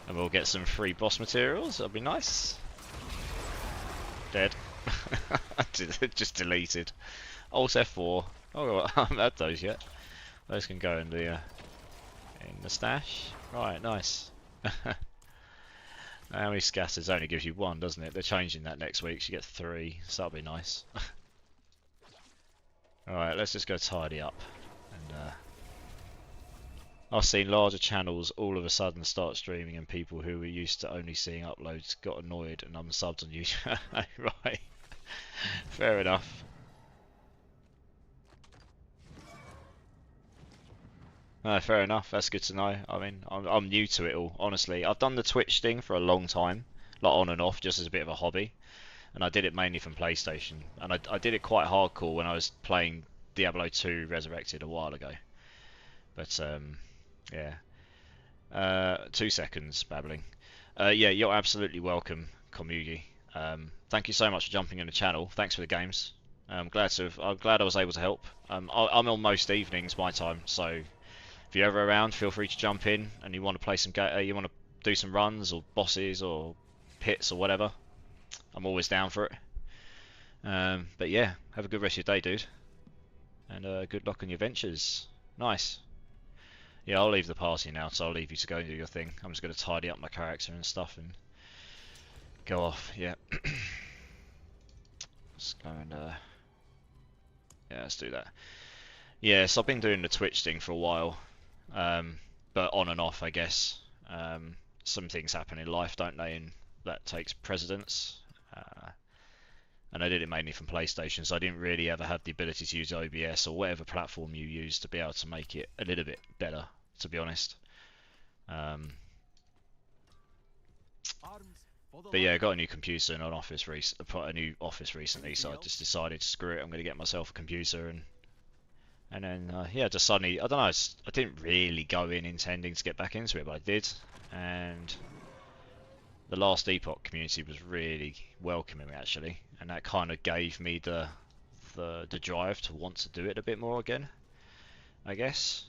And we'll get some free boss materials, that'll be nice. Dead. Just deleted. Alt F4. Oh, I haven't had those yet. Those can go in the stash. Right, nice. How many scatters only gives you 1, doesn't it? They're changing that next week, so you get 3, so that'll be nice. Alright, let's just go tidy up. And I've seen larger channels all of a sudden start streaming, and people who were used to only seeing uploads got annoyed and unsubbed on YouTube. Right. Fair enough. No, fair enough. That's good to know. I mean, I'm new to it all, honestly. I've done the Twitch thing for a long time, like on and off, just as a bit of a hobby. And I did it mainly from PlayStation. And I did it quite hardcore when I was playing Diablo 2 Resurrected a while ago. But, yeah. 2 seconds, babbling. Yeah, you're absolutely welcome, Komugi. Thank you so much for jumping in the channel. Thanks for the games. I'm glad I was able to help. I'm on most evenings my time, so if you're ever around, feel free to jump in, and you want to play some you want to do some runs or bosses or pits or whatever. I'm always down for it. But yeah, have a good rest of your day, dude, and good luck on your ventures. Nice. Yeah, I'll leave the party now, so I'll leave you to go and do your thing. I'm just going to tidy up my character and stuff and go off. Yeah. Let's go and yeah, let's do that. Yeah, so I've been doing the Twitch thing for a while, but on and off, I guess. Some things happen in life, don't they, and that takes precedence. and I did it mainly from PlayStation, so I didn't really ever have the ability to use OBS or whatever platform you use to be able to make it a little bit better, to be honest. Arms for the But yeah, I line. got a new computer and a new office recently, so I just decided, screw it, I'm going to get myself a computer, and then yeah, just suddenly, I don't know, I didn't really go in intending to get back into it, but I did, and the last Epoch community was really welcoming actually, and that kind of gave me the drive to want to do it a bit more again, I guess.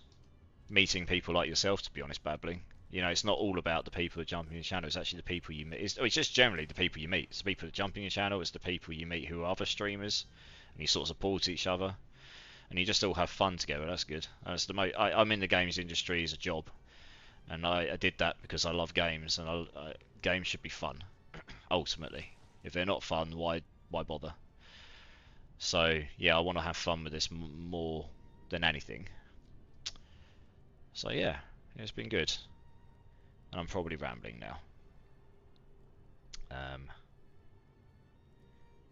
Meeting people like yourself, to be honest, babbling. You know, it's not all about the people that jump in your channel, it's actually the people you meet. It's just generally the people you meet. It's the people that jump in your channel, it's the people you meet who are other streamers, and you sort of support each other, and you just all have fun together. That's good. That's I'm in the games industry as a job, and I did that because I love games, and games should be fun, ultimately. If they're not fun, why bother? So yeah, I want to have fun with this more than anything. So yeah, it's been good. And I'm probably rambling now.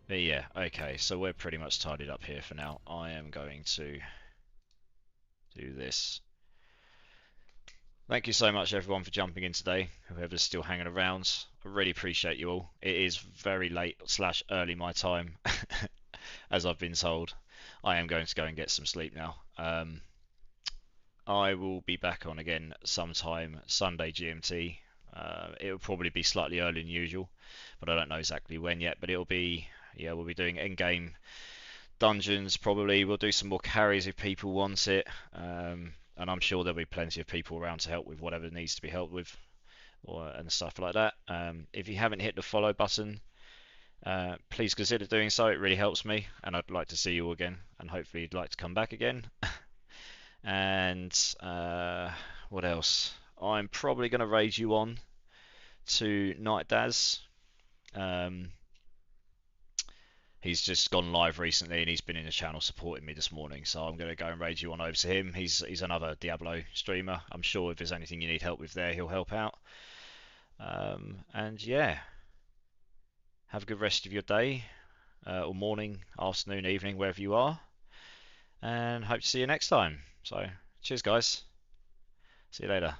But yeah, okay, so we're pretty much tidied up here for now. I am going to do this. Thank you so much everyone for jumping in today, whoever's still hanging around. I really appreciate you all. It is very late / early my time, as I've been told. I am going to go and get some sleep now. I will be back on again sometime Sunday GMT. It will probably be slightly earlier than usual, but I don't know exactly when yet. But it'll be, yeah, we'll be doing end-game dungeons probably. We'll do some more carries if people want it, and I'm sure there'll be plenty of people around to help with whatever needs to be helped with, and stuff like that. If you haven't hit the follow button, please consider doing so. It really helps me, and I'd like to see you all again, and hopefully you'd like to come back again. And what else? I'm probably going to raid you on to Night Daz. He's just gone live recently and he's been in the channel supporting me this morning, so I'm going to go and raid you on over to him. He's another Diablo streamer. I'm sure if there's anything you need help with there, he'll help out. And yeah, have a good rest of your day, or morning, afternoon, evening, wherever you are, and hope to see you next time. So cheers guys, see you later.